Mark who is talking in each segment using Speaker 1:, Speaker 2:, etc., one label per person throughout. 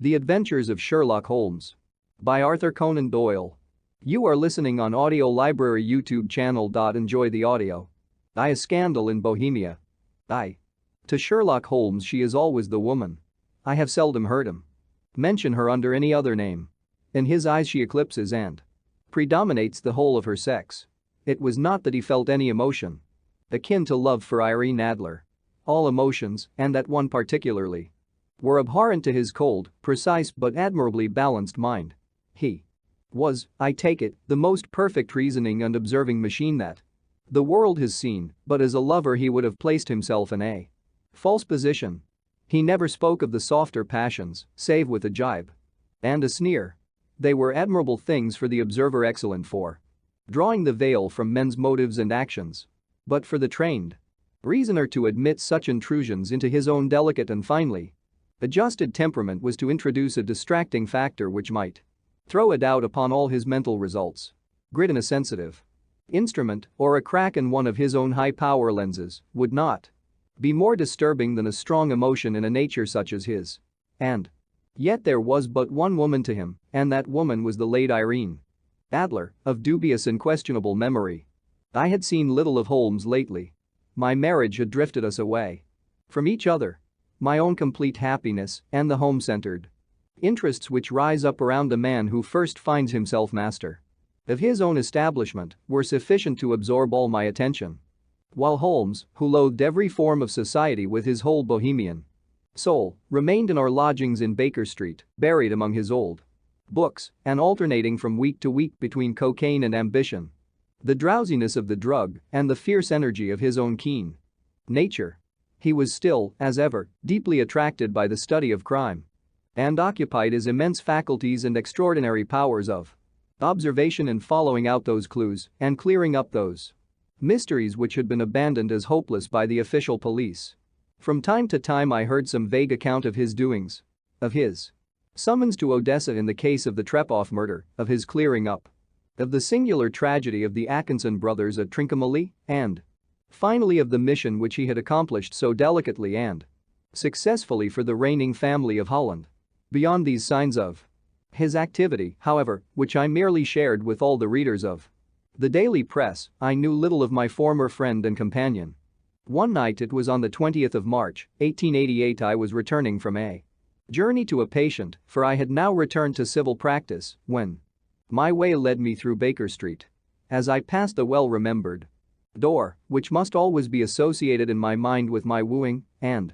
Speaker 1: The Adventures of Sherlock Holmes. By Arthur Conan Doyle. You are listening on Audio Library YouTube channel. Enjoy the audio. A scandal in Bohemia. To Sherlock Holmes she is always the woman. I have seldom heard him mention her under any other name. In his eyes she eclipses and predominates the whole of her sex. It was not that he felt any emotion akin to love for Irene Adler. All emotions, and that one particularly, were abhorrent to his cold, precise but admirably balanced mind. He was, I take it, the most perfect reasoning and observing machine that the world has seen, but as a lover he would have placed himself in a false position. He never spoke of the softer passions, save with a jibe and a sneer. They were admirable things for the observer, excellent for drawing the veil from men's motives and actions. But for the trained reasoner to admit such intrusions into his own delicate and finely adjusted temperament was to introduce a distracting factor which might throw a doubt upon all his mental results. Grit in a sensitive instrument or a crack in one of his own high-power lenses would not be more disturbing than a strong emotion in a nature such as his. And yet there was but one woman to him, and that woman was the late Irene Adler, of dubious and questionable memory. I had seen little of Holmes lately. My marriage had drifted us away from each other. My own complete happiness and the home-centered interests which rise up around the man who first finds himself master of his own establishment were sufficient to absorb all my attention. While Holmes, who loathed every form of society with his whole Bohemian soul, remained in our lodgings in Baker Street, buried among his old books and alternating from week to week between cocaine and ambition, the drowsiness of the drug and the fierce energy of his own keen nature. He was still, as ever, deeply attracted by the study of crime and occupied his immense faculties and extraordinary powers of observation in following out those clues and clearing up those mysteries which had been abandoned as hopeless by the official police. From time to time I heard some vague account of his doings, of his summons to Odessa in the case of the Trepoff murder, of his clearing up of the singular tragedy of the Atkinson brothers at Trincomalee, and finally of the mission which he had accomplished so delicately and successfully for the reigning family of Holland. Beyond these signs of his activity, however, which I merely shared with all the readers of the daily press, I knew little of my former friend and companion. One night, it was on the 20th of March, 1888, I was returning from a journey to a patient, for I had now returned to civil practice, when my way led me through Baker Street. As I passed the well-remembered door, which must always be associated in my mind with my wooing and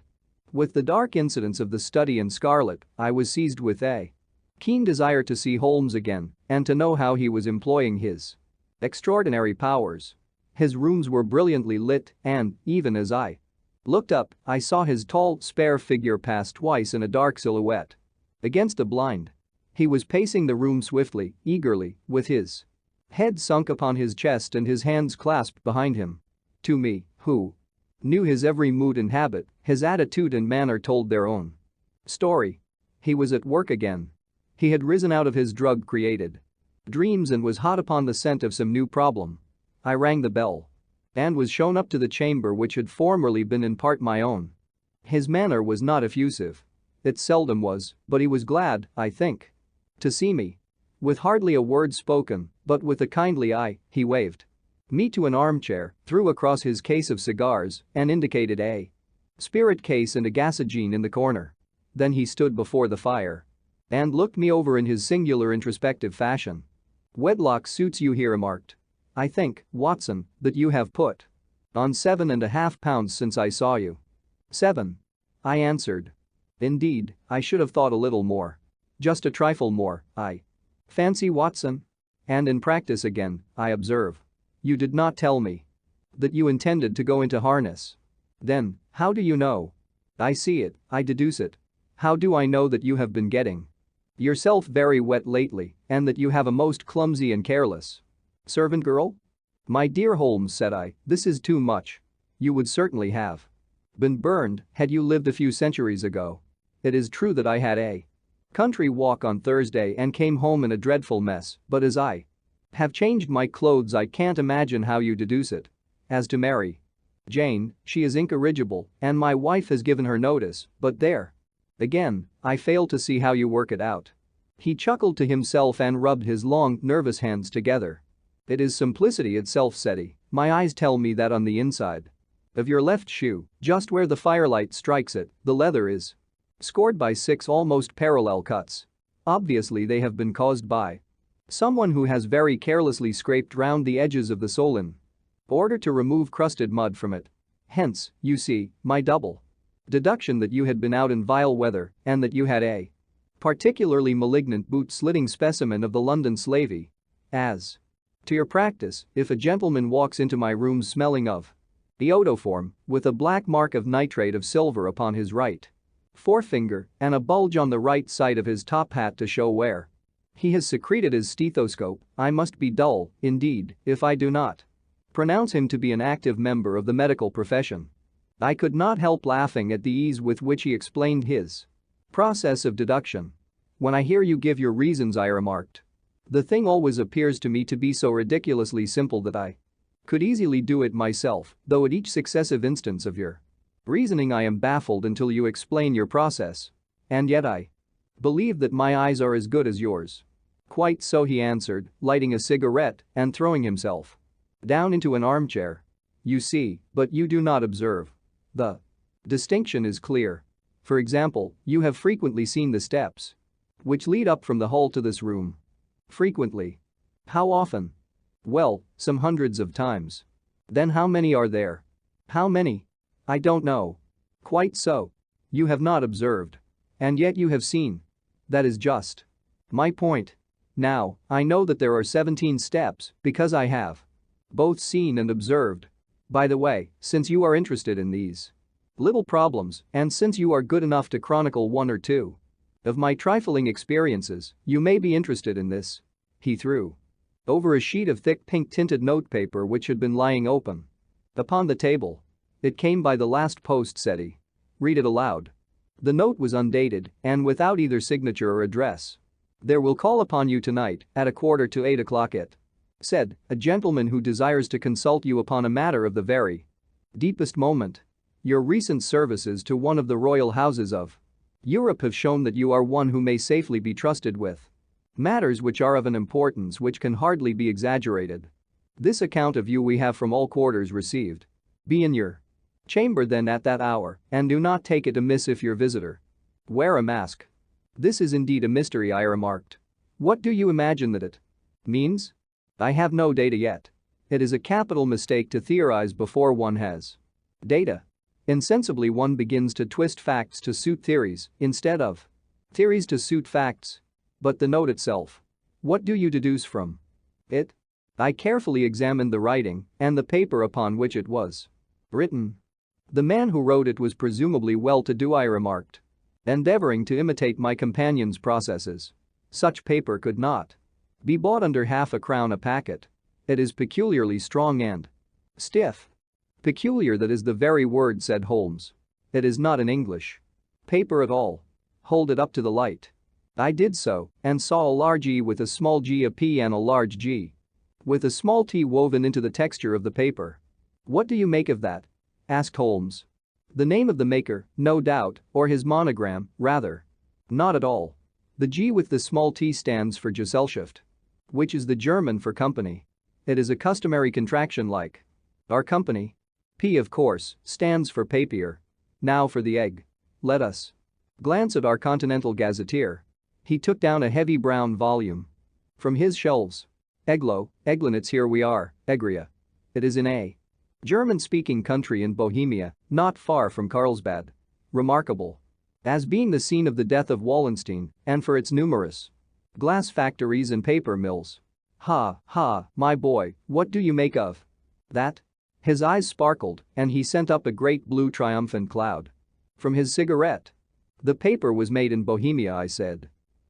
Speaker 1: with the dark incidents of the study in scarlet, I was seized with a keen desire to see Holmes again and to know how he was employing his extraordinary powers. His rooms were brilliantly lit and, even as I looked up, I saw his tall, spare figure pass twice in a dark silhouette against a blind. He was pacing the room swiftly, eagerly, with his head sunk upon his chest and his hands clasped behind him. To me, who knew his every mood and habit, his attitude and manner told their own story. He was at work again. He had risen out of his drug-created dreams and was hot upon the scent of some new problem. I rang the bell and was shown up to the chamber which had formerly been in part my own. His manner was not effusive. It seldom was, but he was glad, I think, to see me. With hardly a word spoken, but with a kindly eye, he waved me to an armchair, threw across his case of cigars, and indicated a spirit case and a gasogene in the corner. Then he stood before the fire and looked me over in his singular introspective fashion. "Wedlock suits you," he remarked. "I think, Watson, that you have put on 7.5 pounds since I saw you." 7. I answered. "Indeed, I should have thought a little more. Just a trifle more, I fancy, Watson. And in practice again, I observe. You did not tell me that you intended to go into harness. Then, how do you know? I see it, I deduce it. How do I know that you have been getting yourself very wet lately and that you have a most clumsy and careless servant girl?" "My dear Holmes," said I, "this is too much. You would certainly have been burned had you lived a few centuries ago. It is true that I had a country walk on Thursday and came home in a dreadful mess, but as I have changed my clothes I can't imagine how you deduce it. As to Mary Jane, she is incorrigible and my wife has given her notice, but there Again, I fail to see how you work it out. He chuckled to himself and rubbed his long, nervous hands together. It is simplicity itself, said he. My eyes tell me that on the inside of your left shoe, just where the firelight strikes it, the leather is scored by 6 almost parallel cuts. Obviously they have been caused by someone who has very carelessly scraped round the edges of the sole in order to remove crusted mud from it. Hence, you see, my double deduction that you had been out in vile weather and that you had a particularly malignant boot-slitting specimen of the London slavey. As to your practice, if a gentleman walks into my room smelling of iodoform, with a black mark of nitrate of silver upon his right forefinger and a bulge on the right side of his top hat to show where he has secreted his stethoscope, I must be dull, indeed, if I do not pronounce him to be an active member of the medical profession. I could not help laughing at the ease with which he explained his process of deduction. When I hear you give your reasons, I remarked, the thing always appears to me to be so ridiculously simple that I could easily do it myself, though at each successive instance of your reasoning I am baffled until you explain your process. And yet I believe that my eyes are as good as yours. Quite so, he answered, lighting a cigarette and throwing himself down into an armchair. You see, but you do not observe. The distinction is clear. For example, you have frequently seen the steps which lead up from the hall to this room. Frequently. How often? Well, some hundreds of times. Then how many are there? How many? I don't know. Quite so. You have not observed. And yet you have seen. That is just my point. Now, I know that there are 17 steps because I have both seen and observed. By the way, since you are interested in these little problems, and since you are good enough to chronicle 1 or 2 of my trifling experiences, you may be interested in this. He threw over a sheet of thick pink-tinted notepaper which had been lying open upon the table. It came by the last post, said he. Read it aloud. The note was undated and without either signature or address. There will call upon you tonight at 7:45 it said, a gentleman who desires to consult you upon a matter of the very deepest moment. Your recent services to one of the royal houses of Europe have shown that you are one who may safely be trusted with matters which are of an importance which can hardly be exaggerated. This account of you we have from all quarters received. Be in your chamber then at that hour, and do not take it amiss if your visitor wear a mask. This is indeed a mystery, I remarked. What do you imagine that it means? I have no data yet. It is a capital mistake to theorize before one has data. Insensibly one begins to twist facts to suit theories instead of theories to suit facts. But the note itself. What do you deduce from it? I carefully examined the writing and the paper upon which it was written. The man who wrote it was presumably well-to-do, I remarked, endeavoring to imitate my companion's processes. Such paper could not be bought under half a crown a packet. It is peculiarly strong and stiff. Peculiar, that is the very word, said Holmes. It is not an English paper at all. Hold it up to the light. I did so and saw a large E with a small g, a P and a large G with a small t woven into the texture of the paper. What do you make of that? Asked Holmes. The name of the maker, no doubt, or his monogram, rather. Not at all. The G with the small t stands for Gesellschaft, which is the German for company. It is a customary contraction like our company. P, of course, stands for papier. Now for the egg. Let us glance at our Continental Gazetteer. He took down a heavy brown volume from his shelves. Eglo, Eglinitz, here we are, Egria. It is in a German-speaking country in Bohemia, not far from Carlsbad. Remarkable as being the scene of the death of Wallenstein and for its numerous glass factories and paper mills. Ha, ha, my boy, what do you make of that? His eyes sparkled and he sent up a great blue triumphant cloud from his cigarette. The paper was made in Bohemia, I said.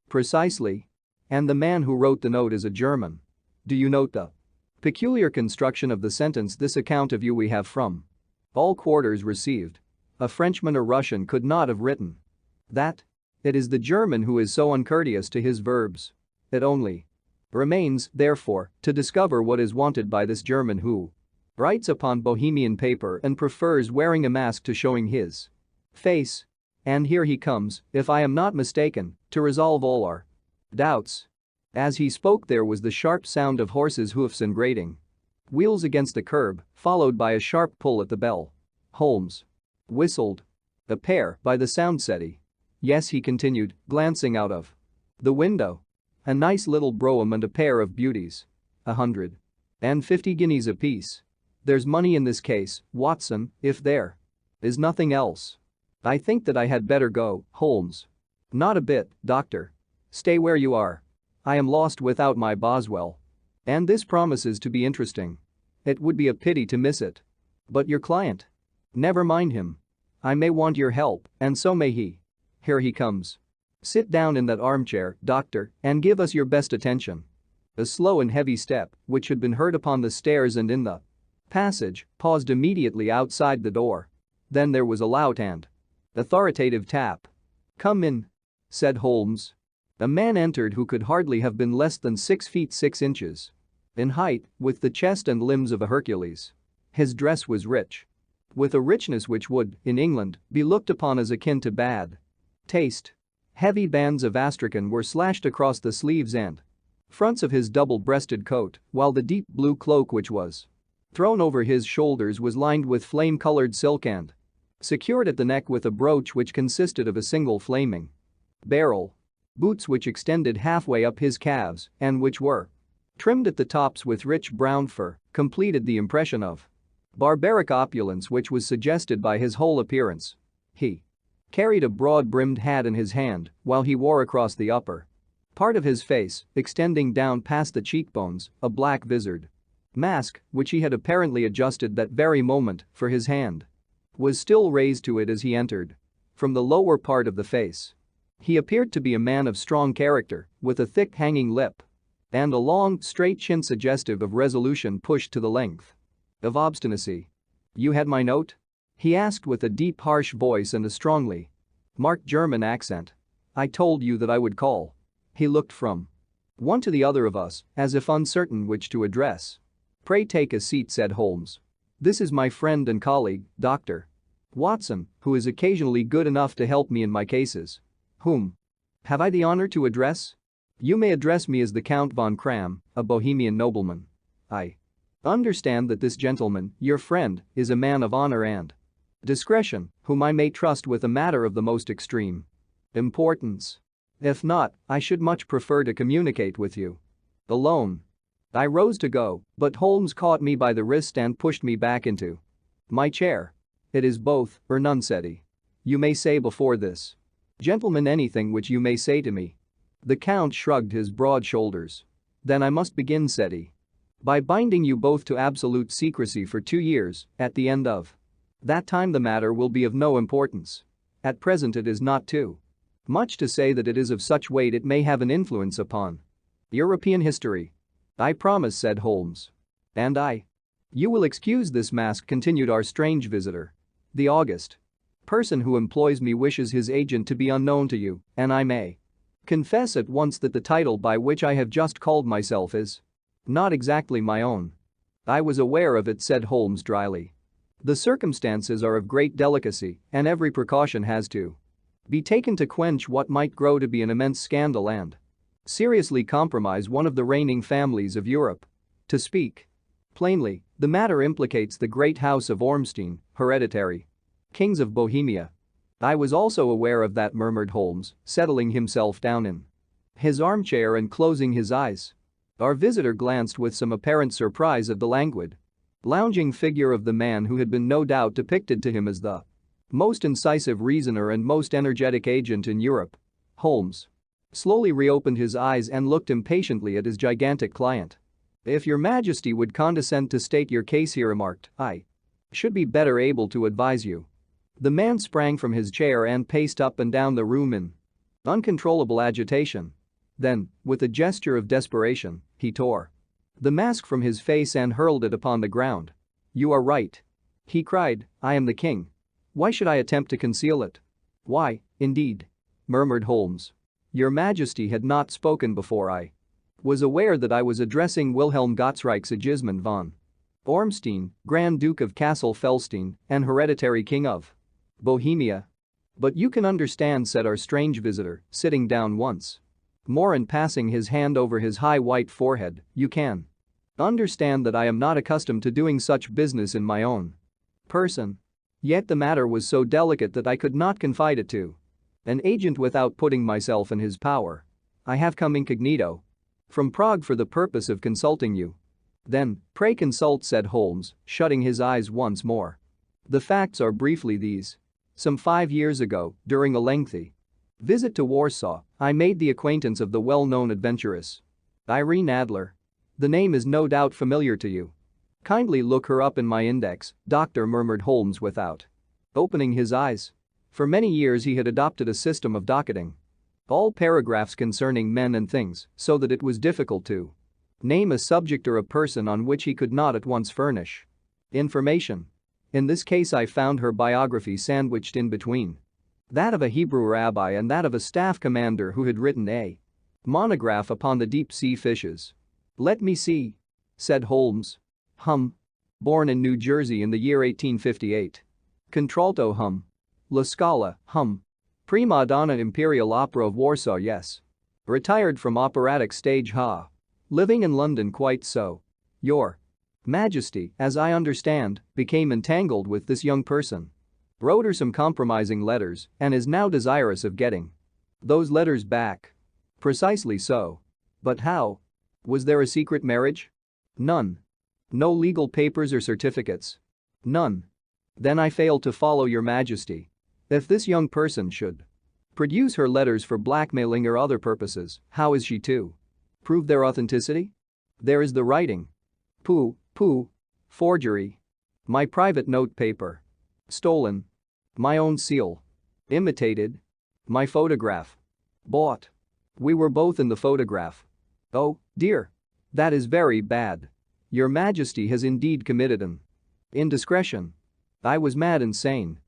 Speaker 1: Precisely. And the man who wrote the note is a German. Do you note the peculiar construction of the sentence, this account of you we have from all quarters received? A Frenchman or Russian could not have written that. It is the German who is so uncourteous to his verbs. It only remains, therefore, to discover what is wanted by this German who writes upon Bohemian paper and prefers wearing a mask to showing his face. And here he comes, if I am not mistaken, to resolve all our doubts." As he spoke there was the sharp sound of horses' hoofs and grating wheels against the curb, followed by a sharp pull at the bell. Holmes whistled. "A pair, by the sound, said he." "Yes," he continued, glancing out of the window. "A nice little brougham and a pair of beauties. 150 guineas apiece. There's money in this case, Watson, if there is nothing else. I think that I had better go, Holmes." "Not a bit, Doctor. Stay where you are. I am lost without my Boswell. And this promises to be interesting. It would be a pity to miss it." "But your client?" "Never mind him. I may want your help, and so may he. Here he comes. Sit down in that armchair, Doctor, and give us your best attention." A slow and heavy step, which had been heard upon the stairs and in the passage, paused immediately outside the door. Then there was a loud and authoritative tap. "Come in," said Holmes. A man entered who could hardly have been less than 6 feet 6 inches in height, with the chest and limbs of a Hercules. His dress was rich, with a richness which would, in England, be looked upon as akin to bad taste. Heavy bands of astrakhan were slashed across the sleeves and fronts of his double-breasted coat, while the deep blue cloak which was thrown over his shoulders was lined with flame-colored silk and secured at the neck with a brooch which consisted of a single flaming barrel. Boots which extended halfway up his calves and which were trimmed at the tops with rich brown fur completed the impression of barbaric opulence which was suggested by his whole appearance. He carried a broad-brimmed hat in his hand while he wore across the upper part of his face, extending down past the cheekbones, a black visored mask, which he had apparently adjusted that very moment, for his hand was still raised to it as he entered. From the lower part of the face, he appeared to be a man of strong character, with a thick hanging lip and a long, straight chin suggestive of resolution pushed to the length of obstinacy. "You had my note?" he asked with a deep harsh voice and a strongly marked German accent. "I told you that I would call." He looked from one to the other of us, as if uncertain which to address. "Pray take a seat," said Holmes. "This is my friend and colleague, Dr. Watson, who is occasionally good enough to help me in my cases." "Whom have I the honor to address?" "You may address me as the Count von Kram, a Bohemian nobleman. I understand that this gentleman, your friend, is a man of honor and discretion, whom I may trust with a matter of the most extreme importance. If not, I should much prefer to communicate with you alone." I rose to go, but Holmes caught me by the wrist and pushed me back into my chair. "It is both or none," said he. "You may say before this gentleman anything which you may say to me." The Count shrugged his broad shoulders. "Then I must begin," said he, "by binding you both to absolute secrecy for 2 years. At the end of that time the matter will be of no importance. At present it is not too much to say that it is of such weight it may have an influence upon European history." "I promise," said Holmes. "And I." "You will excuse this mask," continued our strange visitor. "The august person who employs me wishes his agent to be unknown to you, and I may confess at once that the title by which I have just called myself is not exactly my own." "I was aware of it," said Holmes dryly. "The circumstances are of great delicacy, and every precaution has to be taken to quench what might grow to be an immense scandal and seriously compromise one of the reigning families of Europe. To speak plainly, the matter implicates the great house of Ormstein, hereditary kings of Bohemia." "I was also aware of that," murmured Holmes, settling himself down in his armchair and closing his eyes. Our visitor glanced with some apparent surprise at the languid, lounging figure of the man who had been no doubt depicted to him as the most incisive reasoner and most energetic agent in Europe. Holmes slowly reopened his eyes and looked impatiently at his gigantic client. "If your Majesty would condescend to state your case," he remarked, "I should be better able to advise you." The man sprang from his chair and paced up and down the room in uncontrollable agitation. Then, with a gesture of desperation, he tore the mask from his face and hurled it upon the ground. "You are right," he cried, "I am the king. Why should I attempt to conceal it?" "Why, indeed?" murmured Holmes. "Your Majesty had not spoken before. I was aware that I was addressing Wilhelm Gottsreich Sigismund von Ormstein, Grand Duke of Cassel-Felstein and hereditary King of Bohemia." "But you can understand," said our strange visitor, sitting down once more and passing his hand over his high white forehead, "you can understand that I am not accustomed to doing such business in my own person. Yet the matter was so delicate that I could not confide it to an agent without putting myself in his power. I have come incognito from Prague for the purpose of consulting you." "Then, pray consult," said Holmes, shutting his eyes once more. "The facts are briefly these. Some 5 years ago, during a lengthy visit to Warsaw, I made the acquaintance of the well-known adventuress Irene Adler. The name is no doubt familiar to you. Kindly look her up in my index, doctor," murmured Holmes without opening his eyes. For many years he had adopted a system of docketing all paragraphs concerning men and things so that it was difficult to name a subject or a person on which he could not at once furnish information. In this case I found her biography sandwiched in between that of a Hebrew rabbi and that of a staff commander who had written a monograph upon the deep-sea fishes. "Let me see," said Holmes. Born in New Jersey in the year 1858. Contralto La Scala Prima donna Imperial Opera of Warsaw, yes. Retired from operatic stage, living in London, quite so. Your Majesty, as I understand, became entangled with this young person. Wrote her some compromising letters and is now desirous of getting those letters back." "Precisely so. But how? Was there a secret marriage?" "None. No legal papers or certificates?" "None." "Then I fail to follow, Your Majesty. If this young person should produce her letters for blackmailing or other purposes, how is she to prove their authenticity? There is the writing." Pooh. Forgery. My private note paper. Stolen. My own seal. Imitated. My photograph. Bought. We were both in the photograph." "Oh, dear. That is very bad. Your Majesty has indeed committed an indiscretion. I was mad, insane.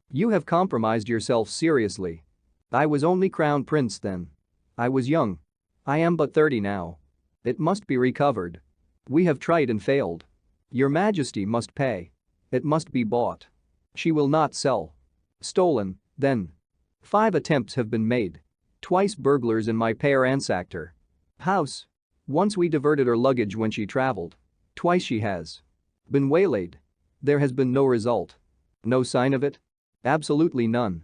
Speaker 1: You have compromised yourself seriously. I was only crown prince then. I was young. I am but 30 now. It must be recovered. We have tried and failed. Your Majesty must pay. It must be bought. She will not sell." "Stolen, then?" "5 attempts have been made. Twice burglars in my pair ransacked her house. Once we diverted her luggage when she traveled. Twice she has been waylaid. There has been no result." "No sign of it?" "Absolutely none."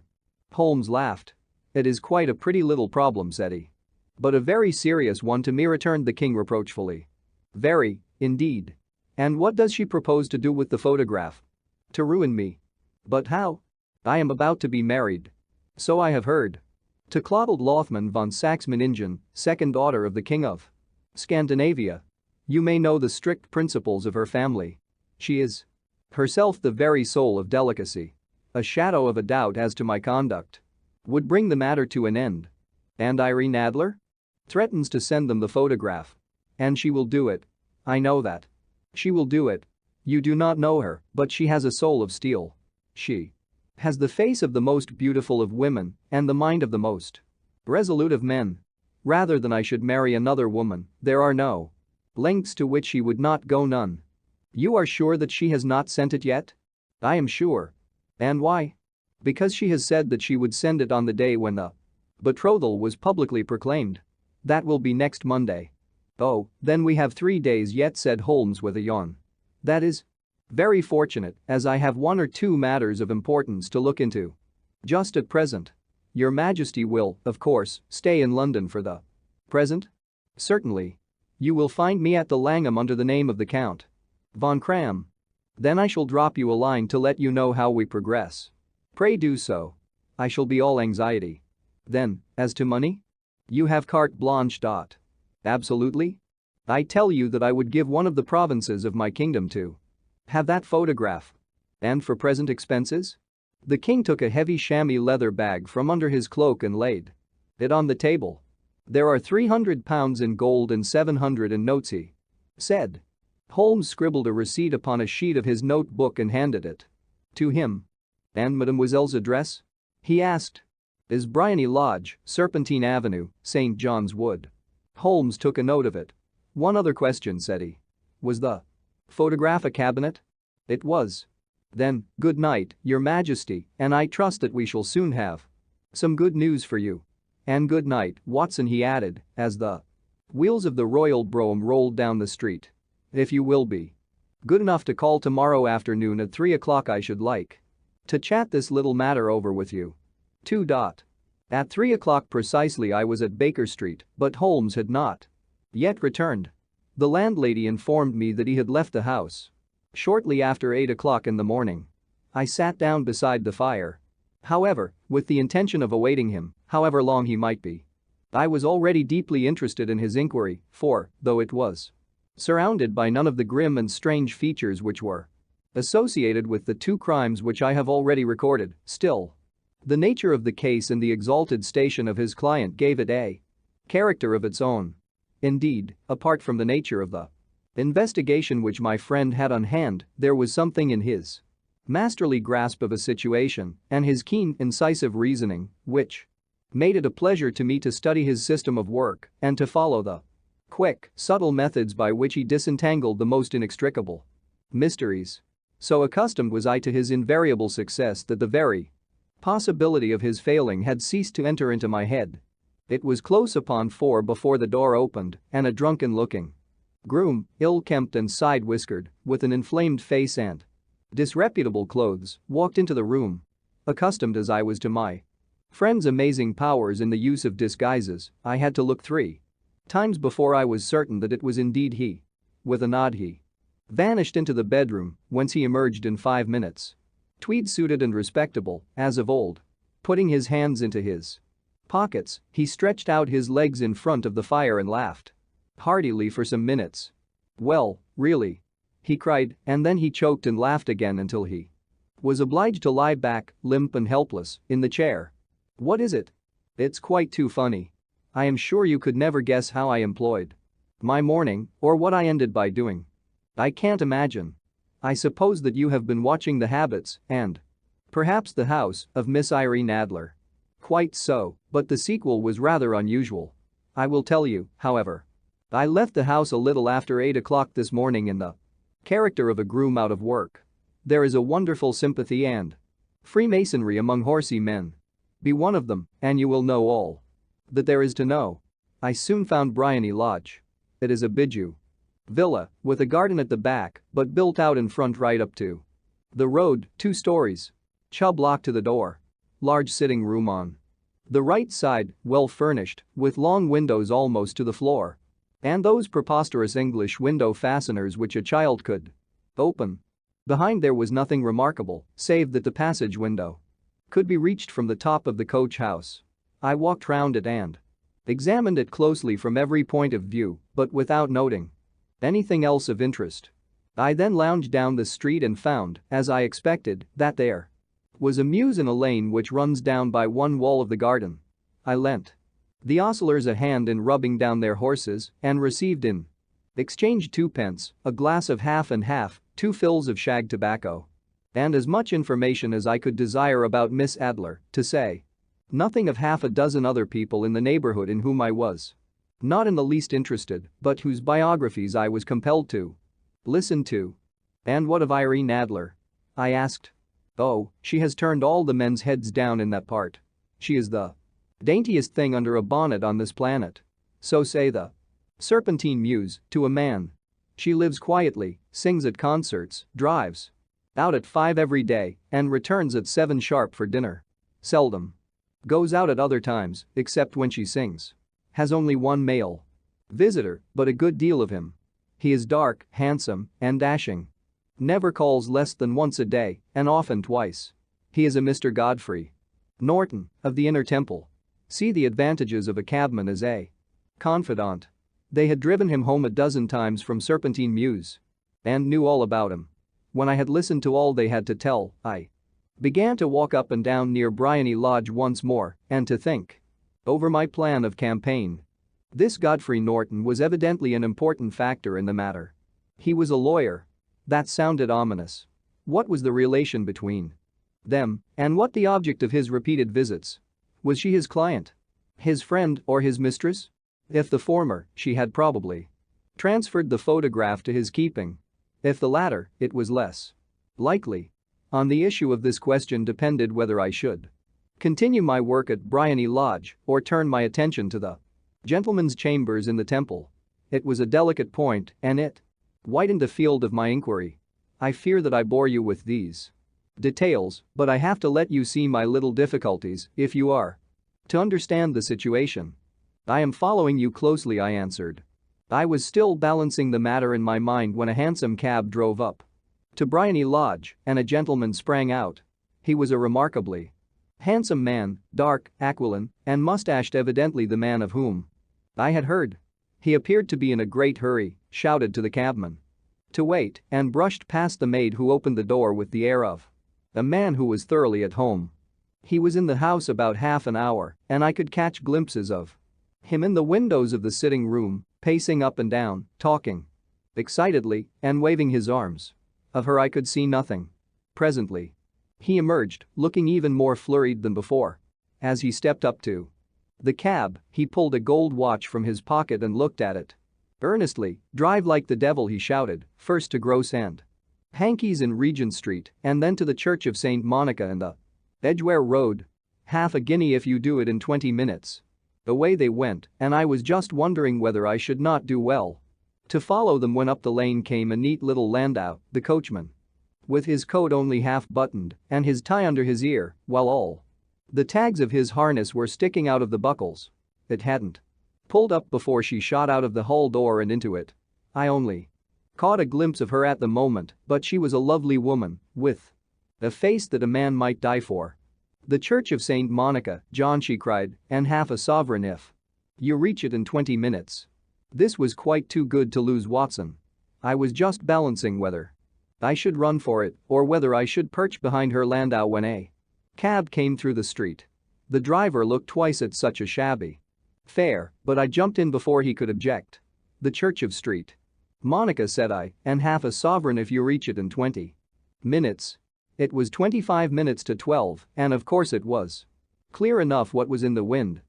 Speaker 1: Holmes laughed. "It is quite a pretty little problem," said he. "But a very serious one to me," returned the king reproachfully. "Very, indeed. And what does she propose to do with the photograph?" "To ruin me." "But how?" "I am about to be married." "So I have heard. To Clotilde Lothman von Saxe-Meiningen, second daughter of the King of Scandinavia. You may know the strict principles of her family. She is herself the very soul of delicacy. A shadow of a doubt as to my conduct would bring the matter to an end." "And Irene Adler?" "Threatens to send them the photograph. And she will do it. I know that. She will do it. You do not know her, but she has a soul of steel. She has the face of the most beautiful of women and the mind of the most resolute of men. Rather than I should marry another woman, there are no lengths to which she would not go, none." "You are sure that she has not sent it yet?" "I am sure." "And why?" "Because she has said that she would send it on the day when the betrothal was publicly proclaimed. That will be next Monday." "Oh, then we have 3 days yet," said Holmes with a yawn. "That is very fortunate, as I have 1 or 2 matters of importance to look into just at present. Your Majesty will, of course, stay in London for the present?" "Certainly. You will find me at the Langham under the name of the Count von Cram. Then I shall drop you a line to let you know how we progress." "Pray do so. I shall be all anxiety." "Then, as to money?" "You have carte blanche. Absolutely? I tell you that I would give one of the provinces of my kingdom to have that photograph. And for present expenses?" The king took a heavy chamois leather bag from under his cloak and laid it on the table. "There are £300 in gold and 700 in notes," he said. Holmes scribbled a receipt upon a sheet of his notebook and handed it to him. "And mademoiselle's address?" he asked. "Is Briony Lodge, Serpentine Avenue, St. John's Wood." Holmes took a note of it. "One other question," said he. "Was the photograph a cabinet?" "It was." Then, good night, Your Majesty, and I trust that we shall soon have some good news for you. And good night, Watson, he added, as the wheels of the royal brougham rolled down the street. If you will be good enough to call tomorrow afternoon at 3 o'clock, I should like to chat this little matter over with you. 2. At 3 o'clock precisely I was at Baker Street, but Holmes had not yet returned. The landlady informed me that he had left the house shortly after 8 o'clock in the morning. I sat down beside the fire, however, with the intention of awaiting him, however long he might be. I was already deeply interested in his inquiry, for, though it was surrounded by none of the grim and strange features which were associated with the 2 crimes which I have already recorded, still, the nature of the case and the exalted station of his client gave it a character of its own. Indeed, apart from the nature of the investigation which my friend had on hand, there was something in his masterly grasp of a situation and his keen, incisive reasoning which made it a pleasure to me to study his system of work and to follow the quick, subtle methods by which he disentangled the most inextricable mysteries. So accustomed was I to his invariable success that the very possibility of his failing had ceased to enter into my head. It was close upon 4 before the door opened and a drunken-looking groom, ill-kempt and side-whiskered, with an inflamed face and disreputable clothes, walked into the room. Accustomed as I was to my friend's amazing powers in the use of disguises, I had to look 3 times before I was certain that it was indeed he. With a nod he vanished into the bedroom, whence he emerged in 5 minutes. Tweed-suited and respectable, as of old. Putting his hands into his pockets, he stretched out his legs in front of the fire and laughed heartily for some minutes. "Well, really," he cried, and then he choked and laughed again until he was obliged to lie back, limp and helpless, in the chair. "What is it? It's quite too funny. I am sure you could never guess how I employed my morning or what I ended by doing. I can't imagine. I suppose that you have been watching the habits and perhaps the house of Miss Irene Adler." "Quite so, but the sequel was rather unusual. I will tell you, however. I left the house a little after 8 o'clock this morning in the character of a groom out of work. There is a wonderful sympathy and freemasonry among horsey men. Be one of them, and you will know all that there is to know. I soon found Bryony Lodge. It is a bijou villa with a garden at the back, but built out in front right up to the road, 2 stories. Chubb lock to the door. Large sitting room on the right side, well furnished, with long windows almost to the floor. And those preposterous English window fasteners which a child could open. Behind there was nothing remarkable, save that the passage window could be reached from the top of the coach house. I walked round it and examined it closely from every point of view, but without noting anything else of interest. I then lounged down the street and found, as I expected, that there was a mews in a lane which runs down by one wall of the garden. I lent the ostlers a hand in rubbing down their horses and received in exchange 2 pence, a glass of half and half, 2 fills of shag tobacco, and as much information as I could desire about Miss Adler, to say nothing of half a dozen other people in the neighborhood in whom I was not in the least interested, but whose biographies I was compelled to listen to. "And what of Irene Adler?" I asked. "Oh, she has turned all the men's heads down in that part. She is the daintiest thing under a bonnet on this planet. So say the Serpentine Mews, to a man. She lives quietly, sings at concerts, drives out at 5 every day, and returns at 7 sharp for dinner. Seldom goes out at other times, except when she sings. Has only 1 male visitor, but a good deal of him. He is dark, handsome, and dashing. Never calls less than once a day, and often twice. He is a Mr. Godfrey Norton, of the Inner Temple. See the advantages of a cabman as a confidant. They had driven him home a dozen times from Serpentine Mews and knew all about him. When I had listened to all they had to tell, I began to walk up and down near Bryony Lodge once more and to think over my plan of campaign. This Godfrey Norton was evidently an important factor in the matter. He was a lawyer. That sounded ominous. What was the relation between them, and what the object of his repeated visits? Was she his client? His friend or his mistress? If the former, she had probably transferred the photograph to his keeping. If the latter, it was less likely. On the issue of this question depended whether I should continue my work at Bryony Lodge or turn my attention to the gentlemen's chambers in the temple. It was a delicate point and it widened the field of my inquiry. I fear that I bore you with these details, but I have to let you see my little difficulties if you are to understand the situation. I am following you closely, I answered. I was still balancing the matter in my mind when a hansom cab drove up to Bryony Lodge and a gentleman sprang out. He was a remarkably handsome man, dark, aquiline, and mustached, evidently the man of whom I had heard. He appeared to be in a great hurry, shouted to the cabman to wait, and brushed past the maid who opened the door with the air of a man who was thoroughly at home. He was in the house about half an hour, and I could catch glimpses of him in the windows of the sitting room, pacing up and down, talking excitedly, and waving his arms. Of her I could see nothing. Presently, he emerged, looking even more flurried than before. As he stepped up to the cab, he pulled a gold watch from his pocket and looked at it earnestly. "Drive like the devil," he shouted, "first to Gross and Hankey's in Regent Street, and then to the Church of St. Monica and the Edgware Road. Half a guinea if you do it in 20 minutes. Away they went, and I was just wondering whether I should not do well to follow them when up the lane came a neat little landau, the coachman, with his coat only half buttoned and his tie under his ear, while all the tags of his harness were sticking out of the buckles. It hadn't pulled up before she shot out of the hall door and into it. I only caught a glimpse of her at the moment, but she was a lovely woman, with a face that a man might die for. "The Church of St. Monica, John," she cried, "and half a sovereign if you reach it in 20 minutes. This was quite too good to lose, Watson. I was just balancing whether I should run for it or whether I should perch behind her landau when a cab came through the street. The driver looked twice at such a shabby fare, but I jumped in before he could object. "The Church of St. Monica," said I, "and half a sovereign if you reach it in 20 minutes. It was 25 minutes to 12, and of course it was clear enough what was in the wind.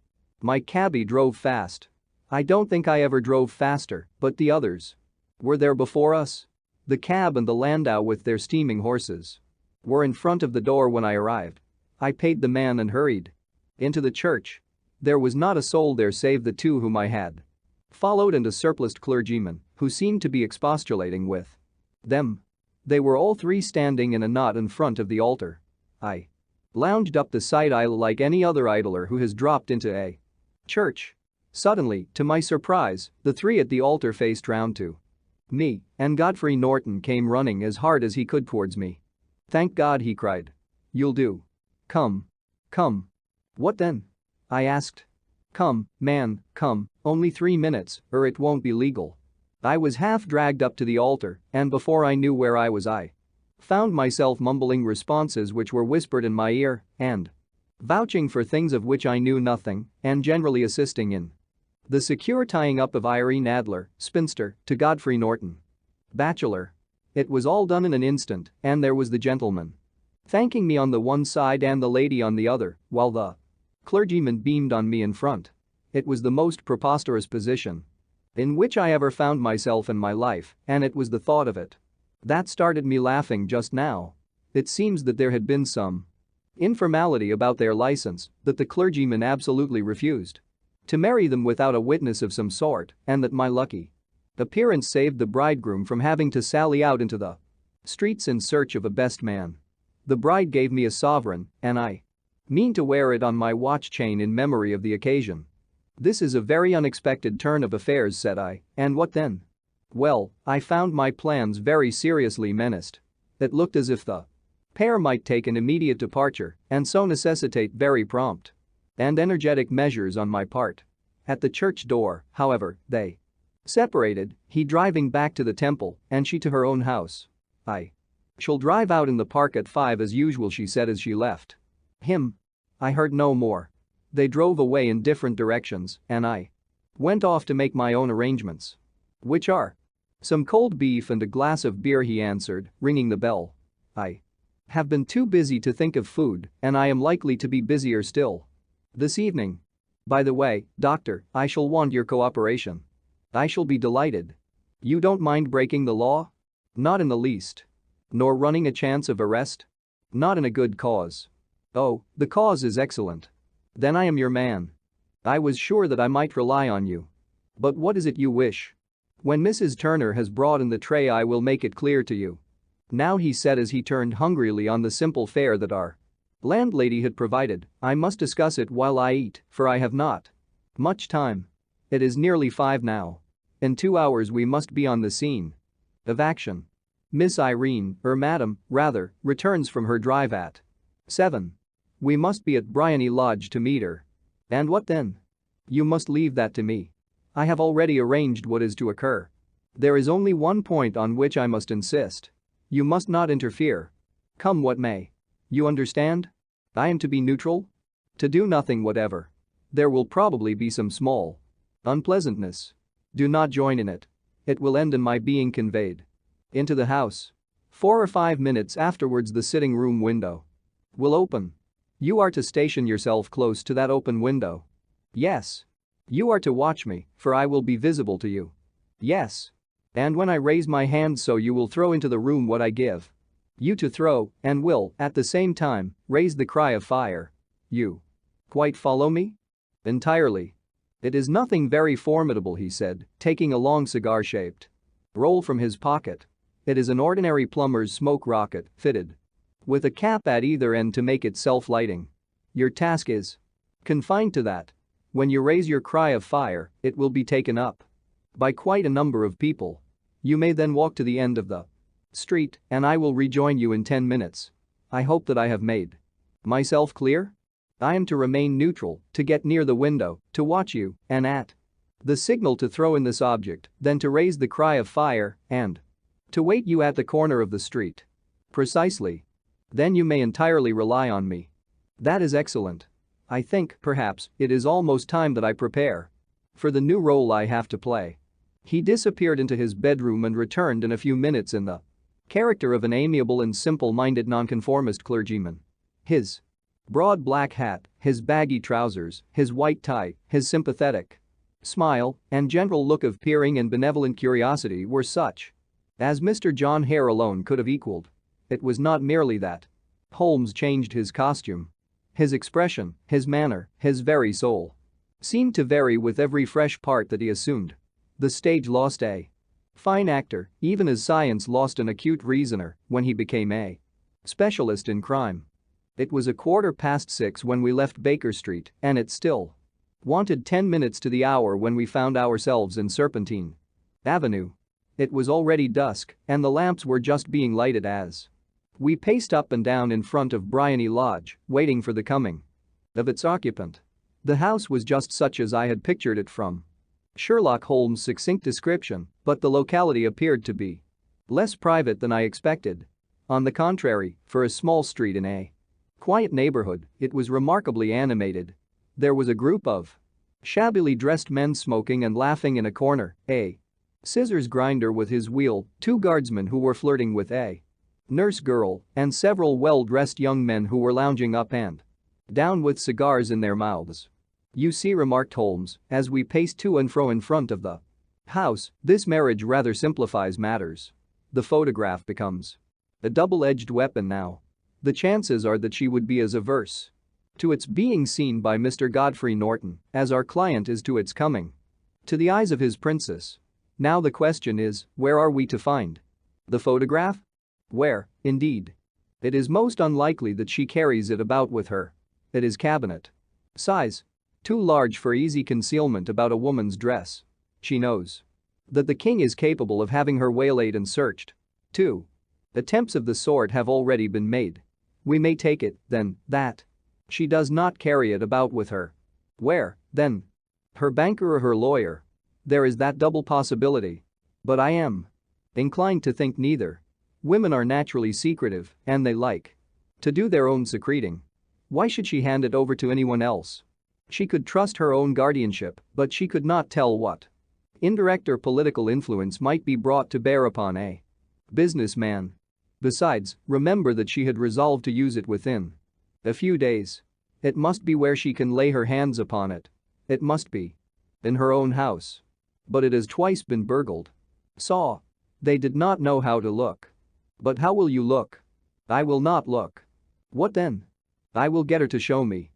Speaker 1: My cabbie drove fast. I don't think I ever drove faster, but the others were there before us. The cab and the landau with their steaming horses were in front of the door when I arrived. I paid the man and hurried into the church. There was not a soul there save the two whom I had followed and a surpliced clergyman who seemed to be expostulating with them. They were all three standing in a knot in front of the altar. I lounged up the side aisle like any other idler who has dropped into a church. Suddenly, to my surprise, the three at the altar faced round to me, and Godfrey Norton came running as hard as he could towards me. "Thank God," he cried. "You'll do. Come. Come." "What then?" I asked. "Come, man, come, only 3 minutes, or it won't be legal." I was half dragged up to the altar, and before I knew where I was I found myself mumbling responses which were whispered in my ear, and vouching for things of which I knew nothing, and generally assisting in the secure tying up of Irene Adler, spinster, to Godfrey Norton, bachelor. It was all done in an instant, and there was the gentleman thanking me on the one side and the lady on the other, while the clergyman beamed on me in front. It was the most preposterous position in which I ever found myself in my life, and it was the thought of it that started me laughing just now. It seems that there had been some informality about their license, that the clergyman absolutely refused to marry them without a witness of some sort, and that my lucky appearance saved the bridegroom from having to sally out into the streets in search of a best man. The bride gave me a sovereign, and I mean to wear it on my watch chain in memory of the occasion. "This is a very unexpected turn of affairs," said I, "and what then?" "Well, I found my plans very seriously menaced. It looked as if the pair might take an immediate departure and so necessitate very prompt and energetic measures on my part. At the church door, however, they separated, he driving back to the temple and she to her own house. "I shall drive out in the park at 5 as usual," she said as she left him. I heard no more. They drove away in different directions, and I went off to make my own arrangements. "Which are?" "Some cold beef and a glass of beer," he answered, ringing the bell. "I have been too busy to think of food, and I am likely to be busier still this evening. By the way, Doctor, I shall want your cooperation." "I shall be delighted." "You don't mind breaking the law?" "Not in the least." "Nor running a chance of arrest?" Not in a good cause. Oh, the cause is excellent. Then I am your man. I was sure that I might rely on you. But what is it you wish? When Mrs. Turner has brought in the tray I will make it clear to you. Now, he said as he turned hungrily on the simple fare that our landlady had provided. I must discuss it while I eat, for I have not much time. It is nearly 5 now. In 2 hours we must be on the scene of action. Miss Irene, madam, rather, returns from her drive at 7. We must be at Bryony Lodge to meet her. And what then? You must leave that to me. I have already arranged what is to occur. There is only one point on which I must insist. You must not interfere. Come what may. You understand? I am to be neutral? To do nothing whatever. There will probably be some small unpleasantness. Do not join in it. It will end in my being conveyed into the house. 4 or 5 minutes afterwards the sitting room window will open. You are to station yourself close to that open window. Yes. You are to watch me, for I will be visible to you. Yes. And when I raise my hand so you will throw into the room what I give you to throw, and will, at the same time, raise the cry of fire. You quite follow me? Entirely. It is nothing very formidable, he said, taking a long cigar-shaped roll from his pocket. It is an ordinary plumber's smoke rocket, fitted with a cap at either end to make it self-lighting. Your task is confined to that. When you raise your cry of fire, it will be taken up by quite a number of people. You may then walk to the end of the street, and I will rejoin you in 10 minutes. I hope that I have made myself clear? I am to remain neutral, to get near the window, to watch you, and at the signal to throw in this object, then to raise the cry of fire, and to wait you at the corner of the street. Precisely. Then you may entirely rely on me. That is excellent. I think, perhaps, it is almost time that I prepare for the new role I have to play. He disappeared into his bedroom and returned in a few minutes in the character of an amiable and simple-minded nonconformist clergyman. His broad black hat, his baggy trousers, his white tie, his sympathetic smile, and general look of peering and benevolent curiosity were such as Mr. John Hare alone could have equaled. It was not merely that Holmes changed his costume. His expression, his manner, his very soul seemed to vary with every fresh part that he assumed. The stage lost a fine actor, even as science lost an acute reasoner when he became a specialist in crime. It was 6:15 when we left Baker Street, and it still wanted 10 minutes to the hour when we found ourselves in Serpentine Avenue. It was already dusk, and the lamps were just being lighted as we paced up and down in front of Bryony Lodge, waiting for the coming of its occupant. The house was just such as I had pictured it from Sherlock Holmes' succinct description, but the locality appeared to be less private than I expected. On the contrary, for a small street in a quiet neighborhood, it was remarkably animated. There was a group of shabbily dressed men smoking and laughing in a corner, a scissors grinder with his wheel, 2 guardsmen who were flirting with a nurse girl, and several well-dressed young men who were lounging up and down with cigars in their mouths. You see, remarked Holmes, as we paced to and fro in front of the house, this marriage rather simplifies matters. The photograph becomes a double-edged weapon now. The chances are that she would be as averse to its being seen by Mr. Godfrey Norton as our client is to its coming to the eyes of his princess. Now the question is, where are we to find the photograph? Where, indeed? It is most unlikely that she carries it about with her. It is cabinet size, too large for easy concealment about a woman's dress. She knows that the king is capable of having her waylaid and searched. 2. Attempts of the sort have already been made. We may take it, then, that she does not carry it about with her. Where, then? Her banker or her lawyer? There is that double possibility. But I am inclined to think neither. Women are naturally secretive, and they like to do their own secreting. Why should she hand it over to anyone else? She could trust her own guardianship, but she could not tell what indirect or political influence might be brought to bear upon a businessman. Besides, remember that she had resolved to use it within a few days. It must be where she can lay her hands upon it. It must be in her own house. But it has twice been burgled. They did not know how to look. But how will you look? I will not look. What then? I will get her to show me.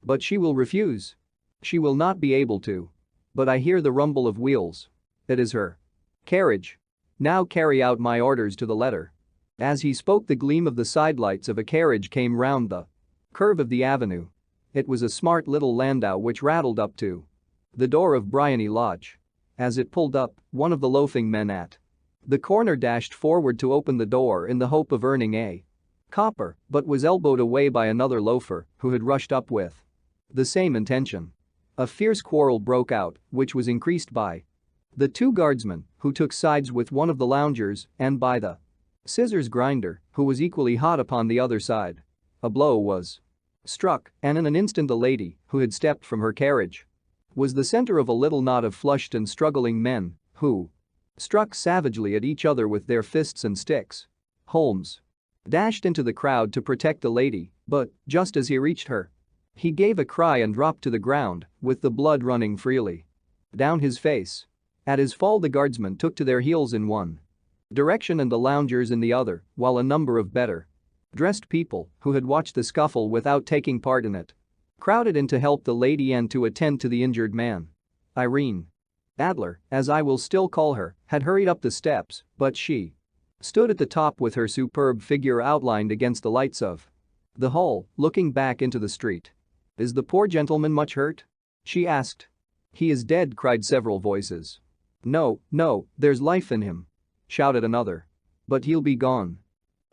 Speaker 1: But she will refuse. She will not be able to. But I hear the rumble of wheels. It is her carriage. Now carry out my orders to the letter." As he spoke, the gleam of the sidelights of a carriage came round the curve of the avenue. It was a smart little landau which rattled up to the door of Bryony Lodge. As it pulled up, one of the loafing men at the corner dashed forward to open the door in the hope of earning a copper, but was elbowed away by another loafer who had rushed up with the same intention. A fierce quarrel broke out, which was increased by the two guardsmen, who took sides with one of the loungers, and by the scissors grinder, who was equally hot upon the other side. A blow was struck, and in an instant the lady, who had stepped from her carriage, was the center of a little knot of flushed and struggling men who struck savagely at each other with their fists and sticks. Holmes dashed into the crowd to protect the lady, but just as he reached her, he gave a cry and dropped to the ground, with the blood running freely down his face. At his fall, the guardsmen took to their heels in one direction and the loungers in the other, while a number of better dressed people, who had watched the scuffle without taking part in it, crowded in to help the lady and to attend to the injured man. Irene Adler, as I will still call her, had hurried up the steps, but she stood at the top with her superb figure outlined against the lights of the hall, looking back into the street. "Is the poor gentleman much hurt?" she asked. "He is dead," cried several voices. "No, no, there's life in him," shouted another. "But he'll be gone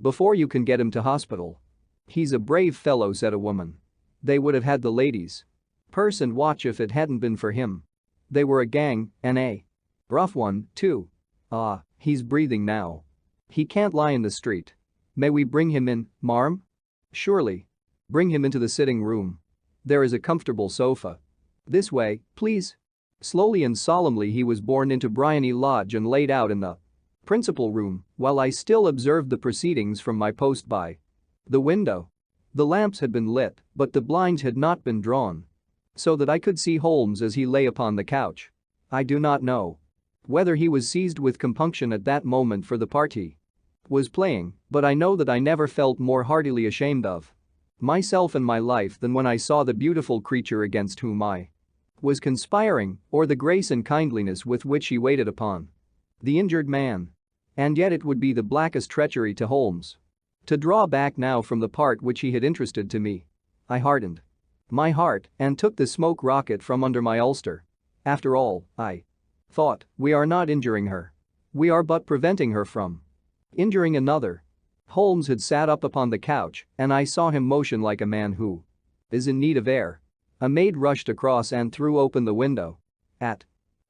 Speaker 1: before you can get him to hospital." "He's a brave fellow," said a woman. "They would have had the ladies' purse and watch if it hadn't been for him. They were a gang, and a rough one, too. Ah, he's breathing now. He can't lie in the street. May we bring him in, marm?" "Surely. Bring him into the sitting room. There is a comfortable sofa. This way, please." Slowly and solemnly he was borne into Bryony Lodge and laid out in the principal room, while I still observed the proceedings from my post by the window. The lamps had been lit, but the blinds had not been drawn, so that I could see Holmes as he lay upon the couch. I do not know whether he was seized with compunction at that moment for the part he was playing, but I know that I never felt more heartily ashamed of myself and my life than when I saw the beautiful creature against whom I was conspiring, or the grace and kindliness with which he waited upon the injured man. And yet it would be the blackest treachery to Holmes to draw back now from the part which he had interested to me. I hardened my heart and took the smoke rocket from under my ulster. After all, I thought, we are not injuring her. We are but preventing her from injuring another. Holmes had sat up upon the couch, and I saw him motion like a man who is in need of air. A maid rushed across and threw open the window. At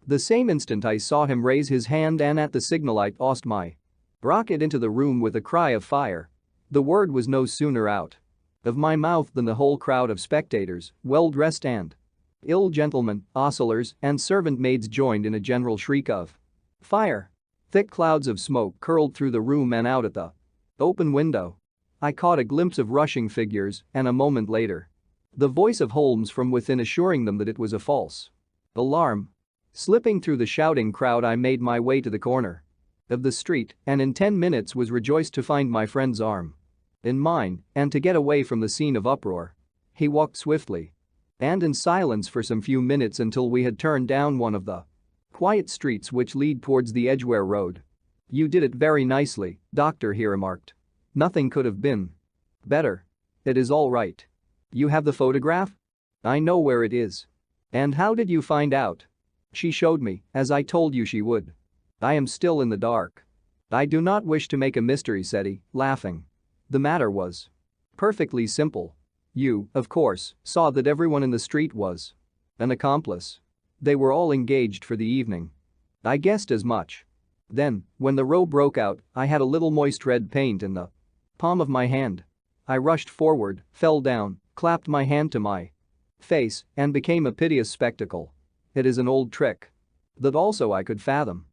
Speaker 1: the same instant I saw him raise his hand, and at the signal I tossed my rocket into the room with a cry of fire. The word was no sooner out of my mouth than the whole crowd of spectators, well-dressed and ill gentlemen, ostlers, and servant maids joined in a general shriek of fire. Thick clouds of smoke curled through the room and out at the open window. I caught a glimpse of rushing figures, and a moment later, the voice of Holmes from within assuring them that it was a false alarm. Slipping through the shouting crowd, I made my way to the corner of the street, and in 10 minutes was rejoiced to find my friend's arm in mine and to get away from the scene of uproar. He walked swiftly and in silence for some few minutes until we had turned down one of the quiet streets which lead towards the Edgware Road. "You did it very nicely, Doctor," he remarked. "Nothing could have been better. It is all right. You have the photograph?" "I know where it is." "And how did you find out?" "She showed me, as I told you she would." "I am still in the dark." "I do not wish to make a mystery," said he, laughing. "The matter was perfectly simple. You, of course, saw that everyone in the street was an accomplice. They were all engaged for the evening. I guessed as much. Then, when the row broke out, I had a little moist red paint in the palm of my hand. I rushed forward, fell down, clapped my hand to my face, and became a piteous spectacle. It is an old trick that also I could fathom.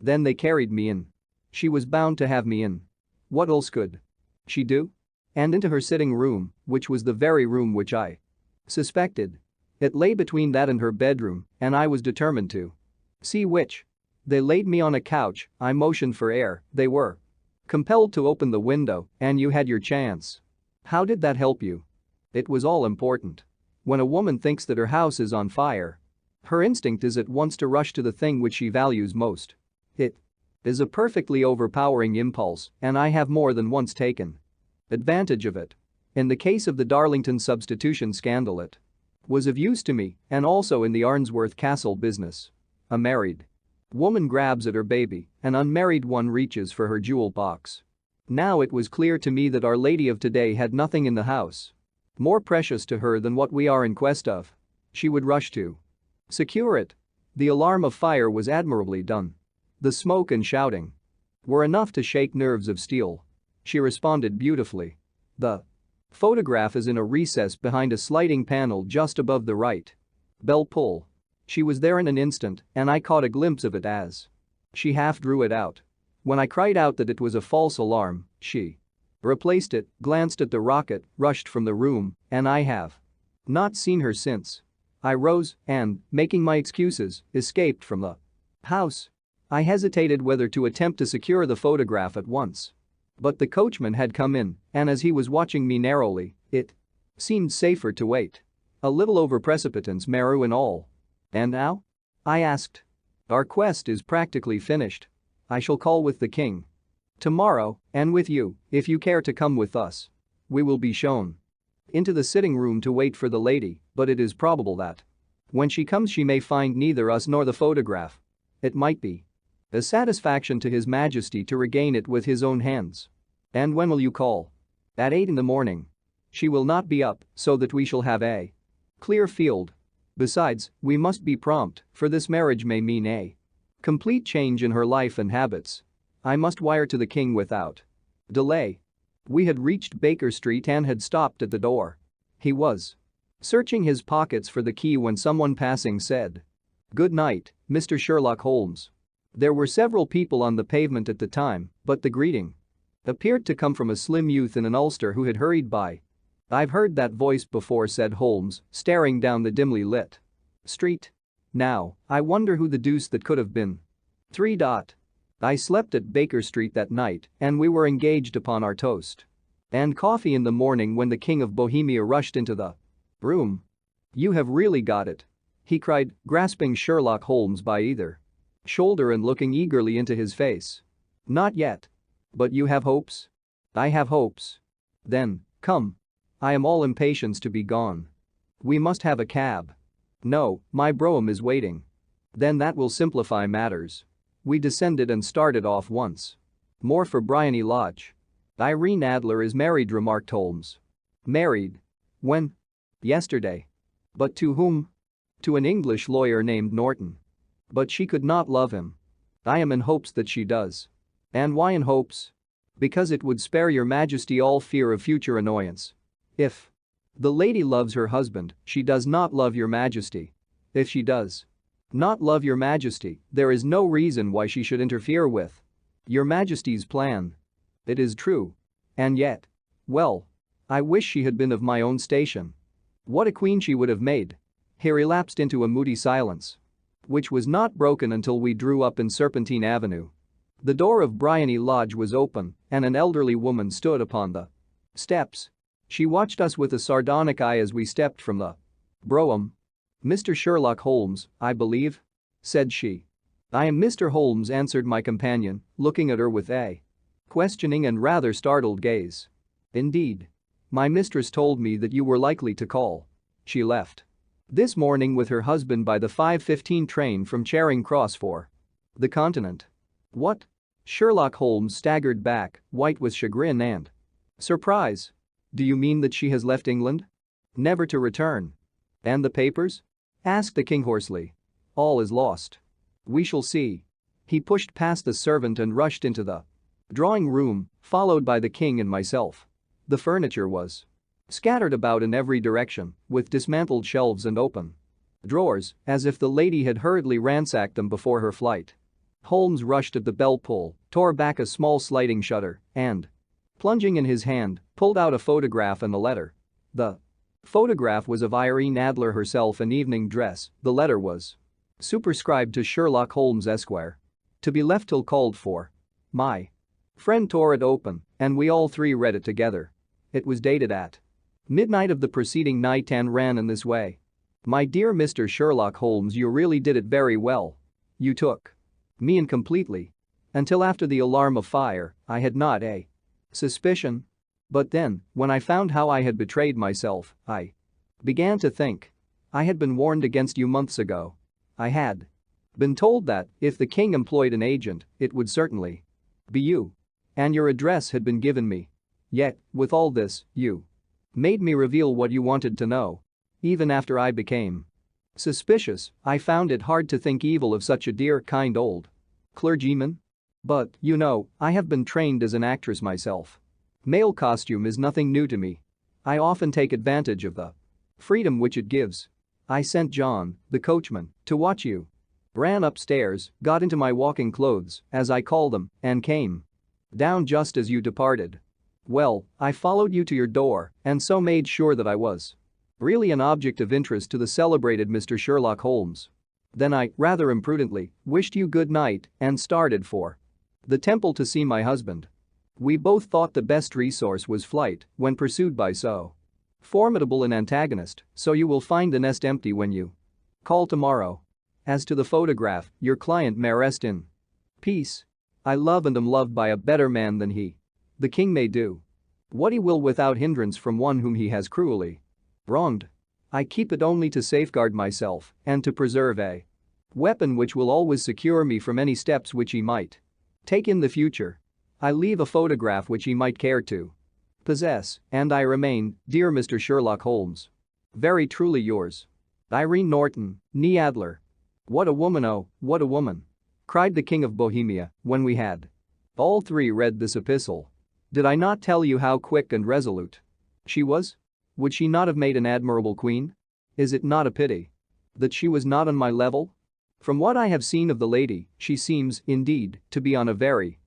Speaker 1: Then they carried me in. She was bound to have me in. What else could she do? And into her sitting room, which was the very room which I suspected. It lay between that and her bedroom, and I was determined to see which. They laid me on a couch, I motioned for air, they were compelled to open the window, and you had your chance." How did that help you? It was all important. When a woman thinks that her house is on fire, her instinct is at once to rush to the thing which she values most. It is a perfectly overpowering impulse, and I have more than once taken advantage of it. In the case of the Darlington substitution scandal, it was of use to me, and also in the Arnsworth Castle business. A married woman grabs at her baby, an unmarried one reaches for her jewel box. Now it was clear to me that Our Lady of today had nothing in the house more precious to her than what we are in quest of. She would rush to secure it. The alarm of fire was admirably done. The smoke and shouting were enough to shake nerves of steel. She responded beautifully. The photograph is in a recess behind a sliding panel just above the right bell pull. She was there in an instant, and I caught a glimpse of it as she half drew it out. When I cried out that it was a false alarm, she replaced it, glanced at the rocket, rushed from the room, and I have not seen her since. I rose and, making my excuses, escaped from the house. I hesitated whether to attempt to secure the photograph at once. But the coachman had come in, and as he was watching me narrowly, it seemed safer to wait. A little over precipitance, Meru and all. And now? I asked. Our quest is practically finished. I shall call with the king tomorrow, and with you, if you care to come with us. We will be shown into the sitting room to wait for the lady, but it is probable that when she comes she may find neither us nor the photograph. It might be a satisfaction to His Majesty to regain it with his own hands. And when will you call? At 8 in the morning. She will not be up, so that we shall have a clear field. Besides, we must be prompt, for this marriage may mean a complete change in her life and habits. I must wire to the king without delay. We had reached Baker Street and had stopped at the door. He was searching his pockets for the key when someone passing said, "Good night, Mr. Sherlock Holmes." There were several people on the pavement at the time, but the greeting appeared to come from a slim youth in an ulster who had hurried by. "I've heard that voice before," said Holmes, staring down the dimly lit street. "Now, I wonder who the deuce that could have been." 3. I slept at Baker Street that night, and we were engaged upon our toast and coffee in the morning when the King of Bohemia rushed into the room. "You have really got it," he cried, grasping Sherlock Holmes by either shoulder and looking eagerly into his face. "Not yet. But you have hopes?" "I have hopes." "Then, come. I am all impatience to be gone." "We must have a cab." "No, my brougham is waiting." "Then that will simplify matters." We descended and started off once more for Briony Lodge. "Irene Adler is married," remarked Holmes. "Married? When?" "Yesterday." "But to whom?" "To an English lawyer named Norton." "But she could not love him." "I am in hopes that she does." "And why in hopes?" "Because it would spare your Majesty all fear of future annoyance. If the lady loves her husband, she does not love your Majesty. If she does not love your Majesty, there is no reason why she should interfere with your Majesty's plan." "It is true. And yet, well, I wish she had been of my own station. What a queen she would have made." He relapsed into a moody silence, which was not broken until we drew up in Serpentine Avenue. The door of Briony Lodge was open, and an elderly woman stood upon the steps. She watched us with a sardonic eye as we stepped from the brougham. "Mr. Sherlock Holmes, I believe?" said she. "I am Mr. Holmes," answered my companion, looking at her with a questioning and rather startled gaze. "Indeed. My mistress told me that you were likely to call." She left this morning with her husband by the 5:15 train from Charing Cross for the continent. "What?" Sherlock Holmes staggered back, white with chagrin and surprise. "Do you mean that she has left England? Never to return?" "And the papers?" asked the king hoarsely. "All is lost. We shall see." He pushed past the servant and rushed into the drawing room, followed by the king and myself. The furniture was scattered about in every direction, with dismantled shelves and open drawers, as if the lady had hurriedly ransacked them before her flight. Holmes rushed at the bell pull, tore back a small sliding shutter, and, plunging in his hand, pulled out a photograph and a letter. The photograph was of Irene Adler herself in evening dress. The letter was superscribed to Sherlock Holmes Esquire. To be left till called for. My friend tore it open, and we all three read it together. It was dated at midnight of the preceding night and ran in this way. My dear Mr. Sherlock Holmes, you really did it very well. You took me in completely. Until after the alarm of fire, I had not a suspicion. But then, when I found how I had betrayed myself, I began to think. I had been warned against you months ago. I had been told that, if the king employed an agent, it would certainly be you. And your address had been given me. Yet, with all this, you made me reveal what you wanted to know. Even after I became suspicious, I found it hard to think evil of such a dear, kind old clergyman. But, you know, I have been trained as an actress myself. Male costume is nothing new to me. I often take advantage of the freedom which it gives. I sent John, the coachman, to watch you. Ran upstairs, got into my walking clothes, as I call them, and came down just as you departed. Well, I followed you to your door and so made sure that I was really an object of interest to the celebrated Mr. Sherlock Holmes. Then I, rather imprudently, wished you good night and started for the temple to see my husband. We both thought the best resource was flight when pursued by so formidable an antagonist, so you will find the nest empty when you call tomorrow. As to the photograph, your client may rest in peace. I love and am loved by a better man than he. The king may do what he will without hindrance from one whom he has cruelly wronged. I keep it only to safeguard myself and to preserve a weapon which will always secure me from any steps which he might take in the future. I leave a photograph which he might care to possess, and I remain, dear Mr. Sherlock Holmes, very truly yours, Irene Norton, née Adler. What a woman, oh, what a woman! Cried the King of Bohemia when we had all three read this epistle. Did I not tell you how quick and resolute she was? Would she not have made an admirable queen? Is it not a pity that she was not on my level? From what I have seen of the lady, she seems, indeed, to be on a very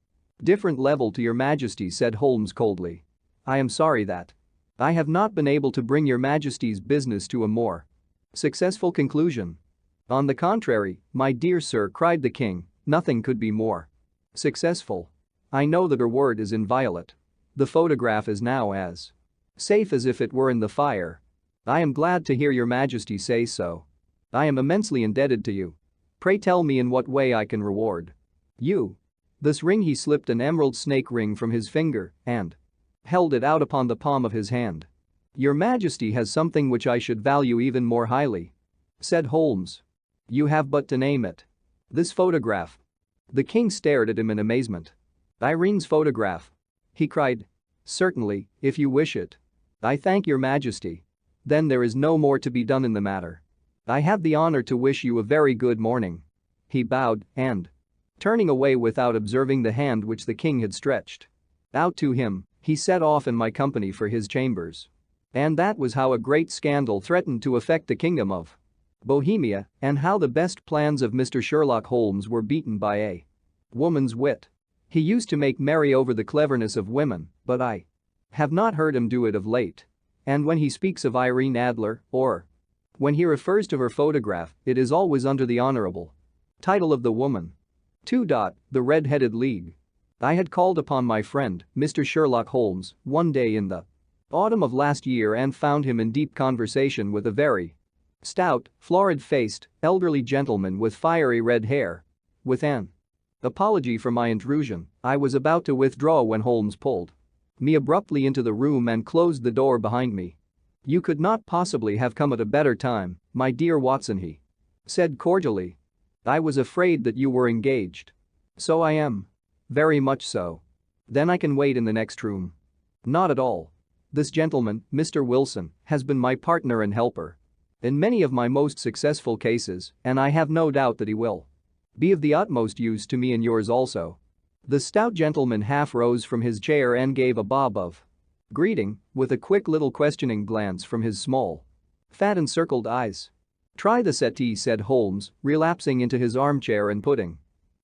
Speaker 1: different level to your majesty, said Holmes coldly. I am sorry that I have not been able to bring your majesty's business to a more successful conclusion. On the contrary, my dear sir, cried the king, nothing could be more successful. I know that her word is inviolate. The photograph is now as safe as if it were in the fire. I am glad to hear your majesty say so. I am immensely indebted to you. Pray tell me in what way I can reward you. This ring, he slipped an emerald snake ring from his finger and held it out upon the palm of his hand. Your majesty has something which I should value even more highly, said Holmes. You have but to name it. This photograph. The king stared at him in amazement. Irene's photograph, he cried. Certainly, if you wish it. I thank your majesty. Then there is no more to be done in the matter. I have the honor to wish you a very good morning. He bowed and, turning away without observing the hand which the king had stretched out to him, he set off in my company for his chambers. And that was how a great scandal threatened to affect the kingdom of Bohemia, and how the best plans of Mr. Sherlock Holmes were beaten by a woman's wit. He used to make merry over the cleverness of women, but I have not heard him do it of late. And when he speaks of Irene Adler, or when he refers to her photograph, it is always under the honorable title of the woman. 2. The Red-Headed League. I had called upon my friend, Mr. Sherlock Holmes, one day in the autumn of last year and found him in deep conversation with a very stout, florid-faced, elderly gentleman with fiery red hair. With an apology for my intrusion, I was about to withdraw when Holmes pulled me abruptly into the room and closed the door behind me. You could not possibly have come at a better time, my dear Watson, he said cordially. I was afraid that you were engaged. So I am. Very much so. Then I can wait in the next room. Not at all. This gentleman, Mr. Wilson, has been my partner and helper in many of my most successful cases, and I have no doubt that he will be of the utmost use to me and yours also. The stout gentleman half rose from his chair and gave a bob of greeting, with a quick little questioning glance from his small, fat encircled eyes. Try the settee, said Holmes, relapsing into his armchair and putting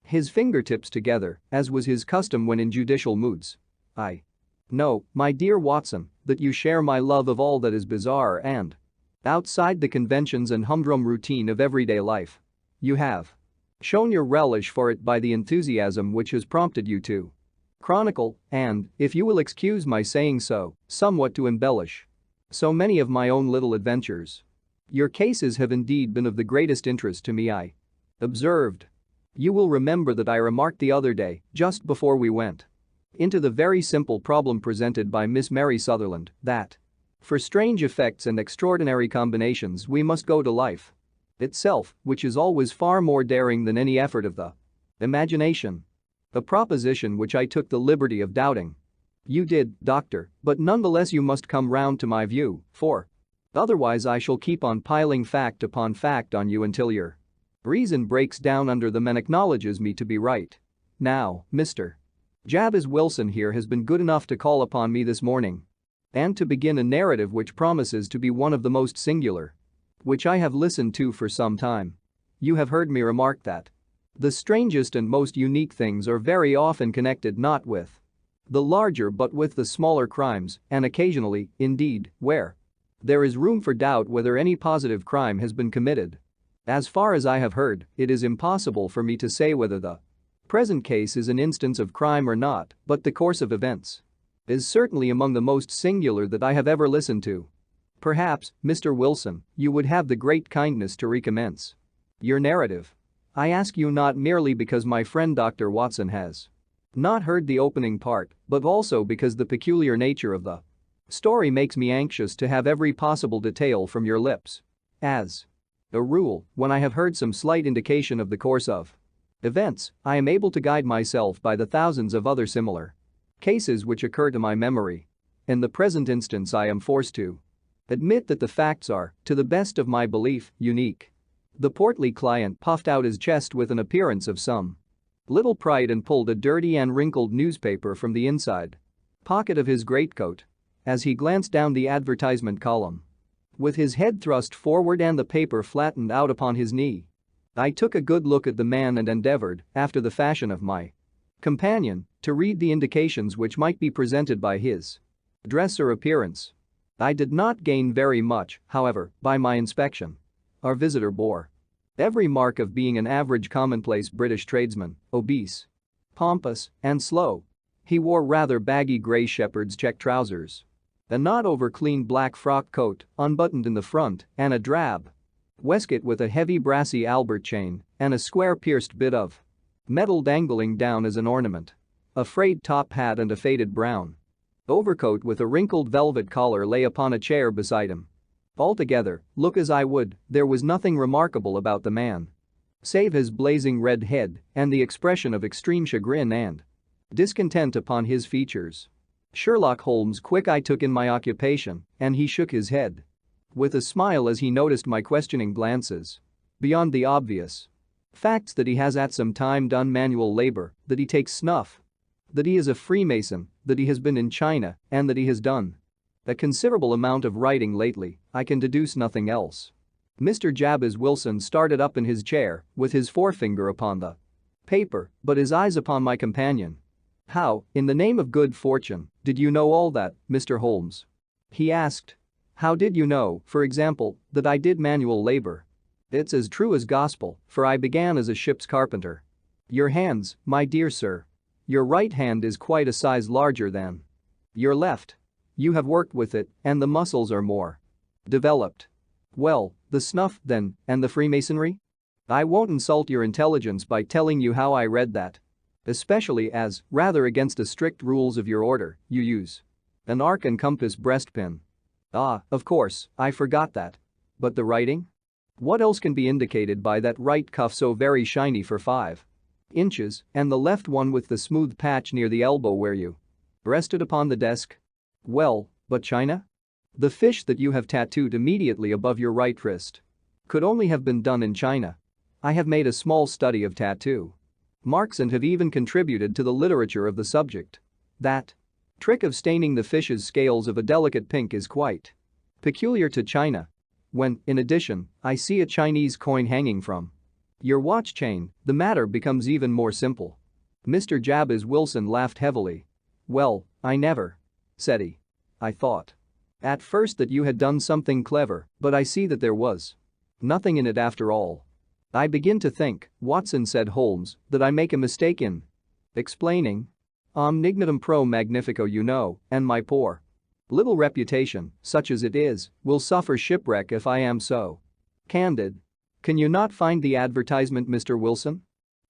Speaker 1: his fingertips together, as was his custom when in judicial moods. I know, my dear Watson, that you share my love of all that is bizarre and outside the conventions and humdrum routine of everyday life. You have shown your relish for it by the enthusiasm which has prompted you to chronicle, and, if you will excuse my saying so, somewhat to embellish so many of my own little adventures. Your cases have indeed been of the greatest interest to me, I observed. You will remember that I remarked the other day, just before we went into the very simple problem presented by Miss Mary Sutherland, that for strange effects and extraordinary combinations we must go to life itself, which is always far more daring than any effort of the imagination. A proposition which I took the liberty of doubting. You did, doctor, but nonetheless you must come round to my view, for otherwise I shall keep on piling fact upon fact on you until your reason breaks down under them and acknowledges me to be right. Now, Mr. Jabez Wilson here has been good enough to call upon me this morning and to begin a narrative which promises to be one of the most singular which I have listened to for some time. You have heard me remark that the strangest and most unique things are very often connected not with the larger but with the smaller crimes, and occasionally, indeed, where there is room for doubt whether any positive crime has been committed. As far as I have heard, it is impossible for me to say whether the present case is an instance of crime or not, but the course of events is certainly among the most singular that I have ever listened to. Perhaps, Mr. Wilson, you would have the great kindness to recommence your narrative. I ask you not merely because my friend Dr. Watson has not heard the opening part, but also because the peculiar nature of the story makes me anxious to have every possible detail from your lips. As a rule, when I have heard some slight indication of the course of events, I am able to guide myself by the thousands of other similar cases which occur to my memory. In the present instance I am forced to admit that the facts are, to the best of my belief, unique. The portly client puffed out his chest with an appearance of some little pride and pulled a dirty and wrinkled newspaper from the inside pocket of his greatcoat as he glanced down the advertisement column. With his head thrust forward and the paper flattened out upon his knee, I took a good look at the man and endeavored, after the fashion of my companion, to read the indications which might be presented by his dress or appearance. I did not gain very much, however, by my inspection. Our visitor bore every mark of being an average commonplace British tradesman, obese, pompous, and slow. He wore rather baggy grey shepherd's check trousers, a not over-clean black frock coat, unbuttoned in the front, and a drab waistcoat with a heavy brassy Albert chain and a square pierced bit of metal dangling down as an ornament. A frayed top hat and a faded brown overcoat with a wrinkled velvet collar lay upon a chair beside him. Altogether, look as I would, there was nothing remarkable about the man, save his blazing red head and the expression of extreme chagrin and discontent upon his features. Sherlock Holmes' quick eye took in my occupation, and he shook his head with a smile as he noticed my questioning glances. Beyond the obvious facts that he has at some time done manual labor, that he takes snuff, that he is a Freemason, that he has been in China, and that he has done a considerable amount of writing lately, I can deduce nothing else. Mr. Jabez Wilson started up in his chair, with his forefinger upon the paper, but his eyes upon my companion. How, in the name of good fortune, did you know all that, Mr. Holmes? He asked. How did you know, for example, that I did manual labor? It's as true as gospel, for I began as a ship's carpenter. Your hands, my dear sir. Your right hand is quite a size larger than your left. You have worked with it, and the muscles are more developed. Well, the snuff, then, and the Freemasonry? I won't insult your intelligence by telling you how I read that. Especially as, rather against the strict rules of your order, you use an arc and compass breastpin. Ah, of course, I forgot that. But the writing? What else can be indicated by that right cuff so very shiny for 5 inches, and the left one with the smooth patch near the elbow where you rested upon the desk? Well, but China? The fish that you have tattooed immediately above your right wrist could only have been done in China. I have made a small study of tattoo marks and have even contributed to the literature of the subject. That trick of staining the fish's scales of a delicate pink is quite peculiar to China. When, in addition, I see a Chinese coin hanging from your watch chain, the matter becomes even more simple. Mr. Jabez Wilson laughed heavily. Well, I never said he. I thought at first that you had done something clever, but I see that there was nothing in it after all. I begin to think, Watson, said Holmes, that I make a mistake in explaining. Omnignatum pro magnifico, you know, and my poor little reputation, such as it is, will suffer shipwreck if I am so candid. Can you not find the advertisement, Mr. Wilson?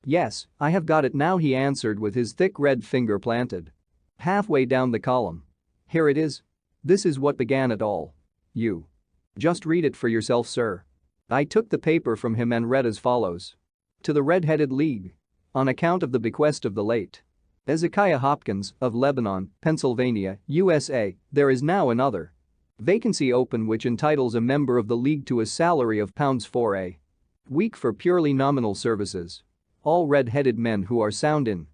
Speaker 1: Yes, I have got it now, he answered with his thick red finger planted halfway down the column. Here it is. This is what began it all. You just read it for yourself, sir. I took the paper from him and read as follows. To the Red-Headed League. On account of the bequest of the late Ezekiah Hopkins of Lebanon, Pennsylvania, USA, there is now another vacancy open which entitles a member of the league to a salary of £4 a week for purely nominal services. All red-headed men who are sound in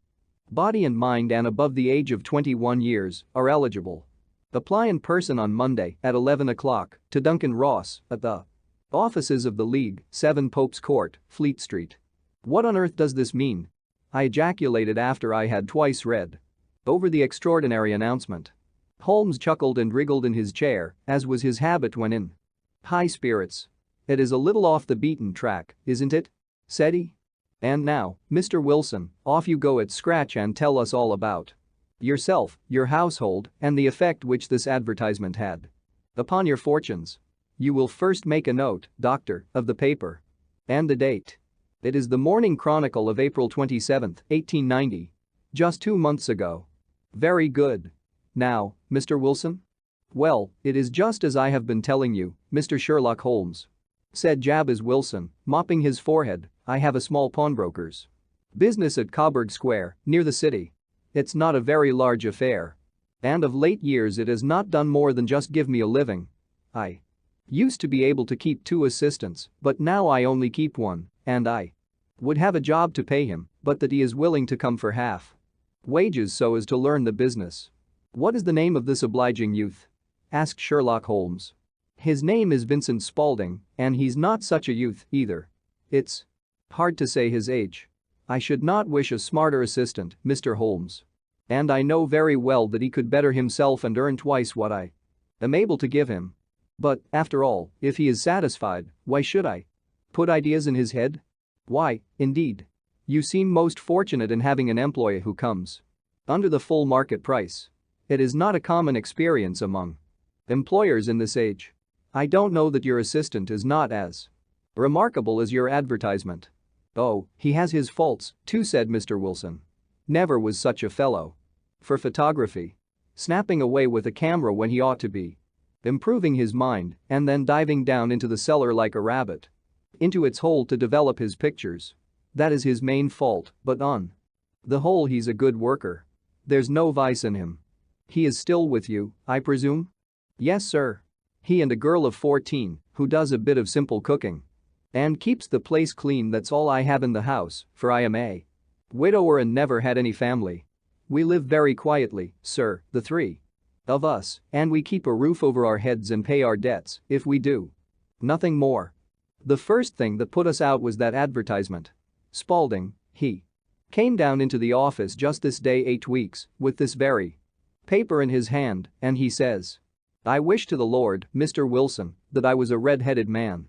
Speaker 1: body and mind and above the age of 21 years are eligible. Apply in person on Monday at 11 o'clock to Duncan Ross at the offices of the League, 7 Pope's Court, Fleet Street. What on earth does this mean? I ejaculated after I had twice read over the extraordinary announcement. Holmes chuckled and wriggled in his chair, as was his habit when in high spirits. It is a little off the beaten track, isn't it? Said he. And now, Mr. Wilson, off you go at scratch and tell us all about yourself, your household, and the effect which this advertisement had upon your fortunes. You will first make a note, Doctor, of the paper and the date. It is the Morning Chronicle of April 27, 1890. Just 2 months ago. Very good. Now, Mr. Wilson? Well, it is just as I have been telling you, Mr. Sherlock Holmes, said Jabez Wilson, mopping his forehead. I have a small pawnbroker's business at Coburg Square, near the city. It's not a very large affair. And of late years it has not done more than just give me a living. I used to be able to keep 2 assistants, but now I only keep 1, and I would have a job to pay him, but that he is willing to come for half wages so as to learn the business. What is the name of this obliging youth? Asked Sherlock Holmes. His name is Vincent Spaulding, and he's not such a youth, either. It's hard to say his age. I should not wish a smarter assistant, Mr. Holmes. And I know very well that he could better himself and earn twice what I am able to give him. But, after all, if he is satisfied, why should I put ideas in his head? Why, indeed. You seem most fortunate in having an employee who comes under the full market price. It is not a common experience among employers in this age. I don't know that your assistant is not as remarkable as your advertisement. Oh, he has his faults, too, said Mr. Wilson. Never was such a fellow for photography. Snapping away with a camera when he ought to be improving his mind and then diving down into the cellar like a rabbit into its hole to develop his pictures. That is his main fault, but on the whole he's a good worker. There's no vice in him. He is still with you, I presume? Yes, sir. He and a girl of 14 who does a bit of simple cooking and keeps the place clean. That's all I have in the house, for I am a widower and never had any family. We live very quietly, sir, the 3 of us, and we keep a roof over our heads and pay our debts, if we do. Nothing more. The first thing that put us out was that advertisement. Spaulding, he came down into the office just this day 8 weeks, with this very paper in his hand, and he says, I wish to the Lord, Mr. Wilson, that I was a red-headed man.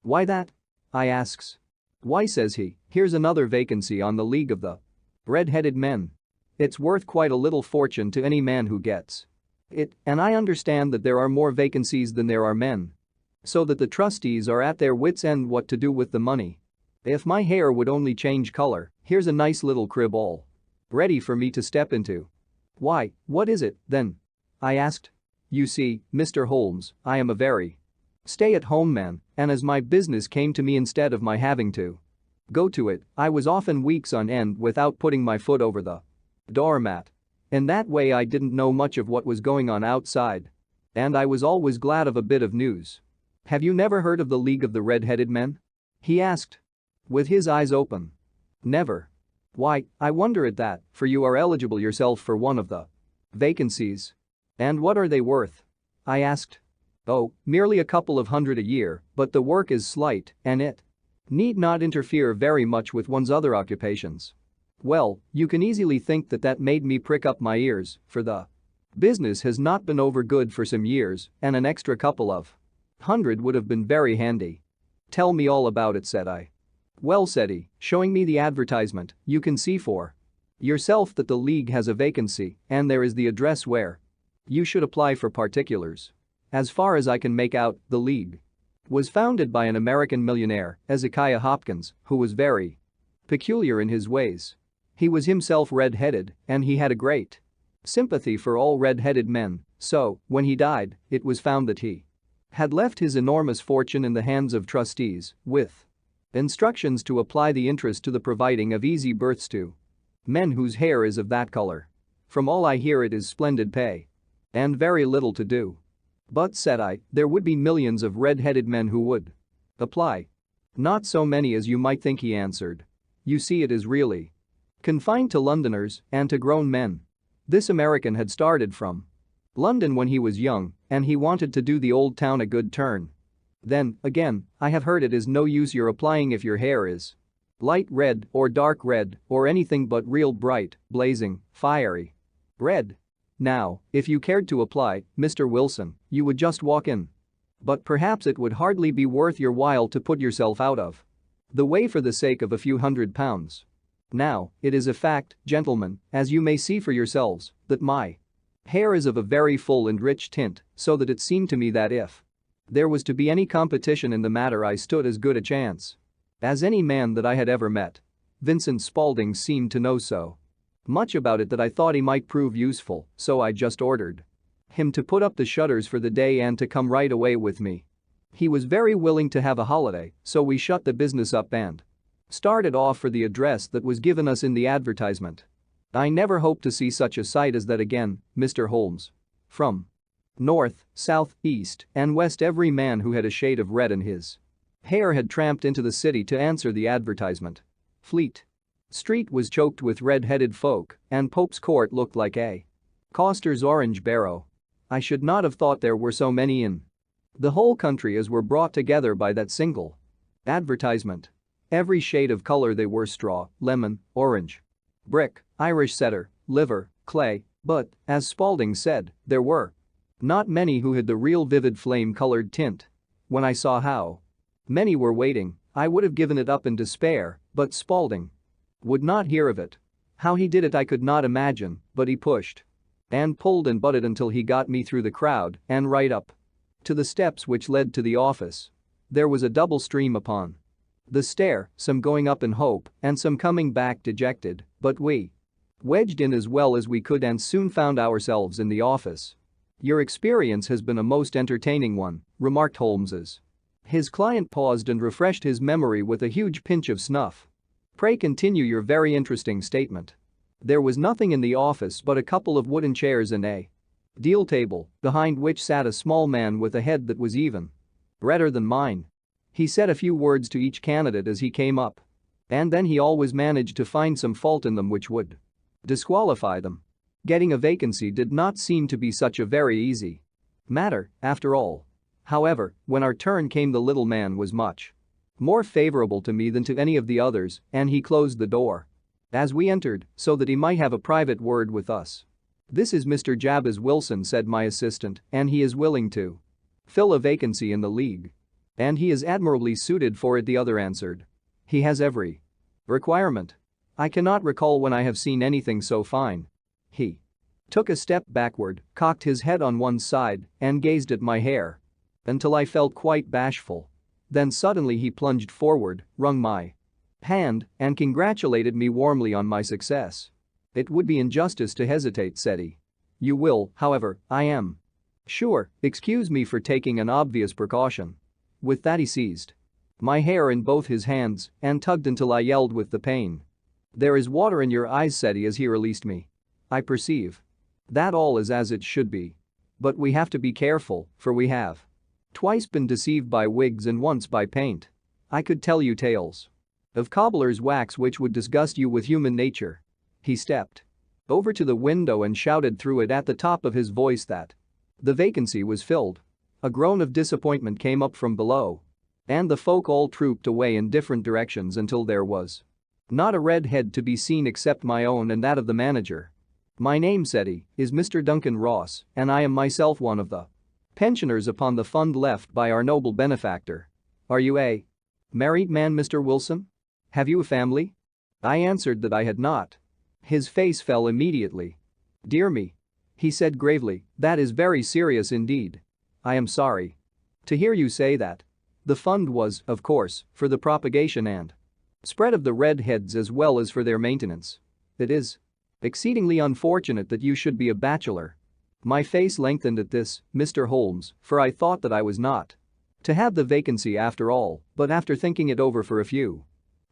Speaker 1: Why that? I asks. Why, says he, here's another vacancy on the League of the Red-Headed Men. It's worth quite a little fortune to any man who gets it, and I understand that there are more vacancies than there are men. So that the trustees are at their wits' end what to do with the money. If my hair would only change color, here's a nice little crib all ready for me to step into. Why, what is it, then? I asked. You see, Mr. Holmes, I am a very stay-at-home man, and as my business came to me instead of my having to go to it, I was often weeks on end without putting my foot over the doormat. In that way I didn't know much of what was going on outside. And I was always glad of a bit of news. Have you never heard of the League of the Red-Headed Men? He asked. With his eyes open. Never. Why, I wonder at that, for you are eligible yourself for one of the vacancies. And what are they worth? I asked. Oh, merely a couple of hundred a year, but the work is slight, and it need not interfere very much with one's other occupations. Well, you can easily think that made me prick up my ears, for the business has not been over good for some years, and an extra couple of hundred would have been very handy. Tell me all about it, said I. Well, said he, showing me the advertisement, you can see for yourself that the League has a vacancy and there is the address where you should apply for particulars. As far as I can make out, the League was founded by an American millionaire, Ezekiah Hopkins, who was very peculiar in his ways. He was himself red-headed and he had a great sympathy for all red-headed men, so, when he died, it was found that he had left his enormous fortune in the hands of trustees, with instructions to apply the interest to the providing of easy births to men whose hair is of that color. From all I hear, it is splendid pay and very little to do. But, said I, there would be millions of red-headed men who would apply. Not so many as you might think, he answered. You see, it is really confined to Londoners and to grown men. This American had started from London when he was young and he wanted to do the old town a good turn. Then, again, I have heard it is no use your applying if your hair is light red or dark red or anything but real bright, blazing, fiery red. Now, if you cared to apply, Mr. Wilson, you would just walk in. But perhaps it would hardly be worth your while to put yourself out of the way for the sake of a few £100. Now, it is a fact, gentlemen, as you may see for yourselves, that my hair is of a very full and rich tint, so that it seemed to me that if there was to be any competition in the matter, I stood as good a chance as any man that I had ever met. Vincent Spaulding seemed to know so much about it that I thought he might prove useful, so I just ordered him to put up the shutters for the day and to come right away with me. He was very willing to have a holiday, so we shut the business up and started off for the address that was given us in the advertisement. I never hope to see such a sight as that again, Mr. Holmes. From north, south, east, and west, every man who had a shade of red in his hair had tramped into the city to answer the advertisement. Fleet Street was choked with red-headed folk, and Pope's Court looked like a coster's orange barrow. I should not have thought there were so many in the whole country as were brought together by that single advertisement. Every shade of color they were: straw, lemon, orange, brick, Irish setter, liver, clay, but, as Spaulding said, there were not many who had the real vivid flame-colored tint. When I saw how many were waiting, I would have given it up in despair, but Spaulding would not hear of it. How he did it I could not imagine, but he pushed and pulled and butted until he got me through the crowd and right up to the steps which led to the office. There was a double stream upon the stair, some going up in hope and some coming back dejected, but we wedged in as well as we could and soon found ourselves in the office. Your experience has been a most entertaining one, remarked Holmes. His client paused and refreshed his memory with a huge pinch of snuff. Pray continue your very interesting statement. There was nothing in the office but a couple of wooden chairs and a deal table, behind which sat a small man with a head that was even redder than mine. He said a few words to each candidate as he came up. And then he always managed to find some fault in them which would disqualify them. Getting a vacancy did not seem to be such a very easy matter, after all. However, when our turn came, the little man was much more favorable to me than to any of the others, and he closed the door as we entered so that he might have a private word with us. This is Mr. Jabez Wilson, said my assistant, and he is willing to fill a vacancy in the League. And he is admirably suited for it, the other answered. He has every requirement. I cannot recall when I have seen anything so fine. He took a step backward, cocked his head on one side, and gazed at my hair until I felt quite bashful. Then suddenly he plunged forward, wrung my hand, and congratulated me warmly on my success. It would be injustice to hesitate, said he. You will, however, I am sure, excuse me for taking an obvious precaution. With that he seized my hair in both his hands and tugged until I yelled with the pain. There is water in your eyes, said he as he released me. I perceive. That all is as it should be. But we have to be careful, for we have twice been deceived by wigs and once by paint. I could tell you tales of cobbler's wax which would disgust you with human nature. He stepped over to the window and shouted through it at the top of his voice that the vacancy was filled. A groan of disappointment came up from below. And the folk all trooped away in different directions until there was not a red head to be seen except my own and that of the manager. My name, said he, is Mr. Duncan Ross, and I am myself one of the pensioners upon the fund left by our noble benefactor. Are you a married man, Mr. Wilson? Have you a family? I answered that I had not. His face fell immediately. "Dear me," he said gravely, "that is very serious indeed. I am sorry to hear you say that. The fund was, of course, for the propagation and spread of the redheads as well as for their maintenance. It is exceedingly unfortunate that you should be a bachelor." My face lengthened at this, Mr. Holmes, for I thought that I was not to have the vacancy after all, but after thinking it over for a few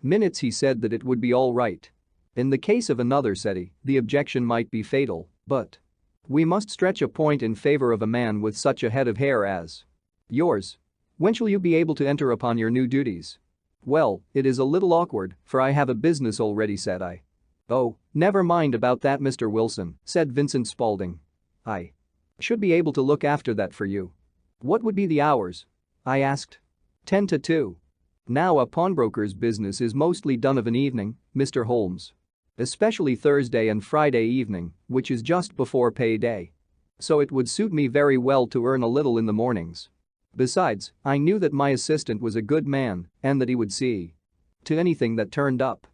Speaker 1: minutes he said that it would be all right. In the case of another, said he, the objection might be fatal, but we must stretch a point in favor of a man with such a head of hair as yours. When shall you be able to enter upon your new duties? Well, it is a little awkward, for I have a business already, said I. Oh, never mind about that, Mr. Wilson, said Vincent Spaulding. I should be able to look after that for you. What would be the hours? I asked. 10 to 2. Now a pawnbroker's business is mostly done of an evening, Mr. Holmes. Especially Thursday and Friday evening, which is just before payday. So it would suit me very well to earn a little in the mornings. Besides, I knew that my assistant was a good man and that he would see to anything that turned up.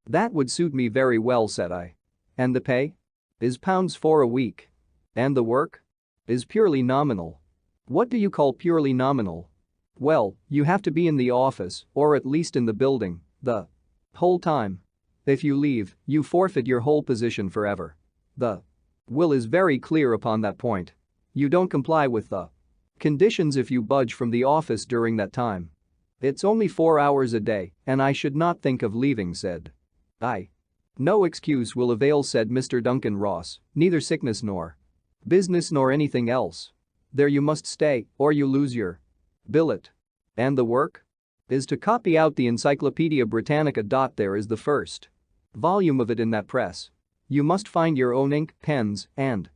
Speaker 1: That would suit me very well, said I. And the pay? Is £4 a week. And the work? Is purely nominal. What do you call purely nominal? Well, you have to be in the office, or at least in the building, the whole time. If you leave, you forfeit your whole position forever. The will is very clear upon that point. You don't comply with the conditions if you budge from the office during that time. It's only 4 hours a day, and I should not think of leaving, said I. No excuse will avail, said Mr. Duncan Ross, neither sickness nor business nor anything else. There you must stay, or you lose your billet. And the work? Is to copy out the Encyclopedia Britannica. There is the first volume of it in that press. You must find your own ink, pens, and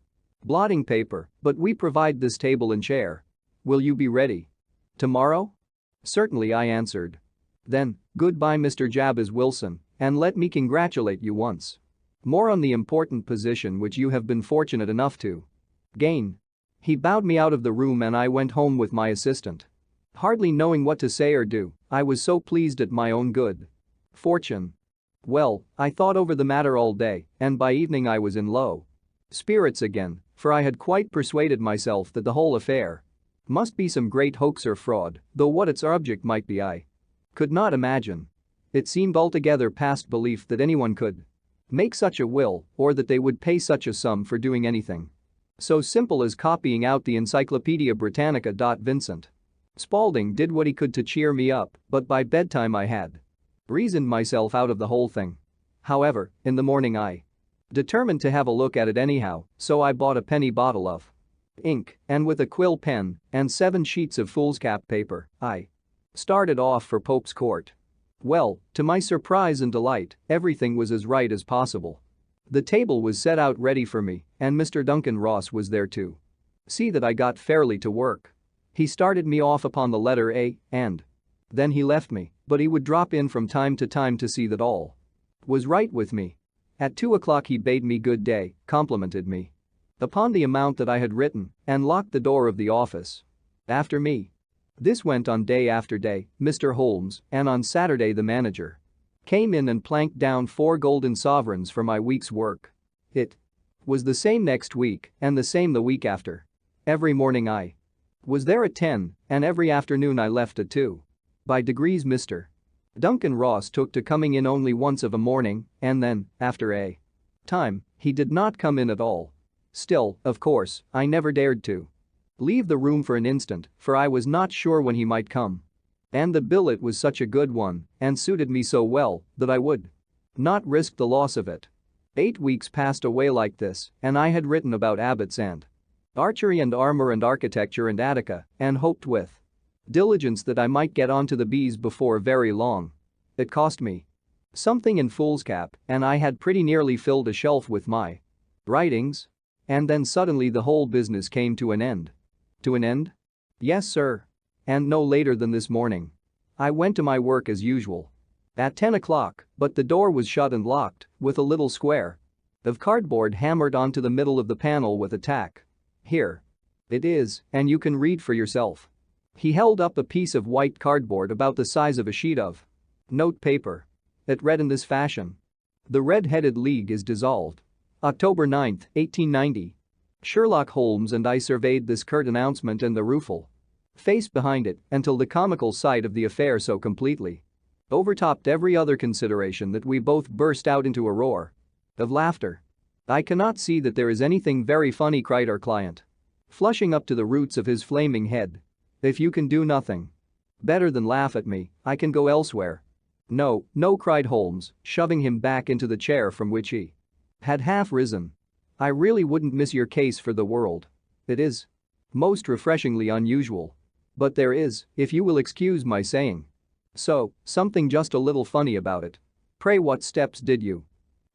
Speaker 1: blotting paper, but we provide this table and chair. Will you be ready tomorrow? Certainly, I answered. Then, goodbye, Mr. Jabez Wilson, and let me congratulate you once more on the important position which you have been fortunate enough to gain. He bowed me out of the room and I went home with my assistant. Hardly knowing what to say or do, I was so pleased at my own good fortune. Well, I thought over the matter all day, and by evening I was in low spirits again, for I had quite persuaded myself that the whole affair must be some great hoax or fraud, though what its object might be I could not imagine. It seemed altogether past belief that anyone could make such a will, or that they would pay such a sum for doing anything so simple as copying out the Encyclopedia Britannica. Vincent Spaulding did what he could to cheer me up, but by bedtime I had reasoned myself out of the whole thing. However, in the morning I determined to have a look at it anyhow, so I bought a penny bottle of ink, and with a quill pen and 7 sheets of foolscap paper, I started off for Pope's Court. Well, to my surprise and delight, everything was as right as possible. The table was set out ready for me, and Mr. Duncan Ross was there too. See that I got fairly to work. He started me off upon the letter A, and then he left me, but he would drop in from time to time to see that all was right with me. At 2 o'clock he bade me good day, complimented me upon the amount that I had written, and locked the door of the office after me. This went on day after day, Mr. Holmes, and on Saturday the manager came in and planked down 4 golden sovereigns for my week's work. It was the same next week, and the same the week after. Every morning I was there at 10, and every afternoon I left at 2. By degrees Mr. Duncan Ross took to coming in only once of a morning, and then, after a time, he did not come in at all. Still, of course, I never dared to leave the room for an instant, for I was not sure when he might come. And the billet was such a good one and suited me so well that I would not risk the loss of it. 8 weeks passed away like this, and I had written about abbots and archery and armor and architecture and Attica, and hoped with diligence that I might get onto the bees before very long. It cost me something in foolscap, and I had pretty nearly filled a shelf with my writings. And then suddenly the whole business came to an end. To an end? Yes, sir. And no later than this morning. I went to my work as usual at 10 o'clock, but the door was shut and locked, with a little square of cardboard hammered onto the middle of the panel with a tack. Here it is, and you can read for yourself. He held up a piece of white cardboard about the size of a sheet of note paper. It read in this fashion: The Red-Headed League is dissolved. October 9, 1890. Sherlock Holmes and I surveyed this curt announcement and the rueful face behind it until the comical side of the affair so completely overtopped every other consideration that we both burst out into a roar of laughter. "I cannot see that there is anything very funny," cried our client, flushing up to the roots of his flaming head. "If you can do nothing better than laugh at me, I can go elsewhere." "No, no," cried Holmes, shoving him back into the chair from which he had half risen. "I really wouldn't miss your case for the world. It is most refreshingly unusual. But there is, if you will excuse my saying so, something just a little funny about it. Pray, what steps did you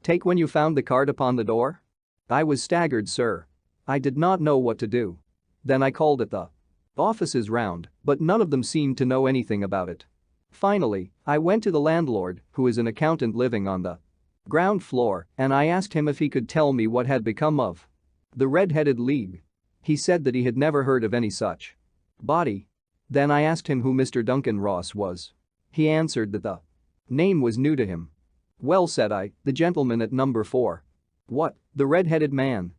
Speaker 1: take when you found the card upon the door?" "I was staggered, sir. I did not know what to do. Then I called at the offices round, but none of them seemed to know anything about it. Finally, I went to the landlord, who is an accountant living on the ground floor, and I asked him if he could tell me what had become of the Red-Headed League. He said that he had never heard of any such body. Then I asked him who Mr. Duncan Ross was. He answered that the name was new to him. 'Well,' said I, 'the gentleman at number 4. "'What, the red-headed man?'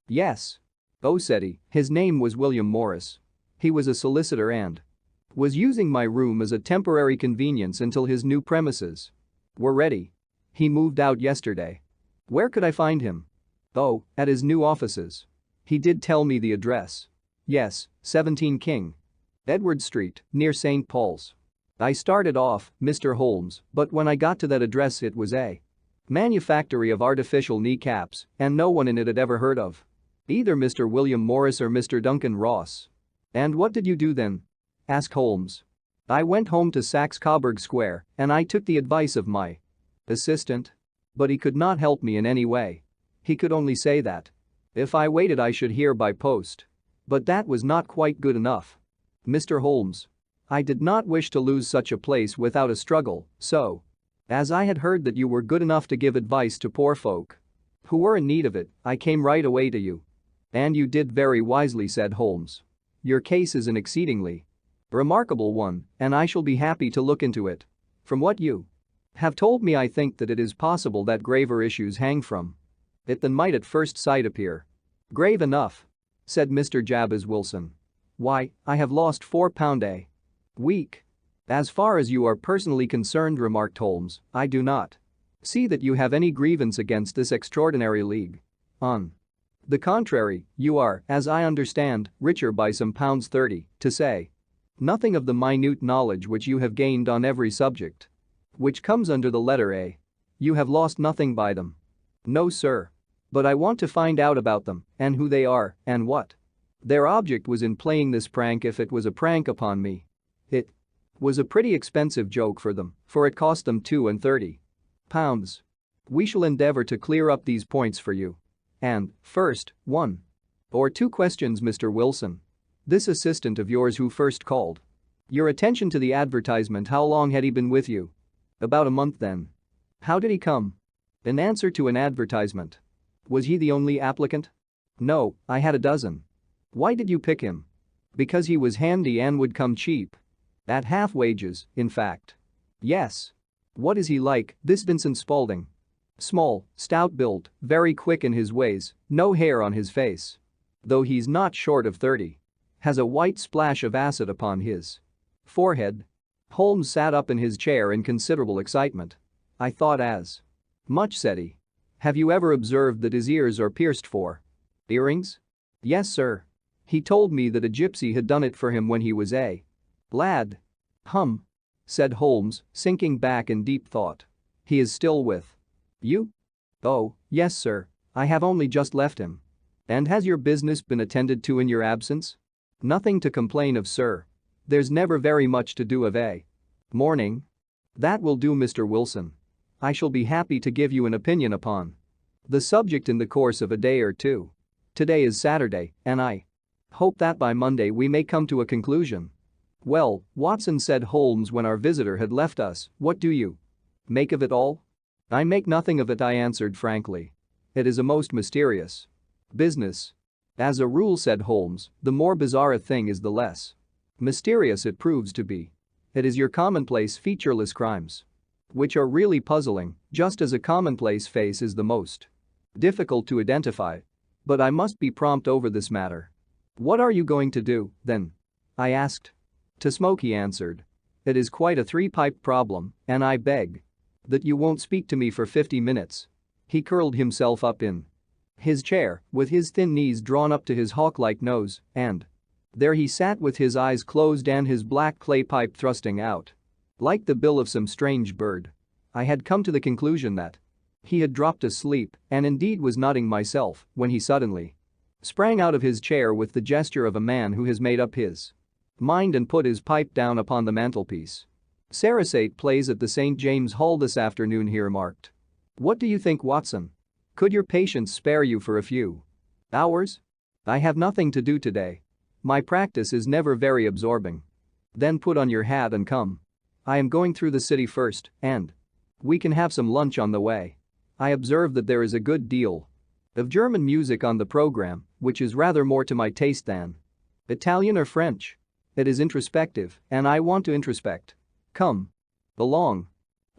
Speaker 1: "'Yes.' "'Oh,' said he, 'his name was William Morris. He was a solicitor and was using my room as a temporary convenience until his new premises were ready. He moved out yesterday.' "'Where could I find him?' "'Oh, at his new offices. He did tell me the address. Yes, 17 King Edward Street, near St. Paul's. I started off, Mr. Holmes, but when I got to that address it was a manufactory of artificial kneecaps, and no one in it had ever heard of either Mr. William Morris or Mr. Duncan Ross.' "'And what did you do then?' asked Holmes. "'I went home to Saxe-Coburg Square, and I took the advice of my assistant. But he could not help me in any way. He could only say that if I waited I should hear by post. But that was not quite good enough. Mr. Holmes, I did not wish to lose such a place without a struggle, so as I had heard that you were good enough to give advice to poor folk who were in need of it, I came right away to you.' "'And you did very wisely,' said Holmes. 'Your case is an exceedingly remarkable one, and I shall be happy to look into it. From what you have told me I think that it is possible that graver issues hang from it than might at first sight appear.' "'Grave enough,' said Mr. Jabez Wilson. 'Why, I have lost £4 a week.' "'As far as you are personally concerned,' remarked Holmes, 'I do not see that you have any grievance against this extraordinary league. On the contrary, you are, as I understand, richer by some £30, to say nothing of the minute knowledge which you have gained on every subject which comes under the letter A. You have lost nothing by them.' "'No, sir. But I want to find out about them, and who they are, and what their object was in playing this prank, if it was a prank upon me. It was a pretty expensive joke for them, for it cost them £32. We shall endeavor to clear up these points for you. And, first, 1 or 2 questions, Mr. Wilson. This assistant of yours who first called your attention to the advertisement, how long had he been with you?' "'About a month then.' "'How did he come in answer to an advertisement? Was he the only applicant?' "'No, I had a dozen.' "'Why did you pick him?' "'Because he was handy and would come cheap. At half wages, in fact.' "'Yes. What is he like, this Vincent Spaulding?' "'Small, stout-built, very quick in his ways, no hair on his face. Though he's not short of 30. Has a white splash of acid upon his forehead.' Holmes sat up in his chair in considerable excitement. "'I thought as much,' said he. "'Have you ever observed that his ears are pierced for earrings?' "'Yes, sir. He told me that a gypsy had done it for him when he was a lad.' "'Hum,' said Holmes, sinking back in deep thought. 'He is still with you?' "'Oh, yes, sir. I have only just left him.' "'And has your business been attended to in your absence?' "'Nothing to complain of, sir. There's never very much to do of a morning.' "'That will do, Mr. Wilson. I shall be happy to give you an opinion upon the subject in the course of a day or two. Today is Saturday, and I hope that by Monday we may come to a conclusion.' "'Well, Watson,' said Holmes when our visitor had left us, 'what do you make of it all?' "'I make nothing of it,' I answered frankly. 'It is a most mysterious business.' "'As a rule,' said Holmes, 'the more bizarre a thing is the less mysterious it proves to be. It is your commonplace featureless crimes which are really puzzling, just as a commonplace face is the most difficult to identify. But I must be prompt over this matter. What are you going to do, then? I asked. To smoke, he answered. It is quite a three-pipe problem, and I beg that you won't speak to me for 50 minutes. He curled himself up in his chair, with his thin knees drawn up to his hawk-like nose, and there he sat with his eyes closed and his black clay pipe thrusting out like the bill of some strange bird. I had come to the conclusion that he had dropped asleep and indeed was nodding myself when he suddenly sprang out of his chair with the gesture of a man who has made up his mind and put his pipe down upon the mantelpiece. "Sarasate plays at the St. James Hall this afternoon," he remarked. "What do you think, Watson? Could your patients spare you for a few hours? I have nothing to do today. My practice is never very absorbing." "Then put on your hat and come. I am going through the city first, and we can have some lunch on the way. I observe that there is a good deal of German music on the program, which is rather more to my taste than Italian or French. It is introspective, and I want to introspect. Come along."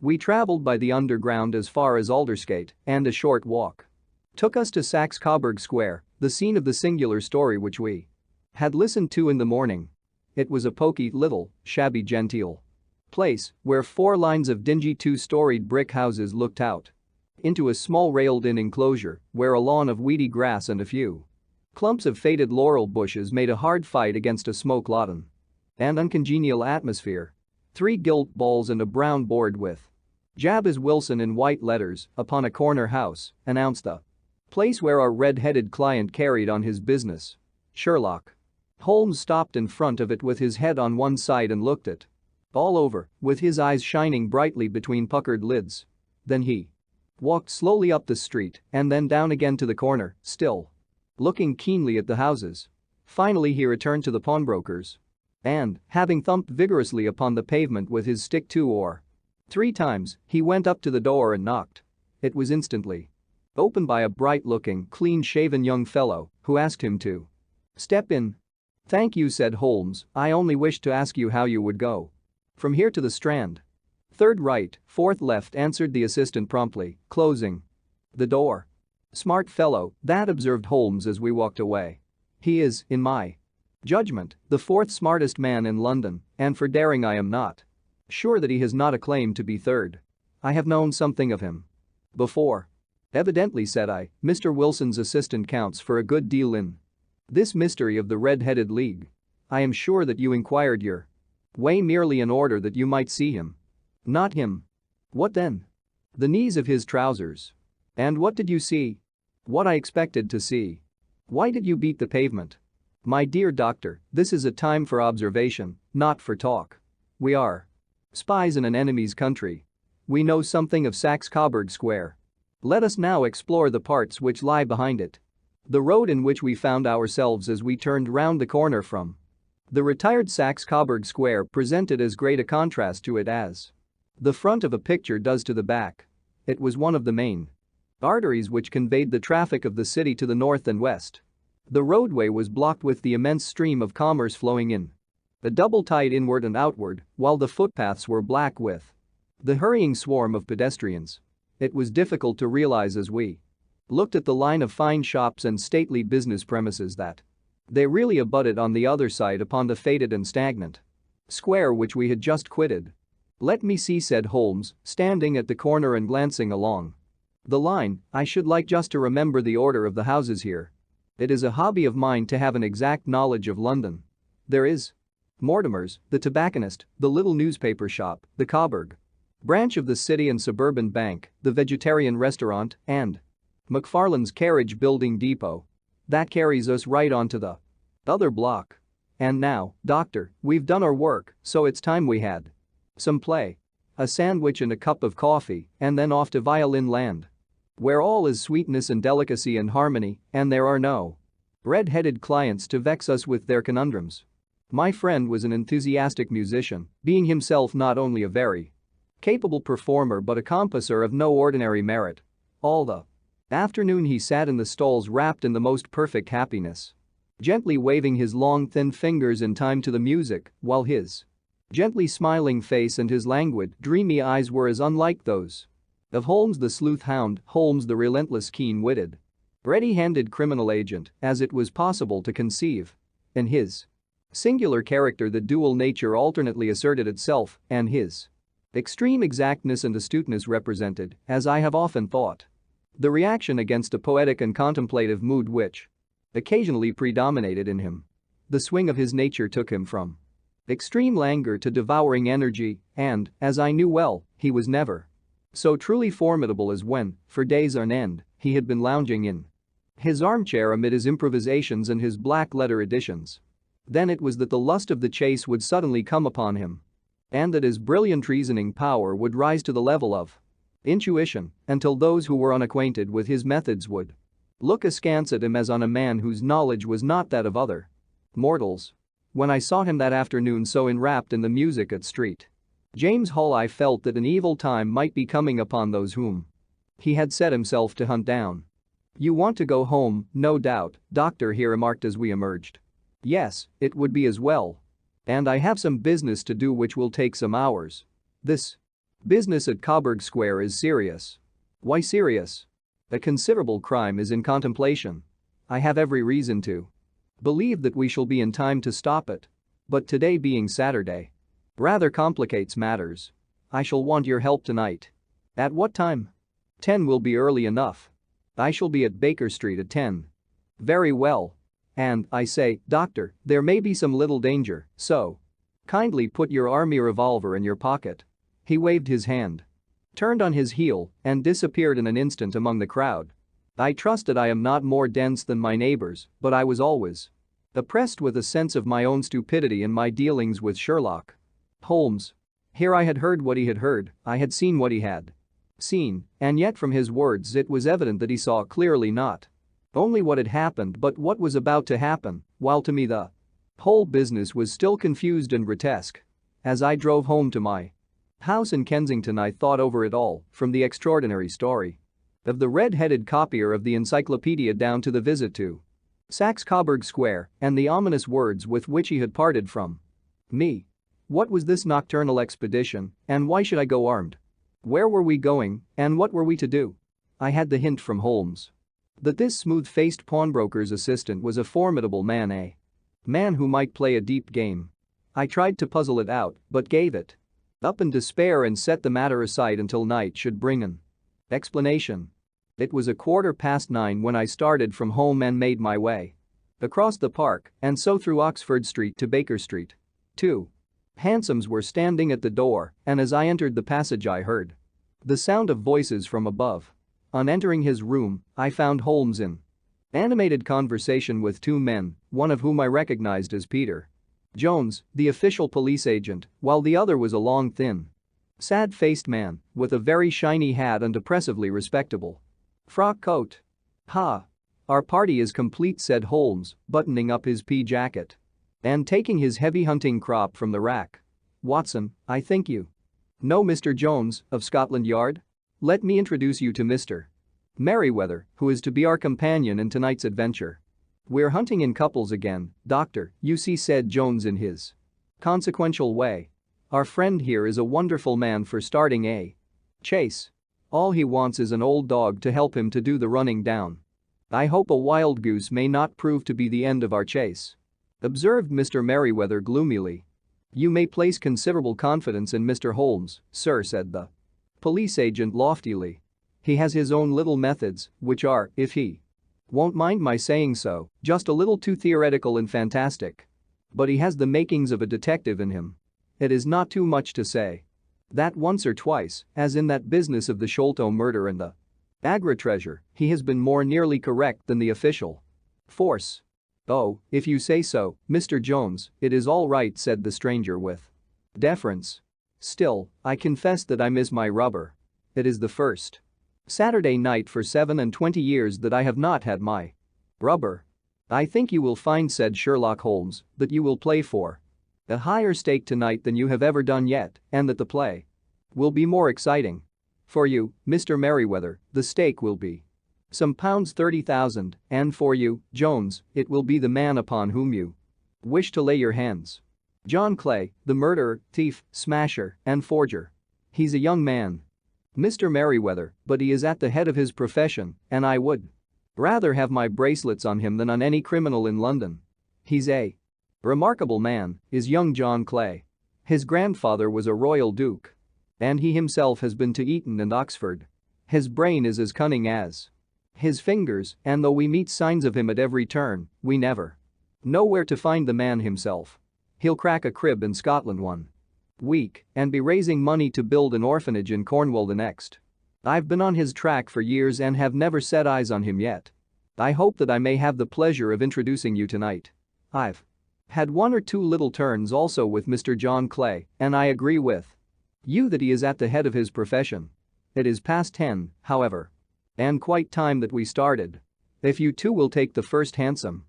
Speaker 1: We traveled by the underground as far as Aldersgate, and a short walk took us to Saxe-Coburg Square, the scene of the singular story which we had listened to in the morning. It was a poky, little, shabby, genteel place where 4 lines of dingy 2-storied brick houses looked out into a small railed-in enclosure where a lawn of weedy grass and a few clumps of faded laurel bushes made a hard fight against a smoke-laden and uncongenial atmosphere. 3 gilt balls and a brown board with "Jabez Wilson" in white letters upon a corner house announced the place where our red-headed client carried on his business. Sherlock Holmes stopped in front of it with his head on one side and looked it all over, with his eyes shining brightly between puckered lids. Then he walked slowly up the street and then down again to the corner, still looking keenly at the houses. Finally he returned to the pawnbroker's and, having thumped vigorously upon the pavement with his stick 2 or 3 times, he went up to the door and knocked. It was instantly opened by a bright-looking, clean-shaven young fellow who asked him to step in. "Thank you," said Holmes, "I only wished to ask you how you would go from here to the Strand." "3rd right, 4th left," answered the assistant promptly, closing the door. "Smart fellow, that," observed Holmes as we walked away. "He is, in my judgment, the 4th smartest man in London, and for daring I am not sure that he has not a claim to be 3rd. I have known something of him before." "Evidently," said I, "Mr. Wilson's assistant counts for a good deal in this mystery of the Red-Headed League. I am sure that you inquired your way merely in order that you might see him." "Not him." "What then?" "The knees of his trousers." "And what did you see?" "What I expected to see." "Why did you beat the pavement?" "My dear doctor, this is a time for observation, not for talk. We are spies in an enemy's country. We know something of Saxe-Coburg Square. Let us now explore the parts which lie behind it." The road in which we found ourselves as we turned round the corner from the retired Saxe-Coburg Square presented as great a contrast to it as the front of a picture does to the back. It was one of the main arteries which conveyed the traffic of the city to the north and west. The roadway was blocked with the immense stream of commerce flowing in a double tide inward and outward, while the footpaths were black with the hurrying swarm of pedestrians. It was difficult to realize as we looked at the line of fine shops and stately business premises that they really abutted on the other side upon the faded and stagnant square which we had just quitted. "Let me see," said Holmes, standing at the corner and glancing along the line. "I should like just to remember the order of the houses here. It is a hobby of mine to have an exact knowledge of London. There is Mortimer's, the tobacconist, the little newspaper shop, the Coburg branch of the City and Suburban Bank, the vegetarian restaurant, and McFarlane's carriage building depot. That carries us right on to the other block. And now, doctor, we've done our work, so it's time we had some play. A sandwich and a cup of coffee, and then off to Violin Land, where all is sweetness and delicacy and harmony, and there are no red-headed clients to vex us with their conundrums." My friend was an enthusiastic musician, being himself not only a very capable performer but a composer of no ordinary merit. All the afternoon he sat in the stalls wrapped in the most perfect happiness, gently waving his long thin fingers in time to the music while his gently smiling face and his languid, dreamy eyes were as unlike those of Holmes the sleuth hound, Holmes the relentless keen-witted, ready-handed criminal agent, as it was possible to conceive. In his singular character the dual nature alternately asserted itself, and his extreme exactness and astuteness represented, as I have often thought, the reaction against a poetic and contemplative mood which occasionally predominated in him. The swing of his nature took him from extreme languor to devouring energy, and, as I knew well, he was never so truly formidable as when, for days on end, he had been lounging in his armchair amid his improvisations and his black-letter editions. Then it was that the lust of the chase would suddenly come upon him, and that his brilliant reasoning power would rise to the level of intuition, until those who were unacquainted with his methods would look askance at him as on a man whose knowledge was not that of other mortals. When I saw him that afternoon so enwrapped in the music at St. James Hall, I felt that an evil time might be coming upon those whom he had set himself to hunt down. "You want to go home, no doubt, Doctor," he remarked as we emerged. "Yes, it would be as well. And I have some business to do which will take some hours." "This business at Coburg Square is serious." "Why serious?" "A considerable crime is in contemplation. I have every reason to believe that we shall be in time to stop it. But today being Saturday rather complicates matters. I shall want your help tonight." "At what time?" 10 will be early enough. I shall be at Baker Street at 10. "Very well. And, I say, Doctor, there may be some little danger, so kindly put your army revolver in your pocket." He waved his hand, turned on his heel, and disappeared in an instant among the crowd. I trust that I am not more dense than my neighbors, but I was always oppressed with a sense of my own stupidity in my dealings with Sherlock Holmes. Here I had heard what he had heard, I had seen what he had seen, and yet from his words it was evident that he saw clearly not only what had happened but what was about to happen, while to me the whole business was still confused and grotesque. As I drove home to my house in Kensington I thought over it all, from the extraordinary story of the red-headed copier of the encyclopedia down to the visit to Saxe Coburg Square and the ominous words with which he had parted from me. What was this nocturnal expedition, and why should I go armed? Where were we going, and what were we to do? I had the hint from Holmes that this smooth-faced pawnbroker's assistant was a formidable man, a man who might play a deep game. I tried to puzzle it out, but gave it up in despair and set the matter aside until night should bring an explanation. It was 9:15 when I started from home and made my way across the park and so through Oxford Street to Baker Street. 2 hansoms were standing at the door, and as I entered the passage I heard the sound of voices from above. On entering his room, I found Holmes in animated conversation with 2 men, one of whom I recognized as Peter Jones, the official police agent, while the other was a long, thin, sad-faced man with a very shiny hat and oppressively respectable frock coat. "Ha! Our party is complete," said Holmes, buttoning up his pea jacket and taking his heavy hunting crop from the rack. "Watson, I think you know Mr. Jones, of Scotland Yard? Let me introduce you to Mr. Merriweather, who is to be our companion in tonight's adventure." "We're hunting in couples again, Doctor, you see," said Jones in his consequential way. "Our friend here is a wonderful man for starting a chase. All he wants is an old dog to help him to do the running down. I hope a wild goose may not prove to be the end of our chase," observed Mr. Merriweather gloomily. "You may place considerable confidence in Mr. Holmes, sir," said the police agent loftily. "He has his own little methods, which are, if he won't mind my saying so, just a little too theoretical and fantastic. But he has the makings of a detective in him. It is not too much to say that once or twice, as in that business of the Sholto murder and the Agra treasure, he has been more nearly correct than the official force." "Oh, if you say so, Mr. Jones, it is all right," said the stranger with deference. "Still, I confess that I miss my rubber. It is the first Saturday night for 27 years that I have not had my rubber." "I think you will find," said Sherlock Holmes, "that you will play for a higher stake tonight than you have ever done yet, and that the play will be more exciting. For you, Mr. Merriweather, the stake will be some £30,000, and for you, Jones, it will be the man upon whom you wish to lay your hands." John Clay, the murderer, thief, smasher, and forger. He's a young man. Mr. Merriweather, but he is at the head of his profession, and I would rather have my bracelets on him than on any criminal in London. He's a remarkable man, is young John Clay. His grandfather was a royal duke. And he himself has been to Eton and Oxford. His brain is as cunning as his fingers, and though we meet signs of him at every turn, we never know where to find the man himself. He'll crack a crib in Scotland one week and be raising money to build an orphanage in Cornwall the next. I've been on his track for years and have never set eyes on him yet. I hope that I may have the pleasure of introducing you tonight. I've had one or two little turns also with Mr. John Clay, and I agree with you that he is at the head of his profession. It is past 10, however. And quite time that we started. If you two will take the first hansom,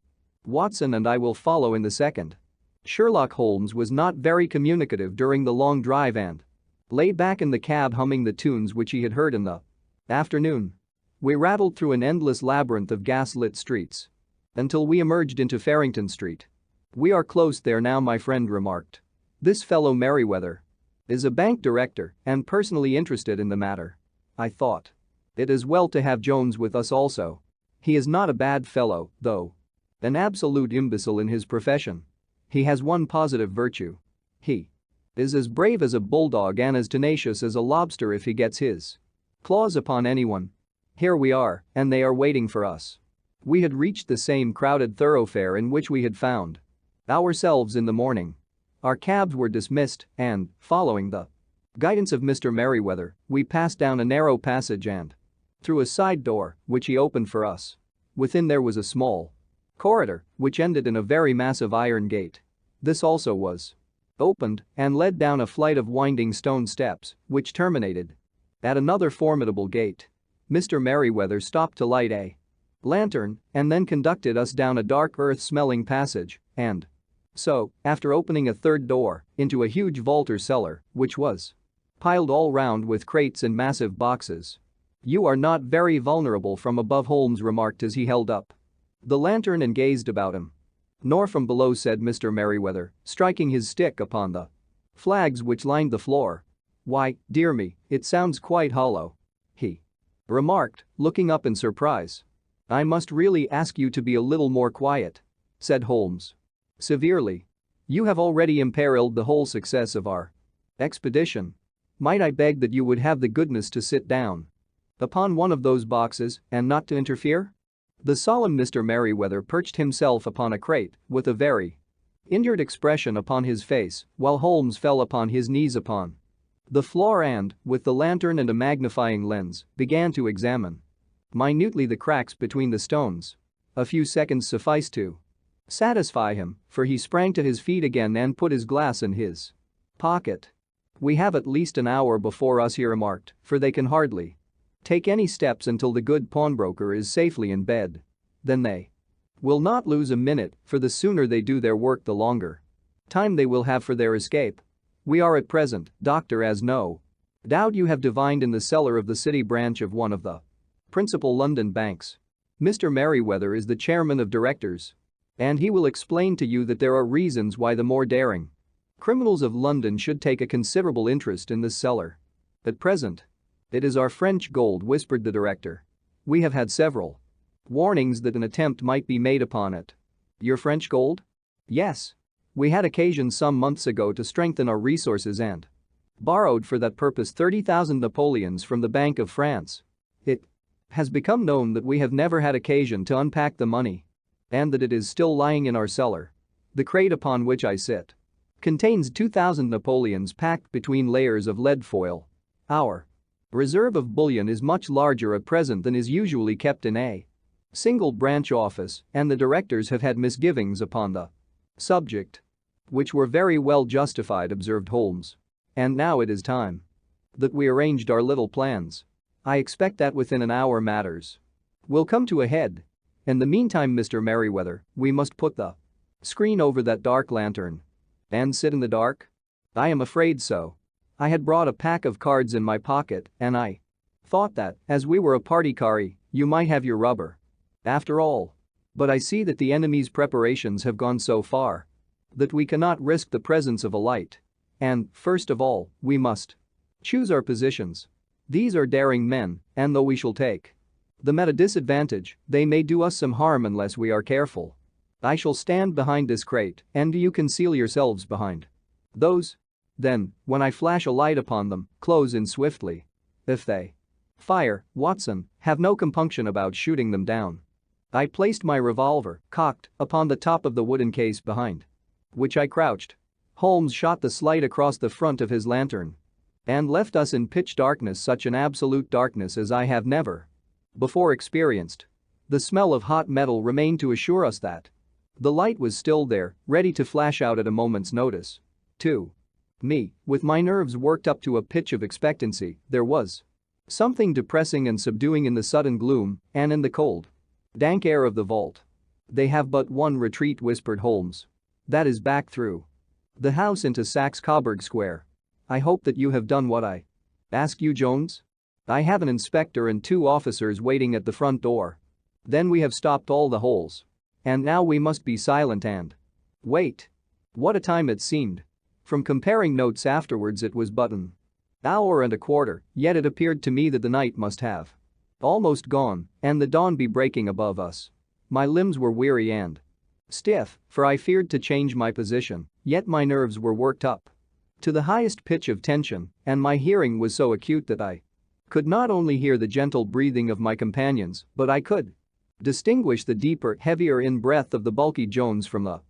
Speaker 1: Watson and I will follow in the second. Sherlock Holmes was not very communicative during the long drive and lay back in the cab humming the tunes which he had heard in the afternoon. We rattled through an endless labyrinth of gas-lit streets until we emerged into Farrington Street. "We are close there now," my friend remarked. "This fellow Merriweather is a bank director and personally interested in the matter. I thought it is well to have Jones with us also. He is not a bad fellow, though an absolute imbecile in his profession. He has one positive virtue. He is as brave as a bulldog and as tenacious as a lobster if he gets his claws upon anyone. Here we are, and they are waiting for us." We had reached the same crowded thoroughfare in which we had found ourselves in the morning. Our cabs were dismissed and, following the guidance of Mr. Merriweather, we passed down a narrow passage and through a side door, which he opened for us. Within there was a small corridor, which ended in a very massive iron gate. This also was opened and led down a flight of winding stone steps, which terminated at another formidable gate. Mr. Merriweather stopped to light a lantern and then conducted us down a dark earth-smelling passage and so, after opening a third door, into a huge vault or cellar, which was piled all round with crates and massive boxes. "You are not very vulnerable from above," Holmes remarked as he held up the lantern and gazed about him. "Nor from below," said Mr. Merriweather, striking his stick upon the flags which lined the floor. "Why, dear me, it sounds quite hollow," he remarked, looking up in surprise. "I must really ask you to be a little more quiet," said Holmes severely. "You have already imperiled the whole success of our expedition. Might I beg that you would have the goodness to sit down upon one of those boxes and not to interfere?" The solemn Mr. Merriweather perched himself upon a crate with a very injured expression upon his face while Holmes fell upon his knees upon the floor and, with the lantern and a magnifying lens, began to examine minutely the cracks between the stones. A few seconds sufficed to satisfy him, for he sprang to his feet again and put his glass in his pocket. "We have at least an hour before us," he remarked, "for they can hardly take any steps until the good pawnbroker is safely in bed. Then they will not lose a minute, for the sooner they do their work the longer time they will have for their escape. We are at present, Doctor, as no doubt you have divined, in the cellar of the city branch of one of the principal London banks. Mr. Merriweather is the chairman of directors. And he will explain to you that there are reasons why the more daring criminals of London should take a considerable interest in this cellar. At present, it is our French gold," whispered the director. "We have had several warnings that an attempt might be made upon it." "Your French gold?" "Yes. We had occasion some months ago to strengthen our resources and borrowed for that purpose 30,000 Napoleons from the Bank of France. It has become known that we have never had occasion to unpack the money and that it is still lying in our cellar. The crate upon which I sit contains 2,000 Napoleons packed between layers of lead foil. Our reserve of bullion is much larger at present than is usually kept in a single branch office, and the directors have had misgivings upon the subject, which were very well justified," observed Holmes. "And now it is time that we arranged our little plans. I expect that within an hour matters will come to a head. In the meantime, Mr. Merriweather, we must put the screen over that dark lantern and sit in the dark?" "I am afraid so. I had brought a pack of cards in my pocket and I thought that, as we were a party carry, you might have your rubber. After all. But I see that the enemy's preparations have gone so far That we cannot risk the presence of a light. And, first of all, we must choose our positions. These are daring men, and though we shall take them at a disadvantage, they may do us some harm unless we are careful. I shall stand behind this crate, and you conceal yourselves behind those. Then, when I flash a light upon them, close in swiftly. If they fire, Watson, have no compunction about shooting them down. I placed my revolver, cocked, upon the top of the wooden case behind which I crouched. Holmes shot the slide across the front of his lantern and left us in pitch darkness, such an absolute darkness as I have never before experienced. The smell of hot metal remained to assure us that the light was still there, ready to flash out at a moment's notice. 2. Me, with my nerves worked up to a pitch of expectancy, there was something depressing and subduing in the sudden gloom and in the cold, dank air of the vault. They have but one retreat, whispered Holmes. That is back through the house into Saxe-Coburg Square. I hope that you have done what I asked you, Jones? I have an inspector and 2 officers waiting at the front door. Then we have stopped all the holes. And now we must be silent and wait. What a time it seemed. From comparing notes afterwards, it was but an hour and a quarter, yet it appeared to me that the night must have almost gone and the dawn be breaking above us. My limbs were weary and stiff, for I feared to change my position, yet my nerves were worked up to the highest pitch of tension, and my hearing was so acute that I could not only hear the gentle breathing of my companions, but I could distinguish the deeper, heavier in-breath of the bulky Jones from the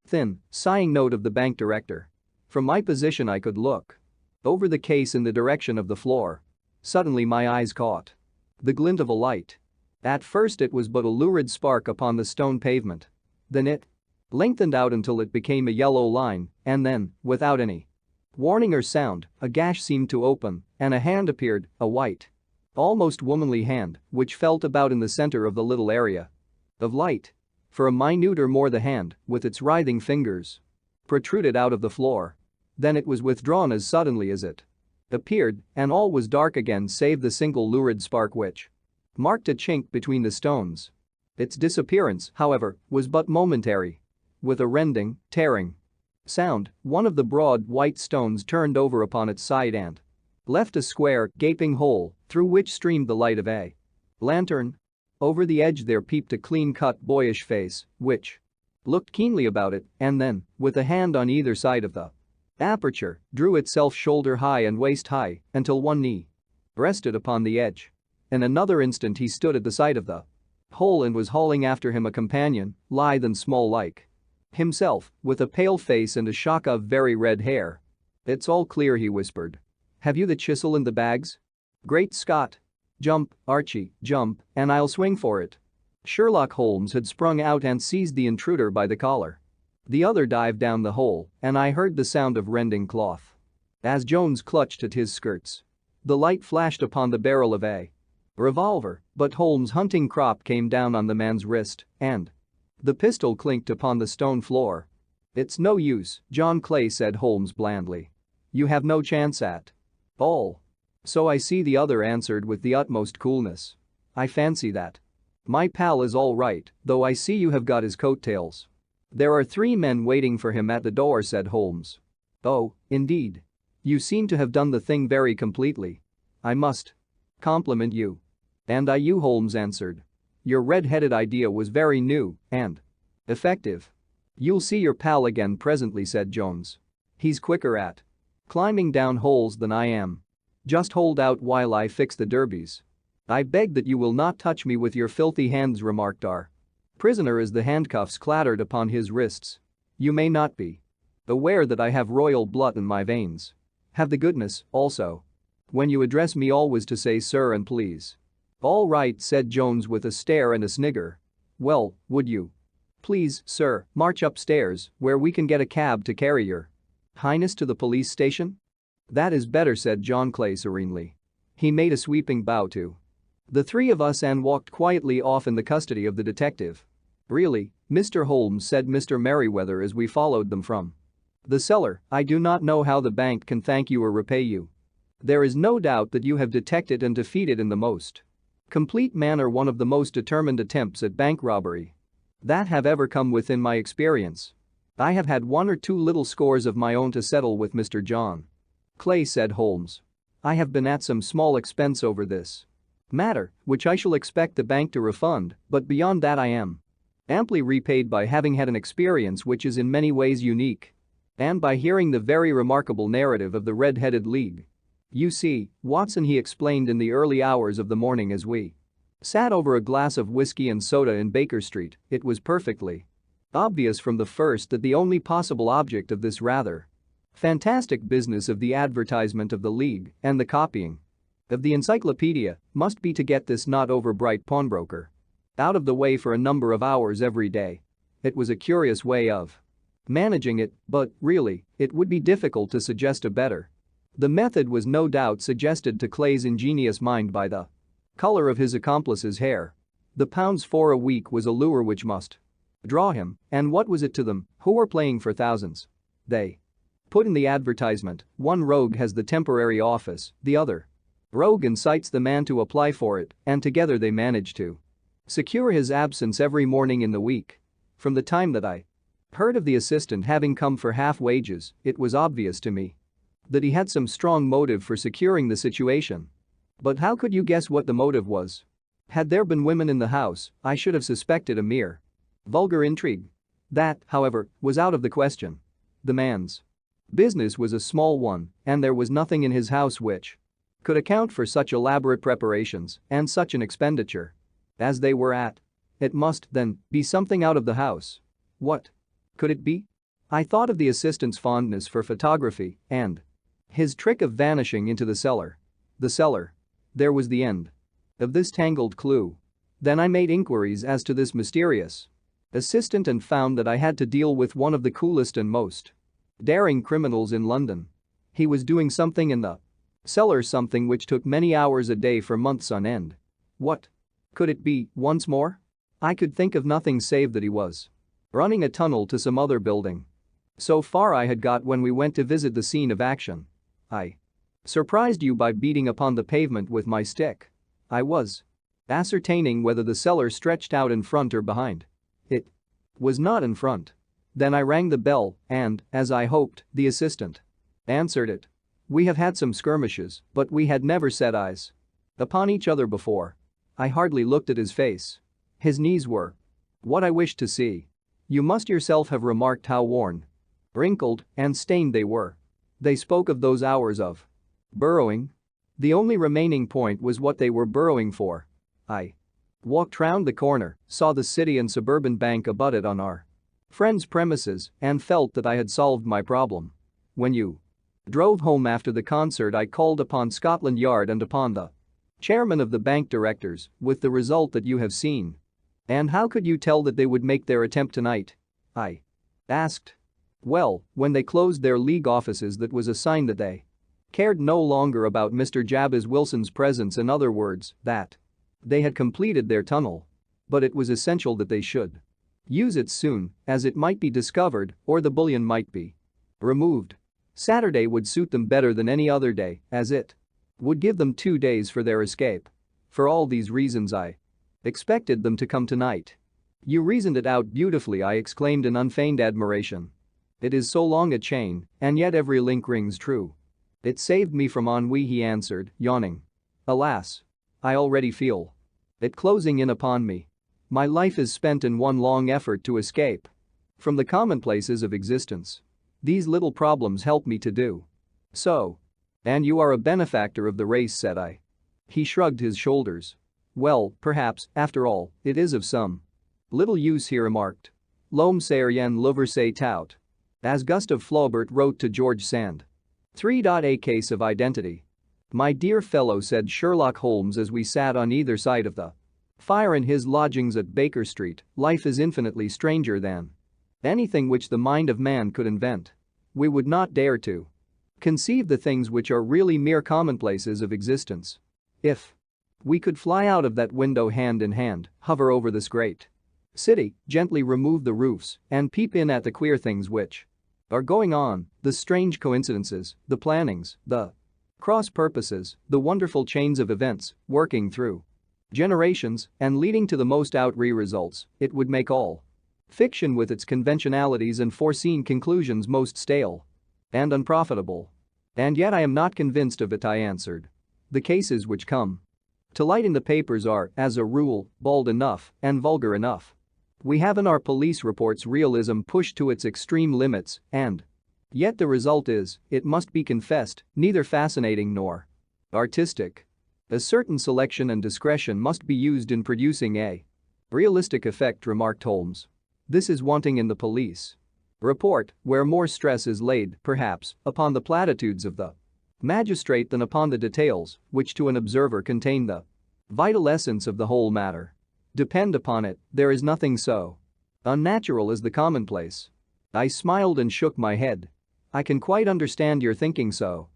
Speaker 1: thin, sighing note of the bank director. From my position I could look over the case in the direction of the floor. Suddenly my eyes caught the glint of a light. At first it was but a lurid spark upon the stone pavement. Then it lengthened out until it became a yellow line, and then, without any warning or sound, a gash seemed to open, and a hand appeared, a white, almost womanly hand, which felt about in the center of the little area of light. For a minute or more the hand, with its writhing fingers, protruded out of the floor. Then it was withdrawn as suddenly as it appeared, and all was dark again save the single lurid spark which marked a chink between the stones. Its disappearance, however, was but momentary. With a rending, tearing sound, one of the broad, white stones turned over upon its side and left a square, gaping hole through which streamed the light of a lantern. Over the edge there peeped a clean-cut, boyish face, which looked keenly about it and then, with a hand on either side of the aperture, drew itself shoulder-high and waist-high until one knee rested upon the edge. In another instant he stood at the side of the hole and was hauling after him a companion, lithe and small like himself, with a pale face and a shock of very red hair. "It's all clear," he whispered. "Have you the chisel and the bags? Great Scott! Jump, Archie, jump, and I'll swing for it." Sherlock Holmes had sprung out and seized the intruder by the collar. The other dived down the hole, and I heard the sound of rending cloth as Jones clutched at his skirts. The light flashed upon the barrel of a revolver, but Holmes' hunting crop came down on the man's wrist, and the pistol clinked upon the stone floor. "It's no use, John Clay," said Holmes blandly. "You have no chance at all." "So I see," the other answered with the utmost coolness. "I fancy that my pal is all right, though I see you have got his coattails." "There are 3 men waiting for him at the door," said Holmes. "Oh, indeed. You seem to have done the thing very completely. I must compliment you." "And I you," Holmes answered. "Your red-headed idea was very new and effective." "You'll see your pal again presently," said Jones. "He's quicker at climbing down holes than I am. Just hold out while I fix the derbies." "I beg that you will not touch me with your filthy hands," remarked our prisoner as the handcuffs clattered upon his wrists. "You may not be aware that I have royal blood in my veins. Have the goodness, also, when you address me always to say sir and please." "All right," said Jones with a stare and a snigger. "Well, would you please, sir, march upstairs where we can get a cab to carry your highness to the police station?" "That is better," said John Clay serenely. He made a sweeping bow to the 3 of us and walked quietly off in the custody of the detective. "Really, Mr. Holmes," said Mr. Merriweather as we followed them from the cellar, "I do not know how the bank can thank you or repay you. There is no doubt that you have detected and defeated in the most complete manner one of the most determined attempts at bank robbery that have ever come within my experience. I have had one or two little scores of my own to settle with Mr. John Clay, said Holmes. I have been at some small expense over this matter, which I shall expect the bank to refund, but beyond that I am amply repaid by having had an experience which is in many ways unique. And by hearing the very remarkable narrative of the Red-Headed League. You see, Watson, he explained in the early hours of the morning as we sat over a glass of whiskey and soda in Baker Street, it was perfectly obvious from the first that the only possible object of this rather fantastic business of the advertisement of the League and the copying of the encyclopedia must be to get this not overbright pawnbroker out of the way for a number of hours every day. It was a curious way of managing it, but, really, it would be difficult to suggest a better. The method was no doubt suggested to Clay's ingenious mind by the color of his accomplice's hair. The £4 a week was a lure which must draw him, and what was it to them, who were playing for thousands? They put in the advertisement, one rogue has the temporary office, the other rogue incites the man to apply for it, and together they manage to secure his absence every morning in the week. From the time that I heard of the assistant having come for half wages, it was obvious to me that he had some strong motive for securing the situation. But how could you guess what the motive was? Had there been women in the house, I should have suspected a mere vulgar intrigue. That, however, was out of the question. The man's business was a small one, and there was nothing in his house which could account for such elaborate preparations and such an expenditure as they were at. It must, then, be something out of the house. What could it be? I thought of the assistant's fondness for photography and his trick of vanishing into the cellar. The cellar. There was the end of this tangled clue. Then I made inquiries as to this mysterious assistant and found that I had to deal with one of the coolest and most daring criminals in London. He was doing something in the cellar, something which took many hours a day for months on end. What could it be, once more? I could think of nothing save that he was running a tunnel to some other building. So far I had got when we went to visit the scene of action. I surprised you by beating upon the pavement with my stick. I was ascertaining whether the cellar stretched out in front or behind. It was not in front. Then I rang the bell and, as I hoped, the assistant answered it. We have had some skirmishes, but we had never set eyes upon each other before. I hardly looked at his face. His knees were what I wished to see. You must yourself have remarked how worn, wrinkled, and stained they were. They spoke of those hours of burrowing. The only remaining point was what they were burrowing for. I walked round the corner, saw the City and Suburban Bank abutted on our friend's premises, and felt that I had solved my problem. When you drove home after the concert, I called upon Scotland Yard and upon the chairman of the bank directors, with the result that you have seen. And how could you tell that they would make their attempt tonight? I asked. Well, when they closed their league offices, that was a sign that they cared no longer about Mr. Jabez Wilson's presence, in other words, that they had completed their tunnel. But it was essential that they should use it soon, as it might be discovered or the bullion might be removed. Saturday would suit them better than any other day, as it would give them 2 days for their escape. For all these reasons I expected them to come tonight. You reasoned it out beautifully, I exclaimed in unfeigned admiration. It is so long a chain, and yet every link rings true. It saved me from ennui, he answered, yawning. Alas! I already feel it closing in upon me. My life is spent in one long effort to escape from the commonplaces of existence. These little problems help me to do so. And you are a benefactor of the race, said I. He shrugged his shoulders. Well, perhaps, after all, it is of some little use, he remarked. L'homme c'est rien l'ouvre c'est tout. As Gustave Flaubert wrote to George Sand. 3. A case of identity. My dear fellow, said Sherlock Holmes as we sat on either side of the fire in his lodgings at Baker Street, life is infinitely stranger than anything which the mind of man could invent. We would not dare to conceive the things which are really mere commonplaces of existence. If we could fly out of that window hand in hand, hover over this great city, gently remove the roofs, and peep in at the queer things which are going on, the strange coincidences, the plannings, the cross purposes, the wonderful chains of events working through generations and leading to the most outre results, it would make all Fiction with its conventionalities and foreseen conclusions most stale and unprofitable. And yet I am not convinced of it, I answered. The cases which come to light in the papers are, as a rule, bald enough and vulgar enough. We have in our police reports realism pushed to its extreme limits, and yet the result is, it must be confessed, neither fascinating nor artistic. A certain selection and discretion must be used in producing a realistic effect, remarked Holmes. This is wanting in the police report, where more stress is laid, perhaps, upon the platitudes of the magistrate than upon the details, which to an observer contain the vital essence of the whole matter. Depend upon it, there is nothing so unnatural as the commonplace. I smiled and shook my head. I can quite understand your thinking so,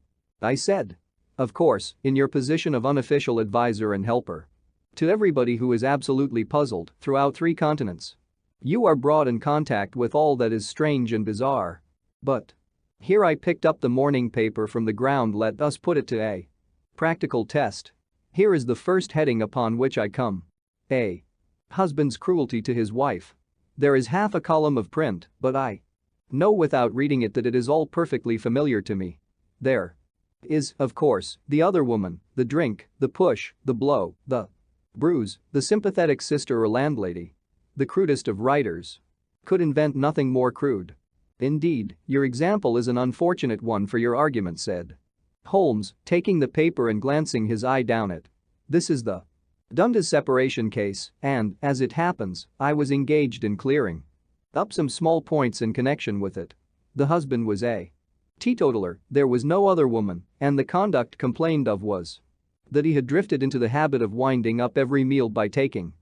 Speaker 1: I said. Of course, in your position of unofficial advisor and helper to everybody who is absolutely puzzled throughout 3 continents, you are brought in contact with all that is strange and bizarre. But here I picked up the morning paper from the ground. Let us put it to a practical test. Here is the first heading upon which I come. A husband's cruelty to his wife. There is half a column of print, but I know without reading it that it is all perfectly familiar to me. There is, of course, the other woman, the drink, the push, the blow, the bruise, the sympathetic sister or landlady. The crudest of writers could invent nothing more crude. Indeed, your example is an unfortunate one for your argument, said Holmes, taking the paper and glancing his eye down it. This is the Dundas separation case, and, as it happens, I was engaged in clearing up some small points in connection with it. The husband was a teetotaler, there was no other woman, and the conduct complained of was that he had drifted into the habit of winding up every meal by taking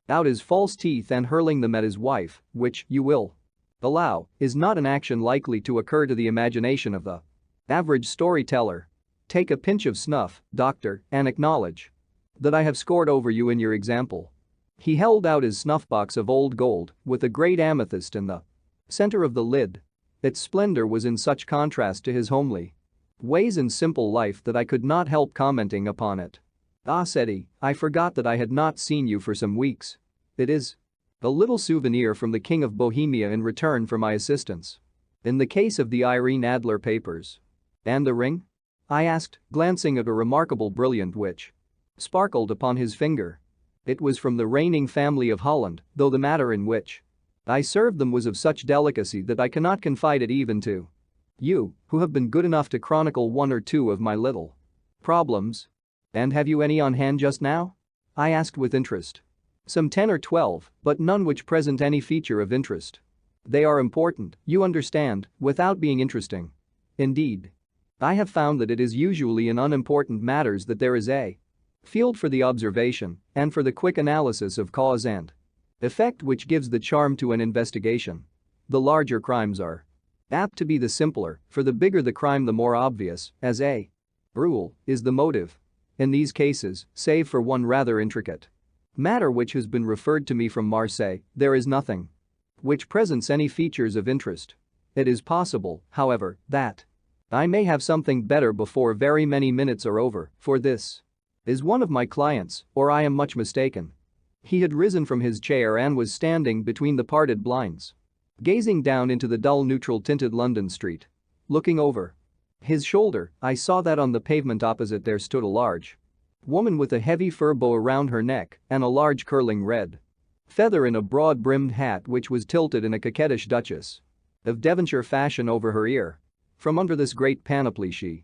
Speaker 1: out his false teeth and hurling them at his wife, which, you will allow, is not an action likely to occur to the imagination of the average storyteller. Take a pinch of snuff, doctor, and acknowledge that I have scored over you in your example. He held out his snuff-box of old gold with a great amethyst in the center of the lid. Its splendor was in such contrast to his homely ways and simple life that I could not help commenting upon it. Ah, said he, I forgot that I had not seen you for some weeks. It is a little souvenir from the King of Bohemia in return for my assistance in the case of the Irene Adler papers. And the ring? I asked, glancing at a remarkable brilliant which sparkled upon his finger. It was from the reigning family of Holland, though the matter in which I served them was of such delicacy that I cannot confide it even to you, who have been good enough to chronicle 1 or 2 of my little problems. And have you any on hand just now? I asked with interest. Some 10 or 12, but none which present any feature of interest. They are important, you understand, without being interesting. Indeed, I have found that it is usually in unimportant matters that there is a field for the observation and for the quick analysis of cause and effect which gives the charm to an investigation. The larger crimes are apt to be the simpler, for the bigger the crime the more obvious, as a rule, is the motive. In these cases, save for one rather intricate matter which has been referred to me from Marseille, there is nothing which presents any features of interest. It is possible, however, that I may have something better before very many minutes are over, for this is one of my clients, or I am much mistaken. He had risen from his chair and was standing between the parted blinds, gazing down into the dull neutral-tinted London street. Looking over his shoulder, I saw that on the pavement opposite there stood a large woman with a heavy fur bow around her neck and a large curling red feather in a broad-brimmed hat which was tilted in a coquettish Duchess of Devonshire fashion over her ear. From under this great panoply she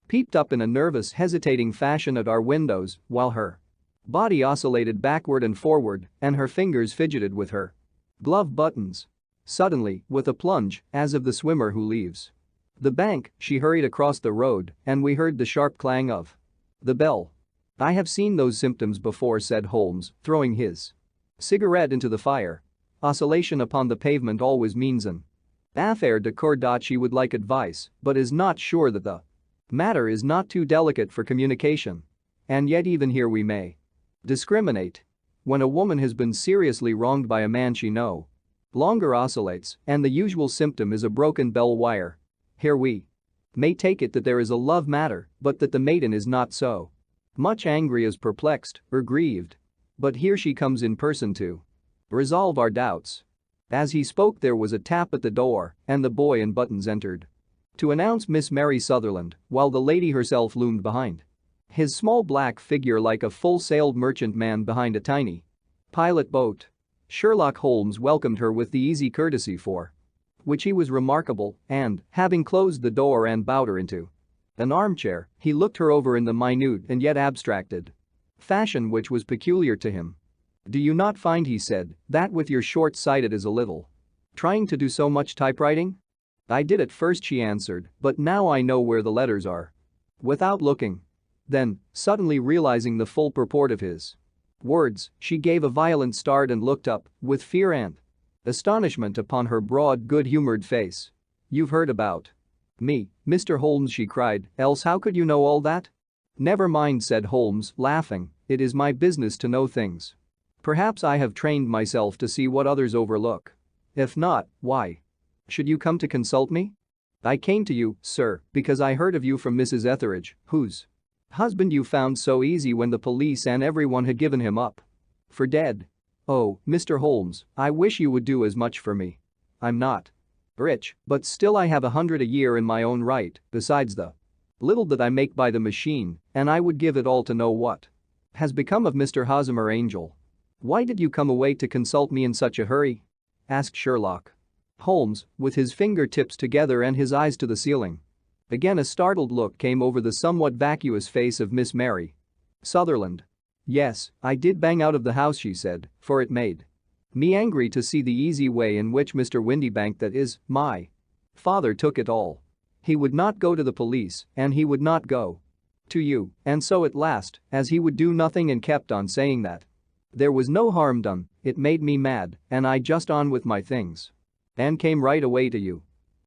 Speaker 1: peeped up in a nervous, hesitating fashion at our windows while her body oscillated backward and forward and her fingers fidgeted with her glove buttons. Suddenly, with a plunge, as of the swimmer who leaves the bank, she hurried across the road and we heard the sharp clang of the bell. I have seen those symptoms before, said Holmes, throwing his cigarette into the fire. Oscillation upon the pavement always means an affaire de coeur. She would like advice, but is not sure that the matter is not too delicate for communication. And yet even here we may discriminate. When a woman has been seriously wronged by a man she no longer oscillates, and the usual symptom is a broken bell wire. Here we may take it that there is a love matter, but that the maiden is not so much angry as perplexed or grieved. But here she comes in person to resolve our doubts. As he spoke there was a tap at the door and the boy in buttons entered. To announce Miss Mary Sutherland, while the lady herself loomed behind. His small black figure like a full-sailed merchantman behind a tiny pilot boat. Sherlock Holmes welcomed her with the easy courtesy for which he was remarkable and, having closed the door and bowed her into an armchair, he looked her over in the minute and yet abstracted fashion which was peculiar to him. "Do you not find," he said, "that with your short-sighted is a little trying to do so much typewriting?" "I did at first," she answered, "but now I know where the letters are." Without looking. Then, suddenly realizing the full purport of his words, she gave a violent start and looked up, with fear and astonishment upon her broad, good-humored face. "You've heard about me, Mr. Holmes," she cried, "else how could you know all that?" "Never mind," said Holmes, laughing, "it is my business to know things. Perhaps I have trained myself to see what others overlook. If not, why should you come to consult me?" "I came to you, sir, because I heard of you from Mrs. Etheridge, whose husband you found so easy when the police and everyone had given him up for dead. Oh, Mr. Holmes, I wish you would do as much for me. I'm not rich, but still I have 100 a year in my own right, besides the little that I make by the machine, and I would give it all to know what has become of Mr. Hosmer Angel." "Why did you come away to consult me in such a hurry?" asked Sherlock Holmes, with his fingertips together and his eyes to the ceiling. Again a startled look came over the somewhat vacuous face of Miss Mary Sutherland. "Yes, I did bang out of the house," she said, "for it made me angry to see the easy way in which Mr. Windybank, that is, my father, took it all. He would not go to the police, and he would not go to you, and so at last, as he would do nothing and kept on saying that there was no harm done, it made me mad, and I just on with my things and came right away to you."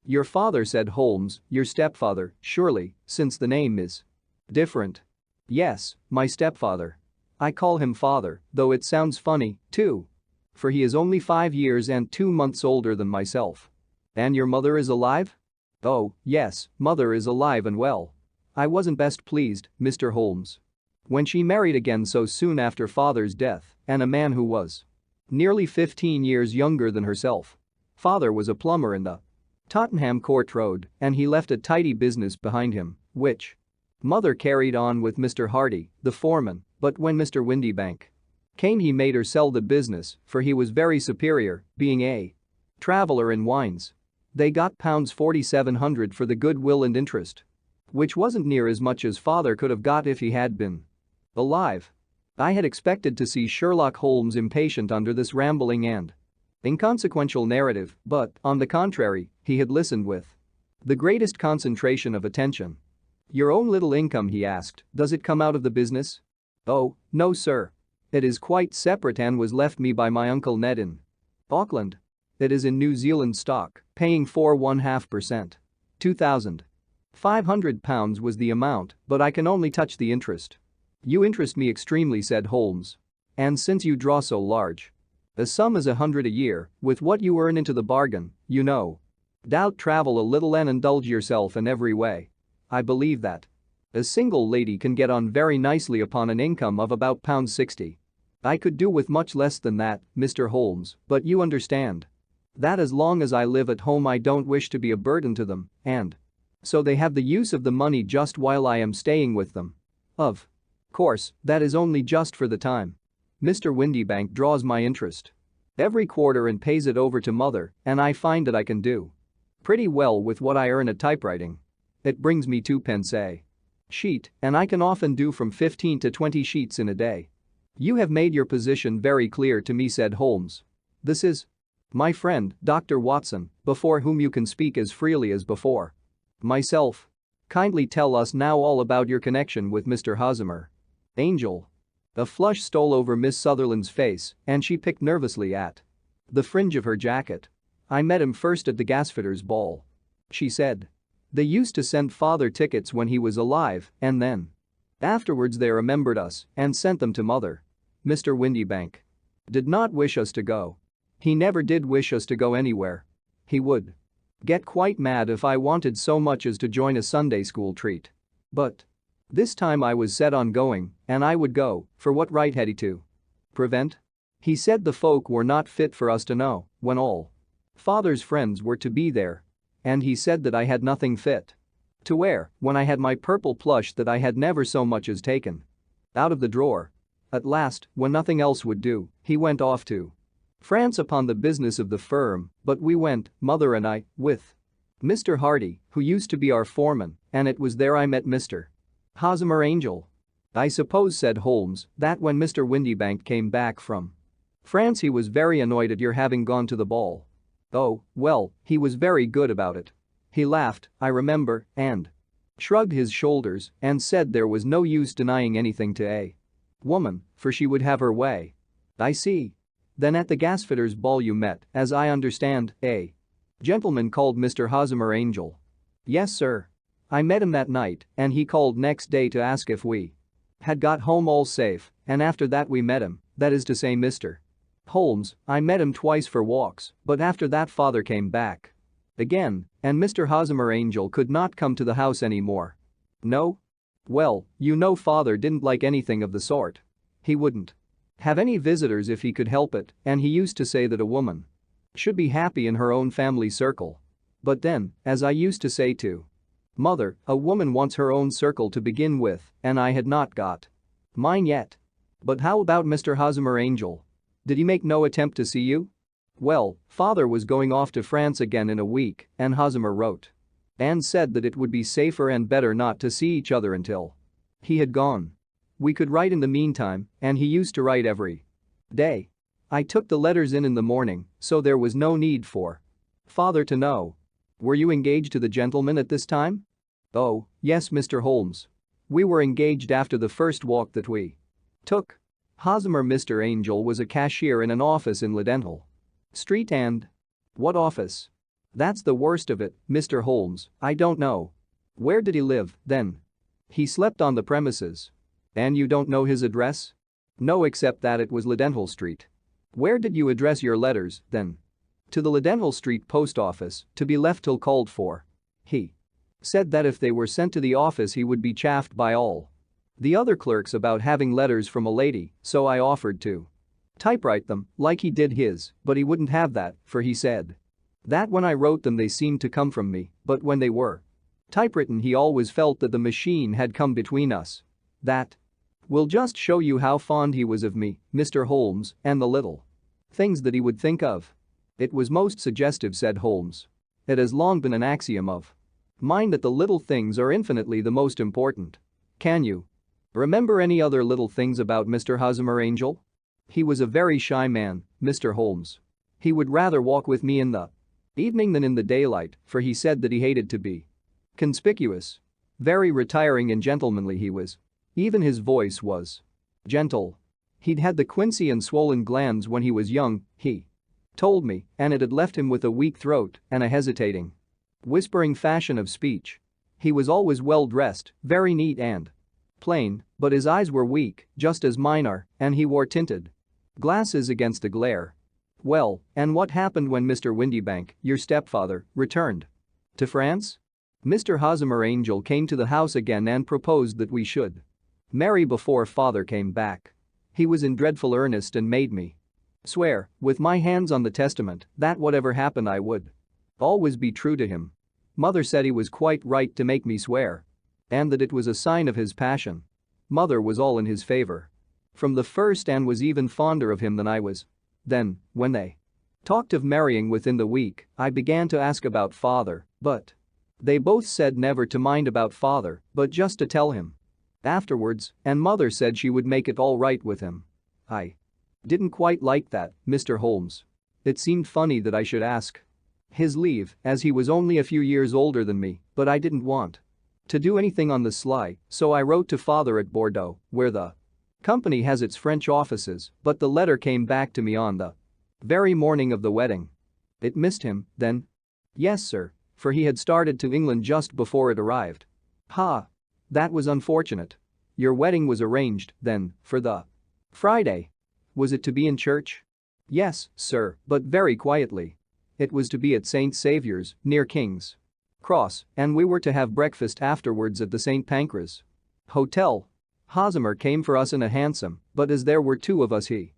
Speaker 1: "Your father," said Holmes, "your stepfather, surely, since the name is different." "Yes, my stepfather. I call him father, though it sounds funny, too. For he is only 5 years and 2 months older than myself." "And your mother is alive?" "Oh, yes, mother is alive and well. I wasn't best pleased, Mr. Holmes, when she married again so soon after father's death, and a man who was nearly 15 years younger than herself. Father was a plumber in the Tottenham Court Road, and he left a tidy business behind him, which mother carried on with Mr. Hardy, the foreman, but when Mr. Windybank came he made her sell the business, for he was very superior, being a traveller in wines. They got £4,700 for the goodwill and interest, which wasn't near as much as father could have got if he had been alive." I had expected to see Sherlock Holmes impatient under this rambling and inconsequential narrative, but, on the contrary, he had listened with the greatest concentration of attention. "Your own little income," he asked, "does it come out of the business?" "Oh, no, sir. It is quite separate and was left me by my Uncle Ned in Auckland. It is in New Zealand stock, paying 4.5%. £2,500 was the amount, but I can only touch the interest." "You interest me extremely," said Holmes. "And since you draw so large a sum as 100 a year, with what you earn into the bargain, you know doubt travel a little and indulge yourself in every way. I believe that a single lady can get on very nicely upon an income of about £60. I could do with much less than that, Mr. Holmes, but you understand that as long as I live at home I don't wish to be a burden to them, and so they have the use of the money just while I am staying with them. Of course, that is only just for the time. Mr. Windybank draws my interest every quarter and pays it over to mother, and I find that I can do pretty well with what I earn at typewriting. It brings me 2 pence a sheet, and I can often do from 15 to 20 sheets in a day." "You have made your position very clear to me," said Holmes. "This is my friend, Dr. Watson, before whom you can speak as freely as before myself. Kindly tell us now all about your connection with Mr. Hosmer Angel." A flush stole over Miss Sutherland's face, and she picked nervously at the fringe of her jacket. "I met him first at the gasfitters' ball," she said. "They used to send father tickets when he was alive, and then afterwards they remembered us and sent them to mother. Mr. Windybank did not wish us to go. He never did wish us to go anywhere. He would get quite mad if I wanted so much as to join a Sunday school treat. But this time I was set on going, and I would go, for what right had he to prevent? He said the folk were not fit for us to know, when all Father's friends were to be there. And he said that I had nothing fit to wear when I had my purple plush that I had never so much as taken out of the drawer. At last, when nothing else would do, he went off to France upon the business of the firm, but we went, mother and I, with Mr. Hardy, who used to be our foreman, and it was there I met Mr. Hosmer Angel. I suppose, said Holmes, that when Mr. Windybank came back from France he was very annoyed at your having gone to the ball. Oh, well, he was very good about it. He laughed, I remember, and shrugged his shoulders and said there was no use denying anything to a woman, for she would have her way. I see. Then at the gasfitter's ball you met, as I understand, a gentleman called Mr. Hosmer Angel. Yes, sir. I met him that night, and he called next day to ask if we had got home all safe, and after that we met him, that is to say Mr. Holmes, I met him twice for walks, but after that father came back again, and Mr. Hosmer Angel could not come to the house anymore. No? Well, you know father didn't like anything of the sort. He wouldn't have any visitors if he could help it, and he used to say that a woman should be happy in her own family circle. But then, as I used to say to mother, a woman wants her own circle to begin with, and I had not got mine yet. But how about Mr. Hosmer Angel? Did he make no attempt to see you? Well, father was going off to France again in a week, and Hosmer wrote and said that it would be safer and better not to see each other until he had gone. We could write in the meantime, and he used to write every day. I took the letters in the morning, so there was no need for father to know. Were you engaged to the gentleman at this time? Oh, yes, Mr. Holmes. We were engaged after the first walk that we took. Hosmer Mr. Angel was a cashier in an office in Leadenhall Street and… What office? That's the worst of it, Mr. Holmes, I don't know. Where did he live, then? He slept on the premises. And you don't know his address? No, except that it was Leadenhall Street. Where did you address your letters, then? To the Leadenhall Street post office, to be left till called for. He said that if they were sent to the office he would be chaffed by all the other clerks about having letters from a lady, so I offered to typewrite them, like he did his, but he wouldn't have that, for he said that when I wrote them they seemed to come from me, but when they were typewritten he always felt that the machine had come between us. That will just show you how fond he was of me, Mr. Holmes, and the little things that he would think of. It was most suggestive, said Holmes. It has long been an axiom of mine that the little things are infinitely the most important. Can you remember any other little things about Mr. Hosmer Angel? He was a very shy man, Mr. Holmes. He would rather walk with me in the evening than in the daylight, for he said that he hated to be conspicuous. Very retiring and gentlemanly he was. Even his voice was gentle. He'd had the quinsy and swollen glands when he was young, he told me, and it had left him with a weak throat and a hesitating, whispering fashion of speech. He was always well dressed, very neat and plain, but his eyes were weak, just as mine are, and he wore tinted glasses against the glare. Well, and what happened when Mr. Windybank, your stepfather, returned to France? Mr. Hosmer Angel came to the house again and proposed that we should marry before father came back. He was in dreadful earnest and made me swear, with my hands on the testament, that whatever happened I would always be true to him. Mother said he was quite right to make me swear. And that it was a sign of his passion. Mother was all in his favor from the first and was even fonder of him than I was. Then, when they talked of marrying within the week, I began to ask about father, but they both said never to mind about father, but just to tell him afterwards, and mother said she would make it all right with him. I didn't quite like that, Mr. Holmes. It seemed funny that I should ask his leave, as he was only a few years older than me, but I didn't want to do anything on the sly, so I wrote to father at Bordeaux, where the company has its French offices, but the letter came back to me on the very morning of the wedding. It missed him, then? Yes, sir, for he had started to England just before it arrived. Ha! That was unfortunate. Your wedding was arranged, then, for the Friday. Was it to be in church? Yes, sir, but very quietly. It was to be at St. Saviour's, near King's Cross, and we were to have breakfast afterwards at the St. Pancras Hotel. Hosmer came for us in a hansom, but as there were two of us he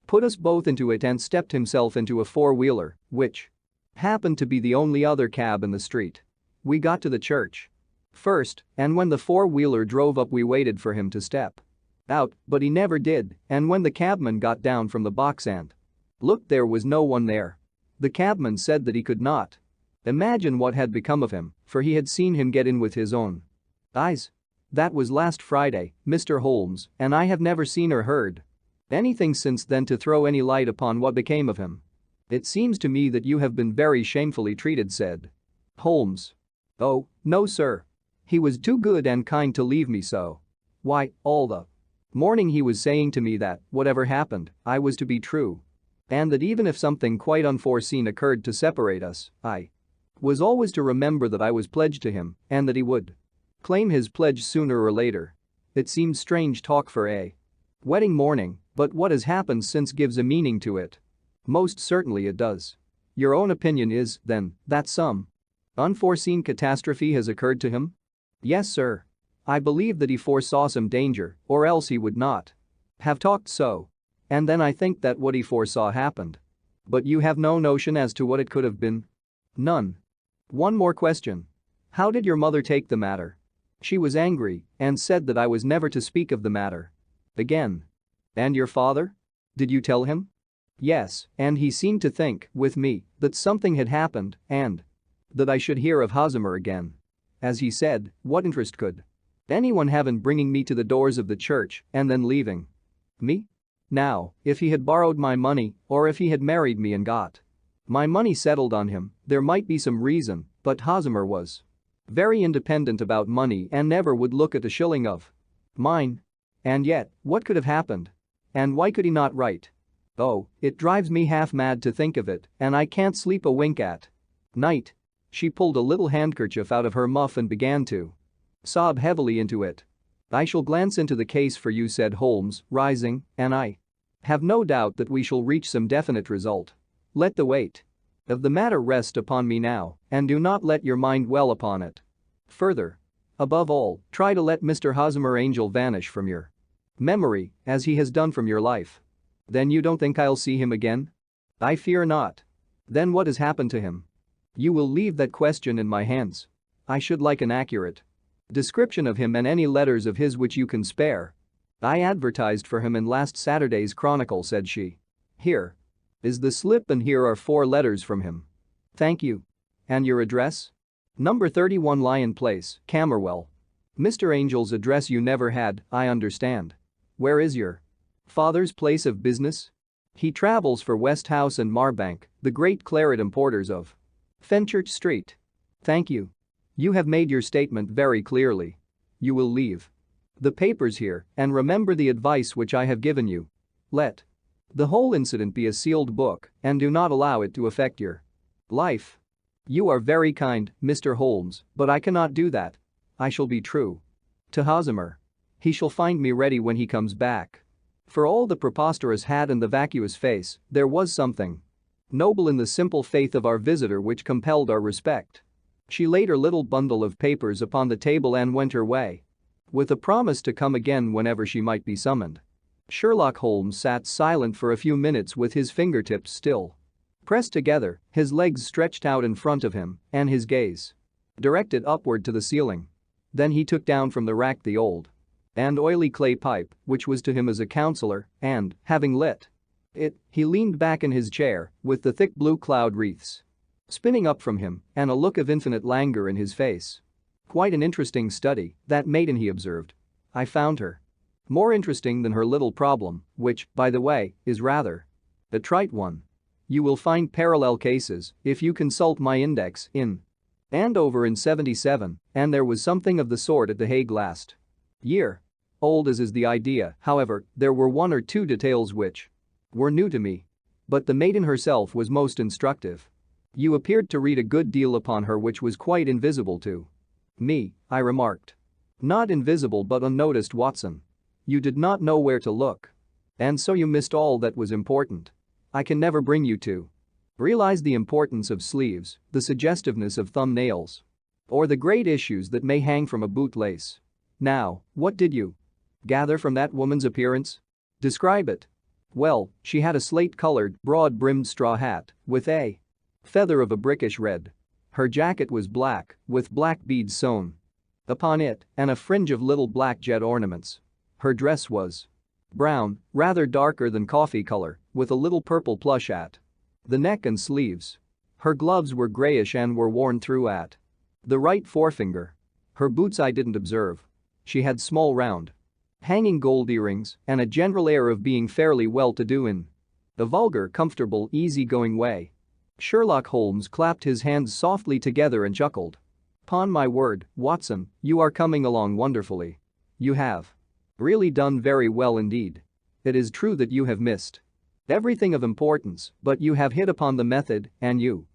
Speaker 1: put us both into it and stepped himself into a four-wheeler, which Happened to be the only other cab in the street. We got to the church first, and when the four-wheeler drove up we waited for him to step out, but he never did, and when the cabman got down from the box and looked, there was no one there. The cabman said that he could not imagine what had become of him, for he had seen him get in with his own eyes. That was last Friday, Mr. Holmes, and I have never seen or heard anything since then to throw any light upon what became of him. It seems to me that you have been very shamefully treated, said Holmes. Oh, no sir. He was too good and kind to leave me so. Why, all the morning he was saying to me that, whatever happened, I was to be true. And that even if something quite unforeseen occurred to separate us, I was always to remember that I was pledged to him and that he would claim his pledge sooner or later. It seems strange talk for a wedding morning, but what has happened since gives a meaning to it. Most certainly it does. Your own opinion is, then, that some unforeseen catastrophe has occurred to him? Yes, sir. I believe that he foresaw some danger, or else he would not have talked so. And then I think that what he foresaw happened. But you have no notion as to what it could have been? None. One more question. How did your mother take the matter? She was angry and said that I was never to speak of the matter again. And your father? Did you tell him? Yes, and he seemed to think, with me, that something had happened and that I should hear of Hosmer again. As he said, what interest could anyone have in bringing me to the doors of the church and then leaving me? Now, if he had borrowed my money or if he had married me and got my money settled on him, there might be some reason, but Hosmer was very independent about money and never would look at a shilling of mine. And yet, what could have happened? And why could he not write? Oh, it drives me half mad to think of it, and I can't sleep a wink at night. She pulled a little handkerchief out of her muff and began to sob heavily into it. I shall glance into the case for you, said Holmes, rising, and I have no doubt that we shall reach some definite result. Let the weight of the matter rest upon me now, and do not let your mind dwell upon it further. Above all, try to let Mr. Hosmer Angel vanish from your memory, as he has done from your life. Then you don't think I'll see him again? I fear not. Then what has happened to him? You will leave that question in my hands. I should like an accurate description of him and any letters of his which you can spare. I advertised for him in last Saturday's Chronicle, said she. Here is the slip and here are 4 letters from him. Thank you. And your address? Number 31 Lion Place, Camberwell. Mr. Angel's address you never had, I understand. Where is your father's place of business? He travels for Westhouse and Marbank, the great claret importers of Fenchurch Street. Thank you. You have made your statement very clearly. You will leave the papers here and remember the advice which I have given you. Let the whole incident be a sealed book and do not allow it to affect your life. You are very kind, Mr. Holmes, but I cannot do that. I shall be true to Hosmer. He shall find me ready when he comes back. For all the preposterous hat and the vacuous face, there was something noble in the simple faith of our visitor which compelled our respect. She laid her little bundle of papers upon the table and went her way, with a promise to come again whenever she might be summoned. Sherlock Holmes sat silent for a few minutes with his fingertips still pressed together, his legs stretched out in front of him, and his gaze directed upward to the ceiling. Then he took down from the rack the old and oily clay pipe, which was to him as a counselor, and, having lit it, he leaned back in his chair with the thick blue cloud wreaths spinning up from him and a look of infinite languor in his face. Quite an interesting study, that maiden, he observed. I found her more interesting than her little problem, which, by the way, is rather a trite one. You will find parallel cases if you consult my index in Andover in '77, and there was something of the sort at The Hague last year. Old as is the idea, however, there were 1 or 2 details which were new to me. But the maiden herself was most instructive. You appeared to read a good deal upon her which was quite invisible to me, I remarked. Not invisible but unnoticed, Watson. You did not know where to look. And so you missed all that was important. I can never bring you to realize the importance of sleeves, the suggestiveness of thumbnails, or the great issues that may hang from a bootlace. Now, what did you gather from that woman's appearance? Describe it. Well, she had a slate-colored, broad-brimmed straw hat with a feather of a brickish red. Her jacket was black, with black beads sewn upon it and a fringe of little black jet ornaments. Her dress was brown, rather darker than coffee color, with a little purple plush at the neck and sleeves. Her gloves were grayish and were worn through at the right forefinger. Her boots I didn't observe. She had small round, hanging gold earrings and a general air of being fairly well-to-do in a vulgar, comfortable, easy-going way. Sherlock Holmes clapped his hands softly together and chuckled. "'Pon my word, Watson, you are coming along wonderfully. You have really done very well indeed. It is true that you have missed everything of importance, but you have hit upon the method and you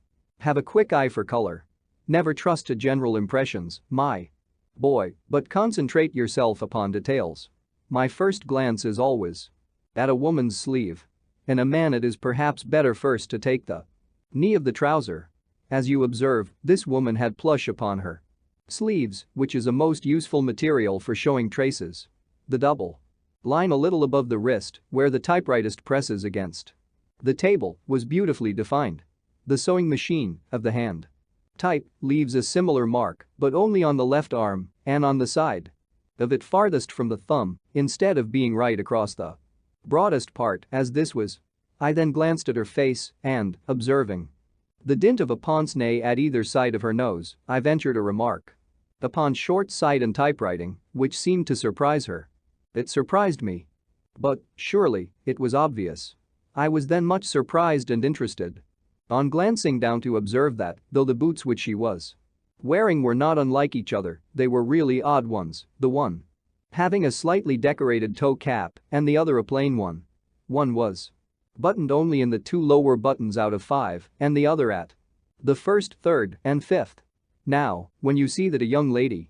Speaker 1: have a quick eye for color. Never trust to general impressions, my boy, but concentrate yourself upon details. My first glance is always at a woman's sleeve. In a man it is perhaps better first to take the knee of the trouser. As you observe, this woman had plush upon her sleeves, which is a most useful material for showing traces. The double line a little above the wrist, where the typewritist presses against the table, was beautifully defined. The sewing machine of the hand type leaves a similar mark, but only on the left arm and on the side of it farthest from the thumb, instead of being right across the broadest part, as this was. I then glanced at her face and, observing the dint of a pince-nez at either side of her nose, I ventured a remark upon short sight and typewriting, which seemed to surprise her. It surprised me. But, surely, it was obvious. I was then much surprised and interested on glancing down to observe that, though the boots which she was wearing were not unlike each other, they were really odd ones, the one having a slightly decorated toe cap and the other a plain one. One was buttoned only in the 2 lower buttons out of 5 and the other at the 1st, 3rd, and 5th. Now, when you see that a young lady,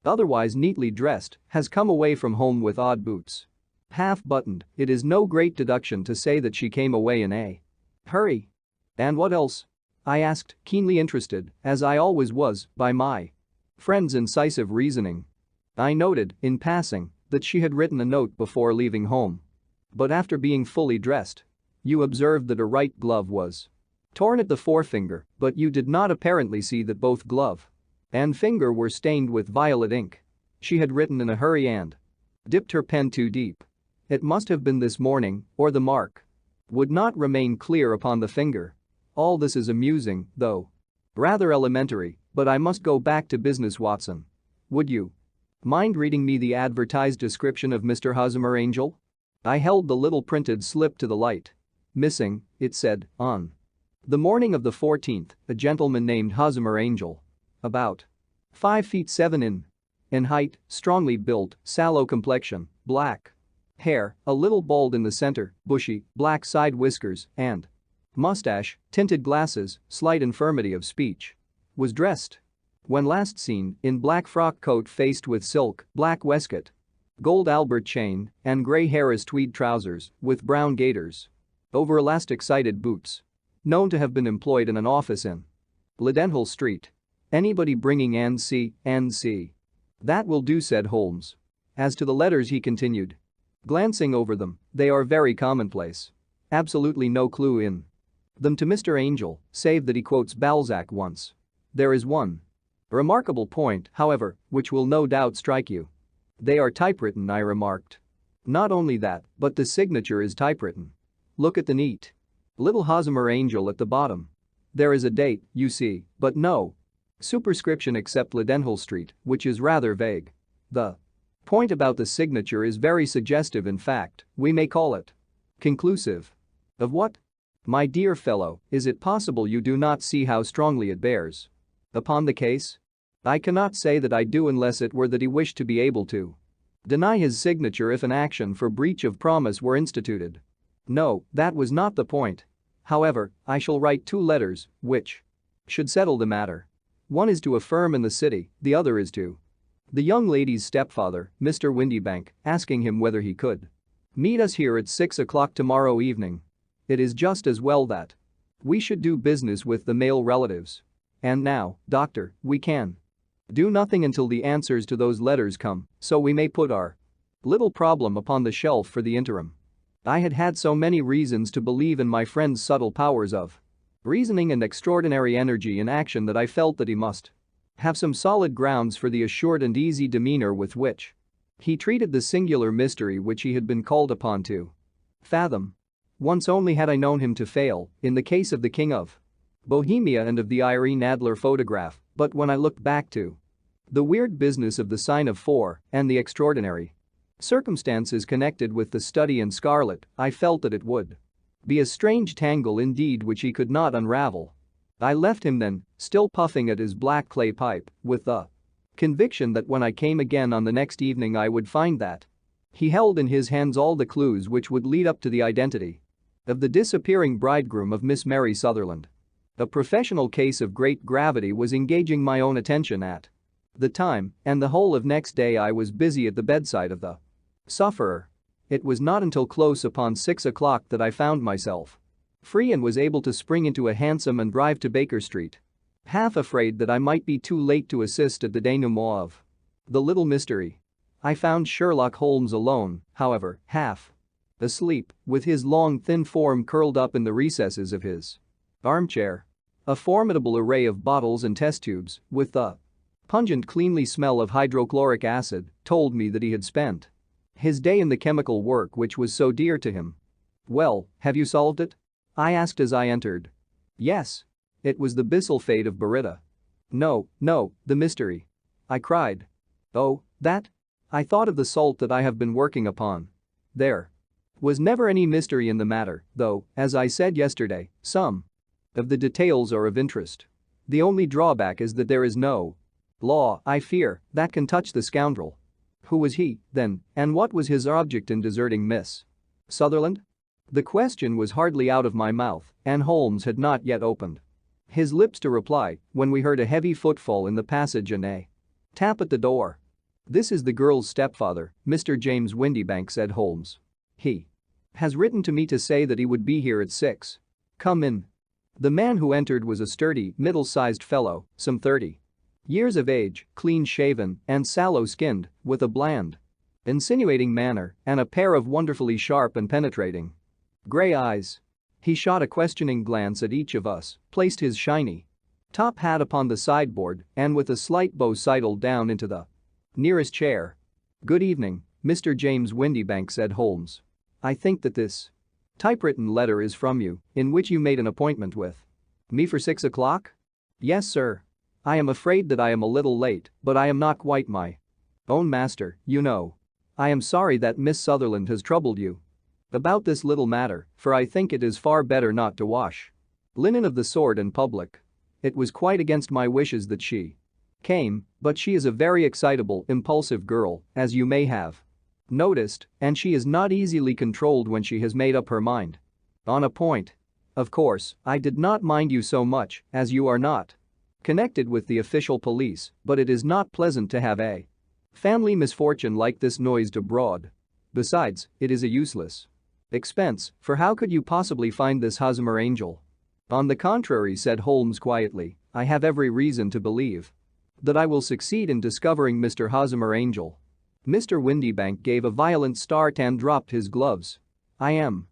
Speaker 1: otherwise neatly dressed, has come away from home with odd boots, half-buttoned, it is no great deduction to say that she came away in a hurry. "And what else?" I asked, keenly interested, as I always was, by my friend's incisive reasoning. I noted, in passing, that she had written a note before leaving home. But after being fully dressed, you observed that her right glove was torn at the forefinger, but you did not apparently see that both glove and finger were stained with violet ink. She had written in a hurry and dipped her pen too deep. It must have been this morning, or the mark would not remain clear upon the finger. All this is amusing, though rather elementary, but I must go back to business, Watson. Would you mind reading me the advertised description of Mr. Hosmer Angel? I held the little printed slip to the light. Missing, it said, on the morning of the 14th, a gentleman named Hosmer Angel, about 5 feet 7 in height, strongly built, sallow complexion, black hair, a little bald in the center, bushy, black side whiskers, and mustache, tinted glasses, slight infirmity of speech. Was dressed, when last seen, in black frock coat faced with silk, black waistcoat, gold Albert chain, and grey Harris tweed trousers with brown gaiters over elastic-sided boots. Known to have been employed in an office in Leadenhall Street. Anybody bringing NC? That will do, said Holmes. As to the letters, he continued, glancing over them, they are very commonplace. Absolutely no clue in them to Mr. Angel, save that he quotes Balzac once. There is one remarkable point, however, which will no doubt strike you. They are typewritten, I remarked. Not only that, but the signature is typewritten. Look at the neat little Hosmer Angel at the bottom. There is a date, you see, but no superscription except Leadenhall Street, which is rather vague. The point about the signature is very suggestive, in fact, we may call it conclusive. Of what? My dear fellow, is it possible you do not see how strongly it bears upon the case? I cannot say that I do, unless it were that he wished to be able to deny his signature if an action for breach of promise were instituted. No, that was not the point. However, I shall write 2 letters, which should settle the matter. One is to a firm in the city, the other is to the young lady's stepfather, Mr. Windybank, asking him whether he could meet us here at 6 o'clock tomorrow evening. It is just as well that we should do business with the male relatives. And now, doctor, we can do nothing until the answers to those letters come, so we may put our little problem upon the shelf for the interim. I had had so many reasons to believe in my friend's subtle powers of reasoning and extraordinary energy in action that I felt that he must have some solid grounds for the assured and easy demeanor with which he treated the singular mystery which he had been called upon to fathom. Once only had I known him to fail, in the case of the King of Bohemia and of the Irene Adler photograph, but when I looked back to the weird business of the sign of 4 and the extraordinary circumstances connected with the study in scarlet, I felt that it would be a strange tangle indeed which he could not unravel. I left him then, still puffing at his black clay pipe, with the conviction that when I came again on the next evening I would find that he held in his hands all the clues which would lead up to the identity of the disappearing bridegroom of Miss Mary Sutherland. A professional case of great gravity was engaging my own attention at the time, and the whole of next day I was busy at the bedside of the sufferer. It was not until close upon 6 o'clock that I found myself free and was able to spring into a hansom and drive to Baker Street, half afraid that I might be too late to assist at the denouement of the little mystery. I found Sherlock Holmes alone, however, half asleep, with his long thin form curled up in the recesses of his armchair. A formidable array of bottles and test tubes, with the pungent cleanly smell of hydrochloric acid, told me that he had spent his day in the chemical work which was so dear to him. "Well, have you solved it?" I asked as I entered. "Yes. It was the bisulfate of baryta." "No, the mystery," I cried. "Oh, that? I thought of the salt that I have been working upon. There was never any mystery in the matter, though, as I said yesterday, some of the details are of interest. The only drawback is that there is no law, I fear, that can touch the scoundrel. Who was he, then, and what was his object in deserting Miss Sutherland?" The question was hardly out of my mouth, and Holmes had not yet opened his lips to reply when we heard a heavy footfall in the passage and a tap at the door. "This is the girl's stepfather, Mr. James Windybank," said Holmes. "He has written to me to say that he would be here at 6. Come in." The man who entered was a sturdy, middle-sized fellow, some 30 years of age, clean-shaven and sallow-skinned, with a bland, insinuating manner and a pair of wonderfully sharp and penetrating gray eyes. He shot a questioning glance at each of us, placed his shiny top hat upon the sideboard, and with a slight bow sidled down into the nearest chair. "Good evening, Mr. James Windybank," said Holmes. "I think that this typewritten letter is from you, in which you made an appointment with me for 6 o'clock?" "Yes, sir. I am afraid that I am a little late, but I am not quite my own master, you know. I am sorry that Miss Sutherland has troubled you about this little matter, for I think it is far better not to wash linen of the sort in public. It was quite against my wishes that she came, but she is a very excitable, impulsive girl, as you may have noticed, and she is not easily controlled when she has made up her mind on a point. Of course, I did not mind you so much, as you are not connected with the official police, but it is not pleasant to have a family misfortune like this noised abroad. Besides, it is a useless expense, for how could you possibly find this Hosmer angel?" "On the contrary," said Holmes quietly, "I have every reason to believe that I will succeed in discovering Mr. Hosmer Angel." Mr. Windybank gave a violent start and dropped his gloves. "I am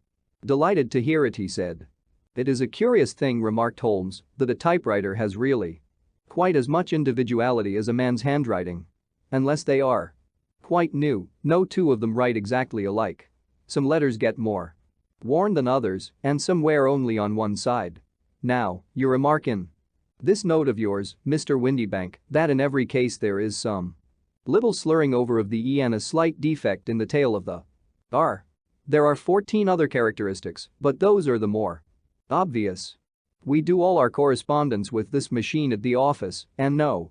Speaker 1: delighted to hear it," he said. "It is a curious thing," remarked Holmes, "that a typewriter has really quite as much individuality as a man's handwriting. Unless they are quite new, no two of them write exactly alike. Some letters get more worn than others, and some wear only on one side. Now, you remark in this note of yours, Mr. Windybank, that in every case there is some little slurring over of the E and a slight defect in the tail of the R. There are 14 other characteristics, but those are the more obvious. We do all our correspondence with this machine at the office, and no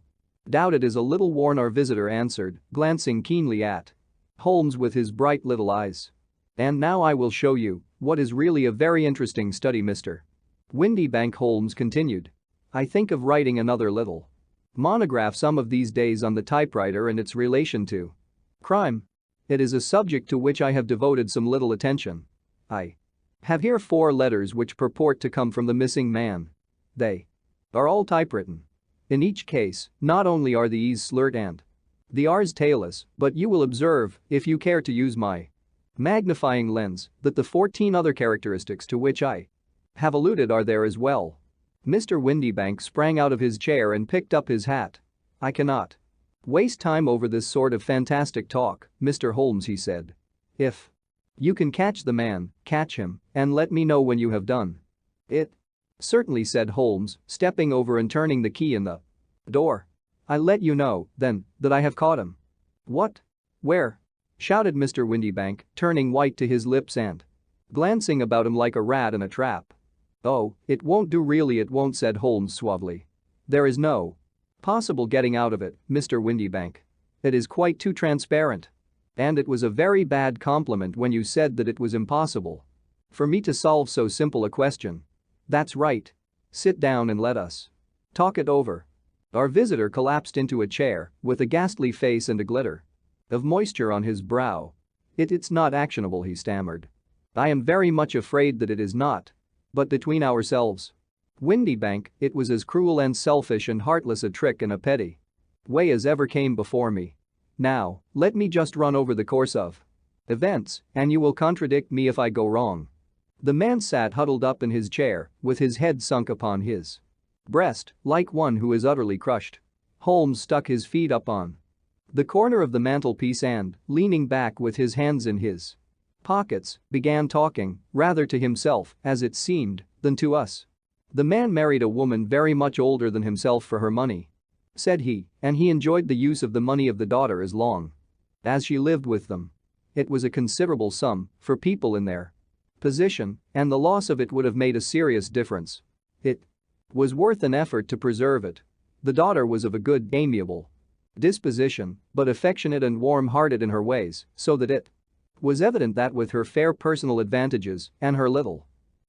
Speaker 1: doubt it is a little worn," our visitor answered, glancing keenly at Holmes with his bright little eyes. "And now I will show you what is really a very interesting study, Mr. Windybank," Holmes continued. "I think of writing another little monograph some of these days on the typewriter and its relation to crime. It is a subject to which I have devoted some little attention. I have here 4 letters which purport to come from the missing man. They are all typewritten. In each case, not only are the E's slurred and the R's tailless, but you will observe, if you care to use my magnifying lens, that the 14 other characteristics to which I have alluded are there as well. Mr. Windybank sprang out of his chair and picked up his hat. "I cannot waste time over this sort of fantastic talk, Mr. Holmes," he said. "If you can catch the man, catch him, and let me know when you have done." "It certainly," said Holmes, stepping over and turning the key in the door. "I'll let you know, then, that I have caught him." "What? Where?" shouted Mr. Windybank, turning white to his lips and glancing about him like a rat in a trap. "Oh, it won't do, really it won't," said Holmes suavely. "There is no possible getting out of it, Mr. Windybank. It is quite too transparent. And it was a very bad compliment when you said that it was impossible for me to solve so simple a question. That's right. Sit down and let us talk it over." Our visitor collapsed into a chair with a ghastly face and a glitter of moisture on his brow. It's not actionable," he stammered. "I am very much afraid that it is not. But between ourselves, Windybank, it was as cruel and selfish and heartless a trick in a petty way as ever came before me. Now, let me just run over the course of events, and you will contradict me if I go wrong." The man sat huddled up in his chair with his head sunk upon his breast like one who is utterly crushed. Holmes stuck his feet up on the corner of the mantelpiece and, leaning back with his hands in his pockets, began talking, rather to himself, as it seemed, than to us. "The man married a woman very much older than himself for her money," said he, "and he enjoyed the use of the money of the daughter as long as she lived with them. It was a considerable sum for people in their position, and the loss of it would have made a serious difference. It was worth an effort to preserve it. The daughter was of a good, amiable disposition, but affectionate and warm-hearted in her ways, so that it was evident that with her fair personal advantages and her little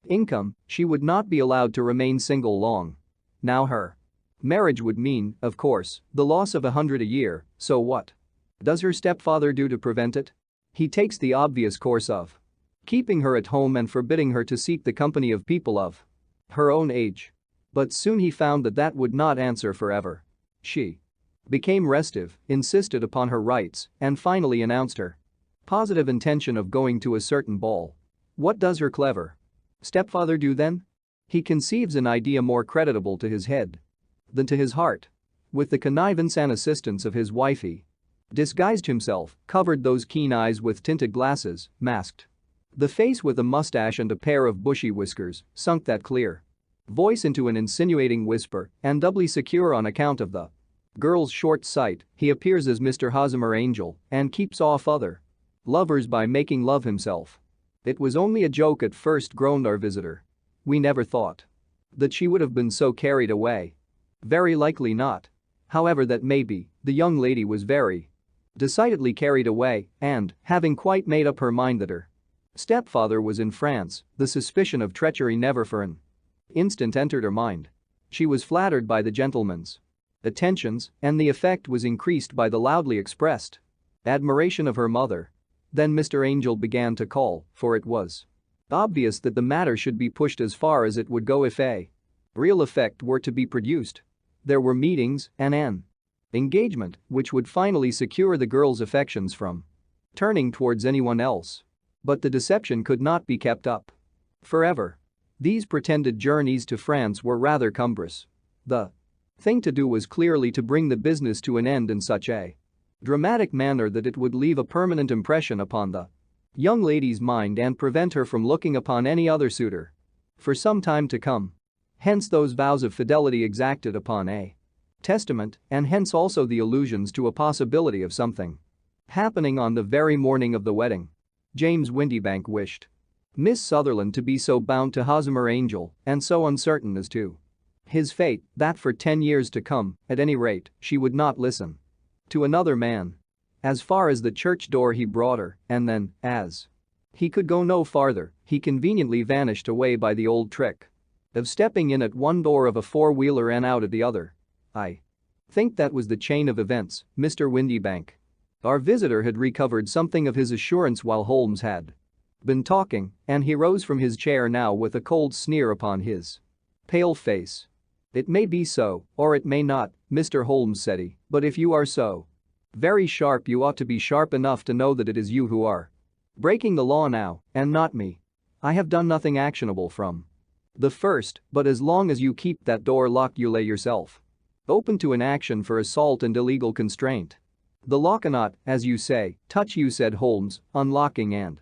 Speaker 1: income, she would not be allowed to remain single long. Now her marriage would mean, of course, the loss of 100 a year, so what does her stepfather do to prevent it? He takes the obvious course of keeping her at home and forbidding her to seek the company of people of her own age. But soon he found that that would not answer forever. She became restive, insisted upon her rights, and finally announced her positive intention of going to a certain ball. What does her clever stepfather do then? He conceives an idea more creditable to his head than to his heart. With the connivance and assistance of his wife, he disguised himself, covered those keen eyes with tinted glasses, masked the face with a mustache and a pair of bushy whiskers, sunk that clear voice into an insinuating whisper, and doubly secure on account of the girl's short sight, he appears as Mr. Hosmer Angel and keeps off other lovers by making love himself. "It was only a joke at first," groaned our visitor. "We never thought that she would have been so carried away." "Very likely not. However that may be, the young lady was very decidedly carried away, and, having quite made up her mind that her stepfather was in France, the suspicion of treachery never for an instant entered her mind. She was flattered by the gentleman's attentions, and the effect was increased by the loudly expressed admiration of her mother. Then Mr. Angel began to call, for it was obvious that the matter should be pushed as far as it would go if a real effect were to be produced. There were meetings and an engagement which would finally secure the girl's affections from turning towards anyone else. But the deception could not be kept up forever. These pretended journeys to France were rather cumbrous. The thing to do was clearly to bring the business to an end in such a dramatic manner that it would leave a permanent impression upon the young lady's mind and prevent her from looking upon any other suitor for some time to come. Hence those vows of fidelity exacted upon a testament, and hence also the allusions to a possibility of something happening on the very morning of the wedding. James Windybank wished Miss Sutherland to be so bound to Hosmer Angel and so uncertain as to his fate that for 10 years to come, at any rate, she would not listen to another man. As far as the church door he brought her, and then, as he could go no farther, he conveniently vanished away by the old trick of stepping in at one door of a four-wheeler and out at the other. I think that was the chain of events, Mr. Windybank." Our visitor had recovered something of his assurance while Holmes had been talking, and he rose from his chair now with a cold sneer upon his pale face. "It may be so, or it may not, Mr. Holmes," said he, "but if you are so very sharp, you ought to be sharp enough to know that it is you who are breaking the law now, and not me. I have done nothing actionable from The first, but as long as you keep that door locked you lay yourself open to an action for assault and illegal constraint. The lock cannot, as you say, touch you, said Holmes, unlocking and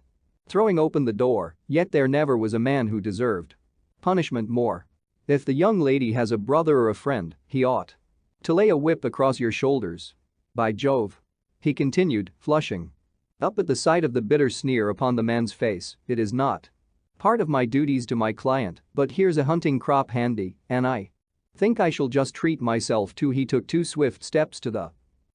Speaker 1: throwing open the door, yet there never was a man who deserved punishment more. If the young lady has a brother or a friend, he ought to lay a whip across your shoulders. By Jove," he continued, flushing up at the sight of the bitter sneer upon the man's face, "it is not part of my duties to my client, but here's a hunting crop handy, and I think I shall just treat myself to." He took 2 swift steps to the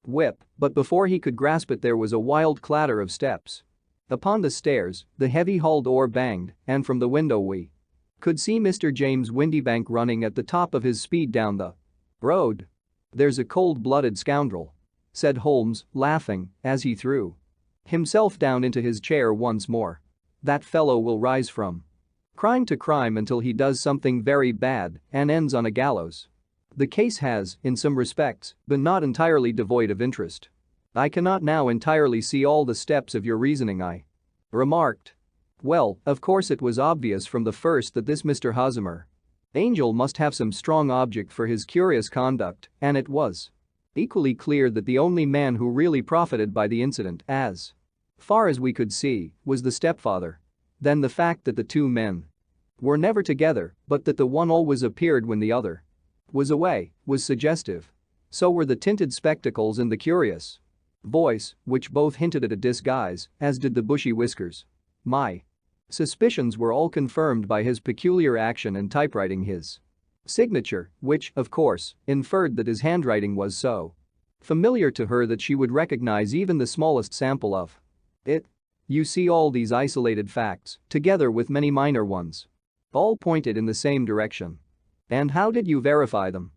Speaker 1: whip, but before he could grasp it there was a wild clatter of steps. Upon the stairs, the heavy hall door banged, and from the window we could see Mr. James Windybank running at the top of his speed down the road. "There's a cold-blooded scoundrel," said Holmes, laughing, as he threw himself down into his chair once more. "That fellow will rise from crime to crime until he does something very bad and ends on a gallows. The case has, in some respects, been not entirely devoid of interest. I cannot now entirely see all the steps of your reasoning," I remarked. "Well, of course it was obvious from the first that this Mr. Hosmer Angel must have some strong object for his curious conduct, and it was equally clear that the only man who really profited by the incident, as far as we could see, was the stepfather. Then the fact that the 2 men were never together, but that the one always appeared when the other was away, was suggestive. So were the tinted spectacles and the curious voice, which both hinted at a disguise, as did the bushy whiskers. My suspicions were all confirmed by his peculiar action in typewriting his signature, which, of course, inferred that his handwriting was so familiar to her that she would recognize even the smallest sample of it. You see, all these isolated facts, together with many minor ones, all pointed in the same direction. And how did you verify them?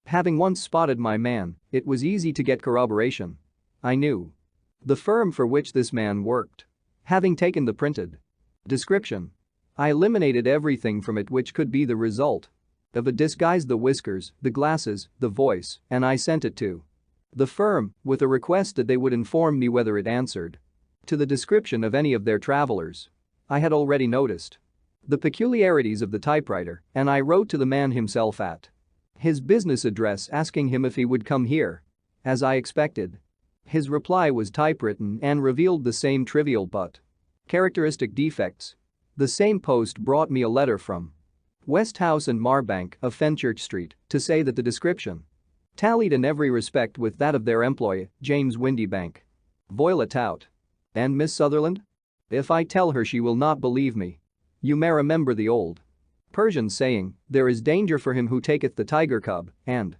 Speaker 1: Having once spotted my man, it was easy to get corroboration. I knew the firm for which this man worked. Having taken the printed description, I eliminated everything from it which could be the result of a disguise: the whiskers, the glasses, the voice, and I sent it to the firm with a request that they would inform me whether it answered to the description of any of their travelers. I had already noticed the peculiarities of the typewriter, and I wrote to the man himself at his business address asking him if he would come here. As I expected, his reply was typewritten and revealed the same trivial but characteristic defects. The same post brought me a letter from West House and Marbank of Fenchurch Street to say that the description tallied in every respect with that of their employee, James Windybank. Voil it out. And Miss Sutherland? If I tell her, she will not believe me. You may remember the old Persian saying, there is danger for him who taketh the tiger cub, and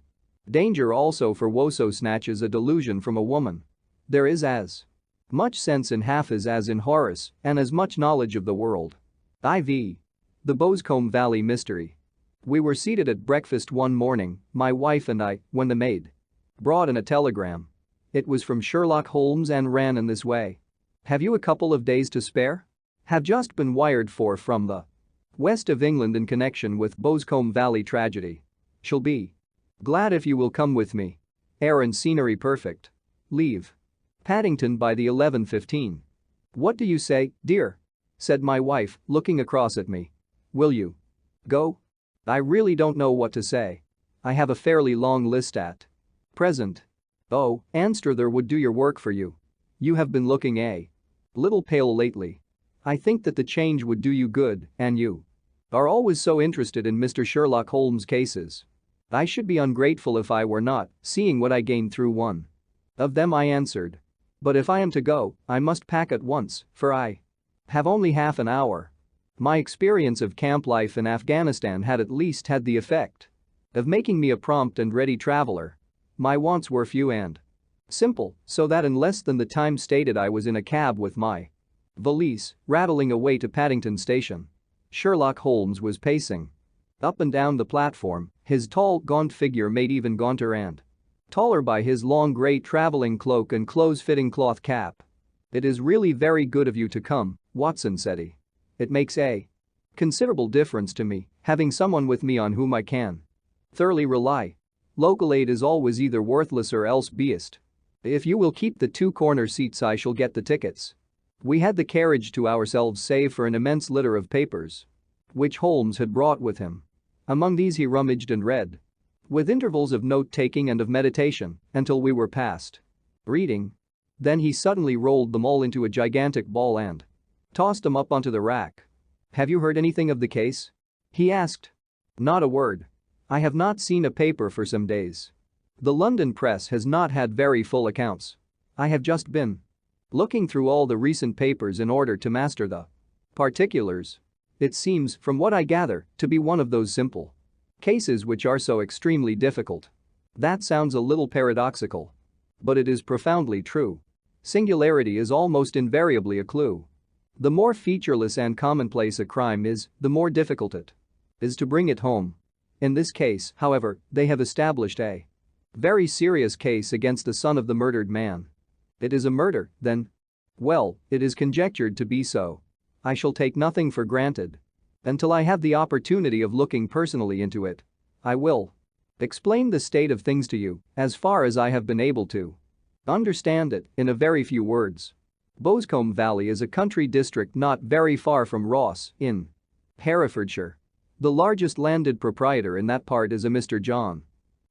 Speaker 1: danger also for whoso snatches a delusion from a woman. There is as much sense in Hafiz as in Horace, and as much knowledge of the world. IV. The Boscombe Valley Mystery. We were seated at breakfast one morning, my wife and I, when the maid brought in a telegram. It was from Sherlock Holmes and ran in this way. Have you a couple of days to spare? Have just been wired for from the west of England in connection with Boscombe Valley tragedy. Shall be glad if you will come with me. Air and scenery perfect. Leave Paddington by the 11:15. What do you say, dear? Said my wife, looking across at me. Will you go? I really don't know what to say. I have a fairly long list at present. Oh, Anstruther would do your work for you. You have been looking a little pale lately. I think that the change would do you good, and you are always so interested in Mr. Sherlock Holmes cases. I should be ungrateful if I were not, seeing what I gained through one of them, I answered. But if I am to go, I must pack at once, for I have only half an hour. My experience of camp life in Afghanistan had at least had the effect of making me a prompt and ready traveler. My wants were few and simple, so that in less than the time stated I was in a cab with my valise, rattling away to Paddington Station. Sherlock Holmes was pacing up and down the platform, his tall, gaunt figure made even gaunter and taller by his long grey travelling cloak and close-fitting cloth cap. It is really very good of you to come, Watson, said he. It makes a considerable difference to me, having someone with me on whom I can thoroughly rely. Local aid is always either worthless or else beast. If you will keep the 2 corner seats, I shall get the tickets. We had the carriage to ourselves save for an immense litter of papers. which Holmes had brought with him. Among these he rummaged and read, with intervals of note-taking and of meditation, until we were past reading. Then he suddenly rolled them all into a gigantic ball and tossed them up onto the rack. "Have you heard anything of the case?" he asked. "Not a word. I have not seen a paper for some days. The London press has not had very full accounts. I have just been looking through all the recent papers in order to master the particulars. It seems, from what I gather, to be one of those simple cases which are so extremely difficult." That sounds a little paradoxical. But it is profoundly true. Singularity is almost invariably a clue. The more featureless and commonplace a crime is, the more difficult it is to bring it home. In this case, however, they have established a very serious case against the son of the murdered man. It is a murder, then? Well, it is conjectured to be so. I shall take nothing for granted. Until I have the opportunity of looking personally into it, I will explain the state of things to you, as far as I have been able to understand it, in a very few words. Boscombe Valley is a country district not very far from Ross, in Herefordshire. The largest landed proprietor in that part is a Mr. John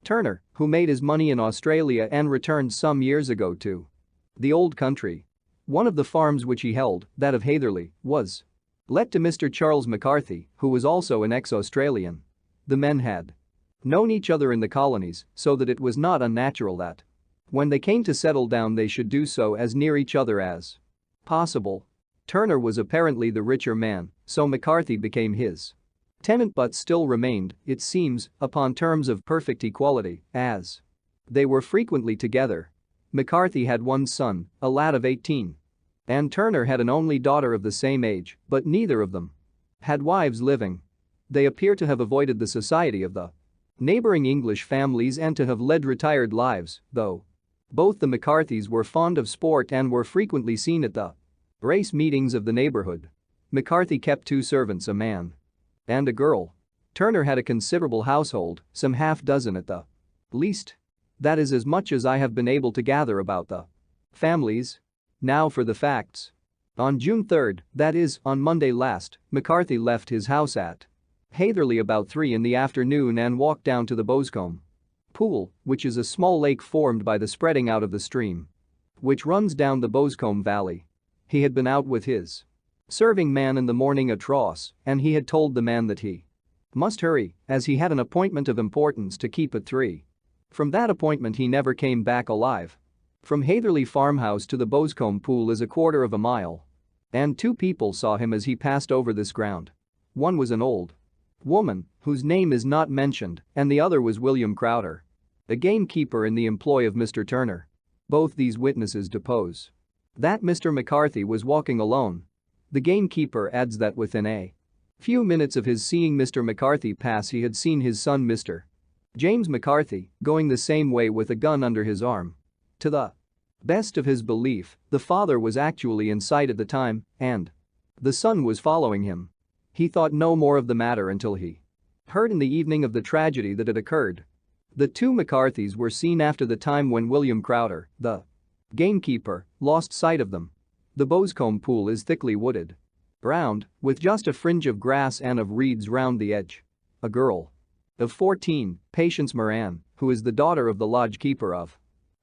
Speaker 1: Turner, who made his money in Australia and returned some years ago to the old country. One of the farms which he held, that of Hatherley, was let to Mr. Charles McCarthy, who was also an ex-Australian. The men had known each other in the colonies, so that it was not unnatural that when they came to settle down they should do so as near each other as possible. Turner was apparently the richer man, so McCarthy became his tenant but still remained, it seems, upon terms of perfect equality, as they were frequently together. McCarthy had one son, a lad of 18. And Turner had an only daughter of the same age, but neither of them had wives living. They appear to have avoided the society of the neighboring English families and to have led retired lives, though both the McCarthys were fond of sport and were frequently seen at the race meetings of the neighborhood. McCarthy kept 2 servants, a man and a girl. Turner had a considerable household, some half-dozen at the least. That is as much as I have been able to gather about the families. Now for the facts. On June 3, that is, on Monday last, McCarthy left his house at Hatherley about 3 in the afternoon and walked down to the Boscombe Pool, which is a small lake formed by the spreading out of the stream which runs down the Boscombe Valley. He had been out with his serving man in the morning at Ross, and he had told the man that he must hurry, as he had an appointment of importance to keep at 3. From that appointment he never came back alive. From Hatherley farmhouse to the Boscombe Pool is a quarter of a mile. And 2 people saw him as he passed over this ground. One was an old woman, whose name is not mentioned, and the other was William Crowder, a gamekeeper in the employ of Mr. Turner. Both these witnesses depose that Mr. McCarthy was walking alone. The gamekeeper adds that within a few minutes of his seeing Mr. McCarthy pass he had seen his son Mr. James McCarthy going the same way with a gun under his arm. To the best of his belief, the father was actually in sight at the time, and the son was following him. He thought no more of the matter until he heard in the evening of the tragedy that had occurred. The 2 McCarthys were seen after the time when William Crowder, the gamekeeper, lost sight of them. The Boscombe Pool is thickly wooded round, with just a fringe of grass and of reeds round the edge. A girl of 14, Patience Moran, who is the daughter of the lodge keeper of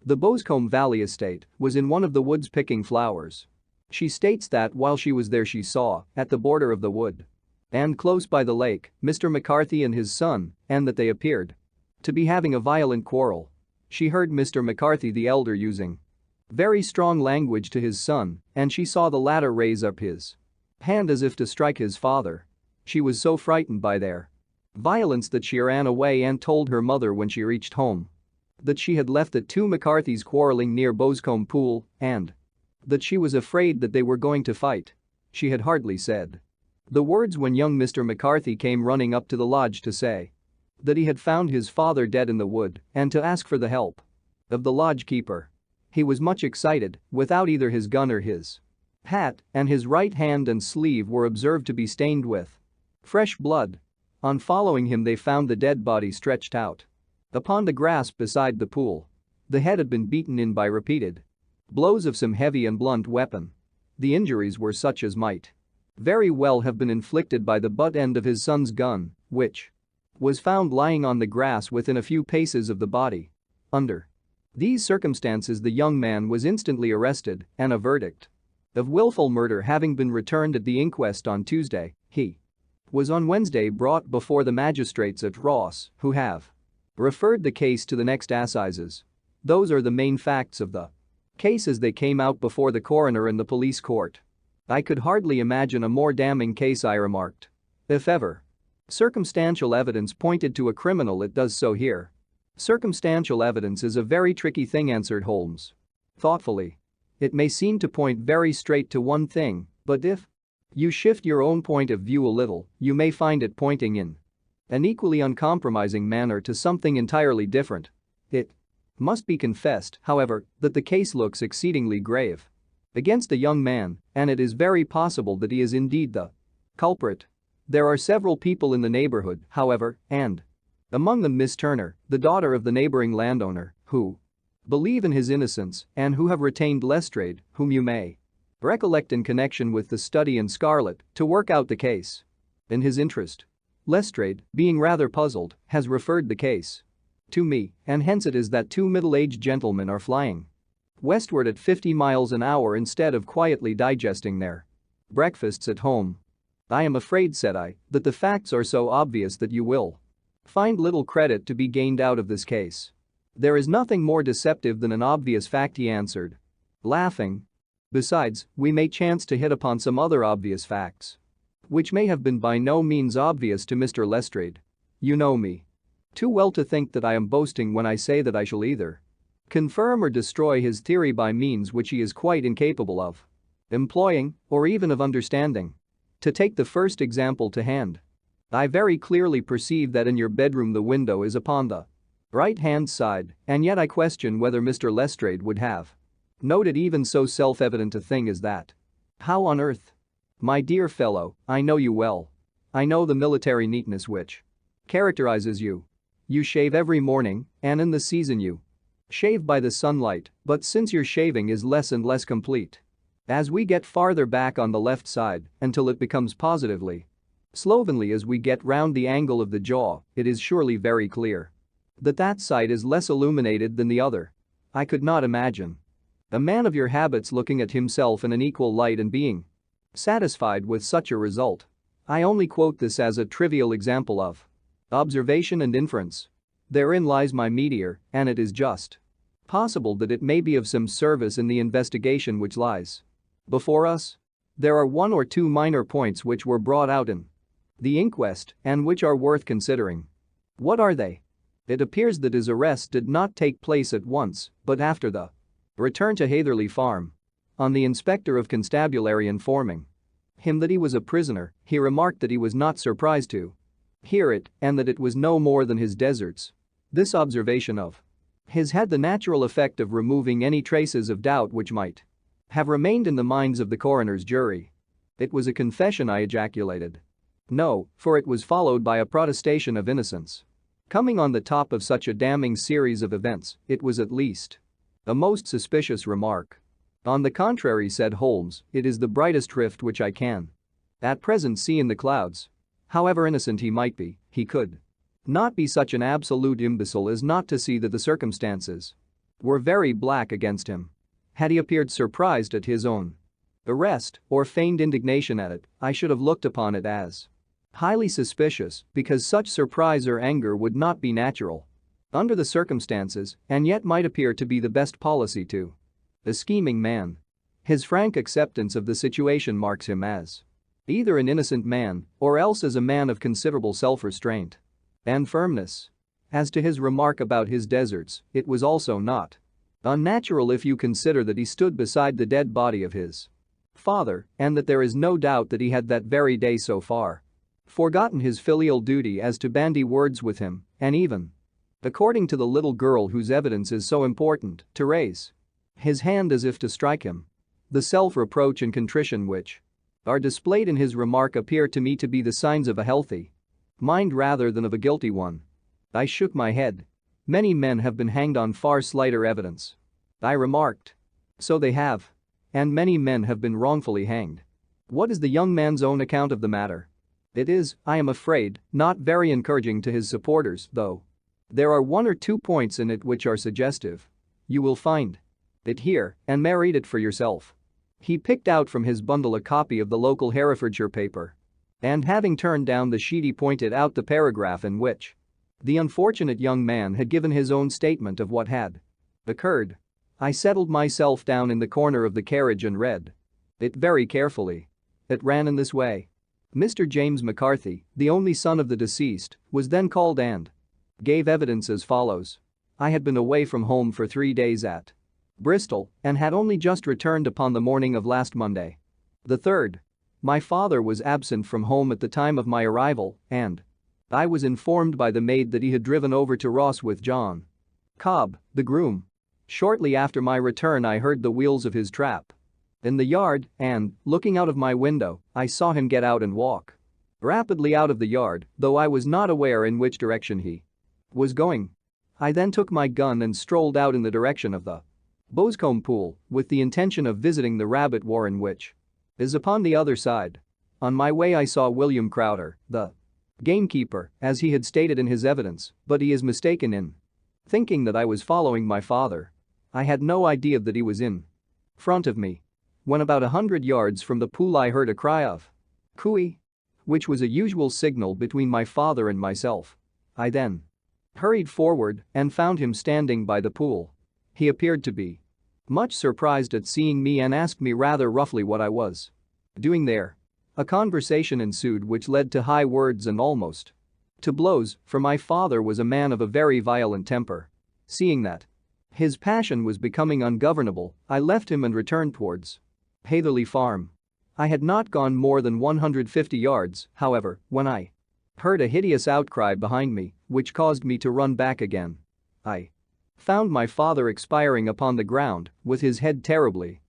Speaker 1: the Boscombe Valley estate, was in one of the woods picking flowers. She states that while she was there she saw, at the border of the wood and close by the lake, Mr. McCarthy and his son, and that they appeared to be having a violent quarrel. She heard Mr. McCarthy the elder using very strong language to his son, and she saw the latter raise up his hand as if to strike his father. She was so frightened by their violence that she ran away and told her mother when she reached home that she had left the 2 McCarthys quarreling near Boscombe Pool and that she was afraid that they were going to fight. She had hardly said the words when young Mr. McCarthy came running up to the lodge to say that he had found his father dead in the wood and to ask for the help of the lodge keeper. He was much excited, without either his gun or his hat, and his right hand and sleeve were observed to be stained with fresh blood. On following him they found the dead body stretched out upon the grass beside the pool. The head had been beaten in by repeated blows of some heavy and blunt weapon. The injuries were such as might very well have been inflicted by the butt end of his son's gun, which was found lying on the grass within a few paces of the body. Under these circumstances, the young man was instantly arrested, and a verdict of willful murder having been returned at the inquest on Tuesday, he was on Wednesday brought before the magistrates at Ross, who have referred the case to the next assizes. Those are the main facts of the case as they came out before the coroner and the police court. I could hardly imagine a more damning case, I remarked. If ever circumstantial evidence pointed to a criminal, it does so here. Circumstantial evidence is a very tricky thing, answered Holmes thoughtfully. It may seem to point very straight to one thing, but if you shift your own point of view a little, you may find it pointing in an equally uncompromising manner to something entirely different. It must be confessed, however, that the case looks exceedingly grave against the young man, and it is very possible that he is indeed the culprit. There are several people in the neighborhood, however, and among them Miss Turner, the daughter of the neighboring landowner, who believe in his innocence and who have retained Lestrade, whom you may recollect in connection with the study in scarlet, to work out the case in his interest. Lestrade, being rather puzzled, has referred the case to me, and hence it is that two middle-aged gentlemen are flying westward at 50 miles an hour instead of quietly digesting their breakfasts at home. I am afraid, said I, that the facts are so obvious that you will find little credit to be gained out of this case. There is nothing more deceptive than an obvious fact, he answered, laughing. Besides, we may chance to hit upon some other obvious facts which may have been by no means obvious to Mr. Lestrade. You know me too well to think that I am boasting when I say that I shall either confirm or destroy his theory by means which he is quite incapable of employing or even of understanding. To take the first example to hand, I very clearly perceive that in your bedroom the window is upon the right-hand side, and yet I question whether Mr. Lestrade would have noted even so self-evident a thing as that. How on earth? My dear fellow, I know you well. I know the military neatness which characterizes you. You shave every morning, and in the season you shave by the sunlight, but since your shaving is less and less complete as we get farther back on the left side until it becomes positively slovenly as we get round the angle of the jaw, it is surely very clear that that side is less illuminated than the other. I could not imagine a man of your habits looking at himself in an equal light and being satisfied with such a result. I only quote this as a trivial example of observation and inference. Therein lies my meteor, and it is just possible that it may be of some service in the investigation which lies before us. There are one or two minor points which were brought out in the inquest and which are worth considering. What are they? It appears that his arrest did not take place at once, but after the return to Hatherley Farm. On the inspector of constabulary informing him that he was a prisoner, he remarked that he was not surprised to hear it and that it was no more than his deserts. This observation of his had the natural effect of removing any traces of doubt which might have remained in the minds of the coroner's jury. It was a confession, I ejaculated. No, for it was followed by a protestation of innocence. Coming on the top of such a damning series of events, it was at least a most suspicious remark. On the contrary, said Holmes, it is the brightest rift which I can at present see in the clouds. However innocent he might be, he could not be such an absolute imbecile as not to see that the circumstances were very black against him. Had he appeared surprised at his own arrest or feigned indignation at it, I should have looked upon it as highly suspicious, because such surprise or anger would not be natural under the circumstances and yet might appear to be the best policy to a scheming man. His frank acceptance of the situation marks him as either an innocent man or else as a man of considerable self-restraint and firmness. As to his remark about his deserts, it was also not unnatural if you consider that he stood beside the dead body of his father and that there is no doubt that he had that very day so far forgotten his filial duty as to bandy words with him and even, according to the little girl whose evidence is so important, to raise his hand as if to strike him. The self-reproach and contrition which are displayed in his remark appear to me to be the signs of a healthy mind rather than of a guilty one. I shook my head. Many men have been hanged on far slighter evidence. I remarked. So they have. And many men have been wrongfully hanged. What is the young man's own account of the matter? It is, I am afraid, not very encouraging to his supporters, though. There are 1 or 2 points in it which are suggestive. You will find it here and may read it for yourself. He picked out from his bundle a copy of the local Herefordshire paper. And having turned down the sheet, he pointed out the paragraph in which the unfortunate young man had given his own statement of what had occurred. I settled myself down in the corner of the carriage and read it very carefully. It ran in this way. Mr. James McCarthy, the only son of the deceased, was then called and gave evidence as follows. I had been away from home for 3 days at Bristol and had only just returned upon the morning of last Monday. The 3rd. My father was absent from home at the time of my arrival, and I was informed by the maid that he had driven over to Ross with John Cobb, the groom. Shortly after my return, I heard the wheels of his trap in the yard and, looking out of my window, I saw him get out and walk rapidly out of the yard, though I was not aware in which direction he was going. I then took my gun and strolled out in the direction of the Boscombe Pool with the intention of visiting the rabbit warren which is upon the other side. On my way I saw William Crowder, the gamekeeper, as he had stated in his evidence, but he is mistaken in thinking that I was following my father. I had no idea that he was in front of me. When about 100 yards from the pool I heard a cry of "Cooey," which was a usual signal between my father and myself. I then hurried forward and found him standing by the pool. He appeared to be much surprised at seeing me and asked me rather roughly what I was doing there. A conversation ensued which led to high words and almost to blows, for my father was a man of a very violent temper. Seeing that his passion was becoming ungovernable, I left him and returned towards Hatherley Farm. I had not gone more than 150 yards, however, when I heard a hideous outcry behind me, which caused me to run back again. I found my father expiring upon the ground, with his head terribly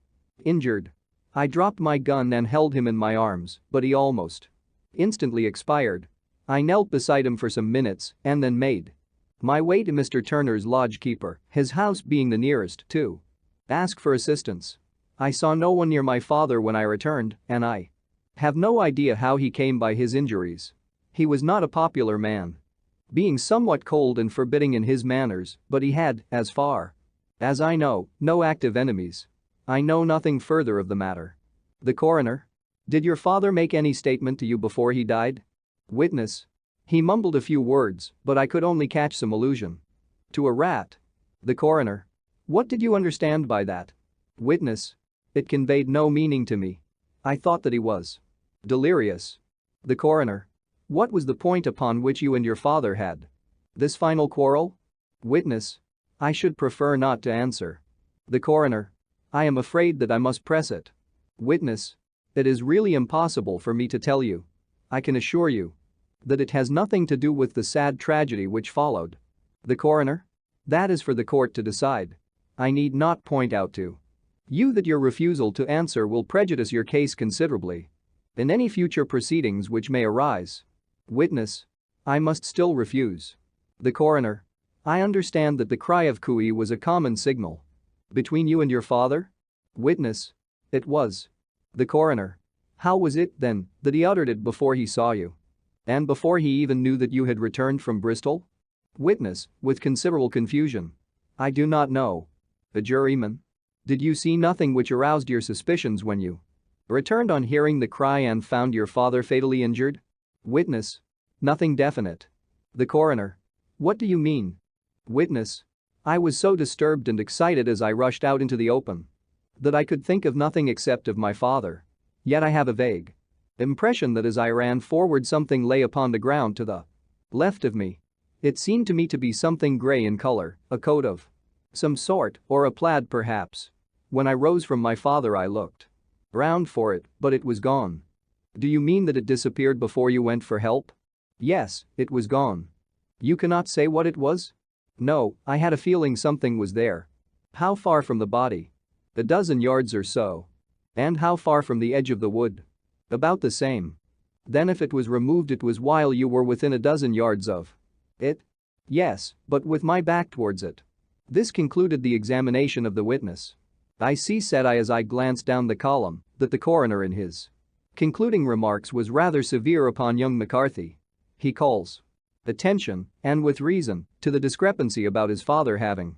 Speaker 1: injured. I dropped my gun and held him in my arms, but he almost instantly expired. I knelt beside him for some minutes and then made my way to Mr. Turner's lodge-keeper, his house being the nearest, to ask for assistance. I saw no one near my father when I returned, and I have no idea how he came by his injuries. He was not a popular man, being somewhat cold and forbidding in his manners, but he had, as far as I know, no active enemies. I know nothing further of the matter. The coroner: Did your father make any statement to you before he died? Witness: He mumbled a few words, but I could only catch some allusion to a rat. The coroner: What did you understand by that? Witness: It conveyed no meaning to me. I thought that he was delirious. The coroner: What was the point upon which you and your father had this final quarrel? Witness: I should prefer not to answer. The coroner: I am afraid that I must press it. Witness: It is really impossible for me to tell you. I can assure you that it has nothing to do with the sad tragedy which followed. The coroner: That is for the court to decide. I need not point out to you that your refusal to answer will prejudice your case considerably in any future proceedings which may arise. Witness: I must still refuse. The coroner: I understand that the cry of "Cooey" was a common signal between you and your father? Witness: It was. The coroner: How was it, then, that he uttered it before he saw you? And before he even knew that you had returned from Bristol? Witness, with considerable confusion: I do not know. The juryman: Did you see nothing which aroused your suspicions when you returned on hearing the cry and found your father fatally injured? Witness: Nothing definite. The coroner: What do you mean? Witness: I was so disturbed and excited as I rushed out into the open that I could think of nothing except of my father. Yet I have a vague impression that as I ran forward something lay upon the ground to the left of me. It seemed to me to be something gray in color, a coat of some sort, or a plaid perhaps. When I rose from my father I looked round for it, but it was gone. Do you mean that it disappeared before you went for help? Yes, it was gone. You cannot say what it was? No, I had a feeling something was there. How far from the body? A dozen yards or so. And how far from the edge of the wood? About the same. Then if it was removed it was while you were within a dozen yards of it? Yes, but with my back towards it. This concluded the examination of the witness. I see, said I as I glanced down the column, that the coroner in his Concluding remarks was rather severe upon young McCarthy. He calls attention, and with reason, to the discrepancy about his father having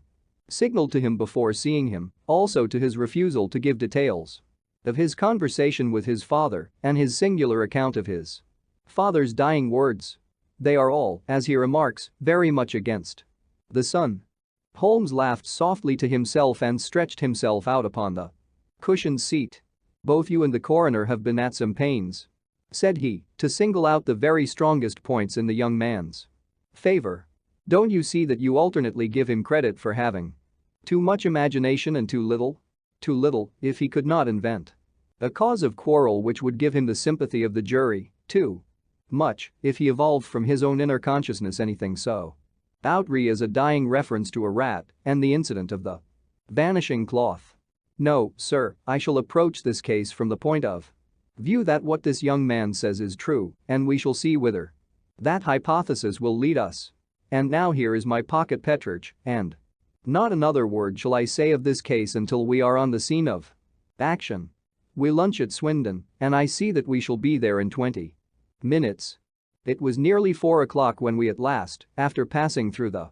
Speaker 1: signaled to him before seeing him, also to his refusal to give details of his conversation with his father and his singular account of his father's dying words. They are all, as he remarks, very much against the son. Holmes laughed softly to himself and stretched himself out upon the cushioned seat. "Both you and the coroner have been at some pains," said he, to single out the very strongest points in the young man's favor. "Don't you see that you alternately give him credit for having too much imagination and too little? Too little, if he could not invent a cause of quarrel which would give him the sympathy of the jury, too much, if he evolved from his own inner consciousness anything so outre as a dying reference to a rat and the incident of the vanishing cloth. No, sir, I shall approach this case from the point of view that what this young man says is true, and we shall see whither that hypothesis will lead us. And now here is my pocket Petridge, and not another word shall I say of this case until we are on the scene of action. We lunch at Swindon, and I see that we shall be there in 20 minutes." It was nearly 4 o'clock when we at last, after passing through the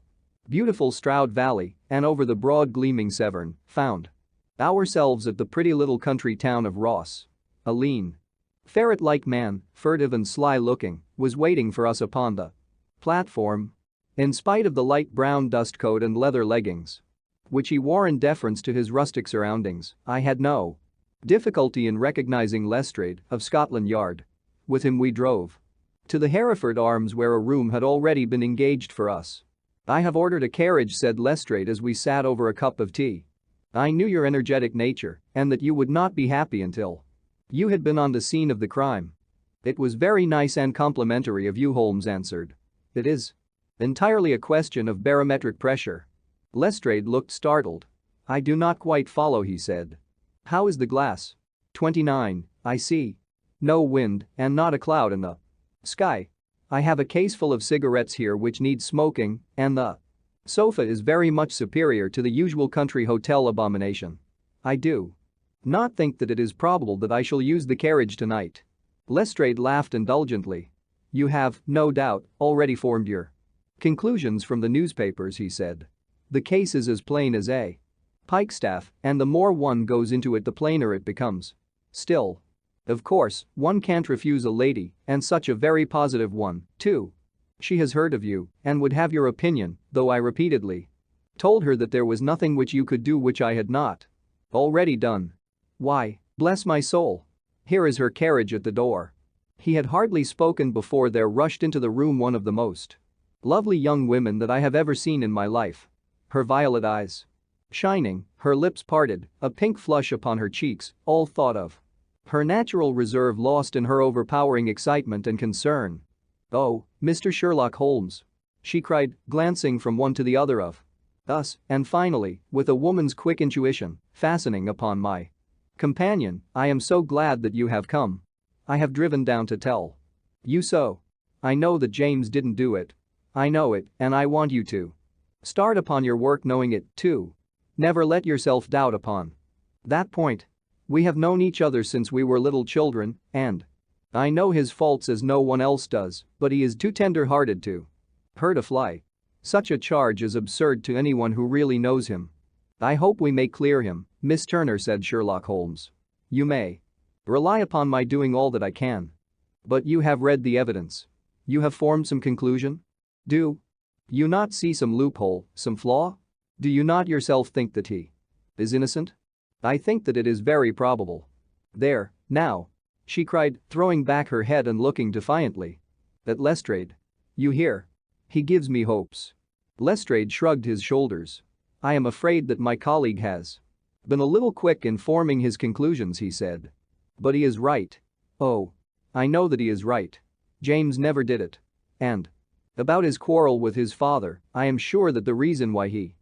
Speaker 1: beautiful Stroud Valley and over the broad gleaming Severn, found ourselves at the pretty little country town of Ross. A lean, ferret-like man, furtive and sly-looking, was waiting for us upon the platform. In spite of the light brown dust coat and leather leggings, which he wore in deference to his rustic surroundings, I had no difficulty in recognizing Lestrade of Scotland Yard. With him we drove to the Hereford Arms, where a room had already been engaged for us. "I have ordered a carriage," said Lestrade as we sat over a cup of tea. "I knew your energetic nature and that you would not be happy until you had been on the scene of the crime." "It was very nice and complimentary of you," Holmes answered. "It is entirely a question of barometric pressure." Lestrade looked startled. "I do not quite follow," he said. "How is the glass?" 29, I see. No wind and not a cloud in the sky. I have a case full of cigarettes here which need smoking, and the sofa is very much superior to the usual country hotel abomination. I do not think that it is probable that I shall use the carriage tonight." Lestrade laughed indulgently. "You have, no doubt, already formed your conclusions from the newspapers," he said. "The case is as plain as a pikestaff, and the more one goes into it the plainer it becomes. Still, of course, one can't refuse a lady, and such a very positive one, too. She has heard of you and would have your opinion, though I repeatedly told her that there was nothing which you could do which I had not already done. Why, bless my soul, here is her carriage at the door." He had hardly spoken before there rushed into the room one of the most lovely young women that I have ever seen in my life. Her violet eyes shining, her lips parted, a pink flush upon her cheeks, all thought of her natural reserve lost in her overpowering excitement and concern. "Oh, Mr. Sherlock Holmes," she cried, glancing from one to the other of us, and finally, with a woman's quick intuition, fastening upon my companion, "I am so glad that you have come. I have driven down to tell you so. I know that James didn't do it. I know it, and I want you to start upon your work knowing it, too. Never let yourself doubt upon that point. We have known each other since we were little children, and I know his faults as no one else does, but he is too tender-hearted to hurt a fly. Such a charge is absurd to anyone who really knows him." "I hope we may clear him, Miss Turner," said Sherlock Holmes. "You may rely upon my doing all that I can. But you have read the evidence. You have formed some conclusion? Do you not see some loophole, some flaw? Do you not yourself think that he is innocent?" "I think that it is very probable." "There, now," she cried, throwing back her head and looking defiantly at Lestrade. "You hear? He gives me hopes." Lestrade shrugged his shoulders. "I am afraid that my colleague has been a little quick in forming his conclusions," he said. "But he is right. Oh, I know that he is right. James never did it. And about his quarrel with his father, I am sure that the reason why he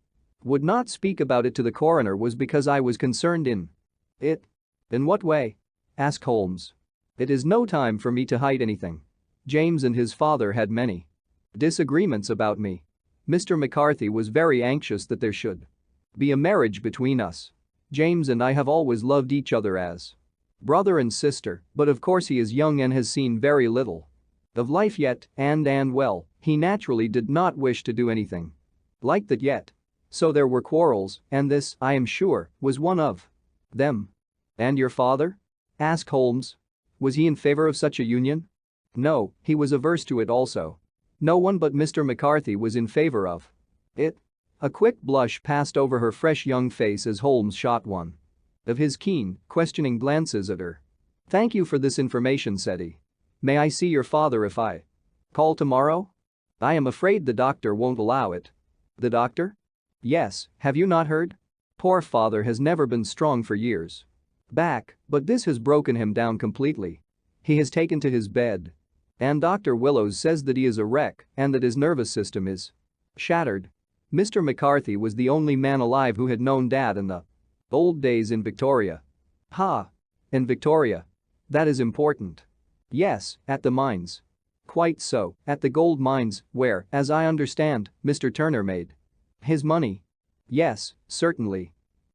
Speaker 1: would not speak about it to the coroner was because I was concerned in it." "In what way?" asked Holmes. "It is no time for me to hide anything. James and his father had many disagreements about me. Mr. McCarthy was very anxious that there should be a marriage between us. James and I have always loved each other as brother and sister, but of course he is young and has seen very little of life yet, and well, he naturally did not wish to do anything like that yet. So there were quarrels, and this, I am sure, was one of them. And your father? Asked Holmes. Was he in favor of such a union? No, he was averse to it also. No one but Mr. McCarthy was in favor of it. A quick blush passed over her fresh young face as Holmes shot one of his keen, questioning glances at her. Thank you for this information, said he. May I see your father if I call tomorrow? I am afraid the doctor won't allow it. The doctor? Yes, have you not heard? Poor father has never been strong for years back, but this has broken him down completely. He has taken to his bed. And Dr. Willows says that he is a wreck and that his nervous system is shattered. Mr. McCarthy was the only man alive who had known Dad in the old days in Victoria. Ha! In Victoria. That is important. Yes, at the mines. Quite so, at the gold mines, where, as I understand, Mr. Turner made his money. Yes, certainly.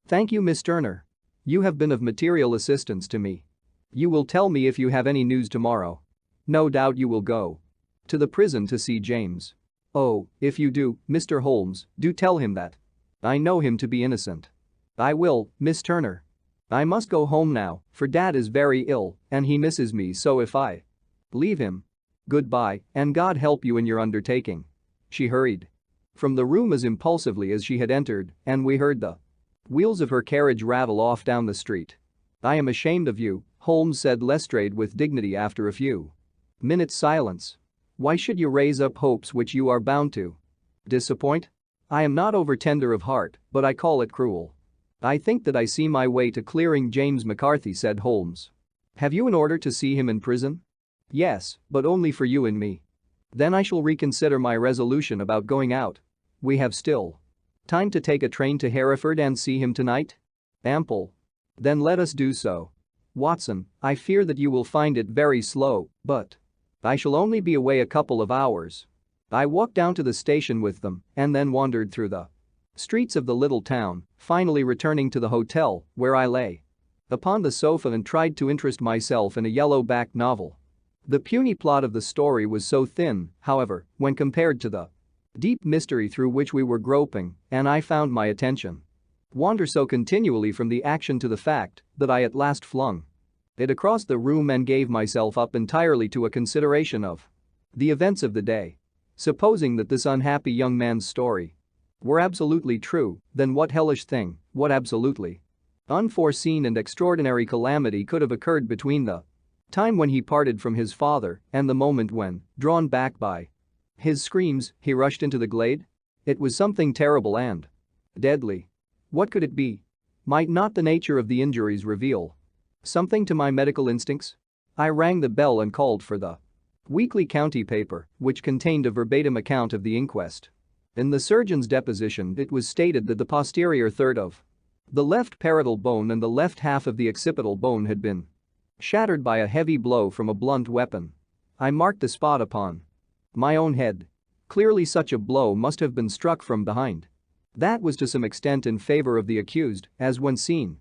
Speaker 1: Thank you, Miss Turner. You have been of material assistance to me. You will tell me if you have any news tomorrow. No doubt you will go to the prison to see James. Oh, if you do, Mr. Holmes, do tell him that I know him to be innocent. I will, Miss Turner. I must go home now, for Dad is very ill and he misses me, so if I leave him. Goodbye, and God help you in your undertaking. She hurried from the room as impulsively as she had entered, and we heard the wheels of her carriage rattle off down the street. I am ashamed of you, Holmes said Lestrade with dignity after a few minutes' silence. Why should you raise up hopes which you are bound to disappoint? I am not over-tender of heart, but I call it cruel. I think that I see my way to clearing James McCarthy, said Holmes. Have you an order to see him in prison? Yes, but only for you and me. Then I shall reconsider my resolution about going out. We have still time to take a train to Hereford and see him tonight? Ample. Then let us do so. Watson, I fear that you will find it very slow, but I shall only be away a couple of hours. I walked down to the station with them and then wandered through the streets of the little town, finally returning to the hotel where I lay upon the sofa and tried to interest myself in a yellow-backed novel. The puny plot of the story was so thin, however, when compared to the deep mystery through which we were groping, and I found my attention wander so continually from the action to the fact that I at last flung it across the room and gave myself up entirely to a consideration of the events of the day. Supposing that this unhappy young man's story were absolutely true, then what hellish thing, what absolutely unforeseen and extraordinary calamity could have occurred between the time when he parted from his father and the moment when, drawn back by his screams, he rushed into the glade? It was something terrible and deadly. What could it be? Might not the nature of the injuries reveal something to my medical instincts? I rang the bell and called for the weekly county paper, which contained a verbatim account of the inquest. In the surgeon's deposition, it was stated that the posterior third of the left parietal bone and the left half of the occipital bone had been shattered by a heavy blow from a blunt weapon. I marked the spot upon my own head. Clearly such a blow must have been struck from behind. That was to some extent in favor of the accused, as when seen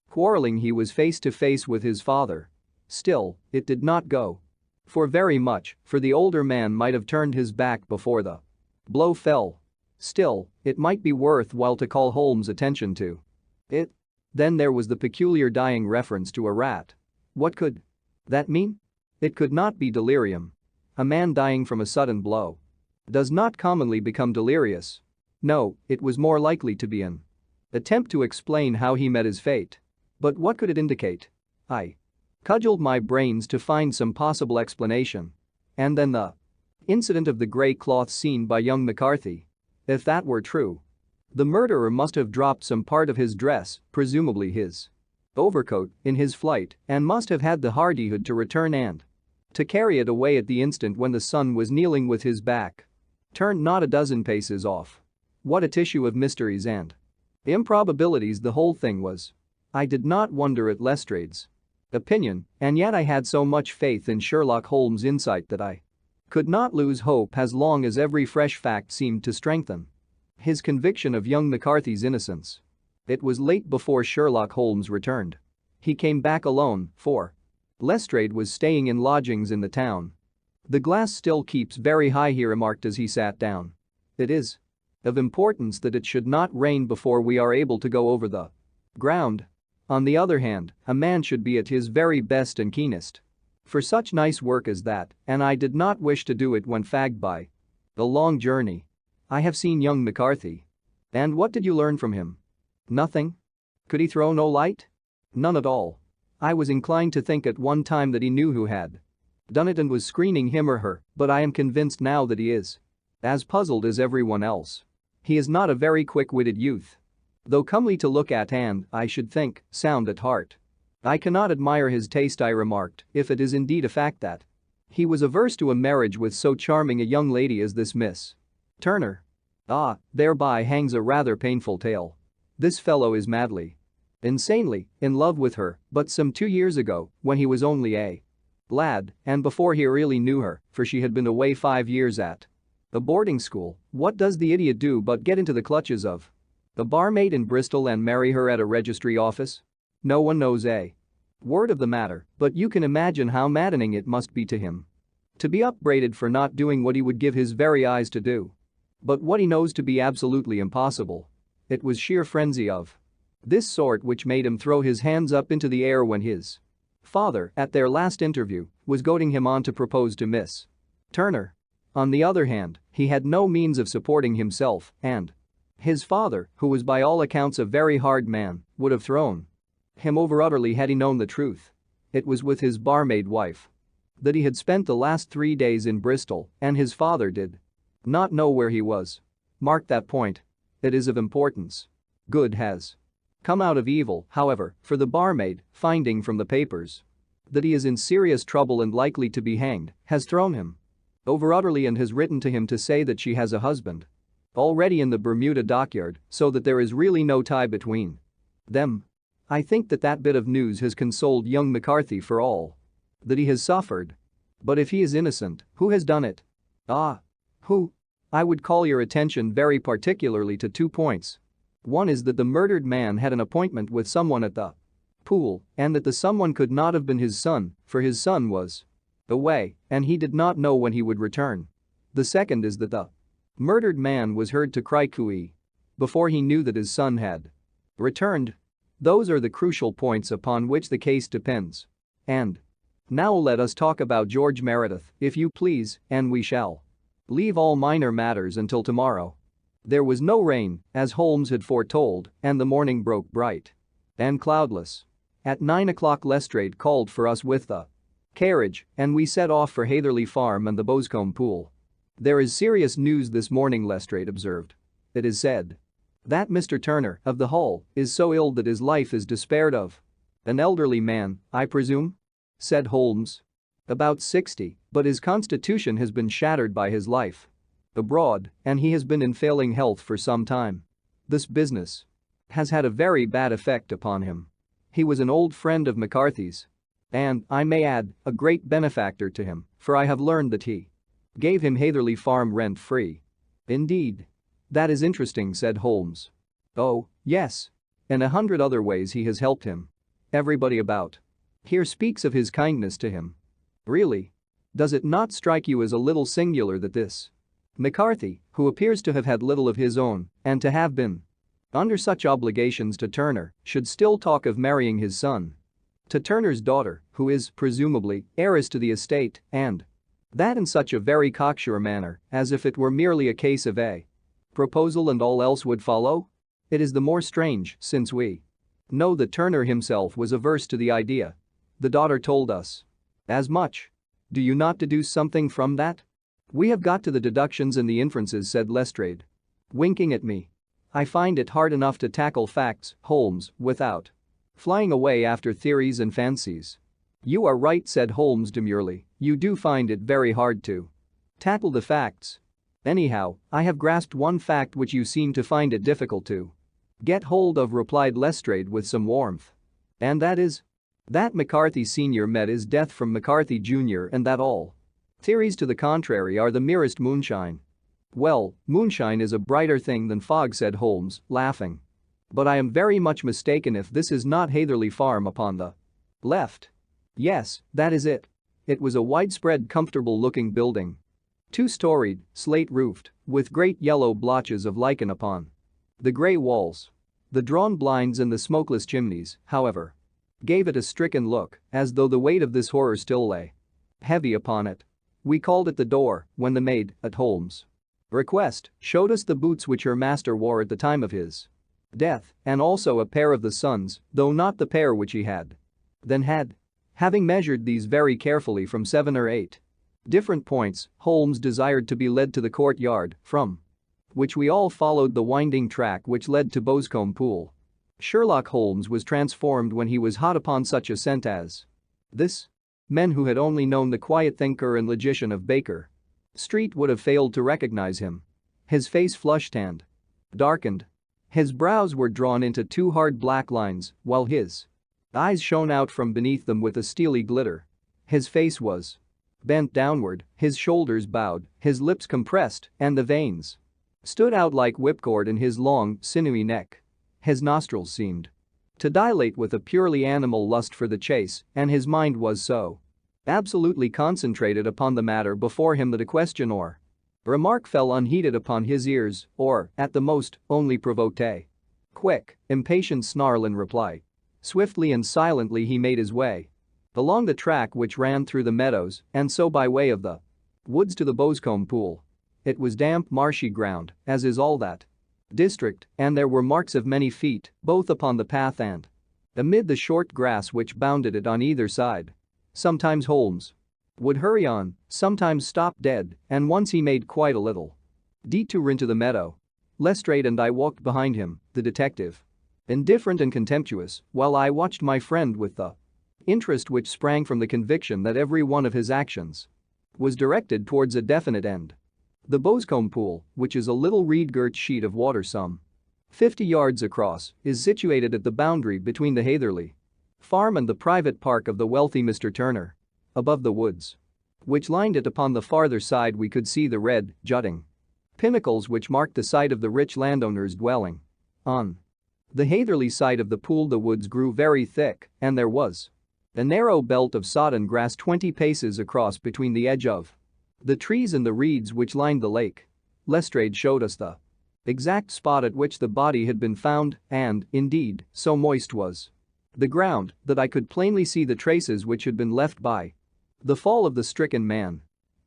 Speaker 1: quarreling he was face to face with his father. Still, it did not go for very much, for the older man might have turned his back before the blow fell. Still, it might be worthwhile to call Holmes' attention to it. Then there was the peculiar dying reference to a rat. What could that mean? It could not be delirium. A man dying from a sudden blow does not commonly become delirious. No, it was more likely to be an attempt to explain how he met his fate. But what could it indicate? I cudgeled my brains to find some possible explanation. And then the incident of the grey cloth seen by young McCarthy. If that were true, the murderer must have dropped some part of his dress, presumably his overcoat, in his flight and must have had the hardihood to return and to carry it away at the instant when the son was kneeling with his back turned not a dozen paces off. What a tissue of mysteries and improbabilities the whole thing was. I did not wonder at Lestrade's opinion, and yet I had so much faith in Sherlock Holmes' insight that I could not lose hope as long as every fresh fact seemed to strengthen his conviction of young McCarthy's innocence. It was late before Sherlock Holmes returned. He came back alone, for Lestrade was staying in lodgings in the town. "The glass still keeps very high," he remarked as he sat down. "It is of importance that it should not rain before we are able to go over the ground. On the other hand, a man should be at his very best and keenest for such nice work as that, and I did not wish to do it when fagged by a long journey. I have seen young McCarthy." "And what did you learn from him?" "Nothing." "Could he throw no light?" "None at all. I was inclined to think at one time that he knew who had done it and was screening him or her, but I am convinced now that he is as puzzled as everyone else. He is not a very quick-witted youth, though comely to look at and, I should think, sound at heart. I cannot admire his taste," I remarked, "if it is indeed a fact that he was averse to a marriage with so charming a young lady as this Miss Turner. Ah, thereby hangs a rather painful tale. This fellow is madly, insanely, in love with her, but some 2 years ago, when he was only a lad, and before he really knew her, for she had been away 5 years at a boarding school, what does the idiot do but get into the clutches of a barmaid in Bristol and marry her at a registry office? No one knows a word of the matter, but you can imagine how maddening it must be to him to be upbraided for not doing what he would give his very eyes to do, but what he knows to be absolutely impossible. It was sheer frenzy of this sort which made him throw his hands up into the air when his father, at their last interview, was goading him on to propose to Miss Turner. On the other hand, he had no means of supporting himself, and his father, who was by all accounts a very hard man, would have thrown him over utterly had he known the truth. It was with his barmaid wife that he had spent the last 3 days in Bristol, and his father did not know where he was. Mark that point. It is of importance. Good has come out of evil, however, for the barmaid, finding from the papers that he is in serious trouble and likely to be hanged, has thrown him over utterly and has written to him to say that she has a husband already in the Bermuda dockyard, so that there is really no tie between them. I think that bit of news has consoled young McCarthy for all that he has suffered. But if he is innocent, who has done it? Ah. Who? I would call your attention very particularly to 2 points. One is that the murdered man had an appointment with someone at the pool, and that the someone could not have been his son, for his son was away, and he did not know when he would return. The second is that the murdered man was heard to cry cooey before he knew that his son had returned. Those are the crucial points upon which the case depends. And now let us talk about George Meredith, if you please, and we shall leave all minor matters until tomorrow. There was no rain, as Holmes had foretold, and the morning broke bright and cloudless. At 9 o'clock Lestrade called for us with the carriage, and we set off for Hatherley Farm and the Boscombe Pool. "There is serious news this morning," Lestrade observed. "It is said that Mr. Turner, of the Hall, is so ill that his life is despaired of." "An elderly man, I presume?" said Holmes. "About 60, but his constitution has been shattered by his life abroad, and he has been in failing health for some time. This business has had a very bad effect upon him. He was an old friend of McCarthy's, and, I may add, a great benefactor to him, for I have learned that he gave him Hatherley Farm rent-free." "Indeed? That is interesting," said Holmes. "Oh, yes. In 100 other ways he has helped him. Everybody about here speaks of his kindness to him. Really? Does it not strike you as a little singular that this McCarthy, who appears to have had little of his own and to have been under such obligations to Turner, should still talk of marrying his son to Turner's daughter, who is, presumably, heiress to the estate, and that in such a very cocksure manner, as if it were merely a case of a proposal and all else would follow? It is the more strange since we know that Turner himself was averse to the idea. The daughter told us as much. Do you not deduce something from that?" "We have got to the deductions and the inferences," said Lestrade, winking at me. "I find it hard enough to tackle facts, Holmes, without flying away after theories and fancies." "You are right," said Holmes demurely, "you do find it very hard to tackle the facts. Anyhow, I have grasped one fact which you seem to find it difficult to get hold of," replied Lestrade with some warmth. "And that is?" "That McCarthy Sr. met his death from McCarthy Jr. and that all theories to the contrary are the merest moonshine." "Well, moonshine is a brighter thing than fog," said Holmes, laughing. But I am very much mistaken if this is not Hatherley Farm upon the left. Yes, that is it. It was a widespread comfortable-looking building. Two-storied, slate-roofed, with great yellow blotches of lichen upon the grey walls. The drawn blinds and the smokeless chimneys, however, gave it a stricken look, as though the weight of this horror still lay heavy upon it. We called at the door when the maid, at Holmes' request, showed us the boots which her master wore at the time of his death, and also a pair of the son's, though not the pair which he had then had. Having measured these very carefully from 7 or 8 different points, Holmes desired to be led to the courtyard, from which we all followed the winding track which led to Boscombe Pool. Sherlock Holmes was transformed when he was hot upon such a scent as this. Men who had only known the quiet thinker and logician of Baker Street would have failed to recognize him. His face flushed and darkened. His brows were drawn into 2 hard black lines, while his eyes shone out from beneath them with a steely glitter. His face was bent downward, his shoulders bowed, his lips compressed, and the veins stood out like whipcord in his long, sinewy neck. His nostrils seemed to dilate with a purely animal lust for the chase, and his mind was so absolutely concentrated upon the matter before him that a question or remark fell unheeded upon his ears, or, at the most, only provoked a quick, impatient snarl in reply. Swiftly and silently he made his way along the track which ran through the meadows and so by way of the woods to the Boscombe Pool. It was damp, marshy ground, as is all that district, and there were marks of many feet, both upon the path and amid the short grass which bounded it on either side. Sometimes Holmes would hurry on, sometimes stop dead, and once he made quite a little detour into the meadow. Lestrade and I walked behind him, the detective indifferent and contemptuous, while I watched my friend with the interest which sprang from the conviction that every one of his actions was directed towards a definite end. The Boscombe Pool, which is a little reed-girt sheet of water some 50 yards across, is situated at the boundary between the Hatherley Farm and the private park of the wealthy Mr. Turner. Above the woods which lined it upon the farther side we could see the red, jutting pinnacles which marked the site of the rich landowner's dwelling. On the Hatherley side of the pool the woods grew very thick, and there was a narrow belt of sodden grass 20 paces across between the edge of the trees and the reeds which lined the lake. Lestrade showed us the exact spot at which the body had been found, and, indeed, so moist was the ground that I could plainly see the traces which had been left by the fall of the stricken man.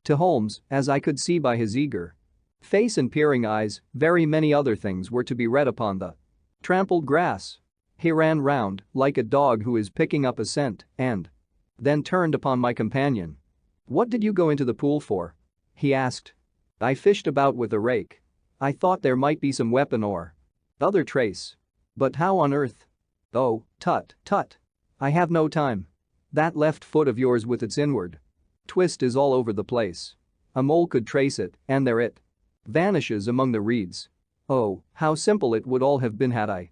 Speaker 1: To Holmes, as I could see by his eager face and peering eyes, very many other things were to be read upon the trampled grass. He ran round, like a dog who is picking up a scent, and then turned upon my companion. "What did you go into the pool for?" he asked. "I fished about with a rake. I thought there might be some weapon or other trace. But how on earth?" "Oh, tut, tut. I have no time. That left foot of yours with its inward twist is all over the place. A mole could trace it, and there it vanishes among the reeds. Oh, how simple it would all have been had I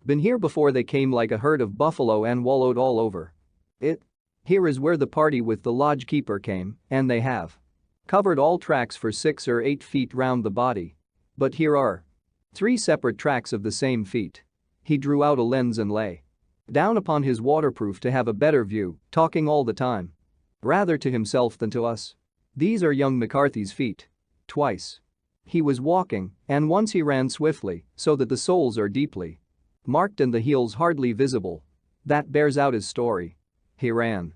Speaker 1: been here before they came like a herd of buffalo and wallowed all over it. Here is where the party with the lodge keeper came, and they have covered all tracks for 6 or 8 feet round the body. But here are 3 separate tracks of the same feet." He drew out a lens and lay down upon his waterproof to have a better view, talking all the time rather to himself than to us. "These are young McCarthy's feet. Twice he was walking, and once he ran swiftly, so that the soles are deeply marked and the heels hardly visible. That bears out his story. He ran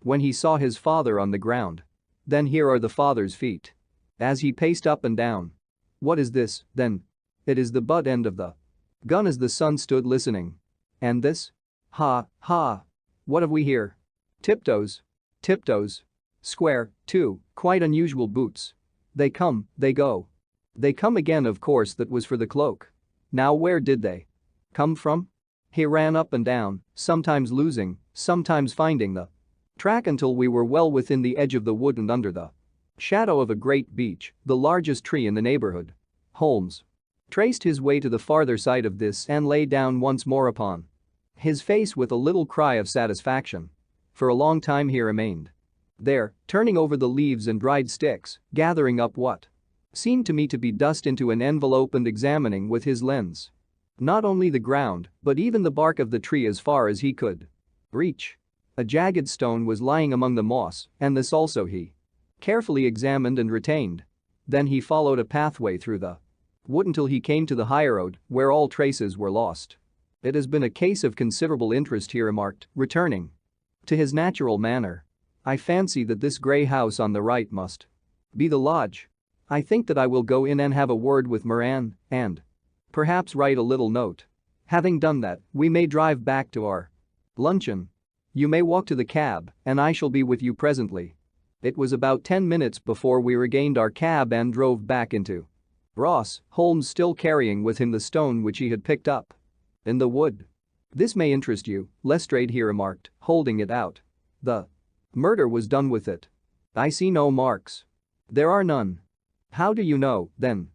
Speaker 1: when he saw his father on the ground. Then here are the father's feet as he paced up and down. What is this, then? It is the butt end of the gun as the son stood listening. And this? Ha, ha. What have we here? Tiptoes. Tiptoes. Square, too, quite unusual boots. They come, they go. They come again, of course, that was for the cloak. Now where did they come from?" He ran up and down, sometimes losing, sometimes finding the track until we were well within the edge of the wood and under the shadow of a great beech, the largest tree in the neighborhood. Holmes traced his way to the farther side of this and lay down once more upon his face with a little cry of satisfaction. For a long time he remained there, turning over the leaves and dried sticks, gathering up what seemed to me to be dust into an envelope and examining with his lens Not only the ground, but even the bark of the tree as far as he could reach. A jagged stone was lying among the moss, and this also he carefully examined and retained. Then he followed a pathway through the wood until he came to the highroad, where all traces were lost. "It has been a case of considerable interest," he remarked, returning to his natural manner. "I fancy that this grey house on the right must be the lodge. I think that I will go in and have a word with Moran and perhaps write a little note. Having done that, we may drive back to our luncheon. You may walk to the cab, and I shall be with you presently." It was about 10 minutes before we regained our cab and drove back into Ross, Holmes still carrying with him the stone which he had picked up in the wood. "This may interest you, Lestrade," he remarked, holding it out. "The murder was done with it. I see no marks." "There are none." "How do you know, then?"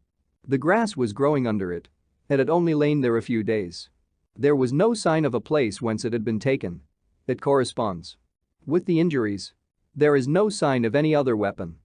Speaker 1: "The grass was growing under it. It had only lain there a few days. There was no sign of a place whence it had been taken. It corresponds with the injuries. There is no sign of any other weapon."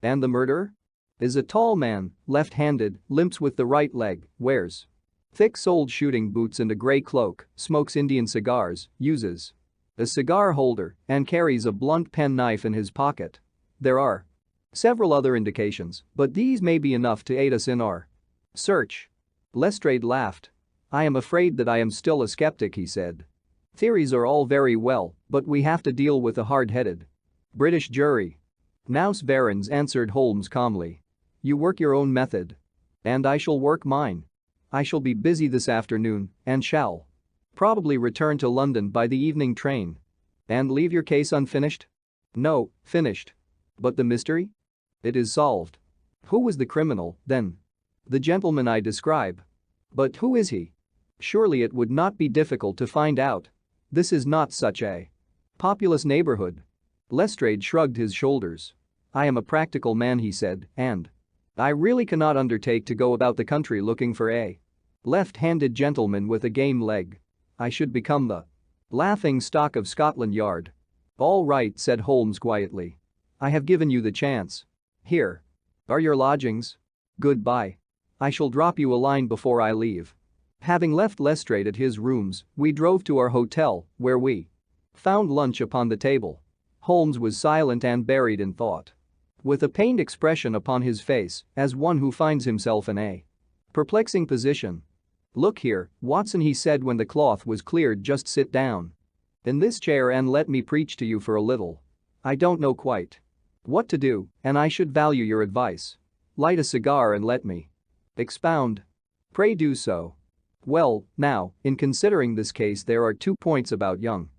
Speaker 1: "And the murderer?" "Is a tall man, left-handed, limps with the right leg, wears thick-soled shooting boots and a grey cloak, smokes Indian cigars, uses a cigar holder, and carries a blunt penknife in his pocket. There are several other indications, but these may be enough to aid us in our search." Lestrade laughed. "I am afraid that I am still a skeptic," he said. "Theories are all very well, but we have to deal with a hard-headed British jury." "Nous verrons," answered Holmes calmly. "You work your own method. And I shall work mine. I shall be busy this afternoon and shall probably return to London by the evening train." "And leave your case unfinished?" "No, finished." "But the mystery?" "It is solved." "Who was the criminal, then?" "The gentleman I describe." "But who is he?" "Surely it would not be difficult to find out. This is not such a populous neighborhood." Lestrade shrugged his shoulders. "I am a practical man," he said, "and I really cannot undertake to go about the country looking for a left-handed gentleman with a game leg. I should become the laughing stock of Scotland Yard." "All right," said Holmes quietly. "I have given you the chance. Here are your lodgings. Goodbye. I shall drop you a line before I leave." Having left Lestrade at his rooms, we drove to our hotel, where we found lunch upon the table. Holmes was silent and buried in thought, with a pained expression upon his face, as one who finds himself in a perplexing position. "Look here, Watson," he said when the cloth was cleared, "just sit down in this chair and let me preach to you for a little. I don't know quite what to do, and I should value your advice. Light a cigar and let me expound." "Pray do so." "Well, now, in considering this case, there are 2 points about young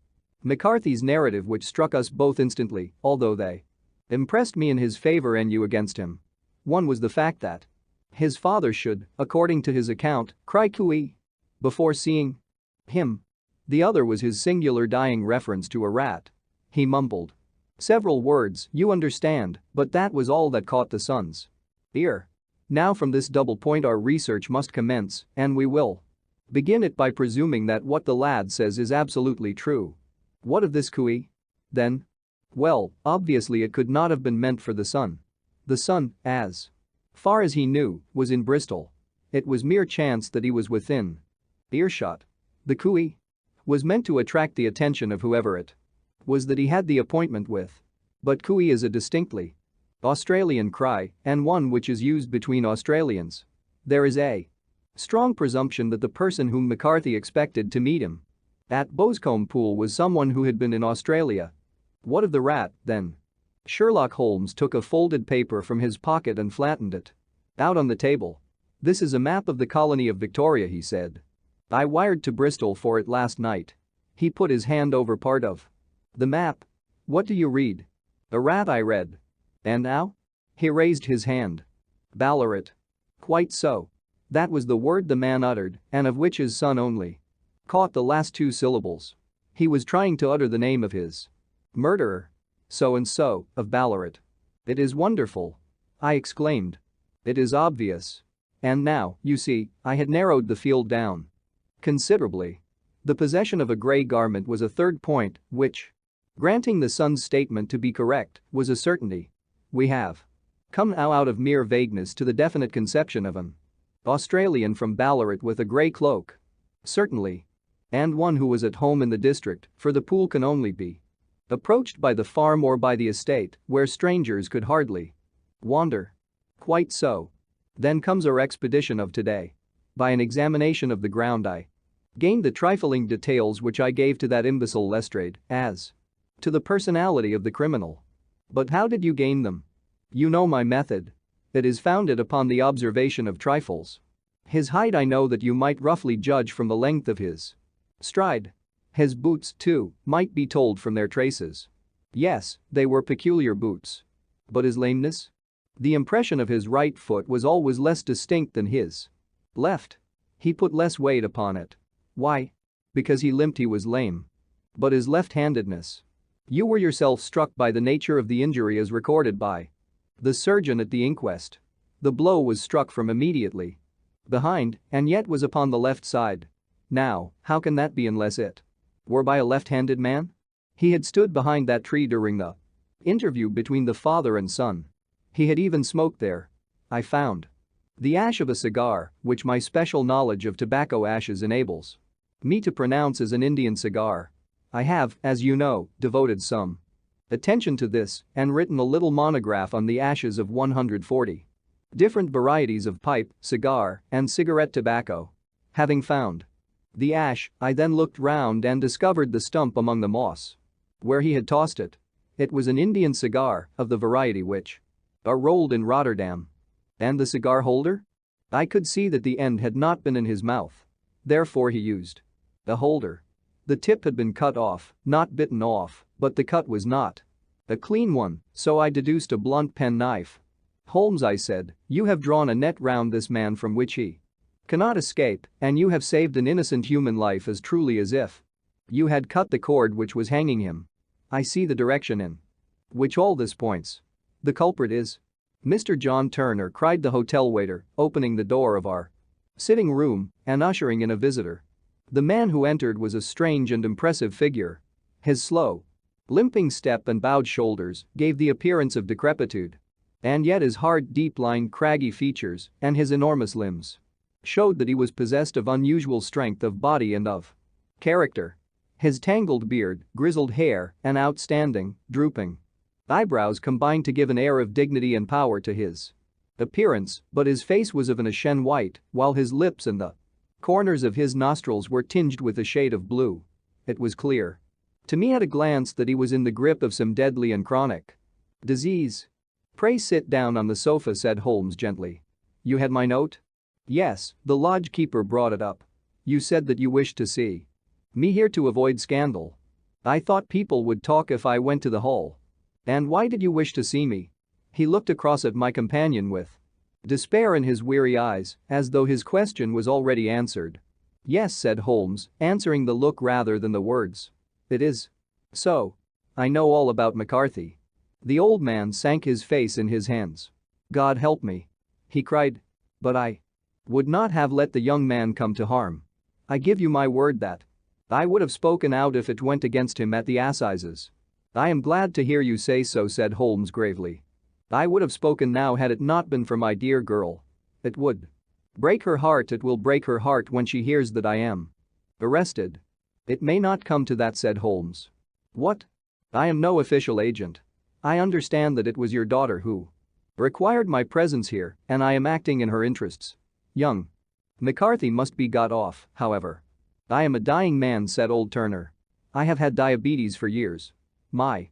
Speaker 1: McCarthy's narrative which struck us both instantly, although they impressed me in his favor and you against him. One was the fact that his father should, according to his account, cry cooey before seeing him. The other was his singular dying reference to a rat. He mumbled several words, you understand, but that was all that caught the son's ear. Now from this double point our research must commence, and we will begin it by presuming that what the lad says is absolutely true." "What of this cooey, then?" "Well, obviously it could not have been meant for the son. The son, as far as he knew, was in Bristol. It was mere chance that he was within earshot. The cooey was meant to attract the attention of whoever it was that he had the appointment with. But cooey is a distinctly Australian cry, and one which is used between Australians. There is a strong presumption that the person whom McCarthy expected to meet him at Boscombe Pool was someone who had been in Australia. What of the rat, then?" Sherlock Holmes took a folded paper from his pocket and flattened it out on the table. "This is a map of the colony of Victoria," he said. "I wired to Bristol for it last night." He put his hand over part of the map. "What do you read?" "A rat," I read. "And now?" He raised his hand. "Ballarat." "Quite so." That was the word the man uttered, and of which his son only caught the last 2 syllables. He was trying to utter the name of his murderer. "So-and-so, of Ballarat." "It is wonderful," I exclaimed. "It is obvious. And now, you see, I had narrowed the field down considerably. The possession of a grey garment was a third point, which, granting the son's statement to be correct, was a certainty. We have come now out of mere vagueness to the definite conception of an Australian from Ballarat with a grey cloak. Certainly. And one who was at home in the district, for the pool can only be approached by the farm or by the estate, where strangers could hardly wander. Quite so. Then comes our expedition of today. By an examination of the ground I gained the trifling details which I gave to that imbecile Lestrade as to the personality of the criminal. But how did you gain them? You know my method. It is founded upon the observation of trifles. His height I know that you might roughly judge from the length of his stride. His boots, too, might be told from their traces. Yes, they were peculiar boots. But his lameness? The impression of his right foot was always less distinct than his left. He put less weight upon it. Why? Because he limped he was lame. But his left-handedness? You were yourself struck by the nature of the injury as recorded by the surgeon at the inquest. The blow was struck from immediately behind and yet was upon the left side. Now, how can that be unless it were by a left-handed man? He had stood behind that tree during the interview between the father and son. He had even smoked there. I found the ash of a cigar, which my special knowledge of tobacco ashes enables me to pronounce as an Indian cigar. I have, as you know, devoted some attention to this and written a little monograph on the ashes of 140 different varieties of pipe, cigar, and cigarette tobacco. Having found the ash, I then looked round and discovered the stump among the moss where he had tossed it. It was an Indian cigar of the variety which are rolled in Rotterdam. And the cigar holder? I could see that the end had not been in his mouth. Therefore he used a holder. The tip had been cut off, not bitten off, but the cut was not a clean one, so I deduced a blunt penknife. Holmes, I said, you have drawn a net round this man from which he cannot escape, and you have saved an innocent human life as truly as if you had cut the cord which was hanging him. I see the direction in which all this points. The culprit is Mr. John Turner, cried the hotel waiter, opening the door of our sitting room and ushering in a visitor. The man who entered was a strange and impressive figure. His slow, limping step and bowed shoulders gave the appearance of decrepitude. And yet his hard, deep-lined, craggy features and his enormous limbs showed that he was possessed of unusual strength of body and of character. His tangled beard, grizzled hair, and outstanding, drooping eyebrows combined to give an air of dignity and power to his appearance, but his face was of an ashen white, while his lips and the corners of his nostrils were tinged with a shade of blue. It was clear to me at a glance that he was in the grip of some deadly and chronic disease. Pray sit down on the sofa, said Holmes gently. You had my note? Yes, the lodge-keeper brought it up. You said that you wished to see me here to avoid scandal. I thought people would talk if I went to the hall. And why did you wish to see me? He looked across at my companion with despair in his weary eyes, as though his question was already answered. Yes, said Holmes, answering the look rather than the words. It is so. I know all about McCarthy. The old man sank his face in his hands. God help me, he cried. But I would not have let the young man come to harm. I give you my word that I would have spoken out if it went against him at the assizes. I am glad to hear you say so, said Holmes gravely. I would have spoken now had it not been for my dear girl. It would break her heart, it will break her heart when she hears that I am arrested. It may not come to that, said Holmes. What? I am no official agent. I understand that it was your daughter who required my presence here, and I am acting in her interests. Young McCarthy must be got off, however. I am a dying man, said old Turner. I have had diabetes for years. My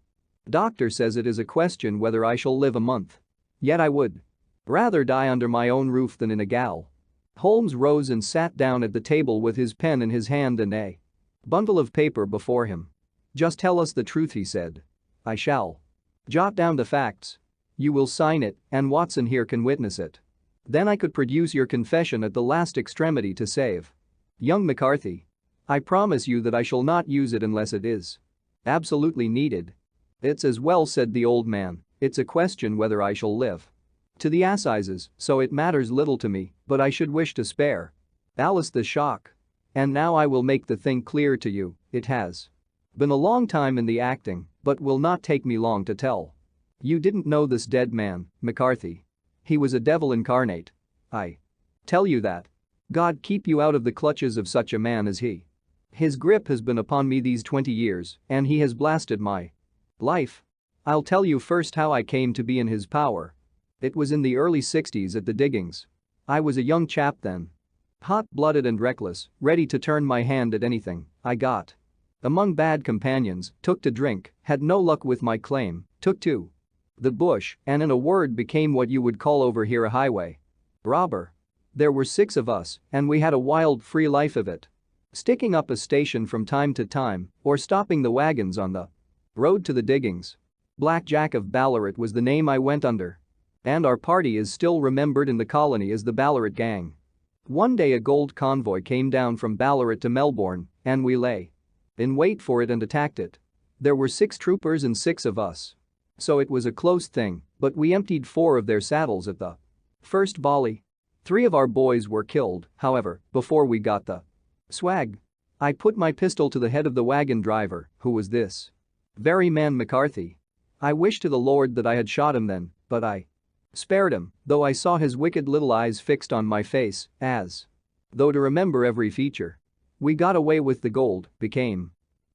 Speaker 1: doctor says it is a question whether I shall live a month. Yet I would rather die under my own roof than in a gaol. Holmes rose and sat down at the table with his pen in his hand and a bundle of paper before him. Just tell us the truth, he said. I shall jot down the facts. You will sign it, and Watson here can witness it. Then I could produce your confession at the last extremity to save young McCarthy. I promise you that I shall not use it unless it is absolutely needed. It's as well, said the old man. It's a question whether I shall live to the assizes, so it matters little to me, but I should wish to spare Alice the shock. And now I will make the thing clear to you. It has been a long time in the acting, but will not take me long to tell. You didn't know this dead man, McCarthy. He was a devil incarnate. I tell you that. God keep you out of the clutches of such a man as he. His grip has been upon me these 20 years, and he has blasted my life. I'll tell you first how I came to be in his power. It was in the early 60s at the diggings. I was a young chap then. Hot-blooded and reckless, ready to turn my hand at anything I got. Among bad companions, took to drink, had no luck with my claim, took to the bush, and in a word became what you would call over here a highway robber. There were 6 of us, and we had a wild free life of it. Sticking up a station from time to time, or stopping the wagons on the road to the diggings. Black Jack of Ballarat was the name I went under. And our party is still remembered in the colony as the Ballarat Gang. One day a gold convoy came down from Ballarat to Melbourne, and we lay in wait for it and attacked it. There were 6 troopers and 6 of us. So it was a close thing, but we emptied 4 of their saddles at the first volley. 3 of our boys were killed, however, before we got the swag. I put my pistol to the head of the wagon driver, who was this very man McCarthy. I wish to the Lord that I had shot him then, but I spared him, though I saw his wicked little eyes fixed on my face, as though to remember every feature. We got away with the gold, became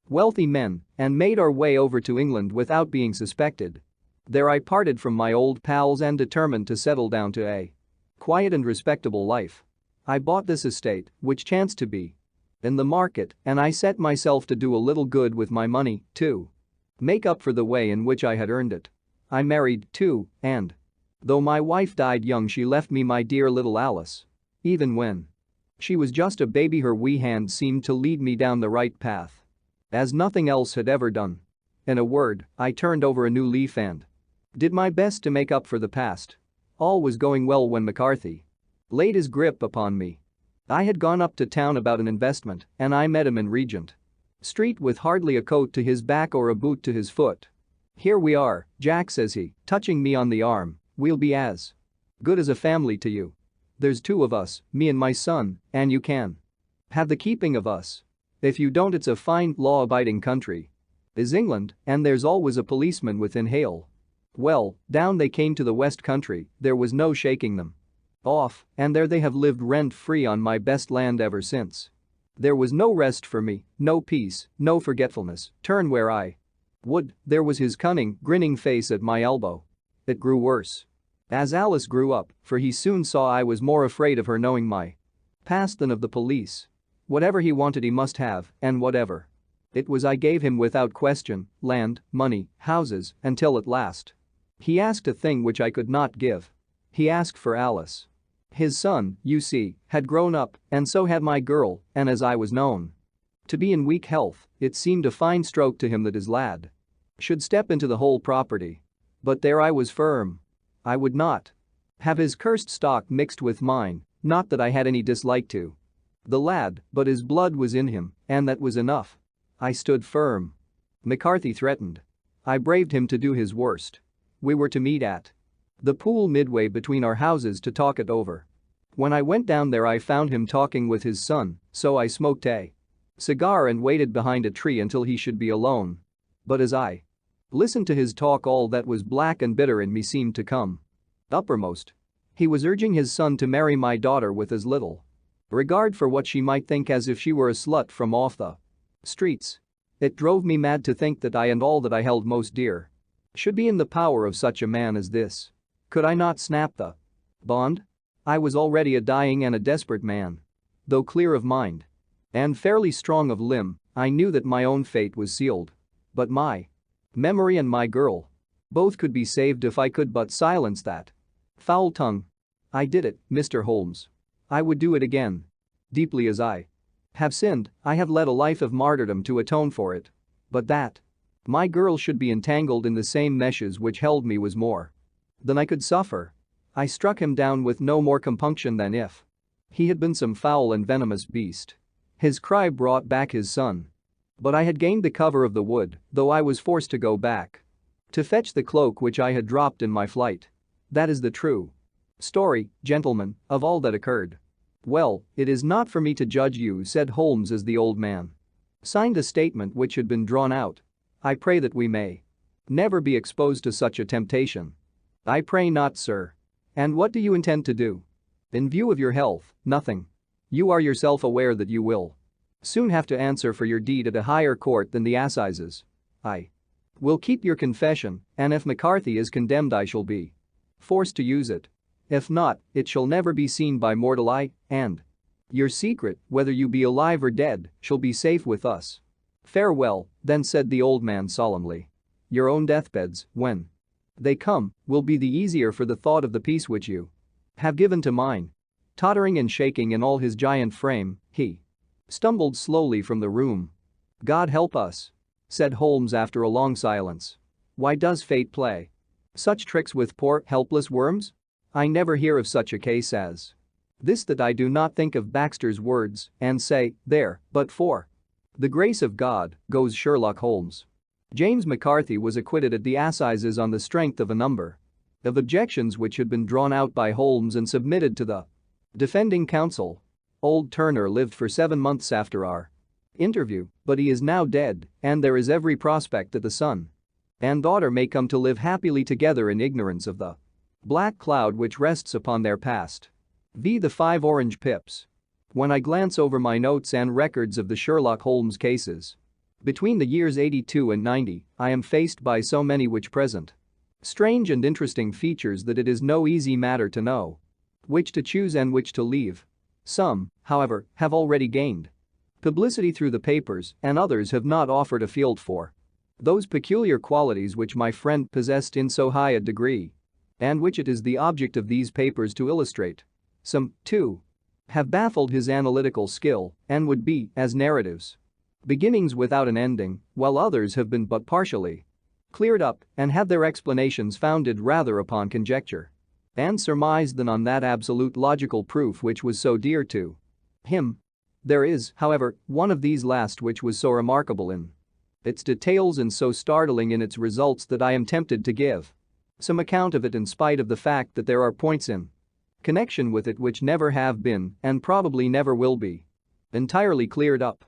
Speaker 1: wealthy men, and made our way over to England without being suspected. There I parted from my old pals and determined to settle down to a quiet and respectable life. I bought this estate, which chanced to be in the market, and I set myself to do a little good with my money, to make up for the way in which I had earned it. I married, too, and though my wife died young, she left me my dear little Alice. Even when she was just a baby, her wee hand seemed to lead me down the right path, as nothing else had ever done. In a word, I turned over a new leaf and did my best to make up for the past. All was going well when McCarthy laid his grip upon me. I had gone up to town about an investment, and I met him in Regent Street with hardly a coat to his back or a boot to his foot. "Here we are, Jack," says he, touching me on the arm. "We'll be as good as a family to you. There's 2 of us, me and my son, and you can have the keeping of us. If you don't, it's a fine, law-abiding country is England, and there's always a policeman within hail." Well, down they came to the West Country, there was no shaking them off, and there they have lived rent-free on my best land ever since. There was no rest for me, no peace, no forgetfulness, turn where I would. There was his cunning, grinning face at my elbow. It grew worse as Alice grew up, for he soon saw I was more afraid of her knowing my past than of the police. Whatever he wanted he must have, and whatever it was I gave him without question: land, money, houses, until at last he asked a thing which I could not give. He asked for Alice. His son, you see, had grown up, and so had my girl, and as I was known to be in weak health, it seemed a fine stroke to him that his lad should step into the whole property. But there I was firm. I would not have his cursed stock mixed with mine, not that I had any dislike to the lad, but his blood was in him, and that was enough. I stood firm. McCarthy threatened. I braved him to do his worst. We were to meet at the pool midway between our houses to talk it over. When I went down there I found him talking with his son, so I smoked a cigar and waited behind a tree until he should be alone. But as I listened to his talk, all that was black and bitter in me seemed to come uppermost. He was urging his son to marry my daughter with as little regard for what she might think as if she were a slut from off the streets. It drove me mad to think that I and all that I held most dear should be in the power of such a man as this. Could I not snap the bond? I was already a dying and a desperate man. Though clear of mind and fairly strong of limb, I knew that my own fate was sealed. But my memory and my girl, both could be saved if I could but silence that foul tongue. I did it, Mr. Holmes. I would do it again. Deeply as I have sinned, I have led a life of martyrdom to atone for it. But that my girl should be entangled in the same meshes which held me was more than I could suffer. I struck him down with no more compunction than if he had been some foul and venomous beast. His cry brought back his son. But I had gained the cover of the wood, though I was forced to go back to fetch the cloak which I had dropped in my flight. That is the true story, gentlemen, of all that occurred. Well, it is not for me to judge you, said Holmes as the old man signed a statement which had been drawn out. I pray that we may never be exposed to such a temptation. I pray not, sir. And what do you intend to do? In view of your health, nothing. You are yourself aware that you will soon have to answer for your deed at a higher court than the assizes. I will keep your confession, and if McCarthy is condemned I shall be forced to use it. If not, it shall never be seen by mortal eye, and your secret, whether you be alive or dead, shall be safe with us. Farewell, then said the old man solemnly. Your own deathbeds, when they come, will be the easier for the thought of the peace which you have given to mine. Tottering and shaking in all his giant frame, he stumbled slowly from the room. God help us, said Holmes after a long silence. Why does fate play such tricks with poor, helpless worms? I never hear of such a case as this, that I do not think of Baxter's words and say, there, but for the grace of God, goes Sherlock Holmes. James McCarthy was acquitted at the assizes on the strength of a number of objections which had been drawn out by Holmes and submitted to the defending counsel. Old Turner lived for 7 months after our interview, but he is now dead, and there is every prospect that the son and daughter may come to live happily together in ignorance of the black cloud which rests upon their past. The 5 orange pips. When I glance over my notes and records of the Sherlock Holmes cases between the years 82 and 90, I am faced by so many which present strange and interesting features that it is no easy matter to know which to choose and which to leave. Some, however, have already gained publicity through the papers, and others have not offered a field for those peculiar qualities which my friend possessed in so high a degree, and which it is the object of these papers to illustrate. Some, too, have baffled his analytical skill and would be, as narratives, beginnings without an ending, while others have been but partially cleared up and have their explanations founded rather upon conjecture and surmise than on that absolute logical proof which was so dear to him. There is, however, one of these last which was so remarkable in its details and so startling in its results that I am tempted to give some account of it, in spite of the fact that there are points in connection with it which never have been, and probably never will be, entirely cleared up.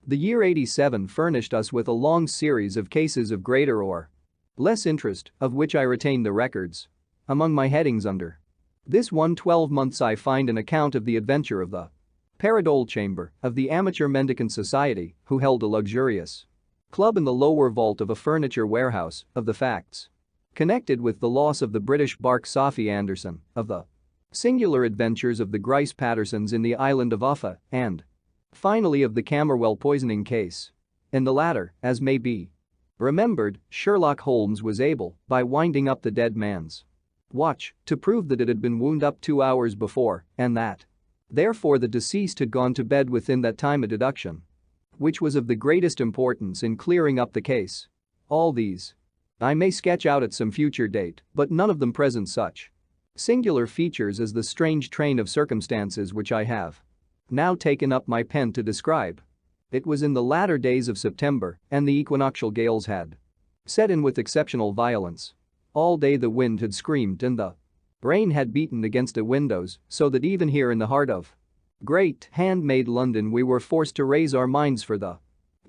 Speaker 1: The year 87 furnished us with a long series of cases of greater or less interest, of which I retain the records. Among my headings under this one 12 months I find an account of the adventure of the Paradole Chamber of the Amateur Mendicant Society, who held a luxurious club in the lower vault of a furniture warehouse, of the facts connected with the loss of the British bark Sophie Anderson, of the singular adventures of the Grice Pattersons in the island of Uffa, and finally of the Camberwell poisoning case. In the latter, as may be remembered, Sherlock Holmes was able, by winding up the dead man's watch, to prove that it had been wound up 2 hours before, and that therefore the deceased had gone to bed within that time, a deduction which was of the greatest importance in clearing up the case. All these I may sketch out at some future date, but none of them present such singular features as the strange train of circumstances which I have now taken up my pen to describe. It was in the latter days of September, and the equinoctial gales had set in with exceptional violence. All day the wind had screamed and the rain had beaten against the windows, so that even here in the heart of great handmade London we were forced to raise our minds for the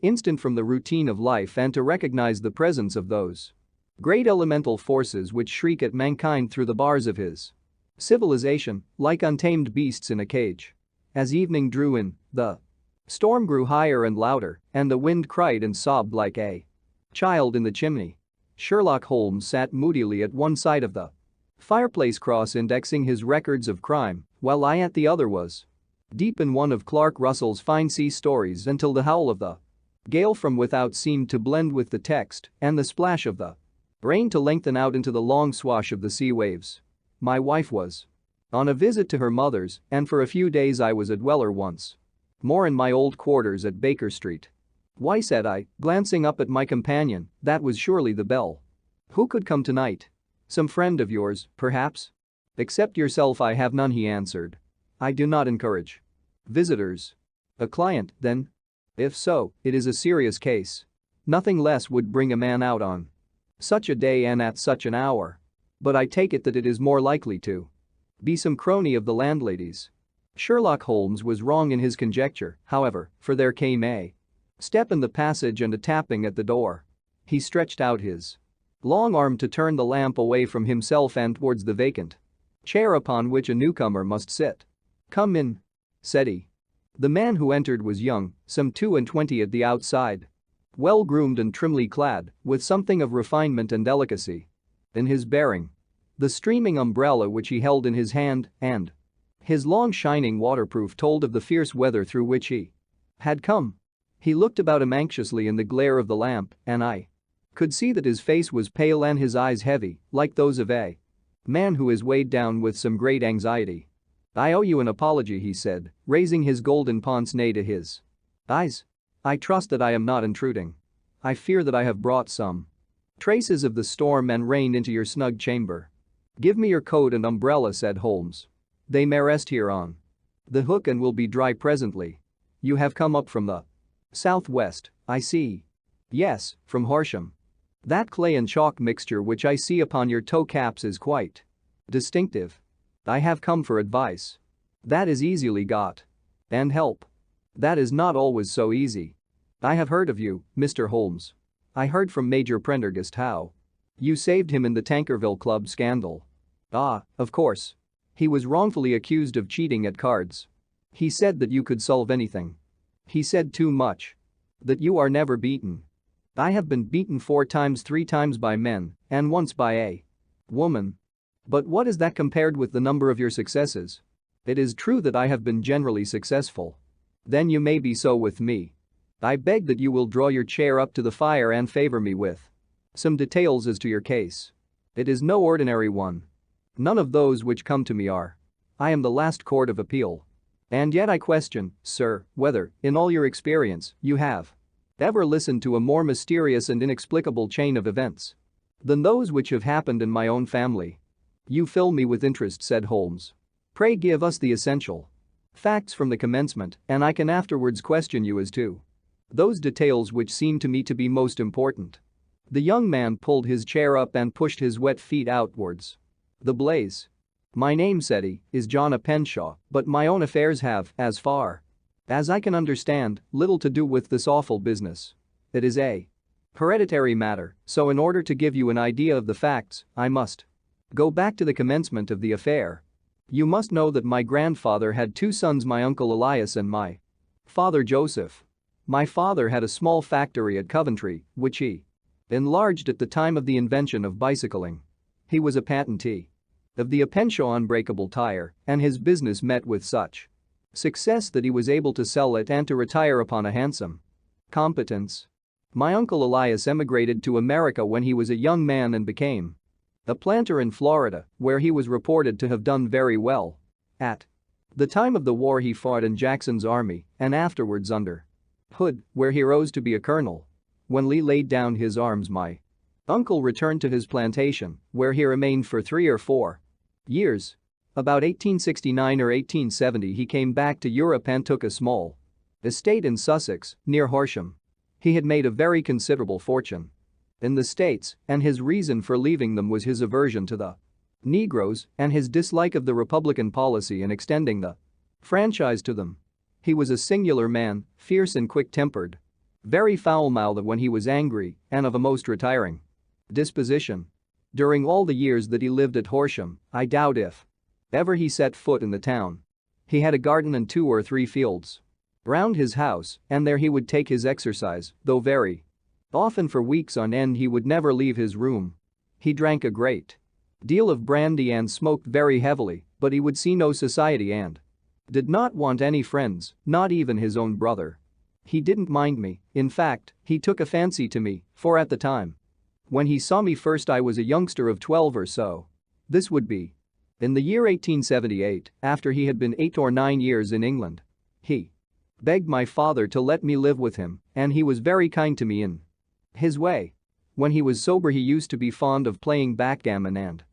Speaker 1: instant from the routine of life and to recognize the presence of those great elemental forces which shriek at mankind through the bars of his civilization, like untamed beasts in a cage. As evening drew in, the storm grew higher and louder, and the wind cried and sobbed like a child in the chimney. Sherlock Holmes sat moodily at one side of the fireplace, cross-indexing his records of crime, while I at the other was deep in one of Clark Russell's fine sea stories until the howl of the gale from without seemed to blend with the text and the splash of the rain to lengthen out into the long swash of the sea waves. My wife was on a visit to her mother's, and for a few days I was a dweller once more in my old quarters at Baker Street. Why, said I, glancing up at my companion, that was surely the bell. Who could come tonight? Some friend of yours, perhaps? Except yourself I have none, he answered. I do not encourage visitors. A client, then? If so, it is a serious case. Nothing less would bring a man out on such a day and at such an hour. But I take it that it is more likely to be some crony of the landlady's. Sherlock Holmes was wrong in his conjecture, however, for there came a step in the passage and a tapping at the door. He stretched out his long arm to turn the lamp away from himself and towards the vacant chair upon which a newcomer must sit. Come in, said he. The man who entered was young, some 22 at the outside. Well-groomed and trimly clad, with something of refinement and delicacy in his bearing. The streaming umbrella which he held in his hand and his long shining waterproof told of the fierce weather through which he had come. He looked about him anxiously in the glare of the lamp, and I could see that his face was pale and his eyes heavy, like those of a man who is weighed down with some great anxiety. "I owe you an apology," he said, raising his golden pince-nez to his eyes. "I trust that I am not intruding. I fear that I have brought some traces of the storm and rain into your snug chamber." "Give me your coat and umbrella," said Holmes. "They may rest here on the hook and will be dry presently. You have come up from the southwest, I see." "Yes, from Horsham. That clay and chalk mixture which I see upon your toe caps is quite distinctive. I have come for advice. That is easily got. And help. That is not always so easy. I have heard of you, Mr. Holmes. I heard from Major Prendergast how you saved him in the Tankerville Club scandal." "Ah, of course. He was wrongfully accused of cheating at cards. He said that you could solve anything. He said too much. That you are never beaten. I have been beaten 4 times, 3 times by men, and once by a woman. But what is that compared with the number of your successes? It is true that I have been generally successful. Then you may be so with me. I beg that you will draw your chair up to the fire and favor me with some details as to your case. It is no ordinary one. None of those which come to me are. I am the last court of appeal. And yet I question, sir, whether, in all your experience, you have ever listened to a more mysterious and inexplicable chain of events than those which have happened in my own family." "You fill me with interest," said Holmes. "Pray give us the essential facts from the commencement, and I can afterwards question you as to those details which seem to me to be most important." The young man pulled his chair up and pushed his wet feet outwards. "The blaze. My name," said he, "is John Openshaw, but my own affairs have, as far as I can understand, little to do with this awful business. It is a hereditary matter, so in order to give you an idea of the facts, I must go back to the commencement of the affair. You must know that my grandfather had 2 sons, my uncle Elias and my father Joseph. My father had a small factory at Coventry, which he enlarged at the time of the invention of bicycling. He was a patentee of the Openshaw unbreakable tire, and his business met with such success that he was able to sell it and to retire upon a handsome competence. My uncle Elias emigrated to America when he was a young man and became a planter in Florida, where he was reported to have done very well. At the time of the war he fought in Jackson's army and afterwards under Hood, where he rose to be a colonel. When Lee laid down his arms, my uncle returned to his plantation, where he remained for 3 or 4 years. About 1869 or 1870 he came back to Europe and took a small estate in Sussex, near Horsham. He had made a very considerable fortune in the States, and his reason for leaving them was his aversion to the Negroes and his dislike of the Republican policy in extending the franchise to them. He was a singular man, fierce and quick-tempered, very foul-mouthed when he was angry, and of a most retiring disposition. During all the years that he lived at Horsham, I doubt if ever he set foot in the town. He had a garden and 2 or 3 fields round his house, and there he would take his exercise, though very often for weeks on end he would never leave his room. He drank a great deal of brandy and smoked very heavily, but he would see no society and did not want any friends, not even his own brother. He didn't mind me, in fact, he took a fancy to me, for at the time when he saw me first I was a youngster of 12 or so. This would be in the year 1878, after he had been 8 or 9 years in England. He begged my father to let me live with him, and he was very kind to me in his way. When he was sober he used to be fond of playing backgammon and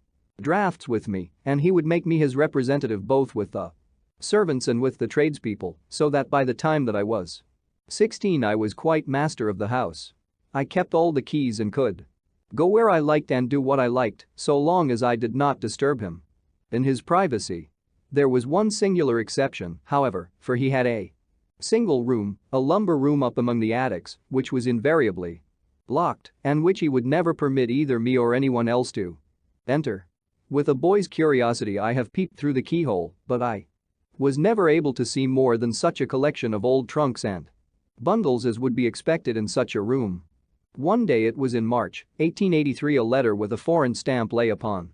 Speaker 1: drafts with me, and he would make me his representative both with the servants and with the tradespeople, so that by the time that I was 16 I was quite master of the house. I kept all the keys and could go where I liked and do what I liked, so long as I did not disturb him in his privacy. There was one singular exception, however, for he had a single room, a lumber room up among the attics, which was invariably locked and which he would never permit either me or anyone else to enter. With a boy's curiosity I have peeped through the keyhole, but I Was never able to see more than such a collection of old trunks and bundles as would be expected in such a room. One day, it was in March 1883, a letter with a foreign stamp lay upon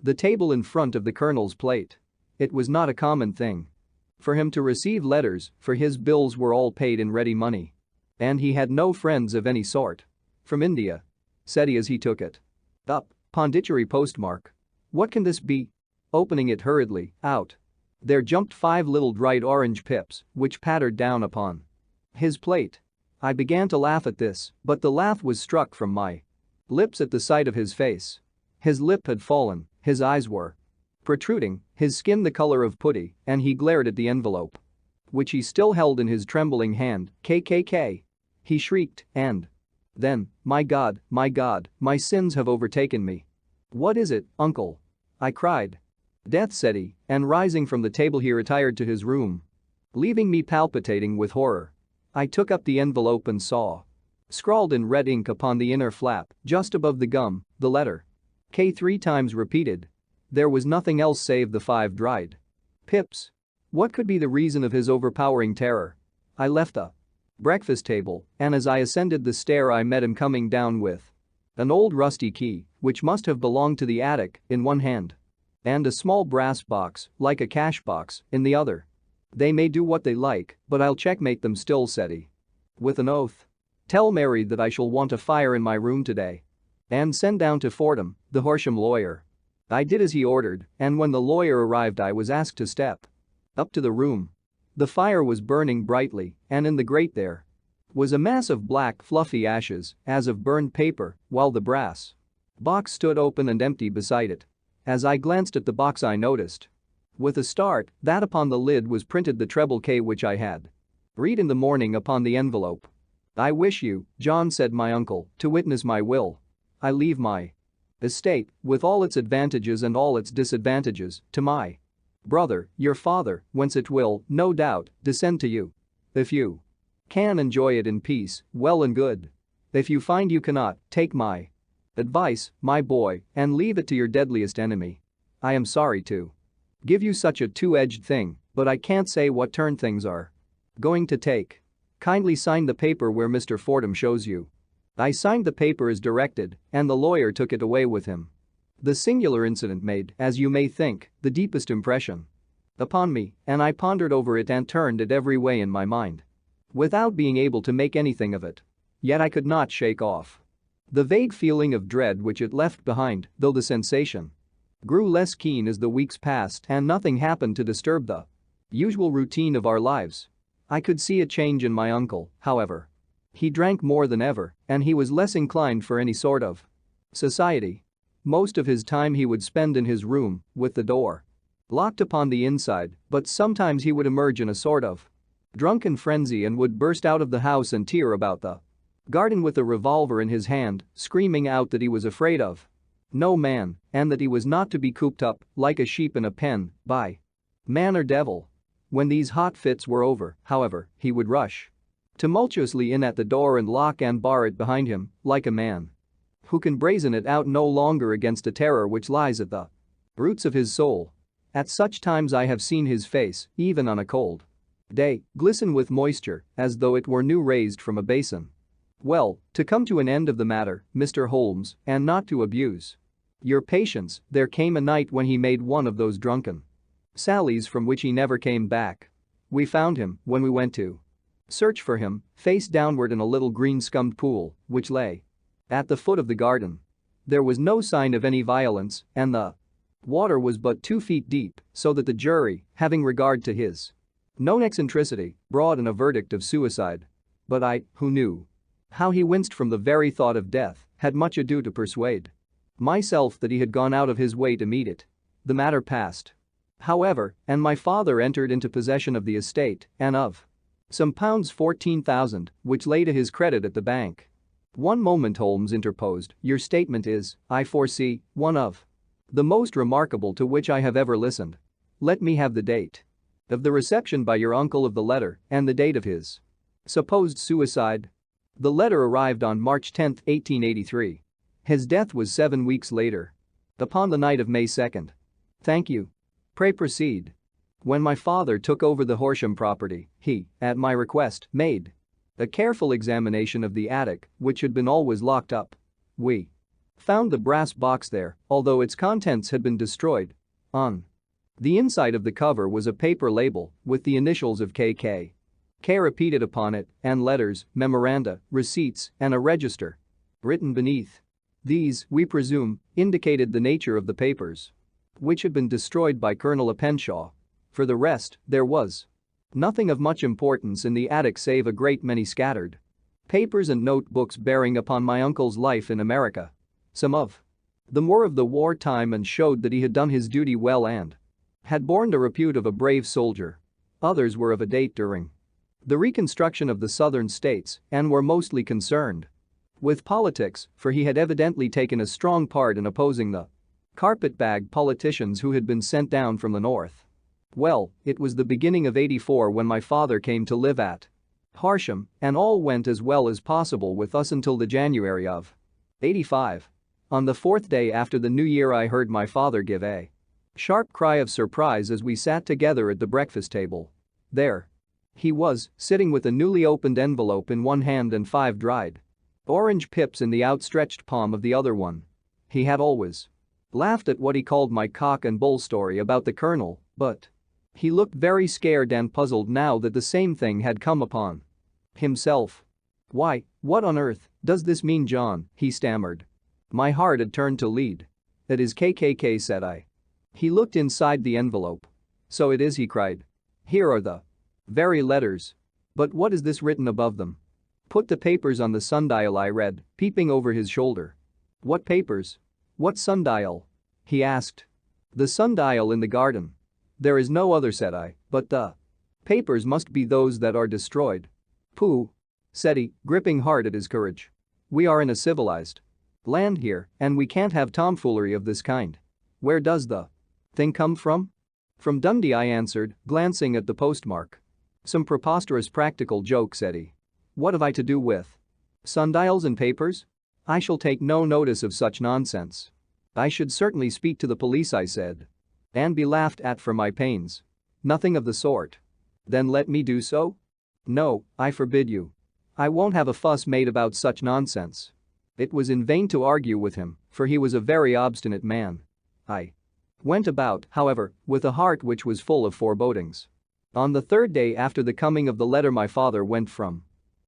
Speaker 1: the table in front of the colonel's plate. It was not a common thing for him to receive letters, for his bills were all paid in ready money. And he had no friends of any sort. "From India," said he as he took it up. Pondicherry postmark. What can this be? Opening it hurriedly, out there jumped 5 little dried orange pips, which pattered down upon his plate. I began to laugh at this, but the laugh was struck from my lips at the sight of his face. His lip had fallen, his eyes were protruding, his skin the color of putty, and he glared at the envelope, which he still held in his trembling hand. "KKK!" he shrieked, and then, my God, my sins have overtaken me." "What is it, uncle?" I cried. "Death," said he, and rising from the table he retired to his room, leaving me palpitating with horror. I took up the envelope and saw, scrawled in red ink upon the inner flap, just above the gum, the letter K 3 times repeated. There was nothing else save the 5 dried pips. What could be the reason of his overpowering terror? I left the breakfast table, and as I ascended the stair I met him coming down with an old rusty key, which must have belonged to the attic, in one hand, and a small brass box, like a cash box, in the other. "They may do what they like, but I'll checkmate them still," said he, with an oath. "Tell Mary that I shall want a fire in my room today. And send down to Fordham, the Horsham lawyer." I did as he ordered, and when the lawyer arrived I was asked to step up to the room. The fire was burning brightly, and in the grate there was a mass of black, fluffy ashes, as of burned paper, while the brass box stood open and empty beside it. As I glanced at the box I noticed, with a start, that upon the lid was printed the treble K which I had read in the morning upon the envelope. "I wish you, John," said my uncle, "to witness my will. I leave my estate, with all its advantages and all its disadvantages, to my brother, your father, whence it will, no doubt, descend to you. If you can enjoy it in peace, well and good. If you find you cannot, take my advice, my boy, and leave it to your deadliest enemy. I am sorry to give you such a two-edged thing, but I can't say what turn things are going to take. Kindly sign the paper where Mr. Fordham shows you." I signed the paper as directed, and the lawyer took it away with him. The singular incident made, as you may think, the deepest impression upon me, and I pondered over it and turned it every way in my mind, without being able to make anything of it. Yet I could not shake off the vague feeling of dread which it left behind, though the sensation grew less keen as the weeks passed and nothing happened to disturb the usual routine of our lives. I could see a change in my uncle, however. He drank more than ever, and he was less inclined for any sort of society. Most of his time he would spend in his room, with the door locked upon the inside, but sometimes he would emerge in a sort of drunken frenzy and would burst out of the house and tear about the garden with a revolver in his hand, screaming out that he was afraid of no man and that he was not to be cooped up, like a sheep in a pen, by man or devil. When these hot fits were over, however, he would rush tumultuously in at the door and lock and bar it behind him, like a man who can brazen it out no longer against a terror which lies at the roots of his soul. At such times I have seen his face, even on a cold day, glisten with moisture, as though it were new raised from a basin. Well, to come to an end of the matter, Mr. Holmes, and not to abuse your patience, there came a night when he made one of those drunken sallies from which he never came back. We found him, when we went to search for him, face downward in a little green scummed pool, which lay at the foot of the garden. There was no sign of any violence, and the water was but 2 feet deep, so that the jury, having regard to his known eccentricity, brought in a verdict of suicide. But I, who knew how he winced from the very thought of death, had much ado to persuade myself that he had gone out of his way to meet it. The matter passed, however, and my father entered into possession of the estate and of some £14,000, which lay to his credit at the bank. "One moment," Holmes interposed, "your statement is, I foresee, one of the most remarkable to which I have ever listened. Let me have the date of the reception by your uncle of the letter and the date of his supposed suicide." The letter arrived on March 10, 1883. His death was 7 weeks later, upon the night of May 2. "Thank you. Pray proceed." When my father took over the Horsham property, he, at my request, made a careful examination of the attic, which had been always locked up. We found the brass box there, although its contents had been destroyed. On the inside of the cover was a paper label with the initials of KK. K repeated upon it, and letters, memoranda, receipts, and a register written beneath. These, we presume, indicated the nature of the papers, which had been destroyed by Colonel Openshaw. For the rest, there was nothing of much importance in the attic save a great many scattered papers and notebooks bearing upon my uncle's life in America. Some of them were of the war time and showed that he had done his duty well and had borne the repute of a brave soldier. Others were of a date during the reconstruction of the southern states and were mostly concerned with politics, for he had evidently taken a strong part in opposing the carpetbag politicians who had been sent down from the north. Well, it was the beginning of '84 when my father came to live at Horsham, and all went as well as possible with us until the January of '85. On the fourth day after the new year I heard my father give a sharp cry of surprise as we sat together at the breakfast table. There he was, sitting with a newly opened envelope in one hand and 5 dried orange pips in the outstretched palm of the other one. He had always laughed at what he called my cock and bull story about the colonel, but he looked very scared and puzzled now that the same thing had come upon himself. "Why, what on earth does this mean, John?" he stammered. My heart had turned to lead. "It is KKK," said I. He looked inside the envelope. "So it is," he cried. "Here are the very letters. But what is this written above them?" "Put the papers on the sundial," I read, peeping over his shoulder. "What papers? What sundial?" he asked. "The sundial in the garden. There is no other," said I, "but the papers must be those that are destroyed." "Pooh," said he, gripping hard at his courage. "We are in a civilized land here, and we can't have tomfoolery of this kind. Where does the thing come from?" "From Dundee," I answered, glancing at the postmark. "Some preposterous practical joke," said he. "What have I to do with sundials and papers? I shall take no notice of such nonsense." "I should certainly speak to the police," I said. "And be laughed at for my pains." "Nothing of the sort." "Then let me do so?" "No, I forbid you. I won't have a fuss made about such nonsense." It was in vain to argue with him, for he was a very obstinate man. I went about, however, with a heart which was full of forebodings. On the third day after the coming of the letter my father went from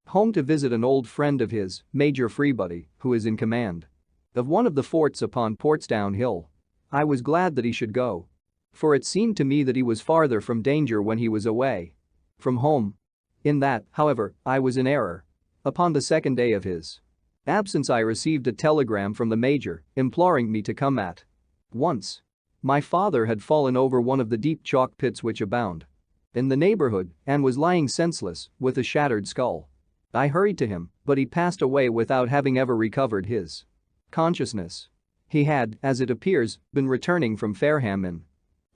Speaker 1: home to visit an old friend of his, Major Freebody, who is in command of one of the forts upon Portsdown Hill. I was glad that he should go, for it seemed to me that he was farther from danger when he was away from home. In that, however, I was in error. Upon the second day of his absence I received a telegram from the major imploring me to come at once. My father had fallen over one of the deep chalk pits which abound in the neighborhood and was lying senseless with a shattered skull. I hurried to him, but he passed away without having ever recovered his consciousness. He had, as it appears, been returning from Fareham in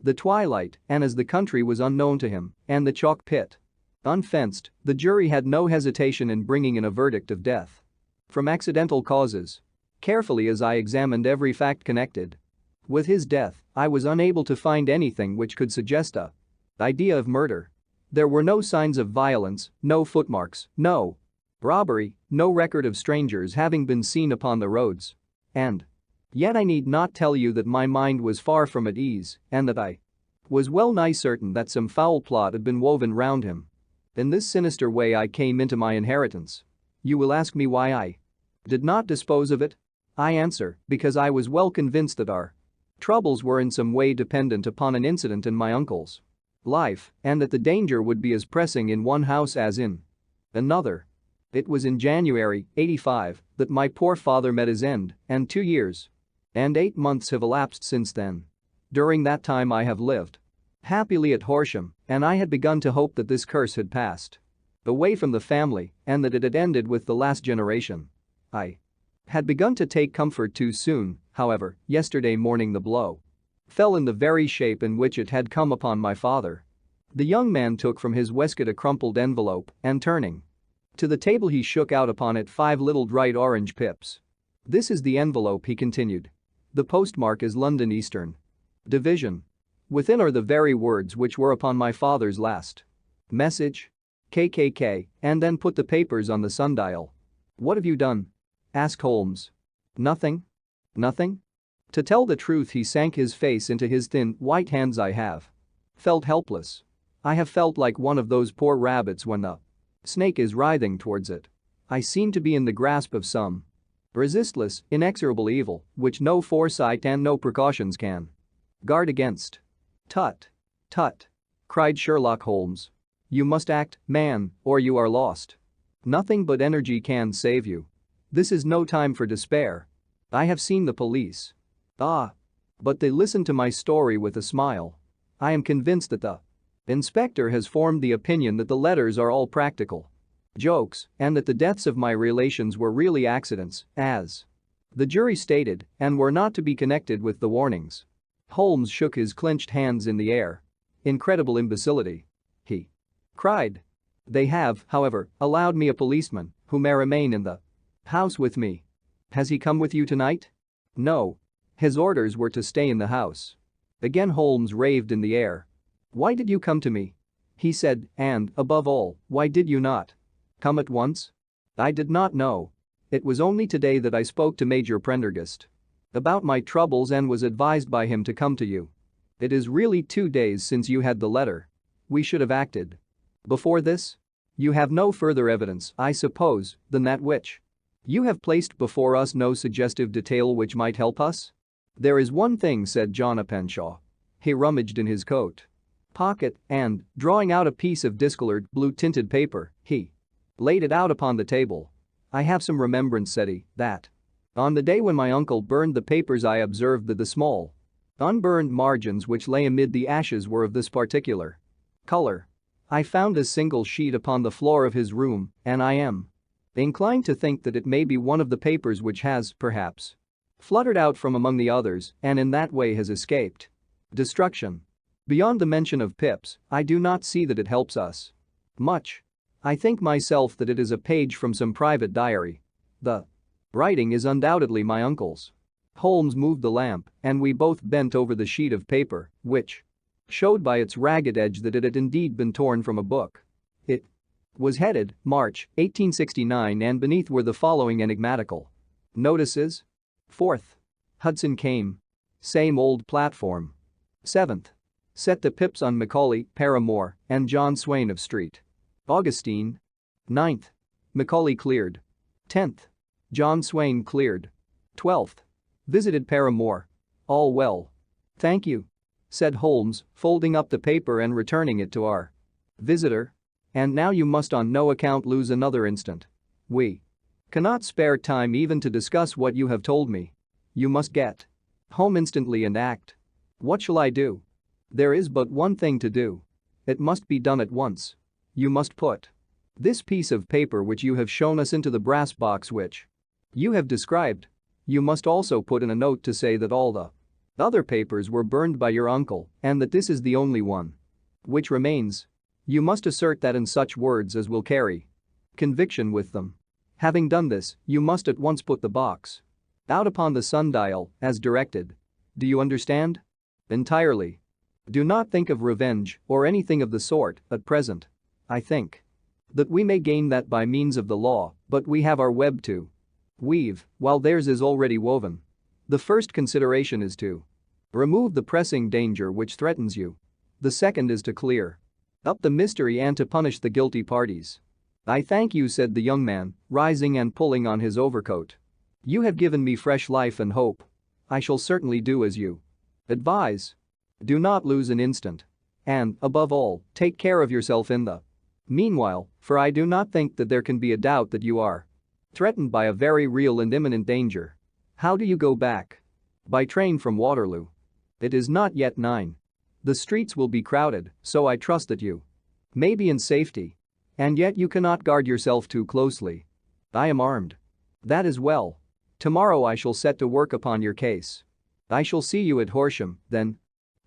Speaker 1: the twilight, and as the country was unknown to him and the chalk pit unfenced, the jury had no hesitation in bringing in a verdict of death from accidental causes. Carefully as I examined every fact connected with his death, I was unable to find anything which could suggest a idea of murder. There were no signs of violence, no footmarks, no robbery, no record of strangers having been seen upon the roads. And yet I need not tell you that my mind was far from at ease and that I was well nigh certain that some foul plot had been woven round him. In this sinister way I came into my inheritance. You will ask me why I did not dispose of it? I answer, because I was well convinced that our troubles were in some way dependent upon an incident in my uncle's life and that the danger would be as pressing in one house as in another. It was in January '85 that my poor father met his end, and 2 years and 8 months have elapsed since then. During that time I have lived happily at Horsham, and I had begun to hope that this curse had passed away from the family and that it had ended with the last generation. I had begun to take comfort too soon, however. Yesterday morning the blow fell in the very shape in which it had come upon my father. The young man took from his waistcoat a crumpled envelope and turning to the table he shook out upon it 5 little dried orange pips. "This is the envelope," he continued. "The postmark is London Eastern Division." Within are the very words which were upon my father's last message. KKK, and then put the papers on the sundial. What have you done? Asked Holmes. Nothing. Nothing? To tell the truth, he sank his face into his thin, white hands. I have felt helpless. I have felt like one of those poor rabbits when the snake is writhing towards it. I seem to be in the grasp of some resistless, inexorable evil, which no foresight and no precautions can guard against. Tut. Tut. Cried Sherlock Holmes. You must act, man, or you are lost. Nothing but energy can save you. This is no time for despair. I have seen the police. Ah. But they listened to my story with a smile. I am convinced that the inspector has formed the opinion that the letters are all practical jokes and that the deaths of my relations were really accidents, as the jury stated, and were not to be connected with the warnings. Holmes shook his clenched hands in the air. Incredible imbecility. He cried. They have, however, allowed me a policeman who may remain in the house with me. Has he come with you tonight? No. His orders were to stay in the house. Again Holmes raved in the air. Why did you come to me? He said, and, above all, why did you not come at once? I did not know. It was only today that I spoke to Major Prendergast about my troubles and was advised by him to come to you. It is really 2 days since you had the letter. We should have acted before this. You have no further evidence, I suppose, than that which you have placed before us. No suggestive detail which might help us? There is one thing, said John Openshaw. He rummaged in his coat pocket and, drawing out a piece of discolored, blue-tinted paper, he laid it out upon the table. I have some remembrance, said he, that on the day when my uncle burned the papers I observed that the small, unburned margins which lay amid the ashes were of this particular color. I found a single sheet upon the floor of his room, and I am inclined to think that it may be one of the papers which has, perhaps, fluttered out from among the others and in that way has escaped destruction. Beyond the mention of pips, I do not see that it helps us much. I think myself that it is a page from some private diary. The writing is undoubtedly my uncle's. Holmes moved the lamp, and we both bent over the sheet of paper, which showed by its ragged edge that it had indeed been torn from a book. It was headed March 1869, and beneath were the following enigmatical notices. 4th. Hudson came. Same old platform. 7th. Set the pips on Macaulay, Paramore, and John Swain of Street Augustine. 9th. Macaulay cleared. 10th. John Swain cleared. 12th. Visited Paramore. All well. Thank you, said Holmes, folding up the paper and returning it to our visitor. And now you must on no account lose another instant. We cannot spare time even to discuss what you have told me. You must get home instantly and act. What shall I do? There is but one thing to do. It must be done at once. You must put this piece of paper which you have shown us into the brass box which you have described. You must also put in a note to say that all the other papers were burned by your uncle and that this is the only one which remains. You must assert that in such words as will carry conviction with them. Having done this, you must at once put the box out upon the sundial as directed. Do you understand? Entirely. Do not think of revenge or anything of the sort at present. I think that we may gain that by means of the law, but we have our web to weave, while theirs is already woven. The first consideration is to remove the pressing danger which threatens you. The second is to clear up the mystery and to punish the guilty parties. I thank you, said the young man, rising and pulling on his overcoat. You have given me fresh life and hope. I shall certainly do as you advise. Do not lose an instant. And, above all, take care of yourself in the meanwhile, for I do not think that there can be a doubt that you are threatened by a very real and imminent danger. How do you go back? By train from Waterloo. It is not yet 9. The streets will be crowded, so I trust that you may be in safety. And yet you cannot guard yourself too closely. I am armed. That is well. Tomorrow I shall set to work upon your case. I shall see you at Horsham, then.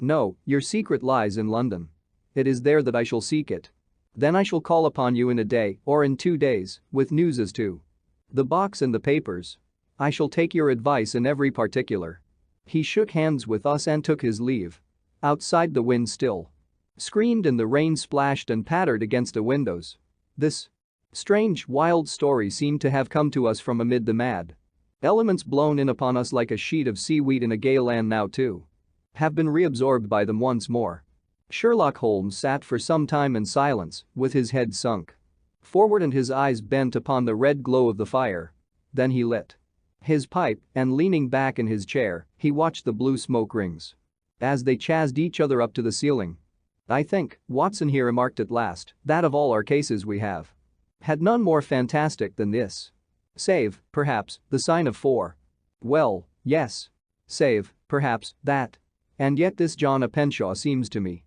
Speaker 1: No, your secret lies in London. It is there that I shall seek it. Then I shall call upon you in a day or in 2 days with news as to the box and the papers. I shall take your advice in every particular. He shook hands with us and took his leave. Outside the wind still screamed and the rain splashed and pattered against the windows. This strange, wild story seemed to have come to us from amid the mad elements blown in upon us like a sheet of seaweed in a gale and now too have been reabsorbed by them once more. Sherlock Holmes sat for some time in silence, with his head sunk forward and his eyes bent upon the red glow of the fire. Then he lit his pipe and leaning back in his chair, he watched the blue smoke rings as they chased each other up to the ceiling. "I think," Watson here remarked at last, "that of all our cases we have had none more fantastic than this. Save, perhaps, the sign of 4. Well, yes. Save, perhaps, that. And yet this John Openshaw seems to me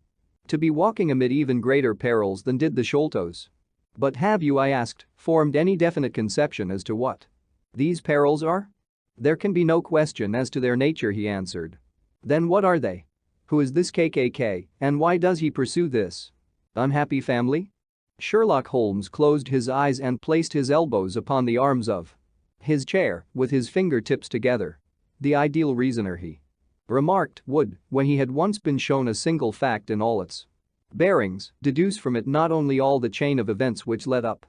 Speaker 1: to be walking amid even greater perils than did the Sholtos. But have you," I asked, "formed any definite conception as to what these perils are?" "There can be no question as to their nature," he answered. "Then what are they? Who is this KKK, and why does he pursue this unhappy family?" Sherlock Holmes closed his eyes and placed his elbows upon the arms of his chair with his fingertips together. "The ideal reasoner," he remarked, "would, when he had once been shown a single fact in all its bearings, deduce from it not only all the chain of events which led up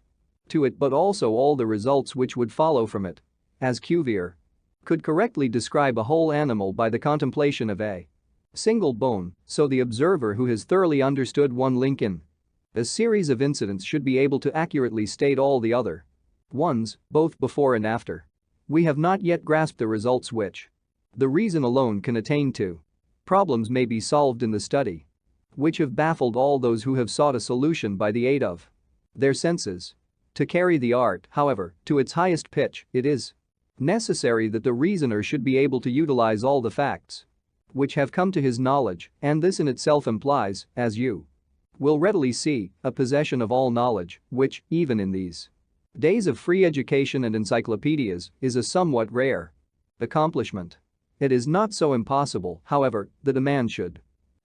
Speaker 1: to it but also all the results which would follow from it. As Cuvier could correctly describe a whole animal by the contemplation of a single bone, so the observer who has thoroughly understood one link in a series of incidents should be able to accurately state all the other ones, both before and after. We have not yet grasped the results which the reason alone can attain to. Problems may be solved in the study which have baffled all those who have sought a solution by the aid of their senses. To carry the art, however, to its highest pitch, it is necessary that the reasoner should be able to utilize all the facts which have come to his knowledge, and this in itself implies, as you will readily see, a possession of all knowledge, which, even in these days of free education and encyclopedias, is a somewhat rare accomplishment. It is not so impossible, however, that a man should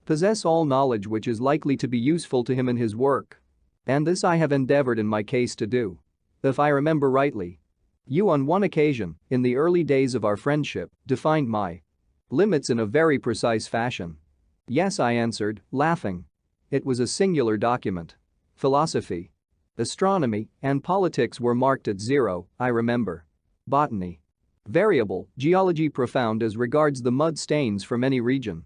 Speaker 1: possess all knowledge which is likely to be useful to him in his work. And this I have endeavored in my case to do. If I remember rightly, you on one occasion, in the early days of our friendship, defined my limits in a very precise fashion." "Yes," I answered, laughing. "It was a singular document. Philosophy, astronomy, and politics were marked at 0, I remember. Botany, variable, geology profound as regards the mud stains from any region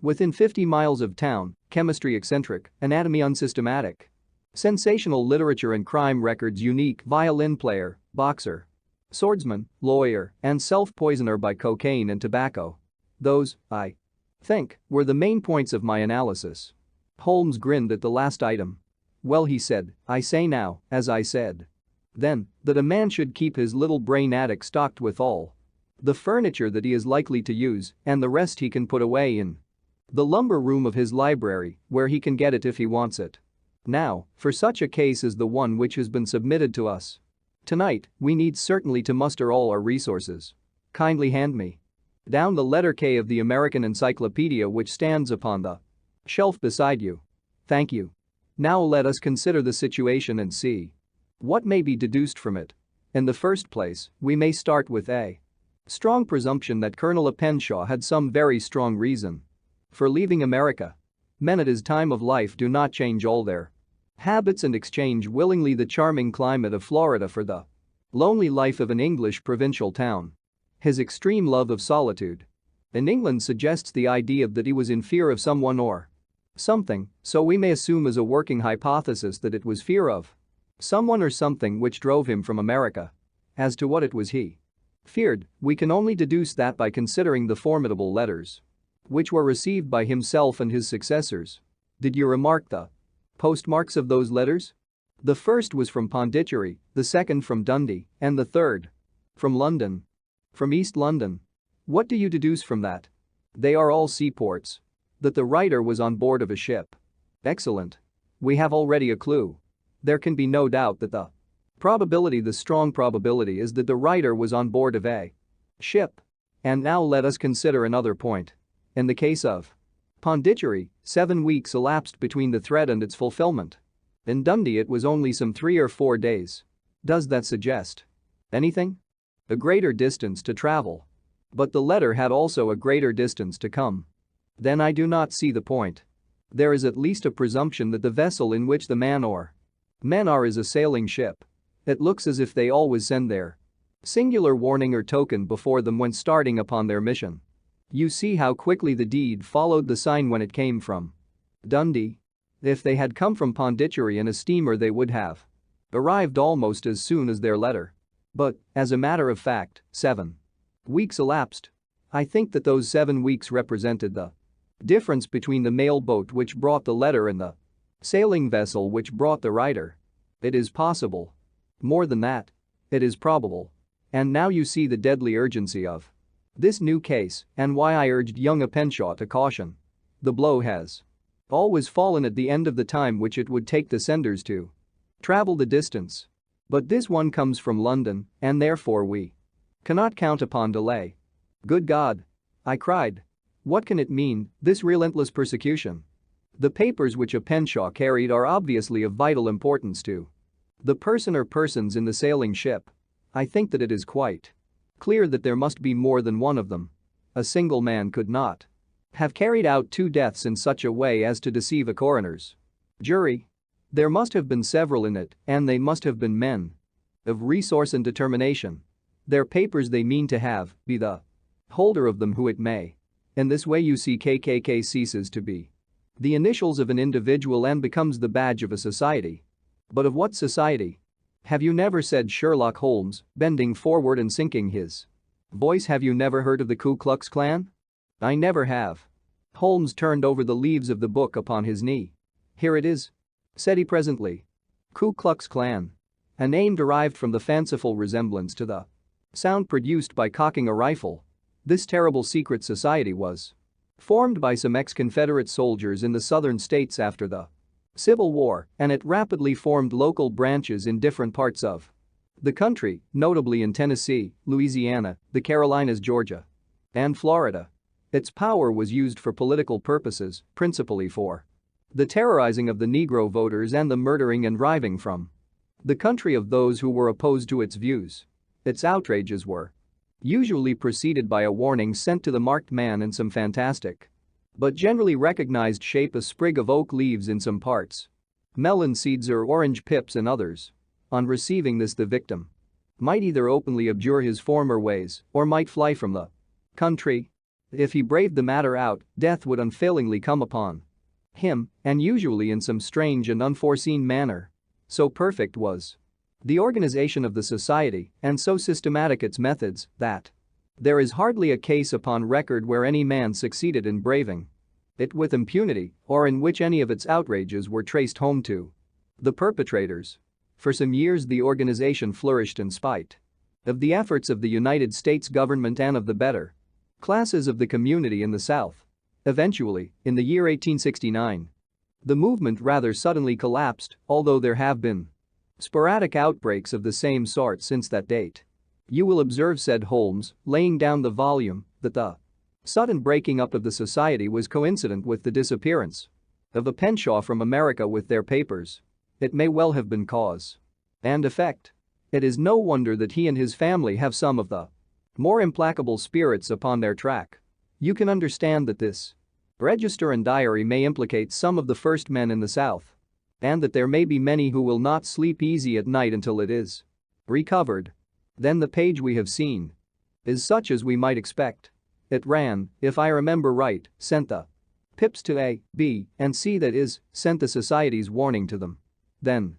Speaker 1: within 50 miles of town, chemistry eccentric, anatomy unsystematic, sensational literature and crime records unique, violin player, boxer, swordsman, lawyer, and self-poisoner by cocaine and tobacco. Those, I think, were the main points of my analysis." Holmes grinned at the last item. "Well," he said, "I say now, as I said then, that a man should keep his little brain attic stocked with all the furniture that he is likely to use, and the rest he can put away in the lumber room of his library, where he can get it if he wants it. Now, for such a case as the one which has been submitted to us tonight, we need certainly to muster all our resources. Kindly hand me down the letter K of the American Encyclopedia which stands upon the shelf beside you. Thank you. Now let us consider the situation and see what may be deduced from it. In the first place, we may start with a strong presumption that Colonel Openshaw had some very strong reason for leaving America. Men at his time of life do not change all their habits and exchange willingly the charming climate of Florida for the lonely life of an English provincial town. His extreme love of solitude in England suggests the idea that he was in fear of someone or something, so we may assume as a working hypothesis that it was fear of someone or something which drove him from America. As to what it was he feared, we can only deduce that by considering the formidable letters which were received by himself and his successors. Did you remark the postmarks of those letters? The first was from Pondicherry, the second from Dundee, and the third from London. From East London. What do you deduce from that? They are all seaports. That the writer was on board of a ship. Excellent. We have already a clue. There can be no doubt that the strong probability is that the writer was on board of a ship. And now let us consider another point. In the case of Pondicherry, 7 weeks elapsed between the threat and its fulfillment. In Dundee it was only some 3 or 4 days. Does that suggest anything? A greater distance to travel. But the letter had also a greater distance to come. Then I do not see the point. There is at least a presumption that the vessel in which the man or men are is a sailing ship. It looks as if they always send their singular warning or token before them when starting upon their mission. You see how quickly the deed followed the sign when it came from Dundee. If they had come from Pondicherry in a steamer, they would have arrived almost as soon as their letter. But, as a matter of fact, 7 weeks elapsed. I think that those 7 weeks represented the difference between the mail boat which brought the letter and the sailing vessel which brought the writer. It is possible. More than that. It is probable. And now you see the deadly urgency of this new case and why I urged young Openshaw to caution. The blow has always fallen at the end of the time which it would take the senders to travel the distance. But this one comes from London, and therefore we cannot count upon delay. Good God! I cried. What can it mean, this relentless persecution? The papers which Openshaw carried are obviously of vital importance to the person or persons in the sailing ship. I think that it is quite clear that there must be more than one of them. A single man could not have carried out 2 deaths in such a way as to deceive a coroner's jury. There must have been several in it, and they must have been men of resource and determination. Their papers they mean to have, be the holder of them who it may. In this way you see KKK ceases to be the initials of an individual and becomes the badge of a society. But of what society? Have you never said Sherlock Holmes, bending forward and sinking his voice? Have you never heard of the Ku Klux Klan? I never have. Holmes turned over the leaves of the book upon his knee. Here it is, said he presently. Ku Klux Klan. A name derived from the fanciful resemblance to the sound produced by cocking a rifle. This terrible secret society was formed by some ex-Confederate soldiers in the southern states after the Civil War, and it rapidly formed local branches in different parts of the country, notably in Tennessee, Louisiana, the Carolinas, Georgia, and Florida. Its power was used for political purposes, principally for the terrorizing of the Negro voters and the murdering and driving from the country of those who were opposed to its views. Its outrages were usually preceded by a warning sent to the marked man in some fantastic but generally recognized shape, a sprig of oak leaves in some parts, melon seeds or orange pips in others. On receiving this, the victim might either openly abjure his former ways or might fly from the country. If he braved the matter out, death would unfailingly come upon him, and usually in some strange and unforeseen manner. So perfect was the organization of the society and so systematic its methods that there is hardly a case upon record where any man succeeded in braving it with impunity or in which any of its outrages were traced home to the perpetrators. For some years the organization flourished in spite of the efforts of the United States government and of the better classes of the community in the South. Eventually, in the year 1869, the movement rather suddenly collapsed, although there have been sporadic outbreaks of the same sort since that date. You will observe, said Holmes, laying down the volume, that the sudden breaking up of the society was coincident with the disappearance of Openshaw from America with their papers. It may well have been cause and effect. It is no wonder that he and his family have some of the more implacable spirits upon their track. You can understand that this register and diary may implicate some of the first men in the South, and that there may be many who will not sleep easy at night until it is recovered. Then the page we have seen is such as we might expect. It ran, if I remember right, sent the pips to A, B, and C, that is, sent the society's warning to them. Then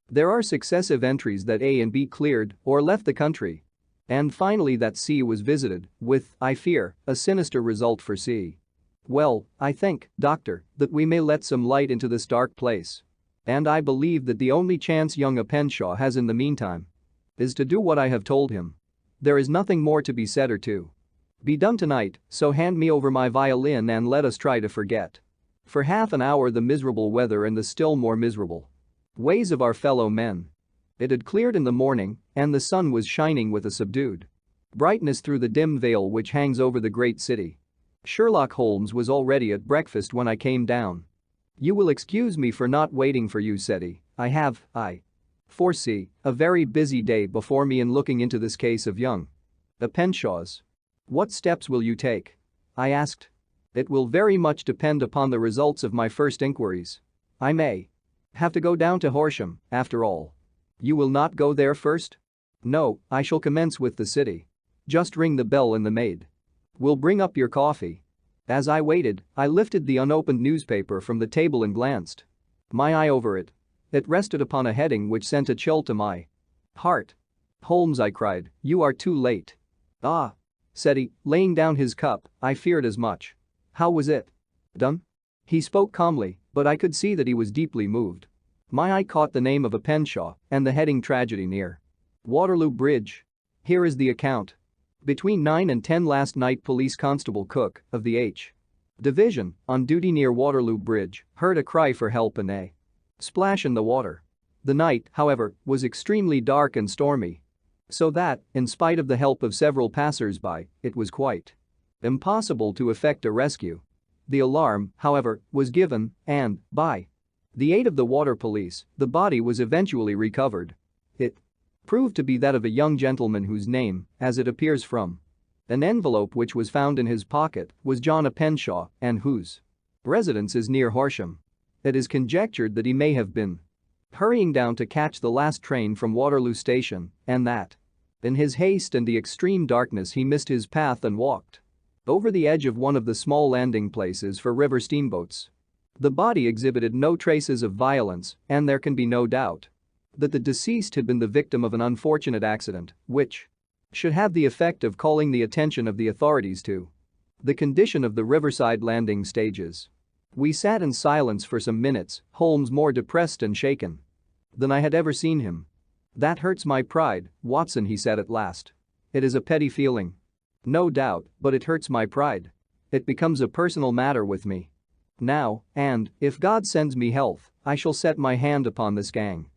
Speaker 1: there are successive entries that A and B cleared or left the country. And finally that C was visited, with, I fear, a sinister result for C. Well, I think, Doctor, that we may let some light into this dark place. And I believe that the only chance young Openshaw has in the meantime is to do what I have told him. There is nothing more to be said or to be done tonight, so hand me over my violin and let us try to forget for half an hour the miserable weather and the still more miserable ways of our fellow men. It had cleared in the morning, and the sun was shining with a subdued brightness through the dim veil which hangs over the great city. Sherlock Holmes was already at breakfast when I came down. You will excuse me for not waiting for you, said he. I foresee a very busy day before me in looking into this case of young Openshaw's. What steps will you take? I asked. It will very much depend upon the results of my first inquiries. I may have to go down to Horsham, after all. You will not go there first? No, I shall commence with the city. Just ring the bell and the maid will bring up your coffee. As I waited, I lifted the unopened newspaper from the table and glanced my eye over it. It rested upon a heading which sent a chill to my heart. "Holmes," I cried, "you are too late." "Ah," said he, laying down his cup, "I feared as much. How was it done?" He spoke calmly, but I could see that he was deeply moved. My eye caught the name of a Penshaw and the heading "Tragedy near Waterloo Bridge." Here is the account. Between 9 and 10 last night, Police Constable Cook of the H Division, on duty near Waterloo Bridge, heard a cry for help and a splash in the water. The night, however, was extremely dark and stormy, so that, in spite of the help of several passers-by, it was quite impossible to effect a rescue. The alarm, however, was given, and, by the aid of the water police, the body was eventually recovered. It proved to be that of a young gentleman whose name, as it appears from an envelope which was found in his pocket, was John Penshaw, and whose residence is near Horsham. It is conjectured that he may have been hurrying down to catch the last train from Waterloo Station, and that, in his haste and the extreme darkness, he missed his path and walked over the edge of one of the small landing places for river steamboats. The body exhibited no traces of violence, and there can be no doubt that the deceased had been the victim of an unfortunate accident, which should have the effect of calling the attention of the authorities to the condition of the riverside landing stages. We sat in silence for some minutes, Holmes more depressed and shaken than I had ever seen him. "That hurts my pride, Watson," he said at last. "It is a petty feeling, no doubt, but it hurts my pride. It becomes a personal matter with me now, and, if God sends me health, I shall set my hand upon this gang.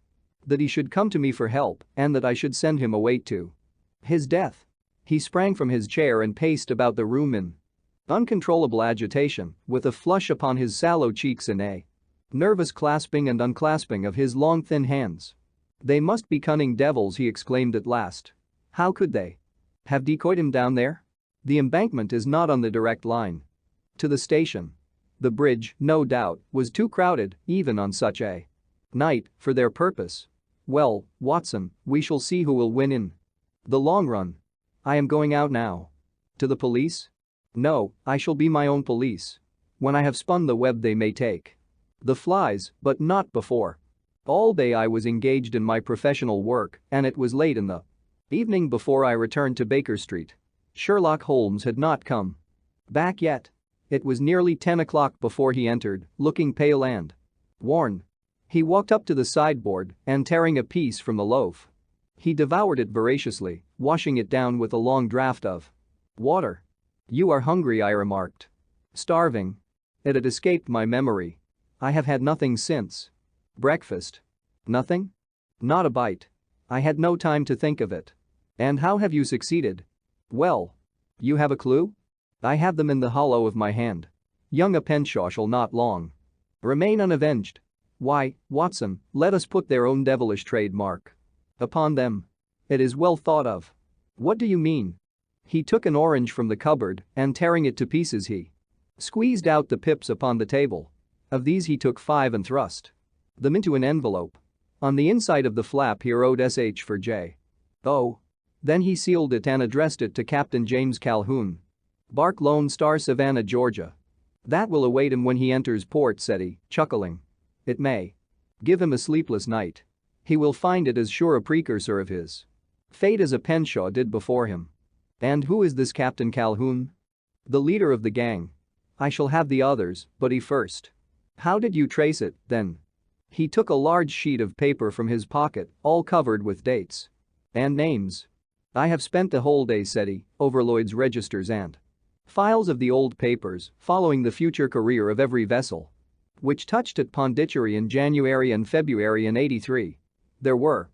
Speaker 1: That he should come to me for help, and that I should send him away to his death." He sprang from his chair and paced about the room in uncontrollable agitation, with a flush upon his sallow cheeks and a nervous clasping and unclasping of his long thin hands. "They must be cunning devils," he exclaimed at last. "How could they have decoyed him down there? The embankment is not on the direct line to the station. The bridge, no doubt, was too crowded, even on such a night, for their purpose. Well, Watson, we shall see who will win in the long run. I am going out now." "To the police?" "No, I shall be my own police. When I have spun the web they may take the flies, but not before. All day I was engaged in my professional work, and it was late in the evening before I returned to Baker Street. Sherlock Holmes had not come back yet. It was nearly 10 o'clock before he entered, looking pale and worn. He walked up to the sideboard and, tearing a piece from the loaf, he devoured it voraciously, washing it down with a long draught of water. "You are hungry," I remarked. "Starving." It had escaped my memory. "I have had nothing since breakfast." "Nothing?" "Not a bite. I had no time to think of it." "And how have you succeeded?" "Well, you have a clue?" "I have them in the hollow of my hand. Young Penshaw shall not long remain unavenged. Why, Watson, let us put their own devilish trademark upon them. It is well thought of." "What do you mean?" He took an orange from the cupboard and, tearing it to pieces, he squeezed out the pips upon the table. Of these he took 5 and thrust them into an envelope. On the inside of the flap he wrote "SH for J. O." Then he sealed it and addressed it to Captain James Calhoun, Bark Lone Star, Savannah, Georgia. "That will await him when he enters port," said he, chuckling. "It may give him a sleepless night. He will find it as sure a precursor of his fate as a Penshaw did before him." "And who is this Captain Calhoun?" "The leader of the gang. I shall have the others, but he first." "How did you trace it, then?" He took a large sheet of paper from his pocket, all covered with dates and names. "I have spent the whole day," said he, "over Lloyd's registers and files of the old papers, following the future career of every vessel which touched at Pondicherry in January and February in '83. There were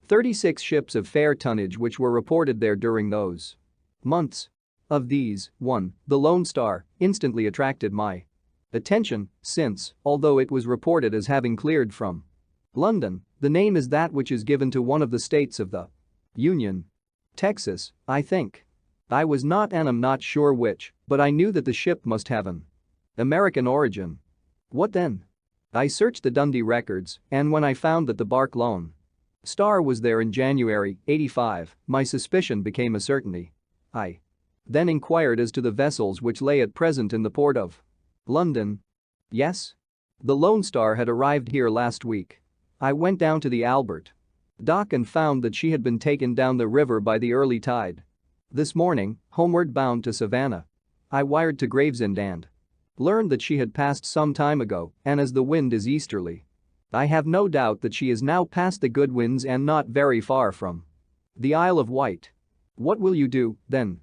Speaker 1: 36 ships of fair tonnage which were reported there during those months. Of these, one, the Lone Star, instantly attracted my attention, since, although it was reported as having cleared from London, the name is that which is given to one of the states of the Union. Texas, I think. I was not and am not sure which, but I knew that the ship must have an American origin. What then? I searched the Dundee records, and when I found that the bark Lone Star was there in January '85, my suspicion became a certainty. I then inquired as to the vessels which lay at present in the port of London. Yes? The Lone Star had arrived here last week. I went down to the Albert dock and found that she had been taken down the river by the early tide. This morning, homeward bound to Savannah. I wired to Gravesend and learned that she had passed some time ago, and as the wind is easterly, I have no doubt that she is now past the Goodwins and not very far from the Isle of Wight. What will you do, then?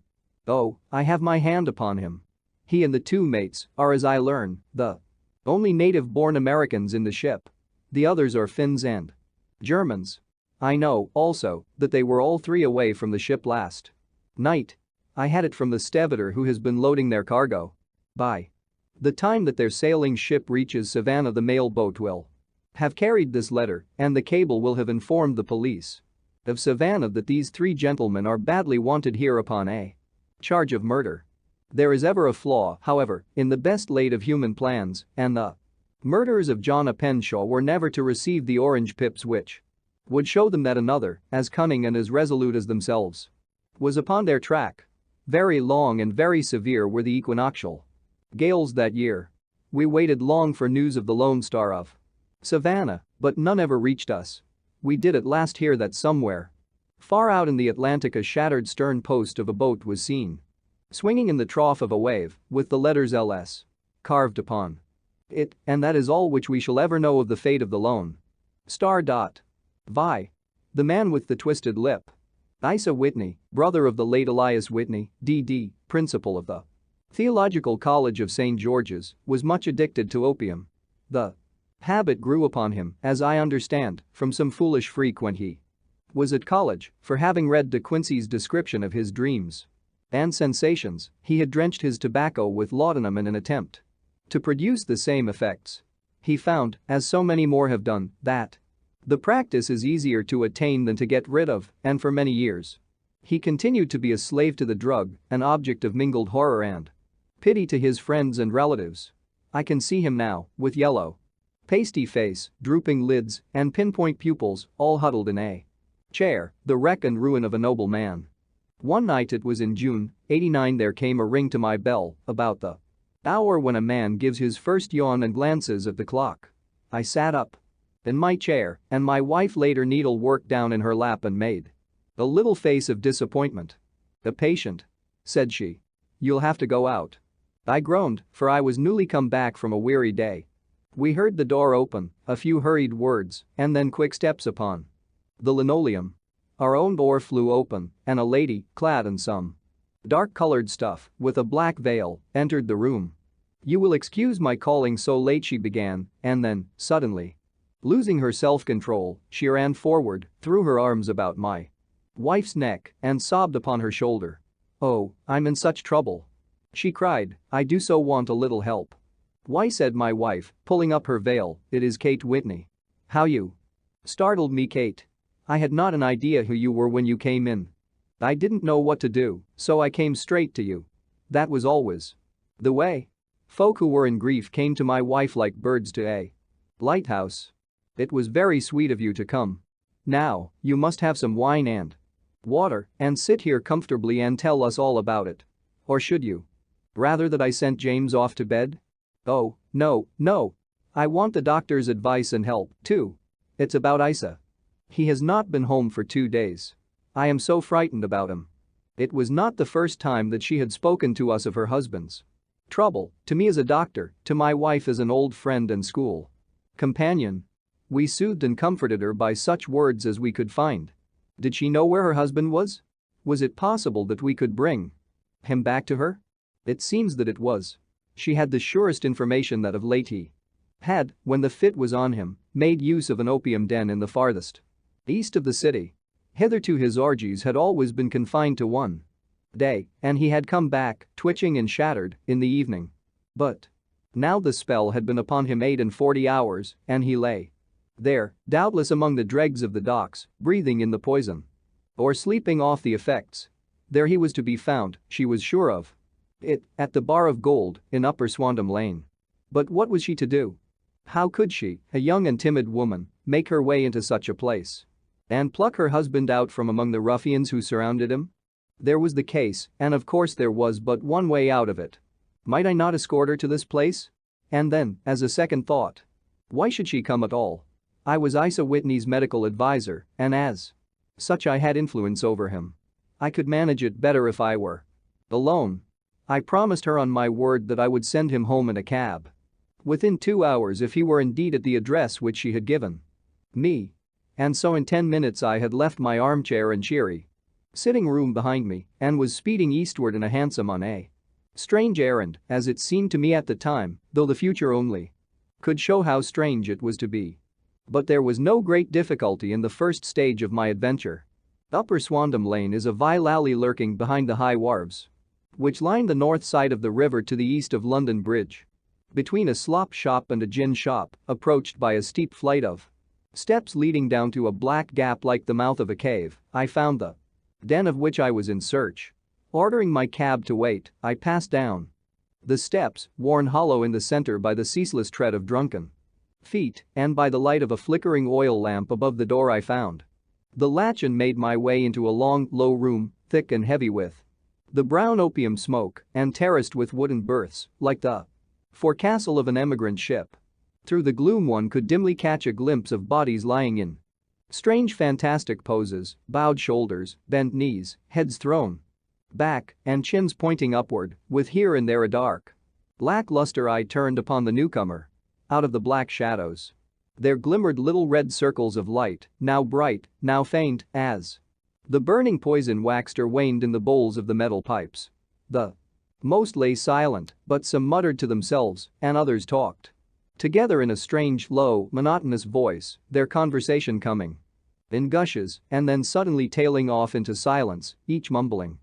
Speaker 1: Oh, I have my hand upon him. He and the two mates are, as I learn, the only native-born Americans in the ship. The others are Finns and Germans. I know, also, that they were all three away from the ship last night. I had it from the stevedore who has been loading their cargo. By the time that their sailing ship reaches Savannah, the mail boat will have carried this letter, and the cable will have informed the police of Savannah that these three gentlemen are badly wanted here upon a charge of murder. There is ever a flaw, however, in the best laid of human plans, and the murderers of John Openshaw were never to receive the orange pips which would show them that another, as cunning and as resolute as themselves, was upon their track. Very long and very severe were the equinoctial gales that year. We waited long for news of the Lone Star of Savannah, but none ever reached us. We did at last hear that somewhere far out in the Atlantic a shattered stern post of a boat was seen swinging in the trough of a wave with the letters LS carved upon it, and that is all which we shall ever know of the fate of the Lone Star. Vi. The man with the twisted lip. Isa Whitney, brother of the late Elias Whitney, D.D., principal of the Theological College of St. George's, was much addicted to opium. The habit grew upon him, as I understand, from some foolish freak when he was at college, for having read De Quincey's description of his dreams and sensations, he had drenched his tobacco with laudanum in an attempt to produce the same effects. He found, as so many more have done, that the practice is easier to attain than to get rid of, and for many years he continued to be a slave to the drug, an object of mingled horror and pity to his friends and relatives. I can see him now, with yellow, pasty face, drooping lids, and pinpoint pupils, all huddled in a chair, the wreck and ruin of a noble man. One night, it was in June '89, there came a ring to my bell about the hour when a man gives his first yawn and glances at the clock. I sat up in my chair, and my wife laid her needlework down in her lap and made a little face of disappointment. "A patient," said she. "You'll have to go out." I groaned, for I was newly come back from a weary day. We heard the door open, a few hurried words, and then quick steps upon the linoleum. Our own door flew open, and a lady, clad in some dark-colored stuff, with a black veil, entered the room. "You will excuse my calling so late," she began, and then, suddenly losing her self-control, she ran forward, threw her arms about my wife's neck, and sobbed upon her shoulder. "Oh, I'm in such trouble," she cried. "I do so want a little help." "Why," said my wife, pulling up her veil, "it is Kate Whitney." "How you startled me, Kate. I had not an idea who you were when you came in. I didn't know what to do, so I came straight to you. That was always the way." Folk who were in grief came to my wife like birds to a lighthouse. "It was very sweet of you to come. Now, you must have some wine and water and sit here comfortably and tell us all about it. Or should you rather that I sent James off to bed?" "Oh, no, no. I want the doctor's advice and help, too. It's about Isa. He has not been home for 2 days. I am so frightened about him." It was not the first time that she had spoken to us of her husband's trouble, to me as a doctor, to my wife as an old friend and school companion. We soothed and comforted her by such words as we could find. Did she know where her husband was? Was it possible that we could bring him back to her? It seems that it was. She had the surest information that of late he had, when the fit was on him, made use of an opium den in the farthest east of the city. Hitherto his orgies had always been confined to one day, and he had come back, twitching and shattered, in the evening. But now the spell had been upon him 48 hours, and he lay there, doubtless among the dregs of the docks, breathing in the poison. Or sleeping off the effects. There he was to be found, she was sure of. At the Bar of Gold, in Upper Swandam Lane. But what was she to do? How could she, a young and timid woman, make her way into such a place? And pluck her husband out from among the ruffians who surrounded him? There was the case, and of course there was but one way out of it. Might I not escort her to this place? And then, as a second thought, why should she come at all? I was Isa Whitney's medical advisor, and as such I had influence over him. I could manage it better if I were alone. I promised her on my word that I would send him home in a cab within 2 hours if he were indeed at the address which she had given me. And so in 10 minutes I had left my armchair and cheery sitting room behind me and was speeding eastward in a hansom on a strange errand, as it seemed to me at the time, though the future only could show how strange it was to be. But there was no great difficulty in the first stage of my adventure. Upper Swandam Lane is a vile alley lurking behind the high wharves which line the north side of the river to the east of London Bridge. Between a slop shop and a gin shop, approached by a steep flight of steps leading down to a black gap like the mouth of a cave, I found the den of which I was in search. Ordering my cab to wait, I passed down the steps, worn hollow in the center by the ceaseless tread of drunken feet, and by the light of a flickering oil lamp above the door I found the latch and made my way into a long, low room, thick and heavy with the brown opium smoke and terraced with wooden berths, like the forecastle of an emigrant ship. Through the gloom one could dimly catch a glimpse of bodies lying in strange fantastic poses, bowed shoulders, bent knees, heads thrown back, and chins pointing upward, with here and there a dark, lackluster eye turned upon the newcomer. Out of the black shadows there glimmered little red circles of light, now bright, now faint, as the burning poison waxed or waned in the bowls of the metal pipes. The most lay silent, but some muttered to themselves, and others talked together in a strange, low, monotonous voice, their conversation coming in gushes and then suddenly tailing off into silence, each mumbling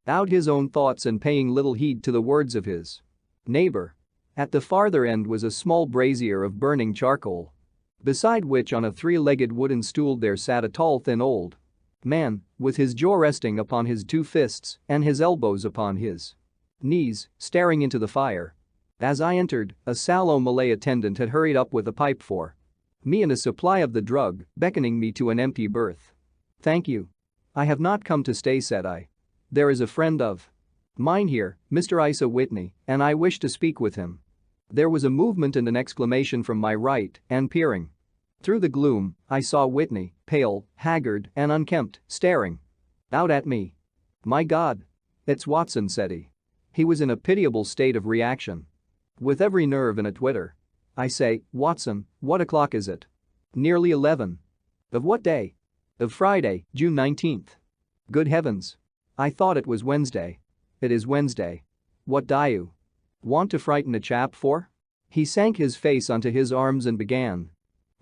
Speaker 1: out his own thoughts and paying little heed to the words of his neighbor. At the farther end was a small brazier of burning charcoal, beside which on a three-legged wooden stool there sat a tall thin old man, with his jaw resting upon his 2 fists and his elbows upon his knees, staring into the fire. As I entered, a sallow Malay attendant had hurried up with a pipe for me and a supply of the drug, beckoning me to an empty berth. "Thank you. I have not come to stay," said I. "There is a friend of mine here, Mr. Isa Whitney, and I wish to speak with him." There was a movement and an exclamation from my right, and peering through the gloom, I saw Whitney, pale, haggard, and unkempt, staring out at me. "My God. It's Watson," said he. He was in a pitiable state of reaction, with every nerve in a twitter. "I say, Watson, what o'clock is it?" "Nearly 11. "Of what day?" "Of Friday, June 19th. "Good heavens. I thought it was Wednesday." "It is Wednesday. What do you want to frighten a chap for?" He sank his face onto his arms and began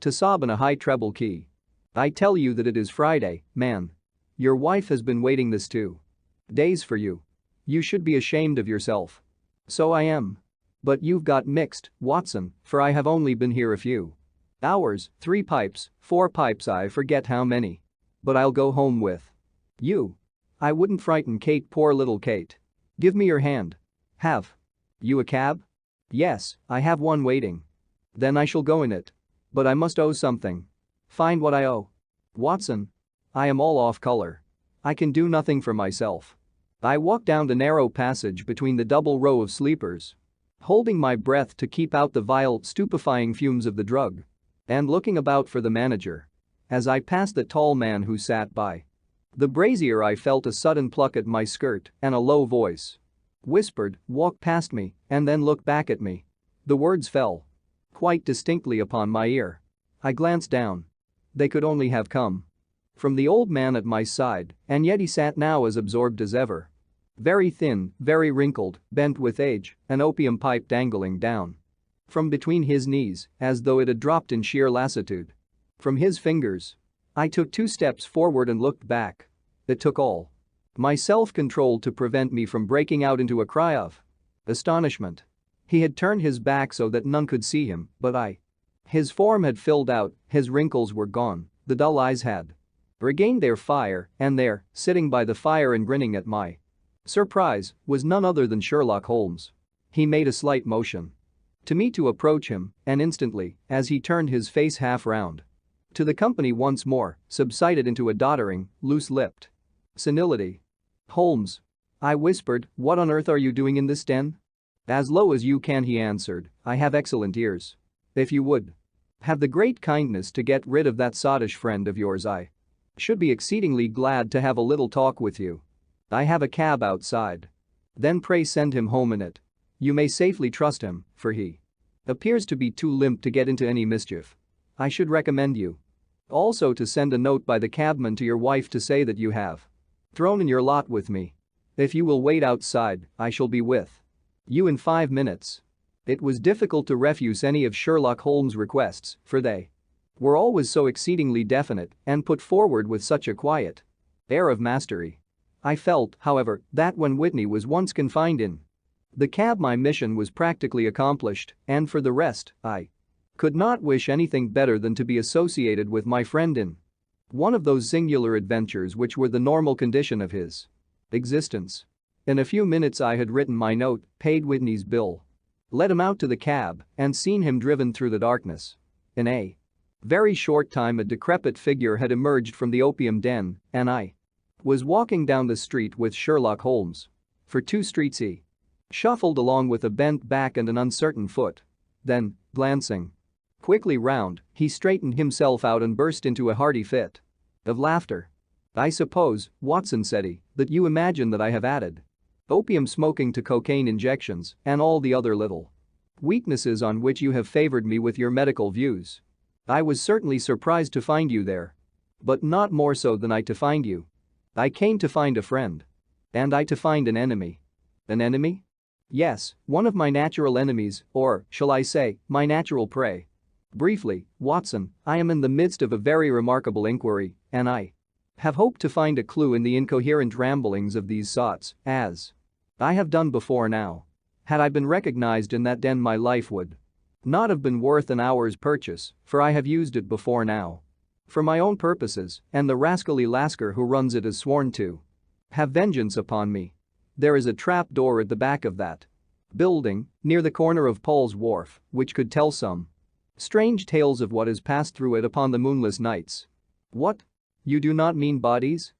Speaker 1: to sob in a high treble key. "I tell you that it is Friday, man. Your wife has been waiting this 2 days for you. You should be ashamed of yourself." "So I am. But you've got mixed, Watson, for I have only been here a few hours, 3 pipes, 4 pipes, I forget how many. But I'll go home with you. I wouldn't frighten Kate, poor little Kate. Give me your hand." "Have you a cab?" "Yes, I have one waiting." "Then I shall go in it. But I must owe something." "Find what I owe." "Watson, I am all off color. I can do nothing for myself." I walked down the narrow passage between the double row of sleepers, holding my breath to keep out the vile, stupefying fumes of the drug, and looking about for the manager. As I passed the tall man who sat by the brazier, I felt a sudden pluck at my skirt, and a low voice whispered, "Walk past me, and then look back at me." The words fell quite distinctly upon my ear. I glanced down. They could only have come from the old man at my side, and yet he sat now as absorbed as ever. Very thin, very wrinkled, bent with age, an opium pipe dangling down from between his knees, as though it had dropped in sheer lassitude from his fingers. I took 2 steps forward and looked back. It took all my self-control to prevent me from breaking out into a cry of astonishment. He had turned his back so that none could see him, but his form had filled out, his wrinkles were gone, the dull eyes had regained their fire, and there, sitting by the fire and grinning at my Surprise was none other than Sherlock Holmes. He made a slight motion to me to approach him, and instantly, as he turned his face half round to the company once more, subsided into a doddering, loose-lipped senility. "Holmes," I whispered, "what on earth are you doing in this den?" "As low as you can," he answered, "I have excellent ears. If you would have the great kindness to get rid of that sottish friend of yours, I should be exceedingly glad to have a little talk with you. I have a cab outside. Then pray send him home in it. You may safely trust him, for he appears to be too limp to get into any mischief. I should recommend you also to send a note by the cabman to your wife to say that you have thrown in your lot with me. If you will wait outside, I shall be with you in 5 minutes." It was difficult to refuse any of Sherlock Holmes' requests, for they were always so exceedingly definite and put forward with such a quiet air of mastery. I felt, however, that when Whitney was once confined in the cab my mission was practically accomplished, and for the rest, I could not wish anything better than to be associated with my friend in one of those singular adventures which were the normal condition of his existence. In a few minutes I had written my note, paid Whitney's bill, led him out to the cab, and seen him driven through the darkness. In a very short time a decrepit figure had emerged from the opium den, and I was walking down the street with Sherlock Holmes. For 2 streets he shuffled along with a bent back and an uncertain foot. Then, glancing quickly round, he straightened himself out and burst into a hearty fit of laughter. "I suppose, Watson," said he, "that you imagine that I have added opium smoking to cocaine injections and all the other little weaknesses on which you have favored me with your medical views. I was certainly surprised to find you there. But not more so than I to find you. I came to find a friend. And I to find an enemy." "An enemy?" "Yes, one of my natural enemies, or, shall I say, my natural prey. Briefly, Watson, I am in the midst of a very remarkable inquiry, and I have hoped to find a clue in the incoherent ramblings of these sots, as I have done before now. Had I been recognized in that den my life would not have been worth an hour's purchase, for I have used it before now for my own purposes, and the rascally Lascar who runs it is sworn to have vengeance upon me. There is a trap door at the back of that building, near the corner of Paul's Wharf, which could tell some strange tales of what has passed through it upon the moonless nights." "What? You do not mean bodies?"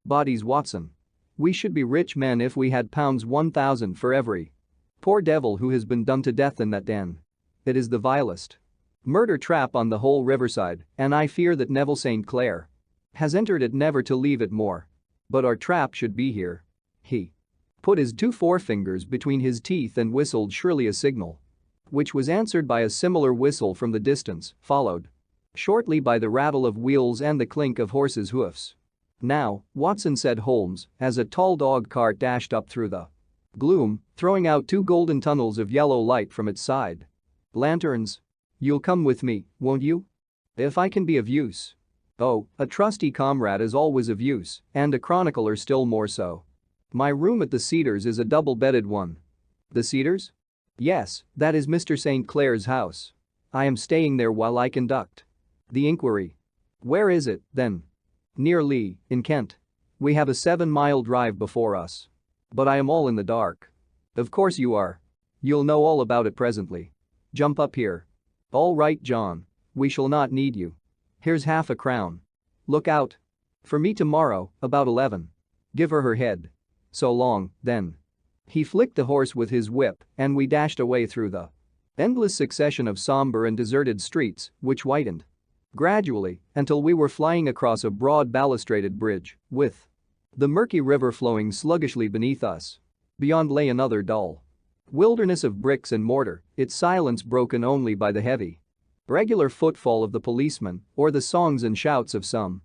Speaker 1: Bodies, Watson. We should be rich men if we had £1,000 for every poor devil who has been done to death in that den. It is the vilest murder trap on the whole riverside, and I fear that Neville St. Clair has entered it never to leave it more. But our trap should be here." He put his 2 forefingers between his teeth and whistled shrilly a signal, which was answered by a similar whistle from the distance, followed shortly by the rattle of wheels and the clink of horses' hoofs. "Now, Watson," said Holmes, as a tall dog cart dashed up through the gloom, throwing out 2 golden tunnels of yellow light from its side. "Lanterns. You'll come with me, won't you? If I can be of use." "Oh, a trusty comrade is always of use, and a chronicler still more so. My room at the Cedars is a double-bedded one." "The Cedars?" "Yes, that is Mr. St. Clair's house. I am staying there while I conduct the inquiry." "Where is it, then?" "Near Lee, in Kent. We have a 7-mile drive before us." "But I am all in the dark." "Of course you are. You'll know all about it presently. Jump up here." "All right, John. We shall not need you. Here's half a crown. Look out for me tomorrow, about 11. Give her her head. So long, then." He flicked the horse with his whip, and we dashed away through the endless succession of somber and deserted streets, which whitened gradually until we were flying across a broad balustraded bridge, with the murky river flowing sluggishly beneath us. Beyond lay another dull wilderness of bricks and mortar, its silence broken only by the heavy, regular footfall of the policeman or the songs and shouts of some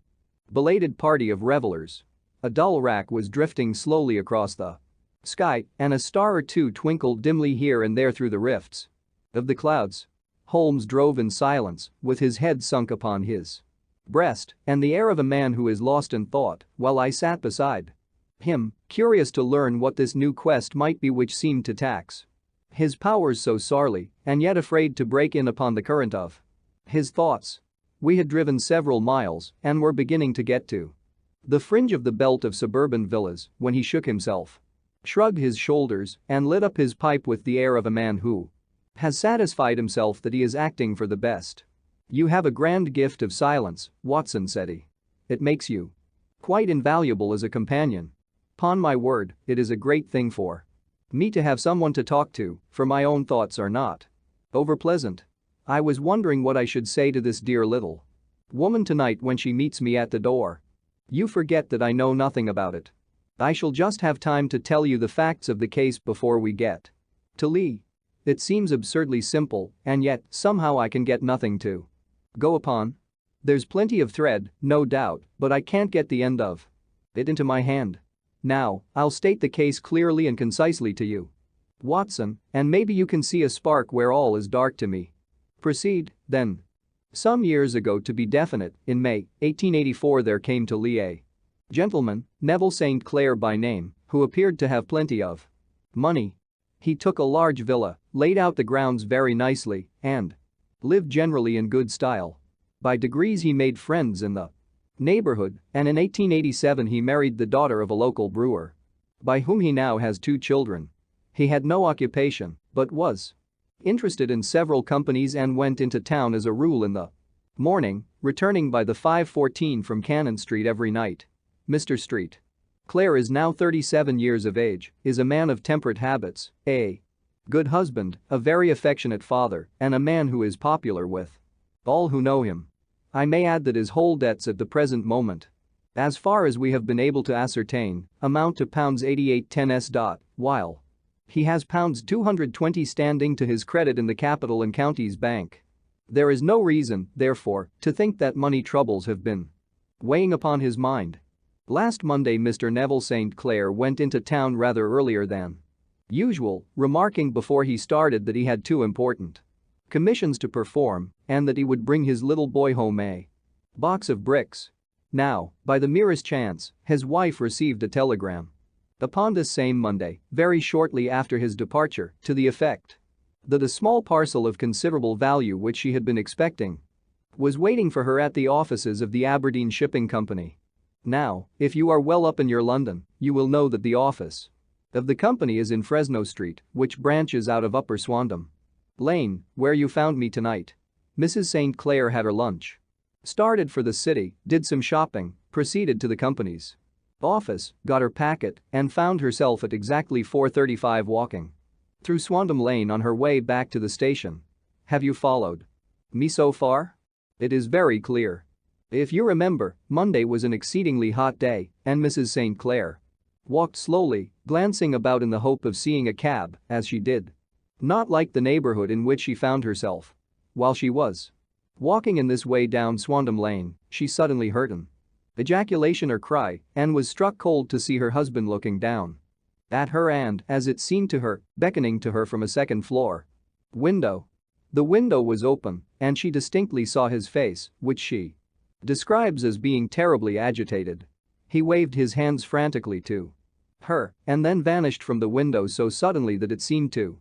Speaker 1: belated party of revelers. A dull rack was drifting slowly across the sky, and a star or two twinkled dimly here and there through the rifts of the clouds. Holmes drove in silence, with his head sunk upon his breast and the air of a man who is lost in thought, while I sat beside him, curious to learn what this new quest might be which seemed to tax his powers so sorely, and yet afraid to break in upon the current of his thoughts. We had driven several miles and were beginning to get to The fringe of the belt of suburban villas when he shook himself, shrugged his shoulders, and lit up his pipe with the air of a man who has satisfied himself that he is acting for the best. "You have a grand gift of silence, Watson," said he. "It makes you quite invaluable as a companion. 'Pon my word, it is a great thing for me to have someone to talk to, for my own thoughts are not over pleasant. I was wondering what I should say to this dear little woman tonight when she meets me at the door. You forget that I know nothing about it. I shall just have time to tell you the facts of the case before we get to Lee. It seems absurdly simple, and yet somehow I can get nothing to go upon. There's plenty of thread, no doubt, but I can't get the end of it into my hand. Now, I'll state the case clearly and concisely to you, Watson, and maybe you can see a spark where all is dark to me. Proceed, then. Some years ago, to be definite, in May 1884, there came to Lee a gentleman, Neville St. Clair by name, who appeared to have plenty of money. He took a large villa, laid out the grounds very nicely, and lived generally in good style. By degrees he made friends in the neighborhood, and in 1887 he married the daughter of a local brewer, by whom he now has 2 children. He had no occupation, but was interested in several companies and went into town as a rule in the morning, returning by the 5:14 from Cannon Street every night. Mr. St. Clair is now 37 years of age, is a man of temperate habits, a good husband, a very affectionate father, and a man who is popular with all who know him. I may add that his whole debts at the present moment, as far as we have been able to ascertain, amount to £8810s. While he has £220 standing to his credit in the Capital and Counties Bank. There is no reason, therefore, to think that money troubles have been weighing upon his mind. Last Monday Mr. Neville St. Clair went into town rather earlier than usual, remarking before he started that he had 2 important commissions to perform and that he would bring his little boy home a box of bricks. Now, by the merest chance, his wife received a telegram upon this same Monday, very shortly after his departure, to the effect that a small parcel of considerable value which she had been expecting was waiting for her at the offices of the Aberdeen Shipping Company. Now, if you are well up in your London, you will know that the office of the company is in Fresno Street, which branches out of Upper Swandam Lane, where you found me tonight. Mrs. St. Clair had her lunch, started for the city, did some shopping, proceeded to the company's office, got her packet, and found herself at exactly 4:35 walking through Swandam Lane on her way back to the station. Have you followed me so far? It is very clear. If you remember, Monday was an exceedingly hot day, and Mrs. St. Clair walked slowly, glancing about in the hope of seeing a cab, as she did not like the neighborhood in which she found herself. While she was walking in this way down Swandam Lane, she suddenly heard an ejaculation or cry and was struck cold to see her husband looking down at her and, as it seemed to her, beckoning to her from a second-floor window. The window was open, and she distinctly saw his face, which she describes as being terribly agitated. He waved his hands frantically to her and then vanished from the window so suddenly that it seemed to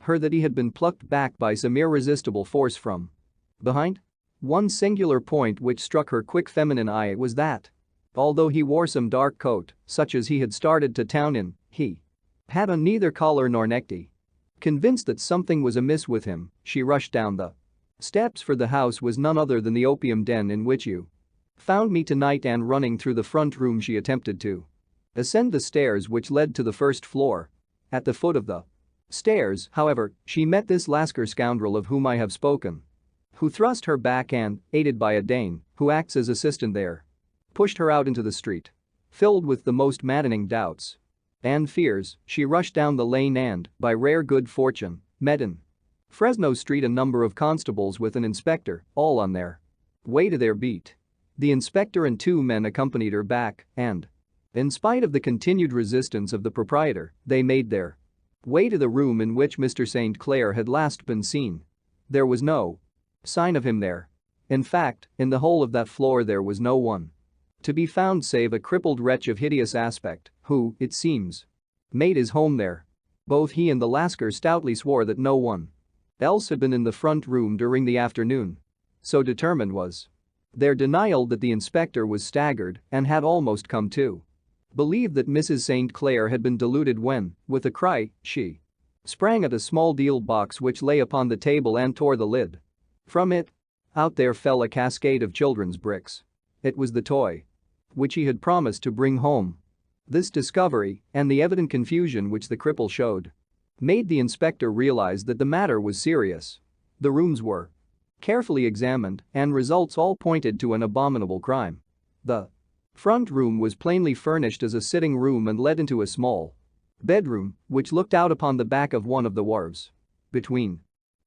Speaker 1: her that he had been plucked back by some irresistible force from behind. One singular point which struck her quick feminine eye was that, although he wore some dark coat, such as he had started to town in, he had on neither collar nor necktie. Convinced that something was amiss with him, she rushed down the steps, for the house was none other than the opium den in which you found me tonight, and running through the front room she attempted to ascend the stairs which led to the first floor. At the foot of the stairs, however, she met this Lascar scoundrel of whom I have spoken, who thrust her back and, aided by a Dane, who acts as assistant there, pushed her out into the street. Filled with the most maddening doubts and fears, she rushed down the lane and, by rare good fortune, met in Fresno Street a number of constables with an inspector, all on their way to their beat. The inspector and 2 men accompanied her back and, in spite of the continued resistance of the proprietor, they made their way to the room in which Mr. St. Clair had last been seen. There was no sign of him there. In fact, in the whole of that floor there was no one to be found save a crippled wretch of hideous aspect who, it seems, made his home there. Both he and the Lascar stoutly swore that no one else had been in the front room during the afternoon. So determined was Their denial that the inspector was staggered and had almost come to believe that Mrs. St. Clair had been deluded when, with a cry, she sprang at a small deal box which lay upon the table and tore the lid. From it, out there fell a cascade of children's bricks. It was the toy which he had promised to bring home. This discovery, and the evident confusion which the cripple showed, made the inspector realize that the matter was serious. The rooms were carefully examined, and results all pointed to an abominable crime. The front room was plainly furnished as a sitting room and led into a small bedroom, which looked out upon the back of one of the wharves. Between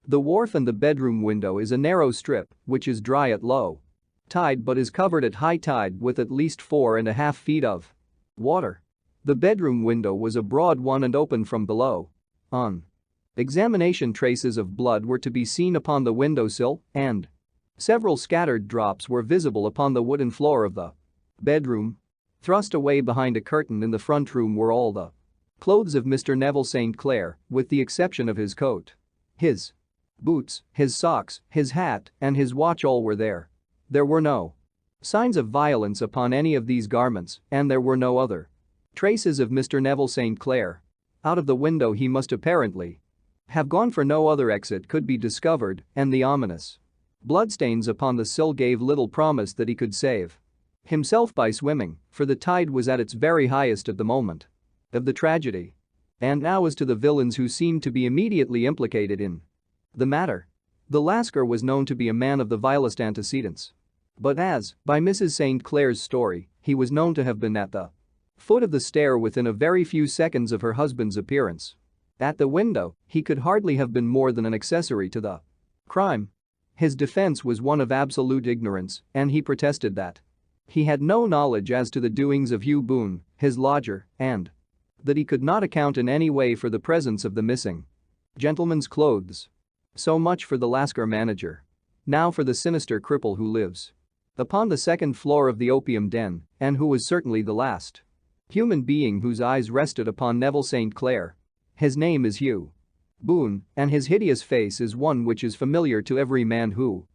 Speaker 1: the wharf and the bedroom window is a narrow strip, which is dry at low tide but is covered at high tide with at least 4.5 feet of water. The bedroom window was a broad one and open from below. On examination, traces of blood were to be seen upon the windowsill, and several scattered drops were visible upon the wooden floor of the bedroom. Thrust away behind a curtain in the front room were all the clothes of Mr. Neville St. Clair, with the exception of his coat. His boots, his socks, his hat, and his watch all were there. There were no signs of violence upon any of these garments, and there were no other traces of Mr. Neville St. Clair. Out of the window he must apparently have gone, for no other exit could be discovered, and the ominous bloodstains upon the sill gave little promise that he could save himself by swimming, for the tide was at its very highest at the moment of the tragedy. And now as to the villains who seemed to be immediately implicated in the matter. The Lascar was known to be a man of the vilest antecedents. But as, by Mrs. St. Clair's story, he was known to have been at the foot of the stair within a very few seconds of her husband's appearance. At the window, he could hardly have been more than an accessory to the crime. His defense was one of absolute ignorance, and he protested that he had no knowledge as to the doings of Hugh Boone, his lodger, and that he could not account in any way for the presence of the missing gentleman's clothes. So much for the Lascar manager. Now for the sinister cripple who lives upon the second floor of the opium den, and who was certainly the last human being whose eyes rested upon Neville St. Clair. His name is Hugh Boone, and his hideous face is one which is familiar to every man who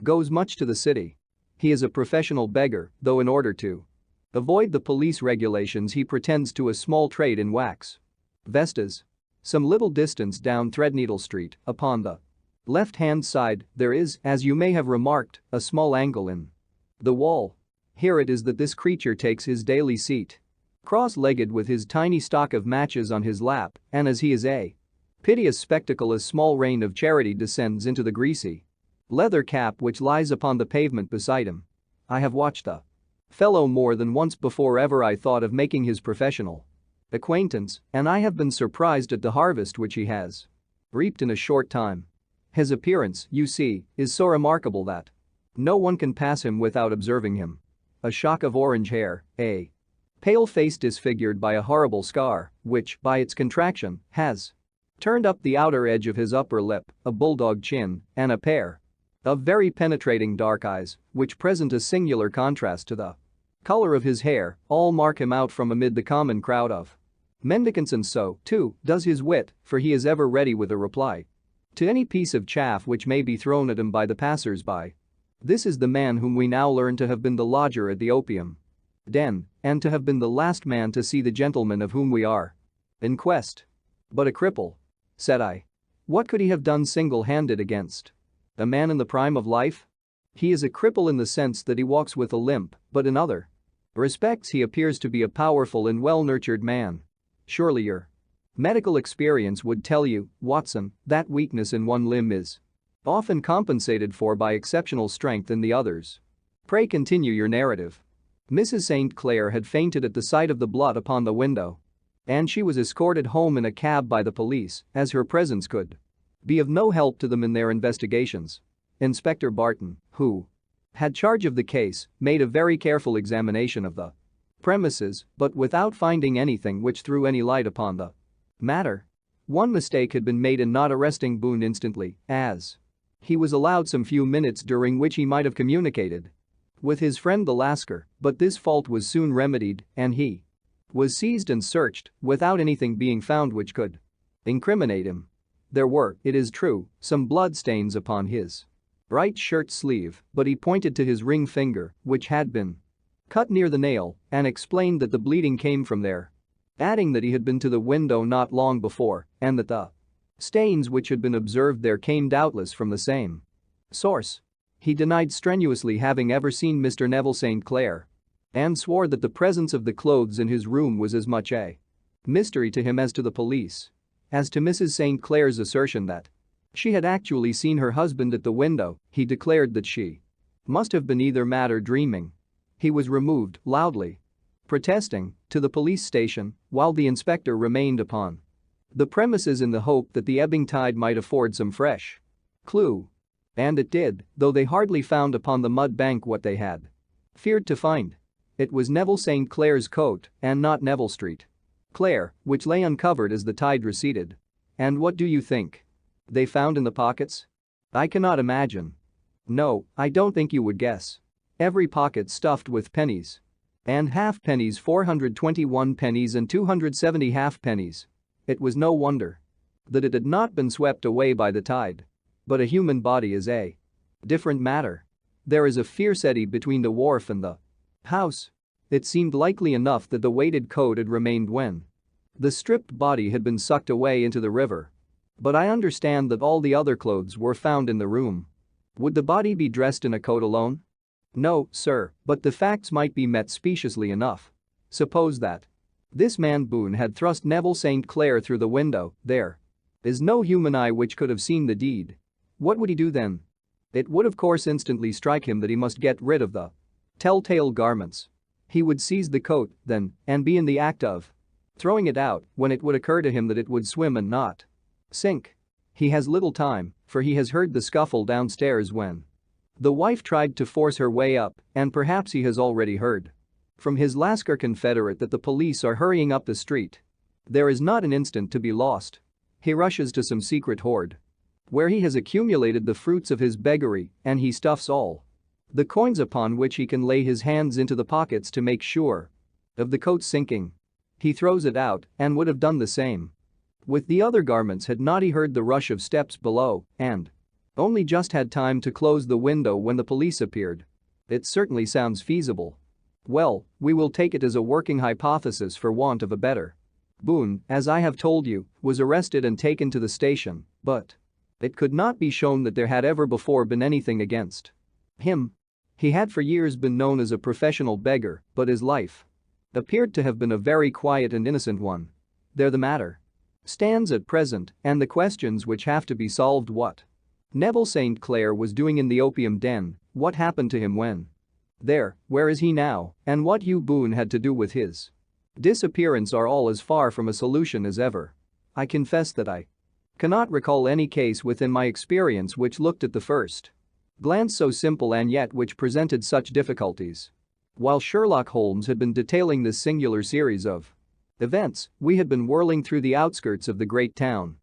Speaker 1: goes much to the city. He is a professional beggar, though in order to avoid the police regulations he pretends to a small trade in wax vestas. Some little distance down Threadneedle Street, upon the left-hand side, there is, as you may have remarked, a small angle in the wall. Here it is that this creature takes his daily seat, cross-legged with his tiny stock of matches on his lap, and as he is a piteous spectacle, a small rain of charity descends into the greasy leather cap which lies upon the pavement beside him. I have watched the fellow more than once before ever I thought of making his professional acquaintance, and I have been surprised at the harvest which he has reaped in a short time. His appearance, you see, is so remarkable that no one can pass him without observing him. A shock of orange hair, a pale face disfigured by a horrible scar, which, by its contraction, has turned up the outer edge of his upper lip, a bulldog chin, and a pair of very penetrating dark eyes, which present a singular contrast to the color of his hair, all mark him out from amid the common crowd of mendicants, and so, too, does his wit, for he is ever ready with a reply to any piece of chaff which may be thrown at him by the passers-by. This is the man whom we now learn to have been the lodger at the opium den, and to have been the last man to see the gentleman of whom we are in quest. But a cripple, said I. What could he have done single-handed against a man in the prime of life? He is a cripple in the sense that he walks with a limp, but in other respects he appears to be a powerful and well-nurtured man. Surely your medical experience would tell you, Watson, that weakness in one limb is often compensated for by exceptional strength in the others. Pray continue your narrative. Mrs. St. Clair had fainted at the sight of the blood upon the window, and she was escorted home in a cab by the police, as her presence could be of no help to them in their investigations. Inspector Barton, who had charge of the case, made a very careful examination of the premises, but without finding anything which threw any light upon the matter. One mistake had been made in not arresting Boone instantly, as he was allowed some few minutes during which he might have communicated with his friend the Lascar, but this fault was soon remedied, and he was seized and searched without anything being found which could incriminate him. There were, it is true, some blood stains upon his right shirt sleeve, but he pointed to his ring finger, which had been cut near the nail, and explained that the bleeding came from there, adding that he had been to the window not long before and that the stains which had been observed there came doubtless from the same source. He denied strenuously having ever seen Mr. Neville St. Clair and swore that the presence of the clothes in his room was as much a mystery to him as to the police. As to Mrs. St. Clair's assertion that she had actually seen her husband at the window, he declared that she must have been either mad or dreaming. He was removed, loudly protesting, to the police station, while the inspector remained upon the premises in the hope that the ebbing tide might afford some fresh clue. And it did, though they hardly found upon the mud bank what they had feared to find. It was Neville St. Clair's coat, and not Neville Street Clair, which lay uncovered as the tide receded. And what do you think they found in the pockets? I cannot imagine. No, I don't think you would guess. Every pocket stuffed with pennies. And halfpennies, 421 pennies and 270 halfpennies. It was no wonder that it had not been swept away by the tide. But a human body is a different matter. There is a fierce eddy between the wharf and the house. It seemed likely enough that the weighted coat had remained when the stripped body had been sucked away into the river. But I understand that all the other clothes were found in the room. Would the body be dressed in a coat alone? No, sir, but the facts might be met speciously enough. Suppose that this man Boone had thrust Neville St. Clair through the window. There is no human eye which could have seen the deed. What would he do then? It would of course instantly strike him that he must get rid of the telltale garments. He would seize the coat, then, and be in the act of throwing it out when it would occur to him that it would swim and not sink. He has little time, for he has heard the scuffle downstairs when the wife tried to force her way up, and perhaps he has already heard from his Lascar confederate that the police are hurrying up the street. There is not an instant to be lost. He rushes to some secret hoard where he has accumulated the fruits of his beggary, and he stuffs all the coins upon which he can lay his hands into the pockets to make sure of the coat sinking. He throws it out and would have done the same with the other garments had not he heard the rush of steps below and only just had time to close the window when the police appeared. It certainly sounds feasible. Well, we will take it as a working hypothesis for want of a better. Boone, as I have told you, was arrested and taken to the station, but it could not be shown that there had ever before been anything against him. He had for years been known as a professional beggar, but his life appeared to have been a very quiet and innocent one. There the matter stands at present, and the questions which have to be solved: what Neville St. Clair was doing in the opium den, what happened to him when there, where is he now, and what Hugh Boone had to do with his disappearance are all as far from a solution as ever. I confess that I cannot recall any case within my experience which looked at the first glance so simple and yet which presented such difficulties. While Sherlock Holmes had been detailing this singular series of events, we had been whirling through the outskirts of the great town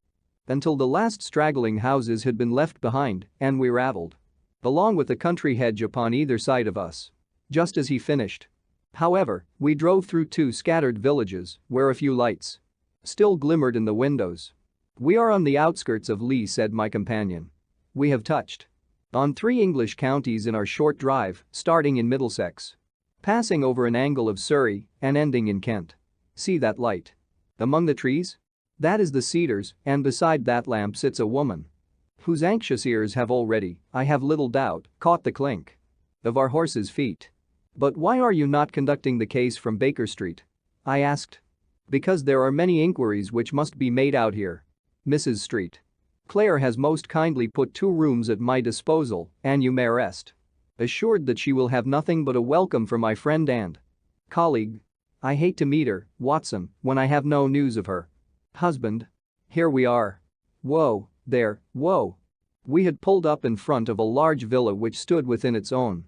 Speaker 1: until the last straggling houses had been left behind and we rattled along with the country hedge upon either side of us. Just as he finished, however, we drove through two scattered villages where a few lights still glimmered in the windows. "We are on the outskirts of Lee," said my companion. "We have touched on 3 English counties in our short drive, starting in Middlesex, passing over an angle of Surrey, and ending in Kent. See that light among the trees? That is the Cedars, and beside that lamp sits a woman whose anxious ears have already, I have little doubt, caught the clink of our horses' feet." "But why are you not conducting the case from Baker Street?" I asked. "Because there are many inquiries which must be made out here. Mrs. Street Clair has most kindly put 2 rooms at my disposal, and you may rest assured that she will have nothing but a welcome for my friend and colleague. I hate to meet her, Watson, when I have no news of her husband. Here we are." Whoa, there, whoa. We had pulled up in front of a large villa which stood within its own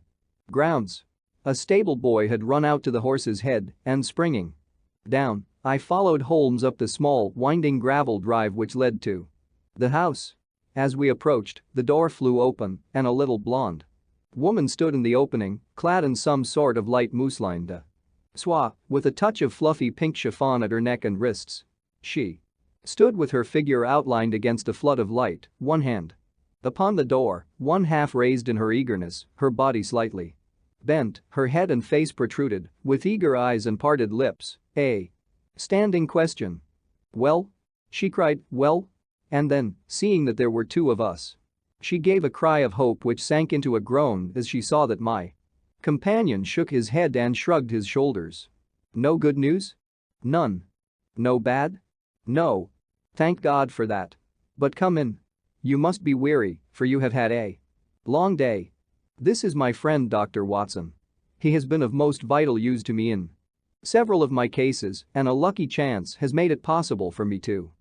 Speaker 1: grounds. A stable boy had run out to the horse's head and springing down, I followed Holmes up the small, winding gravel drive which led to the house. As we approached, the door flew open and a little blonde woman stood in the opening, clad in some sort of light mousseline de soie, with a touch of fluffy pink chiffon at her neck and wrists. She stood with her figure outlined against a flood of light, one hand Upon the door, one half raised in her eagerness, her body slightly bent, her head and face protruded, with eager eyes and parted lips, a standing question. "Well?" she cried, "well?" And then, seeing that there were two of us, she gave a cry of hope which sank into a groan as she saw that my companion shook his head and shrugged his shoulders. "No good news?" "None." "No bad?" "No." "Thank God for that. But come in. You must be weary, for you have had a long day. This is my friend Dr. Watson. He has been of most vital use to me in several of my cases, and a lucky chance has made it possible for me to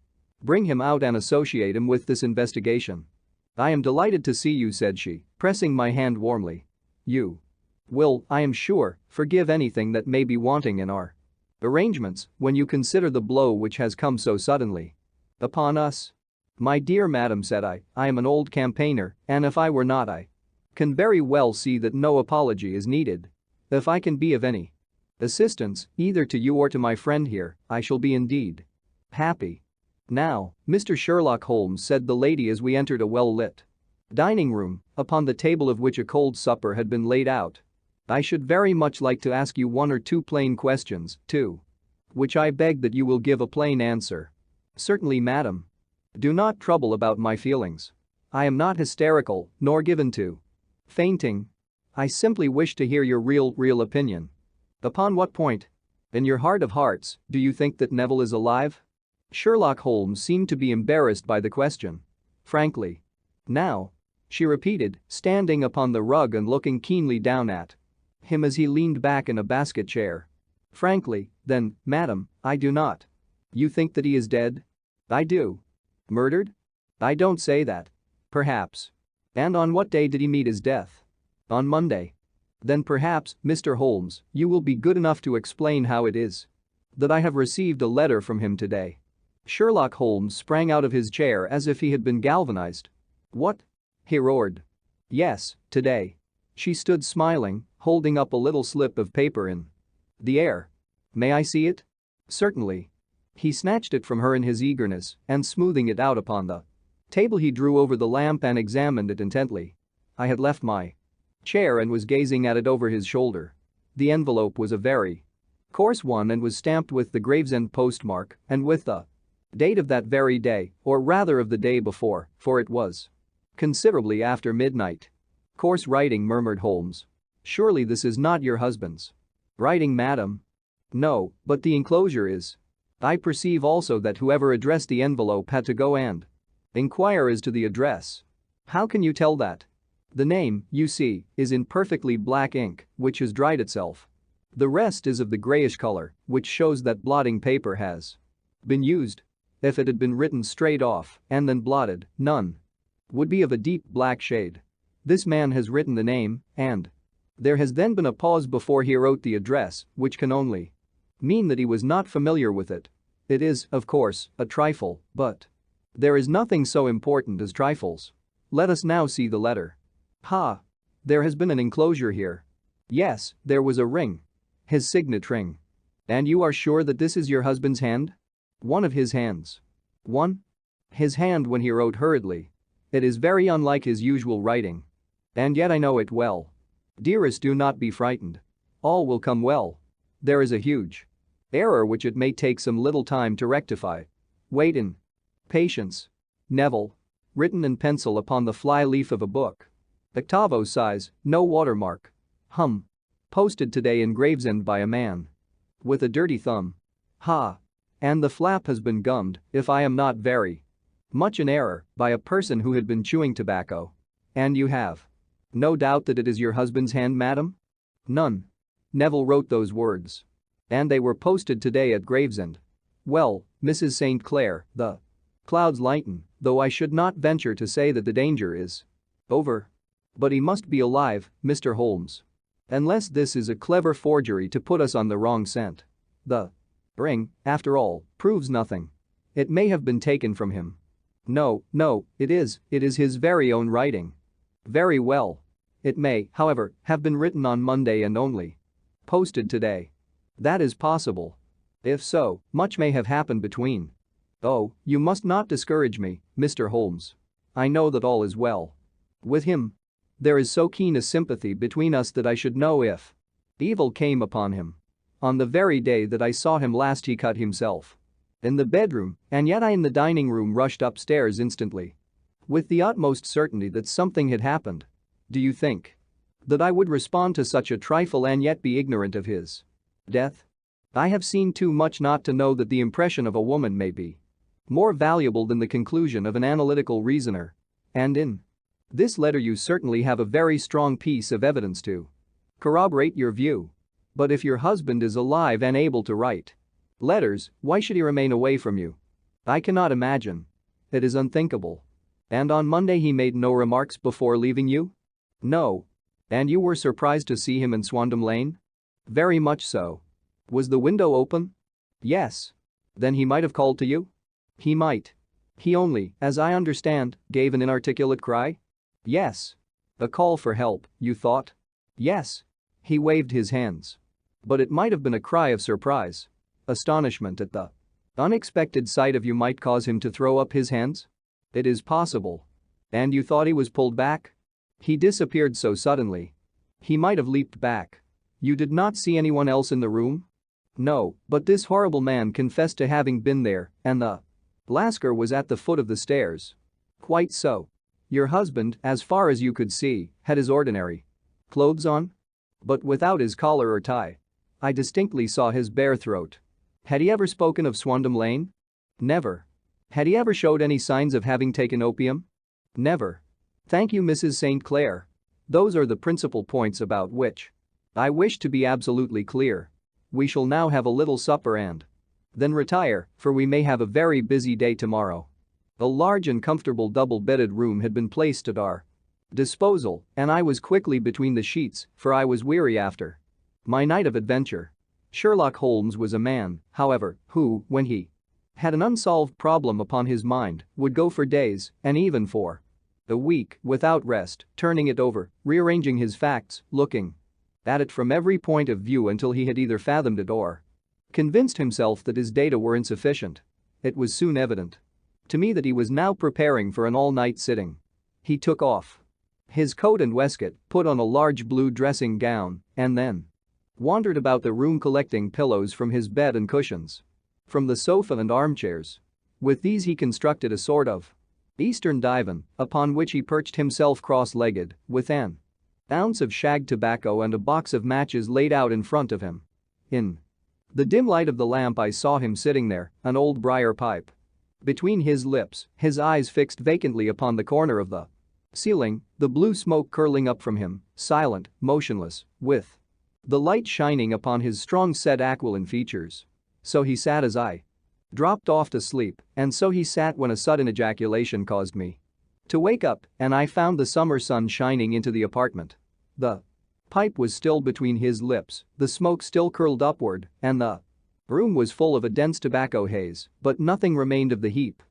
Speaker 1: bring him out and associate him with this investigation." "I am delighted to see you," said she, pressing my hand warmly. "You will, I am sure, forgive anything that may be wanting in our arrangements when you consider the blow which has come so suddenly upon us." "My dear madam," said I am an old campaigner, and if I were not, I can very well see that no apology is needed. If I can be of any assistance, either to you or to my friend here, I shall be indeed happy." "Now, Mr. Sherlock Holmes," said the lady as we entered a well-lit dining room, upon the table of which a cold supper had been laid out, "I should very much like to ask you one or two plain questions, to which I beg that you will give a plain answer." "Certainly, madam. Do not trouble about my feelings. I am not hysterical, nor given to fainting. I simply wish to hear your real opinion." "Upon what point? In your heart of hearts, do you think that Neville is alive?" Sherlock Holmes seemed to be embarrassed by the question. "Frankly. Now," she repeated, standing upon the rug and looking keenly down at him as he leaned back in a basket chair. "Frankly, then, madam, I do not." "You think that he is dead?" "I do." "Murdered?" "I don't say that." "Perhaps." "And on what day did he meet his death?" "On Monday." "Then perhaps, Mr. Holmes, you will be good enough to explain how it is that I have received a letter from him today." Sherlock Holmes sprang out of his chair as if he had been galvanized. "What?" he roared. "Yes, today." She stood smiling, holding up a little slip of paper in the air. "May I see it?" "Certainly." He snatched it from her in his eagerness and smoothing it out upon the table he drew over the lamp and examined it intently. I had left my chair and was gazing at it over his shoulder. The envelope was a very coarse one and was stamped with the Gravesend postmark and with the date of that very day, or rather of the day before, for it was considerably after midnight. "Coarse writing," murmured Holmes. "Surely this is not your husband's writing, madam?" "No, but the enclosure is." "I perceive also that whoever addressed the envelope had to go and inquire as to the address." "How can you tell that?" "The name, you see, is in perfectly black ink, which has dried itself. The rest is of the grayish color, which shows that blotting paper has been used. If it had been written straight off and then blotted, none would be of a deep black shade. This man has written the name, and there has then been a pause before he wrote the address, which can only mean that he was not familiar with it. It is, of course, a trifle, but there is nothing so important as trifles. Let us now see the letter." "Ha! There has been an enclosure here." "Yes, there was a ring. His signet ring." "And you are sure that this is your husband's hand?" "One of his hands." "One?" "His hand when he wrote hurriedly. It is very unlike his usual writing. And yet I know it well. Dearest, do not be frightened. All will come well. There is a huge error which it may take some little time to rectify. Wait in patience. Neville. Written in pencil upon the fly-leaf of a book. Octavo size, no watermark. Posted today in Gravesend by a man with a dirty thumb. Ha! And the flap has been gummed, if I am not very much in error, by a person who had been chewing tobacco. And you have no doubt that it is your husband's hand, madam?" "None. Neville wrote those words. And they were posted today at Gravesend. Well, Mrs. St. Clair, the clouds lighten, though I should not venture to say that the danger is over. But he must be alive, Mr. Holmes. Unless this is a clever forgery to put us on the wrong scent. The ring, after all, proves nothing. It may have been taken from him. No, it is his very own writing. Very well. It may, however, have been written on Monday and only posted today. That is possible. If so, much may have happened between. Oh, you must not discourage me, Mr. Holmes. I know that all is well with him. There is so keen a sympathy between us that I should know if evil came upon him. On the very day that I saw him last he cut himself in the bedroom, and yet I in the dining room rushed upstairs instantly with the utmost certainty that something had happened. Do you think that I would respond to such a trifle and yet be ignorant of his death? I have seen too much not to know that the impression of a woman may be more valuable than the conclusion of an analytical reasoner. And in this letter you certainly have a very strong piece of evidence to corroborate your view. But if your husband is alive and able to write letters, why should he remain away from you? I cannot imagine. It is unthinkable. And on Monday he made no remarks before leaving you? No. And you were surprised to see him in Swandam Lane? Very much so. Was the window open? Yes. Then he might have called to you? He might. He only, as I understand, gave an inarticulate cry? Yes. A call for help, you thought? Yes. He waved his hands. But it might have been a cry of surprise. Astonishment at the unexpected sight of you might cause him to throw up his hands? It is possible. And you thought he was pulled back? He disappeared so suddenly. He might have leaped back. You did not see anyone else in the room? No, but this horrible man confessed to having been there, and the Lascar was at the foot of the stairs. Quite so. Your husband, as far as you could see, had his ordinary clothes on? But without his collar or tie. I distinctly saw his bare throat. Had he ever spoken of Swandam Lane? Never. Had he ever showed any signs of having taken opium? Never. Thank you, Mrs. St. Clair. Those are the principal points about which I wish to be absolutely clear. We shall now have a little supper and then retire, for we may have a very busy day tomorrow. A large and comfortable double-bedded room had been placed at our disposal, and I was quickly between the sheets, for I was weary after my night of adventure. Sherlock Holmes was a man, however, who, when he had an unsolved problem upon his mind, would go for days, and even for a week, without rest, turning it over, rearranging his facts, looking at it from every point of view until he had either fathomed it or convinced himself that his data were insufficient. It was soon evident to me that he was now preparing for an all-night sitting. He took off his coat and waistcoat, put on a large blue dressing gown, and then wandered about the room collecting pillows from his bed and cushions from the sofa and armchairs. With these he constructed a sort of Eastern divan, upon which he perched himself cross-legged, with an ounce of shag tobacco and a box of matches laid out in front of him. In the dim light of the lamp I saw him sitting there, an old briar pipe between his lips, his eyes fixed vacantly upon the corner of the ceiling, the blue smoke curling up from him, silent, motionless, with the light shining upon his strong-set aquiline features. So he sat as I dropped off to sleep, and so he sat when a sudden ejaculation caused me to wake up, and I found the summer sun shining into the apartment. The pipe was still between his lips, the smoke still curled upward, and the room was full of a dense tobacco haze, but nothing remained of the heap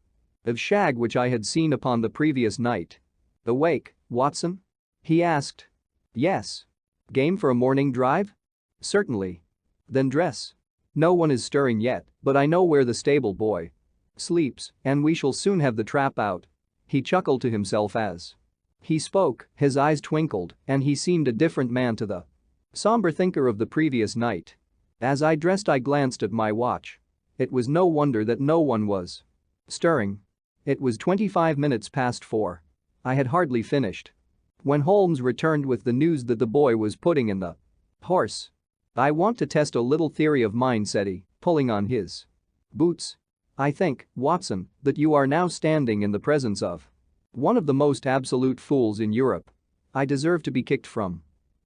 Speaker 1: of shag which I had seen upon the previous night. "Awake, Watson?" he asked. "Yes." "Game for a morning drive?" "Certainly." "Then dress. No one is stirring yet, but I know where the stable boy sleeps, and we shall soon have the trap out." He chuckled to himself as he spoke, his eyes twinkled, and he seemed a different man to the somber thinker of the previous night. As I dressed I glanced at my watch. It was no wonder that no one was stirring. It was 25 minutes past 4. I had hardly finished when Holmes returned with the news that the boy was putting in the horse. "I want to test a little theory of mine," said he, pulling on his boots. "I think, Watson, that you are now standing in the presence of one of the most absolute fools in Europe. I deserve to be kicked from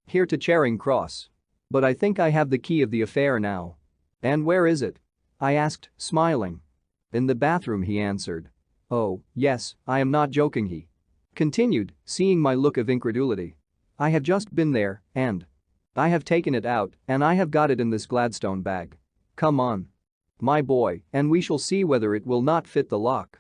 Speaker 1: here to Charing Cross. But I think I have the key of the affair now." "And where is it?" I asked, smiling. "In the bathroom," he answered. "Oh, yes, I am not joking," he continued, seeing my look of incredulity. "I have just been there, and I have taken it out, and I have got it in this Gladstone bag. Come on, my boy, and we shall see whether it will not fit the lock."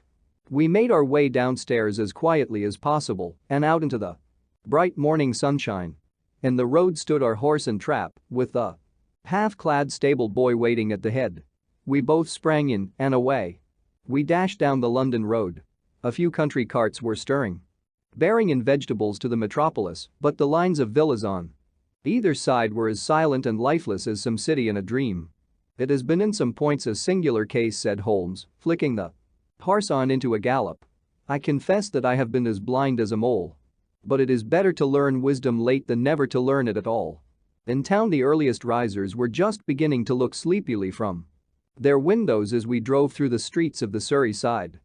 Speaker 1: We made our way downstairs as quietly as possible and out into the bright morning sunshine. In the road stood our horse and trap, with the half-clad stable boy waiting at the head. We both sprang in and away we dashed down the London road. A few country carts were stirring, bearing in vegetables to the metropolis, but the lines of villas on either side were as silent and lifeless as some city in a dream. "It has been in some points a singular case," said Holmes, flicking the horse on into a gallop. "I confess that I have been as blind as a mole. But it is better to learn wisdom late than never to learn it at all." In town the earliest risers were just beginning to look sleepily from their windows as we drove through the streets of the Surrey side.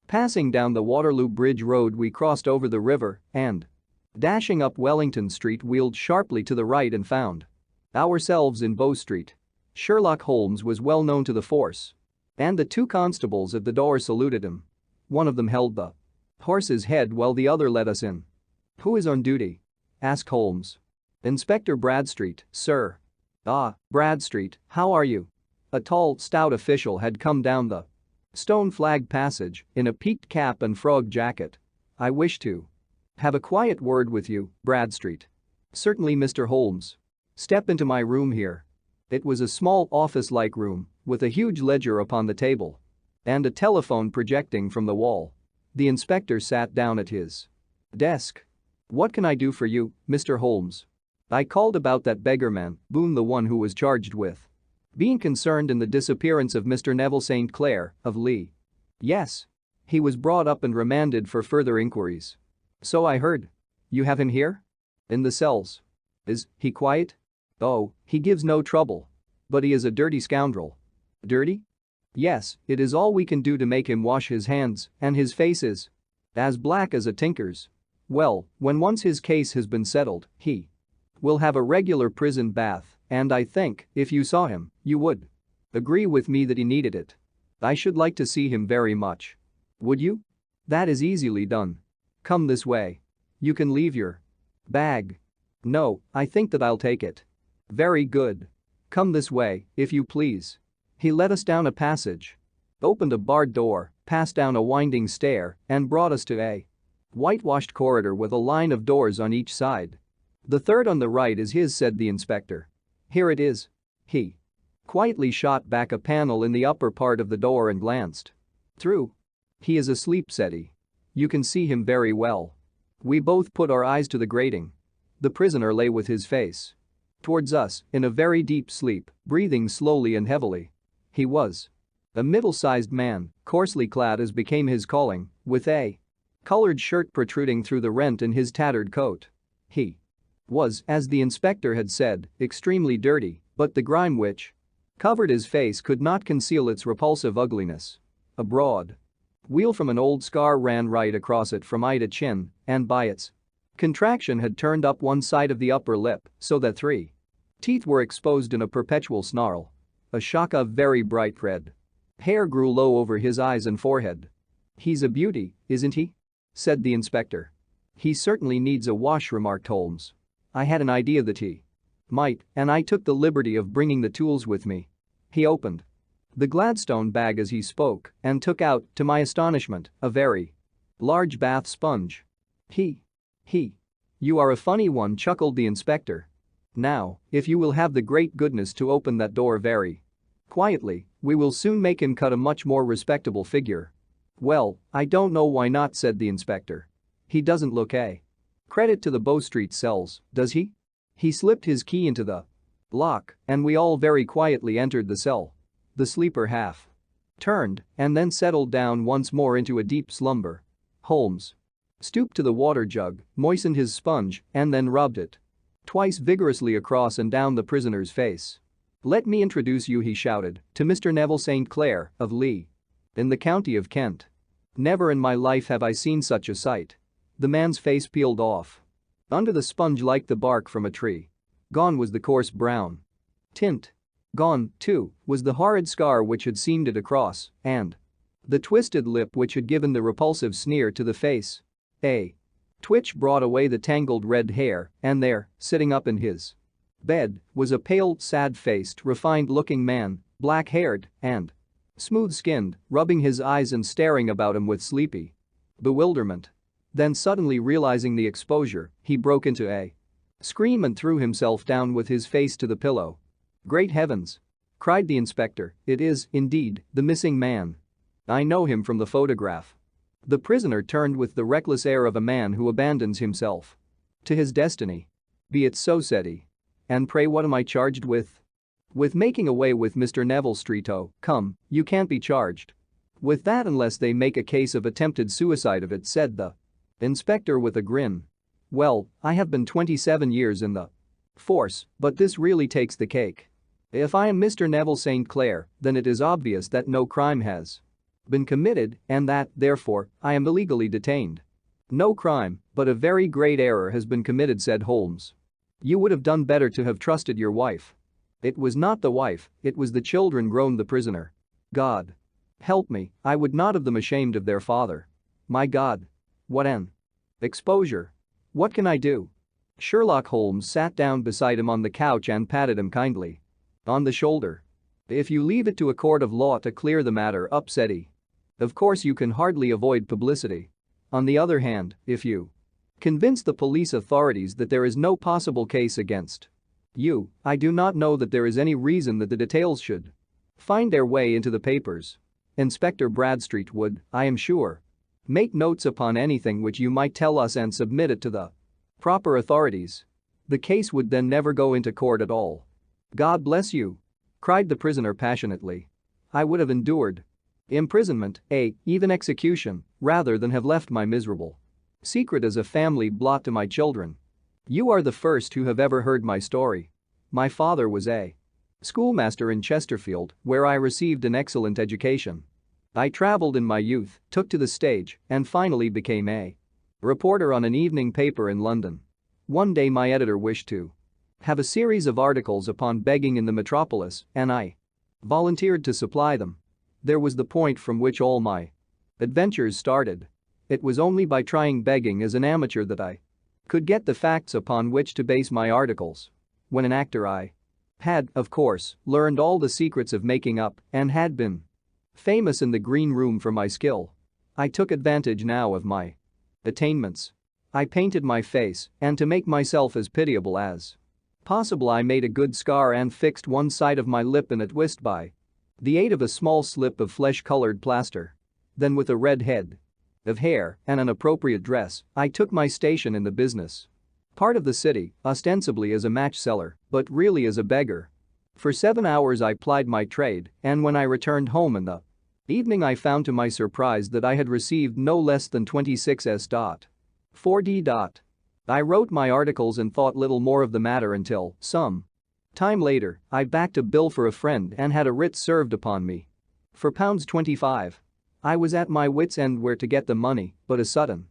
Speaker 1: Passing down the Waterloo Bridge Road we crossed over the river and, dashing up Wellington Street, wheeled sharply to the right and found ourselves in Bow Street. Sherlock Holmes was well known to the force, and the two constables at the door saluted him. One of them held the horse's head while the other let us in. "Who is on duty?" asked Holmes. "Inspector Bradstreet, sir." "Ah, Bradstreet, how are you?" A tall, stout official had come down the stone-flagged passage in a peaked cap and frog jacket. "I wish to have a quiet word with you, Bradstreet." "Certainly, Mr. Holmes. Step into my room here." It was a small office-like room with a huge ledger upon the table and a telephone projecting from the wall. The inspector sat down at his desk. "What can I do for you, Mr. Holmes?" "I called about that beggar man, Boone, the one who was charged with being concerned in the disappearance of Mr. Neville St. Clair, of Lee." "Yes. He was brought up and remanded for further inquiries." "So I heard. You have him here?" "In the cells." "Is he quiet?" "Oh, he gives no trouble. But he is a dirty scoundrel." "Dirty?" "Yes, it is all we can do to make him wash his hands, and his face is as black as a tinker's. Well, when once his case has been settled, he will have a regular prison bath, and I think, if you saw him, you would agree with me that he needed it." "I should like to see him very much." "Would you?" "That is easily done. Come this way. You can leave your bag." "No, I think that I'll take it." "Very good. Come this way, if you please." He led us down a passage, opened a barred door, passed down a winding stair, and brought us to a whitewashed corridor with a line of doors on each side. "The third on the right is his," said the inspector. "Here it is." He quietly shot back a panel in the upper part of the door and glanced through. "He is asleep," said he. "You can see him very well." We both put our eyes to the grating. The prisoner lay with his face towards us in a very deep sleep, breathing slowly and heavily. He was a middle-sized man, coarsely clad as became his calling, with a colored shirt protruding through the rent in his tattered coat. He was, as the inspector had said, extremely dirty, but the grime which covered his face could not conceal its repulsive ugliness. A broad wheal from an old scar ran right across it from eye to chin, and by its contraction had turned up one side of the upper lip so that 3 teeth were exposed in a perpetual snarl. A shock of very bright red hair grew low over his eyes and forehead. "He's a beauty, isn't he?" said the inspector. "He certainly needs a wash," remarked Holmes. "I had an idea that he might, and I took the liberty of bringing the tools with me." He opened the Gladstone bag as he spoke and took out, to my astonishment, a very large bath sponge. He. You are a funny one," chuckled the inspector. "Now, if you will have the great goodness to open that door very quietly, we will soon make him cut a much more respectable figure." "Well, I don't know why not," said the inspector. "He doesn't look a credit to the Bow Street cells, does he?" He slipped his key into the lock, and we all very quietly entered the cell. The sleeper half turned and then settled down once more into a deep slumber. Holmes stooped to the water jug, moistened his sponge, and then rubbed it twice vigorously across and down the prisoner's face. "Let me introduce you," he shouted, "to Mr. Neville St. Clair, of Lee, in the county of Kent." Never in my life have I seen such a sight. The man's face peeled off under the sponge like the bark from a tree. Gone was the coarse brown tint. Gone, too, was the horrid scar which had seamed it across, and the twisted lip which had given the repulsive sneer to the face. A twitch brought away the tangled red hair, and there, sitting up in his bed, was a pale, sad-faced, refined-looking man, black-haired and smooth-skinned, rubbing his eyes and staring about him with sleepy bewilderment. Then suddenly realizing the exposure, he broke into a scream and threw himself down with his face to the pillow. "Great heavens!" cried the inspector, "it is, indeed, the missing man. I know him from the photograph." The prisoner turned with the reckless air of a man who abandons himself to his destiny. "Be it so," said he. "And pray what am I charged with?" "With making away with Mr. Neville Street. Oh, come, you can't be charged with that unless they make a case of attempted suicide of it," said the inspector with a grin. "Well, I have been 27 years in the force, but this really takes the cake. If I am Mr. Neville St. Clair, then it is obvious that no crime has been committed and that, therefore, I am illegally detained." "No crime, but a very great error has been committed," said Holmes. "You would have done better to have trusted your wife." "It was not the wife, it was the children," groaned the prisoner. "God help me, I would not have them ashamed of their father. My God. What an exposure. What can I do?" Sherlock Holmes sat down beside him on the couch and patted him kindly on the shoulder. "If you leave it to a court of law to clear the matter up," said he, "of course you can hardly avoid publicity. On the other hand, if you convince the police authorities that there is no possible case against you, I do not know that there is any reason that the details should find their way into the papers. Inspector Bradstreet would, I am sure, make notes upon anything which you might tell us and submit it to the proper authorities. The case would then never go into court at all." "God bless you!" cried the prisoner passionately. "I would have endured imprisonment, even execution, rather than have left my miserable secret as a family blot to my children. You are the first who have ever heard my story. My father was a schoolmaster in Chesterfield, where I received an excellent education. I traveled in my youth, took to the stage, and finally became a reporter on an evening paper in London. One day my editor wished to have a series of articles upon begging in the metropolis, and I volunteered to supply them. There was the point from which all my adventures started. It was only by trying begging as an amateur that I could get the facts upon which to base my articles. When an actor I had, of course, learned all the secrets of making up and had been famous in the green room for my skill. I took advantage now of my attainments. I painted my face, and to make myself as pitiable as possible I made a good scar and fixed one side of my lip in a twist by the aid of a small slip of flesh-colored plaster. Then with a red head of hair and an appropriate dress, I took my station in the business part of the city, ostensibly as a match seller, but really as a beggar. For 7 hours I plied my trade, and when I returned home in the evening I found to my surprise that I had received no less than 26s.4d. I wrote my articles and thought little more of the matter until, some time later, I backed a bill for a friend and had a writ served upon me for £25. I was at my wits' end where to get the money, but a sudden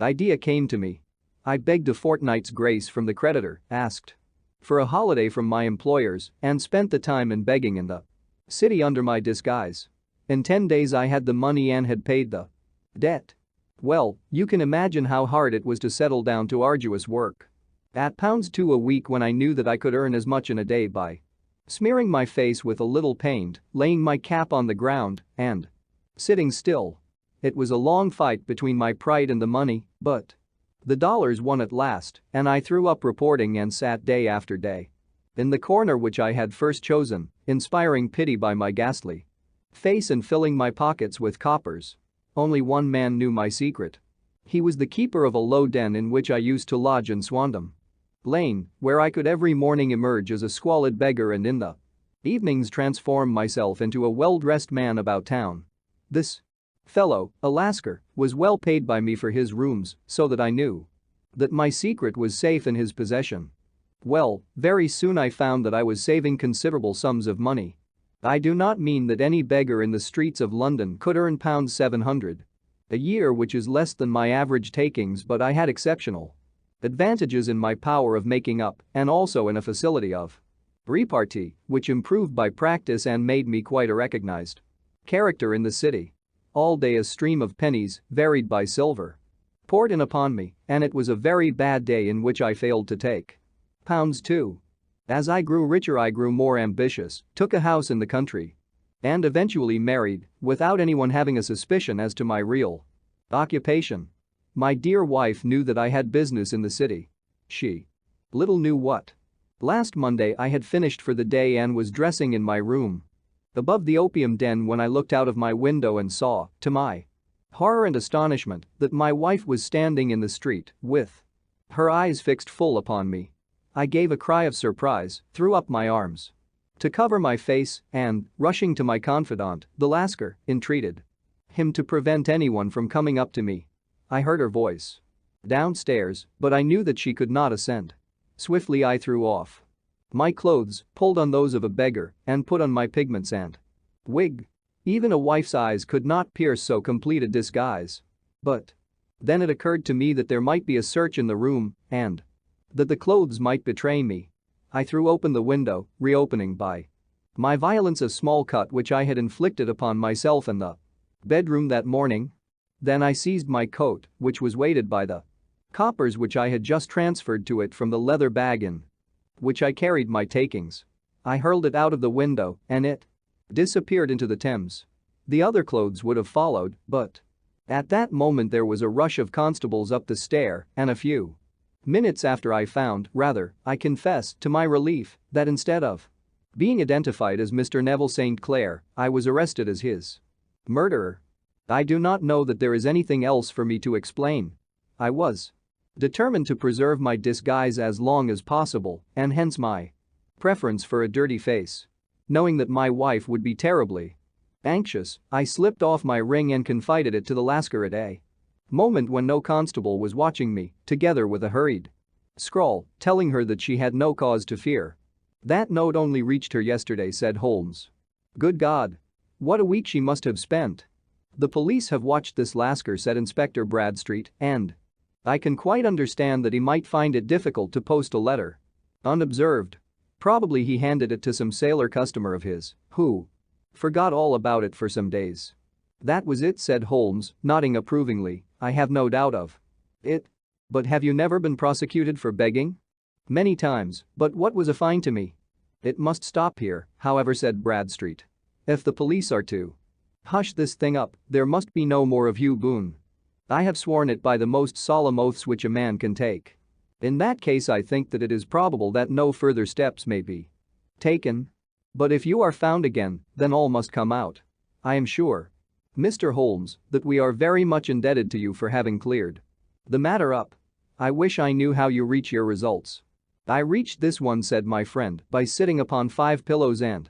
Speaker 1: idea came to me. I begged a fortnight's grace from the creditor, asked for a holiday from my employers, and spent the time in begging in the city under my disguise. In 10 days I had the money and had paid the debt. Well, you can imagine how hard it was to settle down to arduous work at £2 a week when I knew that I could earn as much in a day by smearing my face with a little paint, laying my cap on the ground, and sitting still. It was a long fight between my pride and the money, but the dollars won at last, and I threw up reporting and sat day after day in the corner which I had first chosen, inspiring pity by my ghastly face and filling my pockets with coppers. Only one man knew my secret. He was the keeper of a low den in which I used to lodge in Swandam Lane, where I could every morning emerge as a squalid beggar and in the evenings transform myself into a well-dressed man about town. This fellow, a Lascar, was well paid by me for his rooms, so that I knew that my secret was safe in his possession. Well, very soon I found that I was saving considerable sums of money. I do not mean that any beggar in the streets of London could earn £700 a year, which is less than my average takings, but I had exceptional advantages in my power of making up and also in a facility of repartee, which improved by practice and made me quite a recognized character in the city. All day a stream of pennies, varied by silver, poured in upon me, and it was a very bad day in which I failed to take £2. As I grew richer I grew more ambitious, took a house in the country, and eventually married, without anyone having a suspicion as to my real occupation. My dear wife knew that I had business in the city. She little knew what. Last Monday I had finished for the day and was dressing in my room above the opium den when I looked out of my window and saw, to my Horror and astonishment that my wife was standing in the street with her eyes fixed full upon me. I gave a cry of surprise, threw up my arms to cover my face and, rushing to my confidant, the Lascar, entreated him to prevent anyone from coming up to me. I heard her voice downstairs, but I knew that she could not assent. Swiftly I threw off my clothes, pulled on those of a beggar, and put on my pigments and wig. Even a wife's eyes could not pierce so complete a disguise. But then it occurred to me that there might be a search in the room and that the clothes might betray me. I threw open the window, reopening by my violence a small cut which I had inflicted upon myself in the bedroom that morning. Then I seized my coat, which was weighted by the coppers which I had just transferred to it from the leather bag in which I carried my takings. I hurled it out of the window and it disappeared into the Thames. The other clothes would have followed, but at that moment there was a rush of constables up the stair, and a few minutes after I confess, to my relief, that instead of being identified as Mr. Neville St. Clair, I was arrested as his murderer. I do not know that there is anything else for me to explain. I was determined to preserve my disguise as long as possible, and hence my preference for a dirty face. Knowing that my wife would be terribly anxious, I slipped off my ring and confided it to the Lascar at a moment when no constable was watching me, together with a hurried scrawl telling her that she had no cause to fear. "That note only reached her yesterday," said Holmes. "Good God! What a week she must have spent." "The police have watched this Lascar," said Inspector Bradstreet, "and I can quite understand that he might find it difficult to post a letter unobserved. Probably he handed it to some sailor customer of his, who forgot all about it for some days." "That was it," said Holmes, nodding approvingly. "I have no doubt of it. But have you never been prosecuted for begging?" "Many times, but what was a fine to me?" "It must stop here, however," said Bradstreet. "If the police are to hush this thing up, there must be no more of Hugh Boone. I have sworn it by the most solemn oaths which a man can take. In that case I think that it is probable that no further steps may be taken. But if you are found again, then all must come out. I am sure, Mr. Holmes, that we are very much indebted to you for having cleared the matter up. I wish I knew how you reach your results." "I reached this one," said my friend, "by sitting upon 5 pillows and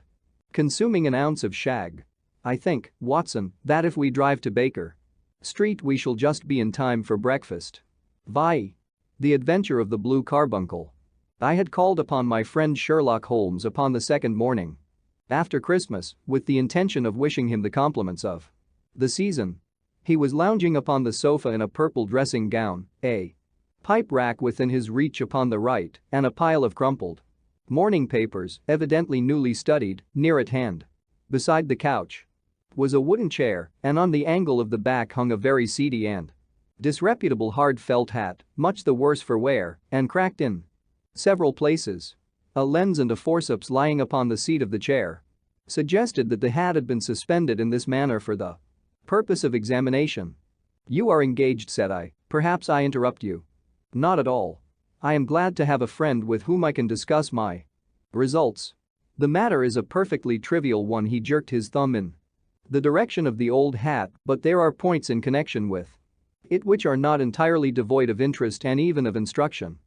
Speaker 1: consuming an ounce of shag. I think, Watson, that if we drive to Baker Street we shall just be in time for breakfast." Vi. The Adventure of the Blue Carbuncle. I had called upon my friend Sherlock Holmes upon the second morning after Christmas with the intention of wishing him the compliments of the season. He was lounging upon the sofa in a purple dressing gown, a pipe rack within his reach upon the right, and a pile of crumpled morning papers, evidently newly studied, near at hand. Beside the couch was a wooden chair, and on the angle of the back hung a very seedy and disreputable hard felt hat, much the worse for wear, and cracked in several places. A lens and a forceps lying upon the seat of the chair suggested that the hat had been suspended in this manner for the purpose of examination. "You are engaged," said I. "Perhaps I interrupt you." "Not at all. I am glad to have a friend with whom I can discuss my results. The matter is a perfectly trivial one." He jerked his thumb in the direction of the old hat, "but there are points in connection with it which are not entirely devoid of interest and even of instruction."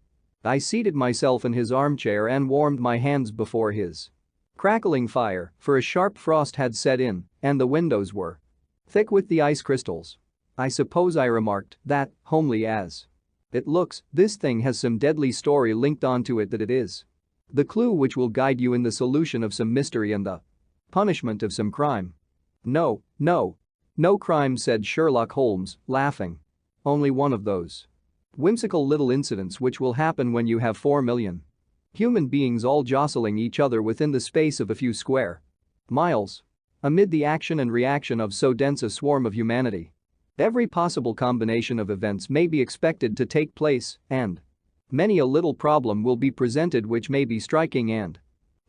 Speaker 1: I seated myself in his armchair and warmed my hands before his crackling fire, for a sharp frost had set in and the windows were thick with the ice crystals. "I suppose," I remarked, "that, homely as it looks, this thing has some deadly story linked onto it, that it is the clue which will guide you in the solution of some mystery and the punishment of some crime." "No, no. No crime," said Sherlock Holmes, laughing. "Only one of those whimsical little incidents which will happen when you have 4 million human beings all jostling each other within the space of a few square miles. Amid the action and reaction of so dense a swarm of humanity, every possible combination of events may be expected to take place, and many a little problem will be presented which may be striking and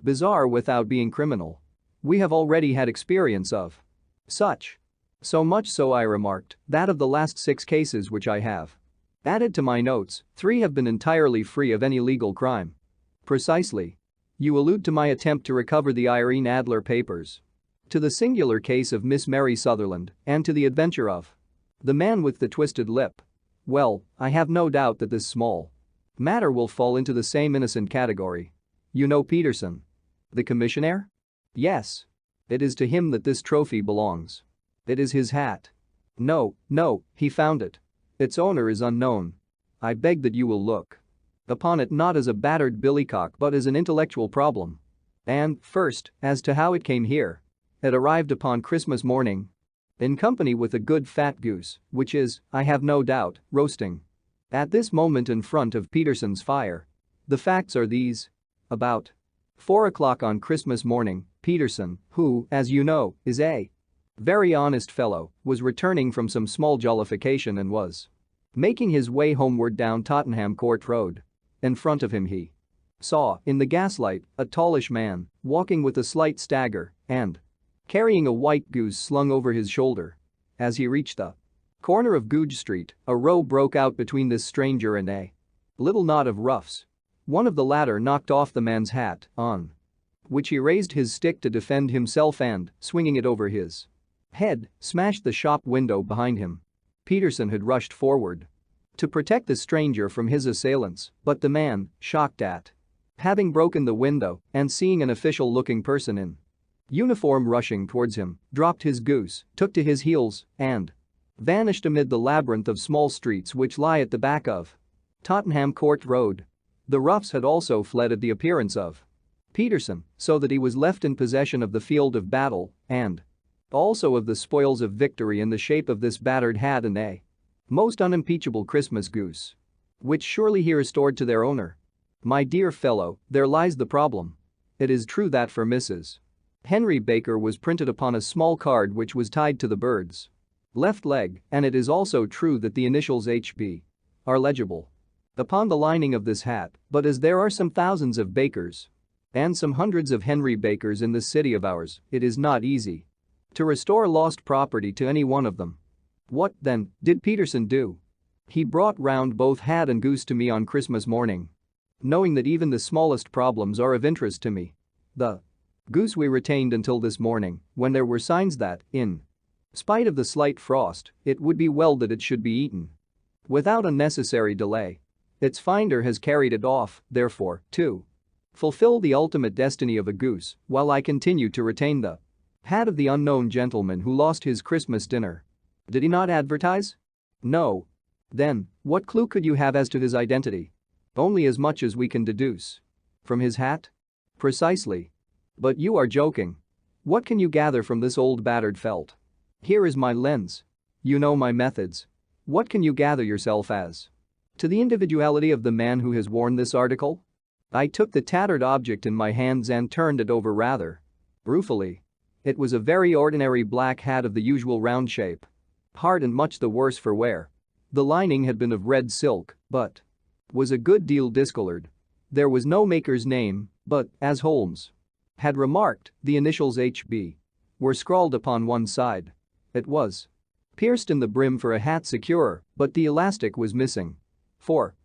Speaker 1: bizarre without being criminal. We have already had experience of such. So much so," I remarked, "that of the last 6 cases which I have added to my notes, 3 have been entirely free of any legal crime." "Precisely. You allude to my attempt to recover the Irene Adler papers, to the singular case of Miss Mary Sutherland, and to the adventure of The man with the twisted lip. Well, I have no doubt that this small matter will fall into the same innocent category. You know Peterson, the commissionaire? Yes. It is to him that this trophy belongs. It is his hat. No, he found it. Its owner is unknown. I beg that you will look upon it not as a battered billycock but as an intellectual problem. And, first, as to how it came here. It arrived upon Christmas morning in company with a good fat goose, which is, I have no doubt, roasting at this moment in front of Peterson's fire. The facts are these. About 4 o'clock on Christmas morning, Peterson, who, as you know, is a very honest fellow, was returning from some small jollification and was making his way homeward down Tottenham Court Road. In front of him he saw, in the gaslight, a tallish man, walking with a slight stagger and carrying a white goose slung over his shoulder. As he reached the corner of Goodge Street, a row broke out between this stranger and a little knot of roughs. One of the latter knocked off the man's hat, on which he raised his stick to defend himself and, swinging it over his head, smashed the shop window behind him. Peterson had rushed forward to protect the stranger from his assailants, but the man, shocked at having broken the window and seeing an official-looking person in uniform rushing towards him, dropped his goose, took to his heels, and vanished amid the labyrinth of small streets which lie at the back of Tottenham Court Road. The roughs had also fled at the appearance of Peterson, so that he was left in possession of the field of battle and also of the spoils of victory in the shape of this battered hat and a most unimpeachable Christmas goose, which surely he restored to their owner. My dear fellow, there lies the problem. It is true that for Mrs. Henry Baker was printed upon a small card which was tied to the bird's left leg, and it is also true that the initials HB are legible upon the lining of this hat, but as there are some thousands of Bakers and some hundreds of Henry Bakers in this city of ours, it is not easy to restore lost property to any one of them. What, then, did Peterson do? He brought round both hat and goose to me on Christmas morning, knowing that even the smallest problems are of interest to me. The goose we retained until this morning, when there were signs that, in spite of the slight frost, it would be well that it should be eaten without unnecessary delay. Its finder has carried it off, therefore, to fulfill the ultimate destiny of a goose, while I continue to retain the hat of the unknown gentleman who lost his Christmas dinner. Did he not advertise? No. Then, what clue could you have as to his identity? Only as much as we can deduce from his hat? Precisely. But you are joking. What can you gather from this old battered felt? Here is my lens. You know my methods. What can you gather yourself as to the individuality of the man who has worn this article? I took the tattered object in my hands and turned it over rather ruefully. It was a very ordinary black hat of the usual round shape, hard and much the worse for wear. The lining had been of red silk, but was a good deal discolored. There was no maker's name, but, as Holmes had remarked, the initials HB were scrawled upon one side. It was pierced in the brim for a hat securer, but the elastic was missing. For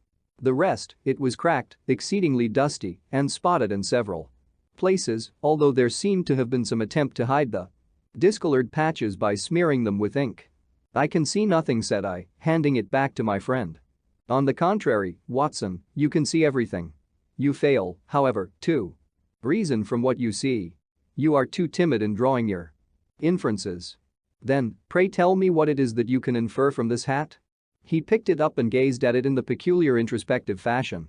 Speaker 1: the rest, it was cracked, exceedingly dusty, and spotted in several places, although there seemed to have been some attempt to hide the discolored patches by smearing them with ink. I can see nothing, said I, handing it back to my friend. On the contrary, Watson, you can see everything. You fail, however, to reason from what you see. You are too timid in drawing your inferences. Then, pray tell me what it is that you can infer from this hat? He picked it up and gazed at it in the peculiar introspective fashion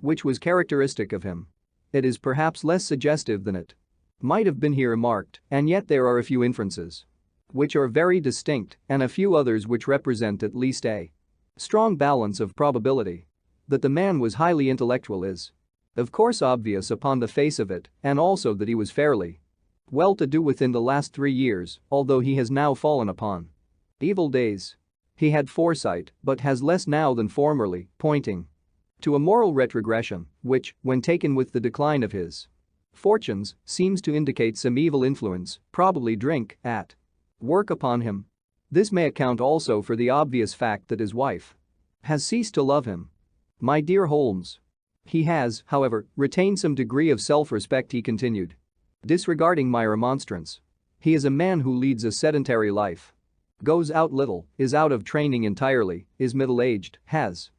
Speaker 1: which was characteristic of him. It is perhaps less suggestive than it might have been, he remarked, and yet there are a few inferences which are very distinct and a few others which represent at least a strong balance of probability. That the man was highly intellectual is, of course, obvious upon the face of it, and also that he was fairly well-to-do within the last 3 years, although he has now fallen upon evil days. He had foresight, but has less now than formerly, pointing to a moral retrogression, which, when taken with the decline of his fortunes, seems to indicate some evil influence, probably drink, at work upon him. This may account also for the obvious fact that his wife has ceased to love him. My dear Holmes. He has, however, retained some degree of self-respect, he continued, disregarding my remonstrance. He is a man who leads a sedentary life. Goes out little, is out of training entirely, is middle-aged, has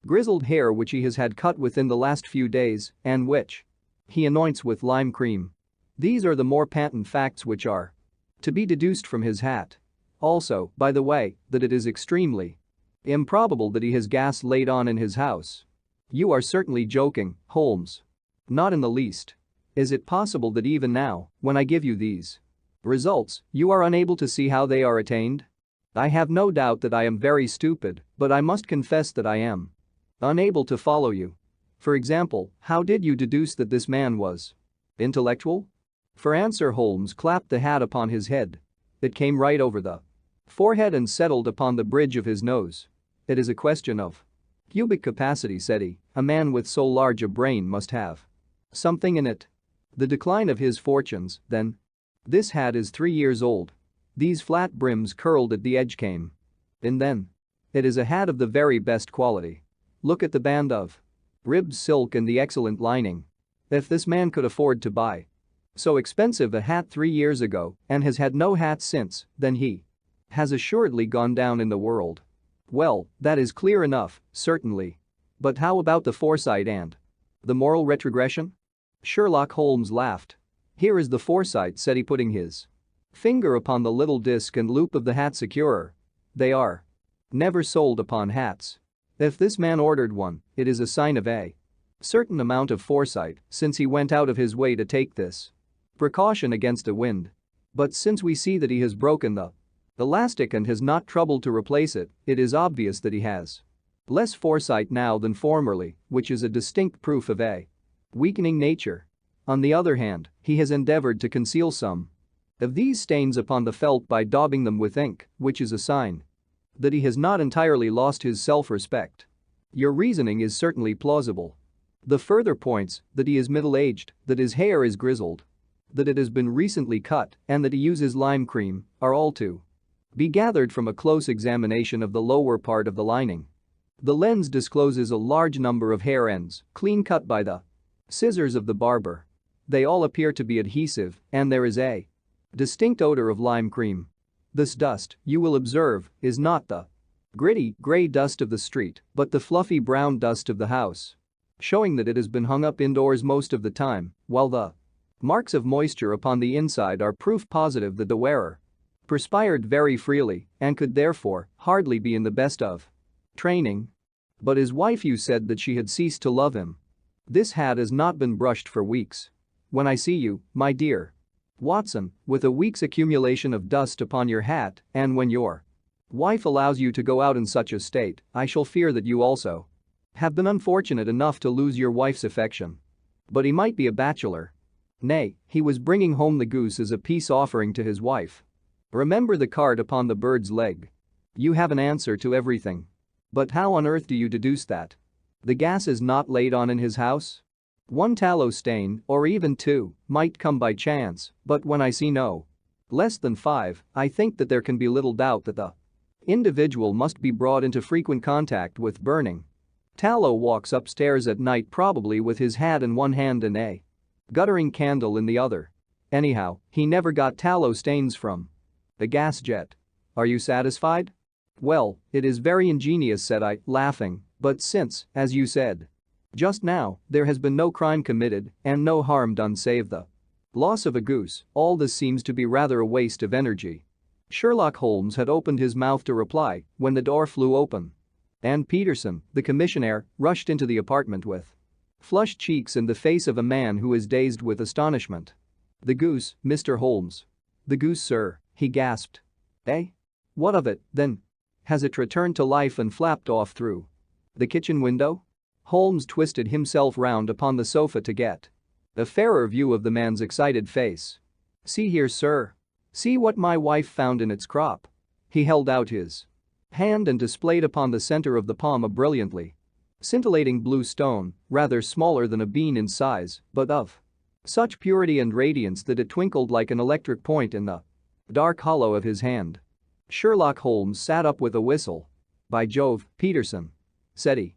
Speaker 1: grizzled hair which he has had cut within the last few days, and which he anoints with lime cream. These are the more patent facts which are to be deduced from his hat. Also, by the way, that it is extremely improbable that he has gas laid on in his house. You are certainly joking, Holmes. Not in the least. Is it possible that even now, when I give you these results, you are unable to see how they are attained? I have no doubt that I am very stupid, but I must confess that I am unable to follow you. For example, how did you deduce that this man was intellectual? For answer, Holmes clapped the hat upon his head. It came right over the forehead and settled upon the bridge of his nose. It is a question of cubic capacity, said he. A man with so large a brain must have something in it. The decline of his fortunes, then. This hat is 3 years old. These flat brims curled at the edge came in then. It is a hat of the very best quality. Look at the band of ribbed silk and the excellent lining. If this man could afford to buy so expensive a hat 3 years ago and has had no hat since, then he has assuredly gone down in the world. Well, that is clear enough, certainly. But how about the foresight and the moral retrogression? Sherlock Holmes laughed. Here is the foresight, said he, putting his finger upon the little disc and loop of the hat securer. They are never sold upon hats. If this man ordered one, it is a sign of a certain amount of foresight, since he went out of his way to take this precaution against a wind. But since we see that he has broken the elastic and has not troubled to replace it, it is obvious that he has less foresight now than formerly, which is a distinct proof of a weakening nature. On the other hand, he has endeavored to conceal some of these stains upon the felt by daubing them with ink, which is a sign that he has not entirely lost his self-respect. Your reasoning is certainly plausible. The further points, that he is middle-aged, that his hair is grizzled, that it has been recently cut, and that he uses lime cream, are all to be gathered from a close examination of the lower part of the lining. The lens discloses a large number of hair ends, clean cut by the scissors of the barber. They all appear to be adhesive, and there is a distinct odor of lime cream. This dust, you will observe, is not the gritty, gray dust of the street, but the fluffy brown dust of the house, showing that it has been hung up indoors most of the time, while the marks of moisture upon the inside are proof positive that the wearer perspired very freely and could therefore hardly be in the best of training. But his wife, you said that she had ceased to love him. This hat has not been brushed for weeks. When I see you, my dear Watson, with a week's accumulation of dust upon your hat, and when your wife allows you to go out in such a state, I shall fear that you also have been unfortunate enough to lose your wife's affection. But he might be a bachelor. Nay, he was bringing home the goose as a peace offering to his wife. Remember the card upon the bird's leg. You have an answer to everything. But how on earth do you deduce that the gas is not laid on in his house? One tallow stain, or even two, might come by chance, but when I see no less than 5, I think that there can be little doubt that the individual must be brought into frequent contact with burning tallow, walks upstairs at night probably with his hat in one hand and a guttering candle in the other. Anyhow, he never got tallow stains from the gas jet. Are you satisfied? Well, it is very ingenious, said I, laughing, but since, as you said just now, there has been no crime committed and no harm done save the loss of a goose, all this seems to be rather a waste of energy. Sherlock Holmes had opened his mouth to reply when the door flew open and Peterson, the commissionaire, rushed into the apartment with flushed cheeks and the face of a man who is dazed with astonishment. The goose, Mr. Holmes. The goose, sir, he gasped. Eh? What of it, then? Has it returned to life and flapped off through the kitchen window? Holmes twisted himself round upon the sofa to get a fairer view of the man's excited face. See here, sir. See what my wife found in its crop. He held out his hand and displayed upon the center of the palm a brilliantly scintillating blue stone, rather smaller than a bean in size, but of such purity and radiance that it twinkled like an electric point in the dark hollow of his hand. Sherlock Holmes sat up with a whistle. By Jove, Peterson, said he.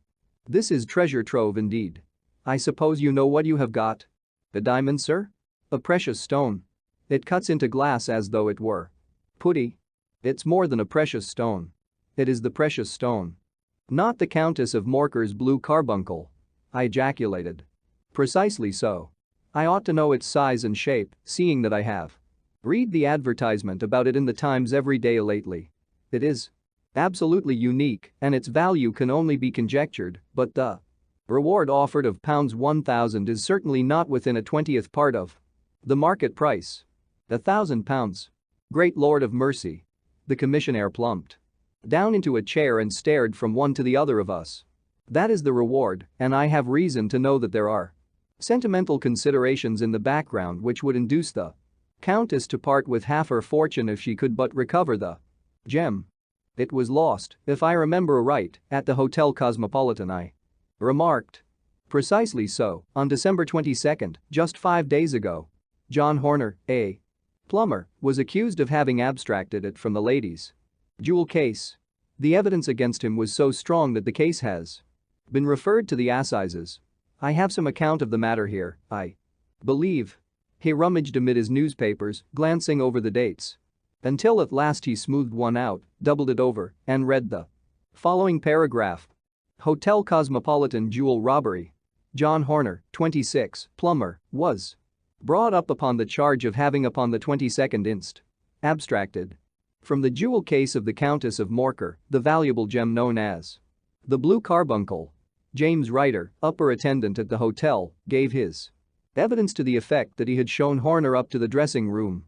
Speaker 1: This is treasure trove indeed. I suppose you know what you have got? A diamond, sir? A precious stone. It cuts into glass as though it were putty. It's more than a precious stone. It is the precious stone. Not the Countess of Morker's blue carbuncle. I ejaculated. Precisely so. I ought to know its size and shape, seeing that I have. Read the advertisement about it in the Times every day lately. It is absolutely unique, and its value can only be conjectured, but the reward offered of £1,000 is certainly not within a 20th part of the market price. £1,000. Great Lord of mercy. The commissionaire plumped down into a chair and stared from one to the other of us. That is the reward, and I have reason to know that there are sentimental considerations in the background which would induce the Countess to part with half her fortune if she could but recover the gem. It was lost, if I remember right, at the Hotel Cosmopolitan, I remarked. Precisely so, on December 22, just 5 days ago. John Horner, a plumber, was accused of having abstracted it from the lady's jewel case. The evidence against him was so strong that the case has been referred to the assizes. I have some account of the matter here, I believe. He rummaged amid his newspapers, glancing over the dates. Until at last he smoothed one out, doubled it over, and read the following paragraph. Hotel Cosmopolitan jewel robbery. John Horner, 26, plumber, was brought up upon the charge of having upon the 22nd inst. abstracted from the jewel case of the Countess of Morker the valuable gem known as the blue carbuncle. James Ryder, upper attendant at the hotel, gave his evidence to the effect that he had shown Horner up to the dressing room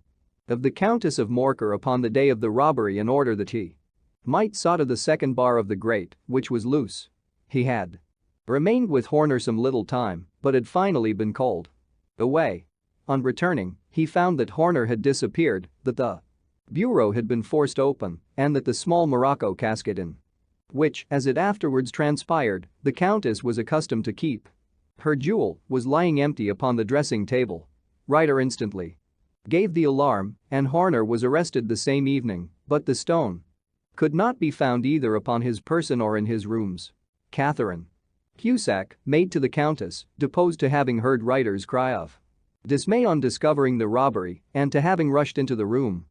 Speaker 1: of the Countess of Morker upon the day of the robbery in order that he might solder the second bar of the grate, which was loose. He had remained with Horner some little time, but had finally been called away. On returning, he found that Horner had disappeared, that the bureau had been forced open, and that the small morocco casket in which, as it afterwards transpired, the Countess was accustomed to keep her jewel was lying empty upon the dressing table. Ryder instantly gave the alarm, and Horner was arrested the same evening, but the stone could not be found either upon his person or in his rooms. Catherine Cusack, maid to the Countess, deposed to having heard Ryder's cry of dismay on discovering the robbery and to having rushed into the room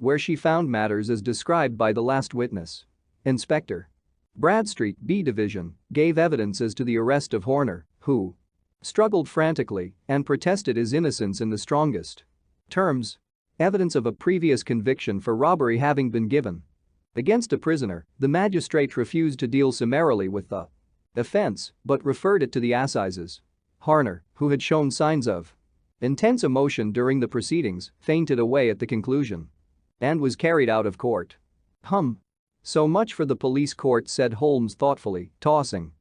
Speaker 1: where she found matters as described by the last witness. Inspector Bradstreet, B Division, gave evidence as to the arrest of Horner, who struggled frantically and protested his innocence in the strongest terms. Evidence of a previous conviction for robbery having been given against a prisoner, the magistrate refused to deal summarily with the offense but referred it to the assizes. Horner, who had shown signs of intense emotion during the proceedings, fainted away at the conclusion and was carried out of court. So much for the police court, said Holmes thoughtfully, tossing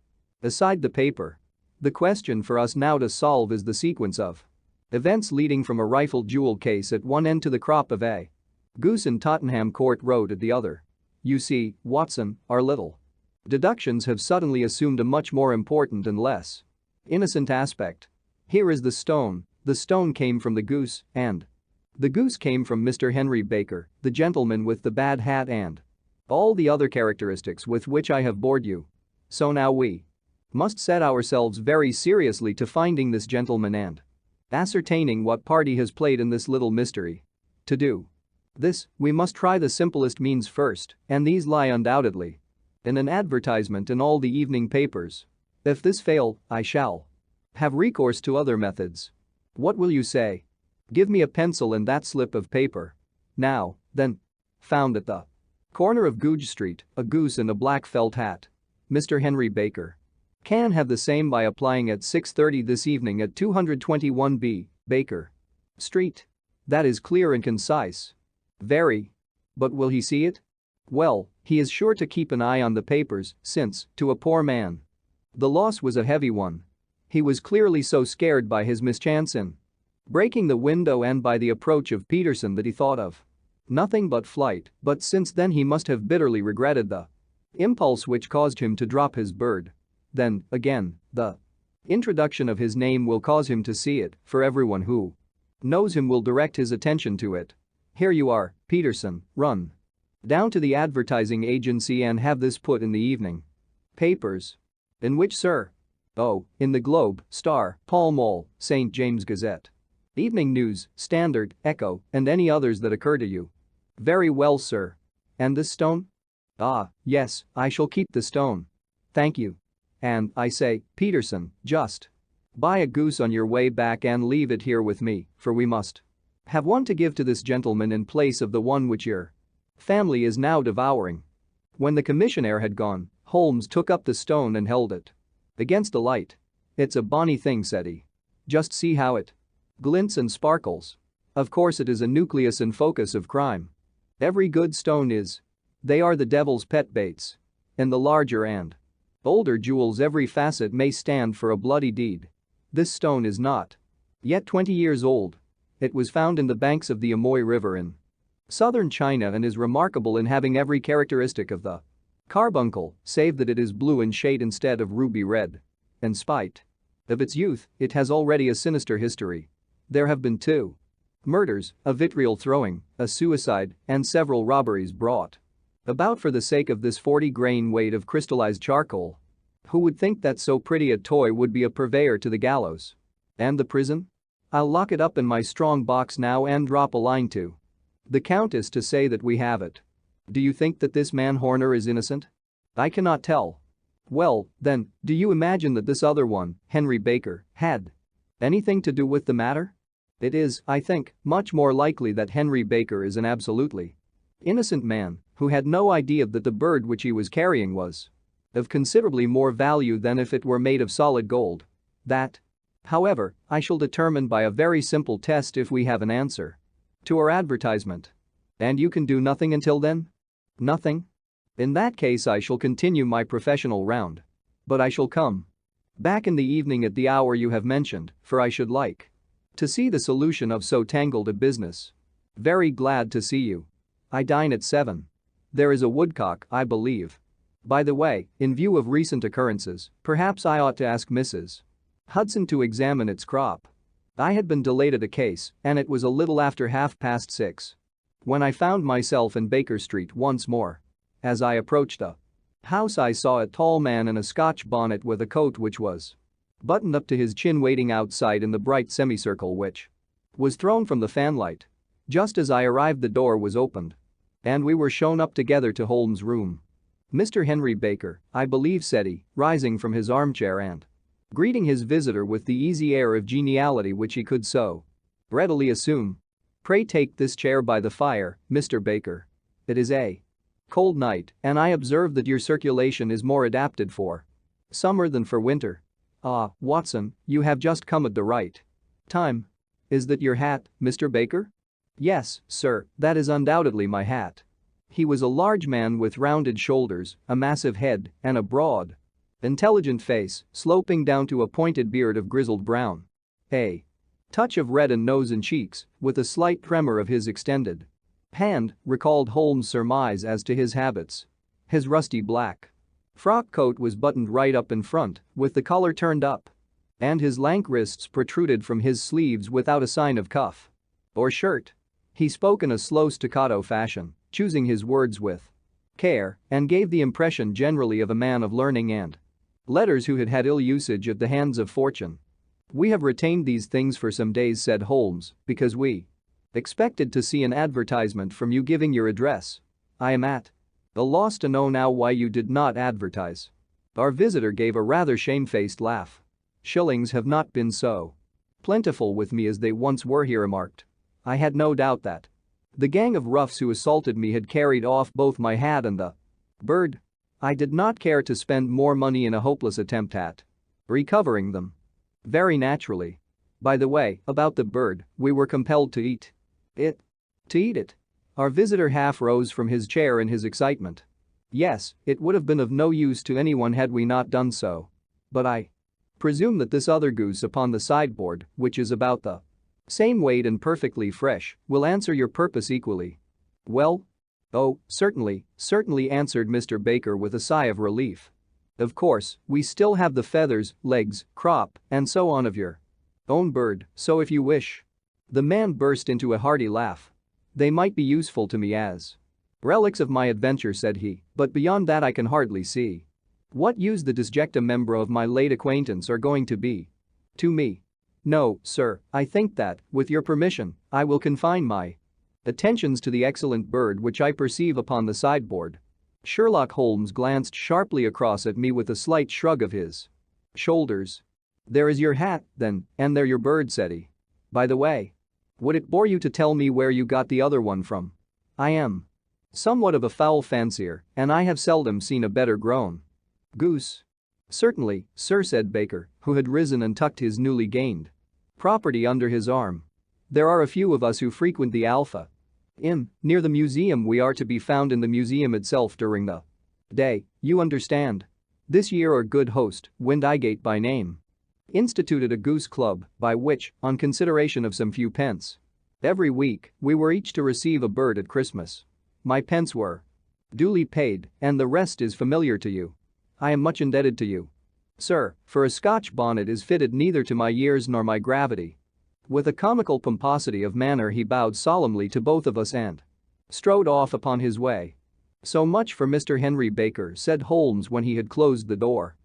Speaker 1: aside the paper. The question for us now to solve is the sequence of events leading from a rifled jewel case at one end to the crop of a goose in Tottenham Court Road at the other. You see, Watson, our little deductions have suddenly assumed a much more important and less innocent aspect. Here is the stone. The stone came from the goose, and the goose came from Mr. Henry Baker, the gentleman with the bad hat and all the other characteristics with which I have bored you. So now we must set ourselves very seriously to finding this gentleman and ascertaining what part he has played in this little mystery. To do this, we must try the simplest means first, and these lie undoubtedly in an advertisement in all the evening papers. If this fail, I shall have recourse to other methods. What will you say? Give me a pencil and that slip of paper. Now, then. Found at the corner of Goodge Street, a goose in a black felt hat. Mr. Henry Baker. Can have the same by applying at 6:30 this evening at 221B, Baker Street. That is clear and concise. Very. But will he see it? Well, he is sure to keep an eye on the papers, since, to a poor man, the loss was a heavy one. He was clearly so scared by his mischance in breaking the window and by the approach of Peterson that he thought of nothing but flight, but since then he must have bitterly regretted the impulse which caused him to drop his bird. Then, again, the introduction of his name will cause him to see it, for everyone who knows him will direct his attention to it. Here you are, Peterson, run down to the advertising agency and have this put in the evening papers. In which, sir? Oh, in the Globe, Star, Pall Mall, St. James Gazette, Evening News, Standard, Echo, and any others that occur to you. Very well, sir. And this stone? Ah, yes, I shall keep the stone. Thank you. And, I say, Peterson, just buy a goose on your way back and leave it here with me, for we must have one to give to this gentleman in place of the one which your family is now devouring." When the commissionaire had gone, Holmes took up the stone and held it against the light. "It's a bonny thing," said he. "Just see how it glints and sparkles. Of course it is a nucleus and focus of crime. Every good stone is. They are the devil's pet baits. In the larger and older jewels every facet may stand for a bloody deed. This stone is not yet 20 years old. It was found in the banks of the Amoy River in southern China and is remarkable in having every characteristic of the carbuncle, save that it is blue in shade instead of ruby red. In spite of its youth, it has already a sinister history. There have been 2 murders, a vitriol throwing, a suicide, and several robberies brought about for the sake of this 40-grain weight of crystallized charcoal. Who would think that so pretty a toy would be a purveyor to the gallows? And the prison? I'll lock it up in my strong box now and drop a line to the Countess to say that we have it. Do you think that this man Horner is innocent? I cannot tell. Well, then, do you imagine that this other one, Henry Baker, had anything to do with the matter? It is, I think, much more likely that Henry Baker is an absolutely innocent man who had no idea that the bird which he was carrying was of considerably more value than if it were made of solid gold. That, however, I shall determine by a very simple test if we have an answer to our advertisement. And you can do nothing until then? Nothing? In that case I shall continue my professional round. But I shall come back in the evening at the hour you have mentioned, for I should like to see the solution of so tangled a business. Very glad to see you. I dine at 7. There is a woodcock, I believe. By the way, in view of recent occurrences, perhaps I ought to ask Mrs. Hudson to examine its crop. I had been delayed at a case, and it was a little after 6:30 when I found myself in Baker Street once more. As I approached the house I saw a tall man in a Scotch bonnet with a coat which was buttoned up to his chin waiting outside in the bright semicircle which was thrown from the fanlight. Just as I arrived the door was opened and we were shown up together to Holmes' room. "Mr. Henry Baker, I believe," said he, rising from his armchair and greeting his visitor with the easy air of geniality which he could so readily assume. "Pray take this chair by the fire, Mr. Baker. It is a cold night, and I observe that your circulation is more adapted for summer than for winter. Ah, Watson, you have just come at the right time. Is that your hat, Mr. Baker?" "Yes, sir, that is undoubtedly my hat." He was a large man with rounded shoulders, a massive head, and a broad, intelligent face, sloping down to a pointed beard of grizzled brown. A touch of red in nose and cheeks, with a slight tremor of his extended hand, recalled Holmes' surmise as to his habits. His rusty black frock coat was buttoned right up in front, with the collar turned up, and his lank wrists protruded from his sleeves without a sign of cuff or shirt. He spoke in a slow staccato fashion, choosing his words with care, and gave the impression generally of a man of learning and letters who had had ill usage at the hands of fortune. "We have retained these things for some days," said Holmes, "because we expected to see an advertisement from you giving your address. I am at a loss to know now why you did not advertise." Our visitor gave a rather shamefaced laugh. "Shillings have not been so plentiful with me as they once were," he remarked. "I had no doubt that the gang of roughs who assaulted me had carried off both my hat and the bird. I did not care to spend more money in a hopeless attempt at recovering them. Very naturally. By the way, about the bird, we were compelled to eat it." "To eat it?" Our visitor half rose from his chair in his excitement. "Yes, it would have been of no use to anyone had we not done so. But I presume that this other goose upon the sideboard, which is about the same weight and perfectly fresh, will answer your purpose equally well?" "Oh, certainly," answered Mr. Baker with a sigh of relief. "Of course, we still have the feathers, legs, crop, and so on of your own bird, so if you wish." The man burst into a hearty laugh. "They might be useful to me as relics of my adventure," said he, "but beyond that I can hardly see what use the disjecta membra of my late acquaintance are going to be to me. No, sir, I think that, with your permission, I will confine my Attentions to the excellent bird which I perceive upon the sideboard. Sherlock Holmes glanced sharply across at me with a slight shrug of his shoulders. There is your hat, then, and there your bird, said he. By the way, would it bore you to tell me where you got the other one from? I am somewhat of a fowl fancier, and I have seldom seen a better grown goose. Certainly, sir, said Baker, who had risen and tucked his newly gained property under his arm. There are a few of us who frequent the Alpha Inn near the museum. We are to be found in the museum itself during the day, you understand. This year our good host, Windigate by name, instituted a goose club by which, on consideration of some few pence every week, we were each to receive a bird at Christmas. My pence were duly paid, and the rest is familiar to you. I am much indebted to you, sir, for a Scotch bonnet is fitted neither to my years nor my gravity. With a comical pomposity of manner he bowed solemnly to both of us and strode off upon his way. So much for Mr. Henry Baker, said Holmes when he had closed the door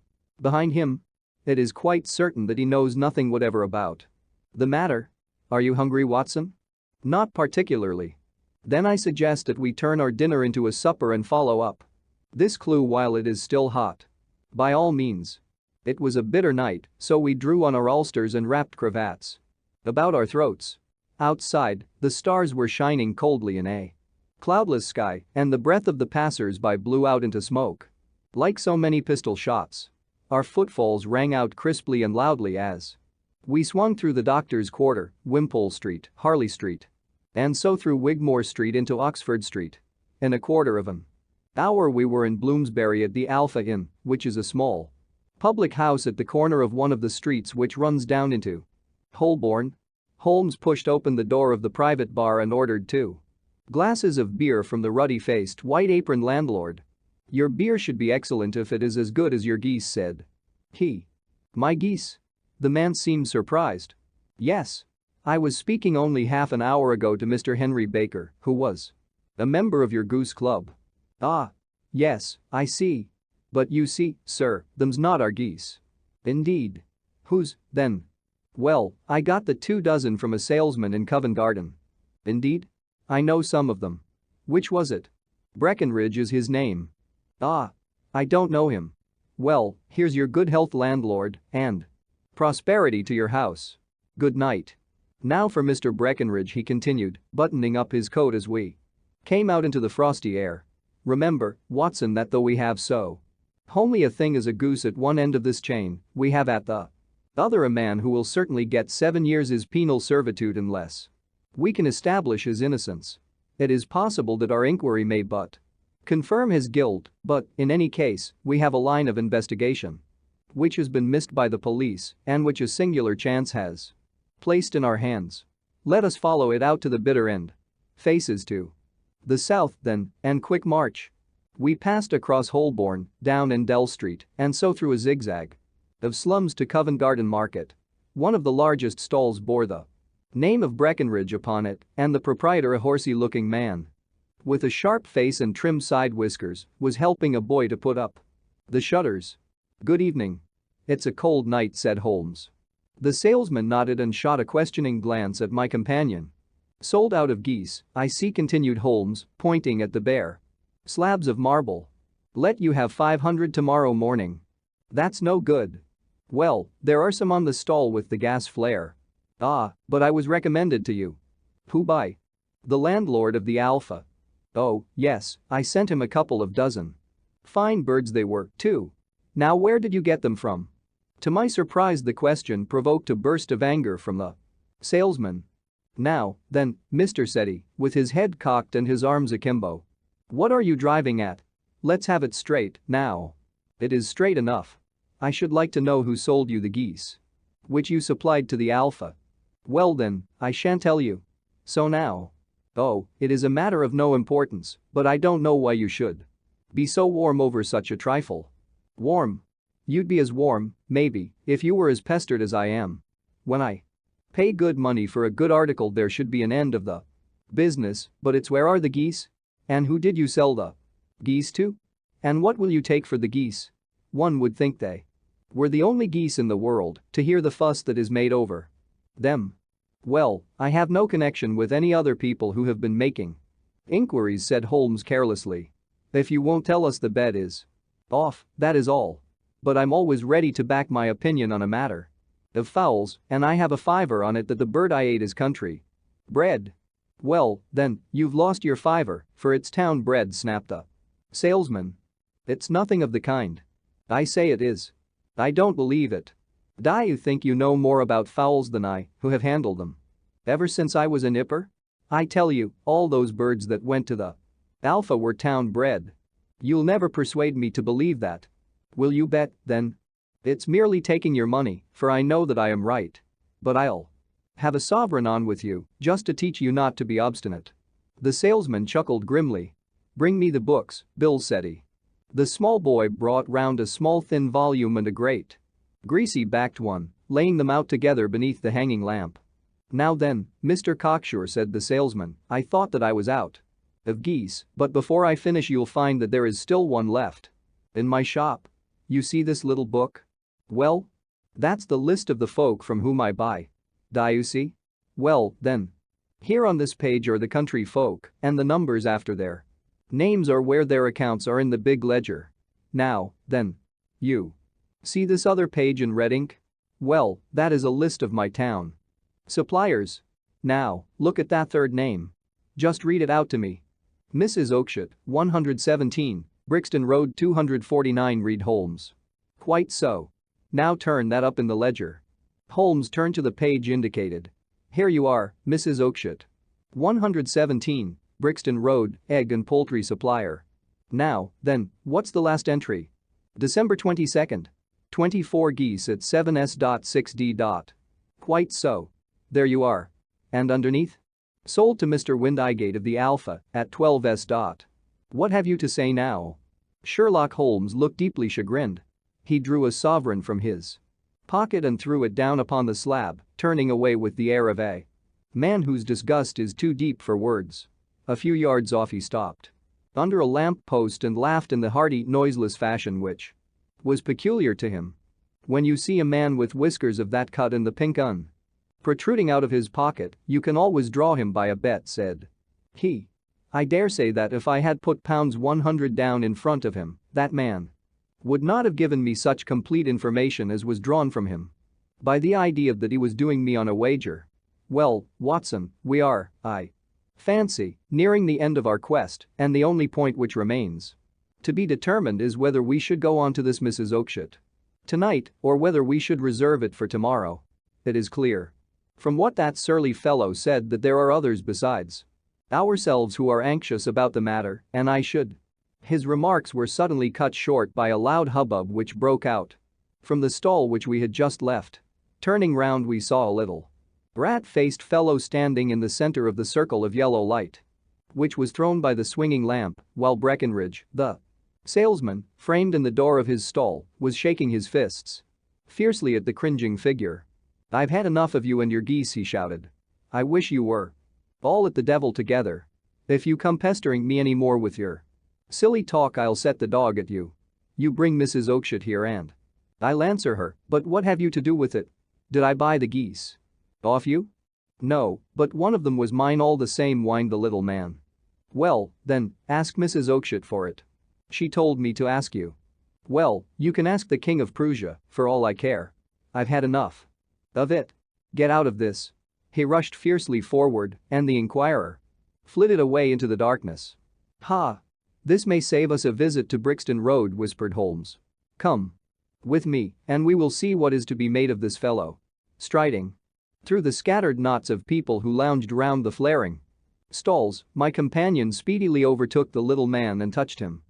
Speaker 1: behind him. It is quite certain that he knows nothing whatever about the matter. Are you hungry, Watson? Not particularly. Then I suggest that we turn our dinner into a supper and follow up this clue while it is still hot. By all means. It was a bitter night, so we drew on our ulsters and wrapped cravats about our throats. Outside, the stars were shining coldly in a cloudless sky, and the breath of the passers-by blew out into smoke like so many pistol shots. Our footfalls rang out crisply and loudly as we swung through the Doctor's Quarter, Wimpole Street, Harley Street, and so through Wigmore Street into Oxford Street. In a quarter of an hour we were in Bloomsbury at the Alpha Inn, which is a small public house at the corner of one of the streets which runs down into Holborn. Holmes pushed open the door of the private bar and ordered 2 glasses of beer from the ruddy-faced, white-aproned landlord. Your beer should be excellent if it is as good as your geese, said he. My geese? The man seemed surprised. Yes. I was speaking only half an hour ago to Mr. Henry Baker, who was a member of your goose club. Ah. Yes, I see. But you see, sir, them's not our geese. Indeed. Whose, then? Well, I got the 2 dozen from a salesman in Covent Garden. Indeed? I know some of them. Which was it? Breckenridge is his name. Ah. I don't know him. Well, here's your good health, landlord, and prosperity to your house. Good night. Now for Mr. Breckenridge, he continued, buttoning up his coat as we came out into the frosty air. Remember, Watson, that though we have so homely a thing as a goose at one end of this chain, we have at the other a man who will certainly get 7 years' penal servitude unless we can establish his innocence. It is possible that our inquiry may but confirm his guilt, but, in any case, we have a line of investigation which has been missed by the police and which a singular chance has placed in our hands. Let us follow it out to the bitter end. Faces to the south, then, and quick march. We passed across Holborn, down Endell Street, and so through a zigzag of slums to Covent Garden Market. One of the largest stalls bore the name of Breckenridge upon it, and the proprietor, a horsey-looking man with a sharp face and trim side whiskers, was helping a boy to put up the shutters. Good evening. It's a cold night, said Holmes. The salesman nodded and shot a questioning glance at my companion. Sold out of geese, I see, continued Holmes, pointing at the bare slabs of marble. Let you have 500 tomorrow morning. That's no good. Well, there are some on the stall with the gas flare. Ah, but I was recommended to you. Who by? The landlord of the Alpha. Oh, yes, I sent him a couple of dozen. Fine birds they were, too. Now where did you get them from? To my surprise the question provoked a burst of anger from the salesman. Now, then, Mr. said he, with his head cocked and his arms akimbo. What are you driving at? Let's have it straight, now. It is straight enough. I should like to know who sold you the geese which you supplied to the Alpha. Well then, I shan't tell you. So now. Oh, it is a matter of no importance, but I don't know why you should be so warm over such a trifle. Warm? You'd be as warm, maybe, if you were as pestered as I am. When I pay good money for a good article there should be an end of the business, but it's where are the geese? And who did you sell the geese to? And what will you take for the geese? One would think they were the only geese in the world, to hear the fuss that is made over them. Well, I have no connection with any other people who have been making inquiries, said Holmes carelessly. If you won't tell us, the bet is off, that is all. But I'm always ready to back my opinion on a matter of fowls, and I have a fiver on it that the bird I ate is country bred. Well, then, you've lost your fiver, for it's town bred, snapped the salesman. It's nothing of the kind. I say it is. I don't believe it. Do you think you know more about fowls than I, who have handled them ever since I was a nipper? I tell you, all those birds that went to the Alpha were town bred. You'll never persuade me to believe that. Will you bet, then? It's merely taking your money, for I know that I am right. But I'll have a sovereign on with you, just to teach you not to be obstinate. The salesman chuckled grimly. Bring me the books, Bill, said he. The small boy brought round a small thin volume and a great greasy-backed one, laying them out together beneath the hanging lamp. Now then, Mr. Cocksure, said the salesman, I thought that I was out of geese, but before I finish you'll find that there is still one left in my shop. You see this little book? Well, that's the list of the folk from whom I buy. Do you see? Well, then. Here on this page are the country folk, and the numbers after their names are where their accounts are in the big ledger. Now, then. You see this other page in red ink? Well, that is a list of my town suppliers. Now, look at that third name. Just read it out to me. Mrs. Oakshott, 117, Brixton Road 249, read Holmes. Quite so. Now turn that up in the ledger. Holmes turned to the page indicated. Here you are, Mrs. Oakshott. 117, Brixton Road, egg and poultry supplier. Now, then, what's the last entry? December 22nd. 24 geese at 7s.6d. Quite so. There you are. And underneath? Sold to Mr. Windigate of the Alpha at 12s. What have you to say now? Sherlock Holmes looked deeply chagrined. He drew a sovereign from his pocket and threw it down upon the slab, turning away with the air of a man whose disgust is too deep for words. A few yards off he stopped under a lamp post and laughed in the hearty, noiseless fashion which was peculiar to him. When you see a man with whiskers of that cut and the pink un protruding out of his pocket, you can always draw him by a bet, said he. I dare say that if I had put £100 down in front of him, that man would not have given me such complete information as was drawn from him by the idea that he was doing me on a wager. Well, Watson, we are, I fancy, nearing the end of our quest, and the only point which remains to be determined is whether we should go on to this Mrs. Oakshott tonight or whether we should reserve it for tomorrow. It is clear from what that surly fellow said that there are others besides ourselves who are anxious about the matter, and I should. His remarks were suddenly cut short by a loud hubbub which broke out from the stall which we had just left. Turning round we saw a little rat-faced fellow standing in the center of the circle of yellow light which was thrown by the swinging lamp, while Breckenridge, the salesman, framed in the door of his stall, was shaking his fists fiercely at the cringing figure. I've had enough of you and your geese, he shouted. I wish you were all at the devil together. If you come pestering me any more with your silly talk I'll set the dog at you. You bring Mrs. Oakshott here and I'll answer her, but what have you to do with it? Did I buy the geese off you? No, but one of them was mine all the same, whined the little man. Well, then, ask Mrs. Oakshott for it. She told me to ask you. Well, you can ask the King of Prussia, for all I care. I've had enough of it. Get out of this. He rushed fiercely forward, and the inquirer flitted away into the darkness. Ha! This may save us a visit to Brixton Road, whispered Holmes. Come with me, and we will see what is to be made of this fellow. Striding through the scattered knots of people who lounged round the flaring stalls, my companion speedily overtook the little man and touched him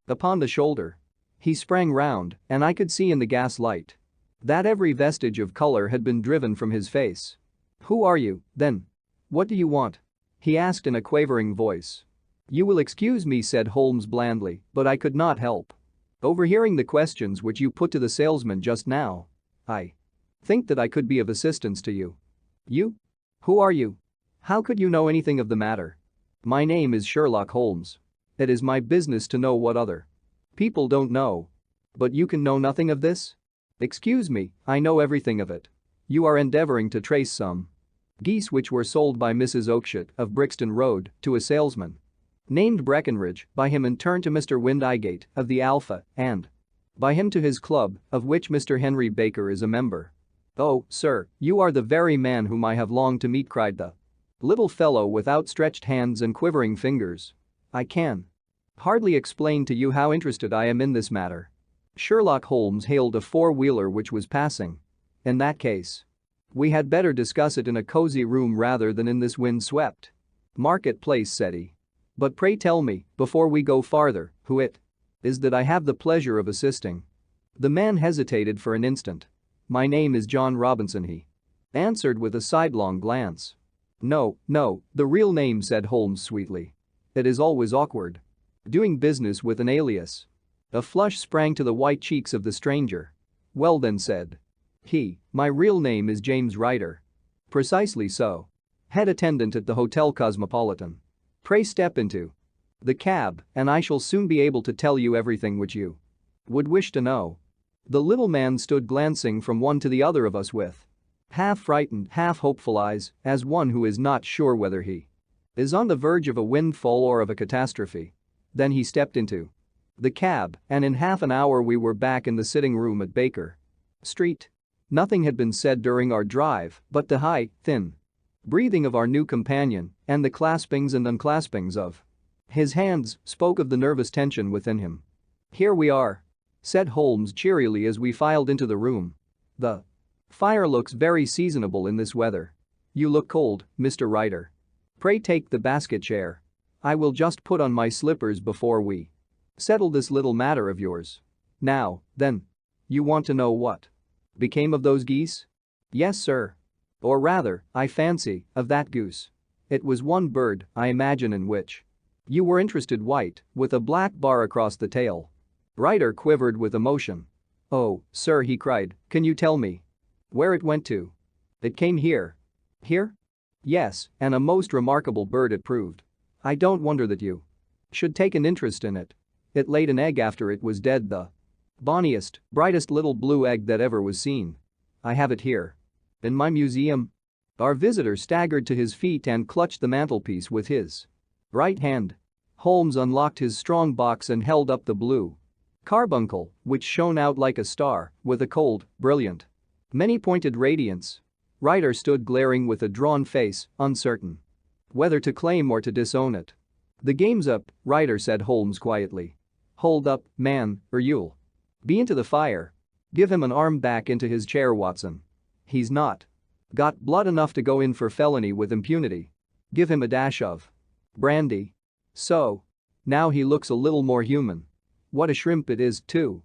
Speaker 1: upon the shoulder. He sprang round, and I could see in the gas light that every vestige of color had been driven from his face. Who are you, then? What do you want? He asked in a quavering voice. You will excuse me, said Holmes blandly, but I could not help overhearing the questions which you put to the salesman just now. I think that I could be of assistance to you. You? Who are you? How could you know anything of the matter? My name is Sherlock Holmes. It is my business to know what other people don't know. But you can know nothing of this? Excuse me, I know everything of it. You are endeavoring to trace some Geese which were sold by Mrs. Oakshott of Brixton Road to a salesman named Breckenridge, by him in turn to Mr. Windygate of the Alpha, and by him to his club, of which Mr. Henry Baker is a member. "Oh, sir, you are the very man whom I have longed to meet," cried the little fellow with outstretched hands and quivering fingers. "I can hardly explain to you how interested I am in this matter." Sherlock Holmes hailed a four-wheeler which was passing. "In that case, we had better discuss it in a cozy room rather than in this wind-swept market-place," said he. "But pray tell me, before we go farther, who it is that I have the pleasure of assisting." The man hesitated for an instant. "My name is John Robinson," he answered with a sidelong glance. No, the real name," said Holmes sweetly. "It is always awkward doing business with an alias." A flush sprang to the white cheeks of the stranger. "Well then," said he, "my real name is James Ryder." "Precisely so. Head attendant at the Hotel Cosmopolitan. Pray step into the cab and I shall soon be able to tell you everything which you would wish to know." The little man stood glancing from one to the other of us with half-frightened, half-hopeful eyes, as one who is not sure whether he is on the verge of a windfall or of a catastrophe. Then he stepped into the cab, and in half an hour we were back in the sitting room at Baker Street. Nothing had been said during our drive but the high, thin breathing of our new companion and the claspings and unclaspings of his hands spoke of the nervous tension within him. "Here we are," said Holmes cheerily as we filed into the room. "The fire looks very seasonable in this weather. You look cold, Mr. Ryder. Pray take the basket chair. I will just put on my slippers before we settle this little matter of yours. Now, then, you want to know what became of those geese?" "Yes, sir. Or rather, I fancy, of that goose. It was one bird, I imagine, in which you were interested, white, with a black bar across the tail." Ryder quivered with emotion. "Oh, sir," he cried, "can you tell me where it went to?" "It came here." "Here?" "Yes, and a most remarkable bird it proved. I don't wonder that you should take an interest in it. It laid an egg after it was dead, the bonniest, brightest little blue egg that ever was seen. I have it here in my museum." Our visitor staggered to his feet and clutched the mantelpiece with his right hand. Holmes unlocked his strong box and held up the blue carbuncle, which shone out like a star, with a cold, brilliant, many-pointed radiance. Ryder stood glaring with a drawn face, uncertain whether to claim or to disown it. "The game's up," Ryder said Holmes quietly. "Hold up, man, or you'll be into the fire. Give him an arm back into his chair, Watson. He's not got blood enough to go in for felony with impunity. Give him a dash of brandy. So. Now he looks a little more human. What a shrimp it is, too.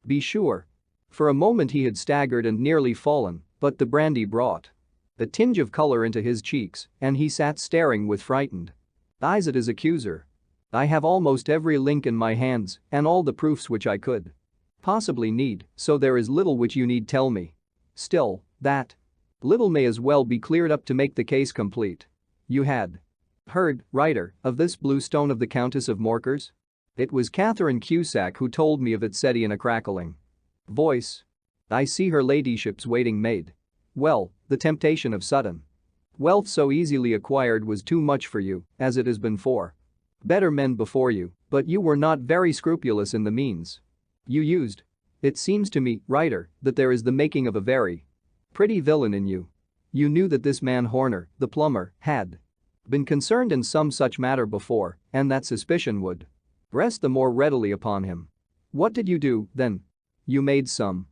Speaker 1: Be sure." For a moment he had staggered and nearly fallen, but the brandy brought a tinge of color into his cheeks and he sat staring with frightened eyes at his accuser. "I have almost every link in my hands and all the proofs which I could possibly need, so there is little which you need tell me. Still, that little may as well be cleared up to make the case complete. You had heard, Ryder, of this blue stone of the Countess of Morcar's?" "It was Catherine Cusack who told me of it," said he in a crackling voice. "I see her ladyship's waiting maid. Well, the temptation of sudden wealth so easily acquired was too much for you, as it has been for better men before you, but you were not very scrupulous in the means you used. It seems to me, Ryder, that there is the making of a very pretty villain in you. You knew that this man Horner, the plumber, had been concerned in some such matter before, and that suspicion would rest the more readily upon him. What did you do, then? You made some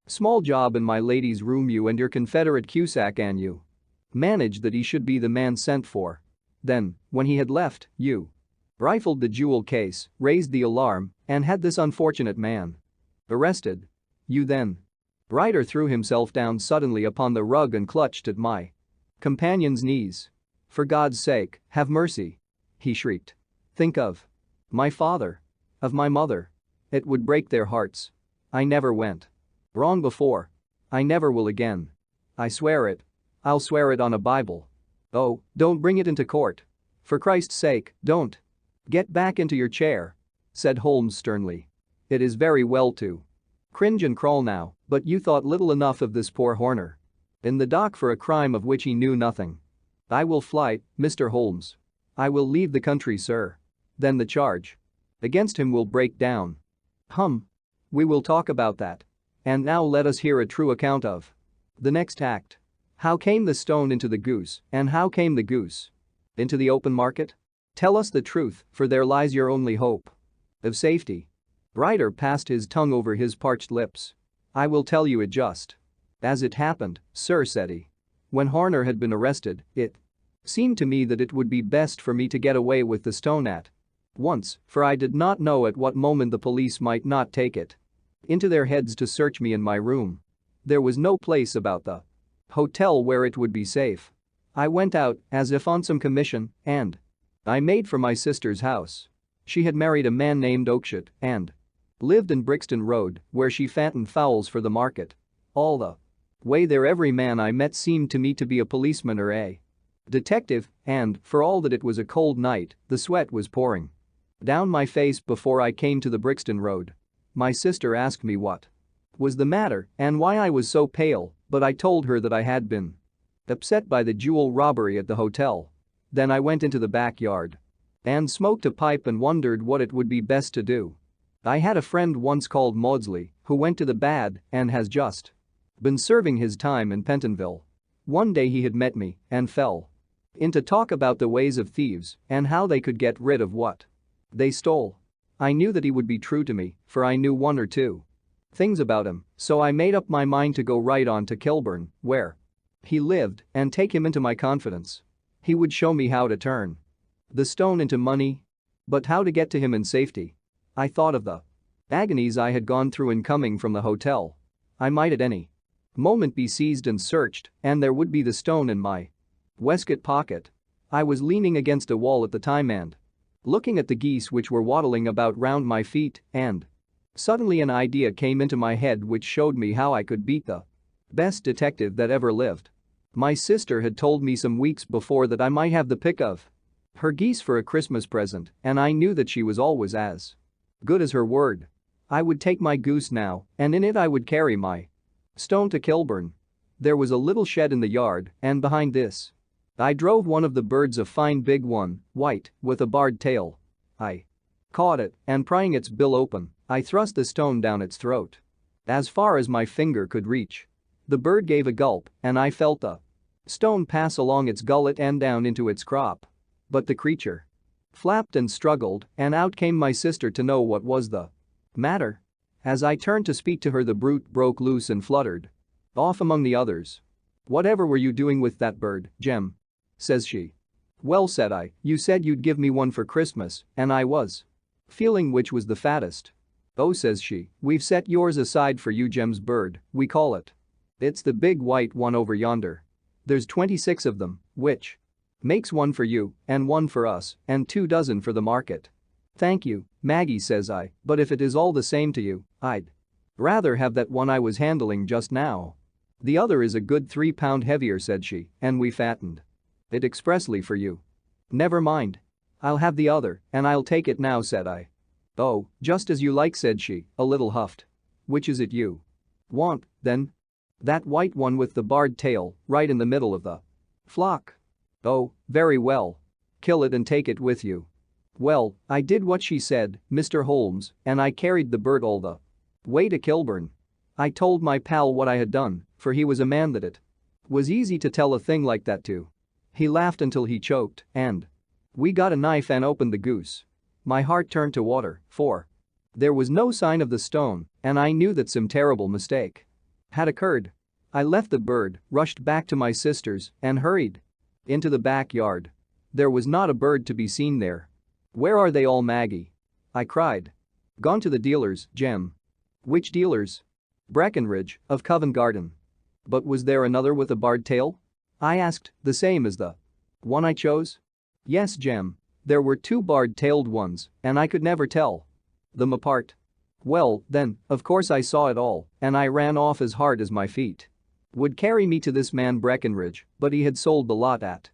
Speaker 1: small job in my lady's room, you and your confederate Cusack, and you managed that he should be the man sent for. Then, when he had left, you rifled the jewel case, raised the alarm, and had this unfortunate man arrested. You then." Ryder threw himself down suddenly upon the rug and clutched at my companion's knees. "For God's sake, have mercy!" he shrieked. "Think of my father, of my mother. It would break their hearts. I never went wrong before. I never will again. I swear it. I'll swear it on a Bible. Oh, don't bring it into court. For Christ's sake, don't. Get back into your chair," said Holmes sternly. "It is very well to cringe and crawl now, but you thought little enough of this poor Horner in the dock for a crime of which he knew nothing. I will fly, Mr. Holmes. I will leave the country, sir. Then the charge against him will break down. Hum. We will talk about that. And now let us hear a true account of the next act. How came the stone into the goose, and how came the goose into the open market? Tell us the truth, for there lies your only hope of safety. Ryder passed his tongue over his parched lips. I will tell you it just as it happened, sir, said he. When Horner had been arrested, it seemed to me that it would be best for me to get away with the stone at once, for I did not know at what moment the police might not take it into their heads to search me in my room. There was no place about the hotel where it would be safe. I went out, as if on some commission, and I made for my sister's house. She had married a man named Oakshott and lived in Brixton Road, where she fattened fowls for the market. All the way there every man I met seemed to me to be a policeman or a detective, and, for all that it was a cold night, the sweat was pouring down my face before I came to the Brixton Road. My sister asked me what was the matter and why I was so pale, but I told her that I had been upset by the jewel robbery at the hotel. Then I went into the backyard and smoked a pipe and wondered what it would be best to do. I had a friend once called Maudsley who went to the bad and has just been serving his time in Pentonville. One day he had met me and fell into talk about the ways of thieves and how they could get rid of what they stole. I knew that he would be true to me, for I knew one or two things about him, so I made up my mind to go right on to Kilburn, where he lived, and take him into my confidence. He would show me how to turn the stone into money. But how to get to him in safety? I thought of the agonies I had gone through in coming from the hotel. I might at any moment be seized and searched, and there would be the stone in my waistcoat pocket. I was leaning against a wall at the time and looking at the geese which were waddling about round my feet, and suddenly an idea came into my head which showed me how I could beat the best detective that ever lived. My sister had told me some weeks before that I might have the pick of her geese for a Christmas present, and I knew that she was always as good as her word. I would take my goose now, and in it I would carry my stone to Kilburn. There was a little shed in the yard, and behind this I drove one of the birds, a fine big one, white, with a barred tail. I caught it, and prying its bill open, I thrust the stone down its throat as far as my finger could reach. The bird gave a gulp, and I felt the stone pass along its gullet and down into its crop. But the creature flapped and struggled, and out came my sister to know what was the matter. As I turned to speak to her, the brute broke loose and fluttered off among the others. "Whatever were you doing with that bird, Jem?" says she. "Well," said I, "you said you'd give me one for Christmas, and I was feeling which was the fattest." "Oh," says she, "we've set yours aside for you, Jem's bird, we call it. It's the big white one over yonder. There's 26 of them, which makes one for you, and one for us, and 2 dozen for the market." "Thank you, Maggie," says I, "but if it is all the same to you, I'd rather have that one I was handling just now. The other is a good 3 pound heavier," said she, "and we fattened it expressly for you." "Never mind. I'll have the other, and I'll take it now," said I. "Oh, just as you like," said she, a little huffed. "Which is it you want, then?" "That white one with the barred tail, right in the middle of the flock." "Oh, very well. Kill it and take it with you." Well, I did what she said, Mr. Holmes, and I carried the bird all the way to Kilburn. I told my pal what I had done, for he was a man that it was easy to tell a thing like that to. He laughed until he choked, and we got a knife and opened the goose. My heart turned to water, for there was no sign of the stone, and I knew that some terrible mistake had occurred. I left the bird, rushed back to my sister's, and hurried into the backyard. There was not a bird to be seen there. "Where are they all, Maggie?" I cried. "Gone to the dealers, Jem." "Which dealers?" "Breckenridge, of Covent Garden." "But was there another with a barred tail?" I asked, "the same as the one I chose?" "Yes, Jem. There were 2 barred-tailed ones, and I could never tell them apart." "Well, then, of course I saw it all, and I ran off as hard as my feet would carry me to this man Breckenridge, but he had sold the lot at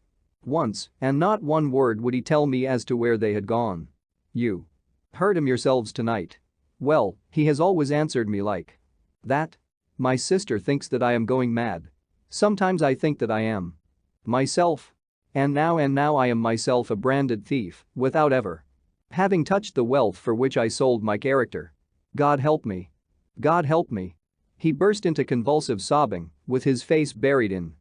Speaker 1: once, and not one word would he tell me as to where they had gone. You heard him yourselves tonight. Well, he has always answered me like that. My sister thinks that I am going mad. Sometimes I think that I am myself. And now I am myself a branded thief, without ever having touched the wealth for which I sold my character. God help me. God help me. He burst into convulsive sobbing, with his face buried in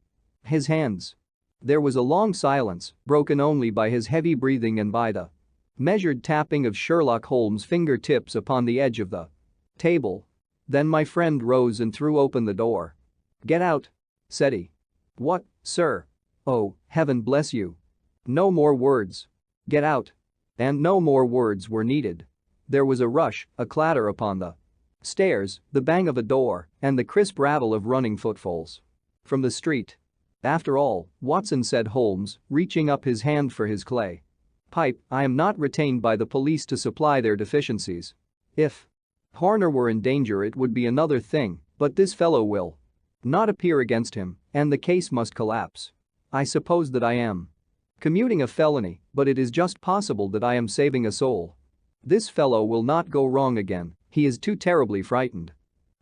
Speaker 1: his hands. There was a long silence, broken only by his heavy breathing and by the measured tapping of Sherlock Holmes' fingertips upon the edge of the table. Then my friend rose and threw open the door. "Get out," said he. "What, sir? Oh, heaven bless you. No more words. Get out." And no more words were needed. There was a rush, a clatter upon the stairs, the bang of a door, and the crisp rattle of running footfalls from the street. "After all, Watson," said Holmes, reaching up his hand for his clay pipe, "I am not retained by the police to supply their deficiencies. If Horner were in danger it would be another thing, but this fellow will not appear against him, and the case must collapse. I suppose that I am commuting a felony, but it is just possible that I am saving a soul. This fellow will not go wrong again, he is too terribly frightened.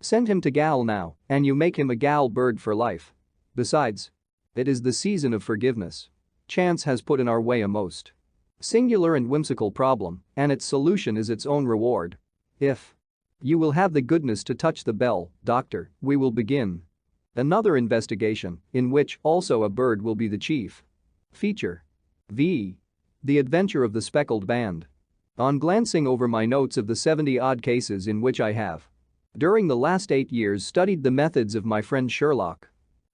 Speaker 1: Send him to gaol now, and you make him a gaol bird for life. Besides, it is the season of forgiveness. Chance has put in our way a most singular and whimsical problem, and its solution is its own reward. If you will have the goodness to touch the bell, doctor, we will begin another investigation, in which also a bird will be the chief feature. V. The Adventure of the Speckled Band. On glancing over my notes of the 70-odd cases in which I have, during the last 8 years, studied the methods of my friend Sherlock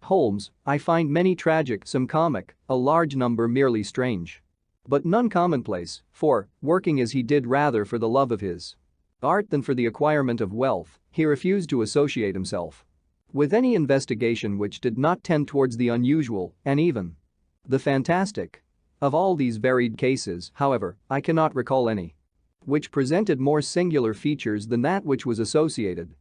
Speaker 1: Holmes, I find many tragic, some comic, a large number merely strange. But none commonplace, for, working as he did rather for the love of his art than for the acquirement of wealth, he refused to associate himself with any investigation which did not tend towards the unusual and even the fantastic. Of all these varied cases, however, I cannot recall any which presented more singular features than that which was associated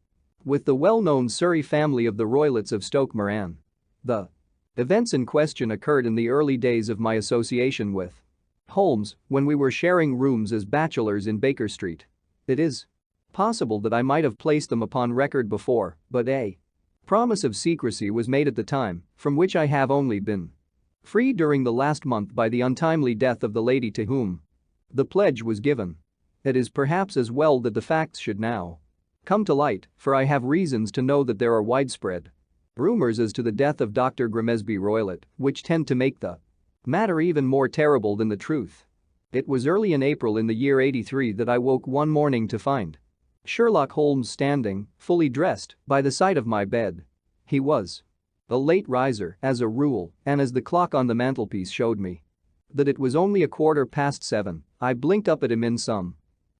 Speaker 1: with the well-known Surrey family of the Roylotts of Stoke Moran. The events in question occurred in the early days of my association with Holmes, when we were sharing rooms as bachelors in Baker Street. It is possible that I might have placed them upon record before, but a promise of secrecy was made at the time, from which I have only been free during the last month by the untimely death of the lady to whom the pledge was given. It is perhaps as well that the facts should now come to light, for I have reasons to know that there are widespread rumors as to the death of Dr. Grimesby Roylott, which tend to make the matter even more terrible than the truth. It was early in April in the year 83 that I woke one morning to find Sherlock Holmes standing, fully dressed, by the side of my bed. He was a late riser, as a rule, and as the clock on the mantelpiece showed me that it was only 7:15, I blinked up at him in some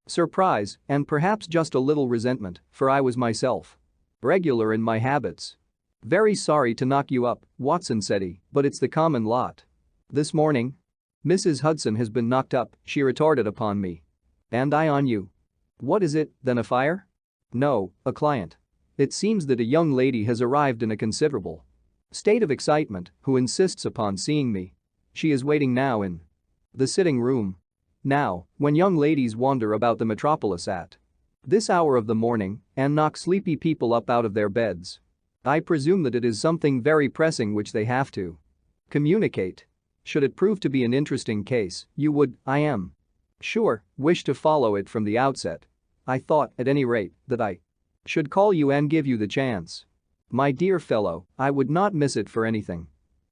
Speaker 1: surprise and perhaps just a little resentment, for I was myself regular in my habits. "Very sorry to knock you up, Watson," said he, "but it's the common lot. This morning, Mrs. Hudson has been knocked up," she retorted upon me. "And I on you. What is it, then, a fire?" "No, a client. It seems that a young lady has arrived in a considerable state of excitement, who insists upon seeing me. She is waiting now in the sitting room. Now, when young ladies wander about the metropolis at this hour of the morning and knock sleepy people up out of their beds, I presume that it is something very pressing which they have to communicate. Should it prove to be an interesting case, you would, I am sure, wish to follow it from the outset. I thought, at any rate, that I should call you and give you the chance. My dear fellow, I would not miss it for anything."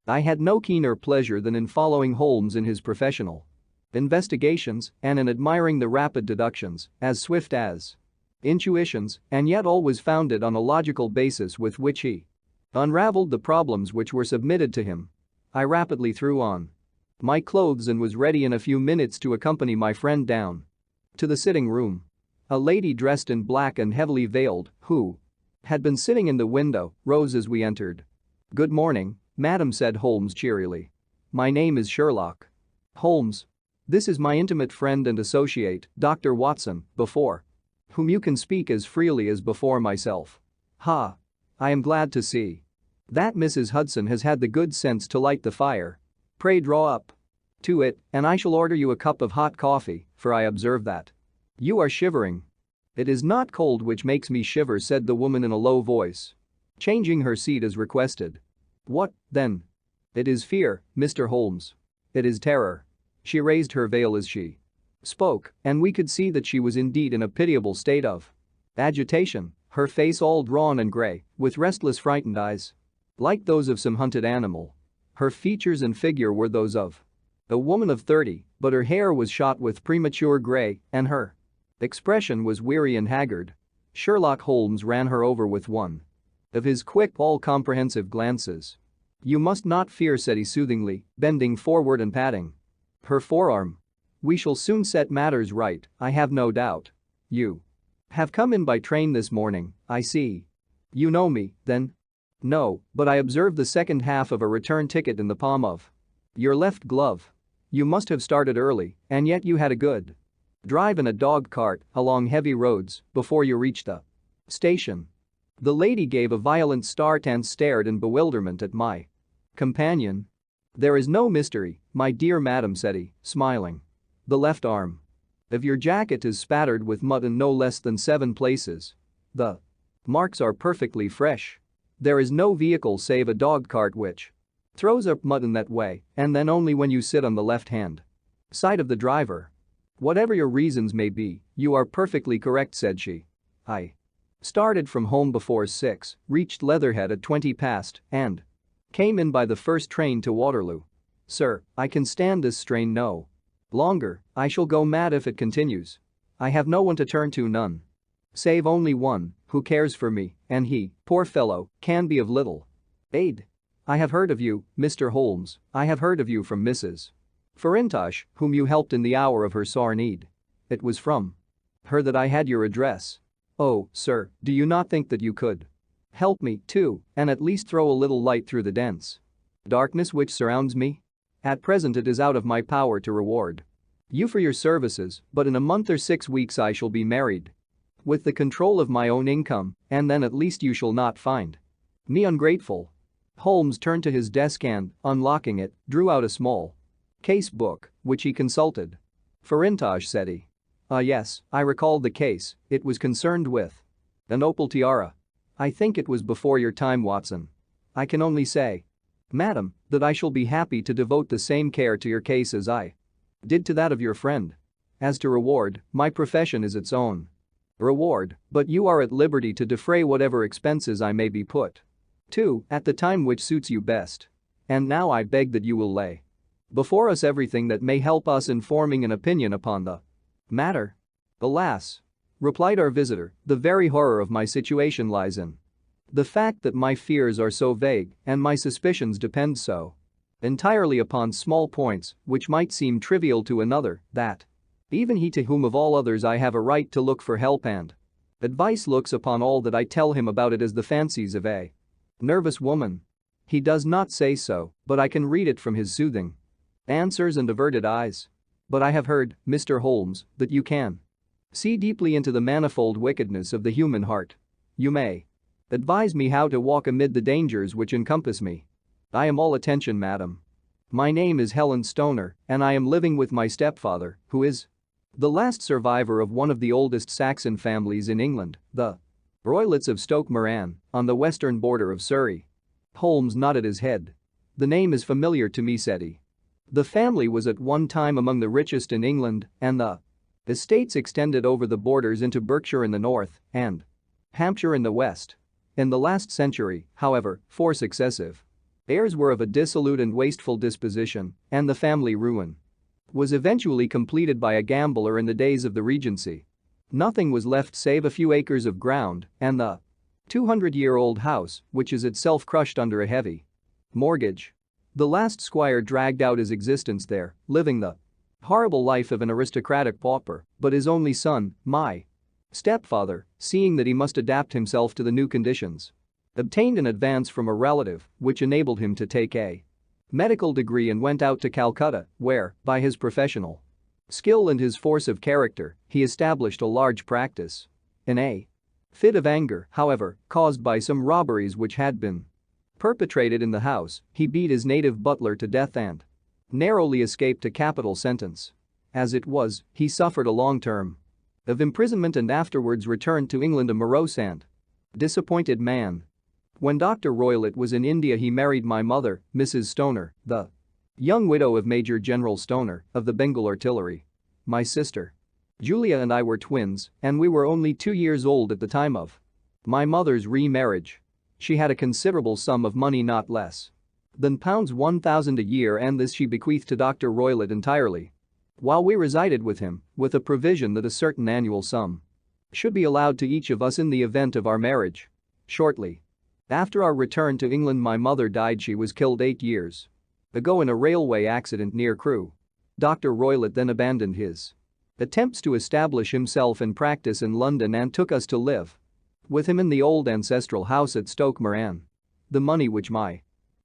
Speaker 1: I had no keener pleasure than in following Holmes in his professional investigations and in admiring the rapid deductions, as swift as intuitions, and yet always founded on a logical basis with which he unraveled the problems which were submitted to him. I rapidly threw on my clothes and was ready in a few minutes to accompany my friend down to the sitting room. A lady dressed in black and heavily veiled, who had been sitting in the window, rose as we entered. "Good morning, madam," said Holmes cheerily. "My name is Sherlock Holmes. This is my intimate friend and associate, Dr. Watson, before whom you can speak as freely as before myself. Ha! I am glad to see that Mrs. Hudson has had the good sense to light the fire. Pray draw up to it, and I shall order you a cup of hot coffee, for I observe that you are shivering." "It is not cold which makes me shiver," said the woman in a low voice, changing her seat as requested. "What, then?" "It is fear, Mr. Holmes. It is terror." She raised her veil as she spoke, and we could see that she was indeed in a pitiable state of agitation, her face all drawn and grey, with restless frightened eyes. Like those of some hunted animal. Her features and figure were those of a woman of 30, but her hair was shot with premature grey, and her expression was weary and haggard. Sherlock Holmes ran her over with one of his quick, all-comprehensive glances. "You must not fear," said he soothingly, bending forward and patting her forearm. "We shall soon set matters right, I have no doubt. You have come in by train this morning, I see. You know me, then?" "No, but I observed the second half of a return ticket in the palm of your left glove. You must have started early, and yet you had a good drive in a dog cart along heavy roads before you reached the station." The lady gave a violent start and stared in bewilderment at my companion. "There is no mystery, my dear madam," said he, smiling. "The left arm of your jacket is spattered with mud in no less than 7 places. The marks are perfectly fresh. There is no vehicle save a dog cart which throws up mud in that way, and then only when you sit on the left-hand side of the driver. Whatever your reasons may be, you are perfectly correct," said she. "I started from home before 6, reached Leatherhead at 20 past, and came in by the first train to Waterloo. Sir, I can stand this strain no longer. I shall go mad if it continues. I have no one to turn to, none. Save only one, who cares for me, and he, poor fellow, can be of little aid. I have heard of you, Mr. Holmes, I have heard of you from Mrs. Farintosh, whom you helped in the hour of her sore need. It was from her that I had your address. Oh, sir, do you not think that you could help me, too, and at least throw a little light through the dense darkness which surrounds me? At present it is out of my power to reward you for your services, but in a month or 6 weeks I shall be married with the control of my own income, and then at least you shall not find me ungrateful." Holmes turned to his desk and, unlocking it, drew out a small case book, which he consulted. "Farintosh," said he. "Ah yes, I recalled the case, it was concerned with an opal tiara. I think it was before your time, Watson. I can only say, madam, that I shall be happy to devote the same care to your case as I did to that of your friend. As to reward, my profession is its own reward, but you are at liberty to defray whatever expenses I may be put to at the time which suits you best. And now I beg that you will lay before us everything that may help us in forming an opinion upon the matter." "Alas," replied our visitor, "the very horror of my situation lies in the fact that my fears are so vague and my suspicions depend so entirely upon small points which might seem trivial to another, that even he to whom of all others I have a right to look for help and advice looks upon all that I tell him about it as the fancies of a nervous woman. He does not say so, but I can read it from his soothing answers and averted eyes. But I have heard, Mr. Holmes, that you can see deeply into the manifold wickedness of the human heart. You may advise me how to walk amid the dangers which encompass me. I am all attention, madam. My name is Helen Stoner, and I am living with my stepfather, who is the last survivor of one of the oldest Saxon families in England, the Roylotts of Stoke Moran, on the western border of Surrey." Holmes nodded his head. "The name is familiar to me," said he. "The family was at one time among the richest in England, and the estates extended over the borders into Berkshire in the north and Hampshire in the west. In the last century, however, 4 successive heirs were of a dissolute and wasteful disposition, and the family ruin was eventually completed by a gambler in the days of the Regency. Nothing was left save a few acres of ground and the 200-year-old house, which is itself crushed under a heavy mortgage. The last squire dragged out his existence there, living the horrible life of an aristocratic pauper, but his only son, my stepfather, seeing that he must adapt himself to the new conditions, obtained an advance from a relative which enabled him to take a medical degree and went out to Calcutta, where, by his professional skill and his force of character, he established a large practice. In a fit of anger, however, caused by some robberies which had been perpetrated in the house, he beat his native butler to death and narrowly escaped a capital sentence. As it was, he suffered a long term of imprisonment and afterwards returned to England a morose and disappointed man. When Dr. Roylott was in India he married my mother, Mrs. Stoner, the young widow of Major General Stoner of the Bengal Artillery. My sister Julia and I were twins, and we were only 2 years old at the time of my mother's remarriage. She had a considerable sum of money, not less than £1,000 a year, and this she bequeathed to Dr. Roylott entirely, while we resided with him, with a provision that a certain annual sum should be allowed to each of us in the event of our marriage. Shortly after our return to England, my mother died. She was killed 8 years ago in a railway accident near Crewe. Dr. Roylott then abandoned his attempts to establish himself in practice in London and took us to live with him in the old ancestral house at Stoke Moran. The money which my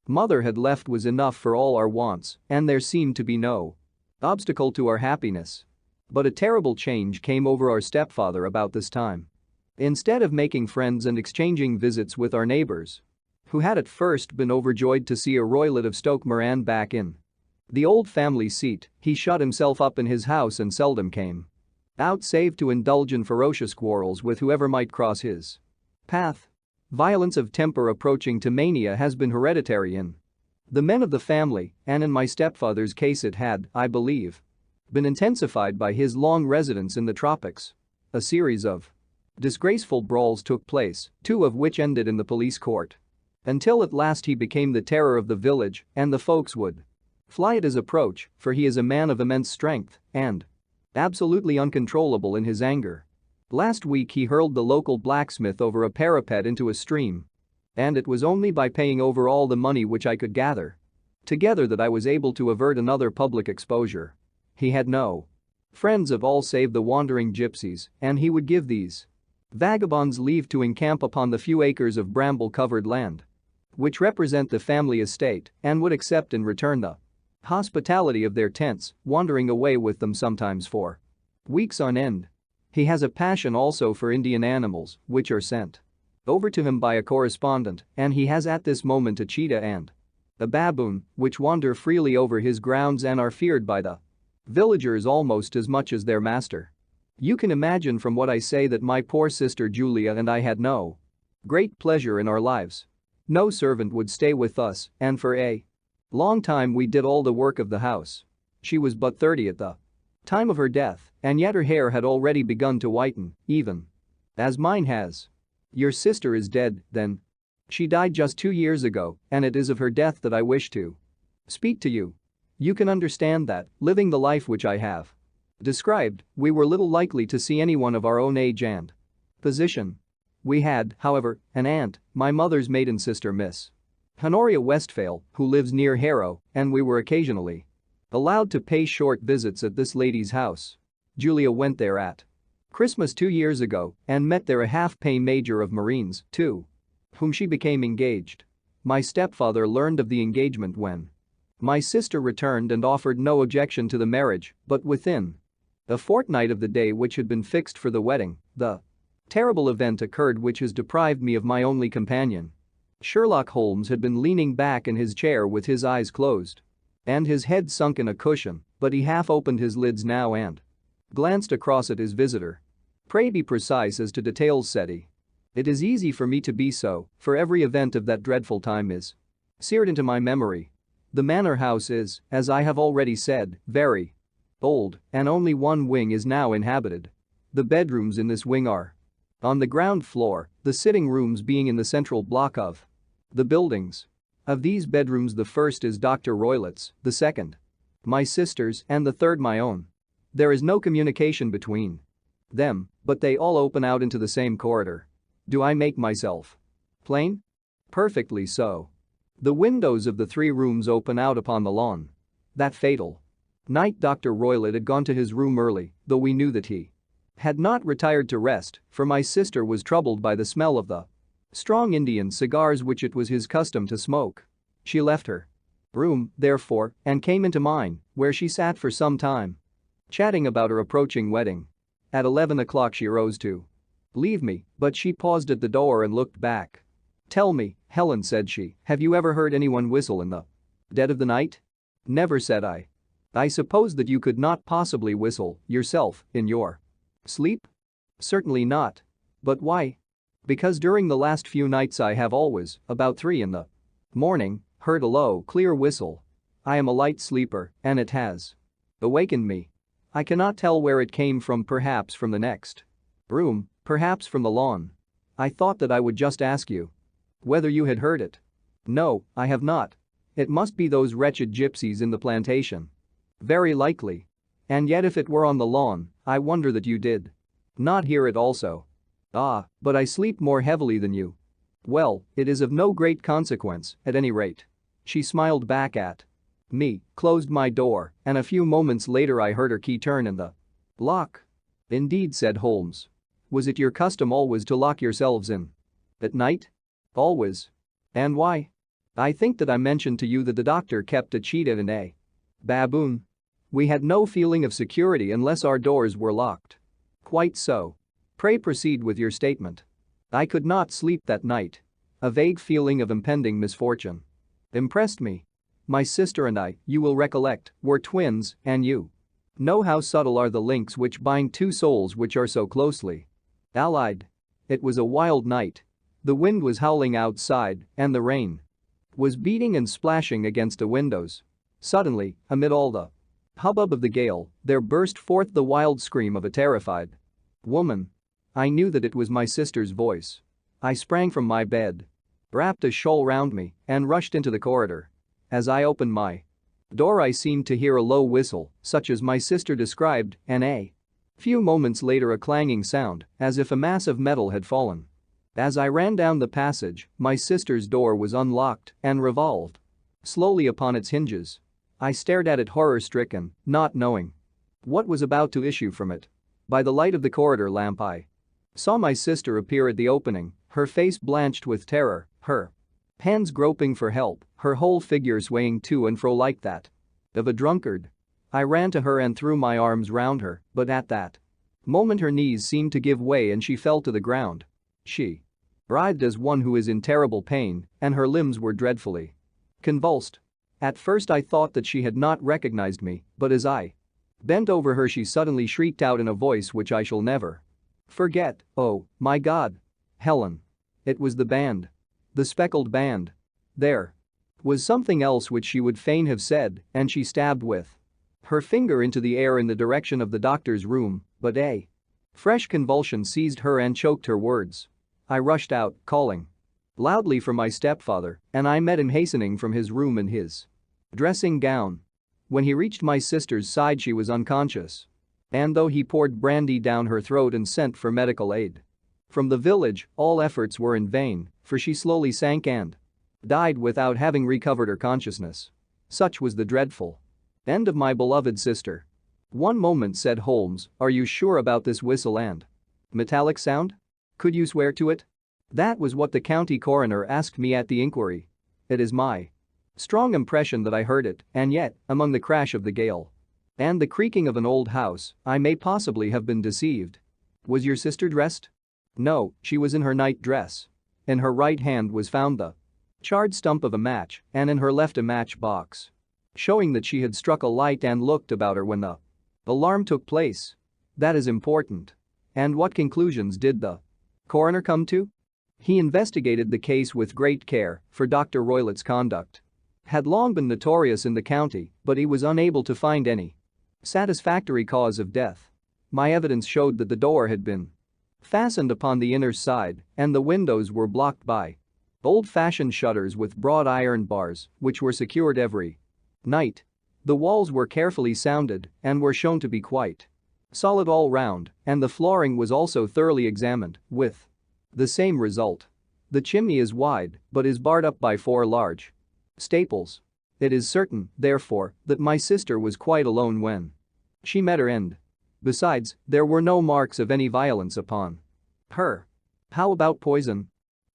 Speaker 1: mother had left was enough for all our wants, and there seemed to be no obstacle to our happiness. But a terrible change came over our stepfather about this time. Instead of making friends and exchanging visits with our neighbors, who had at first been overjoyed to see a Roylott of Stoke Moran back in the old family seat, he shut himself up in his house and seldom came out save to indulge in ferocious quarrels with whoever might cross his path. Violence of temper approaching to mania has been hereditary in the men of the family, and in my stepfather's case it had, I believe, been intensified by his long residence in the tropics. A series of disgraceful brawls took place, 2 of which ended in the police court. Until at last he became the terror of the village, and the folks would fly at his approach, for he is a man of immense strength and absolutely uncontrollable in his anger. Last week he hurled the local blacksmith over a parapet into a stream. And it was only by paying over all the money which I could gather together that I was able to avert another public exposure. He had no friends of all save the wandering gypsies, and he would give these vagabonds leave to encamp upon the few acres of bramble-covered land which represent the family estate, and would accept in return the hospitality of their tents, wandering away with them sometimes for weeks on end. He has a passion also for Indian animals, which are sent over to him by a correspondent, and he has at this moment a cheetah and a baboon, which wander freely over his grounds and are feared by the villagers almost as much as their master. You can imagine from what I say that my poor sister Julia and I had no great pleasure in our lives. No servant would stay with us, and for a long time we did all the work of the house. She was but 30 at the time of her death, and yet her hair had already begun to whiten, even as mine has. Your sister is dead, then? She died just 2 years ago, and it is of her death that I wish to speak to you. You can understand that, living the life which I have described, we were little likely to see anyone of our own age and position. We had, however, an aunt, my mother's maiden sister, Miss Honoria Westphale, who lives near Harrow, and we were occasionally allowed to pay short visits at this lady's house. Julia went there at Christmas 2 years ago and met there a half-pay major of Marines, to whom she became engaged. My stepfather learned of the engagement when my sister returned and offered no objection to the marriage, but within a fortnight of the day which had been fixed for the wedding, the terrible event occurred which has deprived me of my only companion. Sherlock Holmes had been leaning back in his chair with his eyes closed and his head sunk in a cushion, but he half opened his lids now and glanced across at his visitor. Pray be precise as to details, said he. It is easy for me to be so, for every event of that dreadful time is seared into my memory. The manor house is, as I have already said, very old, and only one wing is now inhabited. The bedrooms in this wing are on the ground floor, the sitting rooms being in the central block of the buildings. Of these bedrooms, the first is Dr. Roylott's, the second my sister's, and the third my own. There is no communication between them, but they all open out into the same corridor. Do I make myself plain? Perfectly so. The windows of the 3 rooms open out upon the lawn. That fatal night Dr. Roylott had gone to his room early, though we knew that he had not retired to rest, for my sister was troubled by the smell of the strong Indian cigars which it was his custom to smoke. She left her room, therefore, and came into mine, where she sat for some time, chatting about her approaching wedding. At 11 o'clock she rose to leave me, but she paused at the door and looked back. Tell me, Helen, said she, have you ever heard anyone whistle in the dead of the night? Never, said I. I suppose that you could not possibly whistle, yourself, in your sleep? Certainly not. But why? Because during the last few nights I have always, about 3 in the morning, heard a low, clear whistle. I am a light sleeper, and it has awakened me. I cannot tell where it came from, perhaps from the next room, perhaps from the lawn. I thought that I would just ask you whether you had heard it. No, I have not. It must be those wretched gypsies in the plantation. Very likely. And yet if it were on the lawn, I wonder that you did not hear it also. Ah, but I sleep more heavily than you. Well, it is of no great consequence, at any rate. She smiled back at me, closed my door, and a few moments later I heard her key turn in the lock. Indeed, said Holmes. Was it your custom always to lock yourselves in at night? Always. And why? I think that I mentioned to you that the doctor kept a cheetah and a baboon. We had no feeling of security unless our doors were locked. Quite so. Pray proceed with your statement. I could not sleep that night. A vague feeling of impending misfortune impressed me. My sister and I, you will recollect, were twins, and you know how subtle are the links which bind two souls which are so closely allied. It was a wild night. The wind was howling outside, and the rain was beating and splashing against the windows. Suddenly, amid all the hubbub of the gale, there burst forth the wild scream of a terrified woman. I knew that it was my sister's voice. I sprang from my bed, wrapped a shawl round me, and rushed into the corridor. As I opened my door, I seemed to hear a low whistle, such as my sister described, and a few moments later a clanging sound, as if a mass of metal had fallen. As I ran down the passage, my sister's door was unlocked and revolved slowly upon its hinges. I stared at it horror-stricken, not knowing what was about to issue from it. By the light of the corridor lamp I saw my sister appear at the opening, her face blanched with terror, her hands groping for help, her whole figure swaying to and fro like that of a drunkard. I ran to her and threw my arms round her, but at that moment her knees seemed to give way and she fell to the ground. She writhed as one who is in terrible pain, and her limbs were dreadfully convulsed. At first I thought that she had not recognized me, but as I bent over her she suddenly shrieked out in a voice which I shall never forget, "Oh, my God! Helen!" It was the band. The Speckled Band. There was something else which she would fain have said, and she stabbed with her finger into the air in the direction of the doctor's room, but a fresh convulsion seized her and choked her words. I rushed out, calling loudly for my stepfather, and I met him hastening from his room in his dressing gown. When he reached my sister's side she was unconscious. And though he poured brandy down her throat and sent for medical aid from the village, all efforts were in vain, for she slowly sank and died without having recovered her consciousness. Such was the dreadful end of my beloved sister. One moment, said Holmes, are you sure about this whistle and metallic sound? Could you swear to it? That was what the county coroner asked me at the inquiry. It is my strong impression that I heard it, and yet, among the crash of the gale and the creaking of an old house, I may possibly have been deceived. Was your sister dressed? No, she was in her night dress. In her right hand was found the charred stump of a match, and in her left a match box, showing that she had struck a light and looked about her when the alarm took place. That is important. And what conclusions did the coroner come to? He investigated the case with great care, for Dr. Roylett's conduct had long been notorious in the county, but he was unable to find any satisfactory cause of death. My evidence showed that the door had been fastened upon the inner side, and the windows were blocked by old-fashioned shutters with broad iron bars, which were secured every night. The walls were carefully sounded and were shown to be quite solid all round, and the flooring was also thoroughly examined, with the same result. The chimney is wide, but is barred up by 4 large staples. It is certain, therefore, that my sister was quite alone when she met her end. Besides, there were no marks of any violence upon her. How about poison?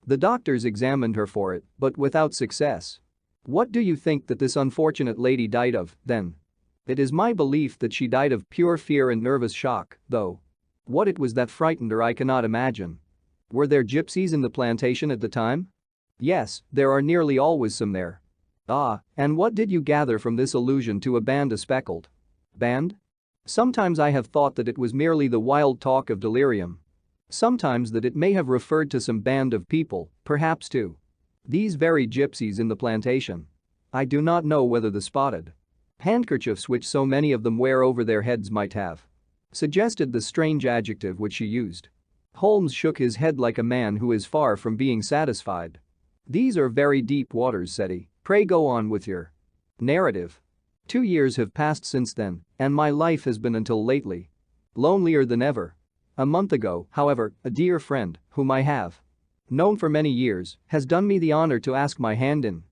Speaker 1: The doctors examined her for it, but without success. What do you think that this unfortunate lady died of, then? It is my belief that she died of pure fear and nervous shock, though what it was that frightened her I cannot imagine. Were there gypsies in the plantation at the time? Yes, there are nearly always some there. Ah, and what did you gather from this allusion to a band, a speckled band? Sometimes I have thought that it was merely the wild talk of delirium. Sometimes that it may have referred to some band of people, perhaps to these very gypsies in the plantation. I do not know whether the spotted handkerchiefs which so many of them wear over their heads might have suggested the strange adjective which she used. Holmes shook his head like a man who is far from being satisfied. "These are very deep waters," said he. "Pray go on with your narrative." 2 years have passed since then, and my life has been until lately lonelier than ever. A month ago, however, a dear friend, whom I have known for many years, has done me the honor to ask my hand in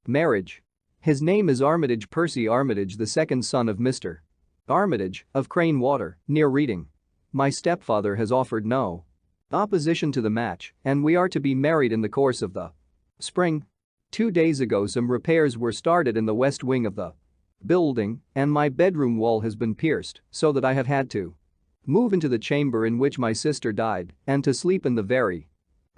Speaker 1: marriage. His name is Armitage, Percy Armitage, the second son of Mr. Armitage, of Crane Water, near Reading. My stepfather has offered no opposition to the match, and we are to be married in the course of the spring. 2 days ago some repairs were started in the west wing of the building, and my bedroom wall has been pierced so that I have had to move into the chamber in which my sister died and to sleep in the very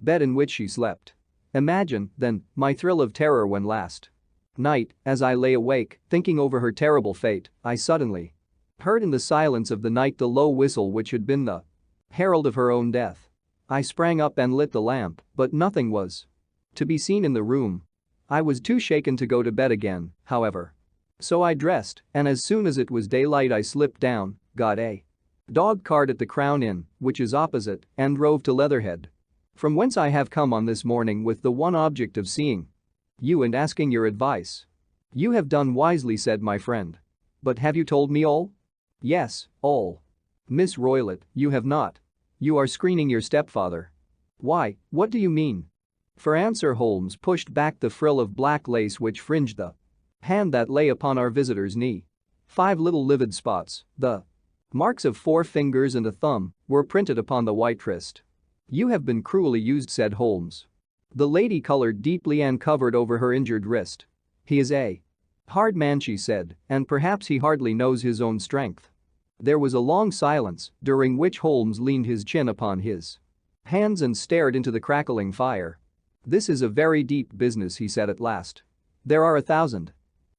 Speaker 1: bed in which she slept. Imagine, then, my thrill of terror when last night, as I lay awake, thinking over her terrible fate, I suddenly heard in the silence of the night the low whistle which had been the herald of her own death. I sprang up and lit the lamp, but nothing was to be seen in the room. I was too shaken to go to bed again, however. So I dressed, and as soon as it was daylight I slipped down, got a dog cart at the Crown Inn, which is opposite, and drove to Leatherhead, from whence I have come on this morning with the one object of seeing you and asking your advice. You have done wisely, said my friend. But have you told me all? Yes, all. Miss Roylott, you have not. You are screening your stepfather. Why, what do you mean? For answer Holmes pushed back the frill of black lace which fringed the hand that lay upon our visitor's knee. 5 little livid spots, the marks of 4 fingers and a thumb, were printed upon the white wrist. You have been cruelly used, said Holmes. The lady colored deeply and covered over her injured wrist. He is a hard man, she said, and perhaps he hardly knows his own strength. There was a long silence, during which Holmes leaned his chin upon his hands and stared into the crackling fire. This is a very deep business, he said at last. There are 1,000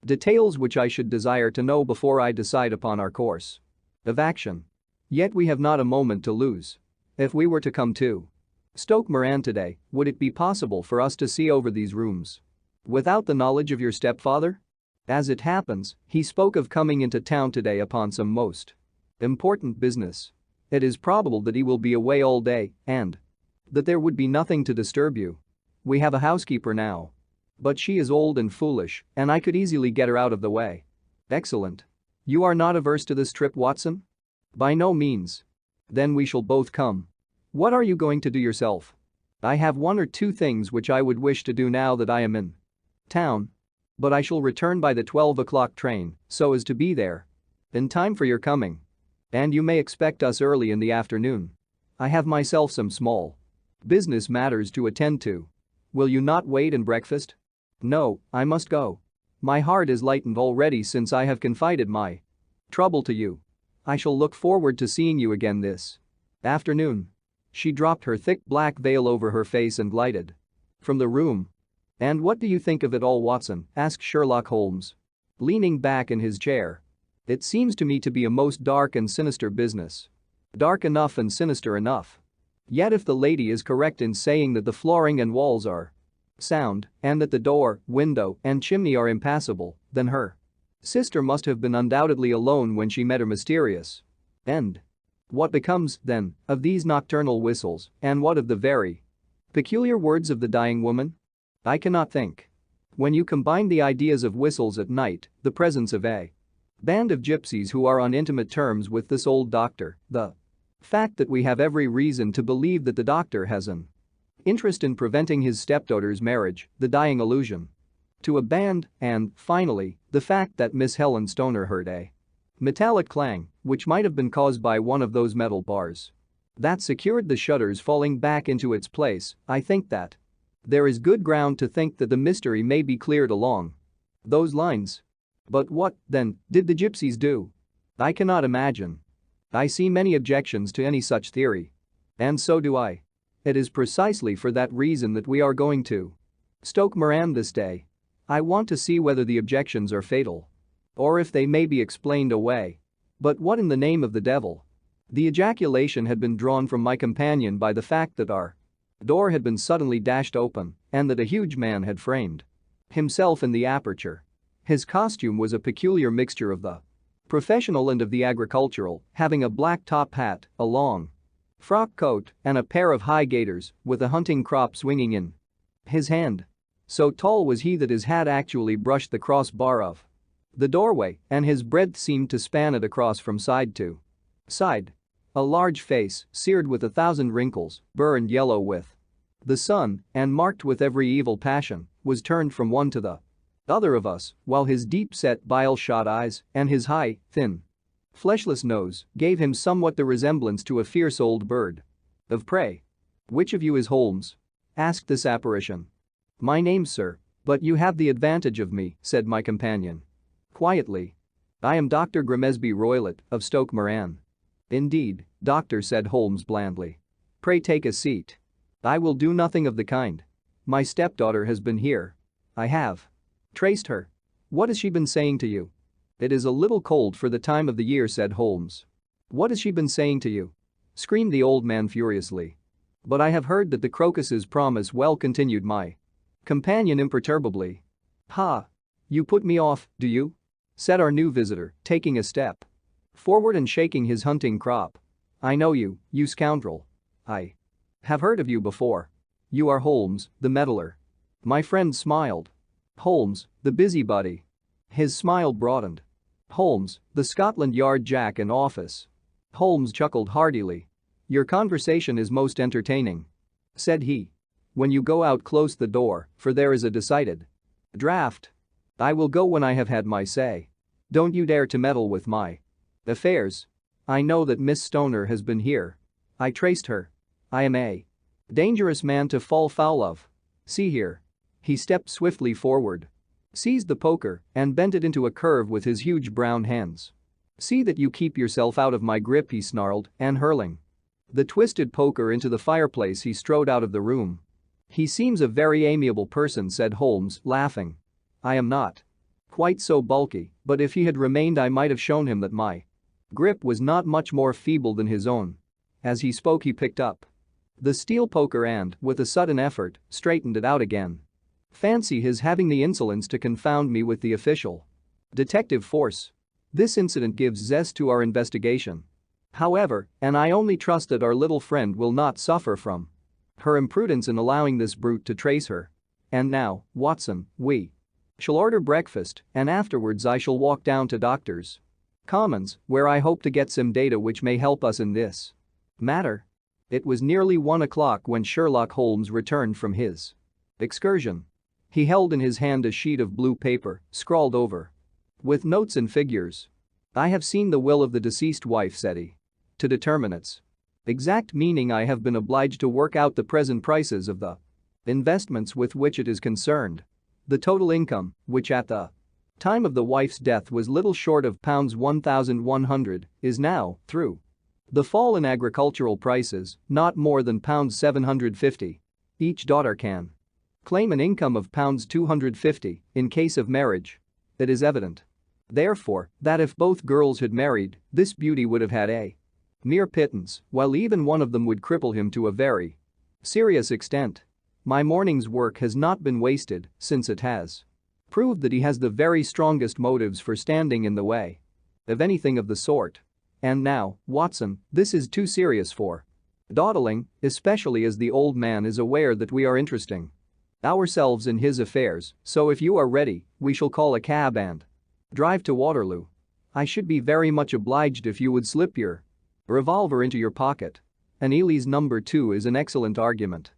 Speaker 1: details which I should desire to know before I decide upon our course of action. Yet we have not a moment to lose. If we were to come to Stoke Moran today, would it be possible for us to see over these rooms without the knowledge of your stepfather? As it happens, he spoke of coming into town today upon some most important business. It is probable that he will be away all day and that there would be nothing to disturb you. We have a housekeeper now. But she is old and foolish, and I could easily get her out of the way. Excellent. You are not averse to this trip, Watson? By no means. Then we shall both come. What are you going to do yourself? I have 1 or 2 things which I would wish to do now that I am in town. But I shall return by the 12 o'clock train, so as to be there in time for your coming. And you may expect us early in the afternoon. I have myself some small business matters to attend to. Will you not wait and breakfast? No, I must go. My heart is lightened already since I have confided my trouble to you. I shall look forward to seeing you again this afternoon. She dropped her thick black veil over her face and glided from the room. And what do you think of it all, Watson? Asked Sherlock Holmes, leaning back in his chair. It seems to me to be a most dark and sinister business. Dark enough and sinister enough. Yet if the lady is correct in saying that the flooring and walls are sound and that the door, window, and chimney are impassable, then her sister must have been undoubtedly alone when she met her mysterious end. What becomes, then, of these nocturnal whistles, and what of the very peculiar words of the dying woman? I cannot think. When you combine the ideas of whistles at night, the presence of a band of gypsies who are on intimate terms with this old doctor, the fact that we have every reason to believe that the doctor has an interest in preventing his stepdaughter's marriage, the dying allusion to a band, and, finally, the fact that Miss Helen Stoner heard a metallic clang, which might have been caused by one of those metal bars that secured the shutters falling back into its place, I think that there is good ground to think that the mystery may be cleared along those lines. But what, then, did the gypsies do? I cannot imagine. I see many objections to any such theory. And so do I. It is precisely for that reason that we are going to Stoke Moran this day. I want to see whether the objections are fatal or if they may be explained away. But what in the name of the devil? The ejaculation had been drawn from my companion by the fact that our door had been suddenly dashed open and that a huge man had framed himself in the aperture. His costume was a peculiar mixture of the professional and of the agricultural, having a black top hat, a long frock coat, and a pair of high gaiters with a hunting crop swinging in his hand. So tall was he that his hat actually brushed the crossbar of the doorway, and his breadth seemed to span it across from side to side. A large face, seared with 1,000 wrinkles, burned yellow with the sun, and marked with every evil passion, was turned from one to the other of us, while his deep-set bile-shot eyes and his high, thin, fleshless nose gave him somewhat the resemblance to a fierce old bird of prey. "Which of you is Holmes?" asked this apparition. "My name's Sir, but you have the advantage of me," said my companion quietly. "I am Dr. Grimesby Roylott of Stoke Moran." "Indeed, doctor," said Holmes blandly. "Pray take a seat." "I will do nothing of the kind. My stepdaughter has been here. I have traced her." "What has she been saying to you?" "It is a little cold for the time of the year," said Holmes. "What has she been saying to you?" screamed the old man furiously. "But I have heard that the crocuses promise well," continued my companion imperturbably. "Ha! You put me off, do you?" said our new visitor, taking a step forward and shaking his hunting crop. "I know you, you scoundrel. I have heard of you before. You are Holmes, the meddler." My friend smiled. "Holmes, the busybody." His smile broadened. "Holmes, the Scotland Yard Jack in office." Holmes chuckled heartily. "Your conversation is most entertaining," said he. "When you go out, close the door, for there is a decided draft. I will go when I have had my say. Don't you dare to meddle with my affairs. I know that Miss Stoner has been here. I traced her. I am a dangerous man to fall foul of. See here." He stepped swiftly forward, seized the poker, and bent it into a curve with his huge brown hands. "See that you keep yourself out of my grip," he snarled, and hurling the twisted poker into the fireplace, he strode out of the room. "He seems a very amiable person," said Holmes, laughing. "I am not quite so bulky, but if he had remained I might have shown him that my grip was not much more feeble than his own." As he spoke, he picked up the steel poker and, with a sudden effort, straightened it out again. "Fancy his having the insolence to confound me with the official detective force. This incident gives zest to our investigation. However, and I only trust that our little friend will not suffer from her imprudence in allowing this brute to trace her. And now, Watson, we shall order breakfast, and afterwards I shall walk down to Doctor's Commons, where I hope to get some data which may help us in this matter." It was nearly 1 o'clock when Sherlock Holmes returned from his excursion. He held in his hand a sheet of blue paper, scrawled over with notes and figures. "I have seen the will of the deceased wife," said he. "To determine its exact meaning I have been obliged to work out the present prices of the investments with which it is concerned. The total income, which at the time of the wife's death was little short of £1,100, is now, through the fall in agricultural prices, not more than £750. Each daughter can claim an income of £250 in case of marriage. It is evident, therefore, that if both girls had married, this beauty would have had a mere pittance, while even one of them would cripple him to a very serious extent. My morning's work has not been wasted, since it has proved that he has the very strongest motives for standing in the way of anything of the sort. And now, Watson, this is too serious for dawdling, especially as the old man is aware that we are interesting ourselves in his affairs, so if you are ready, we shall call a cab and drive to Waterloo. I should be very much obliged if you would slip your revolver into your pocket. An Ely's number 2 is an excellent argument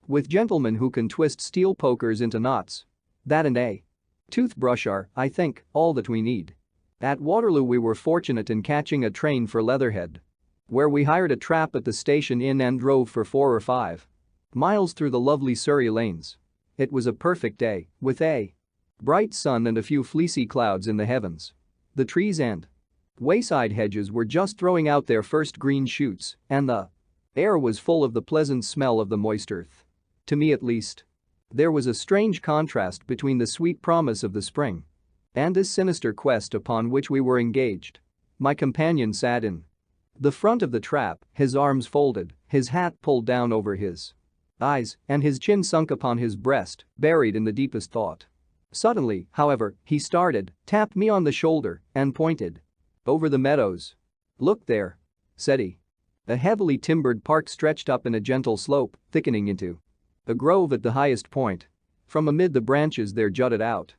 Speaker 1: with gentlemen who can twist steel pokers into knots. That and a toothbrush are, I think, all that we need." At Waterloo we were fortunate in catching a train for Leatherhead, where we hired a trap at the station inn and drove for 4 or 5 miles through the lovely Surrey lanes. It was a perfect day, with a bright sun and a few fleecy clouds in the heavens. The trees and wayside hedges were just throwing out their first green shoots, and the air was full of the pleasant smell of the moist earth. To me at least. There was a strange contrast between the sweet promise of the spring and this sinister quest upon which we were engaged. My companion sat in the front of the trap, his arms folded, his hat pulled down over his eyes, and his chin sunk upon his breast, buried in the deepest thought. Suddenly, however, he started, tapped me on the shoulder, and pointed. "Over the meadows. Look there," said he. A heavily timbered park stretched up in a gentle slope, thickening into a grove at the highest point. From amid the branches there jutted out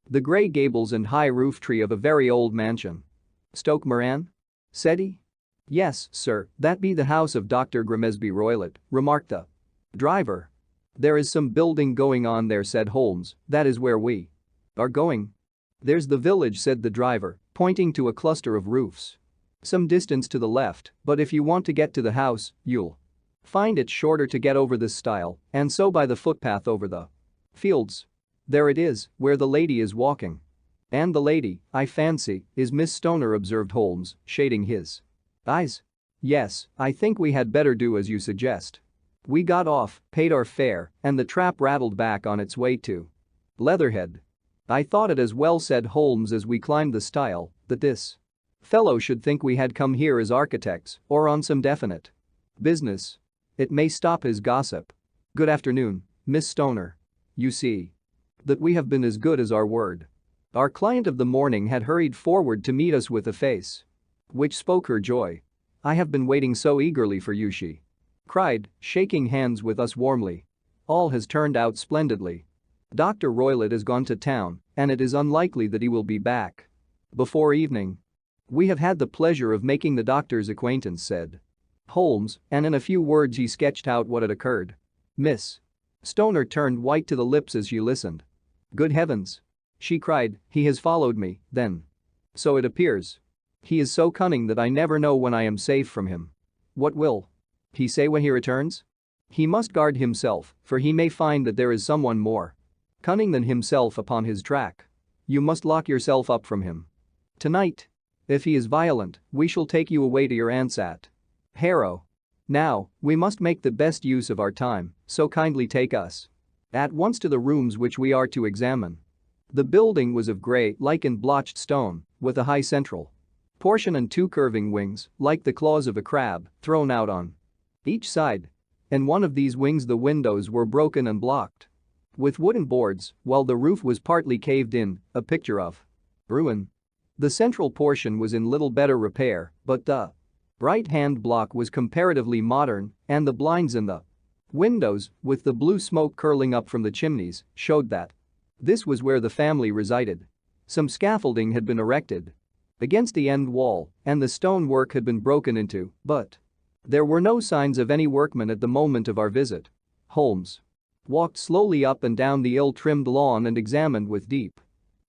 Speaker 1: the grey gables and high roof tree of a very old mansion. "Stoke Moran?" said he. "Yes, sir, that be the house of Dr. Grimesby Roylott," remarked the driver. "There is some building going on there," said Holmes. "That is where we are going." "There's the village," said the driver, pointing to a cluster of roofs some distance to the left, but if you want to get to the house, you'll find it shorter to get over this stile, and so by the footpath over the fields. There it is, where the lady is walking." "And the lady, I fancy, is Miss Stoner," observed Holmes, shading his eyes. "Yes, I think we had better do as you suggest." We got off, paid our fare, and the trap rattled back on its way to Leatherhead. "I thought it as well," said Holmes as we climbed the stile, "that this fellow should think we had come here as architects or on some definite business. It may stop his gossip. Good afternoon, Miss Stoner. You see that we have been as good as our word." Our client of the morning had hurried forward to meet us with a face which spoke her joy. "I have been waiting so eagerly for you," she cried, shaking hands with us warmly. "All has turned out splendidly. Dr. Roylott has gone to town, and it is unlikely that he will be back before evening." "We have had the pleasure of making the doctor's acquaintance," said Holmes, and in a few words he sketched out what had occurred. Miss Stoner turned white to the lips as she listened. "Good heavens!" she cried, "he has followed me, then. So it appears. He is so cunning that I never know when I am safe from him. What will he say when he returns? He must guard himself, for he may find that there is someone more cunning than himself upon his track. You must lock yourself up from him. Tonight. If he is violent, we shall take you away to your aunt's at Harrow. Now, we must make the best use of our time, so kindly take us at once to the rooms which we are to examine." The building was of grey, lichened blotched stone, with a high central portion and two curving wings, like the claws of a crab, thrown out on each side. In one of these wings the windows were broken and blocked with wooden boards, while the roof was partly caved in, a picture of ruin. The central portion was in little better repair, but the right-hand block was comparatively modern, and the blinds in the windows, with the blue smoke curling up from the chimneys, showed that this was where the family resided. Some scaffolding had been erected against the end wall, and the stonework had been broken into, but there were no signs of any workmen at the moment of our visit. Holmes walked slowly up and down the ill-trimmed lawn and examined with deep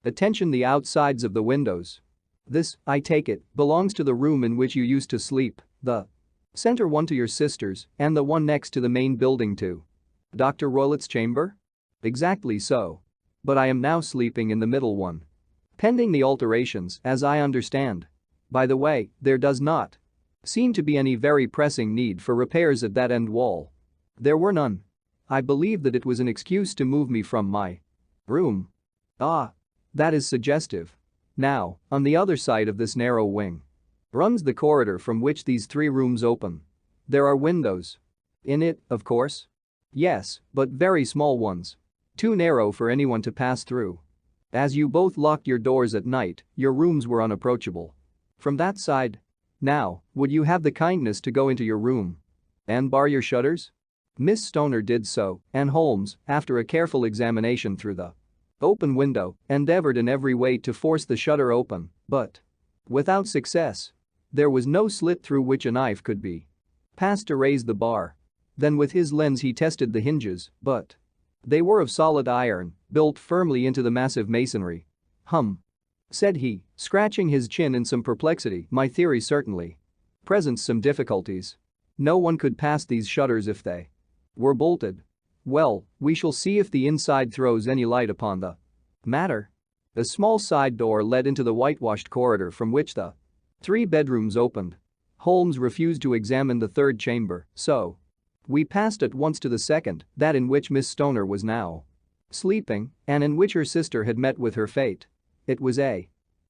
Speaker 1: attention the outsides of the windows. "This, I take it, belongs to the room in which you used to sleep, the center one to your sister's, and the one next to the main building to Dr. Roylott's chamber?" "Exactly so. But I am now sleeping in the middle one. Pending the alterations, as I understand. By the way, there does not seem to be any very pressing need for repairs at that end wall." There were none. I believe that it was an excuse to move me from my room. "Ah. That is suggestive. Now, on the other side of this narrow wing runs the corridor from which these three rooms open. There are windows in it, of course?" "Yes, but very small ones. Too narrow for anyone to pass through. As you both locked your doors at night, your rooms were unapproachable from that side. Now, would you have the kindness to go into your room and bar your shutters?" Miss Stoner did so, and Holmes, after a careful examination through the open window, endeavored in every way to force the shutter open, but without success. There was no slit through which a knife could be passed to raise the bar. Then with his lens he tested the hinges, but they were of solid iron, built firmly into the massive masonry. Said he, scratching his chin in some perplexity, "My theory certainly presents some difficulties. No one could pass these shutters if they were bolted. Well, we shall see if the inside throws any light upon the matter." A small side door led into the whitewashed corridor from which the three bedrooms opened. Holmes refused to examine the third chamber, so we passed at once to the second, that in which Miss Stoner was now sleeping, and in which her sister had met with her fate. It was a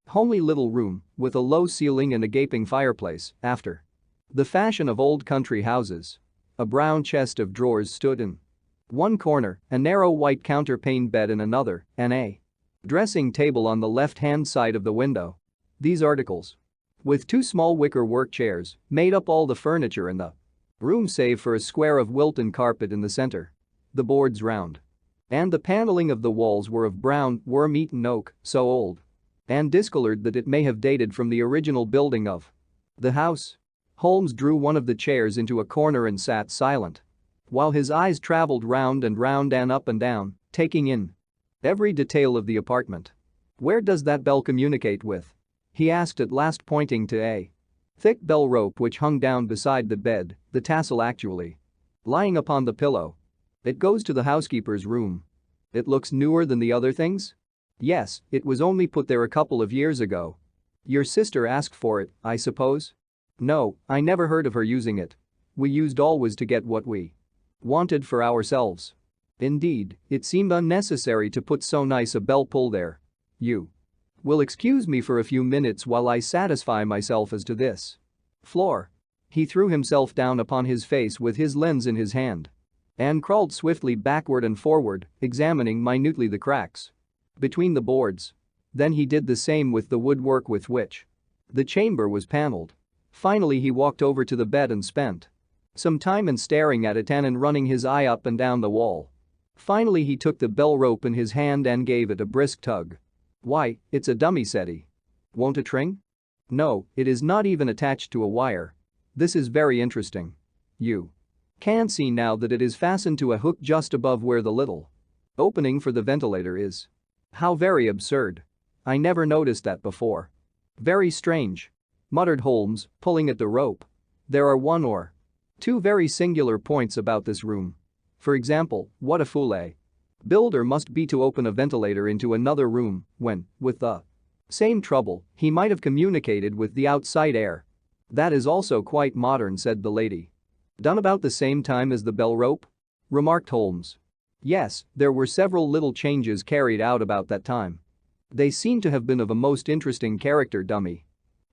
Speaker 1: homely little room, with a low ceiling and a gaping fireplace, after the fashion of old country houses. A brown chest of drawers stood in one corner, a narrow white counterpane bed in another, and a Dressing table on the left-hand side of the window. These articles, with two small wicker work chairs, made up all the furniture in the room save for a square of Wilton carpet in the center. The boards round, and the paneling of the walls were of brown, worm-eaten oak, so old and discolored that it may have dated from the original building of the house. Holmes drew one of the chairs into a corner and sat silent, while his eyes traveled round and up and down, taking in every detail of the apartment. "Where does that bell communicate with?" he asked at last, pointing to a thick bell rope which hung down beside the bed, the tassel actually lying upon the pillow. "It goes to the housekeeper's room." "It looks newer than the other things?" "Yes, it was only put there a couple of years ago." "Your sister asked for it, I suppose?" "No, I never heard of her using it. We used always to get what we wanted for ourselves." "Indeed, it seemed unnecessary to put so nice a bell pull there. You will excuse me for a few minutes while I satisfy myself as to this floor." He threw himself down upon his face with his lens in his hand and crawled swiftly backward and forward, examining minutely the cracks between the boards. Then he did the same with the woodwork with which the chamber was paneled. Finally he walked over to the bed and spent some time in staring at it and in running his eye up and down the wall. Finally he took the bell rope in his hand and gave it a brisk tug. "Why, it's a dummy," said he. "Won't it ring?" "No, it is not even attached to a wire. This is very interesting. You can see now that it is fastened to a hook just above where the little opening for the ventilator is. How very absurd. I never noticed that before." "Very strange," muttered Holmes, pulling at the rope. "There are one or two very singular points about this room. For example, what a fool a builder must be to open a ventilator into another room when, with the same trouble, he might have communicated with the outside air." "That is also quite modern," said the lady. "Done about the same time as the bell rope?" remarked Holmes. "Yes, there were several little changes carried out about that time. They seem to have been of a most interesting character. Dummy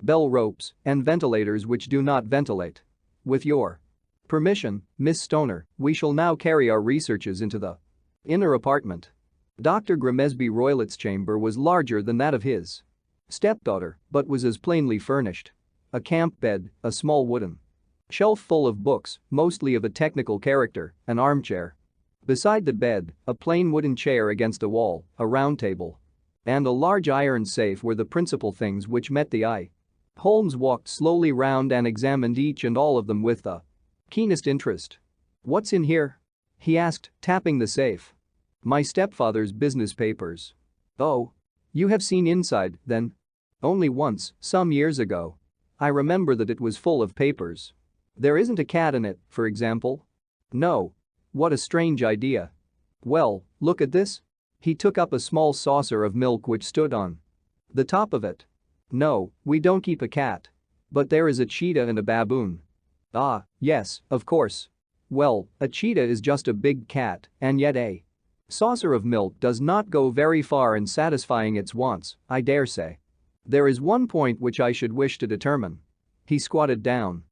Speaker 1: bell ropes and ventilators which do not ventilate. With your permission, Miss Stoner, we shall now carry our researches into the inner apartment." Dr. Grimesby Roylett's chamber was larger than that of his stepdaughter, but was as plainly furnished. A camp bed, a small wooden shelf full of books, mostly of a technical character, an armchair beside the bed, a plain wooden chair against a wall, a round table, and a large iron safe were the principal things which met the eye. Holmes walked slowly round and examined each and all of them with the keenest interest. "What's in here?" he asked, tapping the safe. "My stepfather's business papers." "Oh. You have seen inside, then?" "Only once, some years ago. I remember that it was full of papers." "There isn't a cat in it, for example?" "No." "What a strange idea." "Well, look at this." He took up a small saucer of milk which stood on the top of it. "No, we don't keep a cat. But there is a cheetah and a baboon." "Ah, yes, of course. Well, a cheetah is just a big cat, and yet a saucer of milk does not go very far in satisfying its wants, I dare say. There is one point which I should wish to determine." He squatted down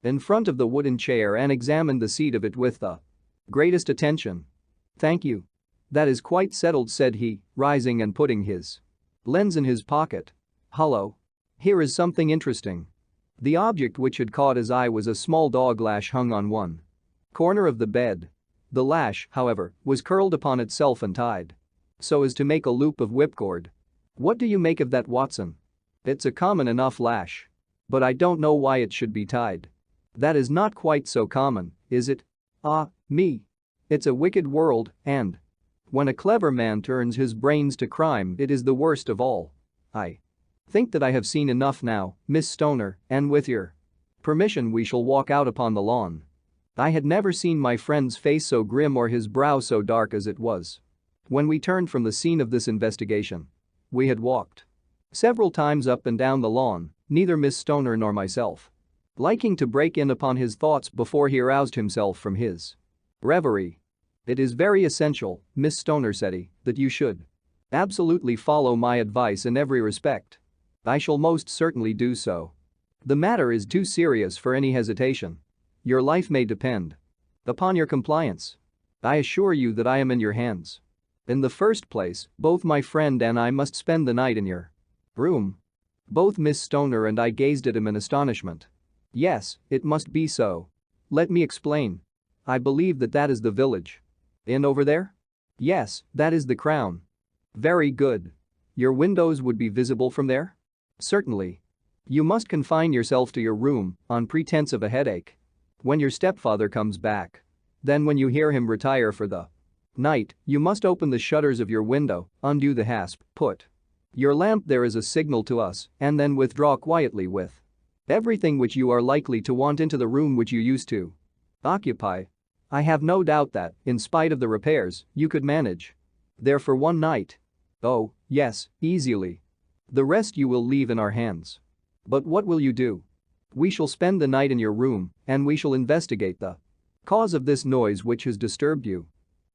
Speaker 1: in front of the wooden chair and examined the seat of it with the greatest attention. "Thank you. That is quite settled," said he, rising and putting his lens in his pocket. "Hullo. Here is something interesting." The object which had caught his eye was a small dog lash hung on one corner of the bed. The lash, however, was curled upon itself and tied so as to make a loop of whipcord. "What do you make of that, Watson?" "It's a common enough lash. But I don't know why it should be tied." "That is not quite so common, is it?" "Ah, me. It's a wicked world, and when a clever man turns his brains to crime, it is the worst of all. I think that I have seen enough now, Miss Stoner, and with your permission we shall walk out upon the lawn." I had never seen my friend's face so grim or his brow so dark as it was when we turned from the scene of this investigation. We had walked several times up and down the lawn, neither Miss Stoner nor myself liking to break in upon his thoughts before he aroused himself from his reverie. "It is very essential, Miss Stoner," said he, "that you should absolutely follow my advice in every respect." "I shall most certainly do so. The matter is too serious for any hesitation. Your life may depend upon your compliance. I assure you that I am in your hands." In the first place, both my friend and I must spend the night in your room. Both Miss Stoner and I gazed at him in astonishment. Yes, it must be so. Let me explain. I believe that is the village inn over there? Yes, that is the Crown. Very good. Your windows would be visible from there? Certainly. You must confine yourself to your room on pretense of a headache. When your stepfather comes back. Then when you hear him retire for the night, you must open the shutters of your window, undo the hasp, put your lamp there as a signal to us, and then withdraw quietly with everything which you are likely to want into the room which you used to occupy. I have no doubt that, in spite of the repairs, you could manage there for one night. Oh, yes, easily. The rest you will leave in our hands. But what will you do? We shall spend the night in your room, and we shall investigate the cause of this noise which has disturbed you.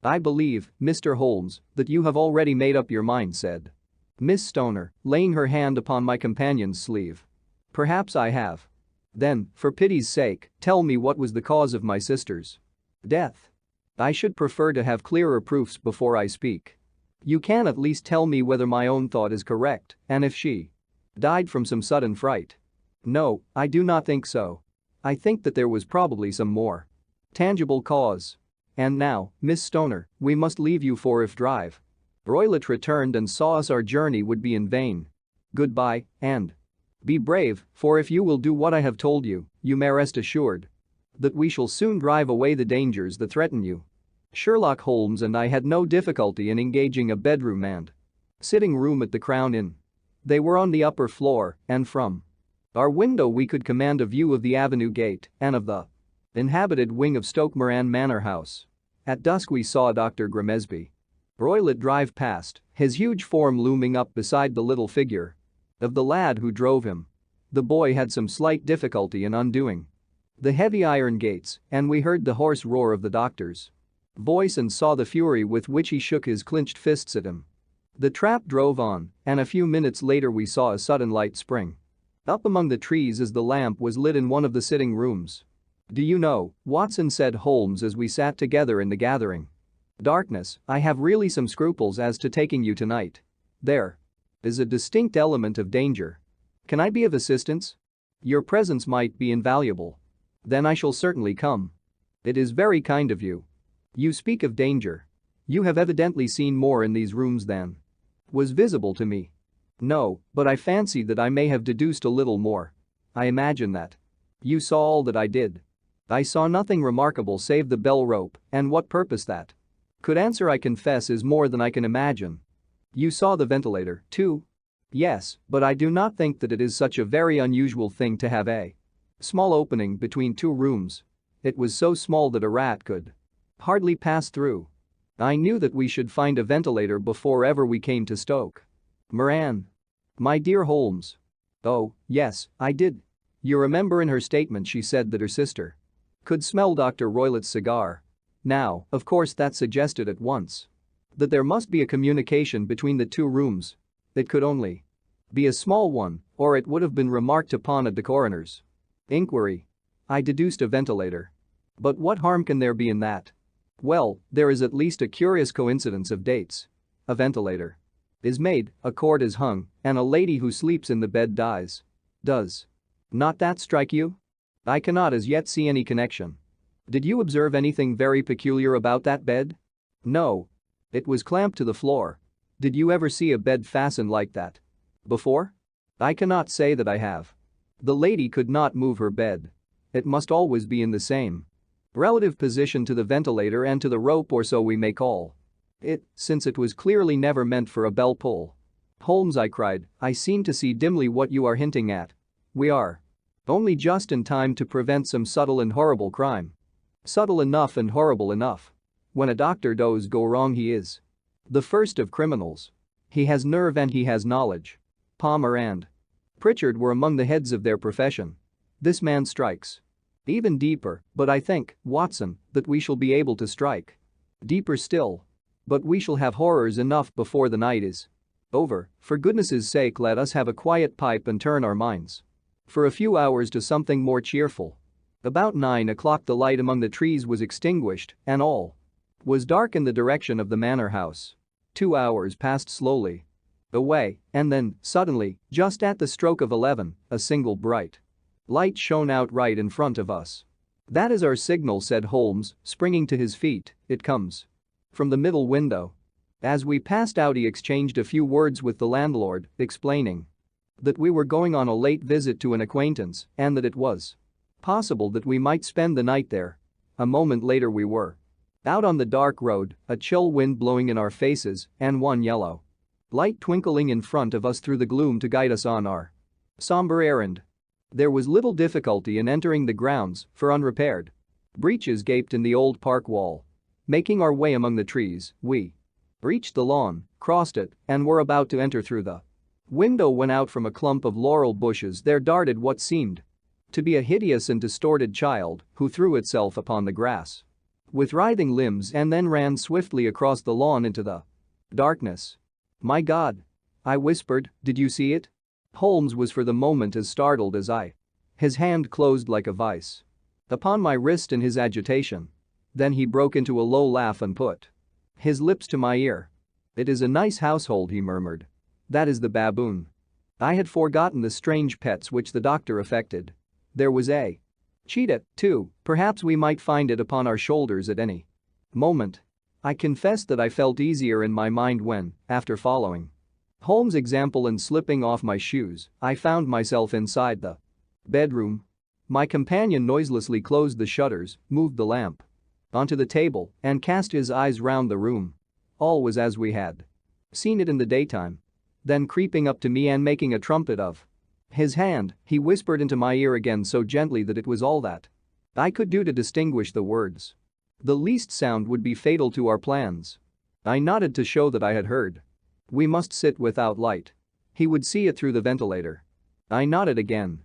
Speaker 1: I believe, Mr. Holmes, that you have already made up your mind, said Miss Stoner, laying her hand upon my companion's sleeve. Perhaps I have. Then, for pity's sake, tell me what was the cause of my sister's death. I should prefer to have clearer proofs before I speak. You can at least tell me whether my own thought is correct, and if she died from some sudden fright. No, I do not think so. I think that there was probably some more tangible cause. And now, Miss Stoner, we must leave you for if drive Roylott returned and saw us our journey would be in vain. Goodbye, and be brave, for if you will do what I have told you, you may rest assured that we shall soon drive away the dangers that threaten you. Sherlock Holmes and I had no difficulty in engaging a bedroom and sitting room at the Crown Inn. They were on the upper floor, and from our window we could command a view of the avenue gate and of the inhabited wing of Stoke Moran Manor House. At dusk we saw Dr. Grimesby Roylott drive past, his huge form looming up beside the little figure of the lad who drove him. The boy had some slight difficulty in undoing the heavy iron gates, and we heard the hoarse roar of the doctor's voice and saw the fury with which he shook his clenched fists at him. The trap drove on, and a few minutes later we saw a sudden light spring up among the trees as the lamp was lit in one of the sitting rooms. Do you know, Watson, said Holmes as we sat together in the gathering darkness, I have really some scruples as to taking you tonight. There is a distinct element of danger. Can I be of assistance? Your presence might be invaluable. Then I shall certainly come. It is very kind of you. You speak of danger. You have evidently seen more in these rooms than was visible to me. No, but I fancy that I may have deduced a little more. I imagine that you saw all that I did. I saw nothing remarkable save the bell rope, and what purpose that could answer I confess is more than I can imagine. You saw the ventilator, too? Yes, but I do not think that it is such a very unusual thing to have a small opening between two rooms. It was so small that a rat could hardly pass through. I knew that we should find a ventilator before ever we came to Stoke Moran. My dear Holmes. Oh, yes, I did. You remember in her statement she said that her sister could smell Dr. Roylott's cigar. Now, of course that suggested at once that there must be a communication between the two rooms. It could only be a small one, or it would have been remarked upon at the coroner's inquiry. I deduced a ventilator. But what harm can there be in that? Well, there is at least a curious coincidence of dates. A ventilator is made, a cord is hung, and a lady who sleeps in the bed dies. Does not that strike you? I cannot as yet see any connection. Did you observe anything very peculiar about that bed? No. It was clamped to the floor. Did you ever see a bed fastened like that before? I cannot say that I have. The lady could not move her bed. It must always be in the same relative position to the ventilator and to the rope, or so we may call it, since it was clearly never meant for a bell pull. Holmes, I cried, I seem to see dimly what you are hinting at. We are only just in time to prevent some subtle and horrible crime. Subtle enough and horrible enough. When a doctor does go wrong, he is the first of criminals. He has nerve and he has knowledge. Palmer and Pritchard were among the heads of their profession. This man strikes even deeper, but I think, Watson, that we shall be able to strike deeper still. But we shall have horrors enough before the night is over. For goodness' sake, let us have a quiet pipe and turn our minds for a few hours to something more cheerful. About 9 o'clock the light among the trees was extinguished, and all was dark in the direction of the manor house. 2 hours passed slowly away, and then, suddenly, just at the stroke of 11, a single bright light shone out right in front of us. "That is our signal," said Holmes, springing to his feet. "It comes from the middle window." As we passed out, he exchanged a few words with the landlord, explaining that we were going on a late visit to an acquaintance and that it was possible that we might spend the night there. A moment later we were out on the dark road, a chill wind blowing in our faces and one yellow light twinkling in front of us through the gloom to guide us on our somber errand. There was little difficulty in entering the grounds, for unrepaired breaches gaped in the old park wall. Making our way among the trees, we reached the lawn, crossed it, and were about to enter through the window when out from a clump of laurel bushes there darted what seemed to be a hideous and distorted child who threw itself upon the grass with writhing limbs and then ran swiftly across the lawn into the darkness. "My God!" I whispered, "did you see it?" Holmes was for the moment as startled as I. His hand closed like a vice upon my wrist in his agitation. Then he broke into a low laugh and put his lips to my ear. "It is a nice household," he murmured. "That is the baboon." I had forgotten the strange pets which the doctor affected. There was a cheetah, too, perhaps we might find it upon our shoulders at any moment. I confess that I felt easier in my mind when, after following Holmes' example and slipping off my shoes, I found myself inside the bedroom. My companion noiselessly closed the shutters, moved the lamp onto the table, and cast his eyes round the room. All was as we had seen it in the daytime. Then creeping up to me and making a trumpet of his hand, he whispered into my ear again so gently that it was all that I could do to distinguish the words. The least sound would be fatal to our plans. I nodded to show that I had heard. "We must sit without light. He would see it through the ventilator." I nodded again.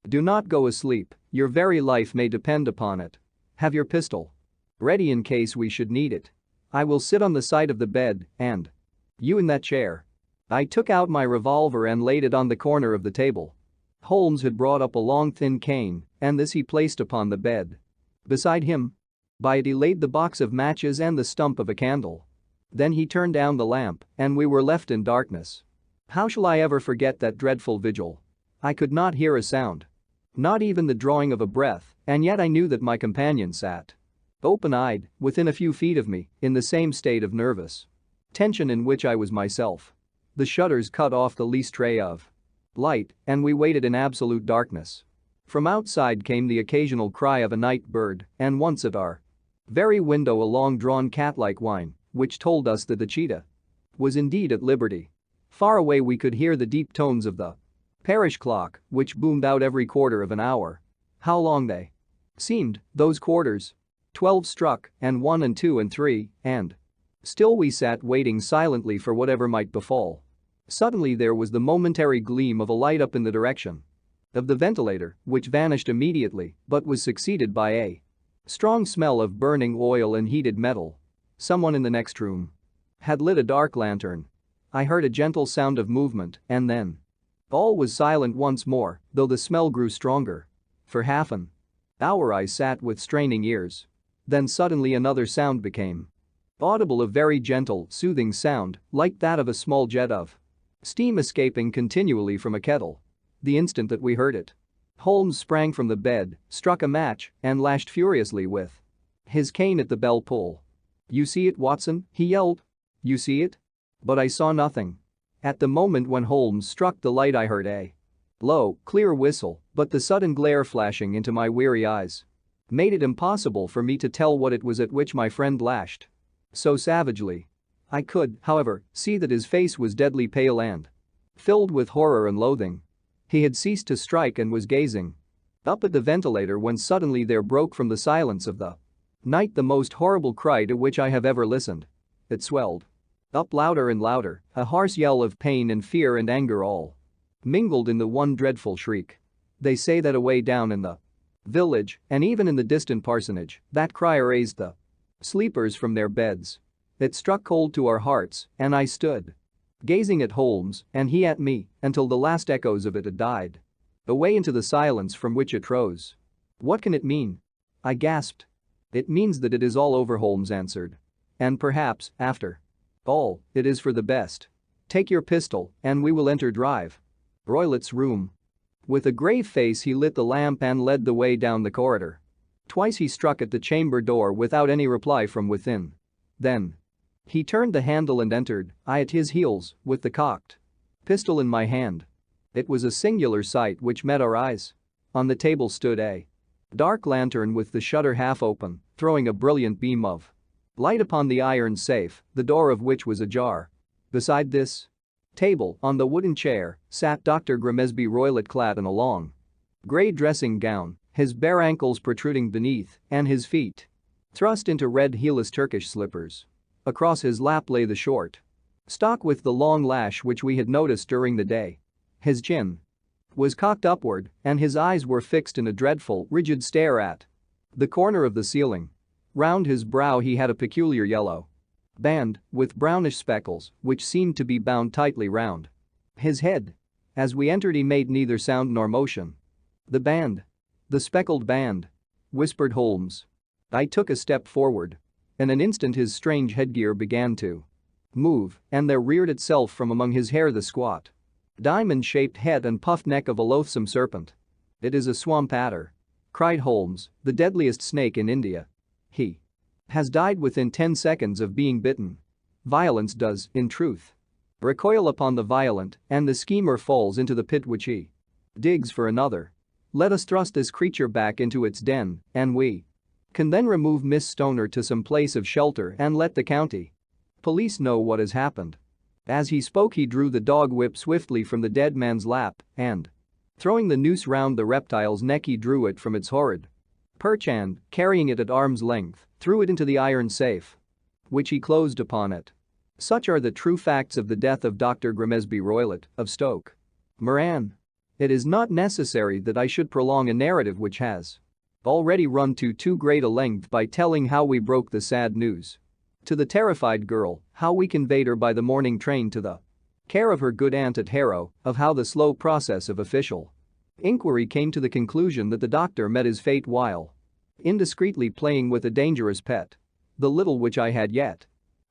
Speaker 1: "Do not go asleep, your very life may depend upon it. Have your pistol ready in case we should need it. I will sit on the side of the bed and you in that chair." I took out my revolver and laid it on the corner of the table. Holmes had brought up a long thin cane, and this he placed upon the bed. Beside him, by it he laid the box of matches and the stump of a candle. Then he turned down the lamp, and we were left in darkness. How shall I ever forget that dreadful vigil? I could not hear a sound. Not even the drawing of a breath, and yet I knew that my companion sat open-eyed, within a few feet of me, in the same state of nervous tension in which I was myself. The shutters cut off the least ray of light, and we waited in absolute darkness. From outside came the occasional cry of a night bird, and once at our very window a long-drawn cat-like whine, which told us that the cheetah was indeed at liberty. Far away we could hear the deep tones of the parish clock, which boomed out every quarter of an hour. How long they seemed, those quarters! 12 struck, and 1 and 2 and 3, and still we sat waiting silently for whatever might befall. Suddenly there was the momentary gleam of a light up in the direction of the ventilator, which vanished immediately but was succeeded by a strong smell of burning oil and heated metal. Someone in the next room had lit a dark lantern. I heard a gentle sound of movement, and then all was silent once more, though the smell grew stronger. For half an hour I sat with straining ears. Then suddenly another sound became audible, a very gentle, soothing sound, like that of a small jet of steam escaping continually from a kettle. The instant that we heard it, Holmes sprang from the bed, struck a match, and lashed furiously with his cane at the bell pull. "You see it, Watson?" he yelled. "You see it?" But I saw nothing. At the moment when Holmes struck the light I heard a low, clear whistle, but the sudden glare flashing into my weary eyes made it impossible for me to tell what it was at which my friend lashed so savagely. I could, however, see that his face was deadly pale and filled with horror and loathing. He had ceased to strike and was gazing up at the ventilator when suddenly there broke from the silence of the night the most horrible cry to which I have ever listened. It swelled up louder and louder, a hoarse yell of pain and fear and anger all mingled in the one dreadful shriek. They say that away down in the village, and even in the distant parsonage, that cry raised the sleepers from their beds. It struck cold to our hearts, and I stood gazing at Holmes, and he at me, until the last echoes of it had died away into the silence from which it rose. "What can it mean?" I gasped. "It means that it is all over," Holmes answered. "And perhaps, after All, it is for the best. Take your pistol, and we will enter drive. Roylet's room. With a grave face he lit the lamp and led the way down the corridor. Twice he struck at the chamber door without any reply from within. Then he turned the handle and entered, I at his heels, with the cocked pistol in my hand. It was a singular sight which met our eyes. On the table stood a dark lantern with the shutter half open, throwing a brilliant beam of light upon the iron safe, the door of which was ajar. Beside this table, on the wooden chair, sat Dr. Grimesby Roylott clad in a long grey dressing gown, his bare ankles protruding beneath, and his feet thrust into red heelless Turkish slippers. Across his lap lay the short stock with the long lash which we had noticed during the day. His chin was cocked upward, and his eyes were fixed in a dreadful, rigid stare at the corner of the ceiling. Round his brow he had a peculiar yellow band with brownish speckles which seemed to be bound tightly round his head. As we entered he made neither sound nor motion. "The band. The speckled band," whispered Holmes. I took a step forward. In an instant his strange headgear began to move, and there reared itself from among his hair the squat, diamond-shaped head and puffed neck of a loathsome serpent. "It is a swamp adder," cried Holmes, "the deadliest snake in India. He has died within 10 seconds of being bitten. Violence does, in truth, recoil upon the violent, and the schemer falls into the pit which he digs for another. Let us thrust this creature back into its den, and we can then remove Miss Stoner to some place of shelter and let the county police know what has happened." As he spoke he drew the dog whip swiftly from the dead man's lap and, throwing the noose round the reptile's neck, he drew it from its horrid perch and, carrying it at arm's length, threw it into the iron safe, which he closed upon it. Such are the true facts of the death of Dr. Grimesby Roylott of Stoke Moran. It is not necessary that I should prolong a narrative which has already run to too great a length by telling how we broke the sad news to the terrified girl, how we conveyed her by the morning train to the care of her good aunt at Harrow, of how the slow process of official inquiry came to the conclusion that the doctor met his fate while indiscreetly playing with a dangerous pet. The little which I had yet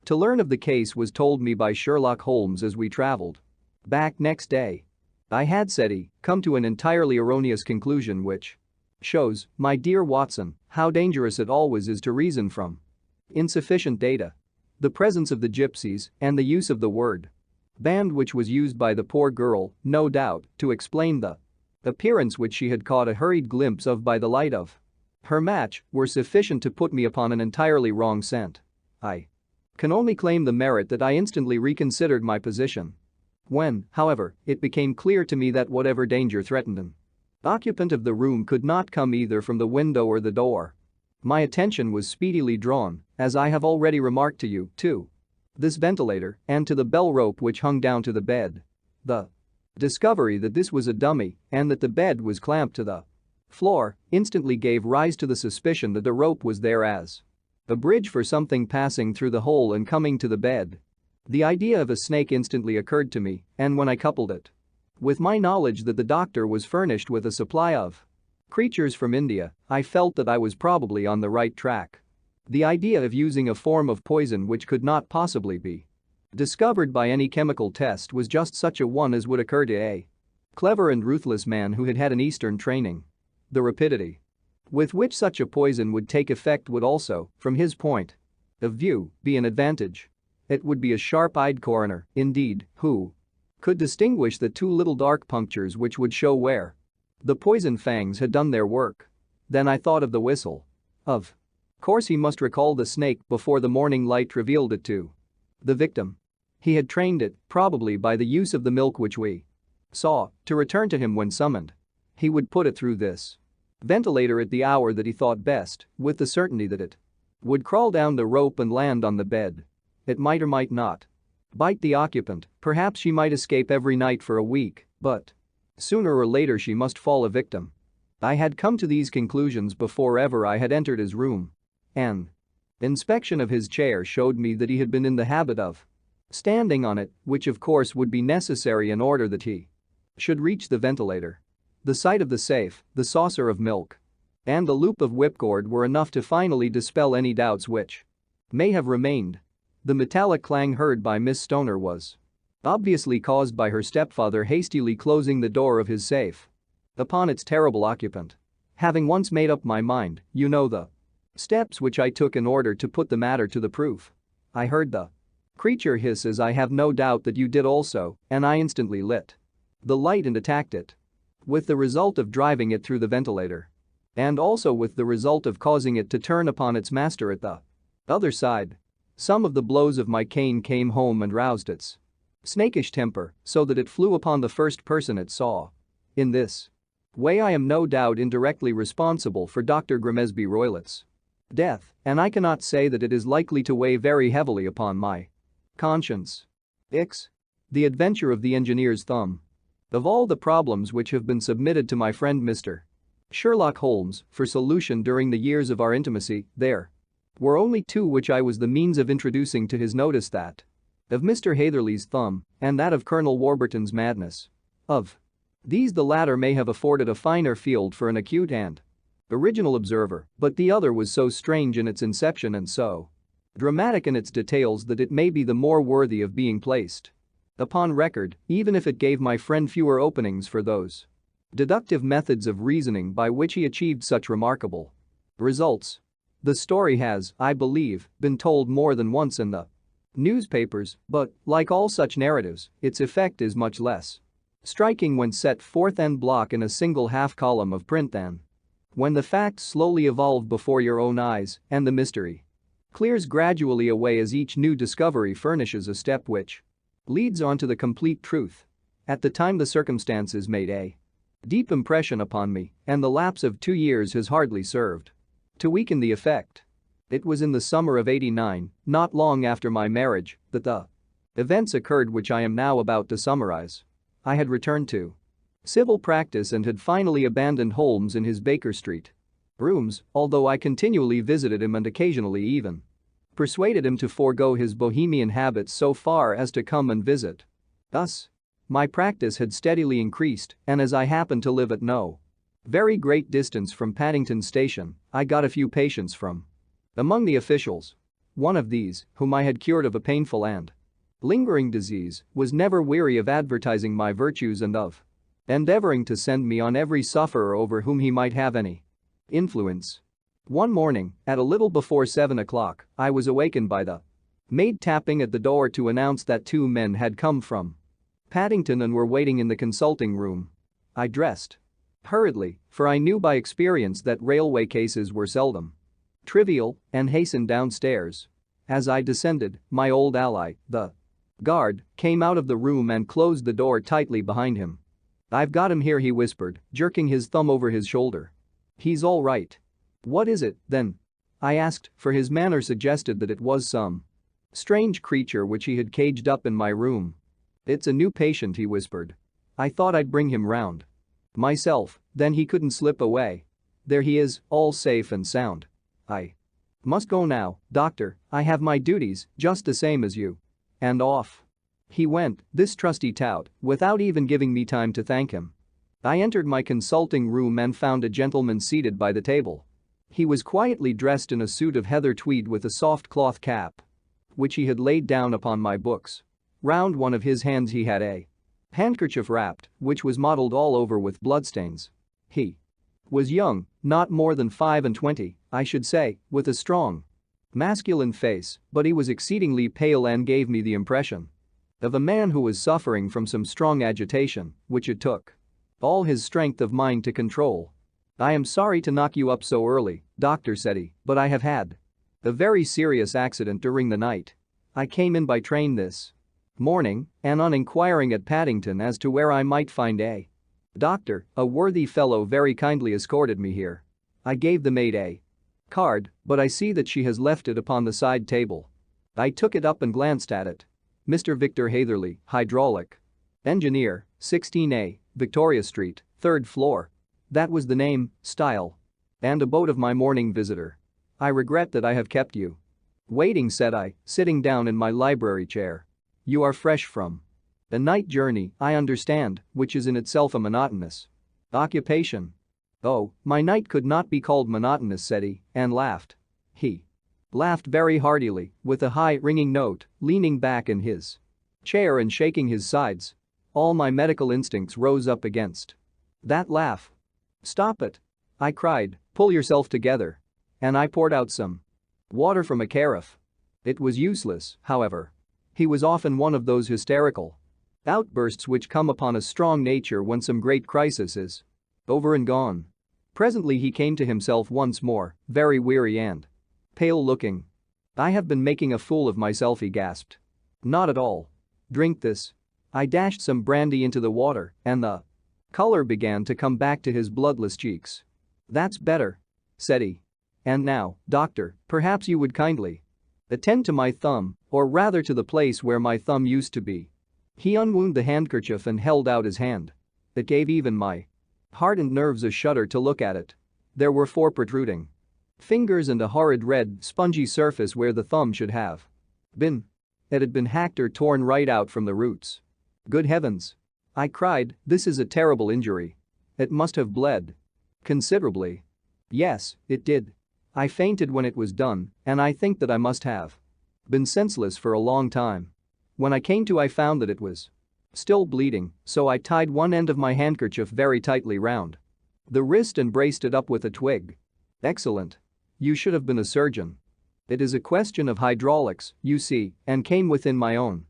Speaker 1: to learn of the case was told me by Sherlock Holmes as we traveled back next day. I had, said he, come to an entirely erroneous conclusion which shows, my dear Watson, how dangerous it always is to reason from insufficient data. The presence of the gypsies and the use of the word band which was used by the poor girl, no doubt, to explain the appearance which she had caught a hurried glimpse of by the light of her match, were sufficient to put me upon an entirely wrong scent. I can only claim the merit that I instantly reconsidered my position. When, however, it became clear to me that whatever danger threatened an occupant of the room could not come either from the window or the door, my attention was speedily drawn, as I have already remarked to you, to this ventilator and to the bell rope which hung down to the bed. The discovery that this was a dummy and that the bed was clamped to the floor instantly gave rise to the suspicion that the rope was there as a bridge for something passing through the hole and coming to the bed. The idea of a snake instantly occurred to me, and when I coupled it with my knowledge that the doctor was furnished with a supply of creatures from India, I felt that I was probably on the right track. The idea of using a form of poison which could not possibly be discovered by any chemical test was just such a one as would occur to a clever and ruthless man who had had an Eastern training. The rapidity with which such a poison would take effect would also, from his point of view, be an advantage. It would be a sharp-eyed coroner, indeed, who could distinguish the two little dark punctures which would show where the poison fangs had done their work. Then I thought of the whistle. Of course he must recall the snake before the morning light revealed it to the victim. He had trained it, probably by the use of the milk which we saw, to return to him when summoned. He would put it through this ventilator at the hour that he thought best, with the certainty that it would crawl down the rope and land on the bed. It might or might not bite the occupant, perhaps she might escape every night for a week, but sooner or later she must fall a victim. I had come to these conclusions before ever I had entered his room. An inspection of his chair showed me that he had been in the habit of standing on it, which of course would be necessary in order that he should reach the ventilator. The sight of the safe, the saucer of milk, and the loop of whipcord were enough to finally dispel any doubts which may have remained. The metallic clang heard by Miss Stoner was obviously caused by her stepfather hastily closing the door of his safe upon its terrible occupant. Having once made up my mind, you know the steps which I took in order to put the matter to the proof. I heard the creature hiss, as I have no doubt that you did also, and I instantly lit the light and attacked it. With the result of driving it through the ventilator. And also with the result of causing it to turn upon its master at the other side. Some of the blows of my cane came home and roused its snakish temper so that it flew upon the first person it saw. In this way I am no doubt indirectly responsible for Dr. Grimesby Roylett's death, and I cannot say that it is likely to weigh very heavily upon my conscience. The Adventure of the Engineer's Thumb. Of all the problems which have been submitted to my friend Mr. Sherlock Holmes for solution during the years of our intimacy, there were only two which I was the means of introducing to his notice, that of Mr. Hatherley's thumb and that of Colonel Warburton's madness. Of these the latter may have afforded a finer field for an acute and original observer, but the other was so strange in its inception and so dramatic in its details that it may be the more worthy of being placed upon record, even if it gave my friend fewer openings for those deductive methods of reasoning by which he achieved such remarkable results. The story has, I believe, been told more than once in the newspapers, but, like all such narratives, its effect is much less striking when set forth en bloc in a single half-column of print than when the facts slowly evolve before your own eyes and the mystery clears gradually away as each new discovery furnishes a step which leads on to the complete truth. At the time the circumstances made a deep impression upon me, and the lapse of 2 years has hardly served to weaken the effect. It was in the summer of '89, not long after my marriage, that the events occurred which I am now about to summarize. I had returned to civil practice and had finally abandoned Holmes in his Baker Street rooms, although I continually visited him and occasionally even persuaded him to forego his Bohemian habits so far as to come and visit us. My practice had steadily increased, and as I happened to live at no very great distance from Paddington Station, I got a few patients from among the officials. One of these, whom I had cured of a painful and lingering disease, was never weary of advertising my virtues and of endeavoring to send me on every sufferer over whom he might have any influence. One morning, at a little before 7 o'clock, I was awakened by the maid tapping at the door to announce that 2 men had come from Paddington and were waiting in the consulting room. I dressed hurriedly, for I knew by experience that railway cases were seldom trivial, and hastened downstairs. As I descended, my old ally, the guard, came out of the room and closed the door tightly behind him. "I've got him here," he whispered, jerking his thumb over his shoulder. "He's all right." "What is it, then?" I asked, for his manner suggested that it was some strange creature which he had caged up in my room. "It's a new patient," he whispered. "I thought I'd bring him round myself, then he couldn't slip away. There he is, all safe and sound. I must go now, doctor, I have my duties, just the same as you." And off he went, this trusty tout, without even giving me time to thank him. I entered my consulting room and found a gentleman seated by the table. He was quietly dressed in a suit of heather tweed with a soft cloth cap, which he had laid down upon my books. Round one of his hands he had a handkerchief wrapped, which was mottled all over with bloodstains. He was young, not more than 25, I should say, with a strong, masculine face, but he was exceedingly pale and gave me the impression of a man who was suffering from some strong agitation, which it took all his strength of mind to control. "I am sorry to knock you up so early, doctor," said he, "but I have had a very serious accident during the night. I came in by train this morning, and on inquiring at Paddington as to where I might find a doctor, a worthy fellow very kindly escorted me here. I gave the maid a card, but I see that she has left it upon the side table." I took it up and glanced at it. "Mr. Victor Hatherley, hydraulic engineer, 16A, Victoria Street, 3rd floor." That was the name, style, and abode of my morning visitor. "I regret that I have kept you waiting," said I, sitting down in my library chair. "You are fresh from a night journey, I understand, which is in itself a monotonous occupation." "Oh, my night could not be called monotonous," said he, and laughed. He laughed very heartily, with a high, ringing note, leaning back in his chair and shaking his sides. All my medical instincts rose up against that laugh. "Stop it!" I cried, "pull yourself together." And I poured out some water from a carafe. It was useless, however. He was often one of those hysterical outbursts which come upon a strong nature when some great crisis is over and gone. Presently he came to himself once more, very weary and pale looking. "I have been making a fool of myself," he gasped. "Not at all. Drink this." I dashed some brandy into the water, and the color began to come back to his bloodless cheeks. "That's better," said he. "And now, doctor, perhaps you would kindly attend to my thumb, or rather to the place where my thumb used to be." He unwound the handkerchief and held out his hand. It gave even my hardened nerves a shudder to look at it. There were 4 protruding fingers and a horrid red, spongy surface where the thumb should have been. It had been hacked or torn right out from the roots. "Good heavens!" I cried, "this is a terrible injury. It must have bled considerably." "Yes, it did. I fainted when it was done, and I think that I must have been senseless for a long time. When I came to, I found that it was still bleeding, so I tied one end of my handkerchief very tightly round the wrist and braced it up with a twig." "Excellent. You should have been a surgeon. It is a question of hydraulics, you see, and came within my own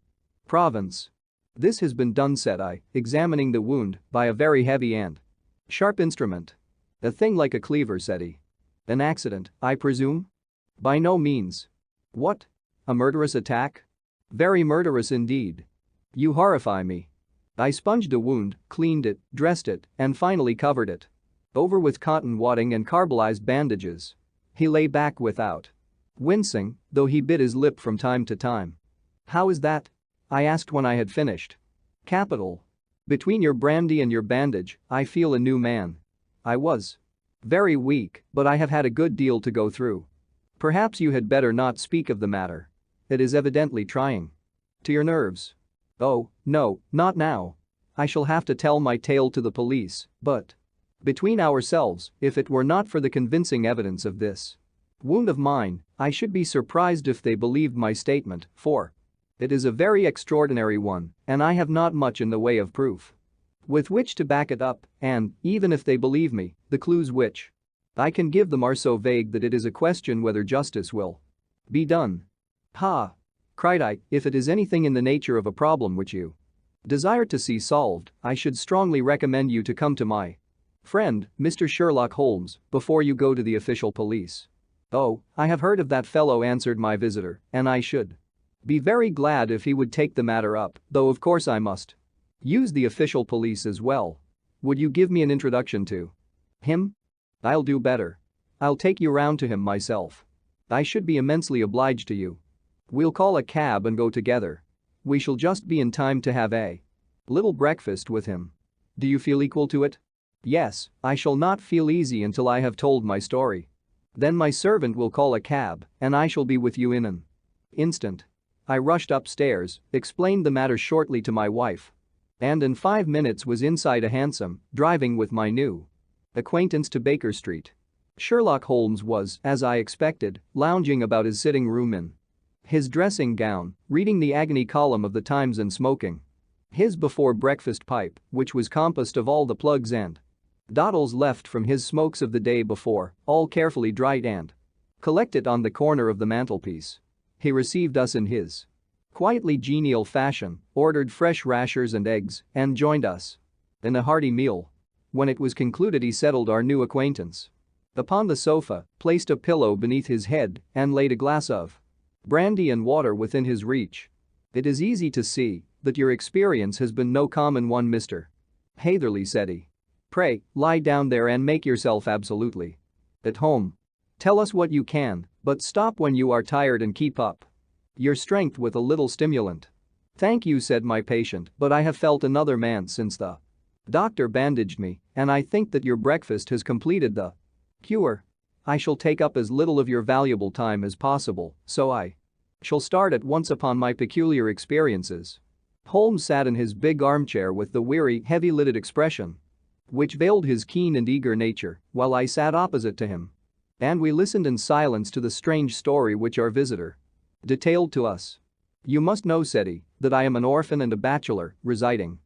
Speaker 1: province." "This has been done," said I, examining the wound, "by a very heavy and sharp instrument." "A thing like a cleaver," said he. "An accident, I presume?" "By no means." "What? A murderous attack?" "Very murderous indeed." "You horrify me." I sponged the wound, cleaned it, dressed it, and finally covered it over with cotton wadding and carbolized bandages. He lay back without wincing, though he bit his lip from time to time. "How is that?" I asked when I had finished. "Capital. Between your brandy and your bandage, I feel a new man. I was very weak, but I have had a good deal to go through. Perhaps you had better not speak of the matter. It is evidently trying to your nerves." "Oh, no, not now. I shall have to tell my tale to the police, but between ourselves, if it were not for the convincing evidence of this wound of mine, I should be surprised if they believed my statement, for it is a very extraordinary one, and I have not much in the way of proof with which to back it up, and, even if they believe me, the clues which I can give them are so vague that it is a question whether justice will be done." "Ha!" cried I, "if it is anything in the nature of a problem which you desire to see solved, I should strongly recommend you to come to my friend, Mr. Sherlock Holmes, before you go to the official police." "Oh, I have heard of that fellow," answered my visitor, "and I should be very glad if he would take the matter up, though of course I must use the official police as well. Would you give me an introduction to him?" "I'll do better. I'll take you round to him myself. I should be immensely obliged to you. We'll call a cab and go together. We shall just be in time to have a little breakfast with him. Do you feel equal to it?" "Yes, I shall not feel easy until I have told my story. Then my servant will call a cab, and I shall be with you in an instant." I rushed upstairs, explained the matter shortly to my wife, and in 5 minutes was inside a hansom, driving with my new acquaintance to Baker Street. Sherlock Holmes was, as I expected, lounging about his sitting room in his dressing gown, reading the agony column of the Times and smoking his before-breakfast pipe, which was composed of all the plugs and doddles left from his smokes of the day before, all carefully dried and collected on the corner of the mantelpiece. He received us in his quietly genial fashion, ordered fresh rashers and eggs, and joined us in a hearty meal. When it was concluded, he settled our new acquaintance upon the sofa, placed a pillow beneath his head, and laid a glass of brandy and water within his reach. "It is easy to see that your experience has been no common one, Mr. Hatherley," said he. "Pray, lie down there and make yourself absolutely at home. Tell us what you can, but stop when you are tired and keep up your strength with a little stimulant." "Thank you," said my patient, "but I have felt another man since the doctor bandaged me, and I think that your breakfast has completed the cure. I shall take up as little of your valuable time as possible, so I shall start at once upon my peculiar experiences." Holmes sat in his big armchair with the weary, heavy-lidded expression which veiled his keen and eager nature, while I sat opposite to him. And we listened in silence to the strange story which our visitor detailed to us. "You must know," said he, "that I am an orphan and a bachelor, residing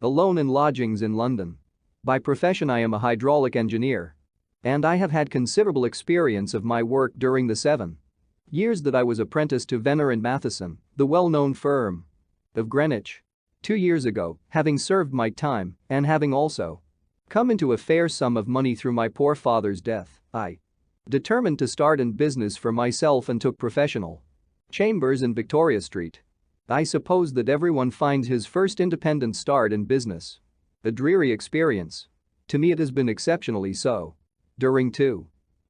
Speaker 1: alone in lodgings in London. By profession I am a hydraulic engineer. And I have had considerable experience of my work during the 7 years that I was apprenticed to Venner and Matheson, the well-known firm of Greenwich. 2 years ago, having served my time and having also come into a fair sum of money through my poor father's death, I determined to start in business for myself and took professional chambers in Victoria Street. I suppose that everyone finds his first independent start in business a dreary experience. To me it has been exceptionally so. During 2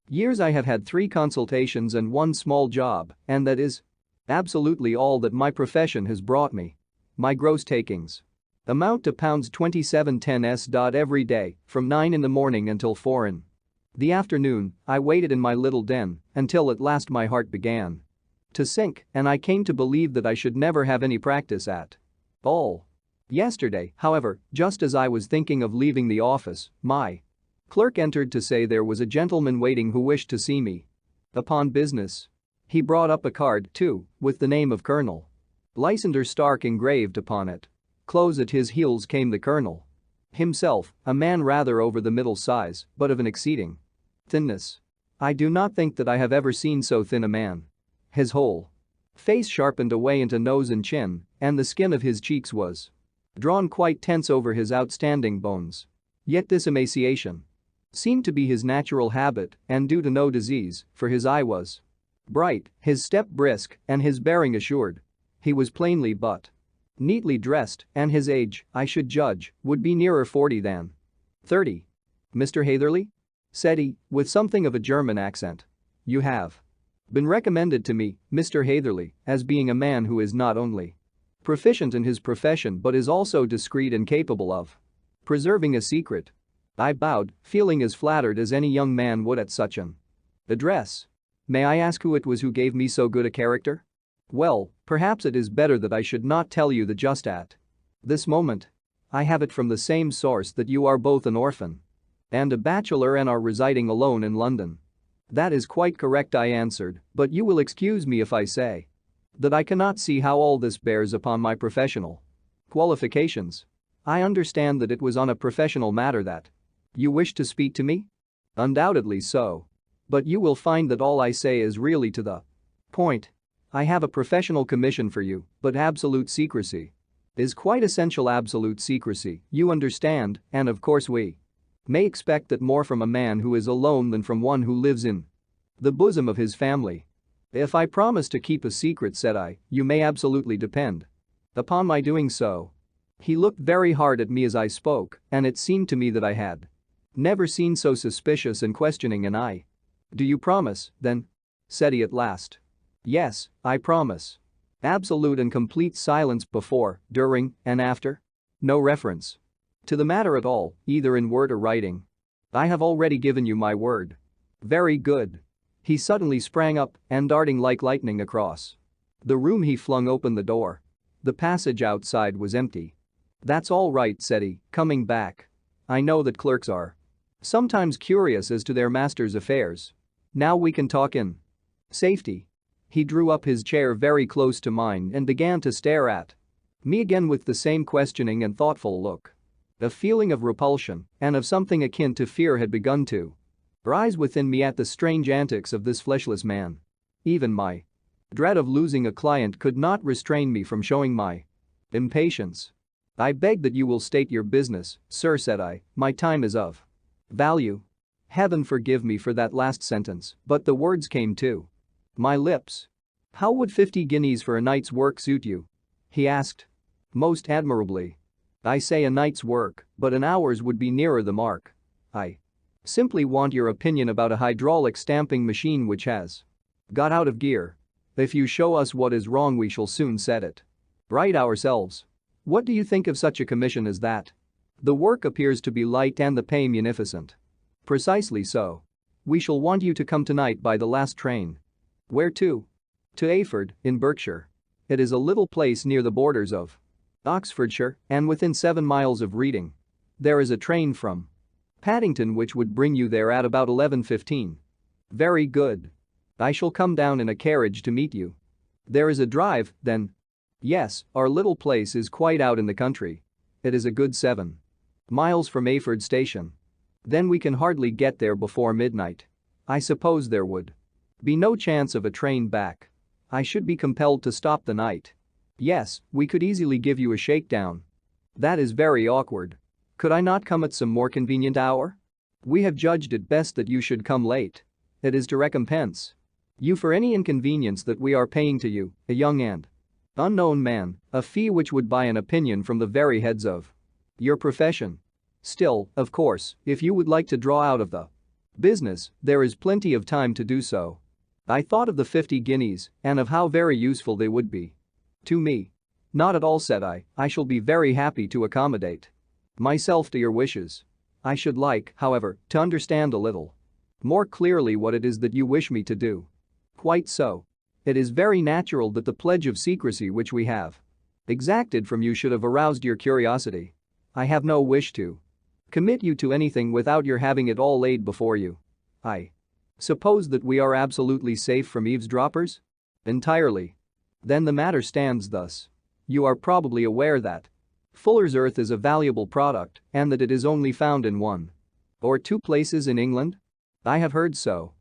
Speaker 1: years I have had 3 consultations and 1 small job, and that is absolutely all that my profession has brought me. My gross takings amount to £27.10 every day from 9 in the morning until 4 in the afternoon. I waited in my little den until at last my heart began to sink and I came to believe that I should never have any practice at all. Yesterday, however, just as I was thinking of leaving the office, my clerk entered to say there was a gentleman waiting who wished to see me upon business. He brought up a card, too, with the name of Colonel Lysander Stark engraved upon it. Close at his heels came the colonel himself, a man rather over the middle size, but of an exceeding thinness. I do not think that I have ever seen so thin a man. His whole face sharpened away into nose and chin, and the skin of his cheeks was drawn quite tense over his outstanding bones. Yet this emaciation seemed to be his natural habit and due to no disease, for his eye was bright, his step brisk, and his bearing assured. He was plainly but neatly dressed, and his age, I should judge, would be nearer 40 than 30. "Mr. Hatherley?" said he, with something of a German accent. "You have been recommended to me, Mr. Hatherley, as being a man who is not only proficient in his profession but is also discreet and capable of preserving a secret." I bowed, feeling as flattered as any young man would at such an address. "May I ask who it was who gave me so good a character?" "Well, perhaps it is better that I should not tell you the just at this moment. I have it from the same source that you are both an orphan and a bachelor and are residing alone in London." "That is quite correct," I answered, "but you will excuse me if I say that I cannot see how all this bears upon my professional qualifications. I understand that it was on a professional matter that you wished to speak to me?" "Undoubtedly so. But you will find that all I say is really to the point. I have a professional commission for you, but absolute secrecy is quite essential. Absolute secrecy, you understand, and of course we may expect that more from a man who is alone than from one who lives in the bosom of his family." "If I promise to keep a secret," said I, "you may absolutely depend upon my doing so." He looked very hard at me as I spoke, and it seemed to me that I had never seen so suspicious and questioning an eye. "Do you promise, then?" said he at last. "Yes, I promise." Absolute and complete silence before, during, and after. No reference to the matter at all, either in word or writing. "I have already given you my word." "Very good." He suddenly sprang up and darting like lightning across the room he flung open the door. The passage outside was empty. "That's all right," said he, coming back. "I know that clerks are sometimes curious as to their master's affairs. Now we can talk in safety." He drew up his chair very close to mine and began to stare at me again with the same questioning and thoughtful look. A feeling of repulsion and of something akin to fear had begun to rise within me at the strange antics of this fleshless man. Even my dread of losing a client could not restrain me from showing my impatience. "I beg that you will state your business, sir," said I. "My time is of value." Heaven forgive me for that last sentence, but the words came to my lips. "How would 50 guineas for a night's work suit you?" he asked. "Most admirably." "I say a night's work, but an hour's would be nearer the mark. I simply want your opinion about a hydraulic stamping machine which has got out of gear. If you show us what is wrong we shall soon set it right ourselves. What do you think of such a commission as that? The work appears to be light and the pay munificent." "Precisely so. We shall want you to come tonight by the last train." "Where to?" "To Ayford, in Berkshire. It is a little place near the borders of Oxfordshire and within 7 miles of Reading. There is a train from Paddington which would bring you there at about 11:15. Very good. I shall come down in a carriage to meet you. There is a drive, then? Yes, our little place is quite out in the country. It is a good 7 miles from Ayford station. Then we can hardly get there before midnight. I suppose there would be no chance of a train back. I should be compelled to stop the night. Yes, we could easily give you a shakedown. That is very awkward. Could I not come at some more convenient hour? We have judged it best that you should come late. It is to recompense you for any inconvenience that we are paying to you, a young and unknown man, a fee which would buy an opinion from the very heads of your profession. Still, of course, if you would like to draw out of the business, there is plenty of time to do so. I thought of the 50 guineas and of how very useful they would be to me. Not at all, said I shall be very happy to accommodate myself to your wishes. I should like, however, to understand a little more clearly what it is that you wish me to do. Quite so. It is very natural that the pledge of secrecy which we have exacted from you should have aroused your curiosity. I have no wish to commit you to anything without your having it all laid before you. I suppose that we are absolutely safe from eavesdroppers? Entirely. Then the matter stands thus. You are probably aware that Fuller's Earth is a valuable product and that it is only found in 1 or 2 places in England? I have heard so.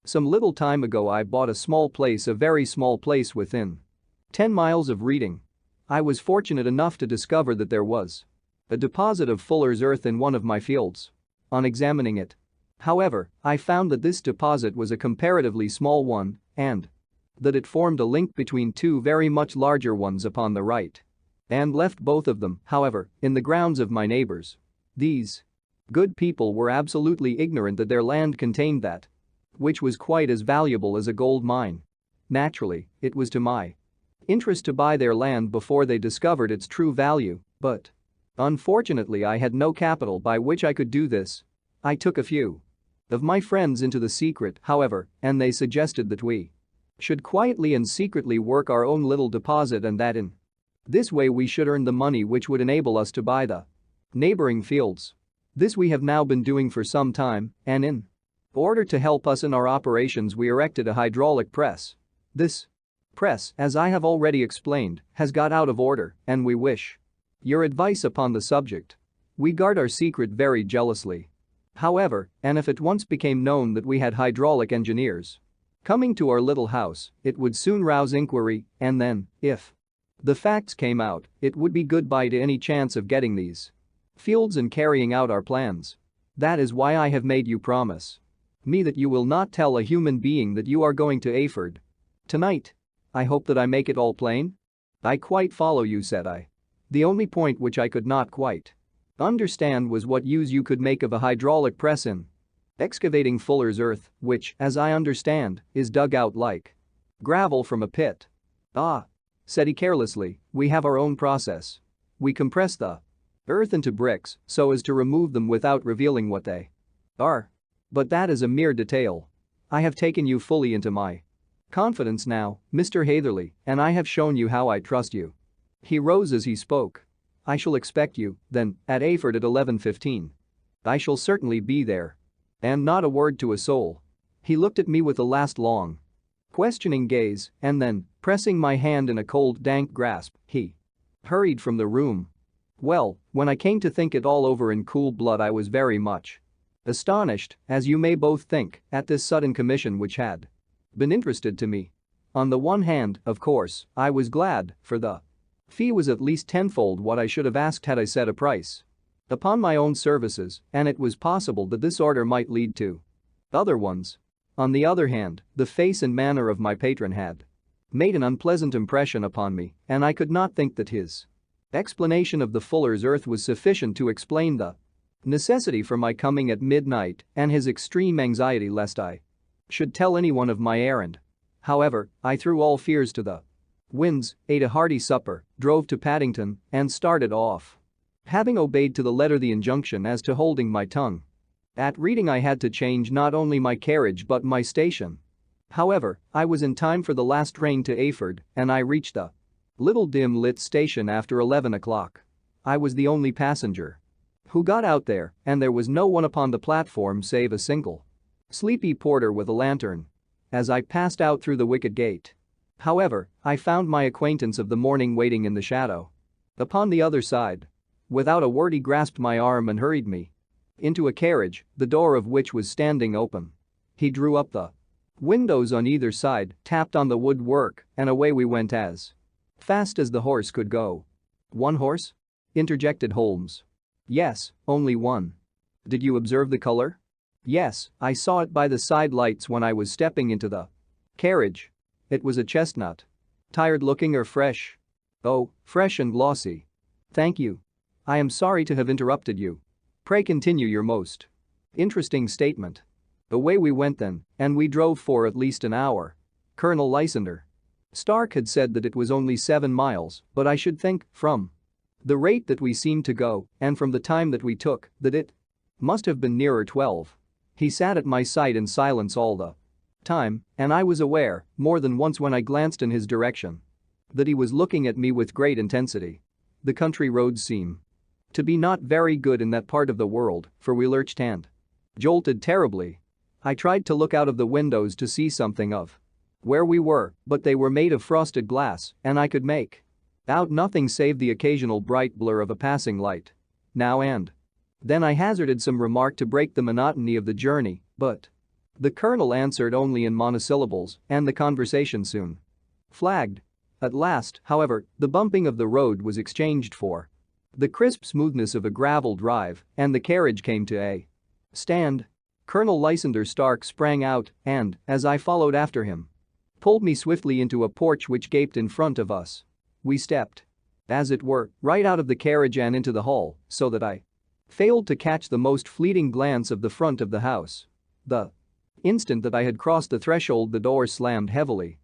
Speaker 1: Some little time ago I bought a very small place within 10 miles of Reading. I was fortunate enough to discover that there was a deposit of Fuller's Earth in one of my fields. On examining it, however, I found that this deposit was a comparatively small one and that it formed a link between 2 very much larger ones upon the right and left both of them, however, in the grounds of my neighbors. These good people were absolutely ignorant that their land contained that which was quite as valuable as a gold mine. Naturally, it was to my interest to buy their land before they discovered its true value, but unfortunately I had no capital by which I could do this. I took a few of my friends into the secret, however, and they suggested that we should quietly and secretly work our own little deposit and that in this way we should earn the money which would enable us to buy the neighboring fields. This we have now been doing for some time, and in order to help us in our operations we erected a hydraulic press. This press, as I have already explained, has got out of order and we wish your advice upon the subject. We guard our secret very jealously. However, and if it once became known that we had hydraulic engineers coming to our little house, it would soon rouse inquiry and then, if the facts came out, it would be goodbye to any chance of getting these fields and carrying out our plans. That is why I have made you promise me that you will not tell a human being that you are going to Ayford tonight. I hope that I make it all plain? I quite follow you, said I. The only point which I could not quite understand was what use you could make of a hydraulic press in excavating Fuller's Earth, which, as I understand, is dug out like gravel from a pit. Ah, said he carelessly, we have our own process. We compress the earth into bricks so as to remove them without revealing what they are. But that is a mere detail. I have taken you fully into my confidence now, Mr. Hatherley, and I have shown you how I trust you. He rose as he spoke. I shall expect you, then, at Ayford at 11:15. I shall certainly be there. And not a word to a soul. He looked at me with a last long, questioning gaze, and then, pressing my hand in a cold, dank grasp, he hurried from the room. Well, when I came to think it all over in cool blood I was very much astonished, as you may both think, at this sudden commission which had been interested to me. On the one hand, of course, I was glad, for the fee was at least tenfold what I should have asked had I set a price upon my own services, and it was possible that this order might lead to other ones. On the other hand, the face and manner of my patron had made an unpleasant impression upon me, and I could not think that his explanation of the Fuller's Earth was sufficient to explain the necessity for my coming at midnight and his extreme anxiety lest I should tell anyone of my errand. However, I threw all fears to the winds, ate a hearty supper, drove to Paddington, and started off, having obeyed to the letter the injunction as to holding my tongue. At Reading I had to change not only my carriage but my station. However, I was in time for the last train to Ayford, and I reached the little dim-lit station after 11 o'clock. I was the only passenger who got out there, and there was no one upon the platform save a single sleepy porter with a lantern. As I passed out through the wicket gate. However, I found my acquaintance of the morning waiting in the shadow. Upon the other side. Without a word he grasped my arm and hurried me into a carriage, the door of which was standing open. He drew up the windows on either side, tapped on the woodwork, and away we went as fast as the horse could go. "One horse?" interjected Holmes. "Yes, only one." "Did you observe the color?" "Yes, I saw it by the side lights when I was stepping into the carriage. It was a chestnut. Tired looking or fresh?" "Oh, fresh and glossy. Thank you. I am sorry to have interrupted you. Pray continue your most interesting statement." Away we went then, and we drove for at least an hour. Colonel Lysander Stark had said that it was only 7 miles, but I should think, from the rate that we seemed to go, and from the time that we took, that it must have been nearer 12. He sat at my side in silence all the time, and I was aware, more than once when I glanced in his direction, that he was looking at me with great intensity. The country roads seem to be not very good in that part of the world, for we lurched and jolted terribly. I tried to look out of the windows to see something of where we were, but they were made of frosted glass, and I could make out nothing save the occasional bright blur of a passing light. Now and then I hazarded some remark to break the monotony of the journey, but the colonel answered only in monosyllables, and the conversation soon flagged. At last, however, the bumping of the road was exchanged for the crisp smoothness of a gravel drive, and the carriage came to a stand. Colonel Lysander Stark sprang out and, as I followed after him, pulled me swiftly into a porch which gaped in front of us. We stepped, as it were, right out of the carriage and into the hall, so that I failed to catch the most fleeting glance of the front of the house. The instant that I had crossed the threshold, the door slammed heavily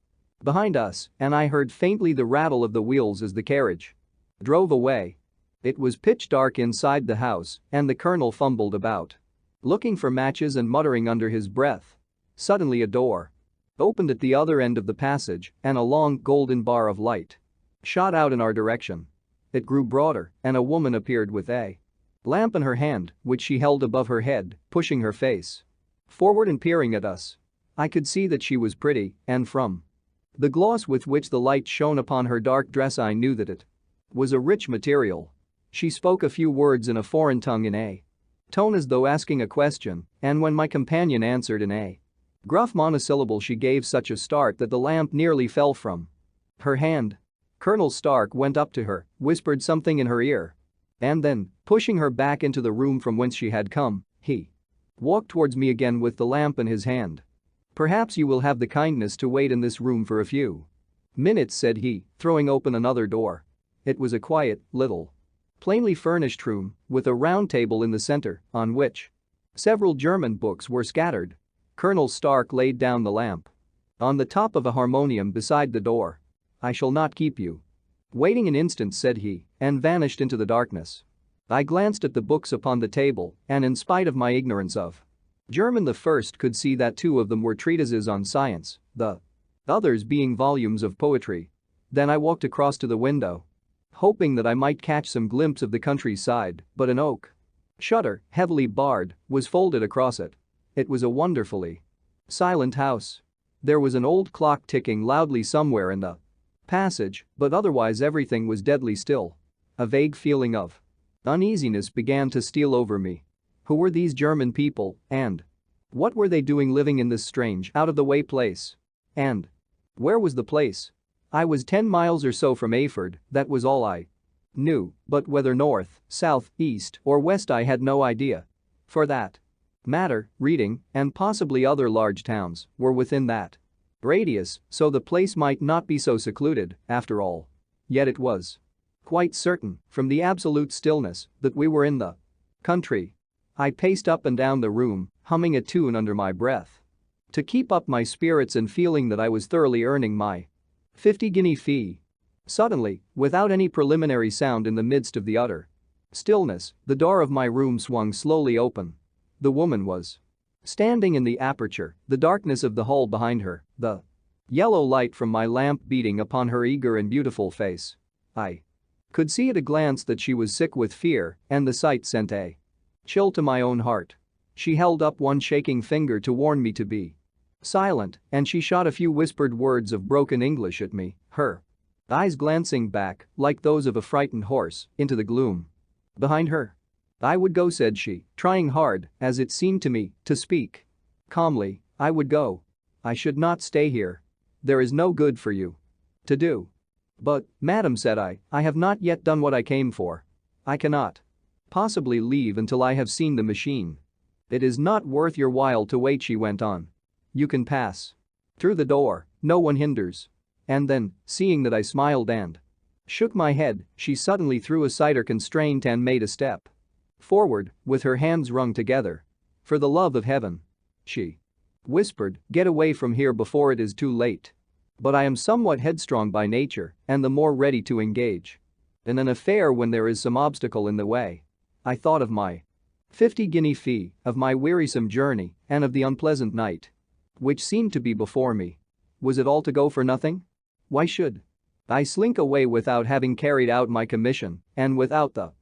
Speaker 1: behind us, and I heard faintly the rattle of the wheels as the carriage drove away. It was pitch dark inside the house, and the colonel fumbled about, looking for matches and muttering under his breath. Suddenly a door opened at the other end of the passage, and a long golden bar of light shot out in our direction. It grew broader, and a woman appeared with a lamp in her hand, which she held above her head, pushing her face forward and peering at us. I could see that she was pretty, and from the gloss with which the light shone upon her dark dress I knew that it was a rich material. She spoke a few words in a foreign tongue in a tone as though asking a question, and when my companion answered in a gruff monosyllable she gave such a start that the lamp nearly fell from her hand. Colonel Stark went up to her, whispered something in her ear, and then, pushing her back into the room from whence she had come, he walked towards me again with the lamp in his hand. "Perhaps you will have the kindness to wait in this room for a few minutes," said he, throwing open another door. It was a quiet, little, plainly furnished room, with a round table in the center, on which several German books were scattered. Colonel Stark laid down the lamp on the top of a harmonium beside the door. "I shall not keep you waiting an instant," said he, and vanished into the darkness. I glanced at the books upon the table, and in spite of my ignorance of German, the first could see that 2 of them were treatises on science, the others being volumes of poetry. Then I walked across to the window, hoping that I might catch some glimpse of the countryside, but an oak shutter, heavily barred, was folded across it. It was a wonderfully silent house. There was an old clock ticking loudly somewhere in the passage, but otherwise everything was deadly still. A vague feeling of uneasiness began to steal over me. Who were these German people, and what were they doing living in this strange, out-of-the-way place? And where was the place? I was 10 miles or so from Ayford, that was all I knew, but whether north, south, east, or west I had no idea. For that matter, Reading, and possibly other large towns, were within that radius, so the place might not be so secluded, after all. Yet it was quite certain, from the absolute stillness, that we were in the country. I paced up and down the room, humming a tune under my breath, to keep up my spirits and feeling that I was thoroughly earning my 50-guinea fee. Suddenly, without any preliminary sound, in the midst of the utter stillness, the door of my room swung slowly open. The woman was standing in the aperture, the darkness of the hall behind her, the yellow light from my lamp beating upon her eager and beautiful face. I could see at a glance that she was sick with fear, and the sight sent a chill to my own heart. She held up one shaking finger to warn me to be silent, and she shot a few whispered words of broken English at me, her eyes glancing back, like those of a frightened horse, into the gloom behind her. "I would go," said she, trying hard, as it seemed to me, to speak calmly. "I would go. I should not stay here. There is no good for you to do." "But, madam," said I have not yet done what I came for. I cannot possibly leave until I have seen the machine." "It is not worth your while to wait," she went on. "You can pass through the door, no one hinders." And then, seeing that I smiled and shook my head, she suddenly threw aside her constraint and made a step forward, with her hands wrung together. "For the love of heaven," she whispered, "get away from here before it is too late." But I am somewhat headstrong by nature and the more ready to engage in an affair when there is some obstacle in the way. I thought of my 50-guinea fee, of my wearisome journey, and of the unpleasant night which seemed to be before me. Was it all to go for nothing? Why should I slink away without having carried out my commission and without the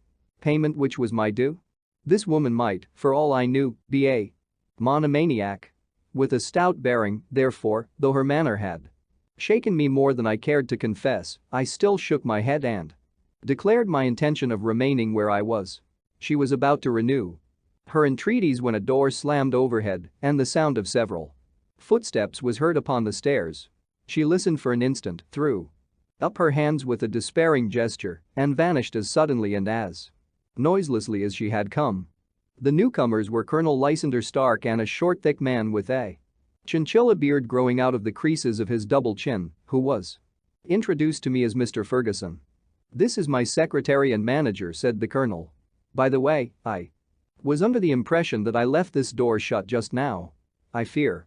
Speaker 1: payment which was my due? This woman might, for all I knew, be a monomaniac with a stout bearing, therefore, though her manner had shaken me more than I cared to confess, I still shook my head and declared my intention of remaining where I was. She was about to renew her entreaties when a door slammed overhead and the sound of several footsteps was heard upon the stairs. She listened for an instant, threw up her hands with a despairing gesture, and vanished as suddenly and as noiselessly as she had come. The newcomers were Colonel Lysander Stark and a short thick man with a chinchilla beard growing out of the creases of his double chin, who was introduced to me as Mr. Ferguson. "This is my secretary and manager," said the colonel. "By the way, I was under the impression that I left this door shut just now. I fear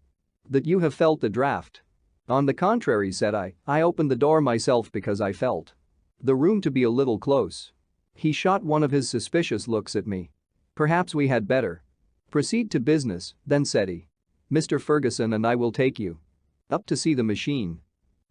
Speaker 1: that you have felt the draft." "On the contrary," said I opened the door myself because I felt the room to be a little close." He shot one of his suspicious looks at me. "Perhaps we had better proceed to business, then," said he. "Mr. Ferguson and I will take you up to see the machine.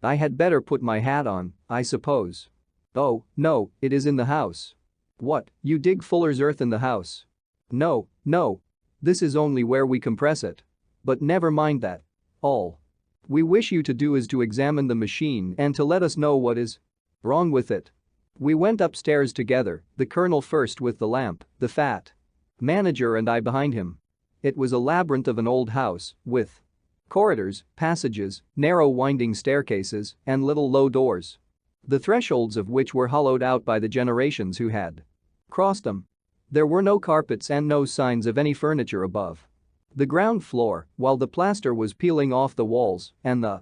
Speaker 1: I had better put my hat on, I suppose." "Oh, no, it is in the house." "What, you dig fuller's earth in the house?" "No, no. This is only where we compress it. But never mind that. All we wish you to do is to examine the machine and to let us know what is wrong with it." We went upstairs together, the colonel first with the lamp, the fat manager and I behind him. It was a labyrinth of an old house, with corridors, passages, narrow winding staircases, and little low doors, the thresholds of which were hollowed out by the generations who had crossed them. There were no carpets and no signs of any furniture above the ground floor, while the plaster was peeling off the walls and the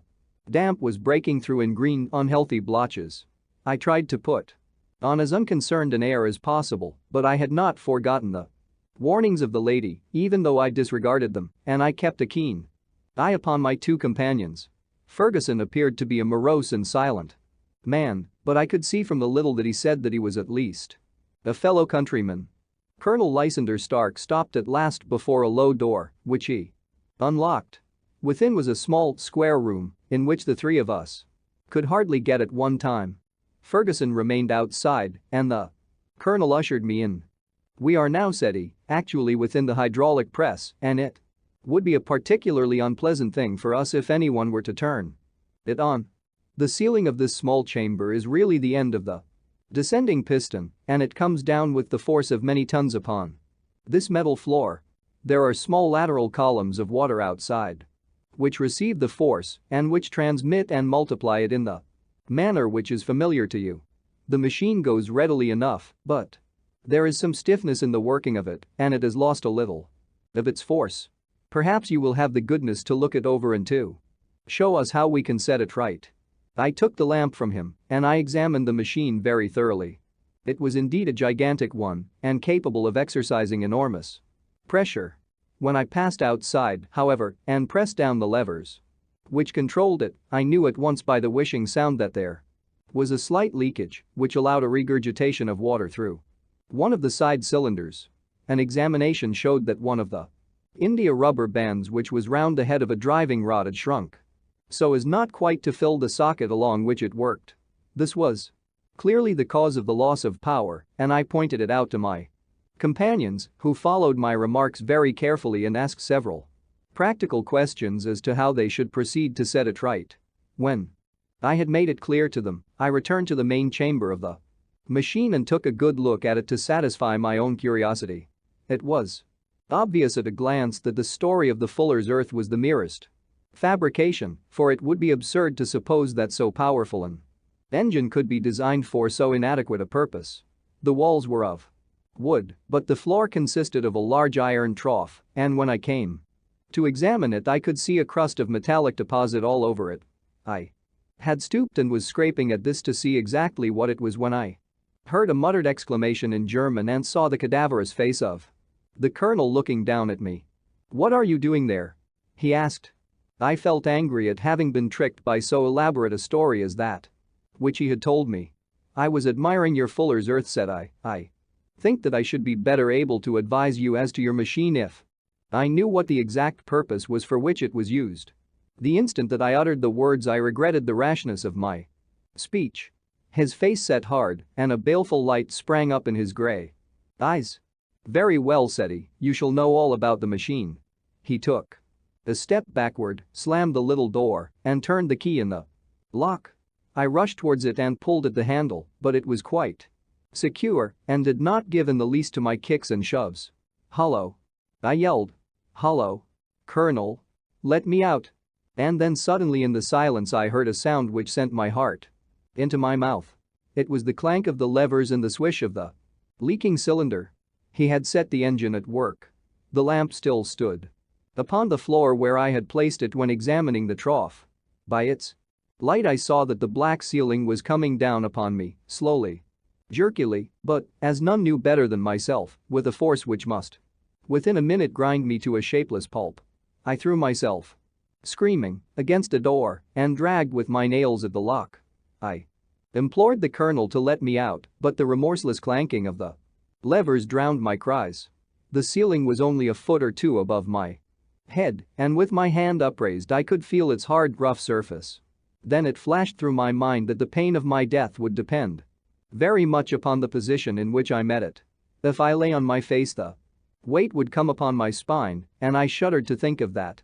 Speaker 1: damp was breaking through in green, unhealthy blotches. I tried to put on as unconcerned an air as possible, but I had not forgotten the warnings of the lady, even though I disregarded them, and I kept a keen eye upon my two companions. Ferguson appeared to be a morose and silent man, but I could see from the little that he said that he was at least a fellow countryman. Colonel Lysander Stark stopped at last before a low door, which he unlocked. Within was a small, square room in which the three of us could hardly get at one time. Ferguson remained outside, and the colonel ushered me in. "We are now," said he, "actually within the hydraulic press, and it would be a particularly unpleasant thing for us if anyone were to turn it on. The ceiling of this small chamber is really the end of the descending piston, and it comes down with the force of many tons upon this metal floor. There are small lateral columns of water outside which receive the force and which transmit and multiply it in the manner which is familiar to you. The machine goes readily enough, but there is some stiffness in the working of it, and it has lost a little of its force. Perhaps you will have the goodness to look it over and to show us how we can set it right." I took the lamp from him and I examined the machine very thoroughly. It was indeed a gigantic one and capable of exercising enormous pressure. When I passed outside, however, and pressed down the levers which controlled it, I knew at once by the whooshing sound that there was a slight leakage which allowed a regurgitation of water through one of the side cylinders. An examination showed that one of the India rubber bands which was round the head of a driving rod had shrunk so as not quite to fill the socket along which it worked. This was clearly the cause of the loss of power, and I pointed it out to my companions who followed my remarks very carefully and asked several practical questions as to how they should proceed to set it right. When I had made it clear to them, I returned to the main chamber of the machine and took a good look at it to satisfy my own curiosity. It was obvious at a glance that the story of the Fuller's Earth was the merest fabrication, for it would be absurd to suppose that so powerful an engine could be designed for so inadequate a purpose. The walls were of wood, but the floor consisted of a large iron trough, and when I came to examine it I could see a crust of metallic deposit all over it. I had stooped and was scraping at this to see exactly what it was when I heard a muttered exclamation in German and saw the cadaverous face of the colonel looking down at me. "What are you doing there?" he asked. I felt angry at having been tricked by so elaborate a story as that which he had told me. "I was admiring your Fuller's Earth," said I. "I think that I should be better able to advise you as to your machine if I knew what the exact purpose was for which it was used." The instant that I uttered the words I regretted the rashness of my speech. His face set hard and a baleful light sprang up in his gray eyes. "Very well," said he, "you shall know all about the machine." He took a step backward, slammed the little door, and turned the key in the lock. I rushed towards it and pulled at the handle, but it was quite secure and did not give in the least to my kicks and shoves. "Hullo!" I yelled. "Hullo! Colonel! Let me out!" And then suddenly in the silence I heard a sound which sent my heart into my mouth. It was the clank of the levers and the swish of the leaking cylinder. He had set the engine at work. The lamp still stood upon the floor where I had placed it when examining the trough. By its light I saw that the black ceiling was coming down upon me, slowly, jerkily, but, as none knew better than myself, with a force which must within a minute grind me to a shapeless pulp. I threw myself, screaming, against a door and dragged with my nails at the lock. I implored the colonel to let me out, but the remorseless clanking of the levers drowned my cries. The ceiling was only a foot or two above my head, and with my hand upraised I could feel its hard, rough surface. Then it flashed through my mind that the pain of my death would depend very much upon the position in which I met it. If I lay on my face the weight would come upon my spine, and I shuddered to think of that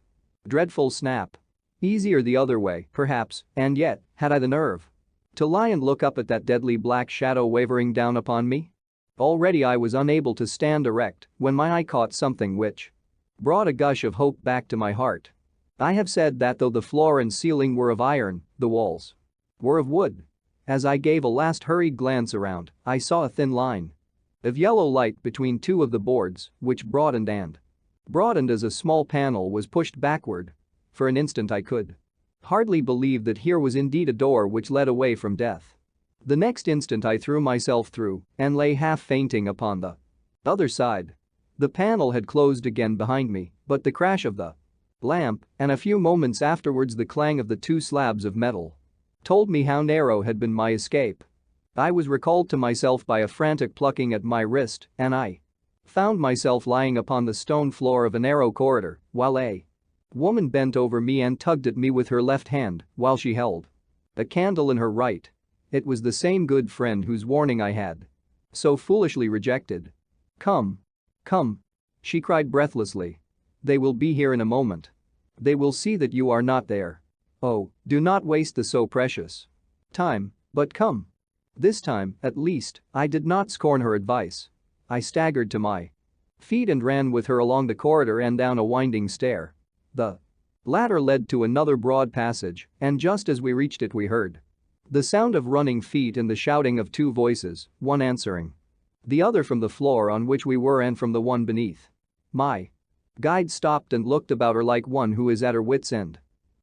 Speaker 1: dreadful snap. Easier the other way, perhaps, and yet, had I the nerve to lie and look up at that deadly black shadow wavering down upon me? Already I was unable to stand erect when my eye caught something which brought a gush of hope back to my heart. I have said that though the floor and ceiling were of iron, the walls were of wood. As I gave a last hurried glance around, I saw a thin line of yellow light between two of the boards, which broadened as a small panel was pushed backward. For an instant I could hardly believe that here was indeed a door which led away from death. The next instant I threw myself through and lay half fainting upon the other side. The panel had closed again behind me, but the crash of the lamp and a few moments afterwards the clang of the two slabs of metal told me how narrow had been my escape. I was recalled to myself by a frantic plucking at my wrist, and I found myself lying upon the stone floor of a narrow corridor while a woman bent over me and tugged at me with her left hand while she held a candle in her right. It was the same good friend whose warning I had so foolishly rejected. "Come. Come," she cried breathlessly. "They will be here in a moment. They will see that you are not there. Oh, do not waste the so precious time, but come." This time, at least, I did not scorn her advice. I staggered to my feet and ran with her along the corridor and down a winding stair. The latter led to another broad passage, and just as we reached it we heard the sound of running feet and the shouting of two voices, one answering the other from the floor on which we were and from the one beneath. My guide stopped and looked about her like one who is at her wit's end.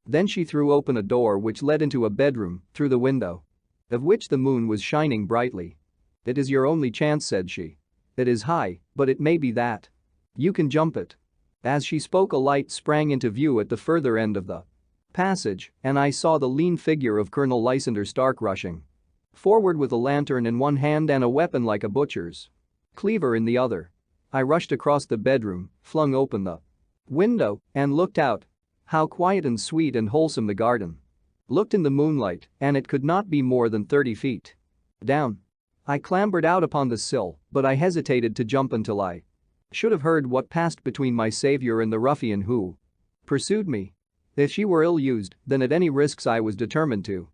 Speaker 1: Then she threw open a door which led into a bedroom through the window of which the moon was shining brightly. "It is your only chance," said she. "It is high, but it may be that you can jump it." As she spoke a light sprang into view at the further end of the passage, and I saw the lean figure of Colonel Lysander Stark rushing forward with a lantern in one hand and a weapon like a butcher's cleaver in the other. I rushed across the bedroom, flung open the window, and looked out. How quiet and sweet and wholesome the garden looked in the moonlight, and it could not be more than 30 feet down. I clambered out upon the sill, but I hesitated to jump until I should have heard what passed between my savior and the ruffian who pursued me. If she were ill-used, then at any risks I was determined to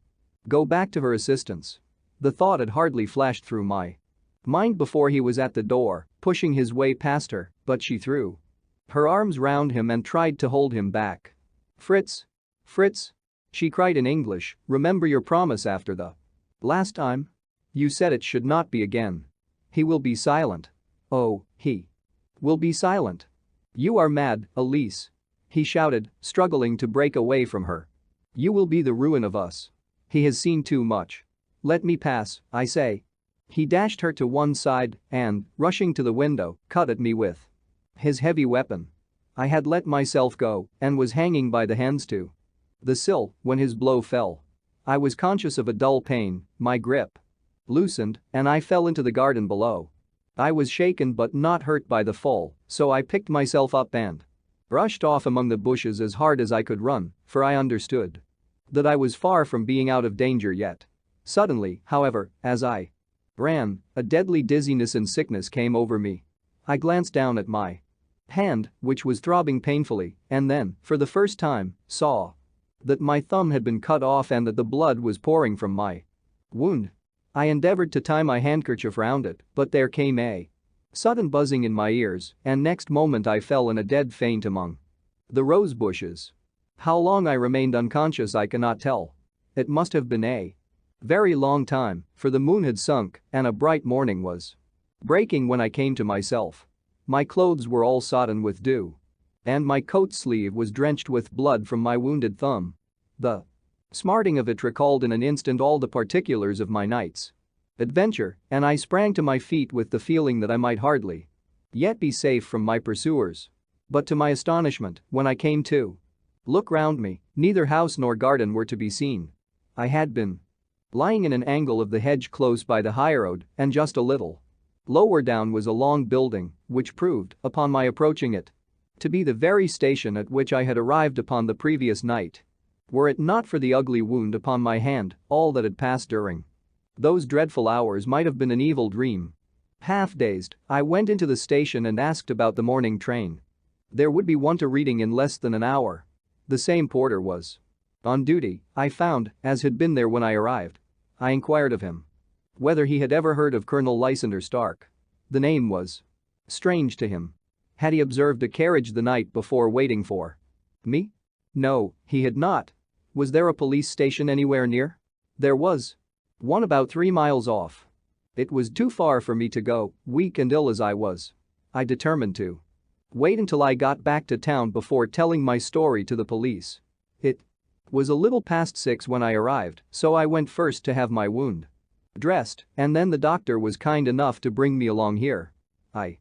Speaker 1: go back to her assistance. The thought had hardly flashed through my mind before he was at the door, pushing his way past her, but she threw her arms round him and tried to hold him back. "Fritz! Fritz!" she cried in English, "remember your promise after the last time? You said it should not be again. He will be silent. Oh, he will be silent. You are mad, Elise," he shouted, struggling to break away from her. "You will be the ruin of us. He has seen too much. Let me pass, I say." He dashed her to one side and, rushing to the window, cut at me with his heavy weapon. I had let myself go and was hanging by the hands to the sill when his blow fell. I was conscious of a dull pain, my grip loosened, and I fell into the garden below. I was shaken but not hurt by the fall, so I picked myself up and rushed off among the bushes as hard as I could run, for I understood that I was far from being out of danger yet. Suddenly, however, as I ran, a deadly dizziness and sickness came over me. I glanced down at my hand, which was throbbing painfully, and then, for the first time, saw that my thumb had been cut off and that the blood was pouring from my wound. I endeavored to tie my handkerchief round it, but there came a sudden buzzing in my ears, and next moment I fell in a dead faint among the rose bushes. How long I remained unconscious I cannot tell. It must have been a very long time, for the moon had sunk and a bright morning was breaking when I came to myself. My clothes were all sodden with dew. And my coat sleeve was drenched with blood from my wounded thumb. The smarting of it recalled in an instant all the particulars of my night's adventure, and I sprang to my feet with the feeling that I might hardly yet be safe from my pursuers. But to my astonishment, when I came to look round me, neither house nor garden were to be seen. I had been lying in an angle of the hedge close by the highroad, and just a little lower down was a long building, which proved, upon my approaching it, to be the very station at which I had arrived upon the previous night. Were it not for the ugly wound upon my hand, all that had passed during those dreadful hours might have been an evil dream. Half-dazed, I went into the station and asked about the morning train. There would be one to Reading in less than an hour. The same porter was on duty, I found, as had been there when I arrived. I inquired of him whether he had ever heard of Colonel Lysander Stark. The name was strange to him. Had he observed a carriage the night before waiting for me? No, he had not. Was there a police station anywhere near? There was one about 3 miles off. It was too far for me to go, weak and ill as I was. I determined to wait until I got back to town before telling my story to the police. It was a little past 6 when I arrived, so I went first to have my wound dressed, and then the doctor was kind enough to bring me along here. I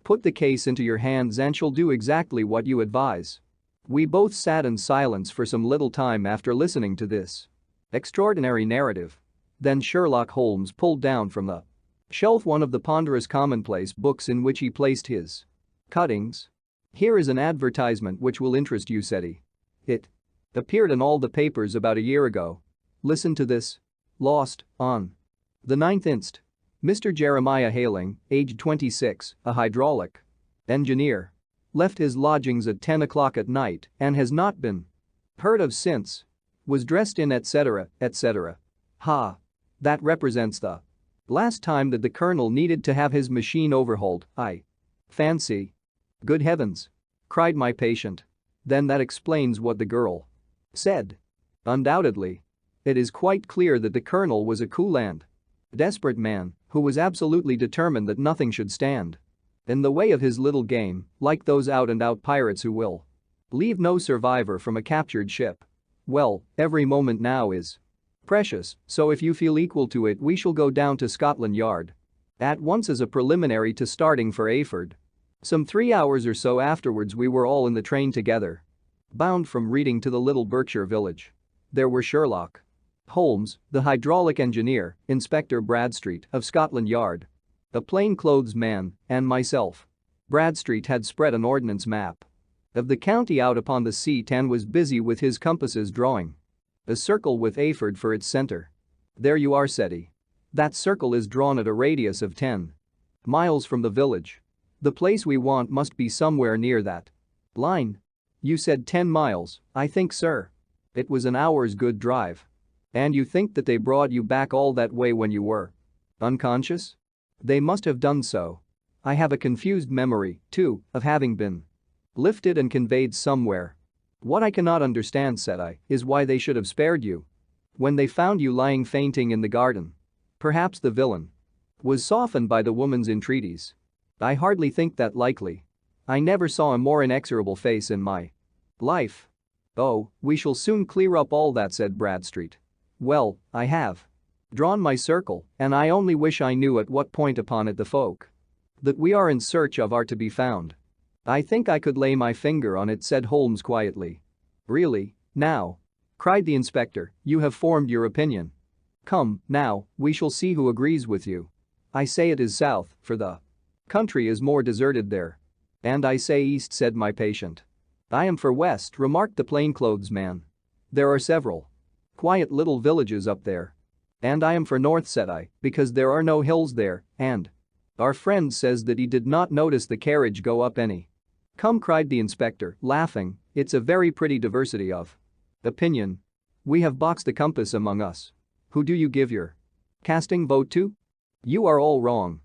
Speaker 1: put the case into your hands and shall do exactly what you advise. We both sat in silence for some little time after listening to this extraordinary narrative. Then Sherlock Holmes pulled down from the shelf one of the ponderous commonplace books in which he placed his cuttings. "Here is an advertisement which will interest you," said he. "It appeared in all the papers about a year ago. Listen to this. Lost, on the 9th inst. Mr. Jeremiah Haling, aged 26, a hydraulic engineer. Left his lodgings at 10 o'clock at night and has not been heard of since. Was dressed in etc., etc." Ha! That represents the last time that the colonel needed to have his machine overhauled, I fancy. "Good heavens!" cried my patient. "Then that explains what the girl said." "Undoubtedly. It is quite clear that the colonel was a cool and desperate man who was absolutely determined that nothing should stand in the way of his little game, like those out-and-out pirates who will leave no survivor from a captured ship. Well, every moment now is precious, so if you feel equal to it we shall go down to Scotland Yard at once as a preliminary to starting for Ayford." Some 3 hours or so afterwards we were all in the train together, bound from Reading to the little Berkshire village. There were Sherlock Holmes, the hydraulic engineer, Inspector Bradstreet of Scotland Yard, a plainclothes man, and myself. Bradstreet had spread an ordnance map of the county out upon the seat and was busy with his compasses drawing a circle with Ayford for its center. "There you are," said he. That circle is drawn at a radius of 10 miles from the village. The place we want must be somewhere near that line. You said 10 miles, I think, sir. It was an hour's good drive. And you think that they brought you back all that way when you were unconscious? They must have done so. I have a confused memory, too, of having been lifted and conveyed somewhere. What I cannot understand, said I, is why they should have spared you when they found you lying fainting in the garden. Perhaps the villain was softened by the woman's entreaties. I hardly think that likely. I never saw a more inexorable face in my life. Oh, we shall soon clear up all that, said Bradstreet. Well, I have drawn my circle, and I only wish I knew at what point upon it the folk that we are in search of are to be found. I think I could lay my finger on it, said Holmes quietly. Really, now? Cried the inspector, you have formed your opinion. Come, now, we shall see who agrees with you. I say it is south, for the country is more deserted there. And I say east, said my patient. I am for west, remarked the plainclothes man. There are several quiet little villages up there. And I am for north, said I, because there are no hills there, and our friend says that he did not notice the carriage go up any. Come, cried the inspector, laughing, it's a very pretty diversity of opinion. We have boxed the compass among us. Who do you give your casting vote to? You are all wrong.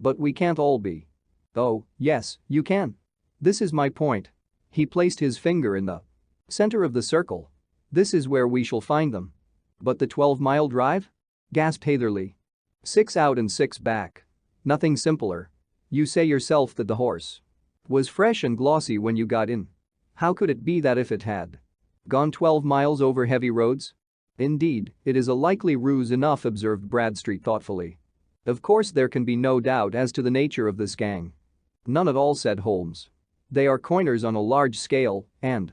Speaker 1: But we can't all be. Oh, yes, you can. This is my point. He placed his finger in the center of the circle. This is where we shall find them. But the 12-mile drive? Gasped Hatherley. 6 out and 6 back. Nothing simpler. You say yourself that the horse was fresh and glossy when you got in. How could it be that if it had gone 12 miles over heavy roads? Indeed, it is a likely ruse enough, observed Bradstreet thoughtfully. Of course there can be no doubt as to the nature of this gang. None at all, said Holmes. They are coiners on a large scale and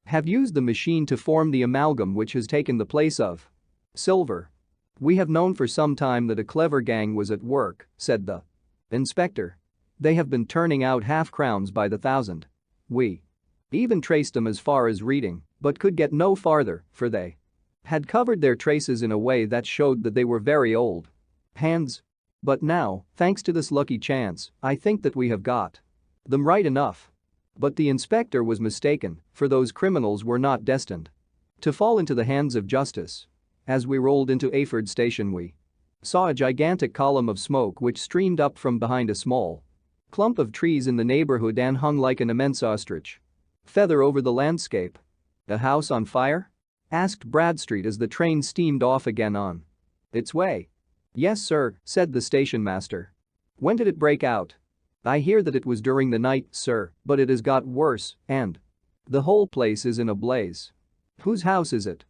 Speaker 1: have used the machine to form the amalgam which has taken the place of silver. We have known for some time that a clever gang was at work, said the inspector. They have been turning out half-crowns by the thousand. We even traced them as far as Reading, but could get no farther, for they had covered their traces in a way that showed that they were very old hands. But now, thanks to this lucky chance, I think that we have got them right enough. But the inspector was mistaken, for those criminals were not destined to fall into the hands of justice. As we rolled into Ayford Station we saw a gigantic column of smoke which streamed up from behind a small clump of trees in the neighborhood and hung like an immense ostrich feather over the landscape. A house on fire? Asked Bradstreet as the train steamed off again on its way. Yes, sir, said the station master. When did it break out? I hear that it was during the night, sir, but it has got worse, and the whole place is in a blaze. Whose house is it?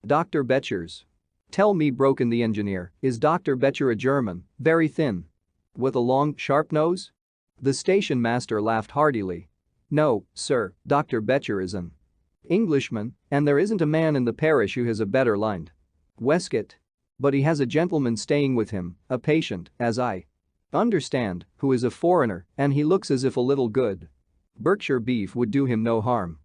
Speaker 1: Dr. Betcher's. Tell me, broke in the engineer, is Dr. Betcher a German, very thin, with a long, sharp nose? The station master laughed heartily. No, sir, Dr. Betcher is an Englishman, and there isn't a man in the parish who has a better lined waistcoat. But he has a gentleman staying with him, a patient, as I understand, who is a foreigner, and he looks as if a little good Berkshire beef would do him no harm.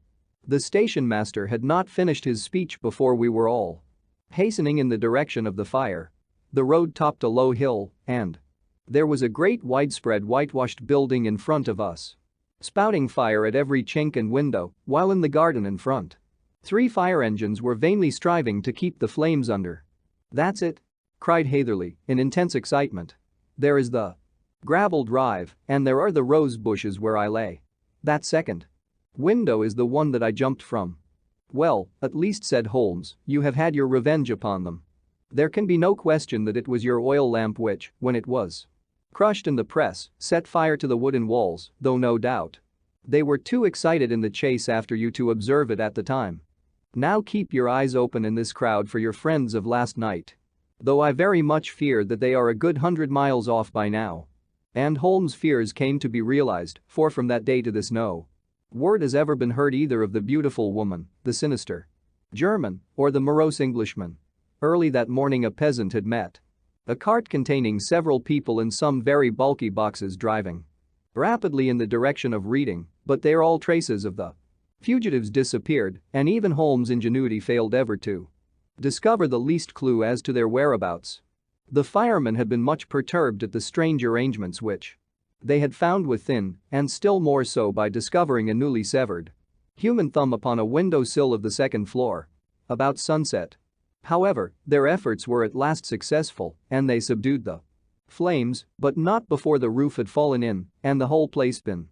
Speaker 1: The station master had not finished his speech before we were all hastening in the direction of the fire. The road topped a low hill, and there was a great widespread whitewashed building in front of us, spouting fire at every chink and window, while in the garden in front 3 fire engines were vainly striving to keep the flames under. That's it, cried Hatherley in intense excitement. There is the gravel drive, and there are the rose bushes where I lay. That second window is the one that I jumped from. Well, at least, said Holmes, you have had your revenge upon them. There can be no question that it was your oil lamp which, when it was crushed in the press, set fire to the wooden walls, though no doubt they were too excited in the chase after you to observe it at the time. Now keep your eyes open in this crowd for your friends of last night. Though I very much fear that they are a good 100 miles off by now. And Holmes' fears came to be realized, for from that day to this no word has ever been heard either of the beautiful woman, the sinister German, or the morose Englishman. Early that morning a peasant had met a cart containing several people and some very bulky boxes driving rapidly in the direction of Reading, but there all traces of the fugitives disappeared, and even Holmes' ingenuity failed ever to discover the least clue as to their whereabouts. The firemen had been much perturbed at the strange arrangements which they had found within, and still more so by discovering a newly severed human thumb upon a windowsill of the second floor. About sunset. However, their efforts were at last successful and they subdued the flames, but not before the roof had fallen in and the whole place been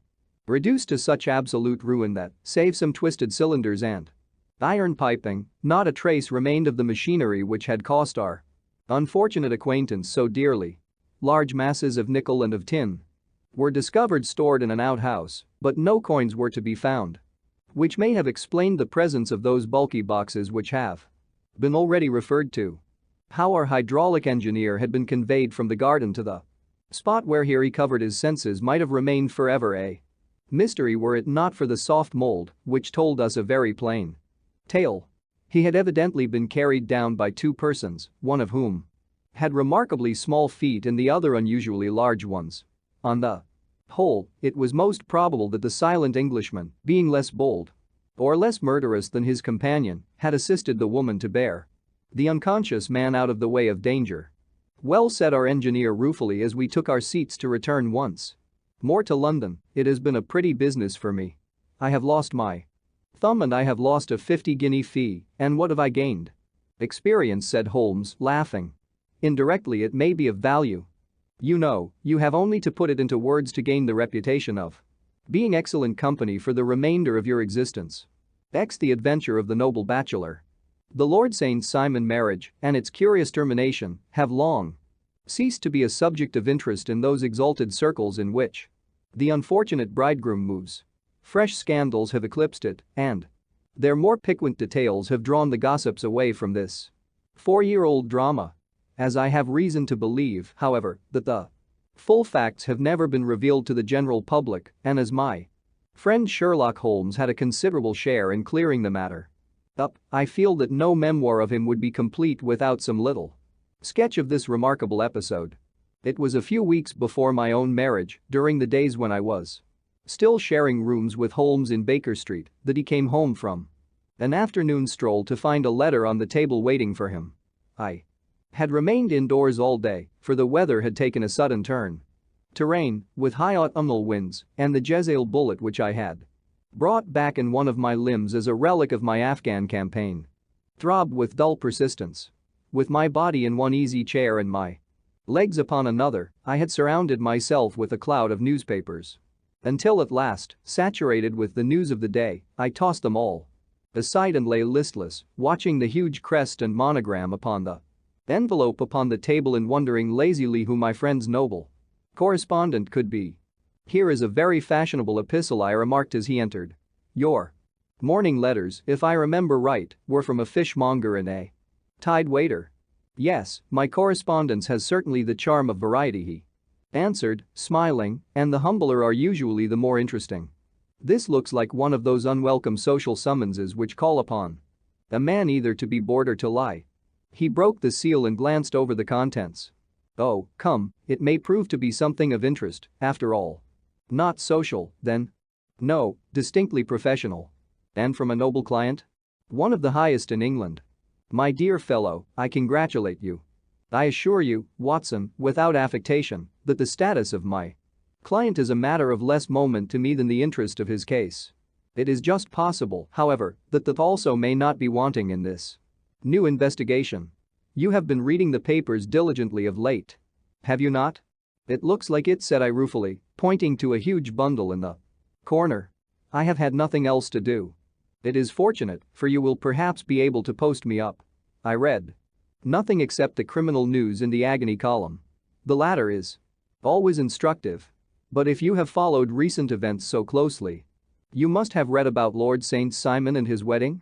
Speaker 1: reduced to such absolute ruin that, save some twisted cylinders and iron piping, not a trace remained of the machinery which had cost our unfortunate acquaintance so dearly. Large masses of nickel and of tin were discovered stored in an outhouse, but no coins were to be found, which may have explained the presence of those bulky boxes which have been already referred to. How our hydraulic engineer had been conveyed from the garden to the spot where he recovered his senses might have remained forever a mystery were it not for the soft mold, which told us a very plain tale. He had evidently been carried down by two persons, one of whom had remarkably small feet and the other unusually large ones. On the whole, it was most probable that the silent Englishman, being less bold or less murderous than his companion, had assisted the woman to bear the unconscious man out of the way of danger. Well, said our engineer ruefully as we took our seats to return once more to London, it has been a pretty business for me. I have lost my thumb and I have lost a 50-guinea fee, and what have I gained? Experience, said Holmes, laughing. Indirectly it may be of value. You know, you have only to put it into words to gain the reputation of being excellent company for the remainder of your existence. The Adventure of the Noble Bachelor. The Lord St. Simon marriage and its curious termination have long ceased to be a subject of interest in those exalted circles in which the unfortunate bridegroom moves. Fresh scandals have eclipsed it, and their more piquant details have drawn the gossips away from this 4-year-old drama. As I have reason to believe, however, that the full facts have never been revealed to the general public, and as my friend Sherlock Holmes had a considerable share in clearing the matter up, I feel that no memoir of him would be complete without some little sketch of this remarkable episode. It was a few weeks before my own marriage, during the days when I was still sharing rooms with Holmes in Baker Street, that he came home from an afternoon stroll to find a letter on the table waiting for him. I had remained indoors all day, for the weather had taken a sudden turn to rain, with high autumnal winds, and the Jezebel bullet which I had brought back in one of my limbs as a relic of my Afghan campaign throbbed with dull persistence. With my body in one easy chair and my legs upon another, I had surrounded myself with a cloud of newspapers. Until at last, saturated with the news of the day, I tossed them all aside and lay listless, watching the huge crest and monogram upon the envelope upon the table and wondering lazily who my friend's noble correspondent could be. Here is a very fashionable epistle, I remarked as he entered. Your morning letters, if I remember right, were from a fishmonger and a tide waiter. Yes, my correspondence has certainly the charm of variety, he answered, smiling, and the humbler are usually the more interesting. This looks like one of those unwelcome social summonses which call upon a man either to be bored or to lie. He broke the seal and glanced over the contents. Oh, come, it may prove to be something of interest, after all. Not social, then? No, distinctly professional. And from a noble client? One of the highest in England. My dear fellow, I congratulate you. I assure you, Watson, without affectation, that the status of my client is a matter of less moment to me than the interest of his case. It is just possible, however, that that also may not be wanting in this new investigation. You have been reading the papers diligently of late. Have you not? It looks like it, said I ruefully, pointing to a huge bundle in the corner. I have had nothing else to do. It is fortunate, for you will perhaps be able to post me up. I read nothing except the criminal news in the agony column. The latter is always instructive. But if you have followed recent events so closely, you must have read about Lord St. Simon and his wedding?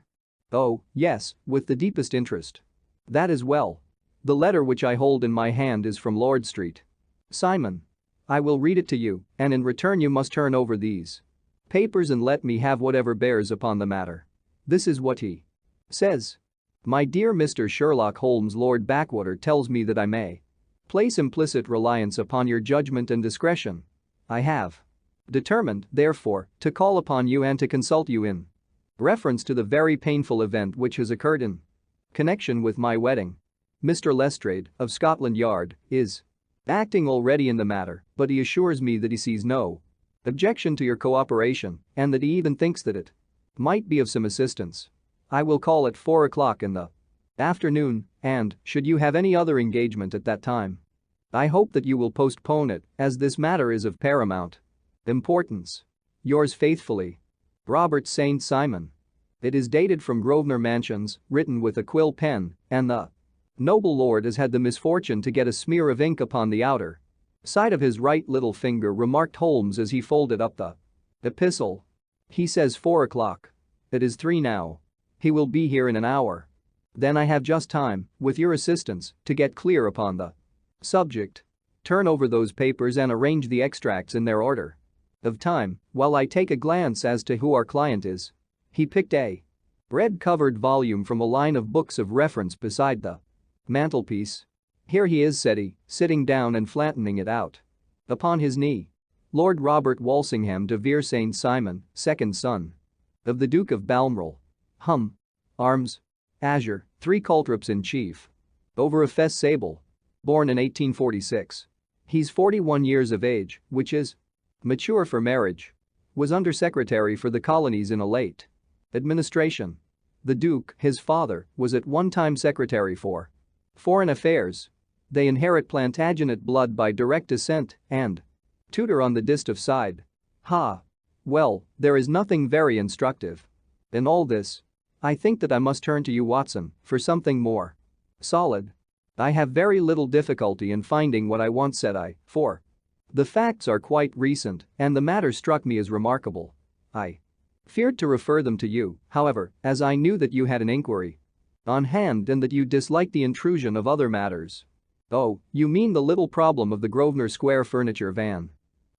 Speaker 1: Oh, yes, with the deepest interest. That is well. The letter which I hold in my hand is from Lord St. Simon. I will read it to you, and in return you must turn over these papers and let me have whatever bears upon the matter. This is what he says. My dear Mr. Sherlock Holmes, Lord Backwater tells me that I may place implicit reliance upon your judgment and discretion. I have determined, therefore, to call upon you and to consult you in reference to the very painful event which has occurred in connection with my wedding. Mr. Lestrade, of Scotland Yard, is acting already in the matter, but he assures me that he sees no objection to your cooperation and that he even thinks that it might be of some assistance. I will call at 4 o'clock in the afternoon, and, should you have any other engagement at that time, I hope that you will postpone it, as this matter is of paramount importance. Yours faithfully, Robert St. Simon. It is dated from Grosvenor Mansions, written with a quill pen, and the noble lord has had the misfortune to get a smear of ink upon the outer side of his right little finger, remarked Holmes as he folded up the epistle. He says 4 o'clock. It is 3 now. He will be here in an hour. Then I have just time, with your assistance, to get clear upon the subject. Turn over those papers and arrange the extracts in their order of time while I take a glance as to who our client is. He picked a red-covered volume from a line of books of reference beside the mantelpiece. Here he is, said he, sitting down and flattening it out upon his knee. Lord Robert Walsingham de Vere St. Simon, second son of the Duke of Balmoral. Arms. Azure, 3 caltrops in chief. Over a fess sable. Born in 1846. He's 41 years of age, which is mature for marriage. Was Undersecretary for the Colonies in a late administration. The Duke, his father, was at one time Secretary for Foreign Affairs. They inherit Plantagenet blood by direct descent and Tudor on the distaff side. Well, there is nothing very instructive in all this. I think that I must turn to you, Watson, for something more solid. I have very little difficulty in finding what I want, said I, for the facts are quite recent and the matter struck me as remarkable. I feared to refer them to you, however, as I knew that you had an inquiry on hand and that you disliked the intrusion of other matters. Oh, you mean the little problem of the Grosvenor Square furniture van.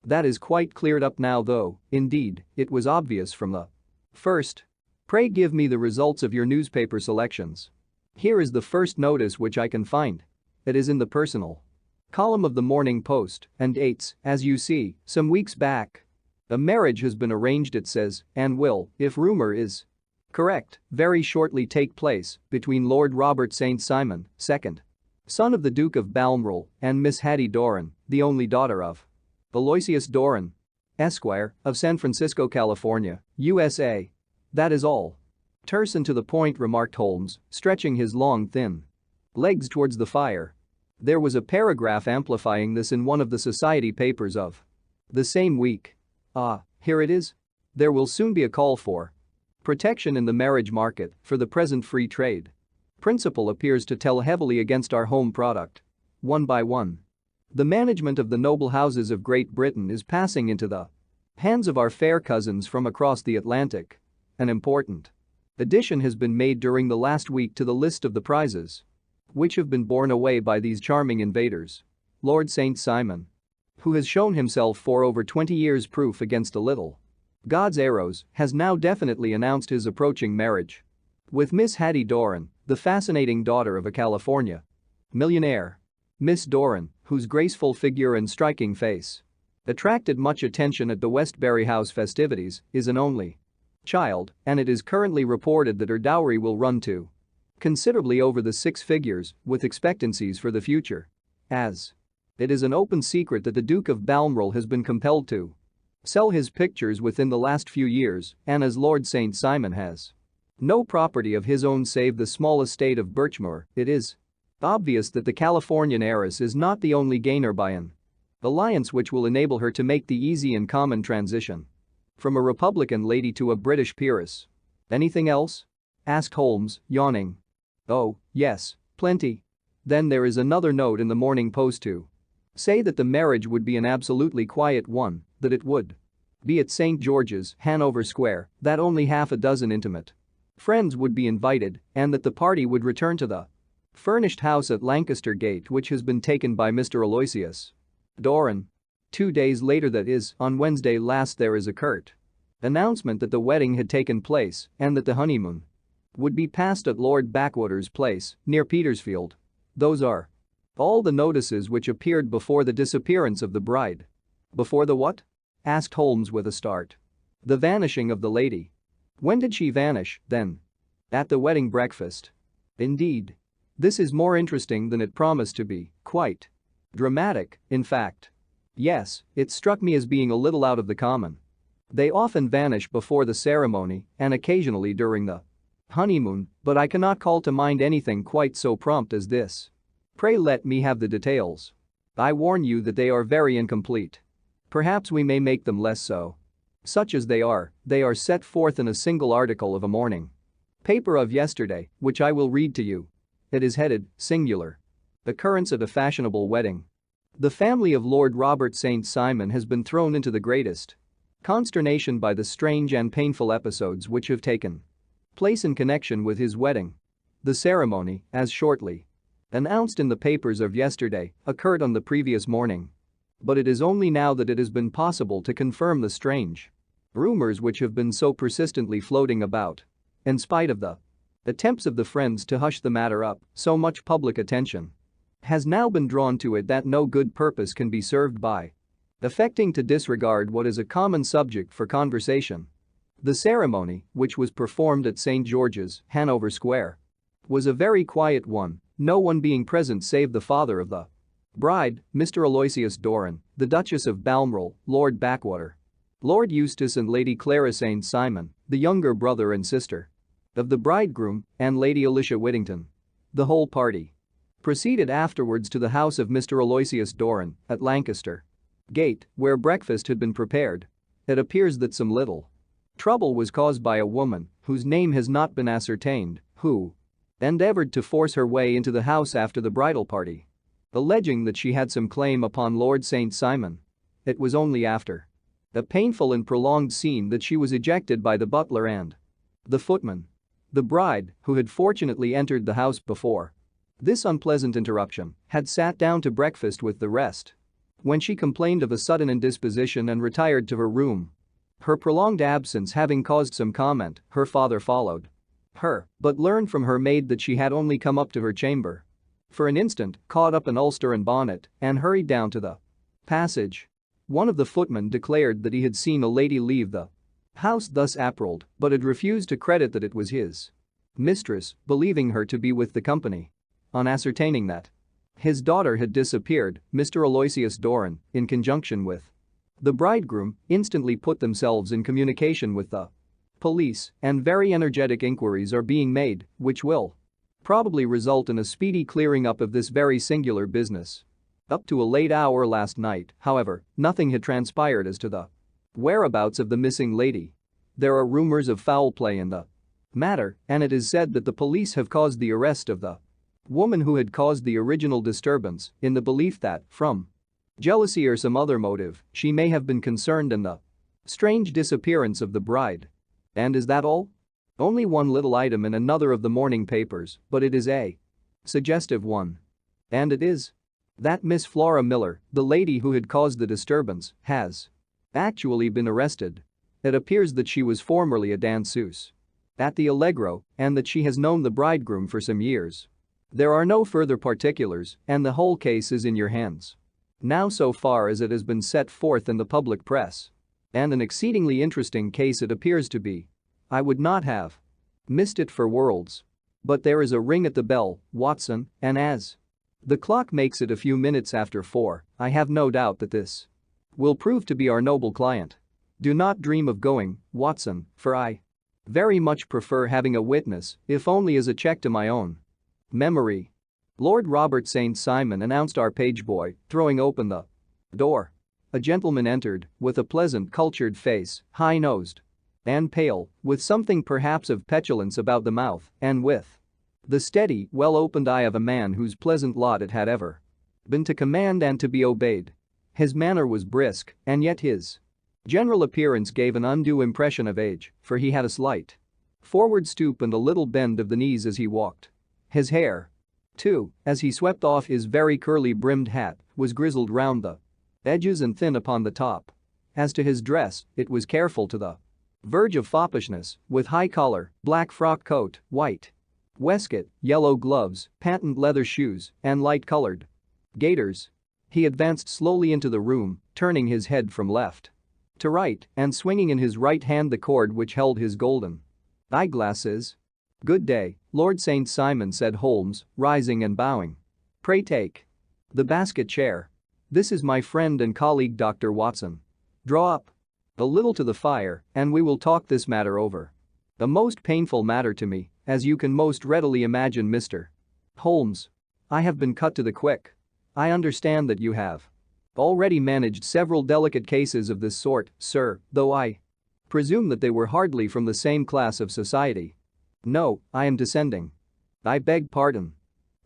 Speaker 1: That is quite cleared up now, though, indeed, it was obvious from the first. Pray give me the results of your newspaper selections. Here is the first notice which I can find. It is in the personal column of the Morning Post and dates, as you see, some weeks back. A marriage has been arranged, it says, and will, if rumor is correct, very shortly take place between Lord Robert St. Simon, second son of the Duke of Balmoral, and Miss Hattie Doran, the only daughter of Aloysius Doran, Esquire, of San Francisco, California, USA. That is all. Terse and to the point, remarked Holmes, stretching his long, thin legs towards the fire. There was a paragraph amplifying this in one of the society papers of the same week. Here it is. There will soon be a call for protection in the marriage market for the present free trade principle appears to tell heavily against our home product. One by one, the management of the noble houses of Great Britain is passing into the hands of our fair cousins from across the Atlantic. An important addition has been made during the last week to the list of the prizes which have been borne away by these charming invaders. Lord St. Simon, who has shown himself for over 20 years proof against a little God's arrows, has now definitely announced his approaching marriage with Miss Hattie Doran, the fascinating daughter of a California millionaire. Miss Doran, whose graceful figure and striking face attracted much attention at the Westbury House festivities, is an only child, and it is currently reported that her dowry will run to considerably over the 6 figures, with expectancies for the future. As it is an open secret that the Duke of Balmoral has been compelled to sell his pictures within the last few years, and as Lord St. Simon has no property of his own save the small estate of Birchmoor, it is obvious that the Californian heiress is not the only gainer by an alliance which will enable her to make the easy and common transition from a Republican lady to a British peeress. Anything else? Asked Holmes, yawning. Oh, yes, plenty. Then there is another note in the Morning Post to say that the marriage would be an absolutely quiet one, that it would be at St. George's, Hanover Square, that only half a dozen intimate friends would be invited, and that the party would return to the furnished house at Lancaster Gate which has been taken by Mr. Aloysius Doran. 2 days later, that is, on Wednesday last, there is a curt announcement that the wedding had taken place and that the honeymoon would be passed at Lord Backwater's place, near Petersfield. Those are all the notices which appeared before the disappearance of the bride. Before the what? Asked Holmes with a start. The vanishing of the lady. When did she vanish, then? At the wedding breakfast. Indeed. This is more interesting than it promised to be, quite dramatic, in fact. Yes, it struck me as being a little out of the common. They often vanish before the ceremony and occasionally during the honeymoon, but I cannot call to mind anything quite so prompt as this. Pray let me have the details. I warn you that they are very incomplete. Perhaps we may make them less so. Such as they are set forth in a single article of a morning paper of yesterday, which I will read to you. It is headed, Singular. Occurrence at a fashionable wedding. The family of Lord Robert St. Simon has been thrown into the greatest consternation by the strange and painful episodes which have taken place in connection with his wedding. The ceremony, as shortly announced in the papers of yesterday, occurred on the previous morning. But it is only now that it has been possible to confirm the strange rumors which have been so persistently floating about. In spite of the attempts of the friends to hush the matter up, so much public attention has now been drawn to it that no good purpose can be served by affecting to disregard what is a common subject for conversation. The ceremony, which was performed at St. George's, Hanover Square, was a very quiet one, no one being present save the father of the bride, Mr. Aloysius Doran, the Duchess of Balmoral, Lord Backwater, Lord Eustace and Lady Clara St. Simon, the younger brother and sister of the bridegroom, and Lady Alicia Whittington. The whole party proceeded afterwards to the house of Mr. Aloysius Doran at Lancaster Gate, where breakfast had been prepared. It appears that some little trouble was caused by a woman, whose name has not been ascertained, who endeavored to force her way into the house after the bridal party, alleging that she had some claim upon Lord St. Simon. It was only after a painful and prolonged scene that she was ejected by the butler and the footman. The bride, who had fortunately entered the house before this unpleasant interruption, had sat down to breakfast with the rest. When she complained of a sudden indisposition and retired to her room, her prolonged absence having caused some comment, her father followed her, but learned from her maid that she had only come up to her chamber for an instant, caught up an ulster and bonnet, and hurried down to the passage. One of the footmen declared that he had seen a lady leave the house thus apparelled, but had refused to credit that it was his mistress, believing her to be with the company. On ascertaining that his daughter had disappeared, Mr. Aloysius Doran, in conjunction with the bridegroom, instantly put themselves in communication with the police, and very energetic inquiries are being made, which will probably result in a speedy clearing up of this very singular business. Up to a late hour last night, however, nothing had transpired as to the whereabouts of the missing lady. There are rumors of foul play in the matter, and it is said that the police have caused the arrest of the woman who had caused the original disturbance, in the belief that, from jealousy or some other motive, she may have been concerned in the strange disappearance of the bride. And is that all? Only one little item in another of the morning papers, but it is a suggestive one. And it is that Miss Flora Miller, the lady who had caused the disturbance, has actually been arrested. It appears that she was formerly a danseuse at the Allegro and that she has known the bridegroom for some years. There are no further particulars, and the whole case is in your hands now so far as it has been set forth in the public press. And an exceedingly interesting case it appears to be. I would not have missed it for worlds. But there is a ring at the bell, Watson, and as the clock makes it a few minutes after 4, I have no doubt that this will prove to be our noble client. Do not dream of going, Watson, for I very much prefer having a witness, if only as a check to my own memory. Lord Robert St. Simon, announced our page boy, throwing open the door. A gentleman entered, with a pleasant cultured face, high-nosed and pale, with something perhaps of petulance about the mouth, and with the steady, well-opened eye of a man whose pleasant lot it had ever been to command and to be obeyed. His manner was brisk, and yet his general appearance gave an undue impression of age, for he had a slight forward stoop and a little bend of the knees as he walked. His hair, too, as he swept off his very curly-brimmed hat, was grizzled round the edges and thin upon the top. As to his dress, it was careful to the verge of foppishness, with high collar, black frock coat, white waistcoat, yellow gloves, patent leather shoes, and light-colored gaiters. He advanced slowly into the room, turning his head from left to right and swinging in his right hand the cord which held his golden eyeglasses. Good day, Lord St. Simon, said Holmes, rising and bowing. Pray take the basket chair. This is my friend and colleague Dr. Watson. Draw up a little to the fire and we will talk this matter over. A most painful matter to me, as you can most readily imagine, Mr. Holmes. I have been cut to the quick. I understand that you have already managed several delicate cases of this sort, sir, though I presume that they were hardly from the same class of society. No, I am descending. I beg pardon.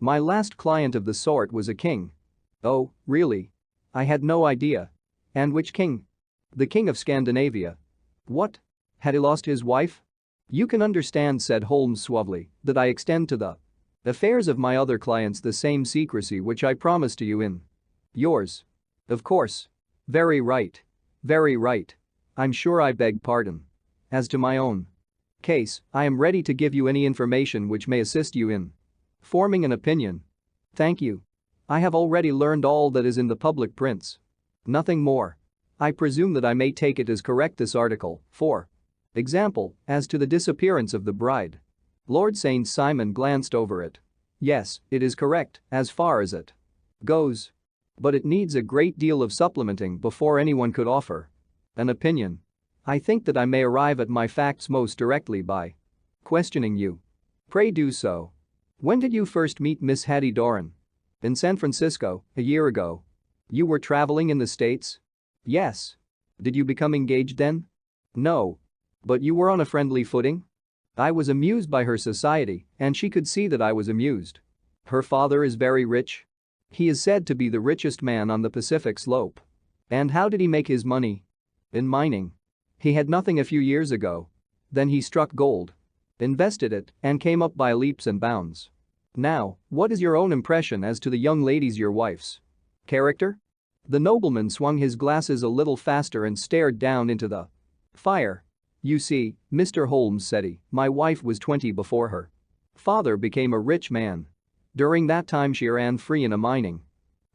Speaker 1: My last client of the sort was a king. Oh, really? I had no idea. And which king? The king of Scandinavia. What? Had he lost his wife? You can understand, said Holmes suavely, that I extend to the affairs of my other clients the same secrecy which I promised to you in yours. Of course. Very right. Very right. I'm sure I beg pardon. As to my own case, I am ready to give you any information which may assist you in forming an opinion. Thank you. I have already learned all that is in the public prints. Nothing more. I presume that I may take it as correct this article, for example, as to the disappearance of the bride. Lord St. Simon glanced over it. Yes, it is correct, as far as it goes. But it needs a great deal of supplementing before anyone could offer an opinion. I think that I may arrive at my facts most directly by questioning you. Pray do so. When did you first meet Miss Hattie Doran? In San Francisco, a year ago. You were traveling in the States? Yes. Did you become engaged then? No. But you were on a friendly footing? I was amused by her society, and she could see that I was amused. Her father is very rich. He is said to be the richest man on the Pacific slope. And how did he make his money? In mining. He had nothing a few years ago. Then he struck gold. Invested it and came up by leaps and bounds. Now, what is your own impression as to the young lady's, your wife's character? The nobleman swung his glasses a little faster and stared down into the fire. You see, Mr. Holmes, said he, my wife was 20 before her father became a rich man. During that time she ran free in a mining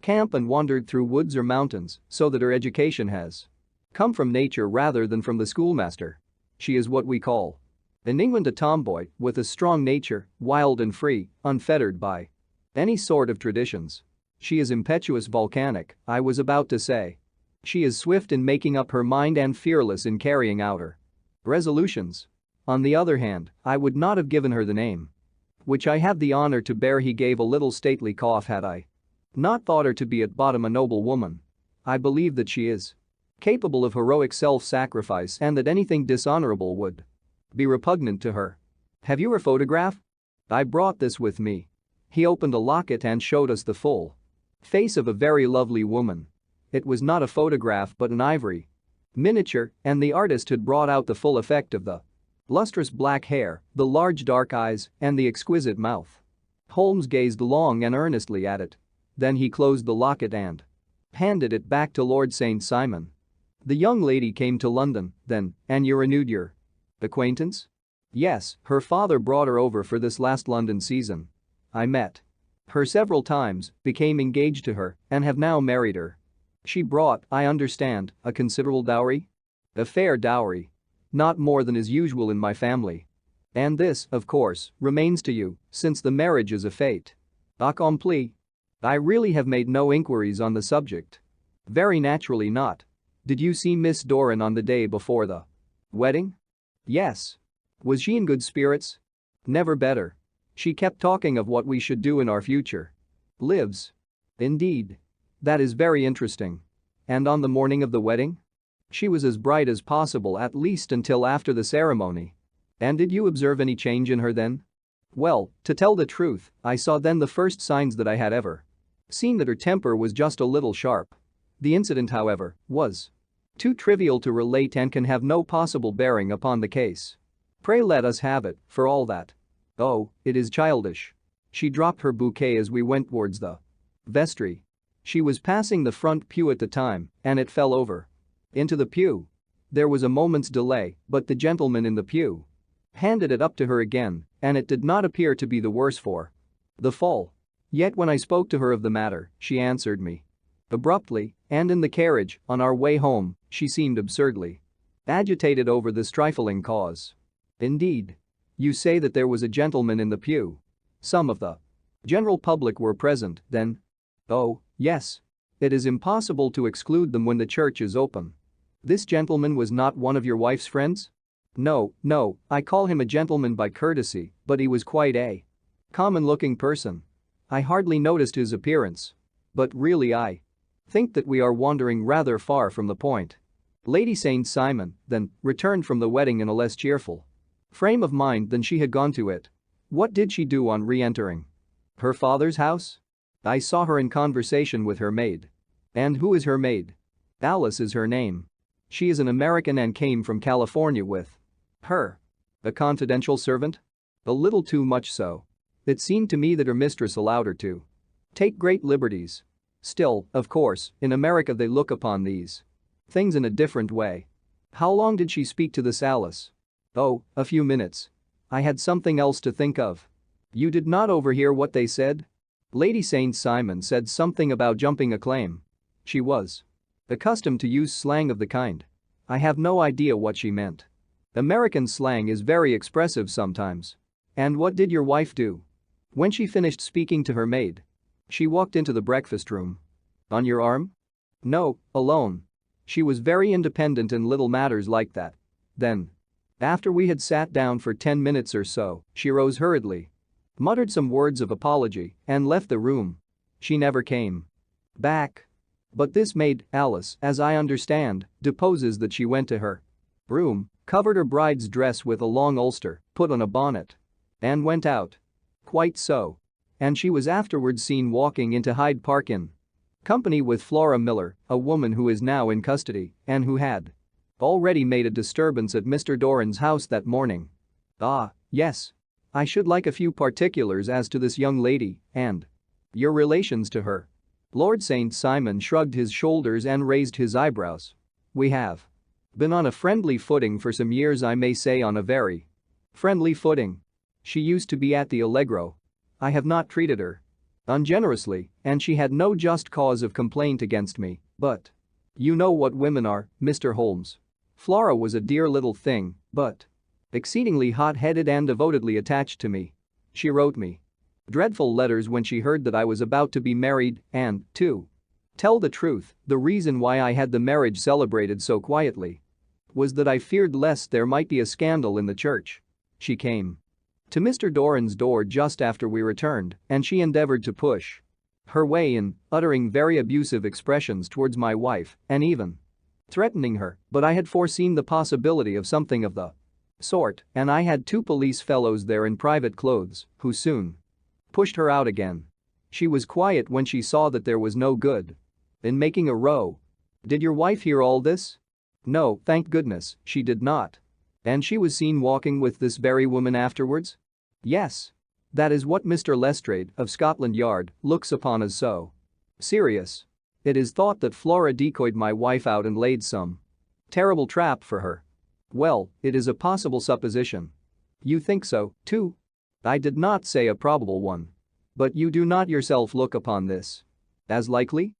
Speaker 1: camp and wandered through woods or mountains, so that her education has come from nature rather than from the schoolmaster. She is what we call in England a tomboy, with a strong nature, wild and free, unfettered by any sort of traditions. She is impetuous, volcanic, I was about to say. She is swift in making up her mind and fearless in carrying out her resolutions. On the other hand, I would not have given her the name which I have the honor to bear. He gave a little stately cough. Had I not thought her to be at bottom a noble woman, I believe that she is capable of heroic self-sacrifice and that anything dishonorable would be repugnant to her. Have you her photograph? I brought this with me. He opened a locket and showed us the full face of a very lovely woman. It was not a photograph but an ivory miniature, and the artist had brought out the full effect of the lustrous black hair, the large dark eyes, and the exquisite mouth. Holmes gazed long and earnestly at it. Then he closed the locket and handed it back to Lord St. Simon. The young lady came to London, then, and you renewed your acquaintance? Yes, her father brought her over for this last London season. I met her several times, became engaged to her, and have now married her. She brought, I understand, a considerable dowry? A fair dowry. Not more than is usual in my family. And this, of course, remains to you, since the marriage is a fait accompli. I really have made no inquiries on the subject. Very naturally not. Did you see Miss Doran on the day before the wedding? Yes. Was she in good spirits? Never better. She kept talking of what we should do in our future lives. Indeed. That is very interesting. And on the morning of the wedding? She was as bright as possible, at least until after the ceremony. And did you observe any change in her then? Well, to tell the truth, I saw then the first signs that I had ever seen that her temper was just a little sharp. The incident, however, was too trivial to relate and can have no possible bearing upon the case. Pray let us have it, for all that. Oh, it is childish. She dropped her bouquet as we went towards the vestry. She was passing the front pew at the time, and it fell over into the pew. There was a moment's delay, but the gentleman in the pew handed it up to her again, and it did not appear to be the worse for the fall. Yet when I spoke to her of the matter, she answered me abruptly, and in the carriage, on our way home, she seemed absurdly agitated over this trifling cause. Indeed. You say that there was a gentleman in the pew. Some of the general public were present, then? Oh, yes. It is impossible to exclude them when the church is open. This gentleman was not one of your wife's friends? No, I call him a gentleman by courtesy, but he was quite a common-looking person. I hardly noticed his appearance. But really I think that we are wandering rather far from the point. Lady St. Simon, then, returned from the wedding in a less cheerful frame of mind than she had gone to it. What did she do on re-entering her father's house? I saw her in conversation with her maid. And who is her maid? Alice is her name. She is an American and came from California with her. A confidential servant? A little too much so. It seemed to me that her mistress allowed her to take great liberties. Still, of course, in America they look upon these things in a different way. How long did she speak to this Alice? Oh, a few minutes. I had something else to think of. You did not overhear what they said? Lady St. Simon said something about jumping a claim. She was accustomed to use slang of the kind. I have no idea what she meant. American slang is very expressive sometimes. And what did your wife do? When she finished speaking to her maid, she walked into the breakfast room. On your arm? No, alone. She was very independent in little matters like that. Then, after we had sat down for 10 minutes or so, she rose hurriedly, muttered some words of apology, and left the room. She never came back. But this maid, Alice, as I understand, deposes that she went to her room, covered her bride's dress with a long ulster, put on a bonnet, and went out. Quite so. And she was afterwards seen walking into Hyde Park in company with Flora Miller, a woman who is now in custody and who had already made a disturbance at Mr. Doran's house that morning. Ah, yes. I should like a few particulars as to this young lady and your relations to her. Lord St. Simon shrugged his shoulders and raised his eyebrows. We have been on a friendly footing for some years, I may say, on a very friendly footing. She used to be at the Allegro. I have not treated her ungenerously, and she had no just cause of complaint against me, but you know what women are, Mr. Holmes. Flora was a dear little thing, but exceedingly hot-headed and devotedly attached to me. She wrote me dreadful letters when she heard that I was about to be married and, to tell the truth, the reason why I had the marriage celebrated so quietly was that I feared lest there might be a scandal in the church. She came to Mr. Doran's door just after we returned, and she endeavored to push her way in, uttering very abusive expressions towards my wife and even threatening her, but I had foreseen the possibility of something of the sort, and I had 2 police fellows there in private clothes who soon pushed her out again. She was quiet when she saw that there was no good in making a row. Did your wife hear all this? No, thank goodness, she did not. And she was seen walking with this very woman afterwards? Yes. That is what Mr. Lestrade of Scotland Yard looks upon as so serious. It is thought that Flora decoyed my wife out and laid some terrible trap for her. Well, it is a possible supposition. You think so, too? I did not say a probable one. But you do not yourself look upon this as likely?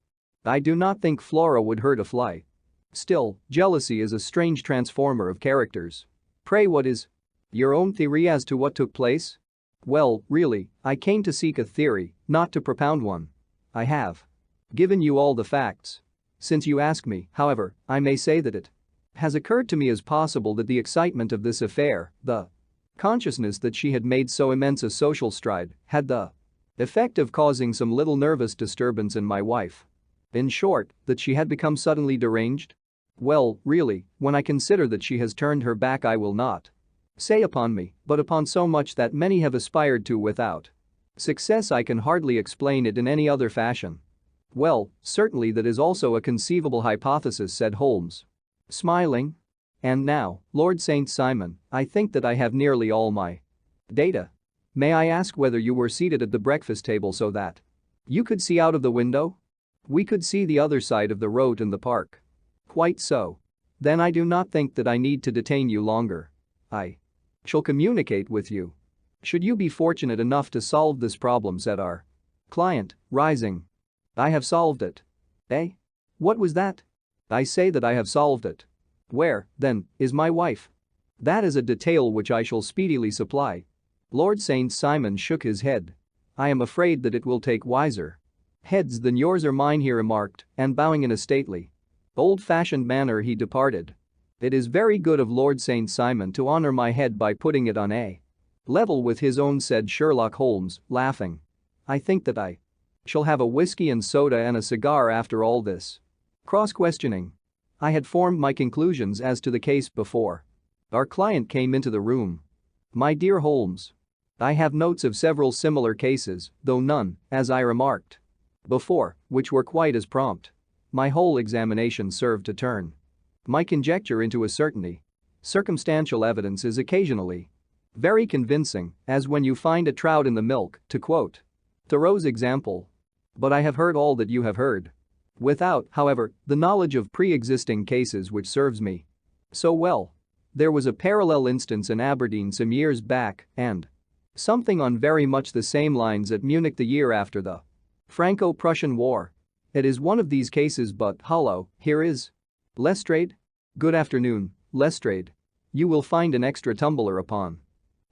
Speaker 1: I do not think Flora would hurt a fly. Still, jealousy is a strange transformer of characters. Pray, what is your own theory as to what took place? Well, really, I came to seek a theory, not to propound one. I have given you all the facts. Since you ask me, however, I may say that it has occurred to me as possible that the excitement of this affair, the consciousness that she had made so immense a social stride, had the effect of causing some little nervous disturbance in my wife. In short, that she had become suddenly deranged? Well, really, when I consider that she has turned her back, I will not say upon me, but upon so much that many have aspired to without success, I can hardly explain it in any other fashion. Well, certainly that is also a conceivable hypothesis, said Holmes, smiling. And now, Lord St. Simon, I think that I have nearly all my data. May I ask whether you were seated at the breakfast table so that you could see out of the window? We could see the other side of the road and the park. Quite so. Then I do not think that I need to detain you longer. I shall communicate with you should you be fortunate enough to solve this problem, said our client, rising. I have solved it. Eh? What was that? I say that I have solved it. Where, then, is my wife? That is a detail which I shall speedily supply. Lord St. Simon shook his head. I am afraid that it will take wiser heads than yours or mine, he remarked, and bowing in a stately, old-fashioned manner he departed. It is very good of Lord St. Simon to honor my head by putting it on a level with his own, said Sherlock Holmes, laughing. I think that I shall have a whiskey and soda and a cigar after all this cross-questioning. I had formed my conclusions as to the case before our client came into the room. My dear Holmes, I have notes of several similar cases, though none, as I remarked before, which were quite as prompt. My whole examination served to turn my conjecture into a certainty. Circumstantial evidence is occasionally very convincing, as when you find a trout in the milk, to quote Thoreau's example. But I have heard all that you have heard, without, however, the knowledge of pre-existing cases which serves me so well. There was a parallel instance in Aberdeen some years back, and something on very much the same lines at Munich the year after the Franco-Prussian War. It is one of these cases, but hello, here is Lestrade. Good afternoon, Lestrade. You will find an extra tumbler upon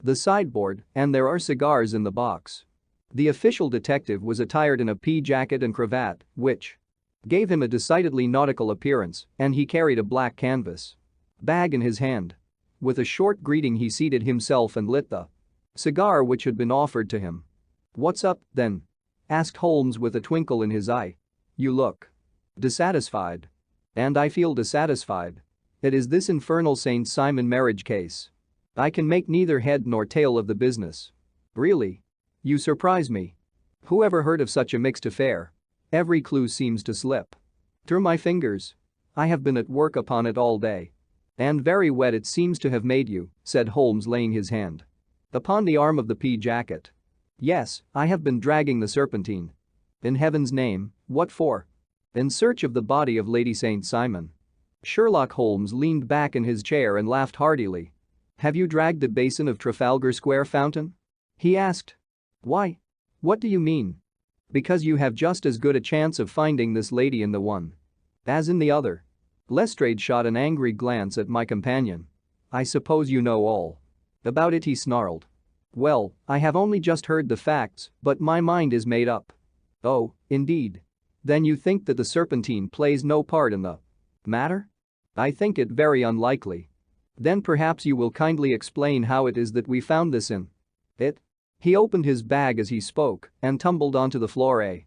Speaker 1: the sideboard, and there are cigars in the box. The official detective was attired in a pea jacket and cravat, which gave him a decidedly nautical appearance, and he carried a black canvas bag in his hand. With a short greeting he seated himself and lit the cigar which had been offered to him. What's up, then? Asked Holmes with a twinkle in his eye. You look dissatisfied. And I feel dissatisfied. It is this infernal St. Simon marriage case. I can make neither head nor tail of the business. Really? You surprise me. Who ever heard of such a mixed affair? Every clue seems to slip through my fingers. I have been at work upon it all day. And very wet it seems to have made you, said Holmes, laying his hand upon the arm of the pea jacket. Yes, I have been dragging the Serpentine. In heaven's name, what for? In search of the body of Lady St. Simon. Sherlock Holmes leaned back in his chair and laughed heartily. Have you dragged the basin of Trafalgar Square fountain? He asked. Why? What do you mean? Because you have just as good a chance of finding this lady in the one as in the other. Lestrade shot an angry glance at my companion. I suppose you know all about it, he snarled. Well, I have only just heard the facts, but my mind is made up. Oh, indeed. Then you think that the Serpentine plays no part in the matter? I think it very unlikely. Then perhaps you will kindly explain how it is that we found this in it? He opened his bag as he spoke and tumbled onto the floor a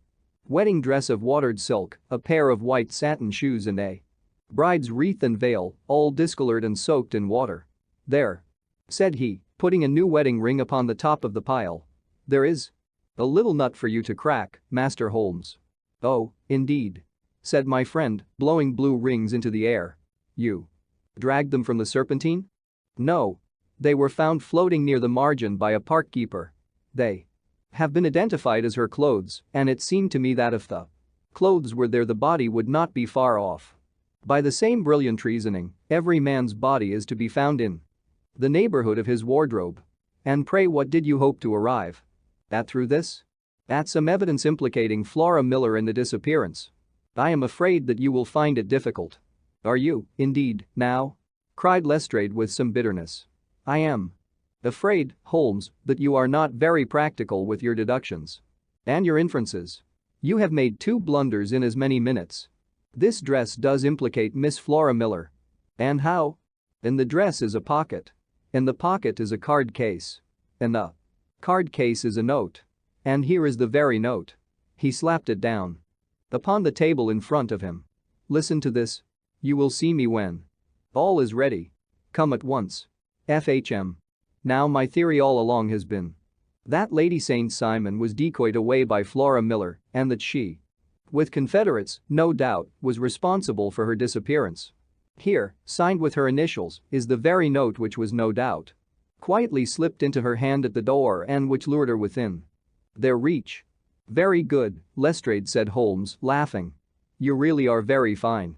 Speaker 1: wedding dress of watered silk, a pair of white satin shoes and a bride's wreath and veil, all discolored and soaked in water. There, said he, putting a new wedding ring upon the top of the pile. There is a little nut for you to crack, Master Holmes. Oh, indeed, said my friend, blowing blue rings into the air. You dragged them from the Serpentine? No. They were found floating near the margin by a park keeper. They have been identified as her clothes, and it seemed to me that if the clothes were there the body would not be far off. By the same brilliant reasoning, every man's body is to be found in the neighborhood of his wardrobe. And pray what did you hope to arrive at through this? At some evidence implicating Flora Miller in the disappearance. I am afraid that you will find it difficult. Are you, indeed, now? Cried Lestrade with some bitterness. I am afraid, Holmes, that you are not very practical with your deductions and your inferences. You have made 2 blunders in as many minutes. This dress does implicate Miss Flora Miller. And how? In the dress is a pocket. In the pocket is a card case. In the card case is a note. And here is the very note. He slapped it down upon the table in front of him. Listen to this. You will see me when all is ready. Come at once. FHM. Now my theory all along has been that Lady St. Simon was decoyed away by Flora Miller and that she, with confederates, no doubt, was responsible for her disappearance. Here, signed with her initials, is the very note which was no doubt quietly slipped into her hand at the door and which lured her within their reach. Very good, Lestrade, said Holmes, laughing. You really are very fine.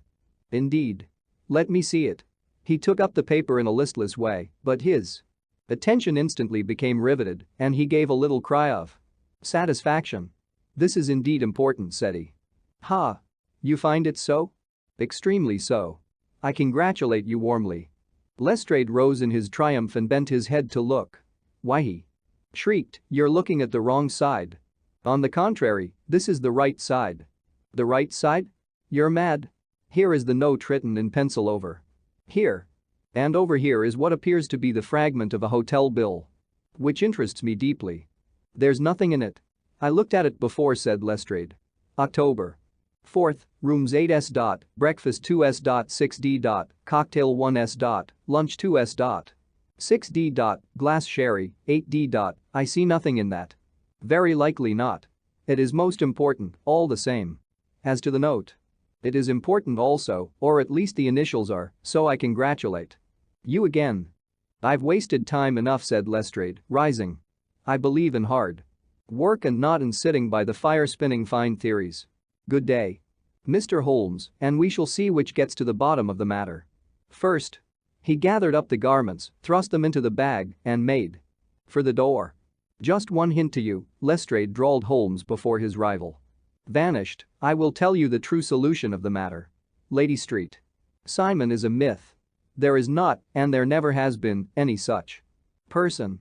Speaker 1: Indeed. Let me see it. He took up the paper in a listless way, but his attention instantly became riveted, and he gave a little cry of satisfaction. This is indeed important, said he. Ha! You find it so? Extremely so. I congratulate you warmly. Lestrade rose in his triumph and bent his head to look. "Why," he shrieked, "you're looking at the wrong side. On the contrary, this is the right side." "The right side? You're mad. Here is the note written in pencil over here. And over here is what appears to be the fragment of a hotel bill. Which interests me deeply. There's nothing in it. I looked at it before," said Lestrade. "October 4th, rooms 8S. Breakfast 2S. 6D. Cocktail 1S. Lunch 2S. 6D. Glass sherry 8D. I see nothing in that." "Very likely not. It is most important, all the same. As to the note, it is important also, or at least the initials are, so I congratulate you again." "I've wasted time enough," said Lestrade, rising. "I believe in hard work and not in sitting by the fire spinning fine theories. Good day, Mr. Holmes, and we shall see which gets to the bottom of the matter. First." He gathered up the garments, thrust them into the bag, and made for the door. "Just one hint to you," Lestrade drawled Holmes before his rival vanished. "I will tell you the true solution of the matter. Lady Street Simon is a myth. There is not, and there never has been, any such person."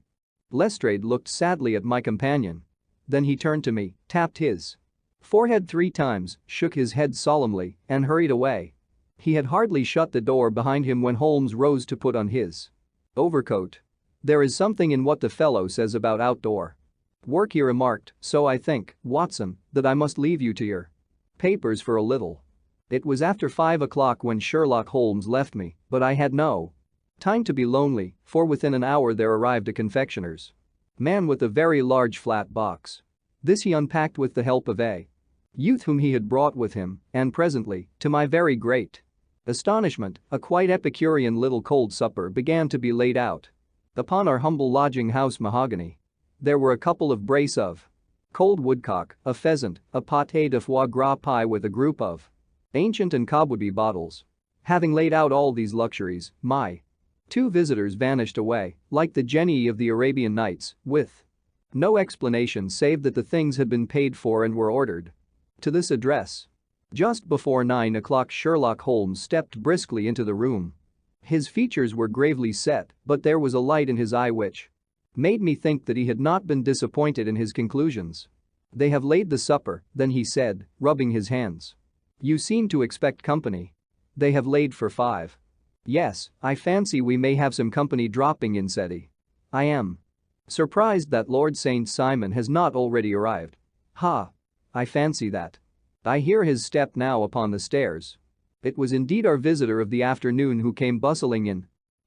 Speaker 1: Lestrade looked sadly at my companion. Then he turned to me, tapped his forehead 3 times, shook his head solemnly, and hurried away. He had hardly shut the door behind him when Holmes rose to put on his overcoat. "There is something in what the fellow says about outdoor work," he remarked, "so I think, Watson, that I must leave you to your papers for a little." It was after 5 o'clock when Sherlock Holmes left me, but I had no time to be lonely, for within an hour there arrived a confectioner's man with a very large flat box. This he unpacked with the help of a youth whom he had brought with him, and presently, to my very great astonishment, a quite epicurean little cold supper began to be laid out upon our humble lodging-house mahogany. There were a couple of brace of cold woodcock, a pheasant, a pâté de foie gras pie with a group of ancient and cobwebby bottles. Having laid out all these luxuries, my 2 visitors vanished away, like the genii of the Arabian Nights, with no explanation save that the things had been paid for and were ordered to this address. Just before 9 o'clock Sherlock Holmes stepped briskly into the room. His features were gravely set, but there was a light in his eye which made me think that he had not been disappointed in his conclusions. "They have laid the supper," then he said, rubbing his hands. "You seem to expect company." "They have laid for 5. "Yes, I fancy we may have some company dropping in," said he. "I am surprised that Lord St. Simon has not already arrived." "Ha! I fancy that. I hear his step now upon the stairs." It was indeed our visitor of the afternoon who came bustling in,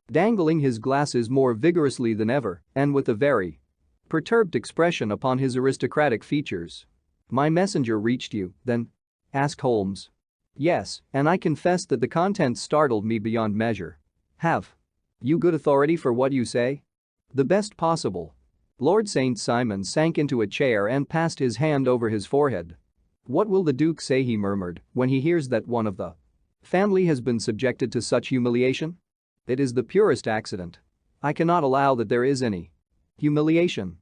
Speaker 1: dangling his glasses more vigorously than ever, and with a very perturbed expression upon his aristocratic features. "My messenger reached you, then?" asked Holmes. "Yes, and I confess that the contents startled me beyond measure." "Have you good authority for what you say?" "The best possible." Lord St. Simon sank into a chair and passed his hand over his forehead. "What will the Duke say," he murmured, "when he hears that one of the family has been subjected to such humiliation? It is the purest accident. I cannot allow that there is any humiliation."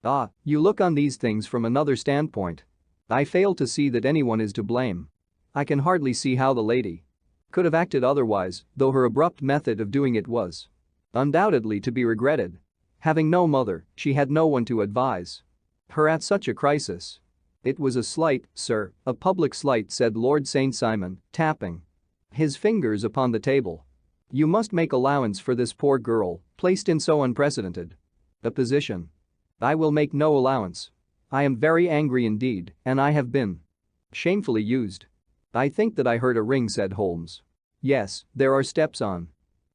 Speaker 1: "Ah, you look on these things from another standpoint. I fail to see that anyone is to blame. I can hardly see how the lady could have acted otherwise, though her abrupt method of doing it was undoubtedly to be regretted. Having no mother, she had no one to advise her at such a crisis." "It was a slight, sir, a public slight," said Lord St. Simon, tapping his fingers upon the table. "You must make allowance for this poor girl, placed in so unprecedented a position." "I will make no allowance. I am very angry indeed, and I have been shamefully used." "I think that I heard a ring," said Holmes. "Yes, there are steps on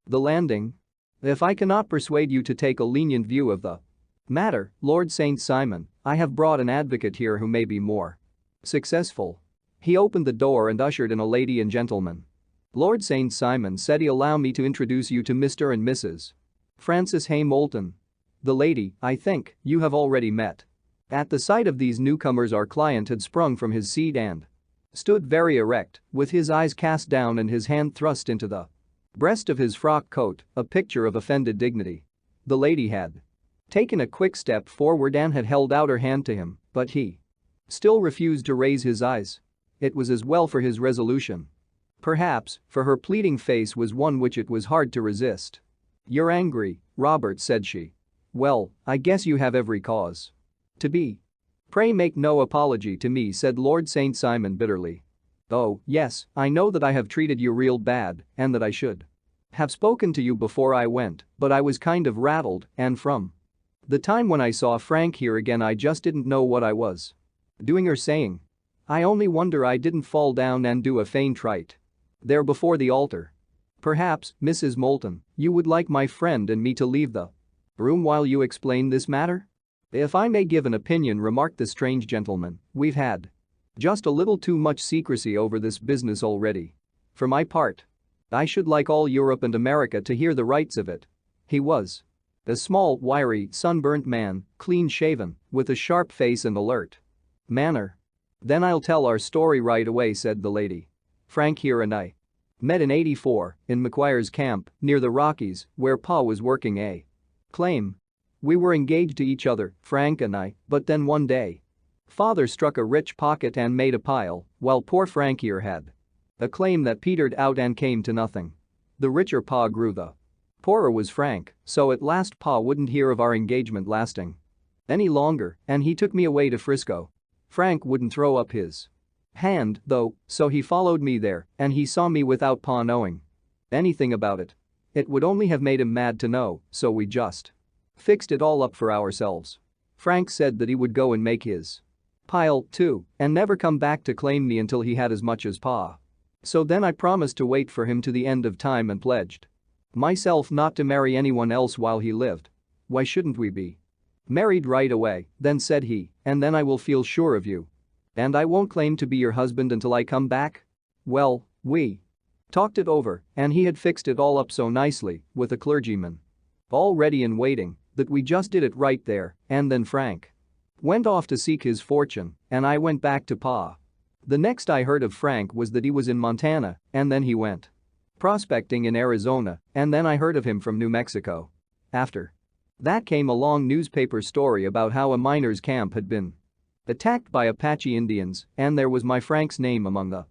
Speaker 1: the landing. If I cannot persuade you to take a lenient view of the matter, Lord St. Simon, I have brought an advocate here who may be more successful." He opened the door and ushered in a lady and gentleman. Lord St. Simon said he allow me to introduce you to Mr. and Mrs. Francis Hay Moulton. The lady, I think, you have already met." At the sight of these newcomers our client had sprung from his seat and stood very erect, with his eyes cast down and his hand thrust into the breast of his frock coat, a picture of offended dignity. The lady had taken a quick step forward and had held out her hand to him, but he still refused to raise his eyes. It was as well for his resolution. Perhaps, for her pleading face was one which it was hard to resist. "You're angry, Robert," said she. "Well, I guess you have every cause to be. Pray make no apology to me," said Lord St. Simon bitterly. "Oh, yes, I know that I have treated you real bad and that I should have spoken to you before I went, but I was kind of rattled and from the time when I saw Frank here again I just didn't know what I was doing or saying. I only wonder I didn't fall down and do a faint right there before the altar. Perhaps, Mrs. Moulton, you would like my friend and me to leave the room while you explain this matter?" "If I may give an opinion," remarked the strange gentleman, "we've had just a little too much secrecy over this business already. For my part, I should like all Europe and America to hear the rights of it." He was a small, wiry, sunburnt man, clean-shaven, with a sharp face and alert manner. "Then I'll tell our story right away," said the lady. "Frank here and I met in '84 in McGuire's camp near the Rockies where Pa was working a claim. We were engaged to each other, Frank and I, but then one day Father struck a rich pocket and made a pile while poor Frank here had a claim that petered out and came to nothing. The richer Pa grew, the poorer was Frank, so at last Pa wouldn't hear of our engagement lasting any longer and he took me away to Frisco. Frank wouldn't throw up his hand, though, so he followed me there and he saw me without Pa knowing anything about it. It would only have made him mad to know, so we just fixed it all up for ourselves. Frank said that he would go and make his pile too and never come back to claim me until he had as much as Pa. So then I promised to wait for him to the end of time and pledged myself not to marry anyone else while he lived. Why shouldn't we be married right away, then, said he, and then I will feel sure of you. And I won't claim to be your husband until I come back? Well, we talked it over and he had fixed it all up so nicely with a clergyman all ready and waiting that we just did it right there and then Frank went off to seek his fortune and I went back to Pa. The next I heard of Frank was that he was in Montana and then he went prospecting in Arizona and then I heard of him from New Mexico. After that came a long newspaper story about how a miners' camp had been attacked by Apache Indians and there was my Frank's name among the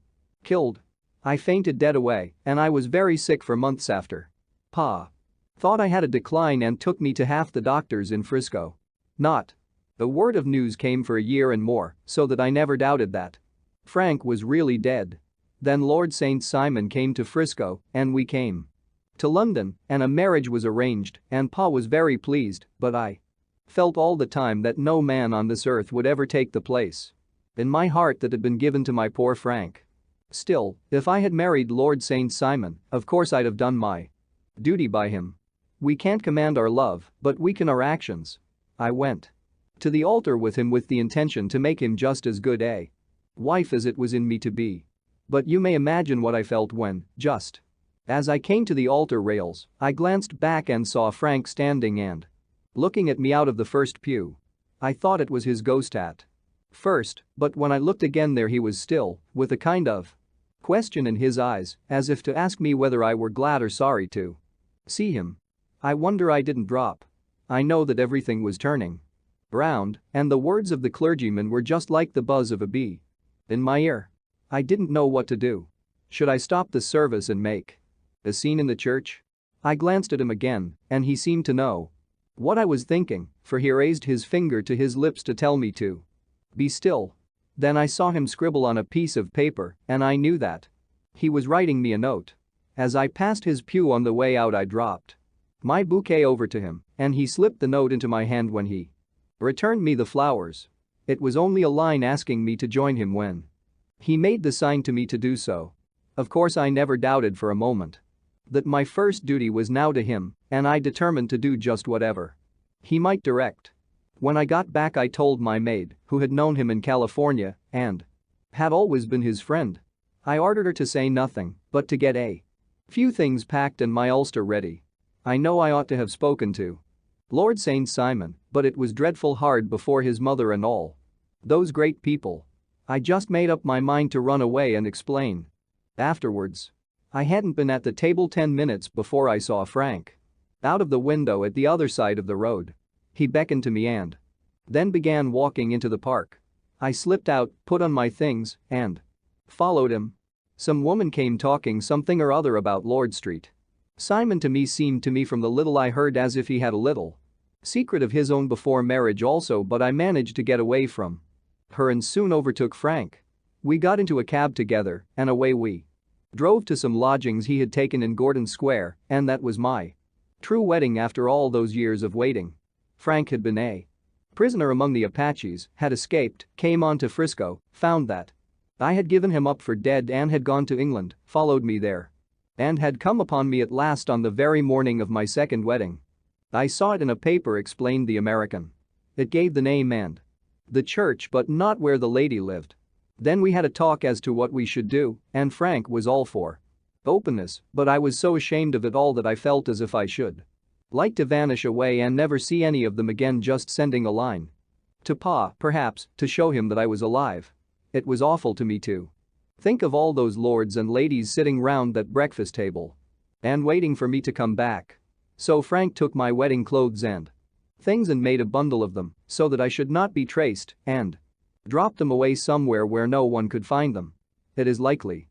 Speaker 1: killed. I fainted dead away and I was very sick for months after. Pa thought I had a decline and took me to half the doctors in Frisco. Not a word of news came for a year and more, so that I never doubted that Frank was really dead. Then Lord St. Simon came to Frisco and we came to London and a marriage was arranged and Pa was very pleased, but I felt all the time that no man on this earth would ever take the place in my heart that had been given to my poor Frank. Still, if I had married Lord St. Simon, of course I'd have done my duty by him. We can't command our love, but we can our actions. I went to the altar with him with the intention to make him just as good a wife as it was in me to be. But you may imagine what I felt when, just as I came to the altar rails, I glanced back and saw Frank standing and looking at me out of the first pew. I thought it was his ghost at first, but when I looked again there he was still, with a kind of question in his eyes, as if to ask me whether I were glad or sorry to see him. I wonder I didn't drop. I know that everything was turning round, and the words of the clergyman were just like the buzz of a bee in my ear. I didn't know what to do. Should I stop the service and make a scene in the church? I glanced at him again, and he seemed to know what I was thinking, for he raised his finger to his lips to tell me to be still. Then I saw him scribble on a piece of paper, and I knew that he was writing me a note. As I passed his pew on the way out I dropped my bouquet over to him, and he slipped the note into my hand when he returned me the flowers. It was only a line asking me to join him when he made the sign to me to do so. Of course I never doubted for a moment that my first duty was now to him, and I determined to do just whatever he might direct. When I got back I told my maid, who had known him in California and had always been his friend. I ordered her to say nothing, but to get a few things packed and my ulster ready. I know I ought to have spoken to Lord St. Simon, but it was dreadful hard before his mother and all those great people. I just made up my mind to run away and explain afterwards. I hadn't been at the table 10 minutes before I saw Frank out of the window at the other side of the road. He beckoned to me and then began walking into the park. I slipped out, put on my things, and followed him. Some woman came talking something or other about Lord Street. Simon to me seemed to me from the little I heard as if he had a little secret of his own before marriage also, but I managed to get away from her and soon overtook Frank. We got into a cab together and away we drove to some lodgings he had taken in Gordon Square, and that was my true wedding after all those years of waiting. Frank had been a prisoner among the Apaches, had escaped, came on to Frisco, found that I had given him up for dead and had gone to England, followed me there, and had come upon me at last on the very morning of my second wedding. I saw it in a paper, explained the American. It gave the name and the church but not where the lady lived. Then we had a talk as to what we should do, and Frank was all for openness, but I was so ashamed of it all that I felt as if I should like to vanish away and never see any of them again, just sending a line to Pa, perhaps, to show him that I was alive. It was awful to me to think of all those lords and ladies sitting round that breakfast table and waiting for me to come back. So Frank took my wedding clothes and things and made a bundle of them so that I should not be traced and dropped them away somewhere where no one could find them. It is likely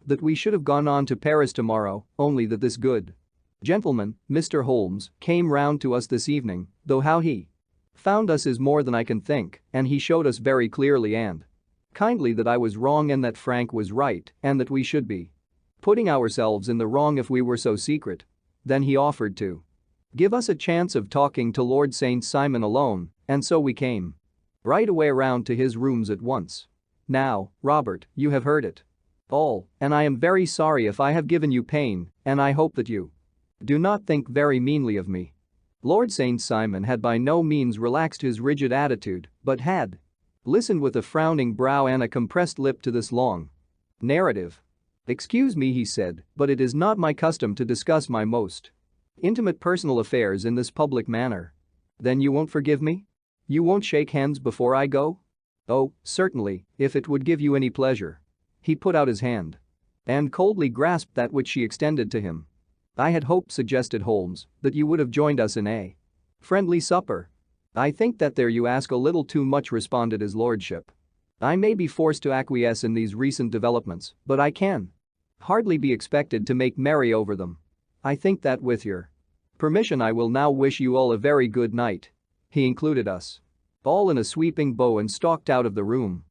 Speaker 1: that we should have gone on to Paris tomorrow, only that this good gentleman, Mr. Holmes, came round to us this evening, though how he found us is more than I can think, and he showed us very clearly and kindly that I was wrong and that Frank was right and that we should be putting ourselves in the wrong if we were so secret. Then he offered to give us a chance of talking to Lord St. Simon alone, and so we came right away around to his rooms at once. Now, Robert, you have heard it all, and I am very sorry if I have given you pain, and I hope that you do not think very meanly of me. Lord St. Simon had by no means relaxed his rigid attitude, but had listened with a frowning brow and a compressed lip to this long narrative. "Excuse me," he said, "but it is not my custom to discuss my most intimate personal affairs in this public manner." "Then you won't forgive me? You won't shake hands before I go?" "Oh, certainly, if it would give you any pleasure." He put out his hand and coldly grasped that which she extended to him. "I had hoped," suggested Holmes, "that you would have joined us in a friendly supper." "I think that there you ask a little too much," responded his lordship. "I may be forced to acquiesce in these recent developments, but I can hardly be expected to make merry over them. I think that with your permission I will now wish you all a very good night." He included us all in a sweeping bow and stalked out of the room.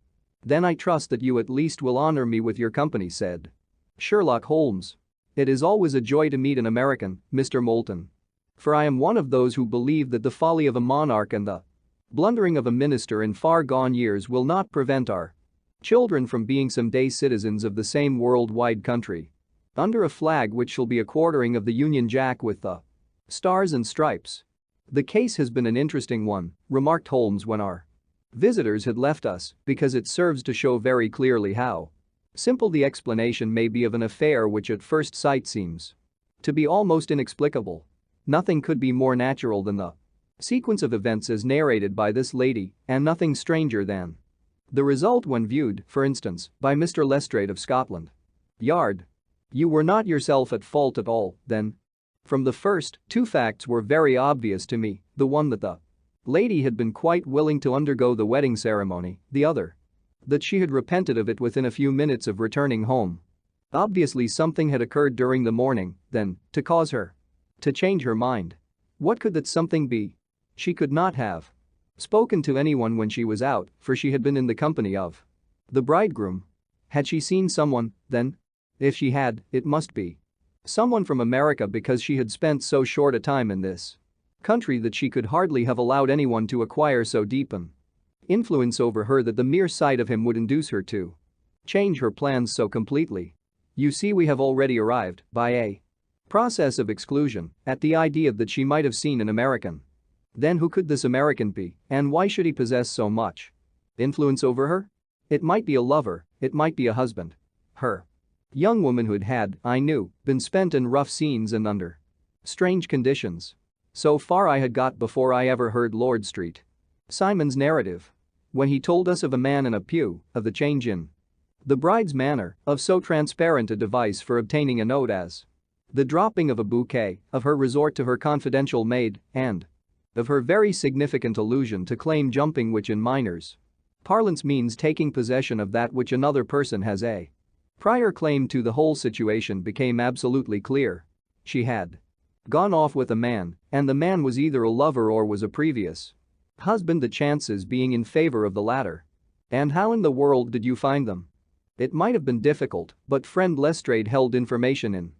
Speaker 1: "Then I trust that you at least will honor me with your company," said Sherlock Holmes. "It is always a joy to meet an American, Mr. Moulton. For I am one of those who believe that the folly of a monarch and the blundering of a minister in far gone years will not prevent our children from being someday citizens of the same world-wide country under a flag which shall be a quartering of the Union Jack with the stars and stripes." "The case has been an interesting one," remarked Holmes when our visitors had left us, "because it serves to show very clearly how simple the explanation may be of an affair which at first sight seems to be almost inexplicable. Nothing could be more natural than the sequence of events as narrated by this lady, and nothing stranger than the result when viewed, for instance, by Mr. Lestrade of Scotland Yard. You were not yourself at fault at all, then?" "From the first, two facts were very obvious to me, the one that the lady had been quite willing to undergo the wedding ceremony, the other that she had repented of it within a few minutes of returning home. Obviously something had occurred during the morning, then, to cause her to change her mind. What could that something be? She could not have spoken to anyone when she was out, for she had been in the company of the bridegroom. Had she seen someone, then? If she had, it must be someone from America, because she had spent so short a time in this country that she could hardly have allowed anyone to acquire so deep an influence over her that the mere sight of him would induce her to change her plans so completely. You see, we have already arrived, by a process of exclusion, at the idea that she might have seen an American. Then who could this American be, and why should he possess so much influence over her? It might be a lover, it might be a husband. Her young womanhood had, I knew, been spent in rough scenes and under strange conditions. So far I had got before I ever heard Lord St. Simon's narrative. When he told us of a man in a pew, of the change in the bride's manner, of so transparent a device for obtaining a note as the dropping of a bouquet, of her resort to her confidential maid, and of her very significant allusion to claim jumping, which in minors' parlance means taking possession of that which another person has a prior claim to, the whole situation became absolutely clear. She had gone off with a man, and the man was either a lover or was a previous husband, the chances being in favor of the latter. And how in the world did you find them? It might have been difficult, but friend Lestrade held information in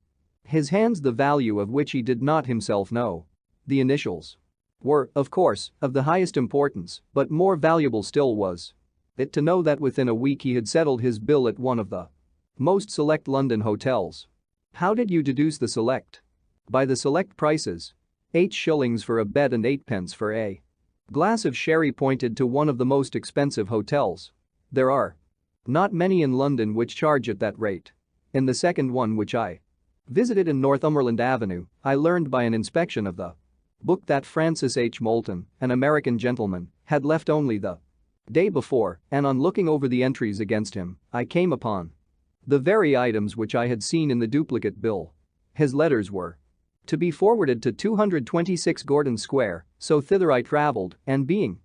Speaker 1: his hands the value of which he did not himself know. The initials were, of course, of the highest importance, but more valuable still was it to know that within a week he had settled his bill at one of the most select London hotels. How did you deduce the select? By the select prices. 8 shillings for a bed and 8 pence for a glass of sherry. Pointed to one of the most expensive hotels. There are not many in London which charge at that rate. In the second one, which I visited in Northumberland Avenue, I learned by an inspection of the book that Francis H. Moulton, an American gentleman, had left only the day before, and on looking over the entries against him, I came upon the very items which I had seen in the duplicate bill. His letters were to be forwarded to 226 Gordon Square, so thither I travelled, and being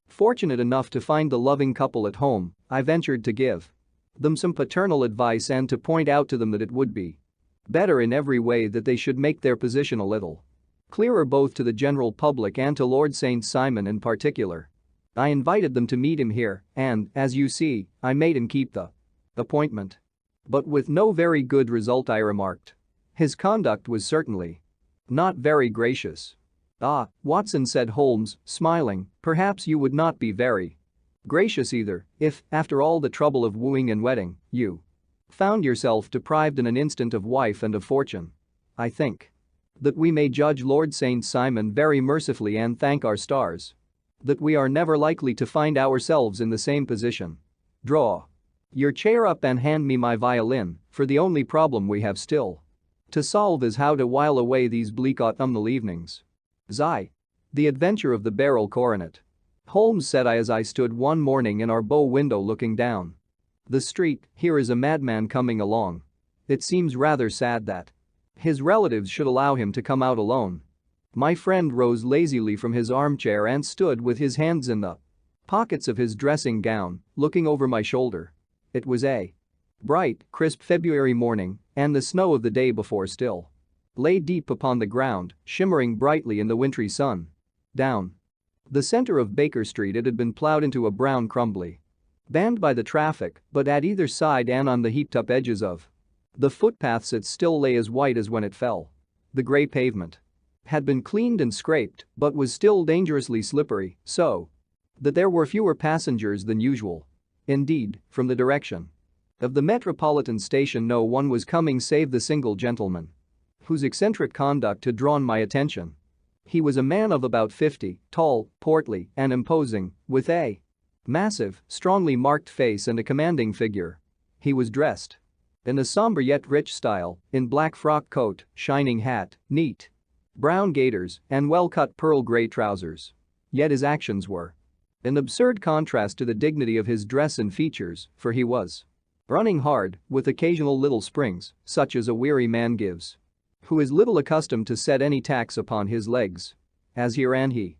Speaker 1: fortunate enough to find the loving couple at home, I ventured to give them some paternal advice and to point out to them that it would be better in every way that they should make their position a little clearer both to the general public and to Lord St. Simon in particular. I invited them to meet him here, and, as you see, I made him keep the appointment. But with no very good result, I remarked. His conduct was certainly not very gracious. Ah, Watson, said Holmes, smiling, perhaps you would not be very gracious either if, after all the trouble of wooing and wedding, you found yourself deprived in an instant of wife and of fortune. I think that we may judge Lord St. Simon very mercifully and thank our stars that we are never likely to find ourselves in the same position. Draw your chair up and hand me my violin, for the only problem we have still to solve is how to while away these bleak autumnal evenings. The Adventure of the Barrel Coronet. Holmes, said I as I stood one morning in our bow window looking down the street, here is a madman coming along. It seems rather sad that his relatives should allow him to come out alone. My friend rose lazily from his armchair and stood with his hands in the pockets of his dressing gown, looking over my shoulder. It was a bright, crisp February morning, and the snow of the day before still lay deep upon the ground, shimmering brightly in the wintry sun. Down the center of Baker Street it had been plowed into a brown crumbly band by the traffic, but at either side and on the heaped-up edges of the footpaths it still lay as white as when it fell. The grey pavement had been cleaned and scraped, but was still dangerously slippery, so that there were fewer passengers than usual. Indeed, from the direction of the Metropolitan Station no one was coming save the single gentleman whose eccentric conduct had drawn my attention. He was a man of about 50, tall, portly, and imposing, with a massive, strongly marked face and a commanding figure. He was dressed in a somber yet rich style, in black frock coat, shining hat, neat brown gaiters, and well-cut pearl grey trousers. Yet his actions were an absurd contrast to the dignity of his dress and features, for he was running hard, with occasional little springs, such as a weary man gives who is little accustomed to set any tax upon his legs. As he ran he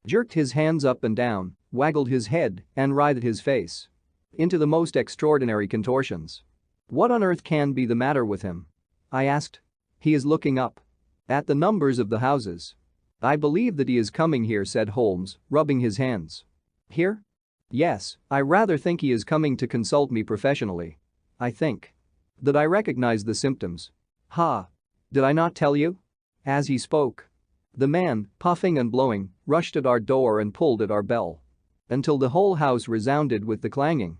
Speaker 1: jerked his hands up and down, waggled his head, and writhed his face into the most extraordinary contortions. What on earth can be the matter with him? I asked. He is looking up at the numbers of the houses. I believe that he is coming here, said Holmes, rubbing his hands. Here? Yes, I rather think he is coming to consult me professionally. I think that I recognize the symptoms. Ha! Did I not tell you? As he spoke, the man, puffing and blowing, rushed at our door and pulled at our bell until the whole house resounded with the clanging.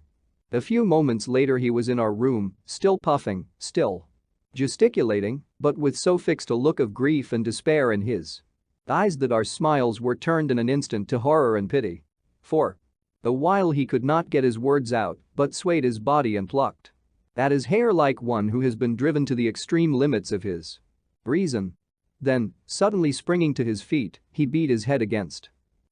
Speaker 1: A few moments later he was in our room, still puffing, still gesticulating, but with so fixed a look of grief and despair in his eyes that our smiles were turned in an instant to horror and pity. For a while he could not get his words out, but swayed his body and plucked at his hair like one who has been driven to the extreme limits of his reason. Then, suddenly springing to his feet, he beat his head against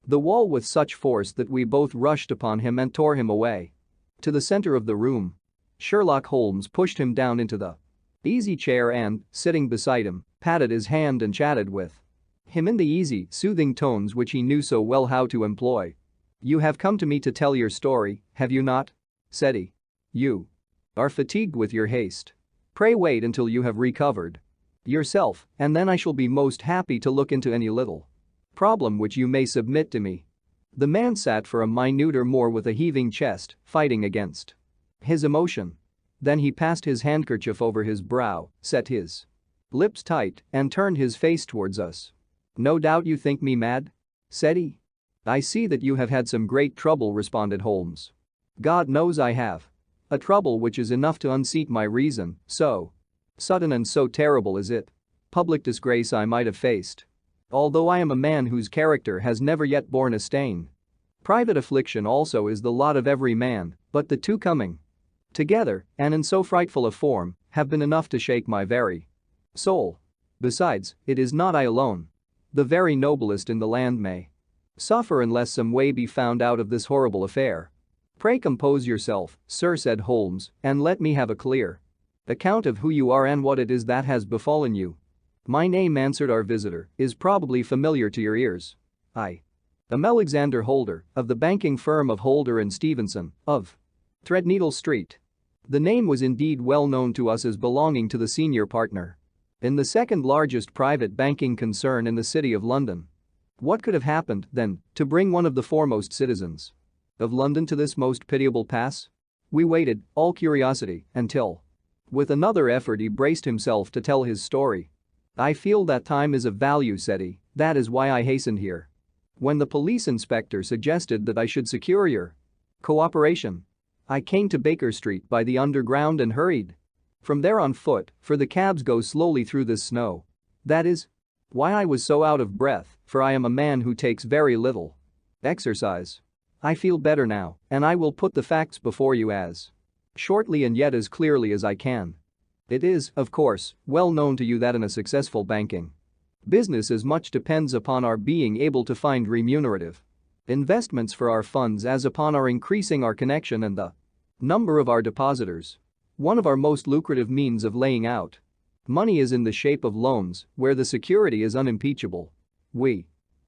Speaker 1: the wall with such force that we both rushed upon him and tore him away to the center of the room. Sherlock Holmes pushed him down into the easy chair and, sitting beside him, patted his hand and chatted with him in the easy, soothing tones which he knew so well how to employ. You have come to me to tell your story, have you not? Said he. You are fatigued with your haste. Pray wait until you have recovered. yourself, and then I shall be most happy to look into any little problem which you may submit to me." The man sat for a minute or more with a heaving chest, fighting against his emotion. Then he passed his handkerchief over his brow, set his lips tight, and turned his face towards us. "No doubt you think me mad?" said he. "I see that you have had some great trouble," responded Holmes. "God knows I have. A trouble which is enough to unseat my reason, so sudden and so terrible is it. Public disgrace I might have faced, although I am a man whose character has never yet borne a stain. Private affliction also is the lot of every man, but the two coming together, and in so frightful a form, have been enough to shake my very soul. Besides, it is not I alone. The very noblest in the land may suffer unless some way be found out of this horrible affair." "Pray compose yourself, sir," said Holmes, "and let me have a clear account of who you are and what it is that has befallen you." "My name," answered our visitor, "is probably familiar to your ears. I am Alexander Holder, of the banking firm of Holder and Stevenson, of Threadneedle Street." The name was indeed well known to us as belonging to the senior partner in the second largest private banking concern in the city of London. What could have happened, then, to bring one of the foremost citizens of London to this most pitiable pass? We waited, all curiosity, until, with another effort, he braced himself to tell his story. "I feel that time is of value," said he. "That is why I hastened here. When the police inspector suggested that I should secure your cooperation, I came to Baker Street by the underground and hurried from there on foot, for the cabs go slowly through this snow. That is why I was so out of breath, for I am a man who takes very little exercise. I feel better now, and I will put the facts before you as shortly and yet as clearly as I can. It is, of course, well known to you that in a successful banking business as much depends upon our being able to find remunerative investments for our funds as upon our increasing our connection and the number of our depositors. One of our most lucrative means of laying out money is in the shape of loans, where the security is unimpeachable. We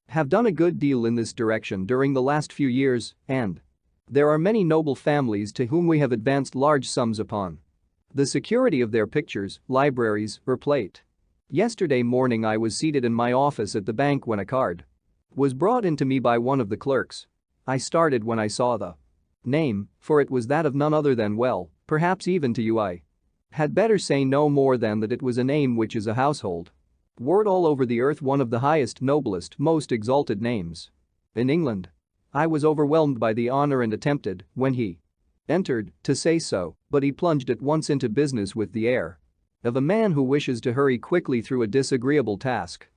Speaker 1: have done a good deal in this direction during the last few years, and there are many noble families to whom we have advanced large sums upon the security of their pictures, libraries, or plate. Yesterday morning I was seated in my office at the bank when a card was brought in to me by one of the clerks. I started when I saw the name, for it was that of none other than, well, perhaps even to you I had better say no more than that it was a name which is a household word all over the earth, one of the highest, noblest, most exalted names in England. I was overwhelmed by the honor and attempted, when he entered, to say so, but he plunged at once into business with the air of a man who wishes to hurry quickly through a disagreeable task.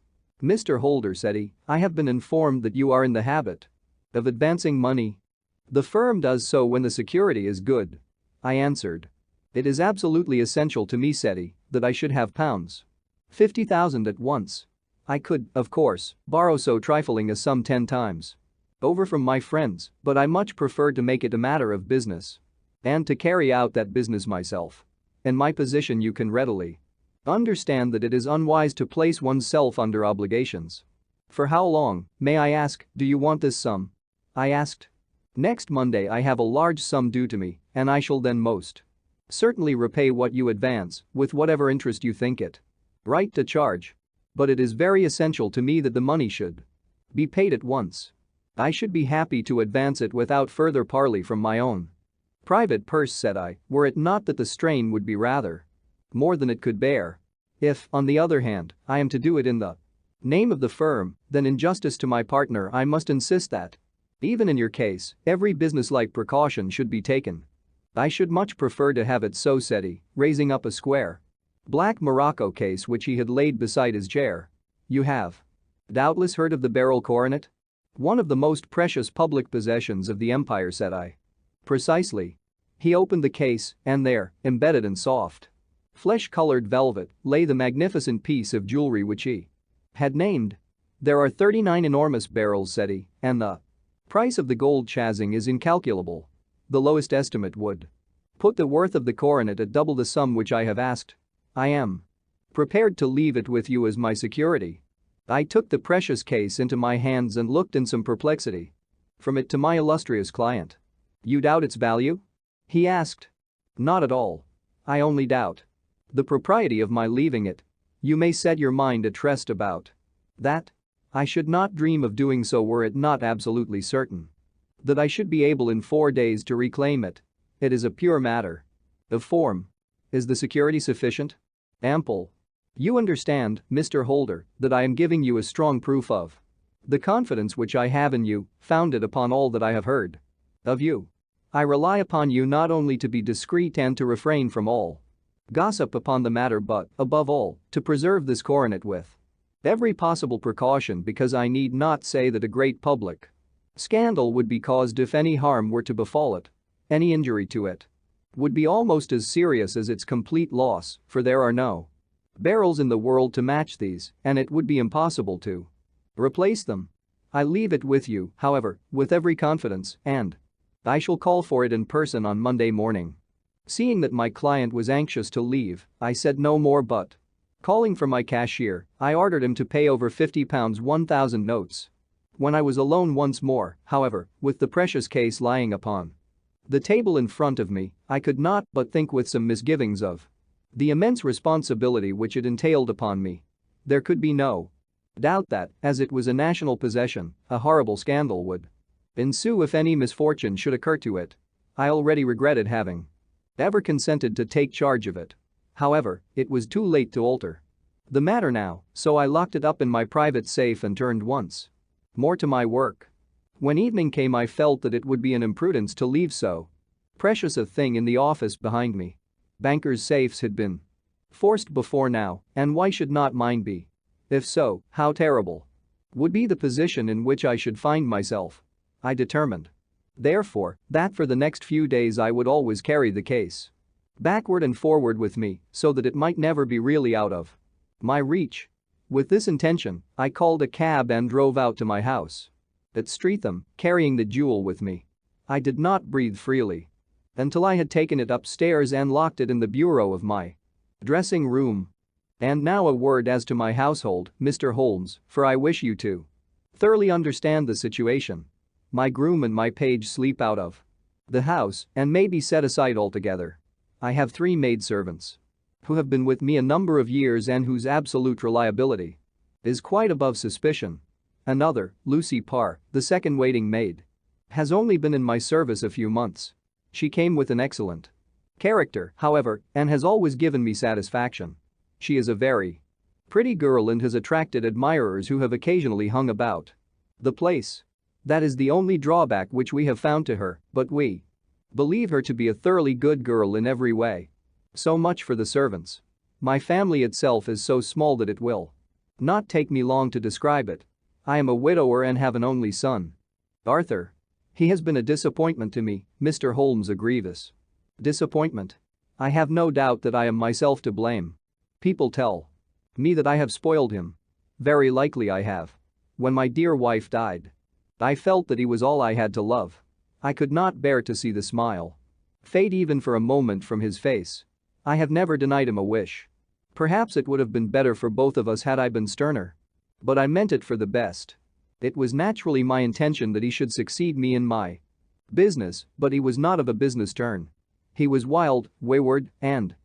Speaker 1: "Mr. Holder," said he, "I have been informed that you are in the habit of advancing money. The firm does so when the security is good." I answered. "It is absolutely essential to me," said he, "that I should have £50,000 at once. I could, of course, borrow so trifling a sum 10 times over from my friends, but I much prefer to make it a matter of business and to carry out that business myself. In my position you can readily understand that it is unwise to place oneself under obligations. For how long, may I ask, do you want this sum?" I asked. "Next Monday I have a large sum due to me, and I shall then most certainly repay what you advance, with whatever interest you think it right to charge. But it is very essential to me that the money should be paid at once. I should be happy to advance it without further parley from my own private purse," said I, "were it not that the strain would be rather more than it could bear. If, on the other hand, I am to do it in the name of the firm, then in justice to my partner I must insist that, even in your case, every businesslike precaution should be taken." "I should much prefer to have it so," said he, raising up a square black morocco case which he had laid beside his chair. "You have doubtless heard of the beryl coronet? One of the most precious public possessions of the empire," said I. "Precisely." He opened the case, and there, embedded in soft, flesh-colored velvet, lay the magnificent piece of jewelry which he had named. "There are 39 enormous beryls," said he, "and the price of the gold chasing is incalculable. The lowest estimate would put the worth of the coronet at double the sum which I have asked. I am prepared to leave it with you as my security." I took the precious case into my hands and looked in some perplexity from it to my illustrious client. "You doubt its value?" he asked. "Not at all. I only doubt the propriety of my leaving it. You may set your mind at rest about that. I should not dream of doing so were it not absolutely certain that I should be able in 4 days to reclaim it. It is a pure matter of form. Is the security sufficient? Ample. You understand, Mr. Holder, that I am giving you a strong proof of the confidence which I have in you, founded upon all that I have heard of you. I rely upon you not only to be discreet and to refrain from all gossip upon the matter but, above all, to preserve this coronet with every possible precaution, because I need not say that a great public scandal would be caused if any harm were to befall it. Any injury to it would be almost as serious as its complete loss, for there are no barrels in the world to match these, and it would be impossible to replace them. I leave it with you, however, with every confidence, and I shall call for it in person on Monday morning. Seeing that my client was anxious to leave, I said no more but, calling for my cashier, I ordered him to pay over £50 1,000 notes. When I was alone once more, however, with the precious case lying upon the table in front of me, I could not but think with some misgivings of the immense responsibility which it entailed upon me. There could be no doubt that, as it was a national possession, a horrible scandal would ensue if any misfortune should occur to it. I already regretted having ever consented to take charge of it. However, it was too late to alter the matter now, so I locked it up in my private safe and turned once more to my work. When evening came, I felt that it would be an imprudence to leave so precious a thing in the office behind me. Bankers' safes had been forced before now, and why should not mine be? If so, how terrible would be the position in which I should find myself. I determined, therefore, that for the next few days I would always carry the case backward and forward with me, so that it might never be really out of my reach. With this intention, I called a cab and drove out to my house at Streatham, carrying the jewel with me. I did not breathe freely until I had taken it upstairs and locked it in the bureau of my dressing room. And now a word as to my household, Mr. Holmes, for I wish you to thoroughly understand the situation. My groom and my page sleep out of the house and may be set aside altogether. I have 3 maidservants who have been with me a number of years and whose absolute reliability is quite above suspicion. Another, Lucy Parr, the second waiting maid, has only been in my service a few months. She came with an excellent character, however, and has always given me satisfaction. She is a very pretty girl and has attracted admirers who have occasionally hung about the place. That is the only drawback which we have found to her, but we believe her to be a thoroughly good girl in every way. So much for the servants. My family itself is so small that it will not take me long to describe it. I am a widower and have an only son, Arthur. He has been a disappointment to me, Mr. Holmes, a grievous disappointment. I have no doubt that I am myself to blame. People tell me that I have spoiled him. Very likely I have. When my dear wife died, I felt that he was all I had to love. I could not bear to see the smile fade even for a moment from his face. I have never denied him a wish. Perhaps it would have been better for both of us had I been sterner. But I meant it for the best. It was naturally my intention that he should succeed me in my business, but he was not of a business turn. He was wild, wayward, and,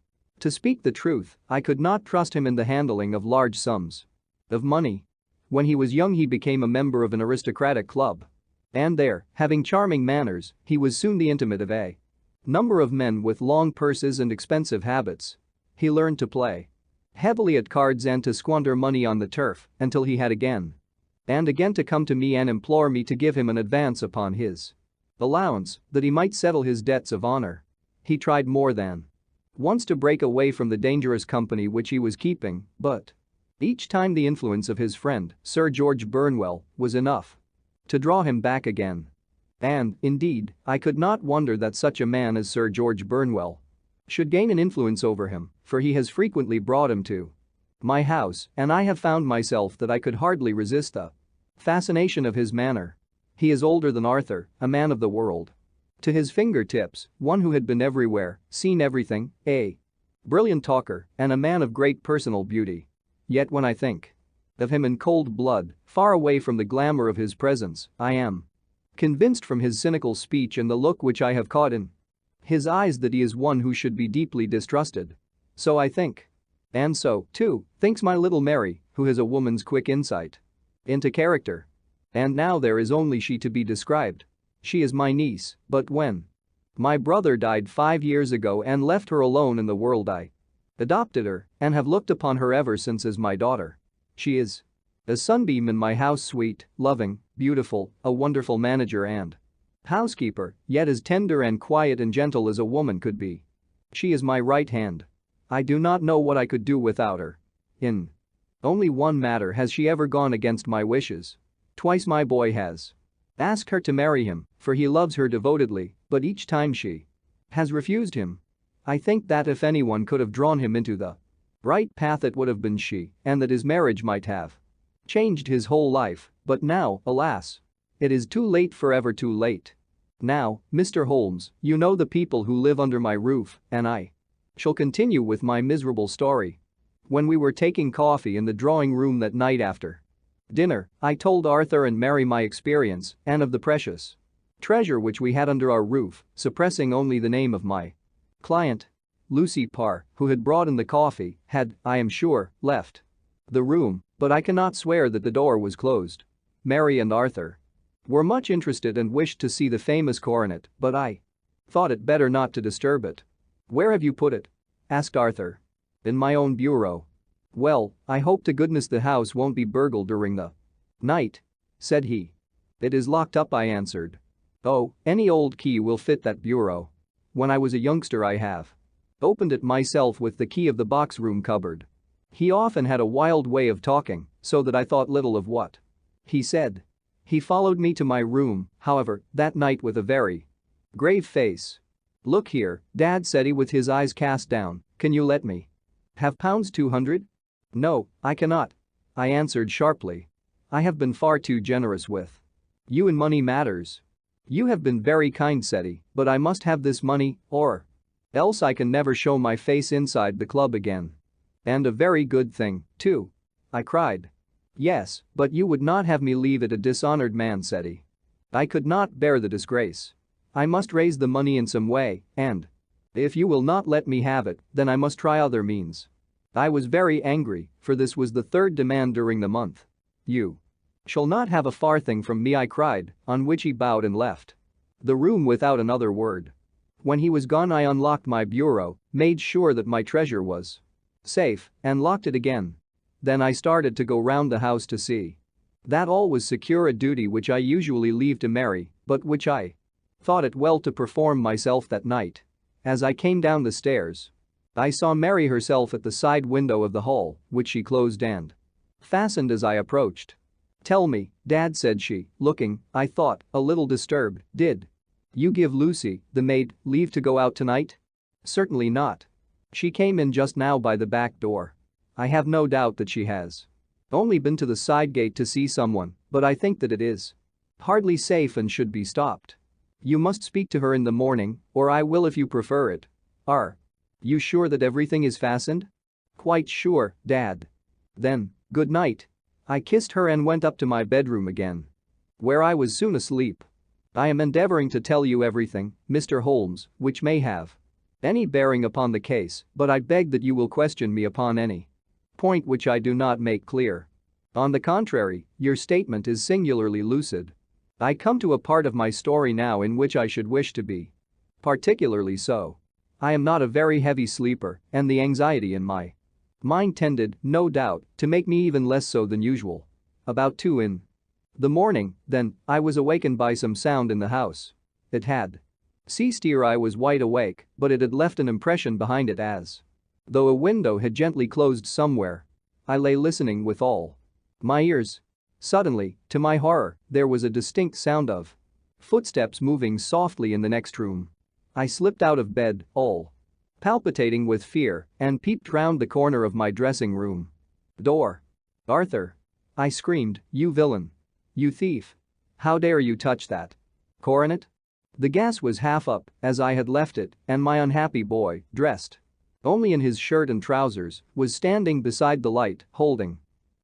Speaker 1: to speak the truth, I could not trust him in the handling of large sums of money. When he was young he became a member of an aristocratic club. And there, having charming manners, he was soon the intimate of a number of men with long purses and expensive habits. He learned to play heavily at cards and to squander money on the turf until he had again and again to come to me and implore me to give him an advance upon his allowance that he might settle his debts of honor. He tried more than once to break away from the dangerous company which he was keeping, but each time the influence of his friend, Sir George Burnwell, was enough to draw him back again. And, indeed, I could not wonder that such a man as Sir George Burnwell should gain an influence over him, for he has frequently brought him to my house, and I have found myself that I could hardly resist the fascination of his manner. He is older than Arthur, a man of the world to his fingertips, one who had been everywhere, seen everything, a brilliant talker, and a man of great personal beauty. Yet when I think of him in cold blood, far away from the glamour of his presence, I am convinced from his cynical speech and the look which I have caught in his eyes that he is one who should be deeply distrusted. So I think And so, too, thinks my little Mary, who has a woman's quick insight into character. And now there is only she to be described. She is my niece, but when my brother died 5 years ago and left her alone in the world, I adopted her and have looked upon her ever since as my daughter. She is a sunbeam in my house, sweet, loving, beautiful, a wonderful manager and housekeeper, yet as tender and quiet and gentle as a woman could be. She is my right hand. I do not know what I could do without her. In only one matter has she ever gone against my wishes. Twice my boy has asked her to marry him, for he loves her devotedly, but each time she has refused him. I think that if anyone could have drawn him into the right path, it would have been she, and that his marriage might have changed his whole life, but now, alas, it is too late, forever too late. Now, Mr. Holmes, you know the people who live under my roof, and I shall continue with my miserable story. When we were taking coffee in the drawing room that night after dinner, I told Arthur and Mary my experience and of the precious treasure which we had under our roof, suppressing only the name of my client. Lucy Parr, who had brought in the coffee, had, I am sure, left the room, but I cannot swear that the door was closed. Mary and Arthur were much interested and wished to see the famous coronet, but I thought it better not to disturb it. "Where have you put it?" asked Arthur. "In my own bureau." "Well, I hope to goodness the house won't be burgled during the night," said he. "It is locked up," I answered. "Oh, any old key will fit that bureau. When I was a youngster I have opened it myself with the key of the box room cupboard." He often had a wild way of talking, so that I thought little of what he said. He followed me to my room, however, that night with a very grave face. "Look here," Dad said he with his eyes cast down, "can you let me have £200? "No, I cannot," I answered sharply. "I have been far too generous with you in money matters." "You have been very kind," said he, "but I must have this money, or else I can never show my face inside the club again." "And a very good thing, too," I cried. "Yes, but you would not have me leave it a dishonored man," said he. "I could not bear the disgrace. I must raise the money in some way, and if you will not let me have it, then I must try other means." I was very angry, for this was the third demand during the month. "You shall not have a farthing from me," I cried, on which he bowed and left the room without another word. When he was gone I unlocked my bureau, made sure that my treasure was safe, and locked it again. Then I started to go round the house to see that all was secure, a duty which I usually leave to Mary, but which I thought it well to perform myself that night. As I came down the stairs, I saw Mary herself at the side window of the hall, which she closed and fastened as I approached. "Tell me, Dad," said she, looking, I thought, a little disturbed, "did you give Lucy, the maid, leave to go out tonight?" "Certainly not. She came in just now by the back door. I have no doubt that she has only been to the side gate to see someone, but I think that it is hardly safe and should be stopped. You must speak to her in the morning, or I will if you prefer it. Are you sure that everything is fastened?" "Quite sure, Dad." "Then, good night." I kissed her and went up to my bedroom again, where I was soon asleep. I am endeavoring to tell you everything, Mr. Holmes, which may have any bearing upon the case, but I beg that you will question me upon any point which I do not make clear. On the contrary, your statement is singularly lucid. I come to a part of my story now in which I should wish to be particularly so. I am not a very heavy sleeper, and the anxiety in my mind tended, no doubt, to make me even less so than usual. About 2 in the morning, then, I was awakened by some sound in the house. It had ceased ere I was wide awake, but it had left an impression behind it as though a window had gently closed somewhere. I lay listening with all my ears. Suddenly, to my horror, there was a distinct sound of footsteps moving softly in the next room. I slipped out of bed, all palpitating with fear, and peeped round the corner of my dressing room door. "Arthur!" I screamed, "you villain! You thief! How dare you touch that coronet?" The gas was half up, as I had left it, and my unhappy boy, dressed only in his shirt and trousers, was standing beside the light, holding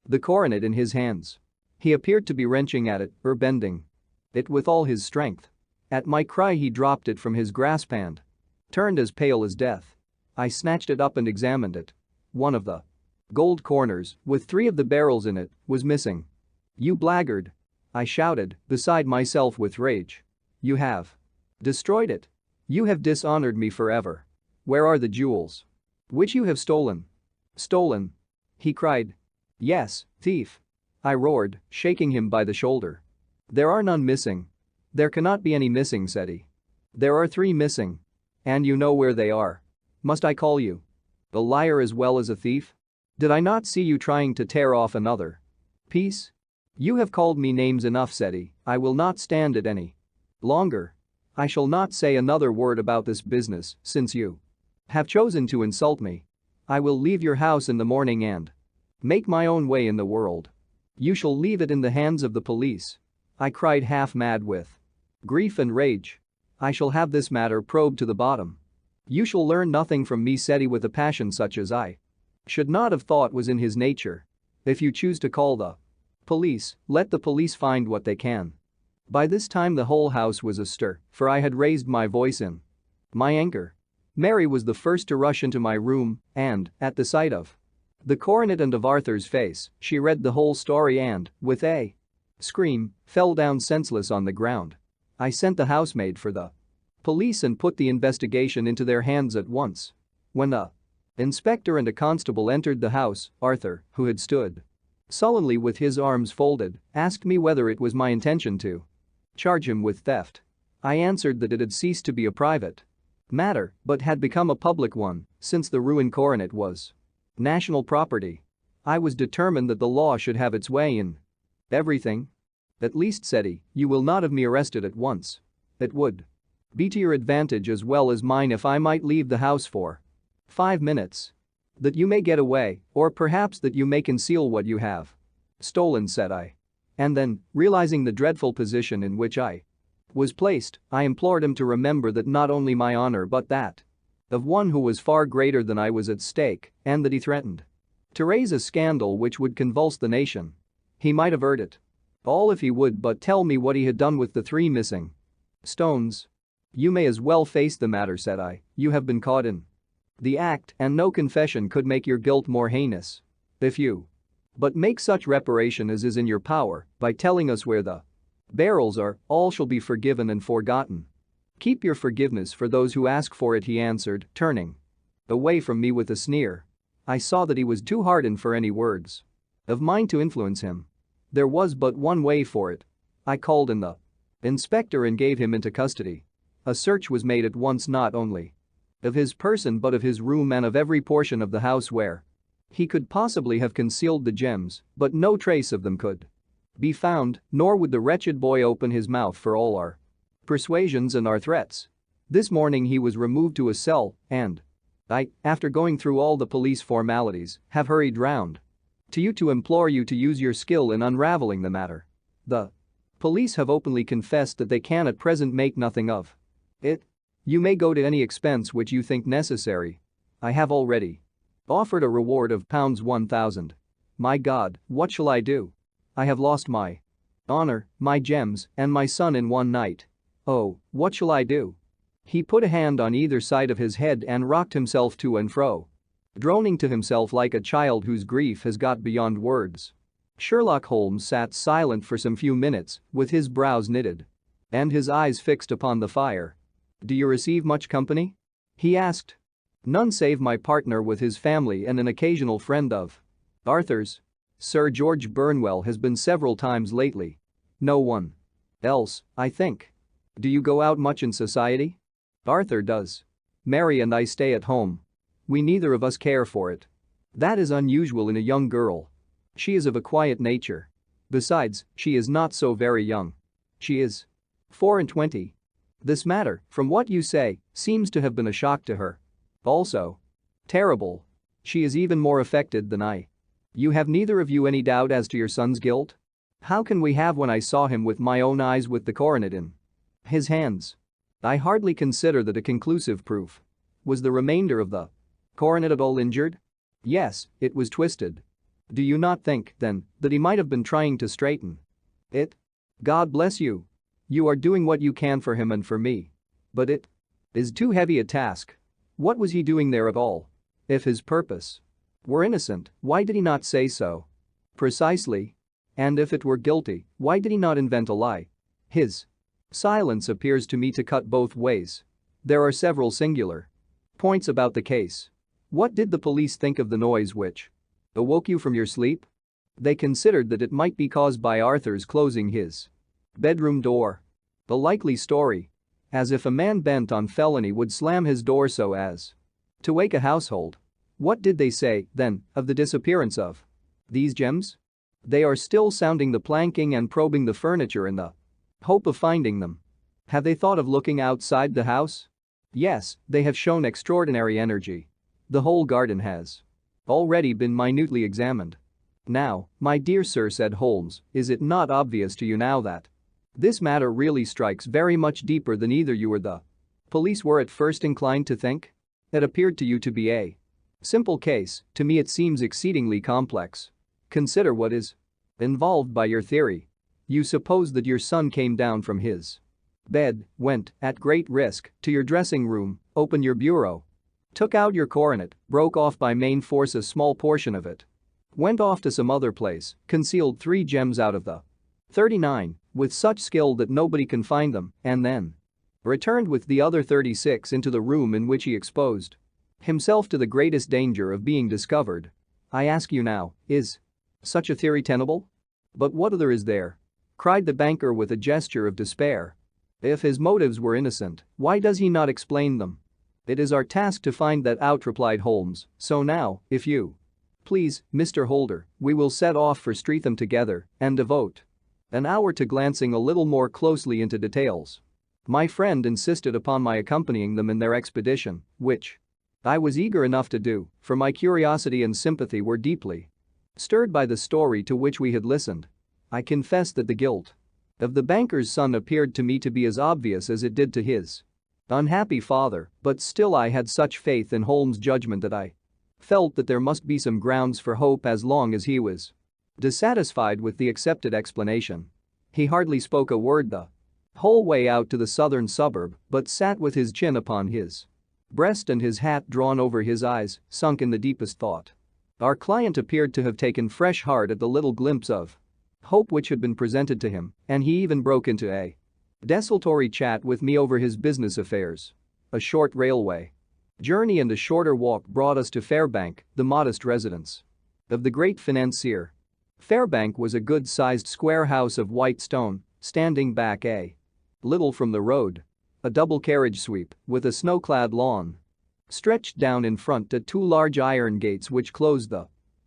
Speaker 1: the coronet in his hands. He appeared to be wrenching at it, or bending it with all his strength. At my cry he dropped it from his grasp and turned as pale as death. I snatched it up and examined it. One of the gold corners, with 3 of the barrels in it, was missing. "You blackguard!" I shouted, beside myself with rage. "You have destroyed it. You have dishonored me forever. Where are the jewels? Which you have stolen?" "Stolen?" he cried. "Yes, thief!" I roared, shaking him by the shoulder. "There are none missing." "There cannot be any missing," said he. "There are 3 missing. And you know where they are. Must I call you a liar as well as a thief? Did I not see you trying to tear off another piece? You have called me names enough," said he. "I will not stand it any longer. I shall not say another word about this business since you have chosen to insult me. I will leave your house in the morning and make my own way in the world. You shall leave it in the hands of the police." I cried, half mad with grief and rage. "I shall have this matter probed to the bottom. You shall learn nothing from me," said he with a passion such as I should not have thought was in his nature. "If you choose to call the police, let the police find what they can." By this time the whole house was astir, for I had raised my voice in my anger. Mary was the first to rush into my room and, at the sight of the coronet and of Arthur's face, she read the whole story and, with a scream, fell down senseless on the ground. I sent the housemaid for the police and put the investigation into their hands at once. When a inspector and a constable entered the house, Arthur, who had stood sullenly with his arms folded, asked me whether it was my intention to charge him with theft. I answered that it had ceased to be a private matter but had become a public one since the ruined coronet was national property. I was determined that the law should have its way in everything. "At least," said he, "you will not have me arrested at once. It would be to your advantage as well as mine if I might leave the house for 5 minutes. That you may get away, or perhaps that you may conceal what you have stolen," said I. And then, realizing the dreadful position in which I was placed, I implored him to remember that not only my honor but that of one who was far greater than I was at stake, and that he threatened to raise a scandal which would convulse the nation. He might avert it all if he would but tell me what he had done with the 3 missing stones. "You may as well face the matter," said I. "You have been caught in the act, and no confession could make your guilt more heinous. If you but make such reparation as is in your power by telling us where the barrels are, all shall be forgiven and forgotten. Keep your forgiveness for those who ask for it," he answered, turning away from me with a sneer. I saw that he was too hardened for any words of mine to influence him. There was but one way for it. I called in the inspector and gave him into custody. A search was made at once not only of his person but of his room and of every portion of the house where he could possibly have concealed the gems, but no trace of them could be found, nor would the wretched boy open his mouth for all our persuasions and our threats. This morning he was removed to a cell and I, after going through all the police formalities, have hurried round to you to implore you to use your skill in unraveling the matter. The police have openly confessed that they can at present make nothing of it. You may go to any expense which you think necessary. I have already offered a reward of £1,000. My God, what shall I do? I have lost my honor, my gems, and my son in one night. Oh, what shall I do?" He put a hand on either side of his head and rocked himself to and fro, droning to himself like a child whose grief has got beyond words. Sherlock Holmes sat silent for some few minutes, with his brows knitted and his eyes fixed upon the fire. "Do you receive much company?" he asked. "None save my partner with his family and an occasional friend of Arthur's. Sir George Burnwell has been several times lately. No one else, I think. Do you go out much in society?" "Arthur does. Mary and I stay at home. We neither of us care for it. That is unusual in a young girl. She is of a quiet nature. Besides, she is not so very young. She is 24. This matter, from what you say, seems to have been a shock to her. Also terrible. She is even more affected than I. You have neither of you any doubt as to your son's guilt?" "How can we have when I saw him with my own eyes with the coronet in his hands? I hardly consider that a conclusive proof. Was the remainder of the coronet at all injured?" "Yes, it was twisted." "Do you not think, then, that he might have been trying to straighten it?" "God bless you. You are doing what you can for him and for me. But it is too heavy a task. What was he doing there at all? If his purpose were innocent, why did he not say so? Precisely. And if it were guilty, why did he not invent a lie? His silence appears to me to cut both ways. There are several singular points about the case. What did the police think of the noise which awoke you from your sleep? They considered that it might be caused by Arthur's closing his bedroom door. The likely story. As if a man bent on felony would slam his door so as to wake a household. What did they say, then, of the disappearance of these gems? They are still sounding the planking and probing the furniture in the hope of finding them. Have they thought of looking outside the house? Yes, they have shown extraordinary energy. The whole garden has already been minutely examined. Now, my dear sir, said Holmes, is it not obvious to you now that this matter really strikes very much deeper than either you or the police were at first inclined to think? It appeared to you to be a simple case, to me it seems exceedingly complex. Consider what is involved by your theory. You suppose that your son came down from his bed, went, at great risk, to your dressing room, opened your bureau, took out your coronet, broke off by main force a small portion of it, went off to some other place, concealed 3 gems out of the 39, with such skill that nobody can find them, and then returned with the other 36 into the room in which he exposed himself to the greatest danger of being discovered. I ask you now, is such a theory tenable? But what other is there? Cried the banker with a gesture of despair. If his motives were innocent, why does he not explain them? It is our task to find that out, replied Holmes, so now, if you please, Mr. Holder, we will set off for Streatham together and devote an hour to glancing a little more closely into details. My friend insisted upon my accompanying them in their expedition, which I was eager enough to do, for my curiosity and sympathy were deeply stirred by the story to which we had listened. I confess that the guilt of the banker's son appeared to me to be as obvious as it did to his unhappy father, but still I had such faith in Holmes' judgment that I felt that there must be some grounds for hope as long as he was dissatisfied with the accepted explanation. He hardly spoke a word the whole way out to the southern suburb, but sat with his chin upon his breast and his hat drawn over his eyes, sunk in the deepest thought. Our client appeared to have taken fresh heart at the little glimpse of hope which had been presented to him, and he even broke into a desultory chat with me over his business affairs. A short railway journey and a shorter walk brought us to Fairbank, the modest residence of the great financier. Fairbank was a good-sized square house of white stone, standing back a little from the road. A double carriage sweep, with a snow-clad lawn, stretched down in front to 2 large iron gates which closed the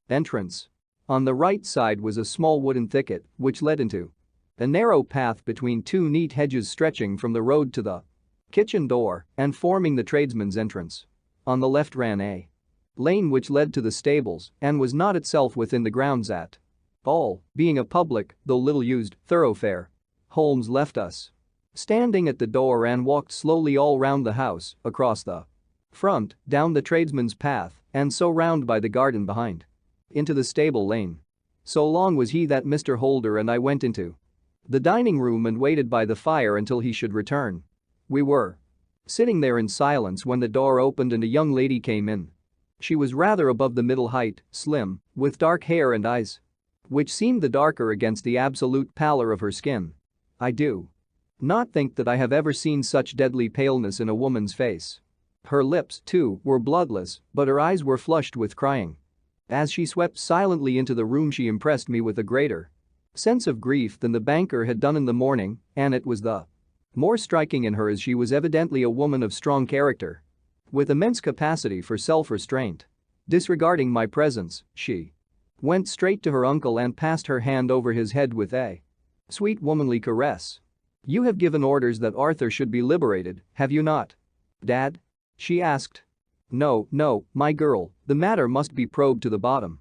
Speaker 1: entrance. On the right side was a small wooden thicket which led into a narrow path between 2 neat hedges stretching from the road to the kitchen door and forming the tradesman's entrance. On the left ran a lane which led to the stables and was not itself within the grounds at all, being a public, though little used, thoroughfare. Holmes left us standing at the door and walked slowly all round the house, across the front, down the tradesman's path, and so round by the garden behind into the stable lane. So long was he that Mr. Holder and I went into the dining room and waited by the fire until he should return. We were sitting there in silence when the door opened and a young lady came in. She was rather above the middle height, slim, with dark hair and eyes which seemed the darker against the absolute pallor of her skin. I do not think that I have ever seen such deadly paleness in a woman's face. Her lips, too, were bloodless, but her eyes were flushed with crying. As she swept silently into the room she impressed me with a greater sense of grief than the banker had done in the morning, and it was the more striking in her as she was evidently a woman of strong character, with immense capacity for self-restraint. Disregarding my presence, she went straight to her uncle and passed her hand over his head with a sweet womanly caress. "You have given orders that Arthur should be liberated, have you not, Dad?" she asked. No, my girl, the matter must be probed to the bottom.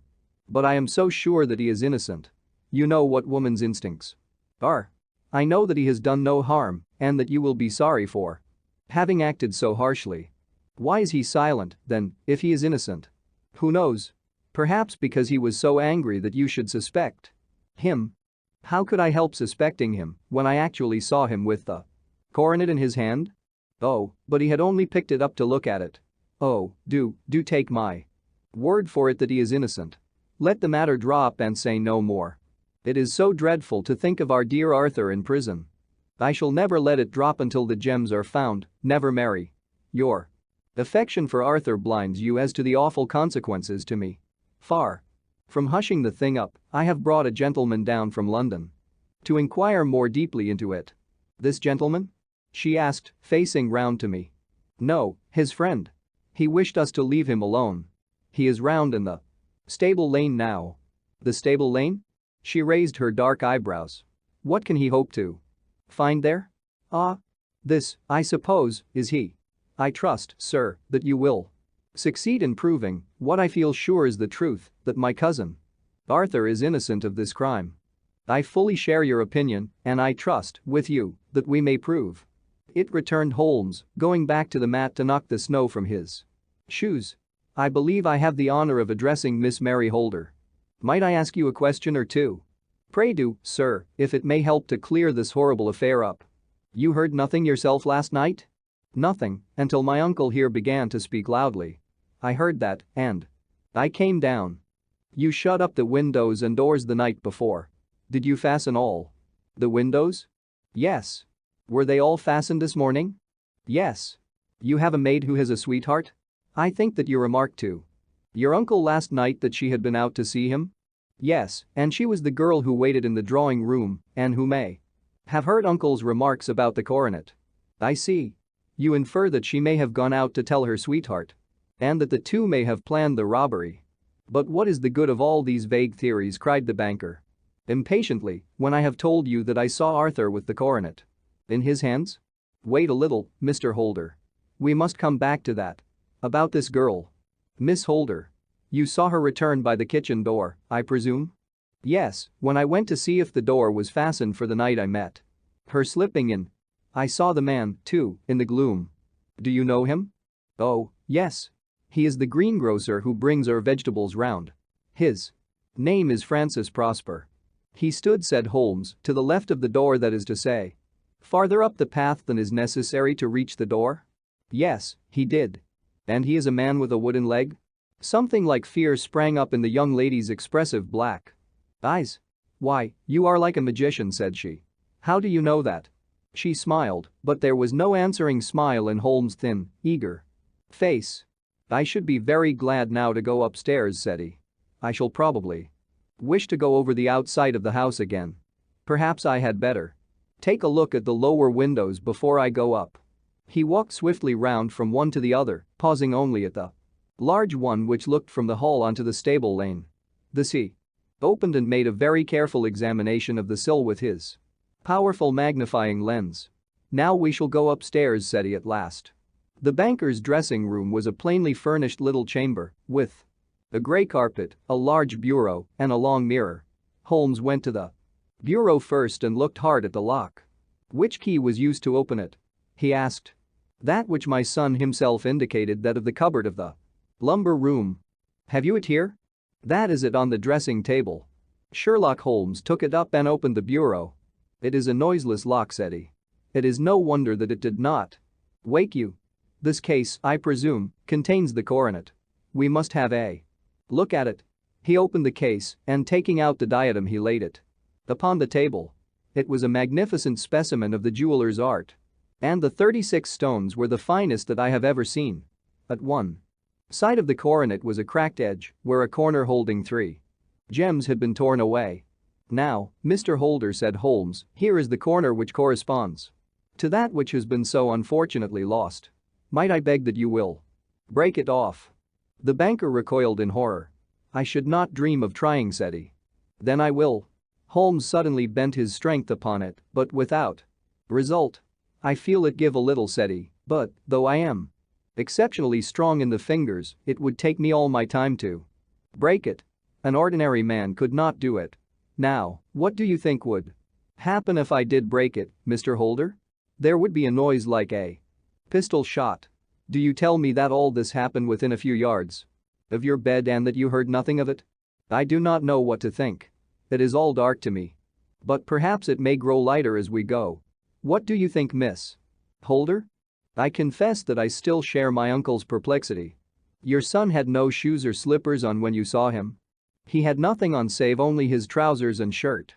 Speaker 1: But I am so sure that he is innocent. You know what woman's instincts are. I know that he has done no harm and that you will be sorry for having acted so harshly. Why is he silent, then, if he is innocent? Who knows? Perhaps because he was so angry that you should suspect him. How could I help suspecting him when I actually saw him with the coronet in his hand? Oh, but he had only picked it up to look at it. Oh, do take my Word for it that he is innocent. Let the matter drop and say no more. It is so dreadful to think of our dear Arthur in prison. I shall never let it drop until the gems are found, never marry. Your affection for Arthur blinds you as to the awful consequences to me. Far from hushing the thing up, I have brought a gentleman down from London to inquire more deeply into it." "This gentleman?" she asked, facing round to me. "No, his friend. He wished us to leave him alone. He is round in the stable lane now." "The stable lane?" She raised her dark eyebrows. "What can he hope to find there?" "Ah. This, I suppose, is he. I trust, sir, that you will succeed in proving what I feel sure is the truth, that my cousin Arthur is innocent of this crime. I fully share your opinion, and I trust, with you, that we may prove it," returned Holmes, going back to the mat to knock the snow from his shoes. "I believe I have the honor of addressing Miss Mary Holder. Might I ask you a question or two?" "Pray do, sir, if it may help to clear this horrible affair up." "You heard nothing yourself last night?" "Nothing, until my uncle here began to speak loudly. I heard that, and I came down." "You shut up the windows and doors the night before. Did you fasten all the windows?" "Yes." "Were they all fastened this morning?" "Yes." "You have a maid who has a sweetheart?" "I think that you remarked to your uncle last night that she had been out to see him?" "Yes, and she was the girl who waited in the drawing room and who may have heard uncle's remarks about the coronet." "I see. You infer that she may have gone out to tell her sweetheart and that the two may have planned the robbery. But what is the good of all these vague theories?" cried the banker impatiently, "when I have told you that I saw Arthur with the coronet in his hands?" "Wait a little, Mr. Holder. We must come back to that. About this girl. Miss Holder. You saw her return by the kitchen door, I presume?" "Yes, when I went to see if the door was fastened for the night I met her slipping in. I saw the man, too, in the gloom." "Do you know him?" "Oh, yes. He is the greengrocer who brings our vegetables round. His name is Francis Prosper. He stood," said Holmes, "to the left of the door, that is to say, farther up the path than is necessary to reach the door?" "Yes, he did." "And he is a man with a wooden leg?" Something like fear sprang up in the young lady's expressive black eyes. "Why, you are like a magician," said she. "How do you know that?" She smiled, but there was no answering smile in Holmes' thin, eager face. "I should be very glad now to go upstairs," said he. "I shall probably wish to go over the outside of the house again. Perhaps I had better take a look at the lower windows before I go up." He walked swiftly round from one to the other, pausing only at the large one which looked from the hall onto the stable lane. This he opened and made a very careful examination of the sill with his powerful magnifying lens. "Now we shall go upstairs," said he at last. The banker's dressing room was a plainly furnished little chamber with a grey carpet, a large bureau, and a long mirror. Holmes went to the bureau first and looked hard at the lock. "Which key was used to open it?" he asked. "That which my son himself indicated, that of the cupboard of the lumber room." "Have you it here?" "That is it, on the dressing table." Sherlock Holmes took it up and opened the bureau. "It is a noiseless lock," said he. "It is no wonder that it did not wake you. This case, I presume, contains the coronet. We must have a look at it." He opened the case and, taking out the diadem, he laid it upon the table. It was a magnificent specimen of the jeweler's art. And the 36 stones were the finest that I have ever seen. At one side of the coronet was a cracked edge where a corner holding 3 gems had been torn away. "Now, Mr. Holder," said Holmes, "here is the corner which corresponds to that which has been so unfortunately lost. Might I beg that you will break it off?" The banker recoiled in horror. "I should not dream of trying," said he. "Then I will." Holmes suddenly bent his strength upon it, but without result. "I feel it give a little," said he, "but, though I am exceptionally strong in the fingers, it would take me all my time to break it. An ordinary man could not do it. Now, what do you think would happen if I did break it, Mr. Holder?" "There would be a noise like a pistol shot." "Do you tell me that all this happened within a few yards of your bed and that you heard nothing of it?" "I do not know what to think. It is all dark to me. But perhaps it may grow lighter as we go. What do you think, Miss Holder?" I confess that I still share my uncle's perplexity. Your son had no shoes or slippers on when you saw him? He had nothing on save only his trousers and shirt.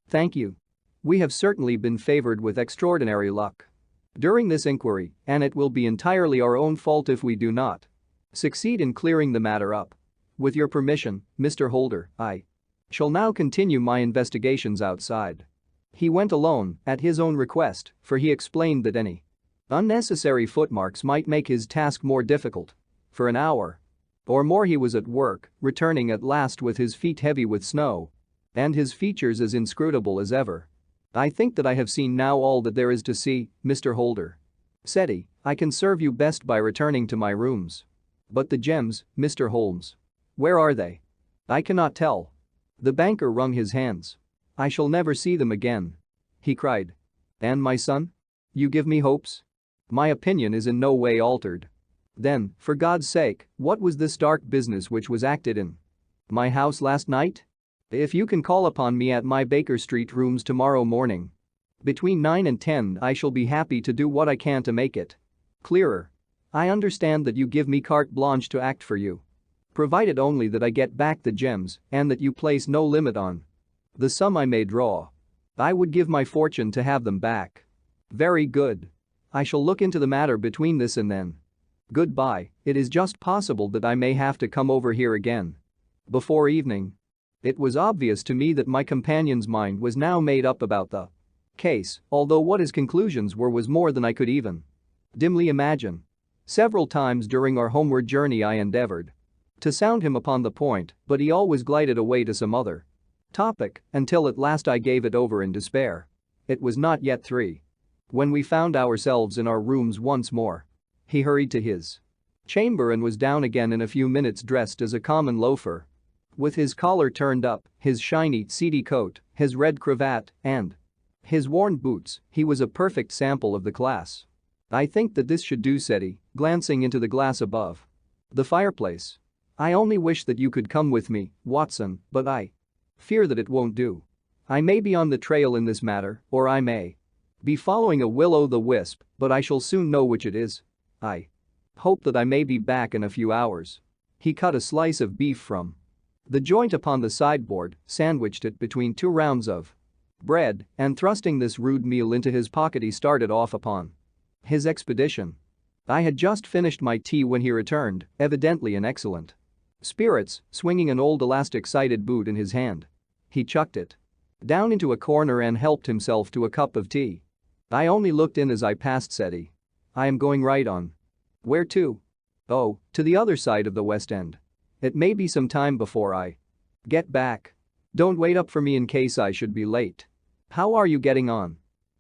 Speaker 1: Thank you. We have certainly been favored with extraordinary luck during this inquiry, and it will be entirely our own fault if we do not succeed in clearing the matter up. With your permission, Mr. Holder, I shall now continue my investigations outside." He went alone, at his own request, for he explained that any unnecessary footmarks might make his task more difficult. For an hour or more he was at work, returning at last with his feet heavy with snow and his features as inscrutable as ever. "I think that I have seen now all that there is to see, Mr. Holder," said he. "I can serve you best by returning to my rooms." "But the gems, Mr. Holmes. Where are they?" "I cannot tell." The banker wrung his hands. "I shall never see them again," he cried. "And my son? You give me hopes?" "My opinion is in no way altered." "Then, for God's sake, what was this dark business which was acted in my house last night? If you can call upon me at my Baker Street rooms tomorrow morning between 9 and 10, I shall be happy to do what I can to make it clearer. I understand that you give me carte blanche to act for you, provided only that I get back the gems and that you place no limit on the sum I may draw. I would give my fortune to have them back." "Very good. I shall look into the matter between this and then. Goodbye. It is just possible that I may have to come over here again before evening." It was obvious to me that my companion's mind was now made up about the case, although what his conclusions were was more than I could even dimly imagine. Several times during our homeward journey I endeavored to sound him upon the point, but he always glided away to some other topic until at last I gave it over in despair. It was not yet 3 when we found ourselves in our rooms once more. He hurried to his chamber and was down again in a few minutes dressed as a common loafer, with his collar turned up, his shiny, seedy coat, his red cravat, and his worn boots. He was a perfect sample of the class. "I think that this should do," said he, glancing into the glass above the fireplace. "I only wish that you could come with me, Watson, but I fear that it won't do. I may be on the trail in this matter, or I may be following a will-o'-the-wisp, but I shall soon know which it is. I hope that I may be back in a few hours." He cut a slice of beef from the joint upon the sideboard, sandwiched it between 2 rounds of bread, and thrusting this rude meal into his pocket he started off upon his expedition. I had just finished my tea when he returned, evidently in excellent spirits, swinging an old elastic-sided boot in his hand. He chucked it down into a corner and helped himself to a cup of tea. "I only looked in as I passed," said he. "I am going right on." "Where to?" "Oh, to the other side of the West End. It may be some time before I get back. Don't wait up for me in case I should be late." "How are you getting on?"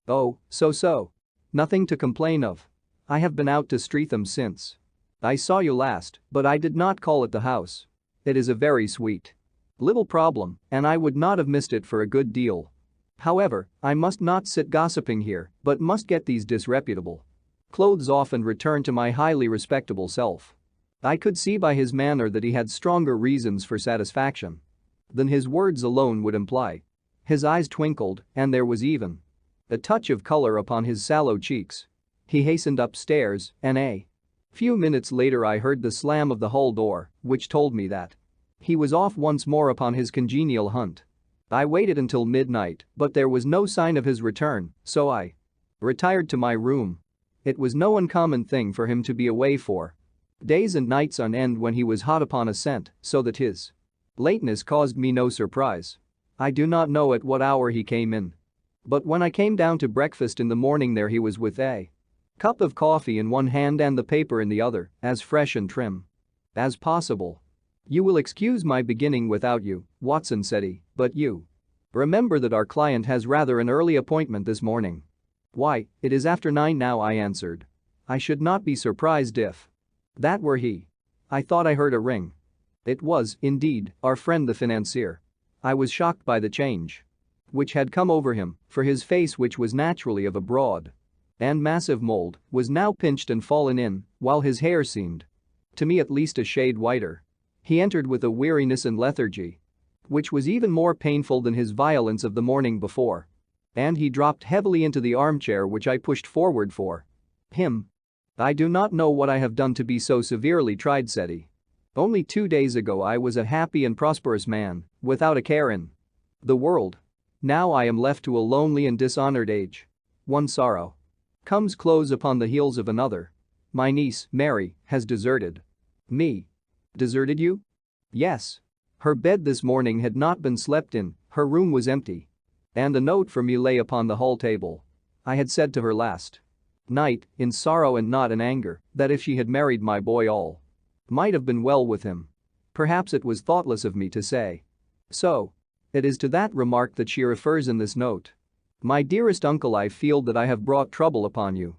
Speaker 1: "Oh, so-so. Nothing to complain of. I have been out to Streatham since I saw you last, but I did not call at the house. It is a very sweet little problem, and I would not have missed it for a good deal. However, I must not sit gossiping here, but must get these disreputable clothes off and return to my highly respectable self." I could see by his manner that he had stronger reasons for satisfaction than his words alone would imply. His eyes twinkled, and there was even a touch of color upon his sallow cheeks. He hastened upstairs, and a few minutes later I heard the slam of the hall door, which told me that he was off once more upon his congenial hunt. I waited until midnight, but there was no sign of his return, so I retired to my room. It was no uncommon thing for him to be away for days and nights on end when he was hot upon a scent, so that his lateness caused me no surprise. I do not know at what hour he came in, but when I came down to breakfast in the morning there he was with a cup of coffee in one hand and the paper in the other, as fresh and trim as possible. "You will excuse my beginning without you, Watson," said he, "but you remember that our client has rather an early appointment this morning." "Why, it is after 9 now," I answered. "I should not be surprised if that were he. I thought I heard a ring." It was, indeed, our friend the financier. I was shocked by the change which had come over him, for his face, which was naturally of a broad and massive mold, was now pinched and fallen in, while his hair seemed, to me at least, a shade whiter. He entered with a weariness and lethargy which was even more painful than his violence of the morning before, and he dropped heavily into the armchair which I pushed forward for him. "I do not know what I have done to be so severely tried," said he. Only 2 days ago I was a happy and prosperous man, without a care in the world. Now I am left to a lonely and dishonored age. One sorrow comes close upon the heels of another. My niece, Mary, has deserted me. Deserted you? Yes. Her bed this morning had not been slept in, her room was empty. And a note for me lay upon the hall table. I had said to her last night, in sorrow and not in anger, that if she had married my boy all might have been well with him. Perhaps it was thoughtless of me to say so. It is to that remark that she refers in this note. My dearest uncle, I feel that I have brought trouble upon you.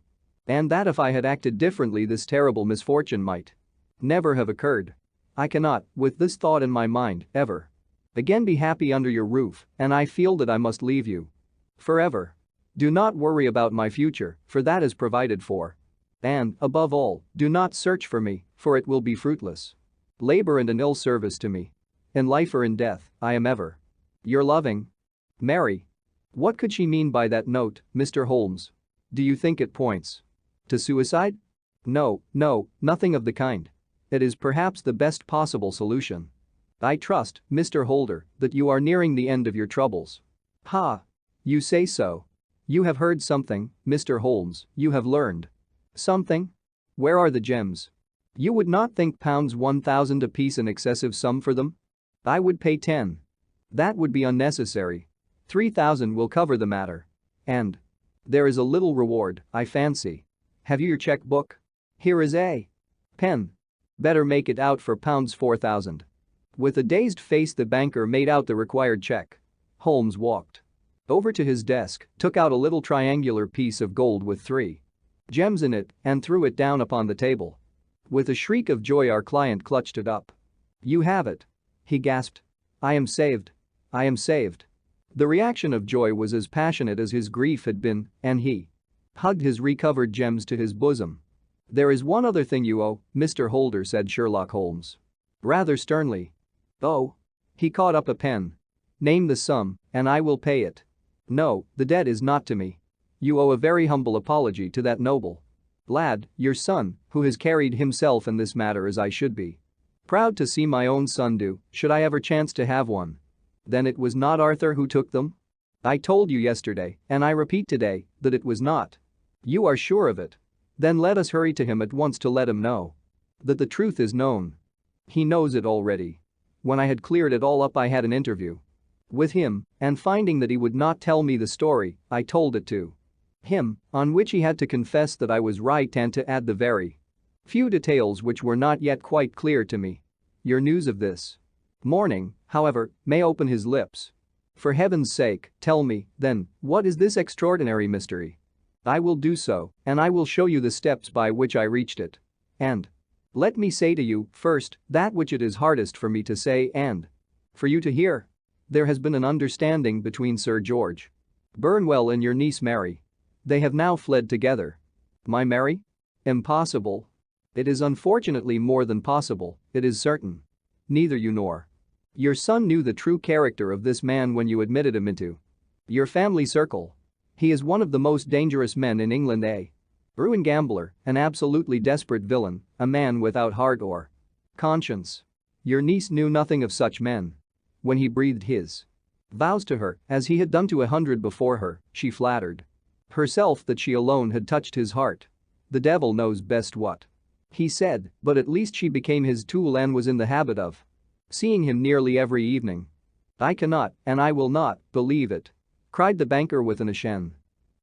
Speaker 1: And that if I had acted differently this terrible misfortune might never have occurred. I cannot, with this thought in my mind, ever again be happy under your roof, and I feel that I must leave you forever. Do not worry about my future, for that is provided for. And, above all, do not search for me, for it will be fruitless labor and an ill service to me. In life or in death, I am ever your loving Mary. What could she mean by that note, Mr. Holmes? Do you think it points to suicide? No, nothing of the kind. It is perhaps the best possible solution. I trust, Mr. Holder, that you are nearing the end of your troubles. Ha! You say so. You have heard something, Mr. Holmes, you have learned something? Where are the gems? You would not think £1,000 apiece an excessive sum for them? I would pay 10. That would be unnecessary. 3,000 will cover the matter. And there is a little reward, I fancy. Have you your checkbook? Here is a pen. Better make it out for £4,000. With a dazed face the banker made out the required check. Holmes walked over to his desk, took out a little triangular piece of gold with 3 gems in it, and threw it down upon the table. With a shriek of joy our client clutched it up. You have it, he gasped. I am saved. I am saved. The reaction of joy was as passionate as his grief had been, and he hugged his recovered gems to his bosom. There is one other thing you owe, Mr. Holder, said Sherlock Holmes rather sternly. Oh. He caught up a pen. Name the sum, and I will pay it. No, the debt is not to me. You owe a very humble apology to that noble lad, your son, who has carried himself in this matter as I should be proud to see my own son do, should I ever chance to have one. Then it was not Arthur who took them? I told you yesterday, and I repeat today, that it was not. You are sure of it? Then let us hurry to him at once to let him know that the truth is known. He knows it already. When I had cleared it all up I had an interview with him, and finding that he would not tell me the story, I told it to him, on which he had to confess that I was right and to add the very few details which were not yet quite clear to me. Your news of this morning, however, may open his lips. For heaven's sake, tell me, then, what is this extraordinary mystery? I will do so, and I will show you the steps by which I reached it. And let me say to you, first, that which it is hardest for me to say and for you to hear. There has been an understanding between Sir George Burnwell and your niece Mary. They have now fled together. My Mary? Impossible. It is unfortunately more than possible, it is certain. Neither you nor your son knew the true character of this man when you admitted him into your family circle. He is one of the most dangerous men in England, a ruined gambler, an absolutely desperate villain, a man without heart or conscience. Your niece knew nothing of such men. When he breathed his vows to her, as he had done to 100 before her, she flattered herself that she alone had touched his heart. The devil knows best what he said, but at least she became his tool and was in the habit of seeing him nearly every evening. I cannot, and I will not, believe it, cried the banker with an ashen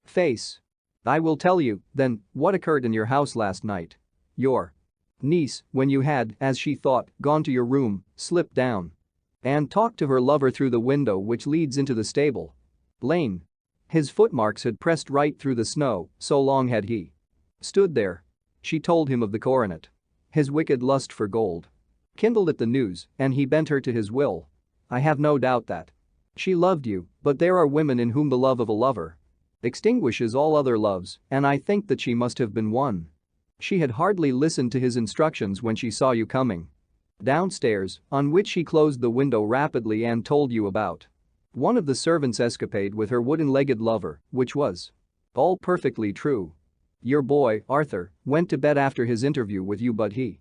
Speaker 1: face. I will tell you, then, what occurred in your house last night. Your niece, when you had, as she thought, gone to your room, slipped down and talked to her lover through the window which leads into the stable lane. His footmarks had pressed right through the snow, so long had he stood there. She told him of the coronet. His wicked lust for gold kindled at the news, and he bent her to his will. I have no doubt that she loved you, but there are women in whom the love of a lover extinguishes all other loves, and I think that she must have been one. She had hardly listened to his instructions when she saw you coming downstairs, on which she closed the window rapidly and told you about one of the servants' escapade with her wooden-legged lover, which was all perfectly true. Your boy, Arthur, went to bed after his interview with you, but he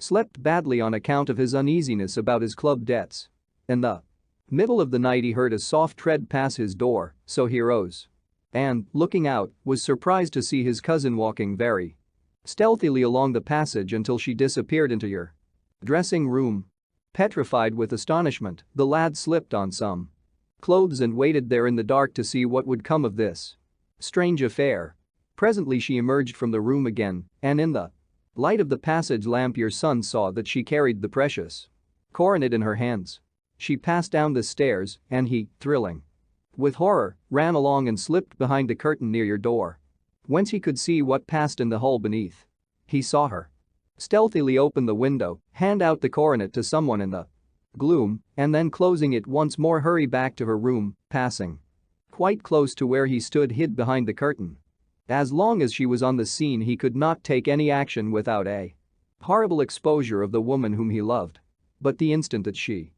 Speaker 1: Slept badly on account of his uneasiness about his club debts. In the middle of the night he heard a soft tread pass his door, so he rose. And, looking out, was surprised to see his cousin walking very stealthily along the passage until she disappeared into your dressing room. Petrified with astonishment, the lad slipped on some clothes and waited there in the dark to see what would come of this strange affair. Presently she emerged from the room again, and in the light of the passage lamp your son saw that she carried the precious coronet in her hands. She passed down the stairs, and he, thrilling with horror, ran along and slipped behind the curtain near your door, whence he could see what passed in the hall beneath. He saw her stealthily open the window, hand out the coronet to someone in the gloom, and then closing it once more hurry back to her room, passing quite close to where he stood hid behind the curtain. As long as she was on the scene he could not take any action without a horrible exposure of the woman whom he loved. But the instant that she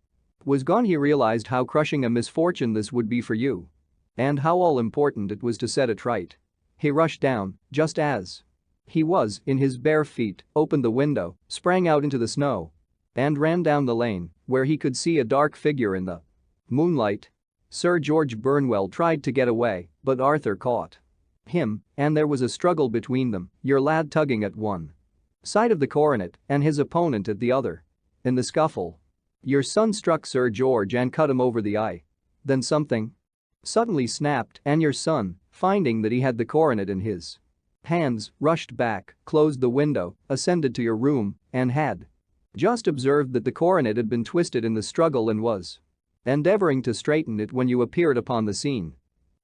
Speaker 1: was gone he realized how crushing a misfortune this would be for you. And how all-important it was to set it right. He rushed down, just as he was, in his bare feet, opened the window, sprang out into the snow, and ran down the lane, where he could see a dark figure in the moonlight. Sir George Burnwell tried to get away, but Arthur caught him, and there was a struggle between them, your lad tugging at one side of the coronet and his opponent at the other. In the scuffle, your son struck Sir George and cut him over the eye. Then something suddenly snapped, and your son, finding that he had the coronet in his hands, rushed back, closed the window, ascended to your room, and had just observed that the coronet had been twisted in the struggle and was endeavoring to straighten it when you appeared upon the scene.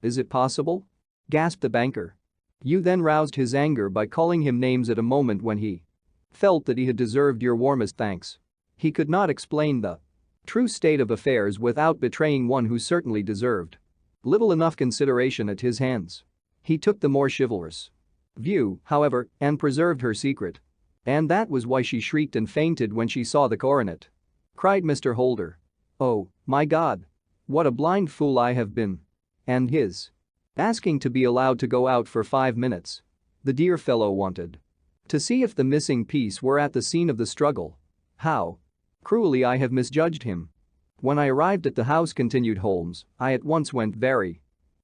Speaker 1: Is it possible? Gasped the banker. You then roused his anger by calling him names at a moment when he felt that he had deserved your warmest thanks. He could not explain the true state of affairs without betraying one who certainly deserved little enough consideration at his hands. He took the more chivalrous view, however, and preserved her secret. And that was why she shrieked and fainted when she saw the coronet. Cried Mr. Holder. Oh, my God! What a blind fool I have been. And his asking to be allowed to go out for 5 minutes. The dear fellow wanted to see if the missing piece were at the scene of the struggle. How cruelly I have misjudged him. When I arrived at the house, continued Holmes, I at once went very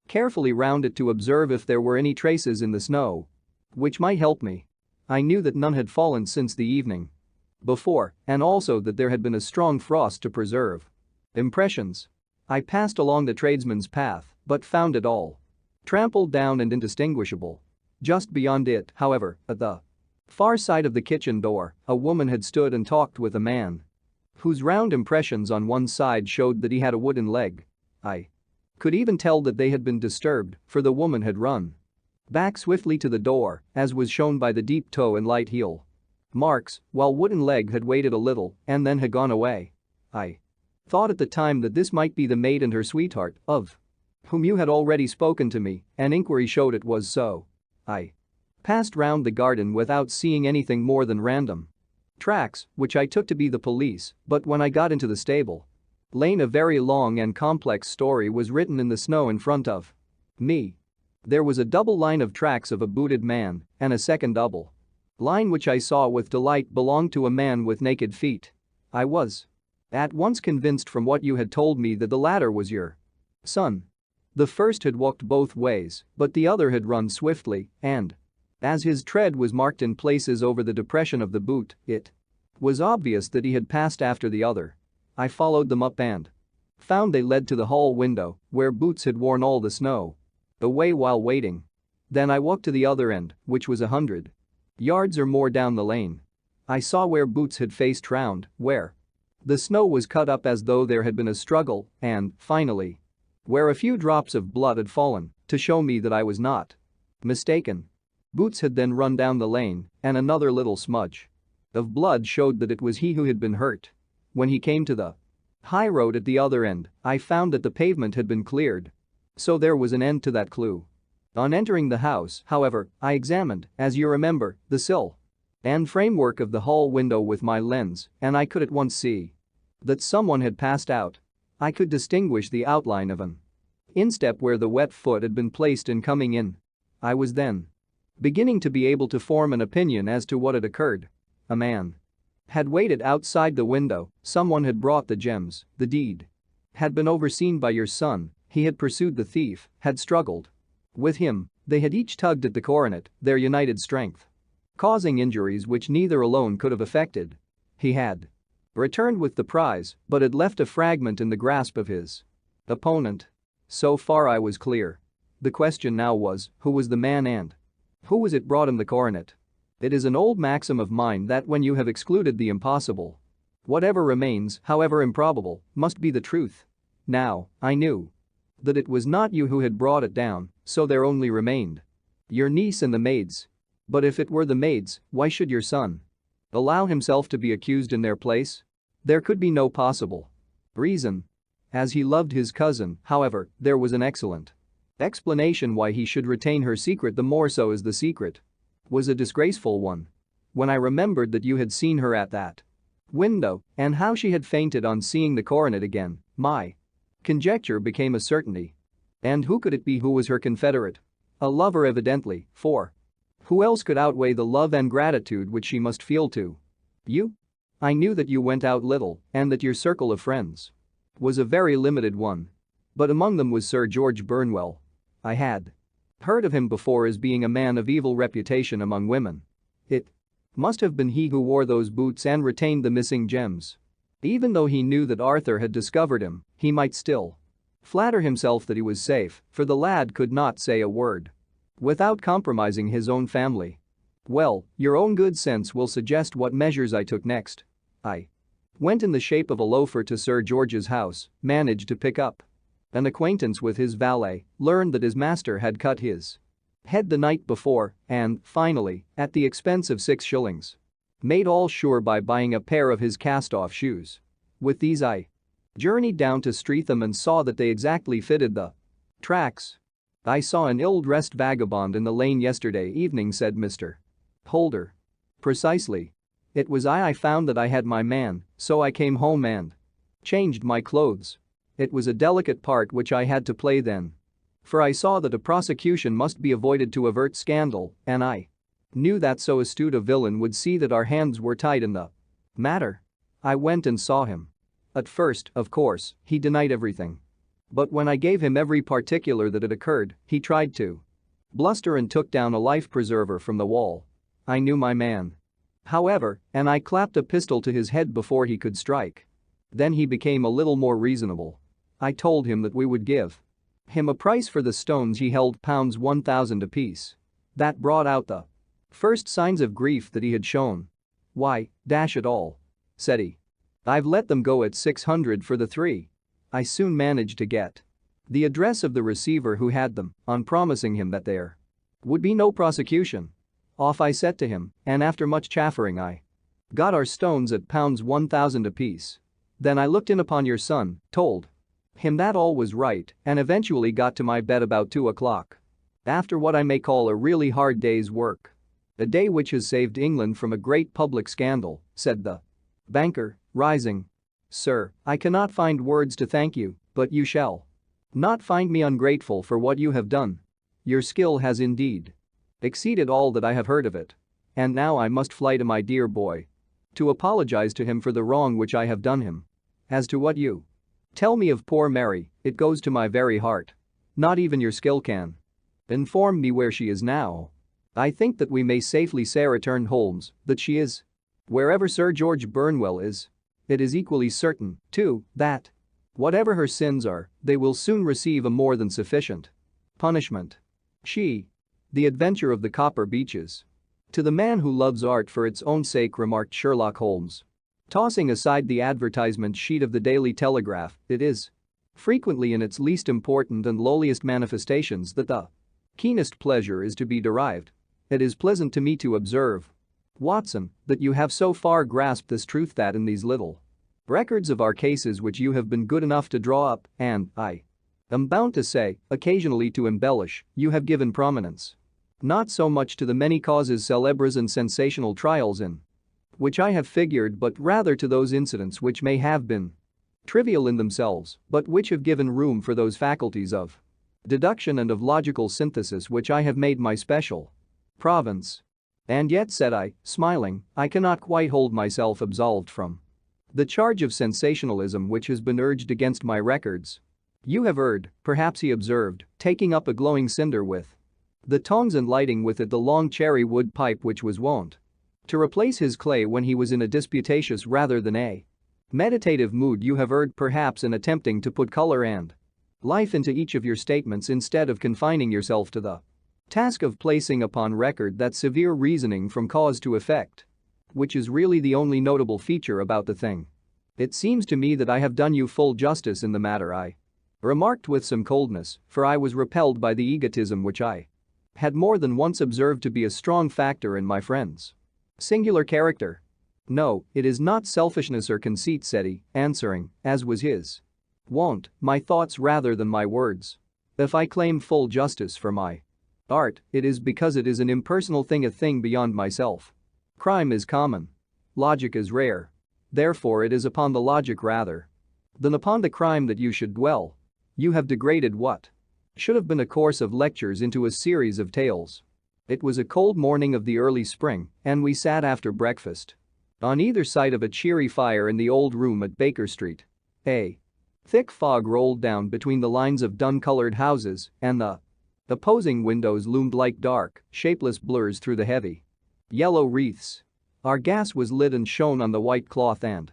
Speaker 1: carefully round it to observe if there were any traces in the snow which might help me. I knew that none had fallen since the evening before, and also that there had been a strong frost to preserve impressions. I passed along the tradesman's path, but found it all trampled down and indistinguishable. Just beyond it, however, at the far side of the kitchen door, a woman had stood and talked with a man whose round impressions on one side showed that he had a wooden leg. I could even tell that they had been disturbed, for the woman had run back swiftly to the door, as was shown by the deep toe and light heel marks, while wooden leg had waited a little and then had gone away. I thought at the time that this might be the maid and her sweetheart, of whom you had already spoken to me, and inquiry showed it was so. I passed round the garden without seeing anything more than random tracks, which I took to be the police, but when I got into the stable lane a very long and complex story was written in the snow in front of me. There was a double line of tracks of a booted man, and a second double line which I saw with delight belonged to a man with naked feet. I was at once convinced from what you had told me that the latter was your son. The first had walked both ways, but the other had run swiftly, and as his tread was marked in places over the depression of the boot, it was obvious that he had passed after the other. I followed them up and found they led to the hall window, where Boots had worn all the snow away while waiting. Then I walked to the other end, which was 100 yards or more down the lane. I saw where Boots had faced round, where the snow was cut up as though there had been a struggle, and, finally, where a few drops of blood had fallen, to show me that I was not mistaken. Boots had then run down the lane, and another little smudge of blood showed that it was he who had been hurt. When he came to the high road at the other end, I found that the pavement had been cleared. So there was an end to that clue. On entering the house, however, I examined, as you remember, the sill and framework of the hall window with my lens, and I could at once see that someone had passed out. I could distinguish the outline of an instep where the wet foot had been placed in coming in. I was then beginning to be able to form an opinion as to what had occurred. A man Had waited outside the window, someone had brought the gems, the deed had been overseen by your son, he had pursued the thief, had struggled with him, they had each tugged at the coronet, their united strength causing injuries which neither alone could have effected. He had returned with the prize, but had left a fragment in the grasp of his opponent. So far I was clear. The question now was, who was the man and who was it brought him the coronet? It is an old maxim of mine that when you have excluded the impossible, whatever remains, however improbable, must be the truth. Now, I knew that it was not you who had brought it down, so there only remained your niece and the maids. But if it were the maids, why should your son allow himself to be accused in their place? There could be no possible reason. As he loved his cousin, however, there was an excellent explanation why he should retain her secret, the more so as the secret was a disgraceful one. When I remembered that you had seen her at that window and how she had fainted on seeing the coronet again, my conjecture became a certainty. And who could it be who was her confederate? A lover evidently, for who else could outweigh the love and gratitude which she must feel to you? I knew that you went out little and that your circle of friends was a very limited one. But among them was Sir George Burnwell. I had heard of him before as being a man of evil reputation among women. It must have been he who wore those boots and retained the missing gems. Even though he knew that Arthur had discovered him, he might still flatter himself that he was safe, for the lad could not say a word without compromising his own family. Well, your own good sense will suggest what measures I took next. I went in the shape of a loafer to Sir George's house, managed to pick up an acquaintance with his valet, learned that his master had cut his head the night before, and, finally, at the expense of 6 shillings, made all sure by buying a pair of his cast-off shoes. With these I journeyed down to Streatham and saw that they exactly fitted the tracks. I saw an ill-dressed vagabond in the lane yesterday evening, said Mr. Holder. Precisely. It was I found that I had my man, so I came home and changed my clothes. It was a delicate part which I had to play then. For I saw that a prosecution must be avoided to avert scandal, and I knew that so astute a villain would see that our hands were tied in the matter. I went and saw him. At first, of course, he denied everything. But when I gave him every particular that had occurred, he tried to bluster and took down a life preserver from the wall. I knew my man, however, and I clapped a pistol to his head before he could strike. Then he became a little more reasonable. I told him that we would give him a price for the stones he held, £1,000 apiece. That brought out the first signs of grief that he had shown. Why, dash it all, said he. I've let them go at 600 for the 3. I soon managed to get the address of the receiver who had them, on promising him that there would be no prosecution. Off I set to him, and after much chaffering I got our stones at £1,000 apiece. Then I looked in upon your son, told him that all was right, and eventually got to my bed about 2 o'clock. After what I may call a really hard day's work. A day which has saved England from a great public scandal, said the banker, rising. Sir, I cannot find words to thank you, but you shall not find me ungrateful for what you have done. Your skill has indeed exceeded all that I have heard of it. And now I must fly to my dear boy to apologize to him for the wrong which I have done him. As to what you tell me of poor Mary, it goes to my very heart. Not even your skill can inform me where she is now. I think that we may safely say, returned Holmes, that she is wherever Sir George Burnwell is. It is equally certain, too, that whatever her sins are, they will soon receive a more than sufficient punishment. She. The Adventure of the Copper Beeches. To the man who loves art for its own sake, remarked Sherlock Holmes, tossing aside the advertisement sheet of the Daily Telegraph, it is frequently in its least important and lowliest manifestations that the keenest pleasure is to be derived. It is pleasant to me to observe, Watson, that you have so far grasped this truth that in these little records of our cases which you have been good enough to draw up, and, I am bound to say, occasionally to embellish, you have given prominence not so much to the many causes célèbres and sensational trials in which I have figured, but rather to those incidents which may have been trivial in themselves, but which have given room for those faculties of deduction and of logical synthesis which I have made my special province. And yet, said I, smiling, I cannot quite hold myself absolved from the charge of sensationalism which has been urged against my records. You have erred, perhaps, he observed, taking up a glowing cinder with the tongs and lighting with it the long cherry wood pipe which was wont to replace his clay when he was in a disputatious rather than a meditative mood. You have erred perhaps in attempting to put color and life into each of your statements instead of confining yourself to the task of placing upon record that severe reasoning from cause to effect, which is really the only notable feature about the thing. It seems to me that I have done you full justice in the matter, I remarked with some coldness, for I was repelled by the egotism which I had more than once observed to be a strong factor in my friend's singular character. No, it is not selfishness or conceit, said he, answering, as was his wont, my thoughts rather than my words. If I claim full justice for my art, it is because it is an impersonal thing, a thing beyond myself. Crime is common. Logic is rare. Therefore it is upon the logic rather than upon the crime that you should dwell. You have degraded what should have been a course of lectures into a series of tales. It was a cold morning of the early spring, and we sat after breakfast on either side of a cheery fire in the old room at Baker Street. A thick fog rolled down between the lines of dun-colored houses, and the opposing windows loomed like dark, shapeless blurs through the heavy yellow wreaths. Our gas was lit and shone on the white cloth and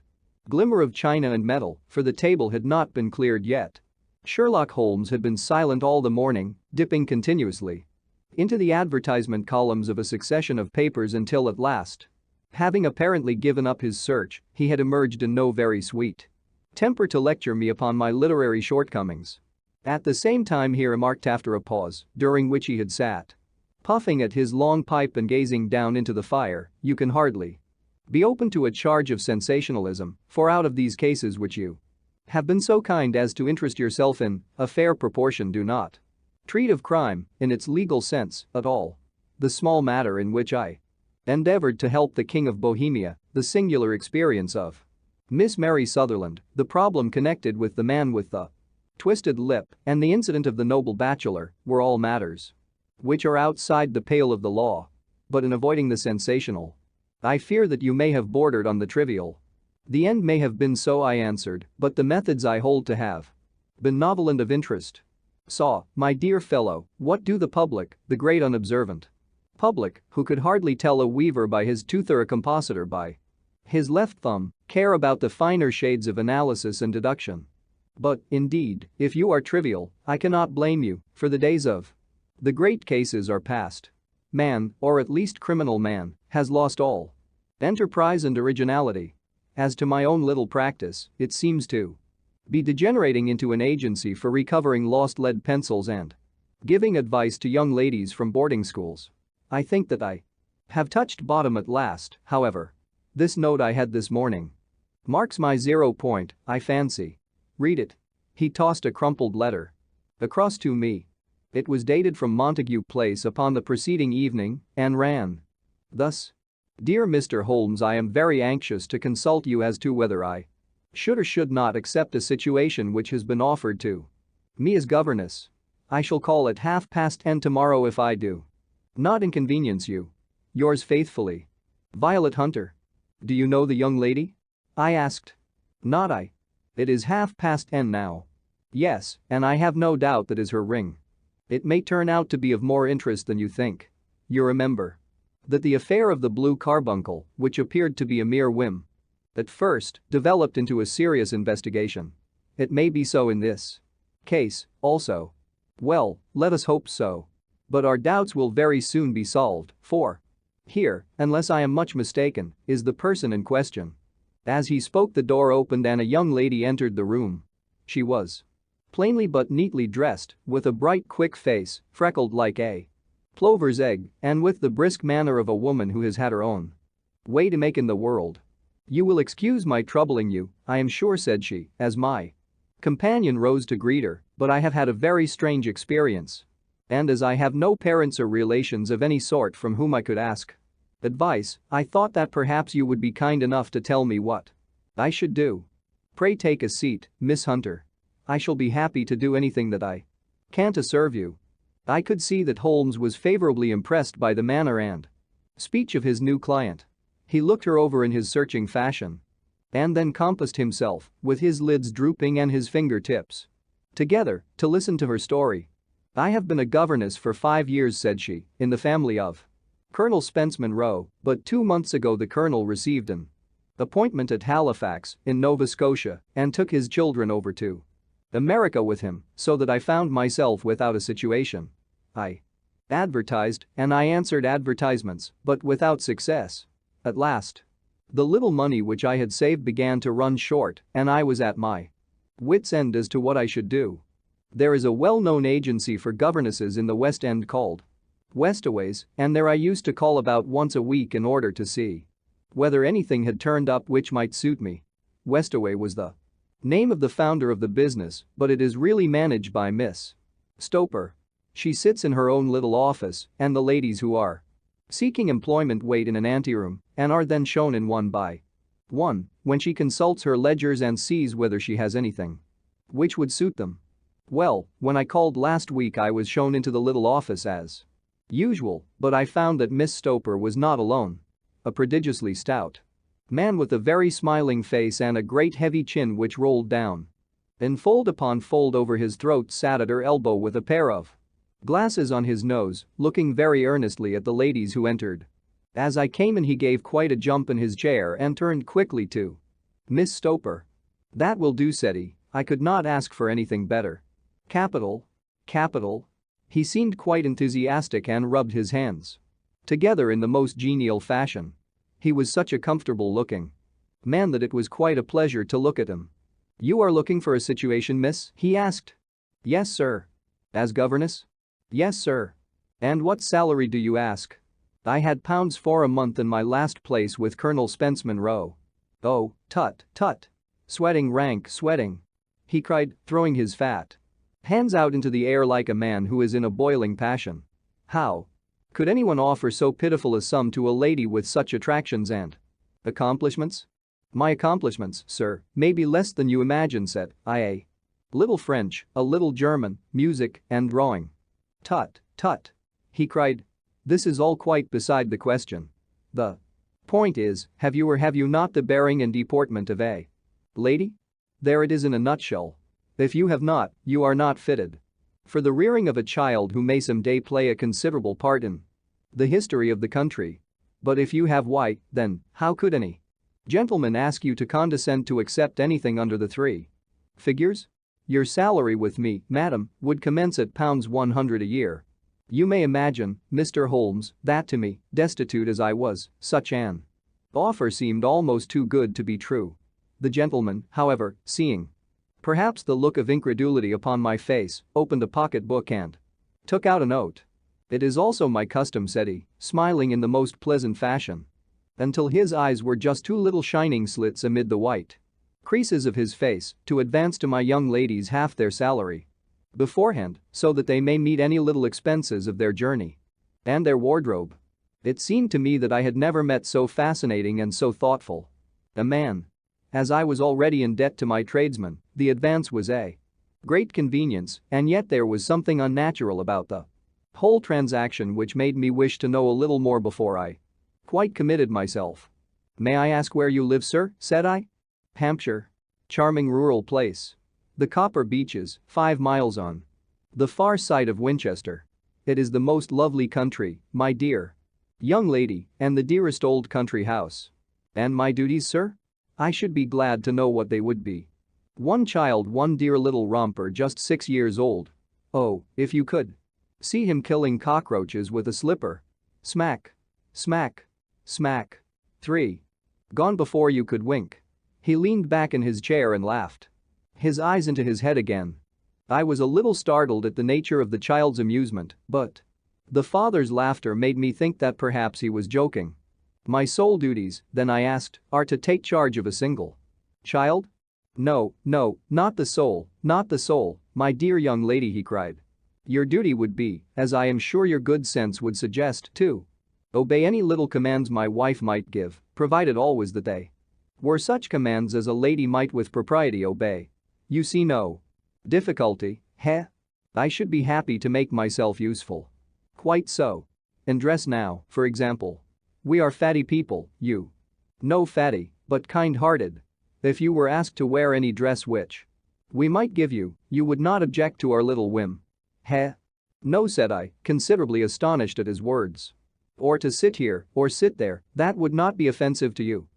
Speaker 1: glimmer of china and metal, for the table had not been cleared yet. Sherlock Holmes had been silent all the morning, dipping continuously into the advertisement columns of a succession of papers until at last, having apparently given up his search, he had emerged in no very sweet temper to lecture me upon my literary shortcomings. At the same time, he remarked after a pause, during which he had sat puffing at his long pipe and gazing down into the fire, you can hardly be open to a charge of sensationalism, for out of these cases which you have been so kind as to interest yourself in, a fair proportion do not treat of crime, in its legal sense, at all. The small matter in which I endeavored to help the King of Bohemia, the singular experience of Miss Mary Sutherland, the problem connected with the man with the twisted lip, and the incident of the noble bachelor, were all matters which are outside the pale of the law. But in avoiding the sensational, I fear that you may have bordered on the trivial. The end may have been so, I answered, but the methods I hold to have been novel and of interest. My dear fellow, what do the public, the great unobservant public, who could hardly tell a weaver by his tooth or a compositor by his left thumb, care about the finer shades of analysis and deduction? But, indeed, if you are trivial, I cannot blame you, for the days of the great cases are past. Man, or at least criminal man, has lost all enterprise and originality. As to my own little practice, it seems to be degenerating into an agency for recovering lost lead pencils and giving advice to young ladies from boarding schools. I think that I have touched bottom at last, however. This note I had this morning marks my 0 point, I fancy. Read it. He tossed a crumpled letter across to me. It was dated from Montague Place upon the preceding evening and ran thus: Dear Mr. Holmes, I am very anxious to consult you as to whether I should or should not accept a situation which has been offered to me as governess. I shall call at 10:30 tomorrow if I do not inconvenience you. Yours faithfully, Violet Hunter. Do you know the young lady? I asked. Not I. It is 10:30 now. Yes, and I have no doubt that is her ring. It may turn out to be of more interest than you think. You remember that the affair of the blue carbuncle, which appeared to be a mere whim at first, developed into a serious investigation. It may be so in this case, also. Well, let us hope so. But our doubts will very soon be solved, for here, unless I am much mistaken, is the person in question. As he spoke, the door opened and a young lady entered the room. She was plainly but neatly dressed, with a bright, quick face, freckled like a plover's egg, and with the brisk manner of a woman who has had her own way to make in the world. You will excuse my troubling you, I am sure, said she, as my companion rose to greet her, but I have had a very strange experience. And as I have no parents or relations of any sort from whom I could ask advice, I thought that perhaps you would be kind enough to tell me what I should do. Pray take a seat, Miss Hunter. I shall be happy to do anything that I can to serve you. I could see that Holmes was favorably impressed by the manner and speech of his new client. He looked her over in his searching fashion and then composed himself, with his lids drooping and his fingertips together, to listen to her story. "I have been a governess for 5 years," said she, "in the family of Colonel Spenceman Rowe, but 2 months ago the colonel received an appointment at Halifax, in Nova Scotia, and took his children over to America with him, so that I found myself without a situation. I advertised and I answered advertisements, but without success. At last, the little money which I had saved began to run short, and I was at my wits' end as to what I should do. There is a well-known agency for governesses in the West End called Westaways, and there I used to call about once a week in order to see whether anything had turned up which might suit me. Westaway was the name of the founder of the business, but it is really managed by Miss Stoper. She sits in her own little office, and the ladies who are seeking employment wait in an anteroom and are then shown in one by one, when she consults her ledgers and sees whether she has anything which would suit them. Well, when I called last week I was shown into the little office as usual, but I found that Miss Stoper was not alone. A prodigiously stout man with a very smiling face and a great heavy chin which rolled down in fold upon fold over his throat sat at her elbow with a pair of glasses on his nose, looking very earnestly at the ladies who entered. As I came in he gave quite a jump in his chair and turned quickly to Miss Stoper. "That will do," said he. "I could not ask for anything better." "Capital. Capital." He seemed quite enthusiastic and rubbed his hands together in the most genial fashion. He was such a comfortable-looking man that it was quite a pleasure to look at him. "You are looking for a situation, miss?" he asked. "Yes, sir." "As governess?" "Yes, sir." "And what salary do you ask?" "I had £4 a month in my last place with Colonel Spenceman Rowe." "Oh, tut, tut. Sweating, rank sweating," he cried, throwing his fat hands out into the air like a man who is in a boiling passion. "How could anyone offer so pitiful a sum to a lady with such attractions and accomplishments?" "My accomplishments, sir, may be less than you imagine," said I. "A little French, a little German, music, and drawing." "Tut, tut," he cried. "This is all quite beside the question. The point is, have you or have you not the bearing and deportment of a lady? There it is in a nutshell. If you have not, you are not fitted for the rearing of a child who may some day play a considerable part in the history of the country. But if you have, why, then, how could any gentleman ask you to condescend to accept anything under the 3 figures? Your salary with me, madam, would commence at £100 a year. You may imagine, Mr. Holmes, that to me, destitute as I was, such an offer seemed almost too good to be true. The gentleman, however, seeing perhaps the look of incredulity upon my face, opened a pocket-book and took out a note. "It is also my custom," said he, smiling in the most pleasant fashion, until his eyes were just 2 little shining slits amid the white creases of his face, "to advance to my young ladies half their salary beforehand, so that they may meet any little expenses of their journey and their wardrobe." It seemed to me that I had never met so fascinating and so thoughtful a man. As I was already in debt to my tradesman, the advance was a great convenience, and yet there was something unnatural about the whole transaction which made me wish to know a little more before I quite committed myself. "May I ask where you live, sir?" said I. "Hampshire. Charming rural place. The Copper Beeches, 5 miles on the far side of Winchester. It is the most lovely country, my dear young lady, and the dearest old country house." "And my duties, sir?" "I should be glad to know what they would be." "One child, one dear little romper just 6 years old. Oh, if you could see him killing cockroaches with a slipper. Smack. Smack. Smack. 3. Gone before you could wink." He leaned back in his chair and laughed his eyes into his head again. I was a little startled at the nature of the child's amusement, but the father's laughter made me think that perhaps he was joking. "My sole duties," then I asked, "are to take charge of a single child?" "No, no, not the sole, not the sole, my dear young lady," he cried. "Your duty would be, as I am sure your good sense would suggest, to obey any little commands my wife might give, provided always that they were such commands as a lady might with propriety obey. You see no difficulty, eh? I should be happy to make myself useful." "Quite so. In dress now, for example." We are fatty people, you. No fatty, but kind-hearted. If you were asked to wear any dress which we might give you, you would not object to our little whim. Heh? No, said I, considerably astonished at his words. Or to sit here, or sit there, that would not be offensive to you.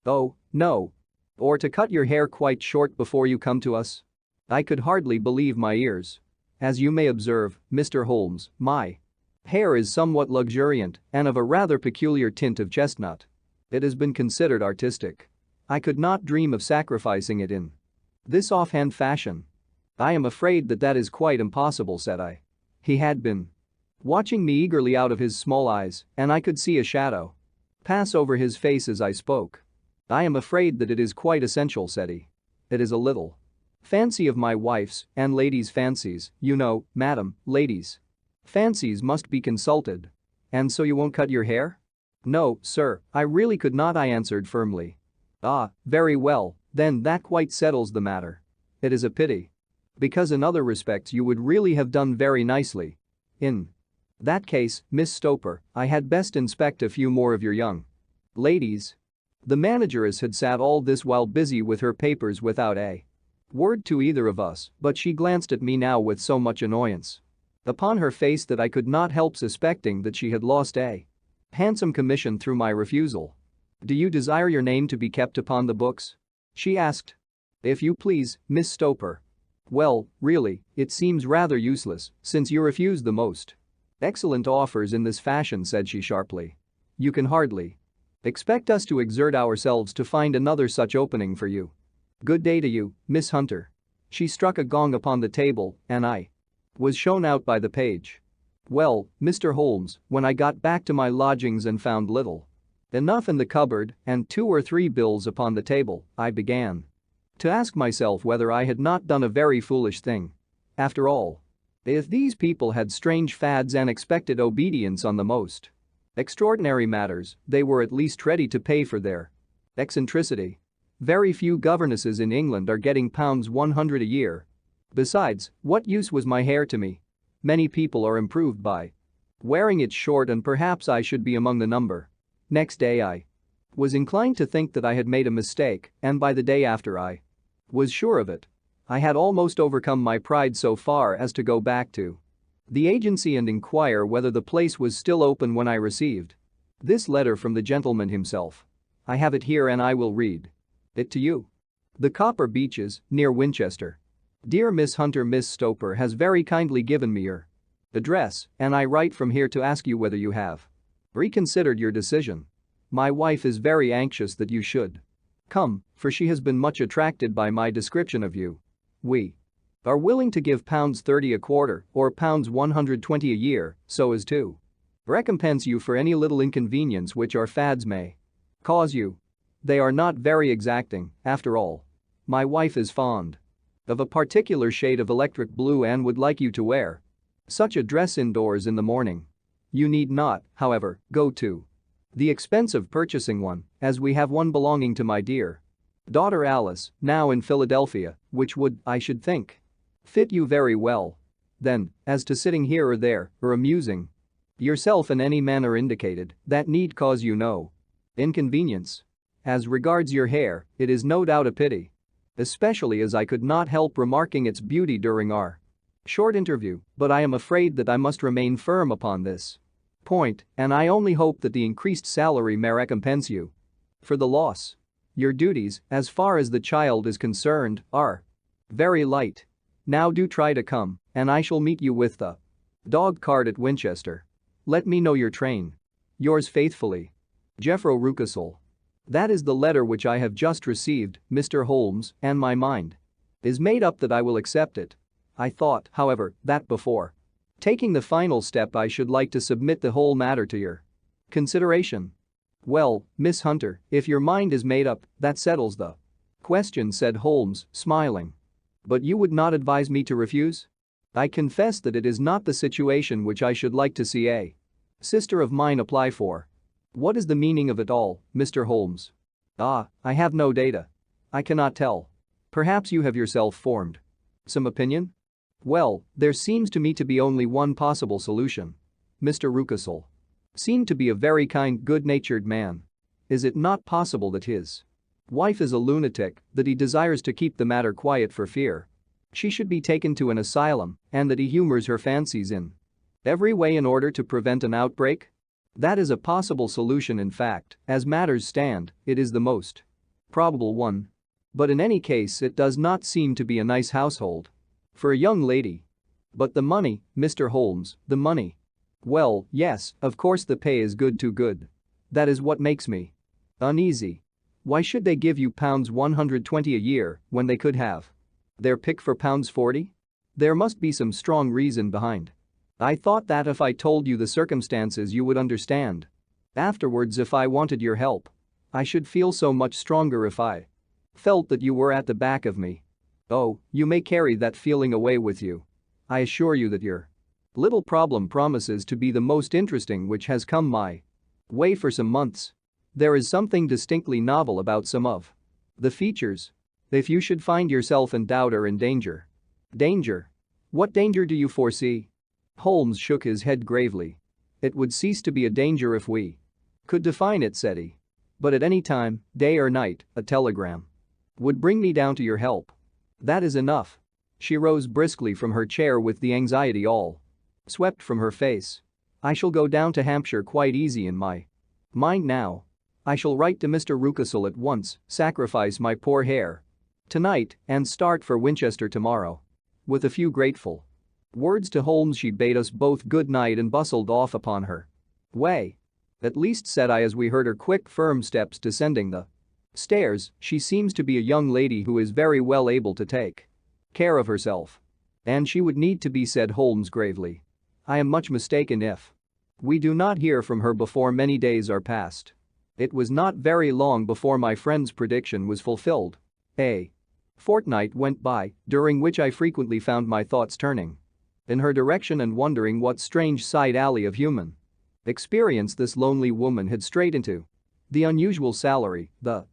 Speaker 1: Oh, no. Or to cut your hair quite short before you come to us? I could hardly believe my ears. As you may observe, Mr. Holmes, my hair is somewhat luxuriant and of a rather peculiar tint of chestnut. It has been considered artistic. I could not dream of sacrificing it in this offhand fashion. I am afraid that is quite impossible, said I. He had been watching me eagerly out of his small eyes, and I could see a shadow pass over his face as I spoke. I am afraid that it is quite essential, said he. It is a little fancy of my wife's and ladies' fancies, you know, madam, ladies' fancies must be consulted. And so you won't cut your hair? No, sir, I really could not, I answered firmly. Ah, very well, then that quite settles the matter. It is a pity. Because in other respects you would really have done very nicely. In that case, Miss Stoper, I had best inspect a few more of your young ladies. The manageress had sat all this while busy with her papers without a word to either of us, but she glanced at me now with so much annoyance upon her face that I could not help suspecting that she had lost a handsome commission through my refusal. Do you desire your name to be kept upon the books? She asked. If you please, Miss Stoper. Well, really, it seems rather useless, since you refuse the most excellent offers in this fashion, said she sharply. You can hardly expect us to exert ourselves to find another such opening for you. Good day to you, Miss Hunter. She struck a gong upon the table, and I was shown out by the page. Well, Mr. Holmes, when I got back to my lodgings and found little enough in the cupboard and 2 or 3 bills upon the table, I began to ask myself whether I had not done a very foolish thing. After all, if these people had strange fads and expected obedience on the most extraordinary matters, they were at least ready to pay for their eccentricity. Very few governesses in England are getting £100 a year. Besides, what use was my hair to me? Many people are improved by wearing it short, and perhaps I should be among the number. Next day I was inclined to think that I had made a mistake, and by the day after I was sure of it. I had almost overcome my pride so far as to go back to the agency and inquire whether the place was still open when I received this letter from the gentleman himself. I have it here and I will read it to you. The Copper Beeches, near Winchester. Dear Miss Hunter, Miss Stoper has very kindly given me your address, and I write from here to ask you whether you have reconsidered your decision. My wife is very anxious that you should come, for she has been much attracted by my description of you. We are willing to give £30 a quarter or £120 a year so as to recompense you for any little inconvenience which our fads may cause you. They are not very exacting, after all. My wife is fond of a particular shade of electric blue and would like you to wear such a dress indoors in the morning. You need not, however, go to the expense of purchasing one, as we have one belonging to my dear daughter Alice, now in Philadelphia, which would, I should think, fit you very well. Then, as to sitting here or there, or amusing yourself in any manner indicated, that need cause you no inconvenience. As regards your hair, it is no doubt a pity. Especially as I could not help remarking its beauty during our short interview, but I am afraid that I must remain firm upon this point, and I only hope that the increased salary may recompense you for the loss. Your duties, as far as the child is concerned, are very light. Now do try to come, and I shall meet you with the dog cart at Winchester. Let me know your train. Yours faithfully, Jeffro Rucastle. That is the letter which I have just received, Mr. Holmes, and my mind is made up that I will accept it. I thought, however, that before taking the final step I should like to submit the whole matter to your consideration. Well, Miss Hunter, if your mind is made up, that settles the question, said Holmes, smiling. But you would not advise me to refuse? I confess that it is not the situation which I should like to see a sister of mine apply for. What is the meaning of it all, Mr. Holmes? Ah, I have no data. I cannot tell. Perhaps you have yourself formed some opinion? Well, there seems to me to be only one possible solution. Mr. Rucastle. Seemed to be a very kind, good-natured man. Is it not possible that his wife is a lunatic, that he desires to keep the matter quiet for fear she should be taken to an asylum, and that he humors her fancies in every way in order to prevent an outbreak? That is a possible solution. In fact, as matters stand, it is the most probable one. But in any case, it does not seem to be a nice household for a young lady. But the money, Mr. Holmes, the money. Well, yes, of course the pay is good too good. That is what makes me uneasy. Why should they give you £120 a year when they could have their pick for £40? There must be some strong reason behind. I thought that if I told you the circumstances you would understand. Afterwards, if I wanted your help, I should feel so much stronger if I felt that you were at the back of me. Oh, you may carry that feeling away with you. I assure you that your little problem promises to be the most interesting which has come my way for some months. There is something distinctly novel about some of the features. If you should find yourself in doubt or in danger. Danger? What danger do you foresee? Holmes shook his head gravely. It would cease to be a danger if we could define it, said he. But at any time, day or night, a telegram would bring me down to your help. That is enough. She rose briskly from her chair with the anxiety all swept from her face. I shall go down to Hampshire quite easy in my mind now. I shall write to Mr. Rucastle at once, sacrifice my poor hair tonight, and start for Winchester tomorrow. With a few grateful words to Holmes, she bade us both good night and bustled off upon her way. At least, said I as we heard her quick, firm steps descending the stairs, she seems to be a young lady who is very well able to take care of herself. And she would need to be, said Holmes gravely. I am much mistaken if we do not hear from her before many days are past. It was not very long before my friend's prediction was fulfilled. A fortnight went by, during which I frequently found my thoughts turning in her direction and wondering what strange side alley of human experience this lonely woman had strayed into. The unusual salary, the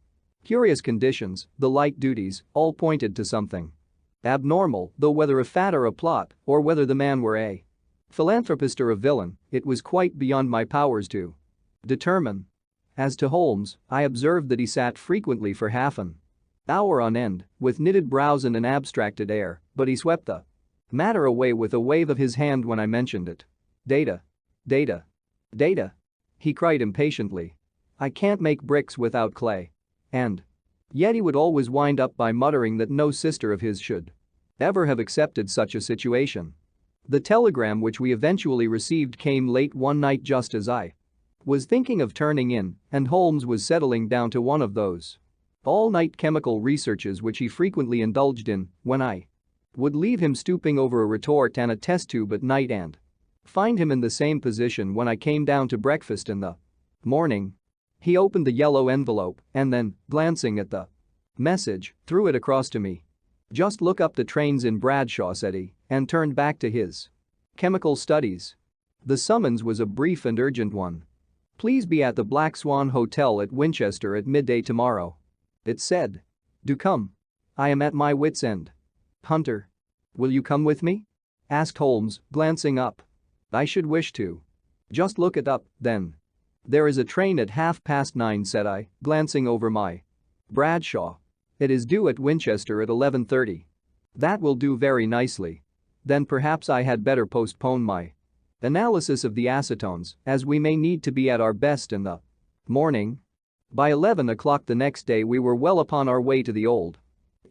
Speaker 1: curious conditions, the light duties, all pointed to something abnormal, though whether a fad or a plot, or whether the man were a philanthropist or a villain, it was quite beyond my powers to determine. As to Holmes, I observed that he sat frequently for half an hour on end, with knitted brows and an abstracted air, but he swept the matter away with a wave of his hand when I mentioned it. Data. Data. Data. He cried impatiently. I can't make bricks without clay. And yet he would always wind up by muttering that no sister of his should ever have accepted such a situation. The telegram which we eventually received came late one night just as I was thinking of turning in, and Holmes was settling down to one of those all-night chemical researches which he frequently indulged in, when I would leave him stooping over a retort and a test tube at night and find him in the same position when I came down to breakfast in the morning. He opened the yellow envelope and then, glancing at the message, threw it across to me. Just look up the trains in Bradshaw, said he, and turned back to his chemical studies. The summons was a brief and urgent one. Please be at the Black Swan Hotel at Winchester at midday tomorrow. It said. Do come. I am at my wits' end. Hunter. Will you come with me? Asked Holmes, glancing up. I should wish to. Just look it up, then. There is a train at 9:30, said I, glancing over my Bradshaw. It is due at Winchester at 11:30. That will do very nicely. Then perhaps I had better postpone my analysis of the acetones, as we may need to be at our best in the morning. By 11 o'clock the next day we were well upon our way to the old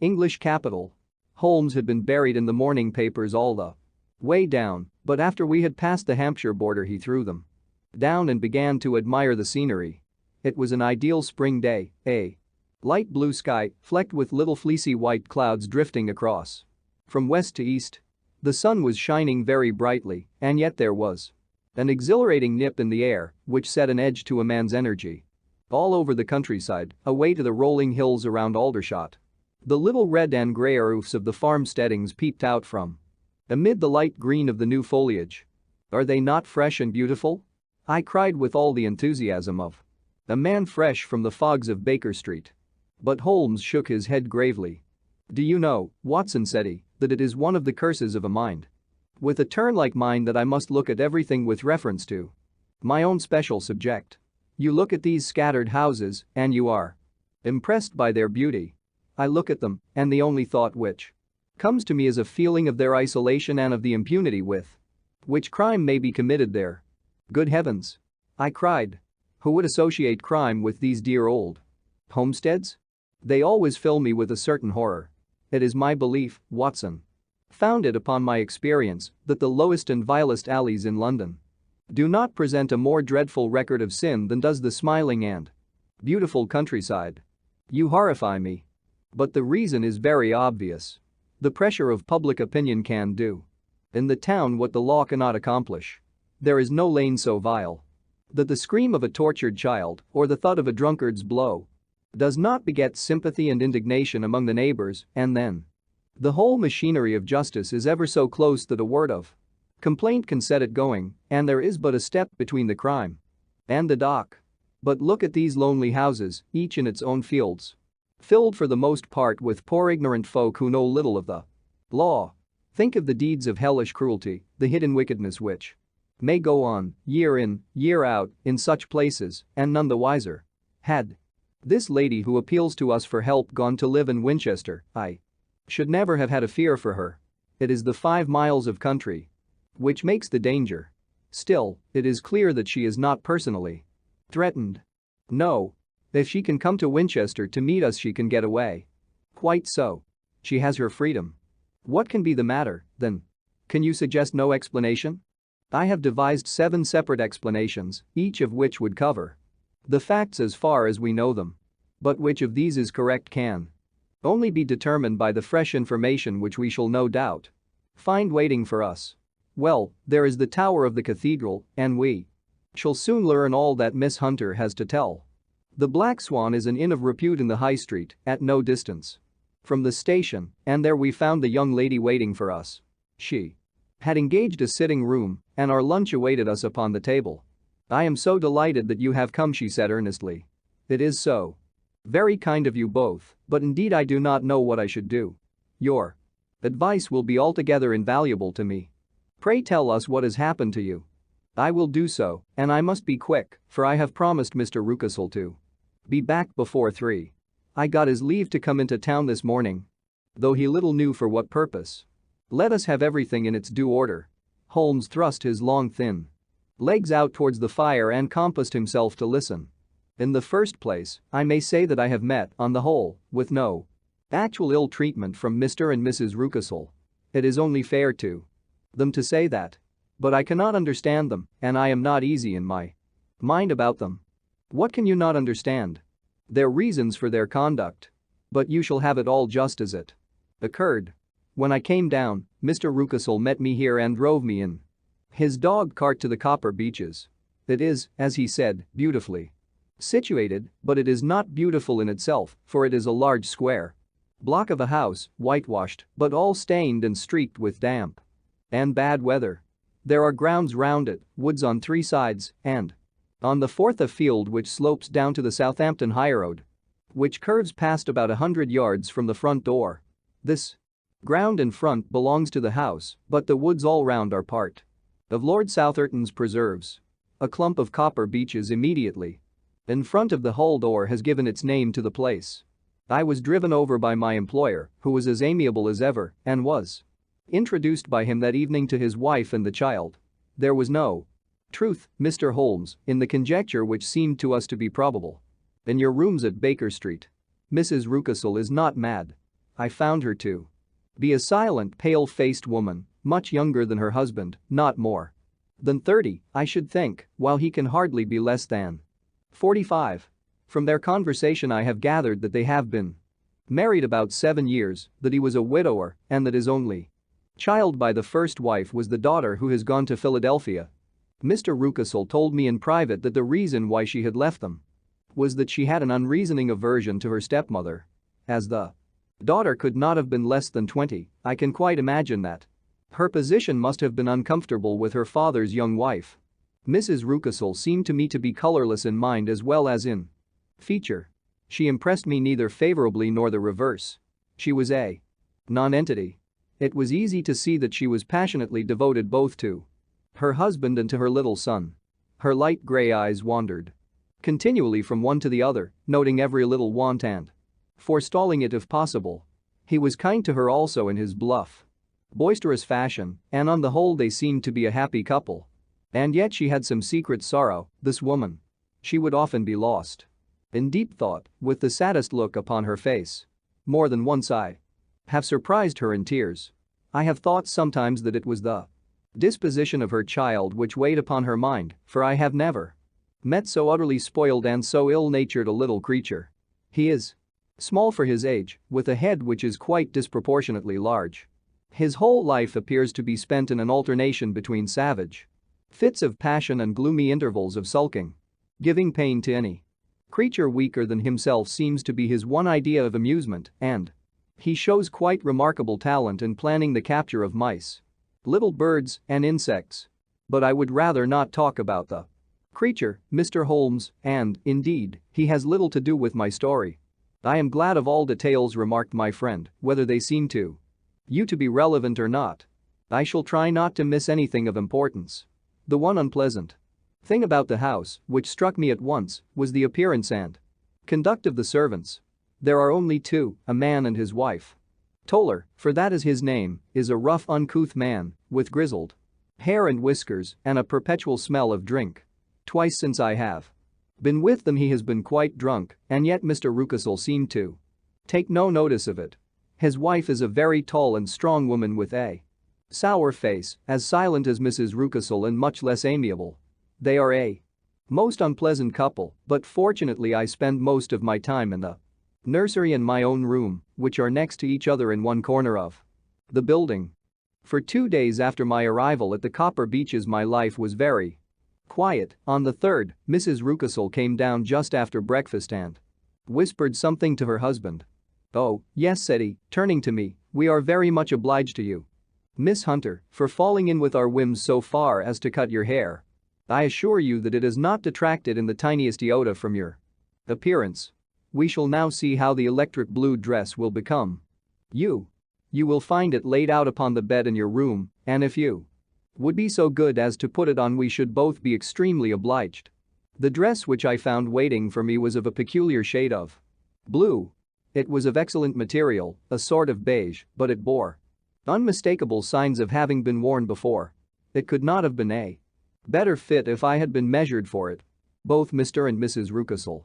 Speaker 1: English capital. Holmes had been buried in the morning papers all the way down, but after we had passed the Hampshire border he threw them down and began to admire the scenery. It was an ideal spring day, a light blue sky flecked with little fleecy white clouds drifting across from west to east. The sun was shining very brightly, and yet there was an exhilarating nip in the air which set an edge to a man's energy. All over the countryside, away to the rolling hills around Aldershot, the little red and grey roofs of the farmsteadings peeped out from amid the light green of the new foliage. Are they not fresh and beautiful? I cried with all the enthusiasm of a man fresh from the fogs of Baker Street. But Holmes shook his head gravely. Do you know, Watson, said he, that it is one of the curses of a mind with a turn like mine that I must look at everything with reference to My own special subject. You look at these scattered houses, and you are impressed by their beauty. I look at them, and the only thought which comes to me is a feeling of their isolation and of the impunity with which crime may be committed there. Good heavens! I cried. Who would associate crime with these dear old homesteads? They always fill me with a certain horror. It is my belief, Watson, founded upon my experience, that the lowest and vilest alleys in London do not present a more dreadful record of sin than does the smiling and beautiful countryside. You horrify me. But the reason is very obvious. The pressure of public opinion can do in the town what the law cannot accomplish. There is no lane so vile that the scream of a tortured child or the thud of a drunkard's blow does not beget sympathy and indignation among the neighbors, and then the whole machinery of justice is ever so close that a word of complaint can set it going, and there is but a step between the crime and the dock. But look at these lonely houses, each in its own fields, filled for the most part with poor ignorant folk who know little of the law. Think of the deeds of hellish cruelty, the hidden wickedness which may go on, year in, year out, in such places, and none the wiser. Had this lady who appeals to us for help gone to live in Winchester, I should never have had a fear for her. It is the 5 miles of country which makes the danger. Still, it is clear that she is not personally threatened. No. If she can come to Winchester to meet us, she can get away. Quite so. She has her freedom. What can be the matter, then? Can you suggest no explanation? I have devised 7 separate explanations, each of which would cover the facts as far as we know them. But which of these is correct can only be determined by the fresh information which we shall no doubt find waiting for us. Well, there is the tower of the cathedral, and we shall soon learn all that Miss Hunter has to tell. The Black Swan is an inn of repute in the High Street, at no distance from the station, and there we found the young lady waiting for us. She had engaged a sitting room, and our lunch awaited us upon the table. I am so delighted that you have come, she said earnestly. It is so very kind of you both, but indeed I do not know what I should do. Your advice will be altogether invaluable to me. Pray tell us what has happened to you. I will do so, and I must be quick, for I have promised Mr. Rucastle to be back before 3. I got his leave to come into town this morning, though he little knew for what purpose. Let us have everything in its due order. Holmes thrust his long thin legs out towards the fire and composed himself to listen. In the first place, I may say that I have met, on the whole, with no actual ill treatment from Mr. and Mrs. Rucastle. It is only fair to them to say that. But I cannot understand them, and I am not easy in my mind about them. What can you not understand? Their reasons for their conduct. But you shall have it all just as it occurred. When I came down, Mr. Rucastle met me here and drove me in his dog cart to the Copper Beeches. It is, as he said, beautifully situated, but it is not beautiful in itself, for it is a large square block of a house, whitewashed, but all stained and streaked with damp and bad weather. There are grounds round it, woods on 3 sides, and on the fourth a field which slopes down to the Southampton highroad, which curves past about 100 yards from the front door. This ground in front belongs to the house, but the woods all round are part of Lord Southerton's preserves. A clump of copper beeches immediately in front of the hall door has given its name to the place. I was driven over by my employer, who was as amiable as ever, and was introduced by him that evening to his wife and the child. There was no truth, Mr. Holmes, in the conjecture which seemed to us to be probable. In your rooms at Baker Street, Mrs. Rucastle is not mad. I found her to be a silent, pale-faced woman, much younger than her husband, not more than 30, I should think, while he can hardly be less than 45. From their conversation I have gathered that they have been married about 7 years, that he was a widower, and that his only child by the first wife was the daughter who has gone to Philadelphia. Mr. Rucastle told me in private that the reason why she had left them was that she had an unreasoning aversion to her stepmother. As the daughter could not have been less than 20, I can quite imagine that her position must have been uncomfortable with her father's young wife. Mrs. Rucastle seemed to me to be colorless in mind as well as in feature. She impressed me neither favorably nor the reverse. She was a non-entity. It was easy to see that she was passionately devoted both to her husband and to her little son. Her light gray eyes wandered continually from one to the other, noting every little want and forestalling it if possible. He was kind to her also in his bluff, boisterous fashion, and on the whole they seemed to be a happy couple. And yet she had some secret sorrow, this woman. She would often be lost in deep thought, with the saddest look upon her face. More than once I have surprised her in tears. I have thought sometimes that it was the disposition of her child which weighed upon her mind, for I have never met so utterly spoiled and so ill-natured a little creature. He is small for his age, with a head which is quite disproportionately large. His whole life appears to be spent in an alternation between savage fits of passion and gloomy intervals of sulking. Giving pain to any creature weaker than himself seems to be his one idea of amusement, and he shows quite remarkable talent in planning the capture of mice, little birds, and insects. But I would rather not talk about the creature, Mr. Holmes, and, indeed, he has little to do with my story. I am glad of all details, remarked my friend, whether they seem to you to be relevant or not. I shall try not to miss anything of importance. The one unpleasant thing about the house, which struck me at once, was the appearance and conduct of the servants. There are only two, a man and his wife. Toller, for that is his name, is a rough, uncouth man, with grizzled hair and whiskers and a perpetual smell of drink. Twice since I have been with them he has been quite drunk, and yet Mr. Rucastle seemed to take no notice of it. His wife is a very tall and strong woman with a sour face, as silent as Mrs. Rucastle and much less amiable. They are a most unpleasant couple, but fortunately I spend most of my time in the nursery and my own room, which are next to each other in one corner of the building. For 2 days after my arrival at the Copper Beeches my life was very quiet. On the third, Mrs. Rucastle came down just after breakfast and whispered something to her husband. "Oh, yes," said he, turning to me, "we are very much obliged to you, Miss Hunter, for falling in with our whims so far as to cut your hair. I assure you that it has not detracted in the tiniest iota from your appearance. We shall now see how the electric blue dress will become you. You will find it laid out upon the bed in your room, and if you would be so good as to put it on we should both be extremely obliged." The dress which I found waiting for me was of a peculiar shade of blue. It was of excellent material, a sort of beige, but it bore unmistakable signs of having been worn before. It could not have been a better fit if I had been measured for it. Both Mr. and Mrs. Rucastle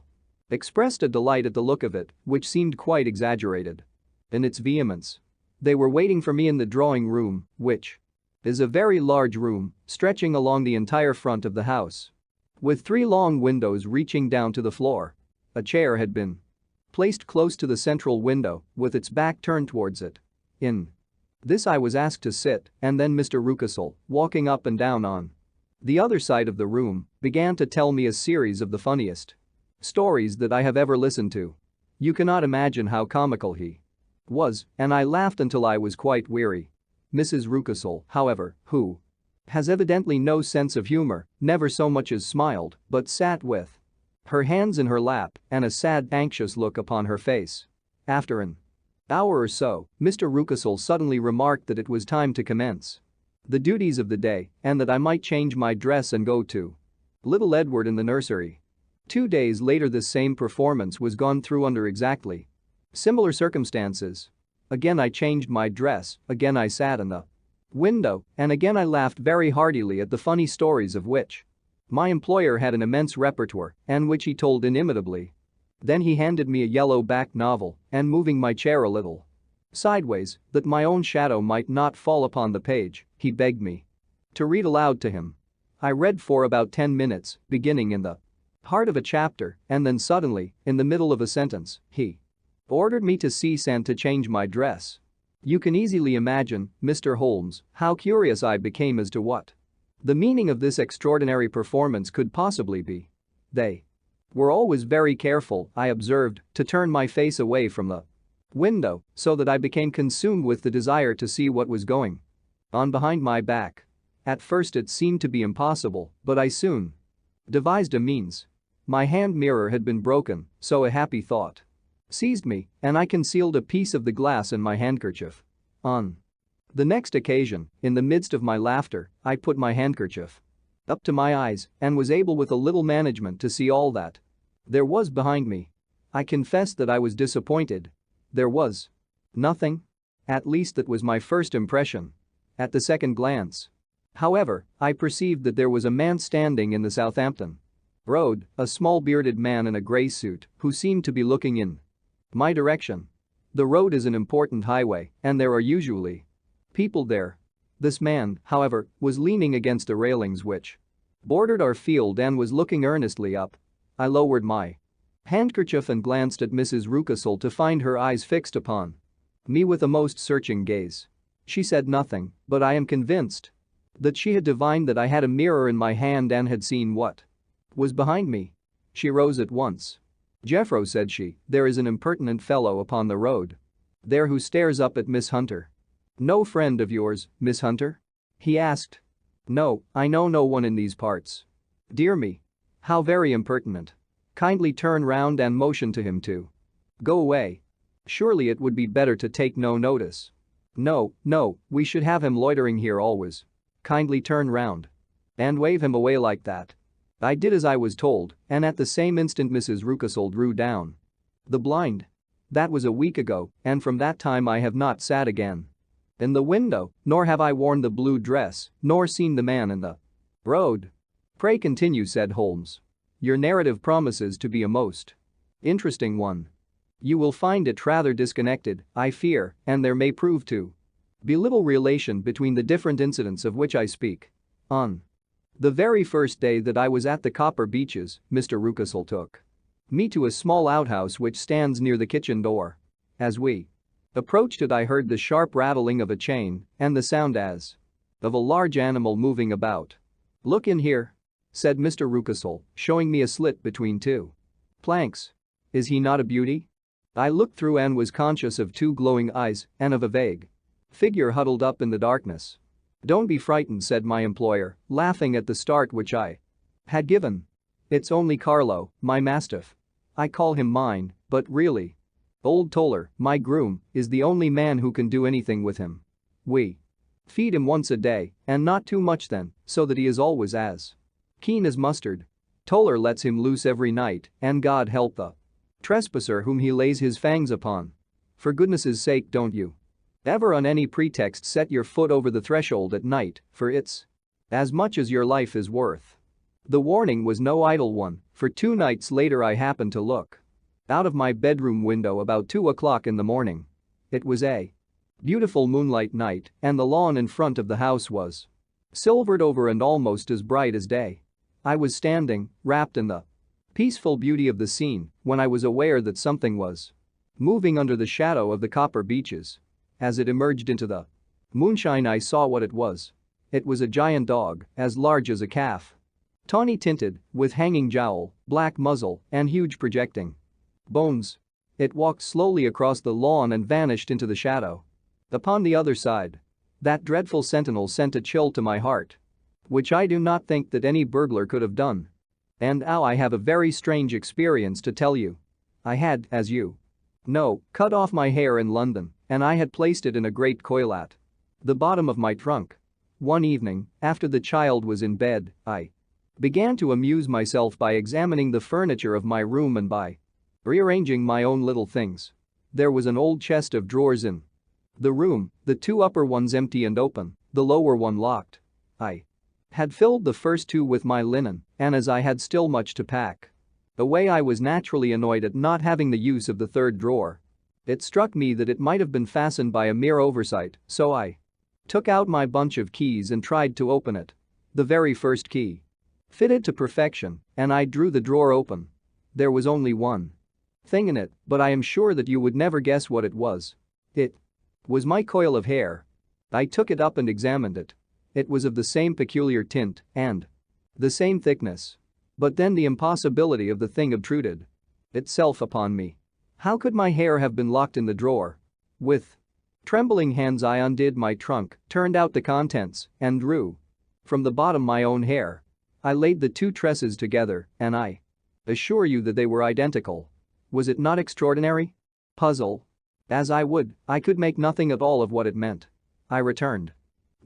Speaker 1: expressed a delight at the look of it, which seemed quite exaggerated in its vehemence. They were waiting for me in the drawing room, which is a very large room, stretching along the entire front of the house, with 3 long windows reaching down to the floor. A chair had been placed close to the central window, with its back turned towards it. In this I was asked to sit, and then Mr. Rucastle, walking up and down on the other side of the room, began to tell me a series of the funniest stories that I have ever listened to. You cannot imagine how comical he was, and I laughed until I was quite weary. Mrs. Rucastle, however, who has evidently no sense of humor, never so much as smiled, but sat with her hands in her lap and a sad, anxious look upon her face. After an hour or so, Mr. Rucastle suddenly remarked that it was time to commence the duties of the day and that I might change my dress and go to little Edward in the nursery. 2 days later this same performance was gone through under exactly similar circumstances. Again I changed my dress, again I sat in the window, and again I laughed very heartily at the funny stories of which my employer had an immense repertoire and which he told inimitably. Then he handed me a yellow-backed novel, and moving my chair a little sideways, that my own shadow might not fall upon the page, he begged me to read aloud to him. I read for about 10 minutes, beginning in the heart of a chapter, and then suddenly, in the middle of a sentence, he ordered me to cease and to change my dress. You can easily imagine, Mr. Holmes, how curious I became as to what the meaning of this extraordinary performance could possibly be. They were always very careful, I observed, to turn my face away from the window so that I became consumed with the desire to see what was going on behind my back. At first it seemed to be impossible, but I soon devised a means. My hand mirror had been broken, so a happy thought seized me, and I concealed a piece of the glass in my handkerchief. On the next occasion, in the midst of my laughter, I put my handkerchief up to my eyes and was able with a little management to see all that there was behind me. I confess that I was disappointed. There was nothing. At least that was my first impression. At the second glance, however, I perceived that there was a man standing in the Southampton Road, a small bearded man in a grey suit who seemed to be looking in my direction. The road is an important highway and there are usually people there. This man, however, was leaning against the railings which bordered our field and was looking earnestly up. I lowered my handkerchief and glanced at Mrs. Rucastle to find her eyes fixed upon me with a most searching gaze. She said nothing, but I am convinced that she had divined that I had a mirror in my hand and had seen what was behind me. She rose at once. "Jeffro," said she, "there is an impertinent fellow upon the road there who stares up at Miss Hunter." "No friend of yours, Miss Hunter?" he asked. "No, I know no one in these parts." "Dear me. How very impertinent. Kindly turn round and motion to him to go away. Surely it would be better to take no notice." "No, no, we should have him loitering here always. Kindly turn round and wave him away like that." I did as I was told, and at the same instant Mrs. Rucastle drew down the blind. That was a week ago, and from that time I have not sat again in the window, nor have I worn the blue dress, nor seen the man in the road. "Pray continue," said Holmes. "Your narrative promises to be a most interesting one. You will find it rather disconnected, I fear, and there may prove to be little relation between the different incidents of which I speak. On the very first day that I was at the Copper Beeches, Mr. Rucastle took me to a small outhouse which stands near the kitchen door. As we approached it I heard the sharp rattling of a chain and the sound as of a large animal moving about. "Look in here," said Mr. Rucastle, showing me a slit between two planks. "Is he not a beauty?" I looked through and was conscious of two glowing eyes and of a vague figure huddled up in the darkness. "Don't be frightened," said my employer, laughing at the start which I had given. "It's only Carlo, my mastiff. I call him mine, but really, old Toller, my groom, is the only man who can do anything with him. We feed him once a day, and not too much then, so that he is always as keen as mustard. Toller lets him loose every night, and God help the trespasser whom he lays his fangs upon. For goodness' sake don't you ever on any pretext set your foot over the threshold at night, for it's as much as your life is worth." The warning was no idle one, for 2 nights later I happened to look out of my bedroom window about 2 o'clock in the morning. It was a beautiful moonlight night and the lawn in front of the house was silvered over and almost as bright as day. I was standing, wrapped in the peaceful beauty of the scene, when I was aware that something was moving under the shadow of the Copper Beeches. As it emerged into the moonshine I saw what it was. It was a giant dog, as large as a calf. Tawny tinted, with hanging jowl, black muzzle, and huge projecting bones. It walked slowly across the lawn and vanished into the shadow. Upon the other side, that dreadful sentinel sent a chill to my heart, which I do not think that any burglar could have done. And now I have a very strange experience to tell you. I had, as you know, cut off my hair in London, and I had placed it in a great coil at the bottom of my trunk. One evening, after the child was in bed, I began to amuse myself by examining the furniture of my room and by rearranging my own little things. There was an old chest of drawers in the room, the 2 upper ones empty and open, the lower one locked. I had filled the first 2 with my linen, and as I had still much to pack away I was naturally annoyed at not having the use of the 3rd drawer. It struck me that it might have been fastened by a mere oversight, so I took out my bunch of keys and tried to open it. The very first key fitted to perfection, and I drew the drawer open. There was only one thing in it, but I am sure that you would never guess what it was. It was my coil of hair. I took it up and examined it. It was of the same peculiar tint and the same thickness. But then the impossibility of the thing obtruded itself upon me. How could my hair have been locked in the drawer? With trembling hands I undid my trunk, turned out the contents, and drew from the bottom my own hair. I laid the 2 tresses together, and I assure you that they were identical. Was it not extraordinary? Puzzle as I would, I could make nothing at all of what it meant. I returned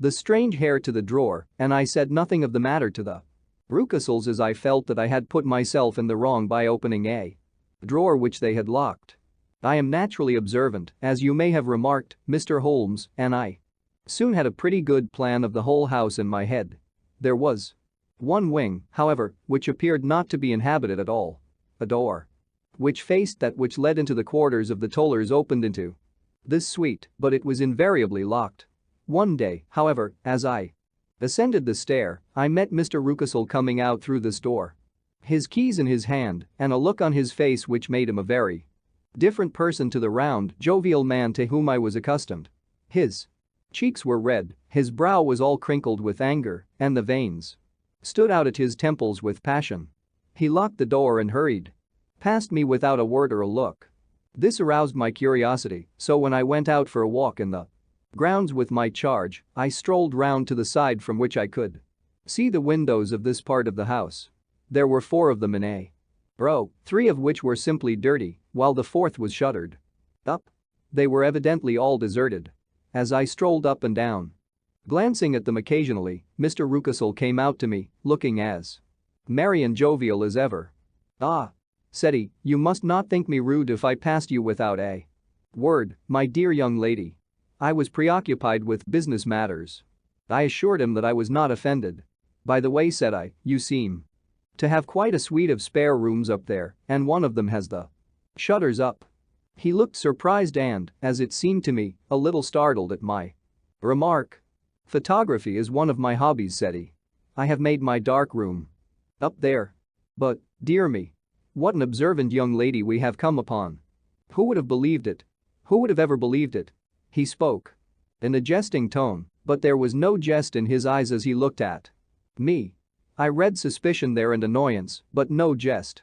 Speaker 1: the strange hair to the drawer, and I said nothing of the matter to the Rucastles, as I felt that I had put myself in the wrong by opening a drawer which they had locked. I am naturally observant, as you may have remarked, Mr. Holmes, and I soon had a pretty good plan of the whole house in my head. There was one wing, however, which appeared not to be inhabited at all. A door which faced that which led into the quarters of the tollers opened into this suite, but it was invariably locked. One day, however, as I ascended the stair, I met Mr. Rucastle coming out through this door. His keys in his hand and a look on his face which made him a very different person to the round, jovial man to whom I was accustomed. His cheeks were red, his brow was all crinkled with anger, and the veins stood out at his temples with passion. He locked the door and hurried past me without a word or a look. This aroused my curiosity, so when I went out for a walk in the grounds with my charge, I strolled round to the side from which I could see the windows of this part of the house. There were 4 of them in a row, 3 of which were simply dirty, while the 4th was shuttered up. They were evidently all deserted. As I strolled up and down, glancing at them occasionally, Mr. Rucastle came out to me, looking as merry and jovial as ever. "Ah," said he, "you must not think me rude if I passed you without a word, my dear young lady." I was preoccupied with business matters. I assured him that I was not offended. "By the way," said I, "you seem to have quite a suite of spare rooms up there, and one of them has the shutters up." He looked surprised and, as it seemed to me, a little startled at my remark. "Photography is one of my hobbies," said he. "I have made my dark room up there. But, dear me, what an observant young lady we have come upon. Who would have believed it? Who would have ever believed it?" He spoke in a jesting tone, but there was no jest in his eyes as he looked at me. I read suspicion there and annoyance, but no jest.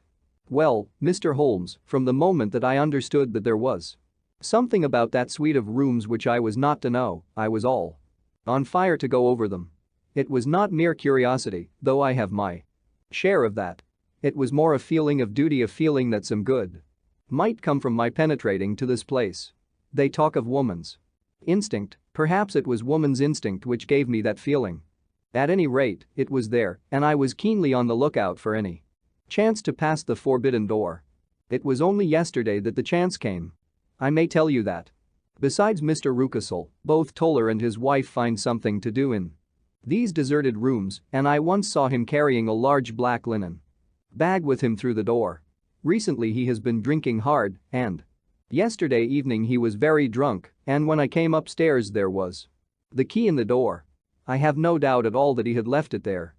Speaker 1: Well, Mr. Holmes, from the moment that I understood that there was something about that suite of rooms which I was not to know, I was all on fire to go over them. It was not mere curiosity, though I have my share of that. It was more a feeling of duty, a feeling that some good might come from my penetrating to this place. They talk of woman's instinct, perhaps it was woman's instinct which gave me that feeling. At any rate, it was there, and I was keenly on the lookout for any chance to pass the forbidden door. It was only yesterday that the chance came. I may tell you that. Besides Mr. Rucastle, both Toller and his wife find something to do in these deserted rooms, and I once saw him carrying a large black linen bag with him through the door. Recently he has been drinking hard, and yesterday evening he was very drunk, and when I came upstairs there was the key in the door. I have no doubt at all that he had left it there.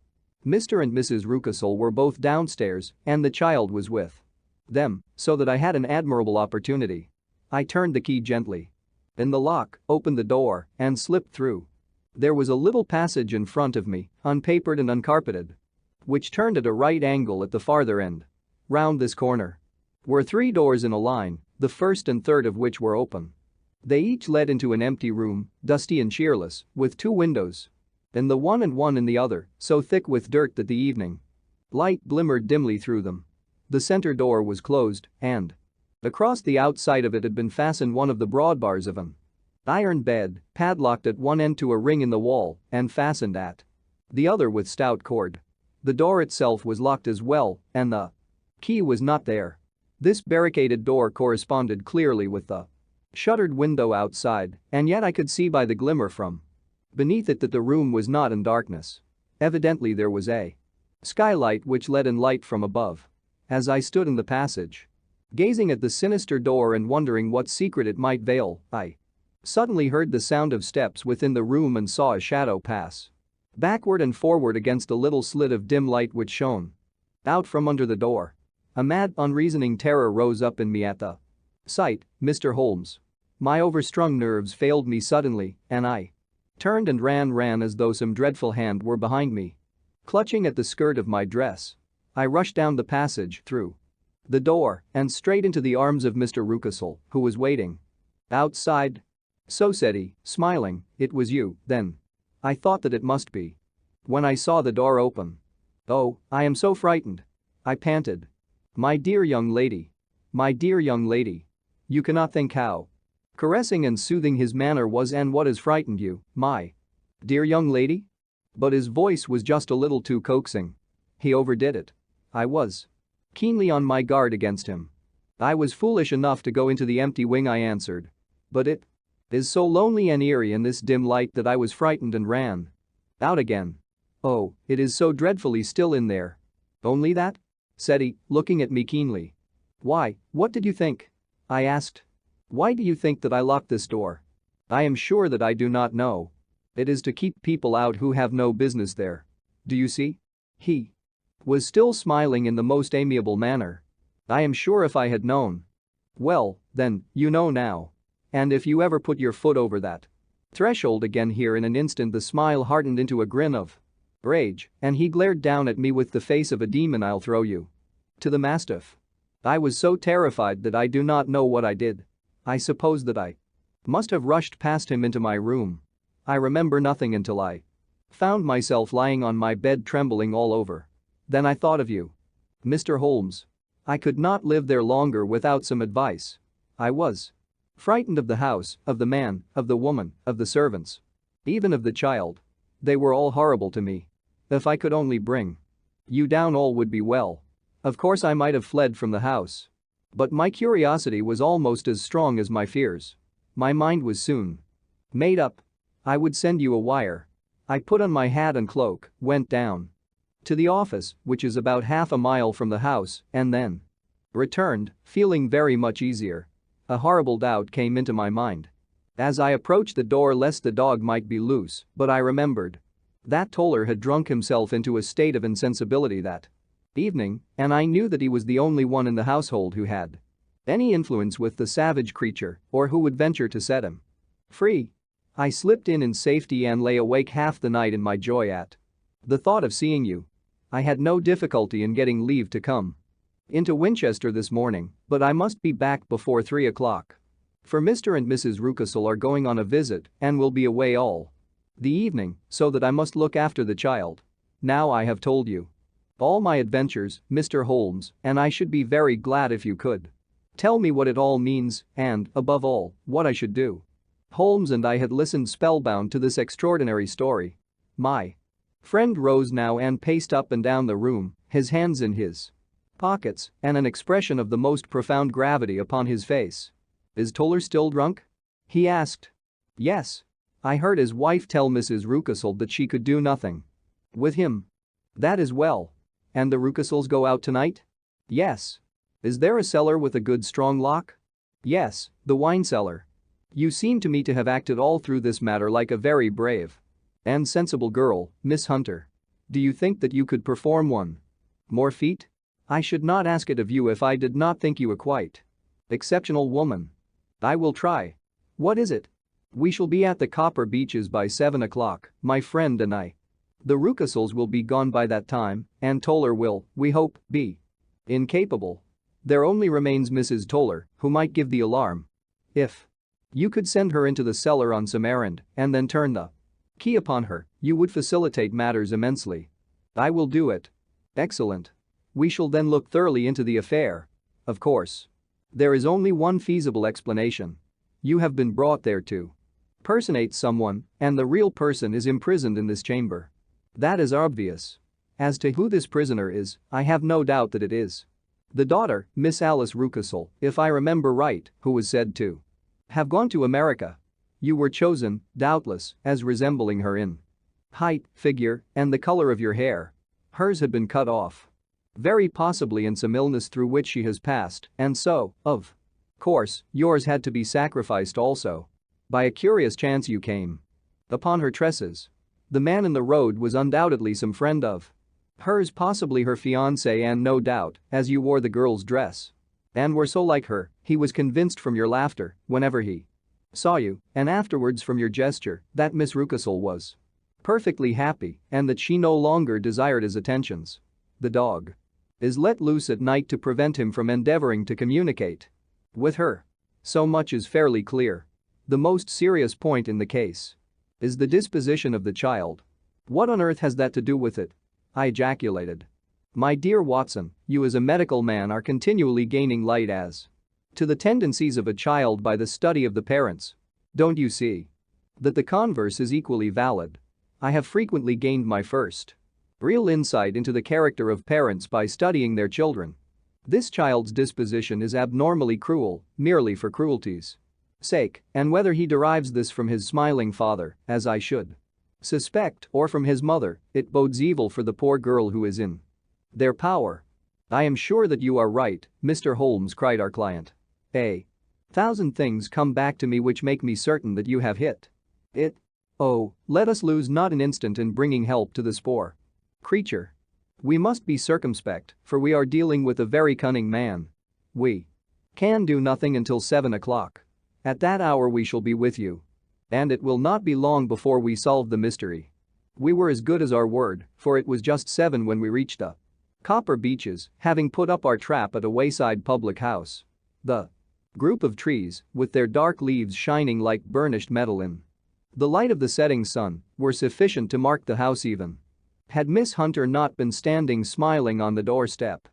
Speaker 1: Mr. and Mrs. Rucastle were both downstairs, and the child was with them, so that I had an admirable opportunity. I turned the key gently in the lock, opened the door, and slipped through. There was a little passage in front of me, unpapered and uncarpeted, which turned at a right angle at the farther end. Round this corner were 3 doors in a line, the first and third of which were open. They each led into an empty room, dusty and cheerless, with 2 windows in the one and one in the other, so thick with dirt that the evening light glimmered dimly through them. The center door was closed, and across the outside of it had been fastened one of the broad bars of an iron bed, padlocked at one end to a ring in the wall and fastened at the other with stout cord. The door itself was locked as well, and the key was not there. This barricaded door corresponded clearly with the shuttered window outside, and yet I could see by the glimmer from beneath it that the room was not in darkness. Evidently there was a skylight which let in light from above. As I stood in the passage, gazing at the sinister door and wondering what secret it might veil, I suddenly heard the sound of steps within the room and saw a shadow pass backward and forward against a little slit of dim light which shone out from under the door. A mad, unreasoning terror rose up in me at the sight, Mr. Holmes. My overstrung nerves failed me suddenly, and I turned and ran as though some dreadful hand were behind me, clutching at the skirt of my dress. I rushed down the passage, through the door, and straight into the arms of Mr. Rucastle, who was waiting outside. "So," said he, smiling, "it was you, then. I thought that it must be. When I saw the door open. Oh, I am so frightened," I panted. "My dear young lady. My dear young lady. You cannot think how caressing and soothing his manner was, and what has frightened you, my dear young lady?" But his voice was just a little too coaxing. He overdid it. I was keenly on my guard against him. I was foolish enough to go into the empty wing, I answered. But it is so lonely and eerie in this dim light that I was frightened and ran out again. Oh, it is so dreadfully still in there. Only that? Said he, looking at me keenly. Why, what did you think? I asked. Why do you think that I locked this door? I am sure that I do not know. It is to keep people out who have no business there. Do you see? He was still smiling in the most amiable manner. I am sure if I had known. Well, then, you know now. And if you ever put your foot over that threshold again here in an instant, the smile hardened into a grin of rage, and he glared down at me with the face of a demon. I'll throw you to the mastiff. I was so terrified that I do not know what I did. I suppose that I must have rushed past him into my room. I remember nothing until I found myself lying on my bed trembling all over. Then I thought of you, Mr. Holmes. I could not live there longer without some advice. I was frightened of the house, of the man, of the woman, of the servants. Even of the child. They were all horrible to me. If I could only bring you down, all would be well. Of course I might have fled from the house. But my curiosity was almost as strong as my fears. My mind was soon made up. I would send you a wire. I put on my hat and cloak, went down to the office, which is about half a mile from the house, and then returned, feeling very much easier. A horrible doubt came into my mind as I approached the door lest the dog might be loose, but I remembered that Toller had drunk himself into a state of insensibility that evening, and I knew that he was the only one in the household who had any influence with the savage creature or who would venture to set him free. I slipped in safety and lay awake half the night in my joy at the thought of seeing you. I had no difficulty in getting leave to come into Winchester this morning, but I must be back before 3 o'clock. For Mr. and Mrs. Rucastle are going on a visit and will be away all the evening, so that I must look after the child. Now I have told you all my adventures, Mr. Holmes, and I should be very glad if you could tell me what it all means and, above all, what I should do. Holmes and I had listened spellbound to this extraordinary story. My friend rose now and paced up and down the room, his hands in his pockets and an expression of the most profound gravity upon his face. Is Toller still drunk? He asked. Yes. I heard his wife tell Mrs. Rucastle that she could do nothing with him. That is well. And the Rucastles go out tonight? Yes. Is there a cellar with a good strong lock? Yes, the wine cellar. You seem to me to have acted all through this matter like a very brave and sensible girl, Miss Hunter. Do you think that you could perform one more feat? I should not ask it of you if I did not think you a quite exceptional woman. I will try. What is it? We shall be at the Copper Beeches by 7 o'clock, my friend and I. The Rucastles will be gone by that time, and Toller will, we hope, be incapable. There only remains Mrs. Toller, who might give the alarm. If you could send her into the cellar on some errand and then turn the key upon her, you would facilitate matters immensely. I will do it. Excellent. We shall then look thoroughly into the affair. Of course. There is only one feasible explanation. You have been brought there to personate someone, and the real person is imprisoned in this chamber. That is obvious. As to who this prisoner is, I have no doubt that it is the daughter, Miss Alice Rucastle, if I remember right, who was said to have gone to America. You were chosen, doubtless, as resembling her in height, figure, and the color of your hair. Hers had been cut off. Very possibly in some illness through which she has passed, and so, of course, yours had to be sacrificed also. By a curious chance you came upon her tresses. The man in the road was undoubtedly some friend of hers, possibly her fiancé, and no doubt, as you wore the girl's dress and were so like her, he was convinced from your laughter whenever he saw you, and afterwards from your gesture, that Miss Rucastle was perfectly happy and that she no longer desired his attentions. The dog is let loose at night to prevent him from endeavoring to communicate with her. So much is fairly clear. The most serious point in the case is the disposition of the child. What on earth has that to do with it? I ejaculated. My dear Watson, you as a medical man are continually gaining light as to the tendencies of a child by the study of the parents. Don't you see that the converse is equally valid? I have frequently gained my first Real insight into the character of parents by studying their children. This child's disposition is abnormally cruel, merely for cruelty's sake, and whether he derives this from his smiling father, as I should suspect, or from his mother, it bodes evil for the poor girl who is in their power. I am sure that you are right, Mr. Holmes, cried our client. A thousand things come back to me which make me certain that you have hit it. Oh, let us lose not an instant in bringing help to this poor creature. We must be circumspect, for we are dealing with a very cunning man. We can do nothing until 7 o'clock. At that hour we shall be with you. And it will not be long before we solve the mystery. We were as good as our word, for it was just 7 when we reached the Copper Beeches, having put up our trap at a wayside public house. The group of trees, with their dark leaves shining like burnished metal in the light of the setting sun, were sufficient to mark the house even had Miss Hunter not been standing smiling on the doorstep.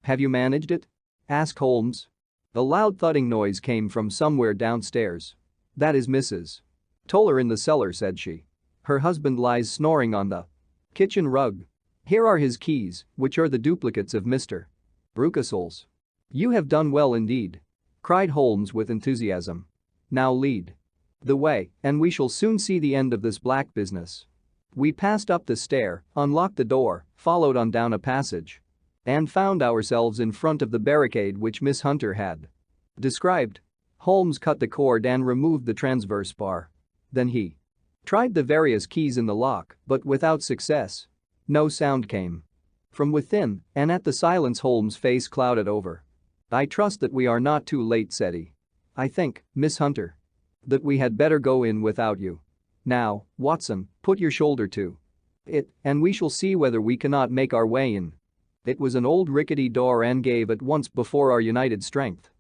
Speaker 1: Have you managed it? Asked Holmes. A loud thudding noise came from somewhere downstairs. That is Mrs. Toller in the cellar, said she. Her husband lies snoring on the kitchen rug. Here are his keys, which are the duplicates of Mr. Rucastle's. You have done well indeed, cried Holmes with enthusiasm. Now lead the way, and we shall soon see the end of this black business. We passed up the stair, unlocked the door, followed on down a passage, and found ourselves in front of the barricade which Miss Hunter had described. Holmes cut the cord and removed the transverse bar. Then he tried the various keys in the lock, but without success. No sound came from within, and at the silence Holmes' face clouded over. I trust that we are not too late, said he. I think, Miss Hunter, that we had better go in without you. Now, Watson, put your shoulder to it, and we shall see whether we cannot make our way in. It was an old rickety door and gave at once before our united strength.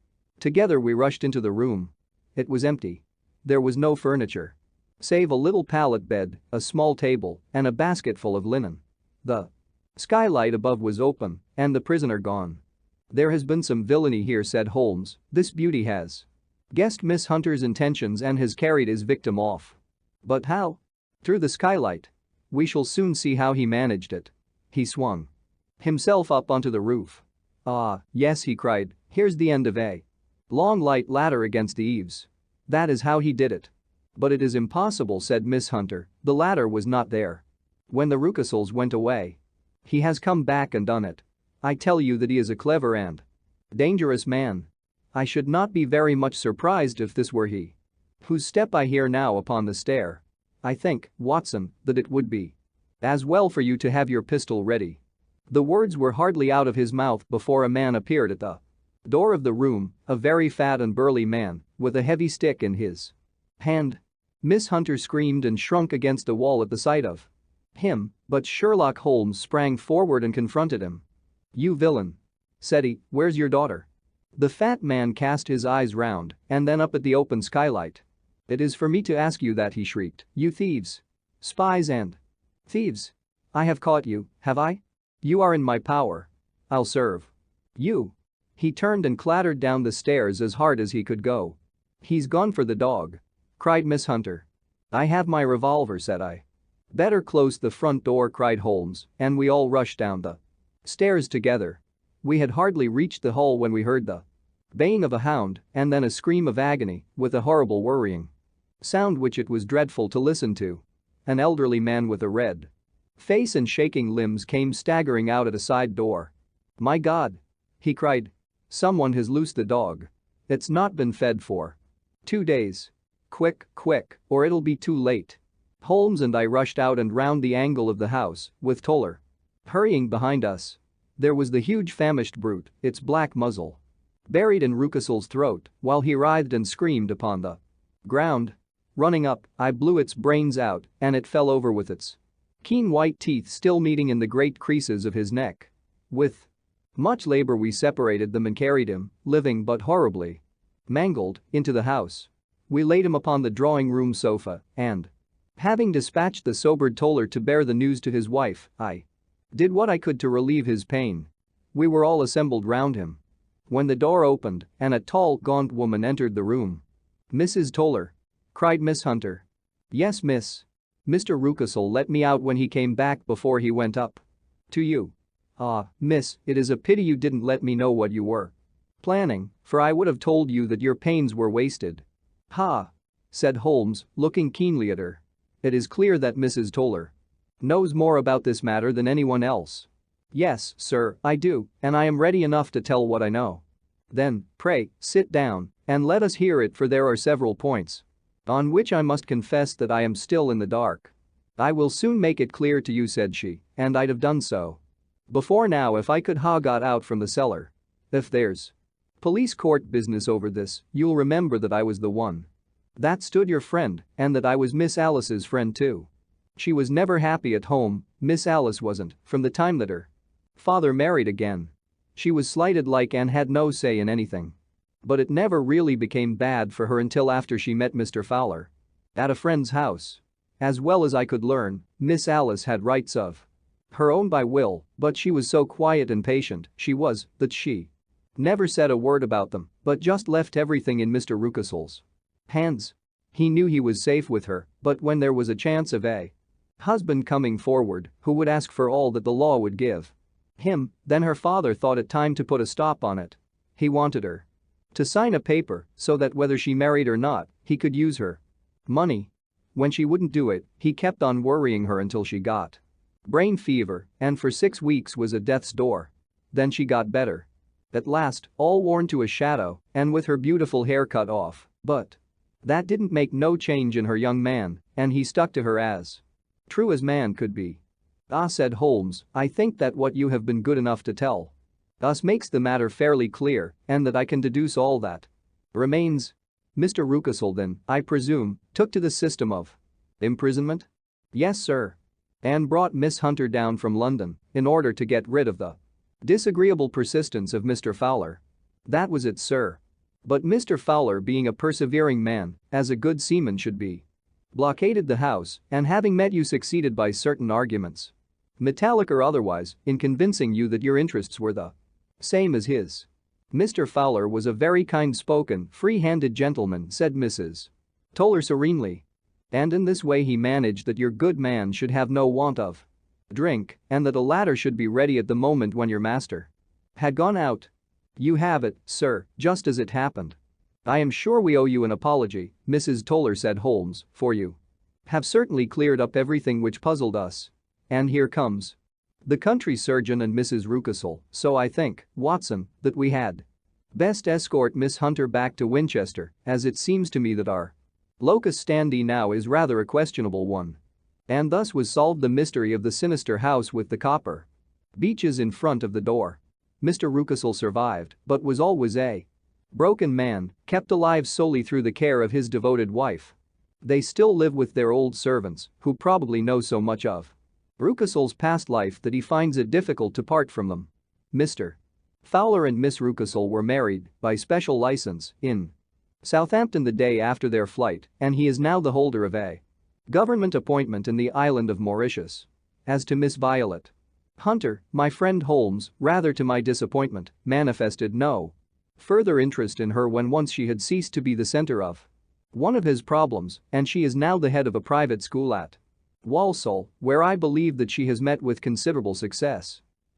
Speaker 1: Together we rushed into the room. It was empty. There was no furniture, save a little pallet bed, a small table, and a basket full of linen. The skylight above was open, and the prisoner gone. There has been some villainy here, said Holmes. This beauty has guessed Miss Hunter's intentions and has carried his victim off. But how? Through the skylight. We shall soon see how he managed it. He swung himself up onto the roof. Ah, yes, he cried, here's the end of a long light ladder against the eaves. That is how he did it. But it is impossible, said Miss Hunter, the ladder was not there when the Rucastles went away. He has come back and done it. I tell you that he is a clever and dangerous man. I should not be very much surprised if this were he whose step I hear now upon the stair. I think, Watson, that it would be as well for you to have your pistol ready. The words were hardly out of his mouth before a man appeared at the door of the room, a very fat and burly man, with a heavy stick in his hand. Miss Hunter screamed and shrunk against the wall at the sight of him, but Sherlock Holmes sprang forward and confronted him. You villain, said he, where's your daughter? The fat man cast his eyes round and then up at the open skylight. It is for me to ask you that, he shrieked. You thieves! Spies and thieves! I have caught you, have I? You are in my power. I'll serve you. He turned and clattered down the stairs as hard as he could go. He's gone for the dog, cried Miss Hunter. I have my revolver, said I. Better close the front door, cried Holmes, and we all rushed down the stairs together. We had hardly reached the hall when we heard the baying of a hound and then a scream of agony with a horrible worrying sound which it was dreadful to listen to. An elderly man with a red face and shaking limbs came staggering out at a side door. My God! He cried. Someone has loosed the dog. It's not been fed for 2 days. Quick, quick, or it'll be too late. Holmes and I rushed out and round the angle of the house, with Toller hurrying behind us. There was the huge famished brute, its black muzzle buried in Rucastle's throat while he writhed and screamed upon the ground. Running up, I blew its brains out and it fell over with its keen white teeth still meeting in the great creases of his neck. With much labor we separated them and carried him, living but horribly mangled, into the house. We laid him upon the drawing-room sofa and, having dispatched the sobered Toller to bear the news to his wife, I did what I could to relieve his pain. We were all assembled round him when the door opened and a tall, gaunt woman entered the room. Mrs. Toller, cried Miss Hunter. Yes, miss. Mr. Rucastle let me out when he came back before he went up. To you. Ah, miss, it is a pity you didn't let me know what you were planning, for I would have told you that your pains were wasted." "Ha!" said Holmes, looking keenly at her. "It is clear that Mrs. Toller knows more about this matter than anyone else." "Yes, sir, I do, and I am ready enough to tell what I know." "Then, pray, sit down and let us hear it, for there are several points on which I must confess that I am still in the dark." "I will soon make it clear to you," said she, "and I'd have done so before now if I could ha' got out from the cellar. If there's police court business over this, you'll remember that I was the one that stood your friend and that I was Miss Alice's friend too. She was never happy at home, Miss Alice wasn't, from the time that her father married again. She was slighted like and had no say in anything. But it never really became bad for her until after she met Mr. Fowler at a friend's house. As well as I could learn, Miss Alice had rights of her own by will, but she was so quiet and patient, she was, that she never said a word about them, but just left everything in Mr. Rucastle's hands. He knew he was safe with her, but when there was a chance of a husband coming forward who would ask for all that the law would give him, then her father thought it time to put a stop on it. He wanted her to sign a paper so that whether she married or not, he could use her money. When she wouldn't do it, he kept on worrying her until she got brain fever and for 6 weeks was at death's door. Then she got better. At last, all worn to a shadow and with her beautiful hair cut off, but that didn't make no change in her young man, and he stuck to her as true as man could be." "Ah," said Holmes, "I think that what you have been good enough to tell us makes the matter fairly clear and that I can deduce all that remains. Mr. Rucastle then, I presume, took to the system of imprisonment?" "Yes, sir. And brought Miss Hunter down from London in order to get rid of the disagreeable persistence of Mr. Fowler." "That was it, sir. But Mr. Fowler, being a persevering man, as a good seaman should be, blockaded the house and having met you succeeded by certain arguments, metallic or otherwise, in convincing you that your interests were the same as his." "Mr. Fowler was a very kind-spoken, free-handed gentleman," said Mrs. Toller serenely. "And in this way he managed that your good man should have no want of drink and that a ladder should be ready at the moment when your master had gone out. You have it, sir, just as it happened." "I am sure we owe you an apology, Mrs. Toller," said Holmes, "for you have certainly cleared up everything which puzzled us. And here comes the country surgeon and Mrs. Rucastle, so I think, Watson, that we had best escort Miss Hunter back to Winchester, as it seems to me that our locus standi now is rather a questionable one." And thus was solved the mystery of the sinister house with the copper beeches in front of the door. Mr. Rucastle survived, but was always a broken man, kept alive solely through the care of his devoted wife. They still live with their old servants, who probably know so much of Rucastle's past life that he finds it difficult to part from them. Mr. Fowler and Miss Rucastle were married, by special license, in Southampton the day after their flight, and he is now the holder of a government appointment in the island of Mauritius. As to Miss Violet Hunter, my friend Holmes, rather to my disappointment, manifested no further interest in her when once she had ceased to be the center of one of his problems, and she is now the head of a private school at Walsall, where I believe that she has met with considerable success.